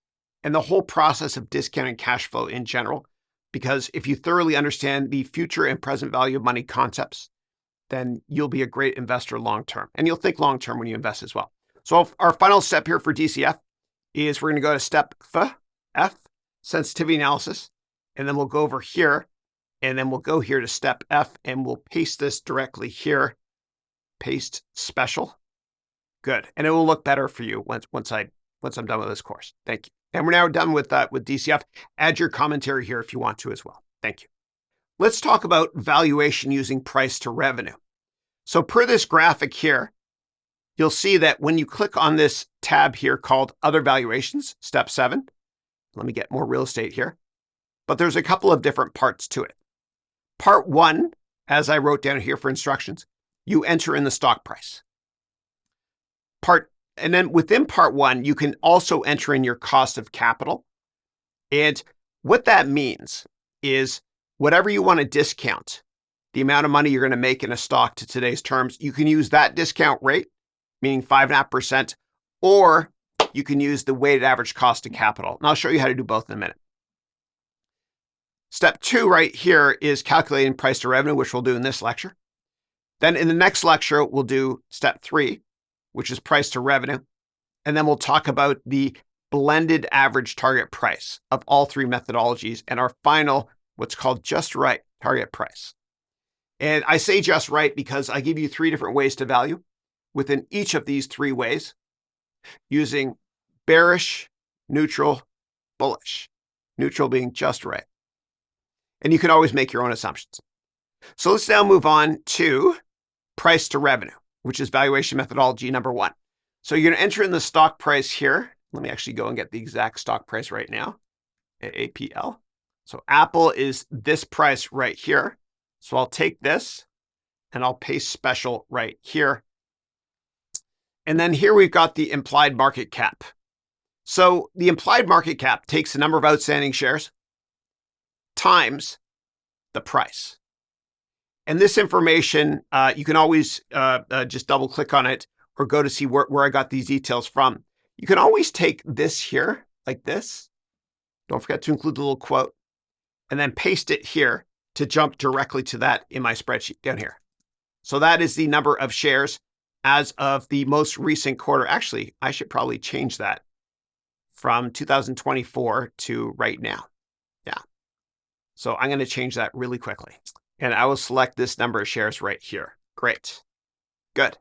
and the whole process of discounting cash flow in general, because if you thoroughly understand the future and present value of money concepts, then you'll be a great investor long-term, and you'll think long-term when you invest as well. So our final step here for DCF is we're going to go to step F, sensitivity analysis, and then we'll go over here, and then we'll go here to step F, and we'll paste this directly here. Paste special. Good, and it will look better for you once I'm done with this course. Thank you. And we're now done with DCF. Add your commentary here if you want to as well. Thank you. Let's talk about valuation using price to revenue. So per this graphic here, you'll see that when you click on this tab here called Other Valuations, step 7, let me get more real estate here, but there's a couple of different parts to it. Part 1, as I wrote down here for instructions, you enter in the stock price. And then within part 1, you can also enter in your cost of capital. And what that means is whatever you want to discount, the amount of money you're going to make in a stock to today's terms, you can use that discount rate, meaning 5.5%, or you can use the weighted average cost of capital. And I'll show you how to do both in a minute. Step 2 right here is calculating price to revenue, which we'll do in this lecture. Then in the next lecture, we'll do step 3, which is price to revenue. And then we'll talk about the blended average target price of all 3 methodologies and our final, what's called just right target price. And I say just right because I give you 3 different ways to value within each of these 3 ways using bearish, neutral, bullish, neutral being just right. And you can always make your own assumptions. So let's now move on to price to revenue, which is valuation methodology number 1. So you're going to enter in the stock price here. Let me actually go and get the exact stock price right now, APL. So Apple is this price right here. So I'll take this and I'll paste special right here. And then here we've got the implied market cap. So the implied market cap takes the number of outstanding shares times the price. And this information, you can always just double click on it or go to see where I got these details from. You can always take this here like this. Don't forget to include the little quote and then paste it here to jump directly to that in my spreadsheet down here. So that is the number of shares as of the most recent quarter. Actually, I should probably change that from 2024 to right now. Yeah. So I'm going to change that really quickly. And I will select this number of shares right here. Great. Good.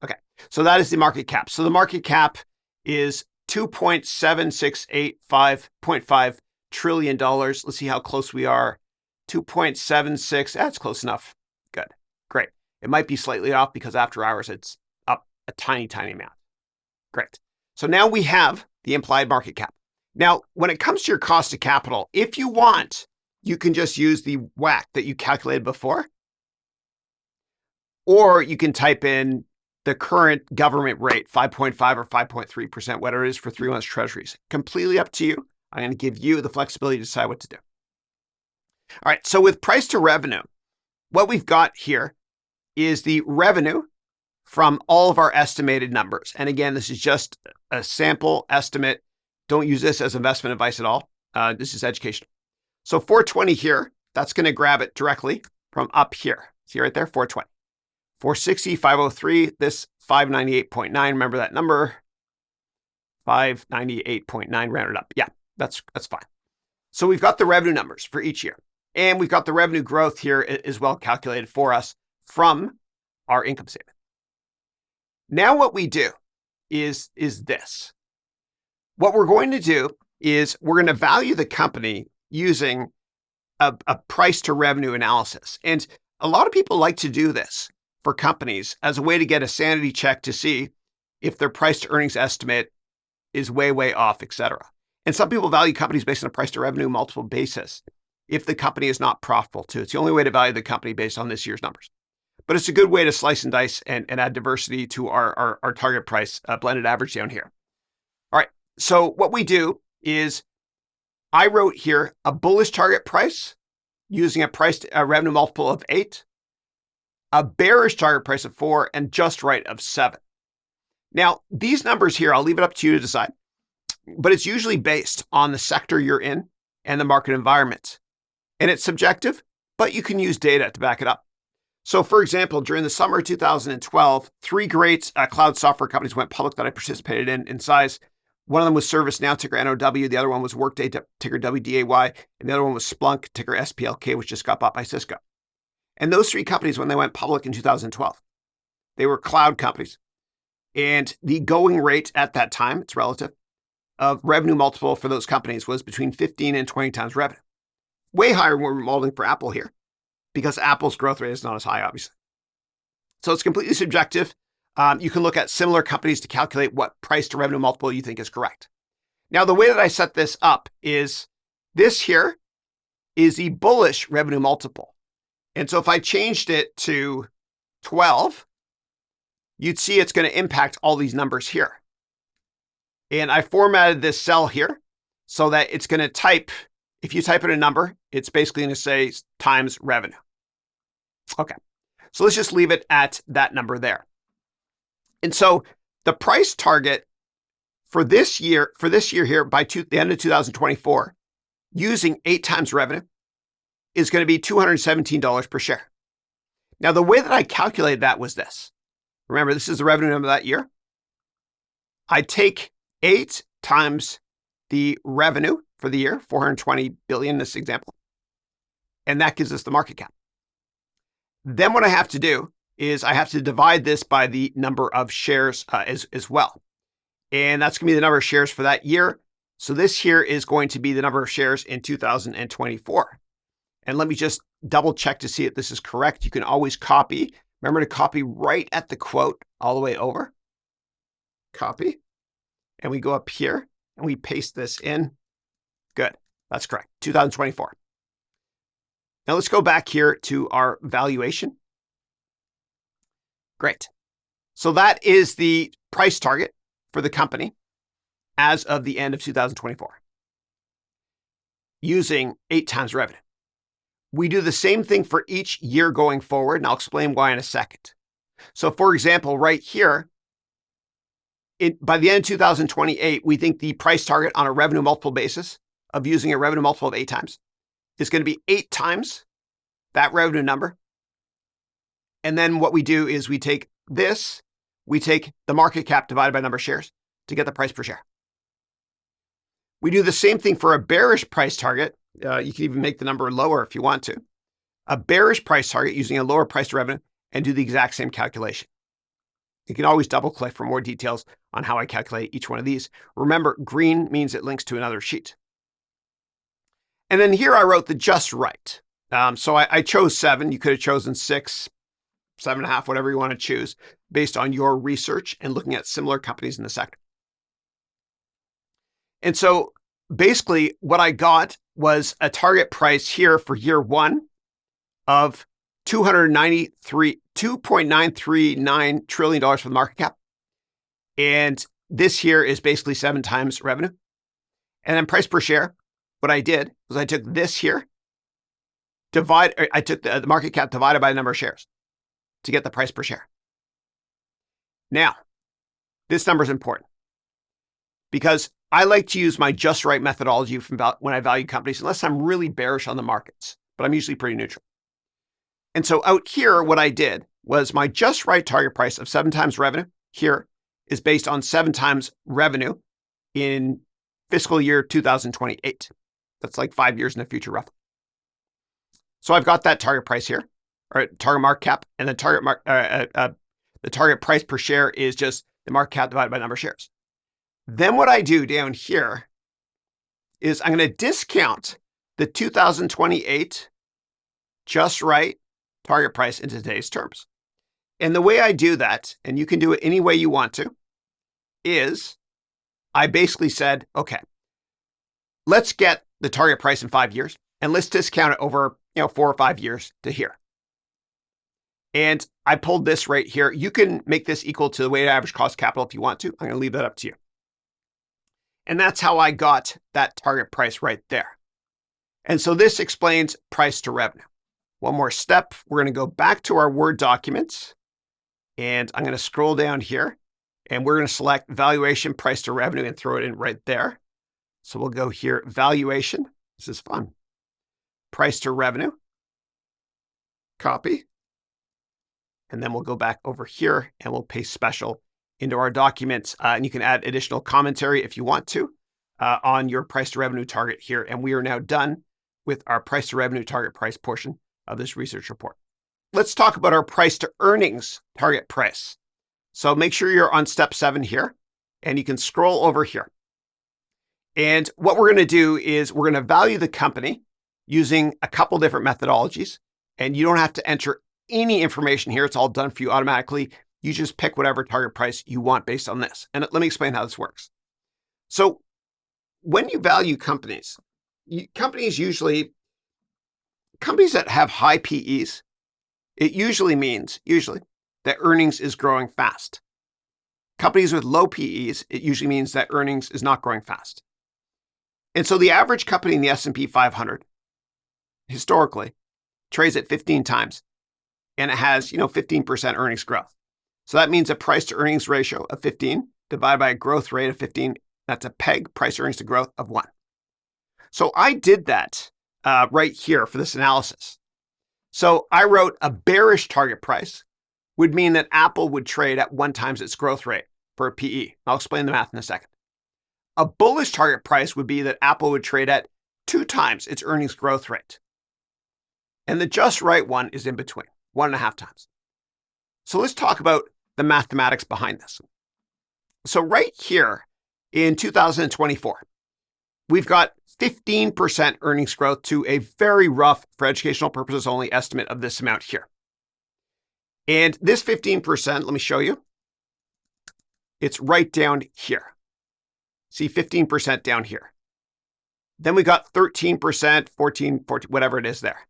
Okay. So that is the market cap. So the market cap is $2.7685.5 trillion. Let's see how close we are. 2.76. That's close enough. Good. Great. It might be slightly off because after hours, it's up a tiny, tiny amount. Great. So now we have the implied market cap. Now, when it comes to your cost of capital, if you want, you can just use the WACC that you calculated before, or you can type in the current government rate, 5.5 or 5.3%, whatever it is for 3 months treasuries. Completely up to you. I'm going to give you the flexibility to decide what to do. All right, so with price to revenue, what we've got here is the revenue from all of our estimated numbers. And again, this is just a sample estimate. Don't use this as investment advice at all. This is educational. So 420 here, that's going to grab it directly from up here. See right there, 420. 460, 503, this 598.9. Remember that number? 598.9 rounded up. Yeah, that's fine. So we've got the revenue numbers for each year. And we've got the revenue growth here as well calculated for us from our income statement. Now what we do is this. What we're going to do is we're going to value the company using a price to revenue analysis. And a lot of people like to do this for companies as a way to get a sanity check to see if their price to earnings estimate is way, way off, et cetera. And some people value companies based on a price to revenue multiple basis if the company is not profitable too. It's the only way to value the company based on this year's numbers. But it's a good way to slice and dice and add diversity to our target price blended average down here. All right, so what we do is I wrote here a bullish target price using a price to revenue multiple of 8, a bearish target price of 4, and just right of 7. Now, these numbers here, I'll leave it up to you to decide, but it's usually based on the sector you're in and the market environment. And it's subjective, but you can use data to back it up. So for example, during the summer of 2012, 3 great cloud software companies went public that I participated in size. One of them was ServiceNow, ticker NOW. The other one was Workday, ticker WDAY. And the other one was Splunk, ticker SPLK, which just got bought by Cisco. And those 3 companies, when they went public in 2012, they were cloud companies. And the going rate at that time, it's relative, of revenue multiple for those companies was between 15 and 20 times revenue. Way higher when we're modeling for Apple here, because Apple's growth rate is not as high, obviously. So it's completely subjective. You can look at similar companies to calculate what price to revenue multiple you think is correct. Now, the way that I set this up is this here is the bullish revenue multiple. And so if I changed it to 12, you'd see it's going to impact all these numbers here. And I formatted this cell here so that it's going to type, if you type in a number, it's basically going to say times revenue. Okay, so let's just leave it at that number there. And so the price target for this year here by the end of 2024, using 8 times revenue, is going to be $217 per share. Now, the way that I calculated that was this. Remember, this is the revenue number that year. I take 8 times the revenue for the year, 420 billion in this example, and that gives us the market cap. Then what I have to do is I have to divide this by the number of shares as well. And that's going to be the number of shares for that year. So this here is going to be the number of shares in 2024. And let me just double check to see if this is correct. You can always copy. Remember to copy right at the quote all the way over. Copy. And we go up here and we paste this in. Good. That's correct. 2024. Now let's go back here to our valuation. Great. So that is the price target for the company as of the end of 2024, using 8 times revenue. We do the same thing for each year going forward, and I'll explain why in a second. So for example, right here, by the end of 2028, we think the price target on a revenue multiple basis of using a revenue multiple of 8 times is going to be 8 times that revenue number. And then what we do is we take this, we take the market cap divided by number of shares to get the price per share. We do the same thing for a bearish price target. You can even make the number lower if you want to. A bearish price target using a lower price to revenue and do the exact same calculation. You can always double click for more details on how I calculate each one of these. Remember, green means it links to another sheet. And then here I wrote the just right. So I chose 7. You could have chosen 6, 7.5, whatever you want to choose based on your research and looking at similar companies in the sector. And so basically what I got was a target price here for year 1 of $2.939 trillion for the market cap. And this here is basically 7 times revenue. And then price per share, what I did was I took this here, I took the market cap divided by the number of shares to get the price per share. Now, this number is important because I like to use my just right methodology when I value companies, unless I'm really bearish on the markets, but I'm usually pretty neutral. And so out here, what I did was my just right target price of 7 times revenue here is based on 7 times revenue in fiscal year 2028. That's like 5 years in the future, roughly. So I've got that target price here, or target market cap, and the target price per share is just the market cap divided by number of shares. Then what I do down here is I'm going to discount the 2028 just right target price into today's terms. And the way I do that, and you can do it any way you want to, is I basically said, okay, let's get the target price in 5 years and let's discount it over 4 or 5 years to here. And I pulled this right here. You can make this equal to the weighted average cost of capital if you want to. I'm going to leave that up to you. And that's how I got that target price right there. And so this explains price to revenue. One more step. We're going to go back to our Word documents, and I'm going to scroll down here, and we're going to select valuation, price to revenue, and throw it in right there. So we'll go here, valuation. This is fun. Price to revenue. Copy. And then we'll go back over here and we'll paste special into our documents. And you can add additional commentary if you want to on your price to revenue target here. And we are now done with our price to revenue target price portion of this research report. Let's talk about our price to earnings target price. So make sure you're on step 7 here, and you can scroll over here. And what we're going to do is we're going to value the company using a couple different methodologies, and you don't have to enter any information here. It's all done for you automatically. You just pick whatever target price you want based on this. And let me explain how this works. So when you value companies, companies that have high PEs, it usually means that earnings is growing fast. Companies with low PEs, it usually means that earnings is not growing fast. And so the average company in the S&P 500 historically trades at 15 times, and it has 15% earnings growth. So that means a price to earnings ratio of 15 divided by a growth rate of 15. That's a PEG, price earnings to growth, of 1. So I did that right here for this analysis. So I wrote a bearish target price would mean that Apple would trade at 1 times its growth rate for a PE. I'll explain the math in a second. A bullish target price would be that Apple would trade at 2 times its earnings growth rate. And the just right one is in between, 1.5 times. So let's talk about the mathematics behind this. So right here in 2024, we've got 15% earnings growth to a very rough, for educational purposes only, estimate of this amount here. And this 15%, let me show you. It's right down here. See, 15% down here. Then we got 13%, 14, whatever it is there.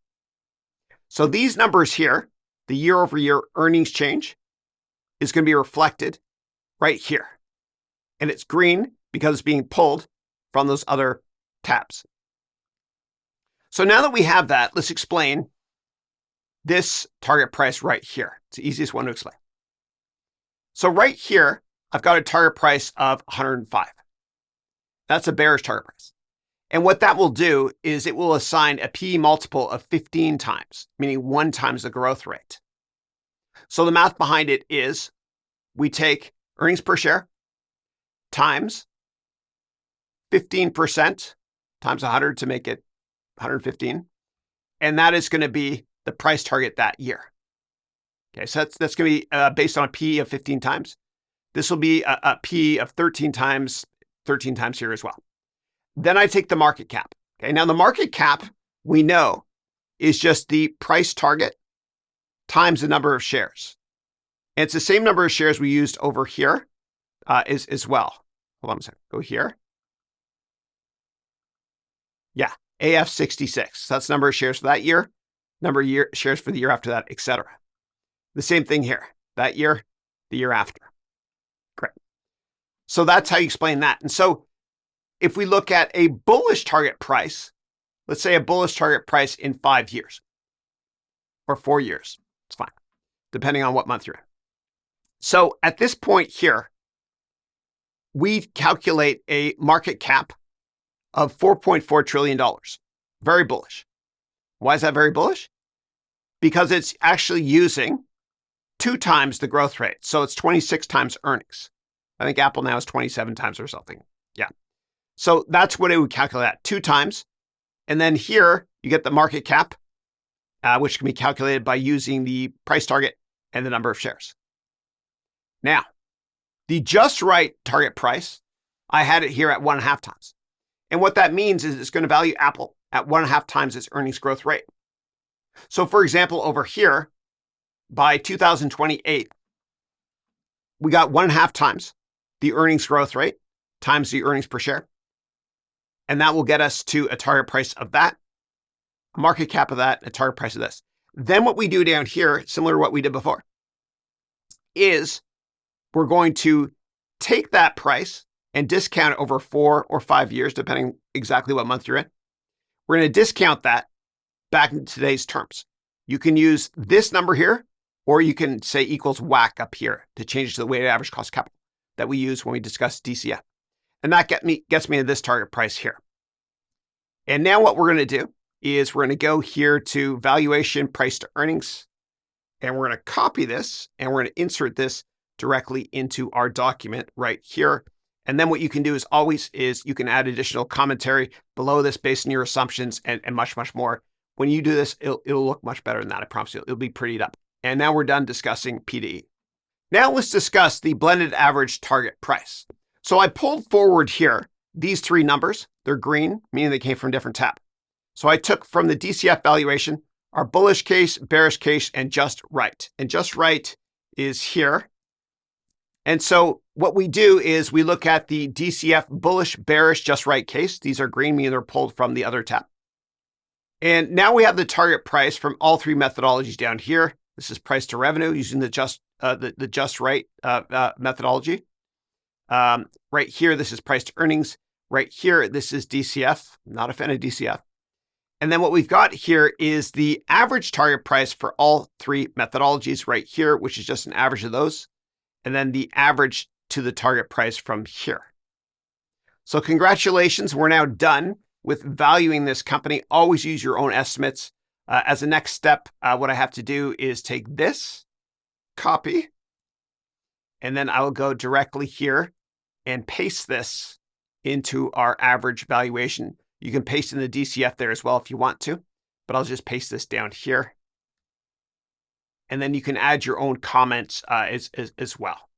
So these numbers here, the year-over-year earnings change, is going to be reflected right here. And it's green because it's being pulled from those other tabs. So now that we have that, let's explain this target price right here. It's the easiest one to explain. So right here, I've got a target price of 105. That's a bearish target price. And what that will do is it will assign a PE multiple of 15 times, meaning 1 times the growth rate. So the math behind it is we take earnings per share times 15% times 100 to make it 115. And that is going to be the price target that year. Okay, so that's going to be based on a PE of 15 times. This will be a PE of 13 times here as well. Then I take the market cap. Okay, now the market cap, we know, is just the price target times the number of shares. And it's the same number of shares we used over here as well. Hold on a second. Go here. Yeah, AF66. That's the number of shares for that year, number of shares for the year after that, etc. The same thing here. That year, the year after. Great. So that's how you explain that. And so if we look at a bullish target price, let's say a bullish target price in 5 years or 4 years, it's fine, depending on what month you're in. So at this point here, we calculate a market cap of $4.4 trillion. Very bullish. Why is that very bullish? Because it's actually using 2 times the growth rate. So it's 26 times earnings. I think Apple now is 27 times or something. Yeah. So that's what it would calculate at, 2 times. And then here you get the market cap, which can be calculated by using the price target and the number of shares. Now, the just right target price, I had it here at 1.5 times. And what that means is it's going to value Apple at 1.5 times its earnings growth rate. So for example, over here, by 2028, we got 1.5 times the earnings growth rate times the earnings per share. And that will get us to a target price of that, a market cap of that, a target price of this. Then what we do down here, similar to what we did before, is we're going to take that price and discount it over 4 or 5 years, depending exactly what month you're in. We're going to discount that back in today's terms. You can use this number here, or you can say equals WACC up here to change to the weighted average cost of capital that we use when we discuss DCF. And that gets me to this target price here. And now what we're going to do is we're going to go here to valuation price to earnings, and we're going to copy this and we're going to insert this directly into our document right here. And then what you can do is you can add additional commentary below this based on your assumptions and much, much more. When you do this, it'll look much better than that. I promise you, it'll be prettied up. And now we're done discussing P/E. Now let's discuss the blended average target price. So I pulled forward here these 3 numbers. They're green, meaning they came from a different tab. So I took from the DCF valuation our bullish case, bearish case, and just right. And just right is here. And so what we do is we look at the DCF bullish, bearish, just right case. These are green, meaning they're pulled from the other tab. And now we have the target price from all 3 methodologies down here. This is price to revenue using the just right methodology. Right here, this is price to earnings. Right here, this is DCF. I'm not a fan of DCF. And then what we've got here is the average target price for all 3 methodologies right here, which is just an average of those. And then the average to the target price from here. So congratulations, we're now done with valuing this company. Always use your own estimates. As a next step, what I have to do is take this, copy, and then I will go directly here and paste this into our average valuation. You can paste in the DCF there as well if you want to, but I'll just paste this down here. And then you can add your own comments as well.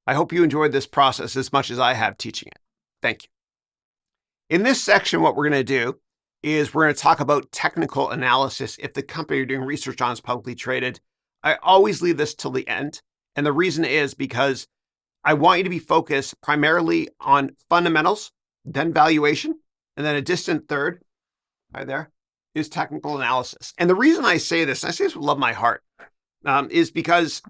I hope you enjoyed this process as much as I have teaching it. Thank you. In this section, what we're going to do is we're going to talk about technical analysis. If the company you're doing research on is publicly traded, I always leave this till the end. And the reason is because I want you to be focused primarily on fundamentals, then valuation, and then a distant third, right there, is technical analysis. And the reason I say this, and I say this with love of my heart, is because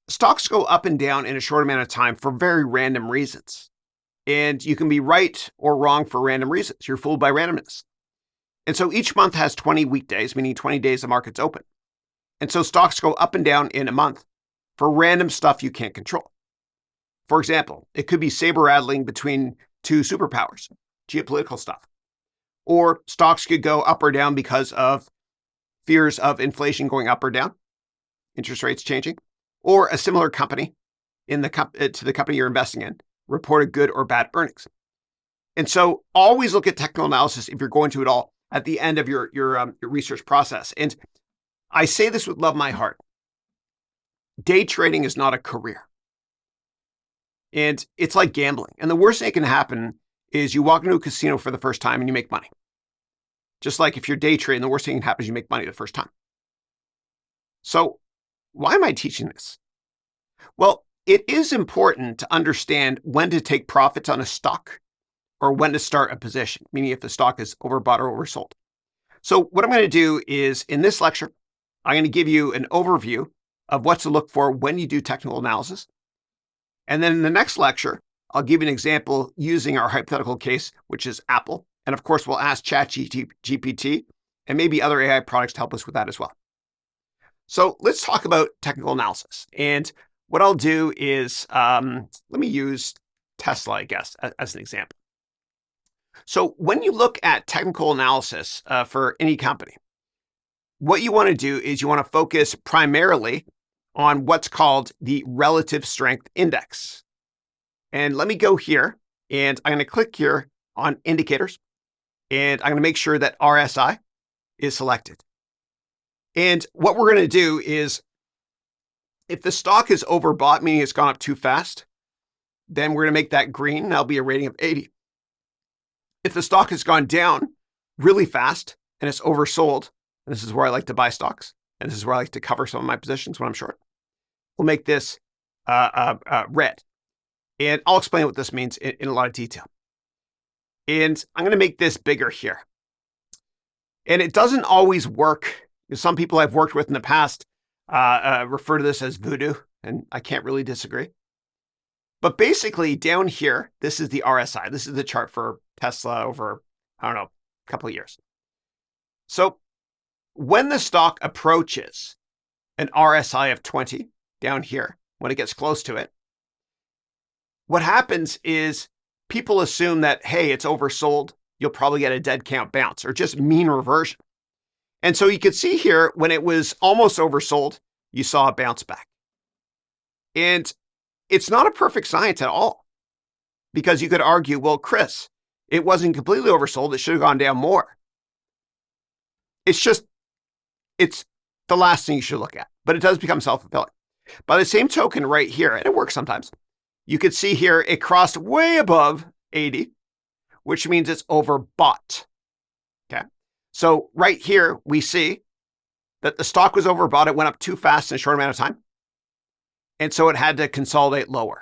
stocks go up and down in a short amount of time for very random reasons. And you can be right or wrong for random reasons. You're fooled by randomness. And so each month has 20 weekdays, meaning 20 days the market's open. And so stocks go up and down in a month for random stuff you can't control. For example, it could be saber rattling between 2 superpowers, geopolitical stuff. Or stocks could go up or down because of fears of inflation going up or down, interest rates changing, or a similar company to the company you're investing in reported good or bad earnings. And so always look at technical analysis if you're going to at all at the end of your research process. And I say this with love in my heart. Day trading is not a career. And it's like gambling. And the worst thing that can happen is you walk into a casino for the first time and you make money. Just like if you're day trading, the worst thing that can happen is you make money the first time. So why am I teaching this? Well, it is important to understand when to take profits on a stock or when to start a position, meaning if the stock is overbought or oversold. So what I'm going to do is in this lecture, I'm going to give you an overview of what to look for when you do technical analysis. And then in the next lecture, I'll give you an example using our hypothetical case, which is Apple. And of course, we'll ask ChatGPT and maybe other AI products to help us with that as well. So let's talk about technical analysis. And what I'll do is, let me use Tesla, I guess, as an example. So when you look at technical analysis for any company, what you want to do is you want to focus primarily on what's called the relative strength index. And let me go here, and I'm going to click here on indicators, and I'm going to make sure that RSI is selected. And what we're going to do is, if the stock is overbought, meaning it's gone up too fast, then we're going to make that green. That'll be a rating of 80. If the stock has gone down really fast and it's oversold, and this is where I like to buy stocks, and this is where I like to cover some of my positions when I'm short, we'll make this red. And I'll explain what this means in a lot of detail. And I'm going to make this bigger here. And it doesn't always work. Some people I've worked with in the past refer to this as voodoo, and I can't really disagree. But basically down here, this is the RSI. This is the chart for Tesla over, I don't know, a couple of years. So when the stock approaches an RSI of 20 down here, when it gets close to it, what happens is people assume that, hey, it's oversold. You'll probably get a dead count bounce or just mean reversion. And so you could see here when it was almost oversold, you saw a bounce back. And it's not a perfect science at all, because you could argue, well, Chris, it wasn't completely oversold. It should have gone down more. It's the last thing you should look at, but it does become self-fulfilling. By the same token right here, and it works sometimes, you could see here it crossed way above 80, which means it's overbought. Okay. So right here, we see that the stock was overbought. It went up too fast in a short amount of time. And so it had to consolidate lower.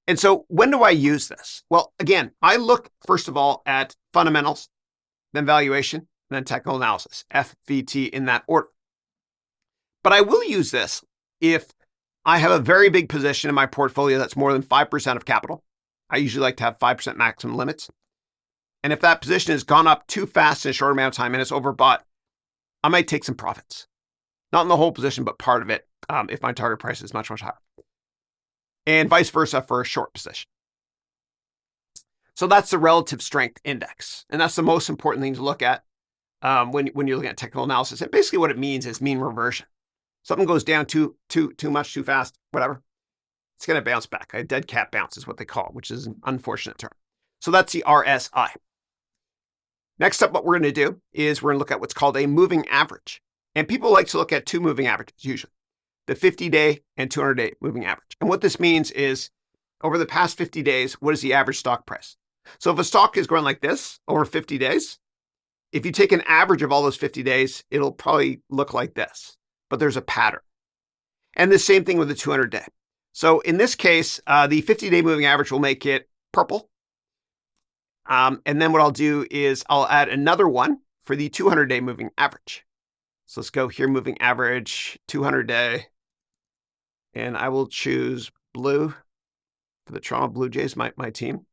And so when do I use this? Well, again, I look, first of all, at fundamentals, then valuation, and then technical analysis, FVT in that order. But I will use this if I have a very big position in my portfolio that's more than 5% of capital. I usually like to have 5% maximum limits. And if that position has gone up too fast in a short amount of time and it's overbought, I might take some profits. Not in the whole position, but part of it, if my target price is much, much higher. And vice versa for a short position. So that's the relative strength index. And that's the most important thing to look at when you're looking at technical analysis. And basically what it means is mean reversion. Something goes down too much, too fast, whatever, it's going to bounce back. A dead cat bounce is what they call it, which is an unfortunate term. So that's the RSI. Next up, what we're going to do is we're going to look at what's called a moving average. And people like to look at two moving averages, usually. The 50-day and 200-day moving average. And what this means is, over the past 50 days, what is the average stock price? So if a stock is growing like this over 50 days, if you take an average of all those 50 days, it'll probably look like this. But there's a pattern. And the same thing with the 200-day. So in this case, the 50-day moving average will make it purple. And then what I'll do is I'll add another one for the 200-day moving average. So let's go here, moving average, 200-day. And I will choose blue for the Toronto Blue Jays, my team.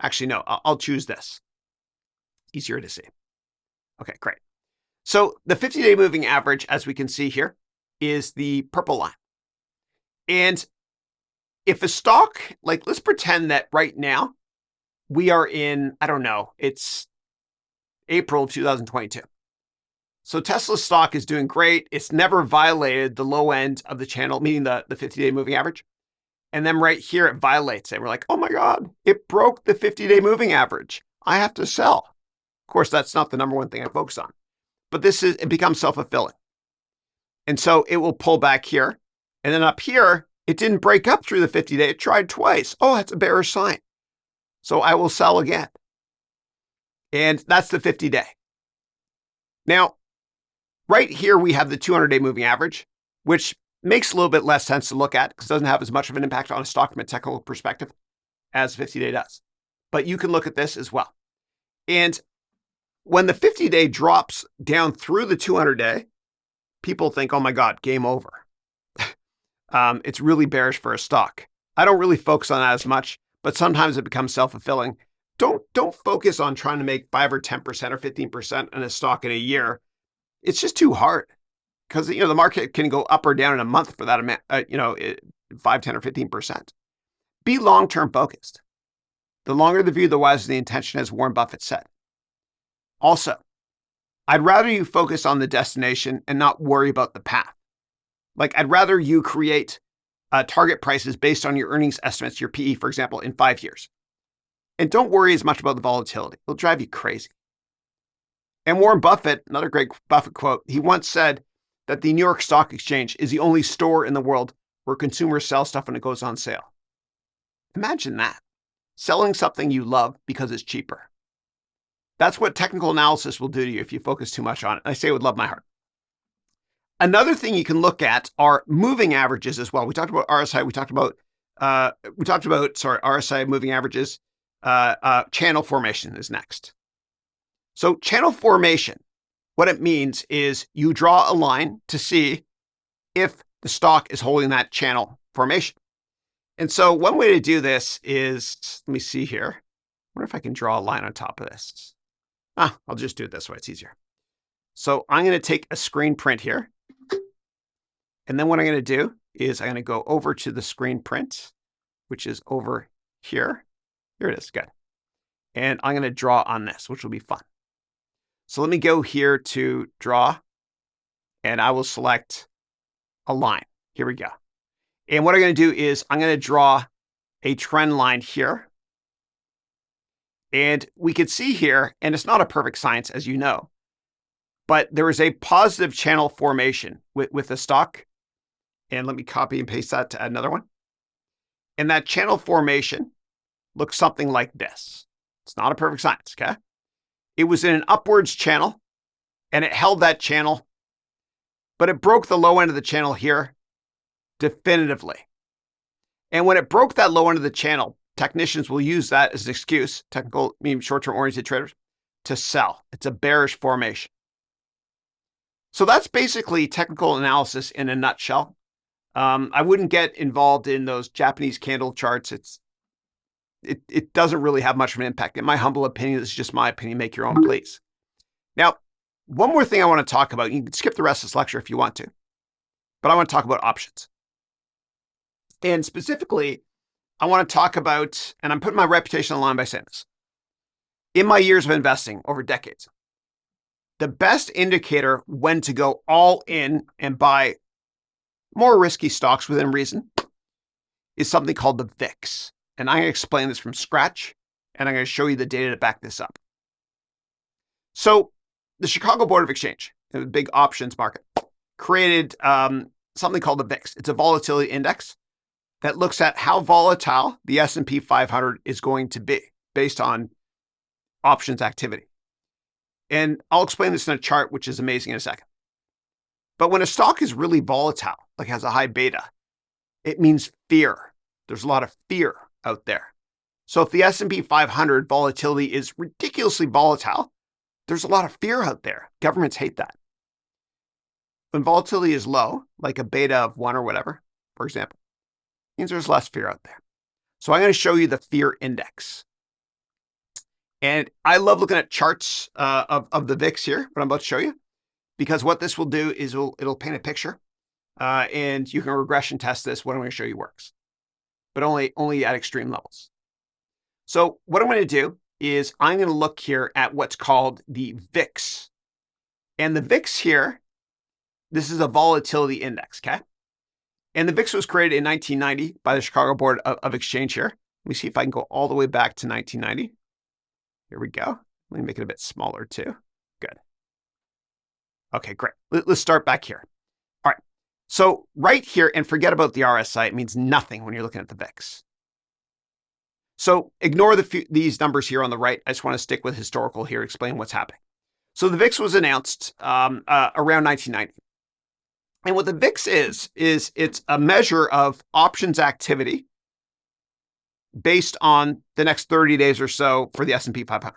Actually, no, I'll choose this. Easier to see. Okay, great. So the 50-day moving average, as we can see here, is the purple line. And if a stock, like let's pretend that right now we are in, I don't know, it's April of 2022. So Tesla's stock is doing great. It's never violated the low end of the channel, meaning the 50-day moving average. And then right here, it violates it. We're like, oh my God, it broke the 50-day moving average. I have to sell. Of course, that's not the number one thing I focus on. But it becomes self-fulfilling. And so it will pull back here. And then up here, it didn't break up through the 50-day. It tried twice. Oh, that's a bearish sign. So I will sell again. And that's the 50-day. Now, right here, we have the 200-day moving average, which makes a little bit less sense to look at because it doesn't have as much of an impact on a stock from a technical perspective as 50-day does. But you can look at this as well. And when the 50-day drops down through the 200-day, people think, oh my God, game over. It's really bearish for a stock. I don't really focus on that as much, but sometimes it becomes self-fulfilling. Don't focus on trying to make 5 or 10% or 15% in a stock in a year. It's just too hard because the market can go up or down in a month for that amount, 5, 10, or 15%. Be long-term focused. The longer the view, the wiser the intention, as Warren Buffett said. Also, I'd rather you focus on the destination and not worry about the path. Like, I'd rather you create target prices based on your earnings estimates, your PE, for example, in 5 years. And don't worry as much about the volatility. It'll drive you crazy. And Warren Buffett, another great Buffett quote, he once said that the New York Stock Exchange is the only store in the world where consumers sell stuff when it goes on sale. Imagine that. Selling something you love because it's cheaper. That's what technical analysis will do to you if you focus too much on it. I say it with love my heart. Another thing you can look at are moving averages as well. We talked about RSI. We talked about RSI moving averages. Channel formation is next. So channel formation, what it means is you draw a line to see if the stock is holding that channel formation. And so one way to do this is, let me see here. I wonder if I can draw a line on top of this. I'll just do it this way. It's easier. So I'm going to take a screen print here. And then what I'm going to do is I'm going to go over to the screen print, which is over here. Here it is. Good. And I'm going to draw on this, which will be fun. So let me go here to draw, and I will select a line. Here we go. And what I'm going to do is I'm going to draw a trend line here. And we could see here, and it's not a perfect science, as you know, but there is a positive channel formation with the stock. And let me copy and paste that to another one. And that channel formation looks something like this. It's not a perfect science, okay? It was in an upwards channel, and it held that channel, but it broke the low end of the channel here definitively. And when it broke that low end of the channel, technicians will use that as an excuse, short-term oriented traders, to sell. It's a bearish formation. So that's basically technical analysis in a nutshell. I wouldn't get involved in those Japanese candle charts. It doesn't really have much of an impact. In my humble opinion, this is just my opinion. Make your own, please. Now, one more thing I want to talk about. You can skip the rest of this lecture if you want to, but I want to talk about options. And specifically, I want to talk about, and I'm putting my reputation on the line by saying this. In my years of investing over decades, the best indicator when to go all in and buy more risky stocks within reason is something called the VIX. And I'm going to explain this from scratch, and I'm going to show you the data to back this up. So the Chicago Board of Exchange, the big options market, created something called the VIX. It's a volatility index that looks at how volatile the S&P 500 is going to be based on options activity. And I'll explain this in a chart, which is amazing in a second. But when a stock is really volatile, like has a high beta, it means fear. There's a lot of fear out there. So if the S&P 500 volatility is ridiculously volatile, there's a lot of fear out there. Governments hate that. When volatility is low, like a beta of 1 or whatever, for example, means there's less fear out there. So I'm going to show you the fear index. And I love looking at charts of the VIX here, what I'm about to show you, because what this will do is it'll paint a picture, and you can regression test this. What I'm going to show you works, but only at extreme levels. So what I'm going to do is I'm going to look here at what's called the VIX. And the VIX here, this is a volatility index, okay? And the VIX was created in 1990 by the Chicago Board of Exchange here. Let me see if I can go all the way back to 1990. Here we go. Let me make it a bit smaller too. Good. Okay, great. Let's start back here. All right. So right here, and forget about the RSI. It means nothing when you're looking at the VIX. So ignore these numbers here on the right. I just want to stick with historical here, explain what's happening. So the VIX was announced around 1990. And what the VIX is it's a measure of options activity based on the next 30 days or so for the S&P 500.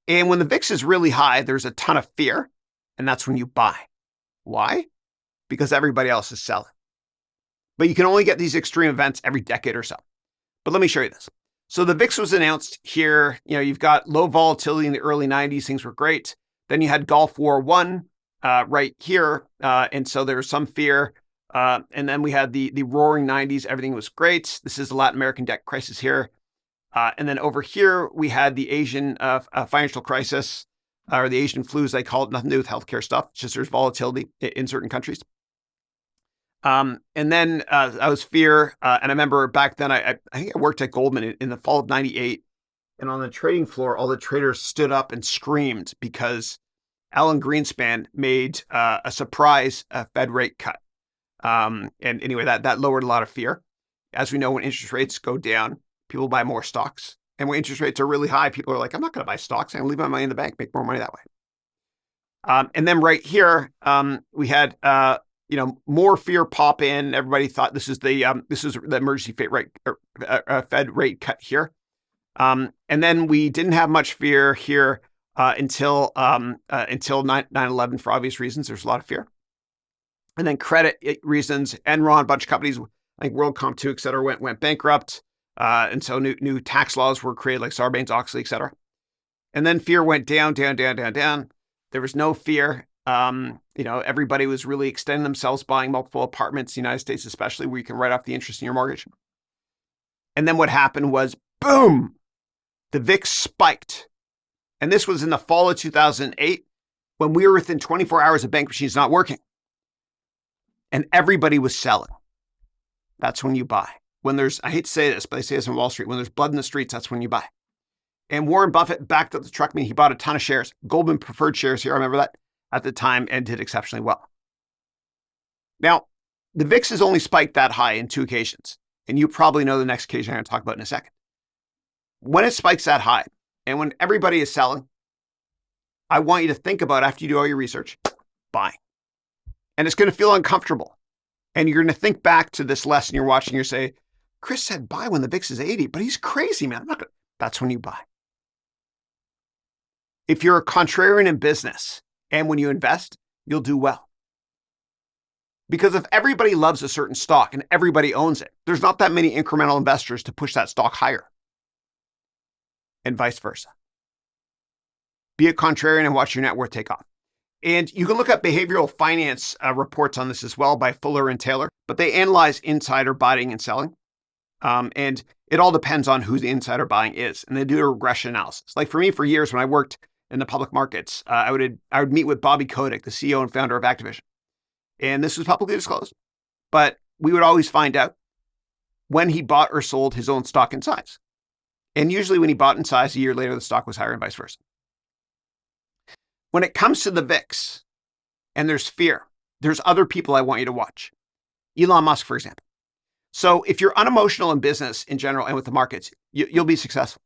And when the VIX is really high, there's a ton of fear, and that's when you buy. Why? Because everybody else is selling. But you can only get these extreme events every decade or so. But let me show you this. So the VIX was announced here. You know, you've got low volatility in the early 90s. Things were great. Then you had Gulf War I right here. And so there was some fear. And then we had the roaring 90s. Everything was great. This is the Latin American debt crisis here. And then over here, we had the Asian financial crisis, or the Asian flu, as they call it, nothing to do with healthcare stuff. It's just there's volatility in certain countries. And then I was fear. And I remember back then, I think I worked at Goldman in the fall of 98. And on the trading floor, all the traders stood up and screamed because Alan Greenspan made a surprise Fed rate cut. And anyway, that lowered a lot of fear. As we know, when interest rates go down, people buy more stocks. And when interest rates are really high, people are like, I'm not going to buy stocks. I'm going to leave my money in the bank, make more money that way. And then right here, we had more fear pop in. Everybody thought this is the emergency Fed rate cut here. And then we didn't have much fear here until 9/11 for obvious reasons. There's a lot of fear. And then credit reasons, Enron, a bunch of companies, like WorldCom 2, et cetera, went bankrupt. And so new tax laws were created like Sarbanes-Oxley, et cetera. And then fear went down. There was no fear. Everybody was really extending themselves, buying multiple apartments in the United States, especially where you can write off the interest in your mortgage. And then what happened was, boom, the VIX spiked. And this was in the fall of 2008 when we were within 24 hours of bank machines not working. And everybody was selling. That's when you buy. When there's, I hate to say this, but I say this in Wall Street, when there's blood in the streets, that's when you buy. And Warren Buffett backed up the truck meeting. He bought a ton of shares, Goldman preferred shares here. I remember that at the time and did exceptionally well. Now, the VIX has only spiked that high in 2 occasions. And you probably know the next occasion I'm going to talk about in a second. When it spikes that high and when everybody is selling, I want you to think about, after you do all your research, buying. And it's going to feel uncomfortable. And you're going to think back to this lesson you're watching. You say, Chris said buy when the VIX is 80, but he's crazy, man. I'm not gonna. That's when you buy. If you're a contrarian in business and when you invest, you'll do well. Because if everybody loves a certain stock and everybody owns it, there's not that many incremental investors to push that stock higher. And vice versa. Be a contrarian and watch your net worth take off. And you can look at behavioral finance reports on this as well by Fuller and Taylor, but they analyze insider buying and selling. And it all depends on who the insider buying is. And they do a regression analysis. Like for me, for years, when I worked in the public markets, I would meet with Bobby Kotick, the CEO and founder of Activision. And this was publicly disclosed. But we would always find out when he bought or sold his own stock in size. And usually when he bought in size, a year later, the stock was higher and vice versa. When it comes to the VIX and there's fear, there's other people I want you to watch. Elon Musk, for example. So if you're unemotional in business in general and with the markets, you'll be successful.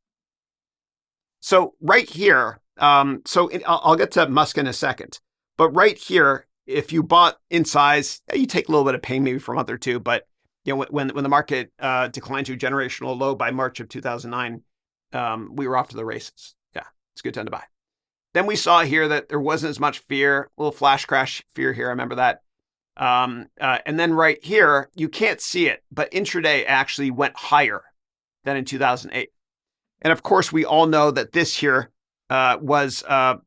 So right here, I'll get to Musk in a second, but right here, if you bought in size, you take a little bit of pain maybe for a month or two, but when the market declined to a generational low by March of 2009, we were off to the races. Yeah, it's a good time to buy. Then we saw here that there wasn't as much fear, a little flash crash fear here. I remember that. And then right here, you can't see it, but intraday actually went higher than in 2008. And of course, we all know that this here was the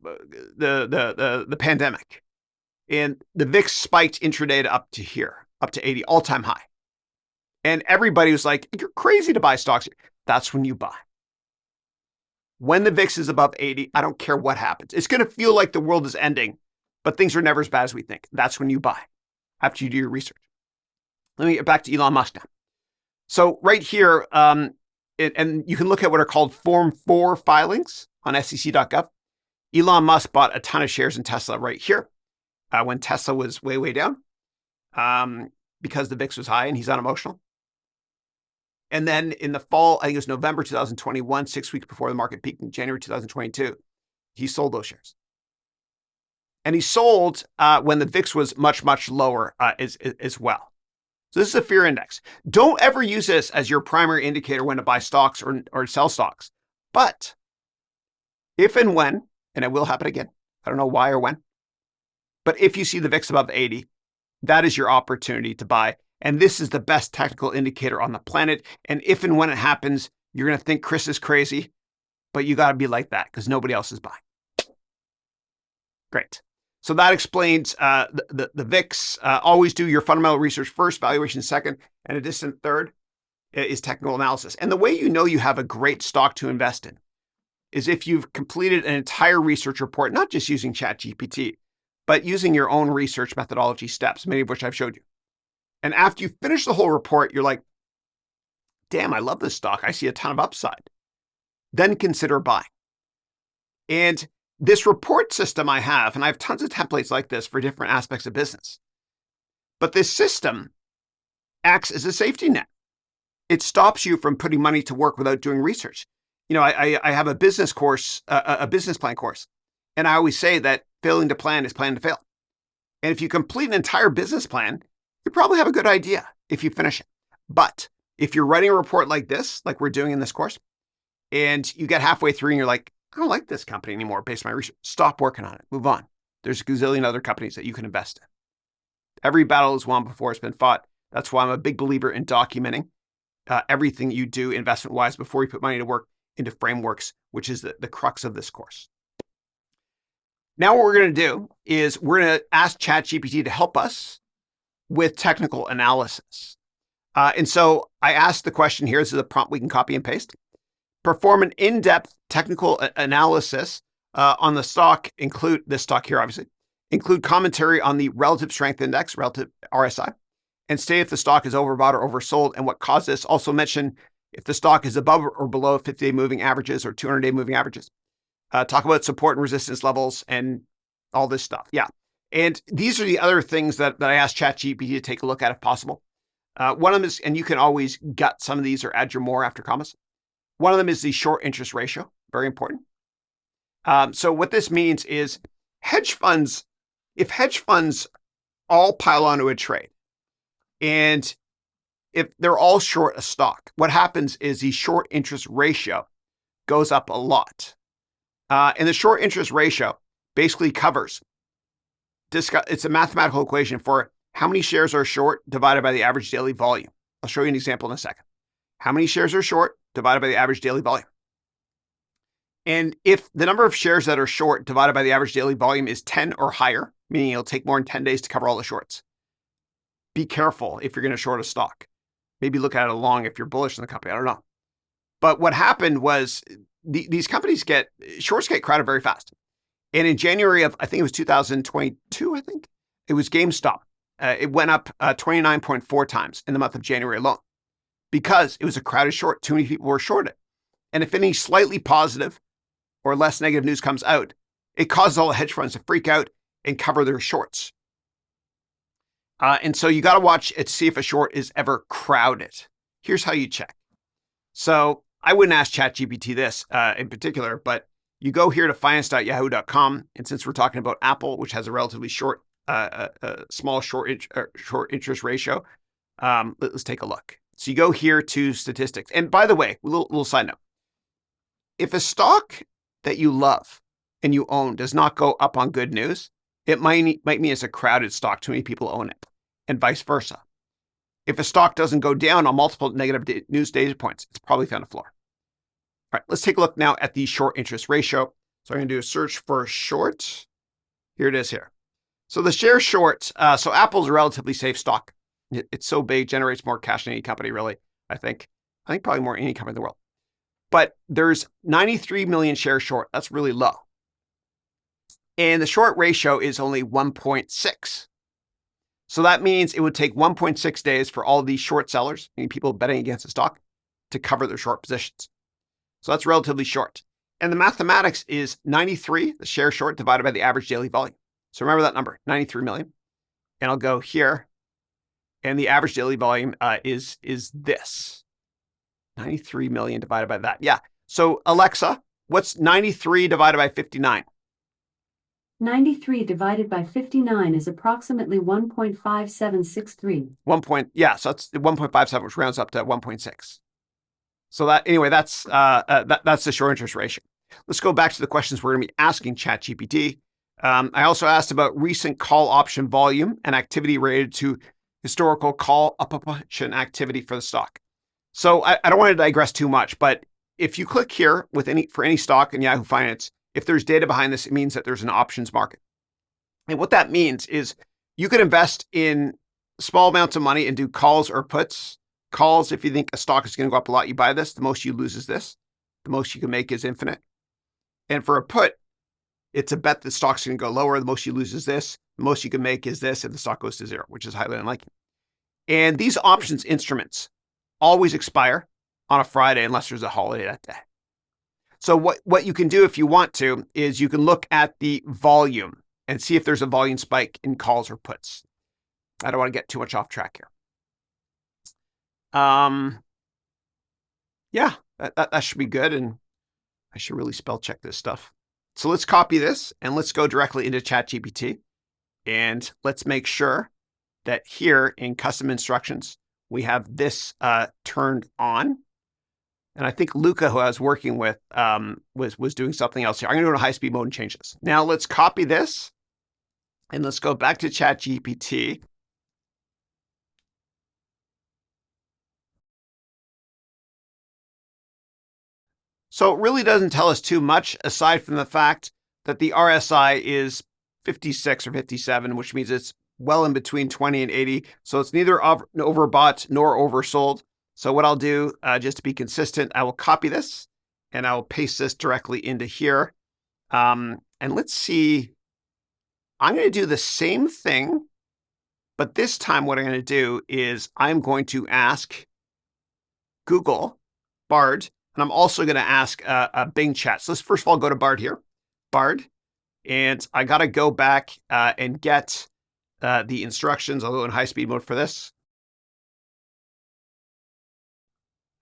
pandemic. And the VIX spiked intraday to up to here, up to 80, all-time high. And everybody was like, you're crazy to buy stocks. That's when you buy. When the VIX is above 80, I don't care what happens. It's going to feel like the world is ending, but things are never as bad as we think. That's when you buy, after you do your research. Let me get back to Elon Musk now. So right here, and you can look at what are called Form 4 filings on sec.gov. Elon Musk bought a ton of shares in Tesla right here when Tesla was way, way down because the VIX was high and he's unemotional. And then in the fall, I think it was November 2021, 6 weeks before the market peaked in January 2022, he sold those shares. And he sold when the VIX was much, much lower as well. So this is a fear index. Don't ever use this as your primary indicator when to buy stocks or sell stocks. But if and when, and it will happen again, I don't know why or when, but if you see the VIX above 80, that is your opportunity to buy. And this is the best technical indicator on the planet. And if and when it happens, you're going to think Chris is crazy, but you got to be like that because nobody else is buying. Great. So that explains the VIX. Always do your fundamental research first, valuation second, and a distant third is technical analysis. And the way you know you have a great stock to invest in is if you've completed an entire research report, not just using ChatGPT, but using your own research methodology steps, many of which I've showed you. And after you finish the whole report, you're like, damn, I love this stock. I see a ton of upside. Then consider buying. And this report system I have, and I have tons of templates like this for different aspects of business. But this system acts as a safety net. It stops you from putting money to work without doing research. I have a business course, a business plan course, and I always say that failing to plan is planning to fail. And if you complete an entire business plan, you probably have a good idea if you finish it. But if you're writing a report like this, like we're doing in this course, and you get halfway through and you're like, I don't like this company anymore based on my research, stop working on it, move on. There's a gazillion other companies that you can invest in. Every battle is won before it's been fought. That's why I'm a big believer in documenting everything you do investment-wise before you put money to work into frameworks, which is the crux of this course. Now what we're going to do is we're going to ask ChatGPT to help us with technical analysis. And so I asked the question here. This is a prompt we can copy and paste. Perform an in-depth technical analysis on the stock, include this stock here, obviously, include commentary on the relative strength index, relative RSI, and state if the stock is overbought or oversold and what caused this. Also mention if the stock is above or below 50-day moving averages or 200-day moving averages. Talk about support and resistance levels and all this stuff. Yeah. And these are the other things that I asked ChatGPT to take a look at if possible. One of them is, and you can always gut some of these or add your more after commas. One of them is the short interest ratio, very important. So what this means is hedge funds, if hedge funds all pile onto a trade and if they're all short a stock, what happens is the short interest ratio goes up a lot. And the short interest ratio basically covers, it's a mathematical equation for how many shares are short divided by the average daily volume. I'll show you an example in a second. How many shares are short divided by the average daily volume? And if the number of shares that are short divided by the average daily volume is 10 or higher, meaning it'll take more than 10 days to cover all the shorts, be careful if you're going to short a stock. Maybe look at it long if you're bullish in the company. I don't know. But what happened was these companies shorts get crowded very fast. And in January of, I think it was 2022, it was GameStop. It went up 29.4 times in the month of January alone because it was a crowded short. Too many people were shorted. And if any slightly positive or less negative news comes out, it causes all the hedge funds to freak out and cover their shorts. And so you got to watch it to see if a short is ever crowded. Here's how you check. So I wouldn't ask ChatGPT this in particular, but you go here to finance.yahoo.com. And since we're talking about Apple, which has a relatively short, small short interest ratio, let's take a look. So you go here to statistics. And by the way, a little side note. If a stock that you love and you own does not go up on good news, it might mean it's a crowded stock. Too many people own it, and vice versa. If a stock doesn't go down on multiple negative news data points, it's probably found a floor. All right, let's take a look now at the short interest ratio. So I'm going to do a search for short. Here it is here. So the share short, so Apple's a relatively safe stock. It's so big, generates more cash than any company, really, I think probably more than any company in the world. But there's 93 million shares short. That's really low. And the short ratio is only 1.6. So that means it would take 1.6 days for all these short sellers, meaning people betting against the stock, to cover their short positions. So that's relatively short. And the mathematics is 93, the share short, divided by the average daily volume. So remember that number, 93 million. And I'll go here. And the average daily volume is this. 93 million divided by that. Yeah. So Alexa, what's 93 divided by 59? 93 divided by 59 is approximately 1.5763. Yeah, so that's 1.57, which rounds up to 1.6. So that's the short interest ratio. Let's go back to the questions we're going to be asking ChatGPT. I also asked about recent call option volume and activity related to historical call option activity for the stock. So I don't want to digress too much, but if you click here for any stock in Yahoo Finance, if there's data behind this, it means that there's an options market. And what that means is you could invest in small amounts of money and do calls or puts. Calls, if you think a stock is going to go up a lot, you buy this. The most you lose is this. The most you can make is infinite. And for a put, it's a bet the stock's going to go lower. The most you lose is this. The most you can make is this if the stock goes to zero, which is highly unlikely. And these options instruments always expire on a Friday unless there's a holiday that day. So what you can do if you want to is you can look at the volume and see if there's a volume spike in calls or puts. I don't want to get too much off track here. Yeah, that should be good. And I should really spell check this stuff. So let's copy this and let's go directly into ChatGPT. And let's make sure that here in custom instructions, we have this turned on. And I think Luca, who I was working with, was doing something else here. I'm going to go to high-speed mode and change this. Now let's copy this and let's go back to ChatGPT. So it really doesn't tell us too much aside from the fact that the RSI is 56 or 57, which means it's well in between 20 and 80. So it's neither overbought nor oversold. So what I'll do, just to be consistent, I will copy this and I will paste this directly into here. And let's see, I'm going to do the same thing, but this time what I'm going to do is I'm going to ask Google Bard, and I'm also going to ask a Bing chat. So let's first of all go to Bard here, Bard, and I got to go back and get the instructions. I'll go in high-speed mode for this.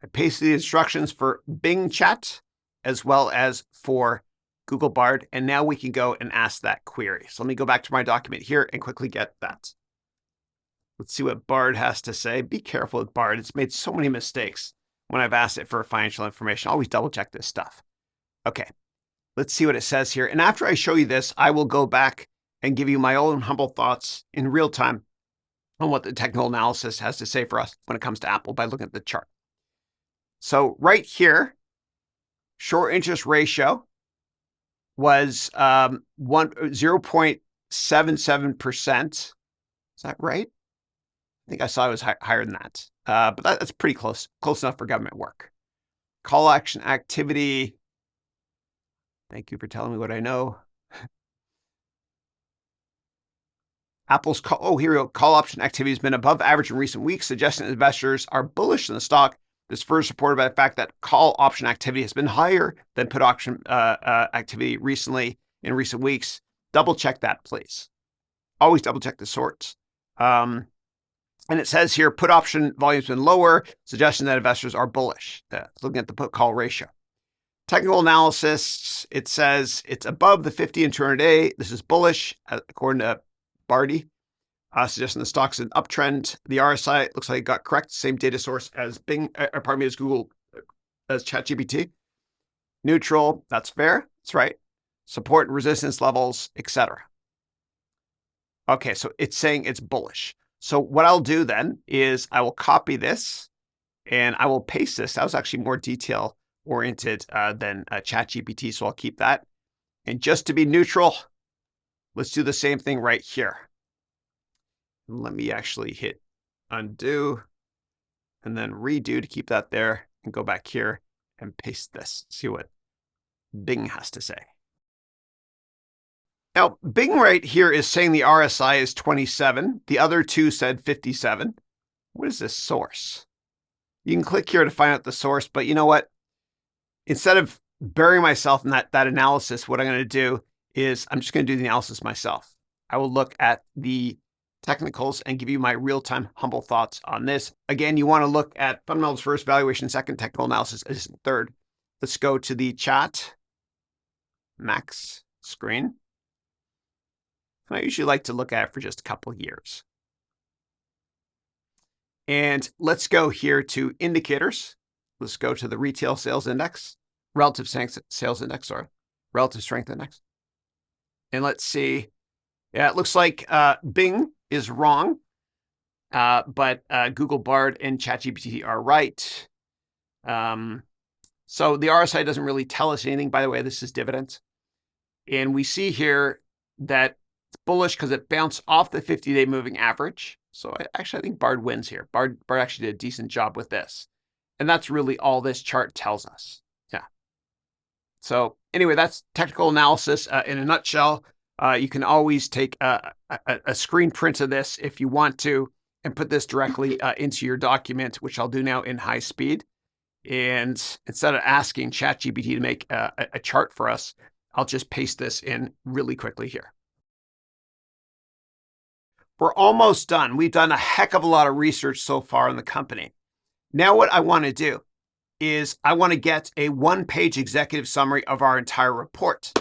I pasted the instructions for Bing chat as well as for Google Bard, and now we can go and ask that query. So let me go back to my document here and quickly get that. Let's see what Bard has to say. Be careful with Bard. It's made so many mistakes when I've asked it for financial information. Always double check this stuff. Okay, let's see what it says here. And after I show you this, I will go back and give you my own humble thoughts in real time on what the technical analysis has to say for us when it comes to Apple by looking at the chart. So right here, short interest ratio was 0.77%. Is that right? I think I saw it was higher than that. But that's pretty close enough for government work. Call action activity. Thank you for telling me what I know. Apple's call option activity has been above average in recent weeks, suggesting that investors are bullish in the stock. This is further supported by the fact that call option activity has been higher than put option activity in recent weeks. Double check that, please. Always double check the sorts. And it says here, put option volume has been lower, suggesting that investors are bullish. Looking at the put call ratio. Technical analysis, it says it's above the 50 and 200-day. This is bullish, according to Barty, suggesting the stock's an uptrend. The RSI looks like it got correct. Same data source as as Google, as ChatGPT. Neutral, that's fair. That's right. Support and resistance levels, etc. Okay, so it's saying it's bullish. So what I'll do then is I will copy this and I will paste this. That was actually more detail oriented than ChatGPT, so I'll keep that. And just to be neutral, let's do the same thing right here. Let me actually hit undo and then redo to keep that there and go back here and paste this. See what Bing has to say. Now, Bing right here is saying the RSI is 27. The other two said 57. What is this source? You can click here to find out the source, but you know what? Instead of burying myself in that analysis, what I'm going to do is I'm just going to do the analysis myself. I will look at the technicals and give you my real-time humble thoughts on this. Again, you want to look at fundamentals first, valuation second, technical analysis is third. Let's go to the chat max screen. And I usually like to look at it for just a couple of years. And let's go here to indicators. Let's go to the retail sales index, relative sales index, relative strength index. And let's see. Yeah, it looks like Bing is wrong, but Google Bard and ChatGPT are right. So the RSI doesn't really tell us anything. By the way, this is dividends. And we see here that it's bullish because it bounced off the 50-day moving average. So I think Bard wins here. Bard actually did a decent job with this. And that's really all this chart tells us. Yeah. So anyway, that's technical analysis in a nutshell. You can always take a screen print of this if you want to and put this directly into your document, which I'll do now in high speed. And instead of asking ChatGPT to make a chart for us, I'll just paste this in really quickly here. We're almost done. We've done a heck of a lot of research so far in the company. Now what I want to do is I want to get a one-page executive summary of our entire report.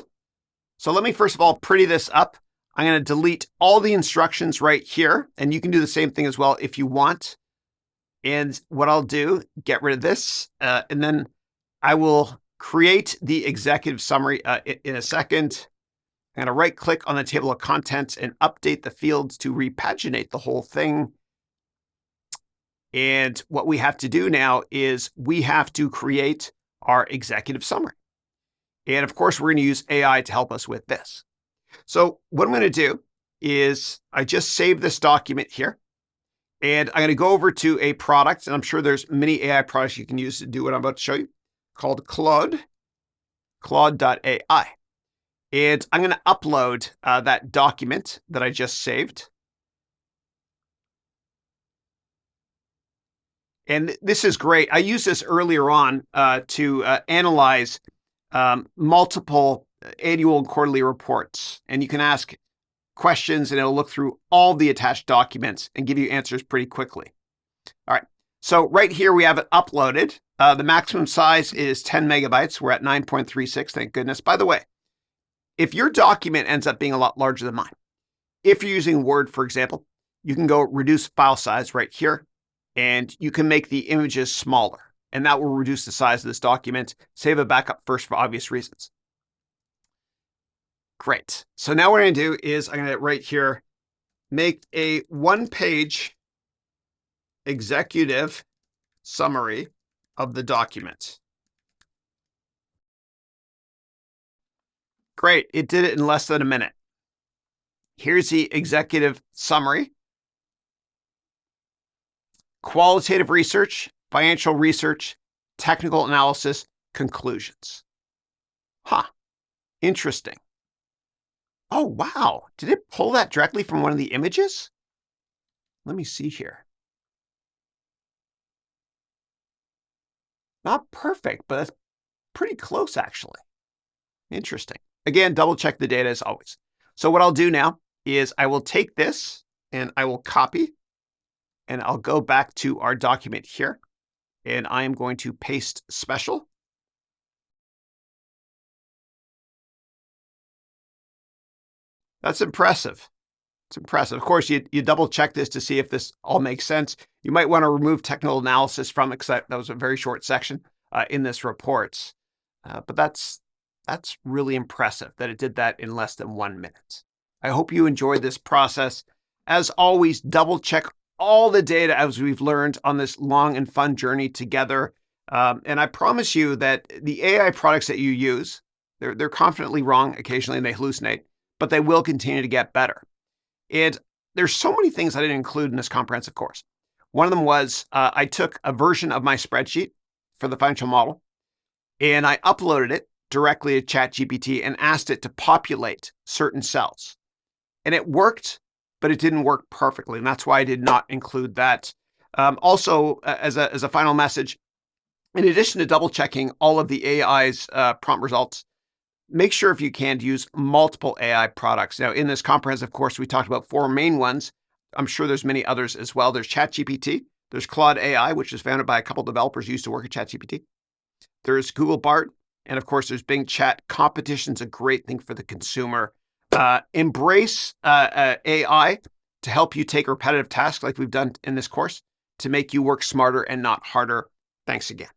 So let me first of all pretty this up. I'm going to delete all the instructions right here, and you can do the same thing as well if you want. And what I'll do, get rid of this, and then I will create the executive summary in a second. I'm going to right-click on the table of contents and update the fields to repaginate the whole thing. And what we have to do now is we have to create our executive summary. And of course, we're going to use AI to help us with this. So what I'm going to do is I just saved this document here. And I'm going to go over to a product, and I'm sure there's many AI products you can use to do what I'm about to show you, called Claude.ai. And I'm going to upload that document that I just saved. And this is great. I used this earlier on to analyze multiple annual and quarterly reports. And you can ask questions and it'll look through all the attached documents and give you answers pretty quickly. All right. So right here we have it uploaded. The maximum size is 10 megabytes. We're at 9.36, thank goodness. By the way, if your document ends up being a lot larger than mine, if you're using Word, for example, you can go reduce file size right here, and you can make the images smaller, and that will reduce the size of this document. Save a backup first for obvious reasons. Great. So now what I'm going to do is I'm going to right here, make a one-page executive summary of the document. Great. It did it in less than a minute. Here's the executive summary. Qualitative research, financial research, technical analysis, conclusions. Huh. Interesting. Oh, wow. Did it pull that directly from one of the images? Let me see here. Not perfect, but it's pretty close, actually. Interesting. Again, double check the data as always. So what I'll do now is I will take this and I will copy, and I'll go back to our document here, and I am going to paste special. That's impressive. It's impressive. Of course, you double check this to see if this all makes sense. You might want to remove technical analysis from it because that was a very short section in this report. But that's really impressive that it did that in less than 1 minute. I hope you enjoyed this process. As always, double check all the data as we've learned on this long and fun journey together. And I promise you that the AI products that you use, they're confidently wrong occasionally and they hallucinate, but they will continue to get better. And there's so many things I didn't include in this comprehensive course. One of them was I took a version of my spreadsheet for the financial model and I uploaded it directly to ChatGPT and asked it to populate certain cells. And it worked, but it didn't work perfectly. And that's why I did not include that. Also, as a final message, in addition to double checking all of the AI's prompt results, make sure if you can to use multiple AI products. Now, in this comprehensive course, we talked about 4 main ones. I'm sure there's many others as well. There's ChatGPT. There's Claude AI, which is founded by a couple of developers who used to work at ChatGPT. There's Google Bard. And of course, there's Bing Chat. Competition's a great thing for the consumer. Embrace AI to help you take repetitive tasks like we've done in this course to make you work smarter and not harder. Thanks again.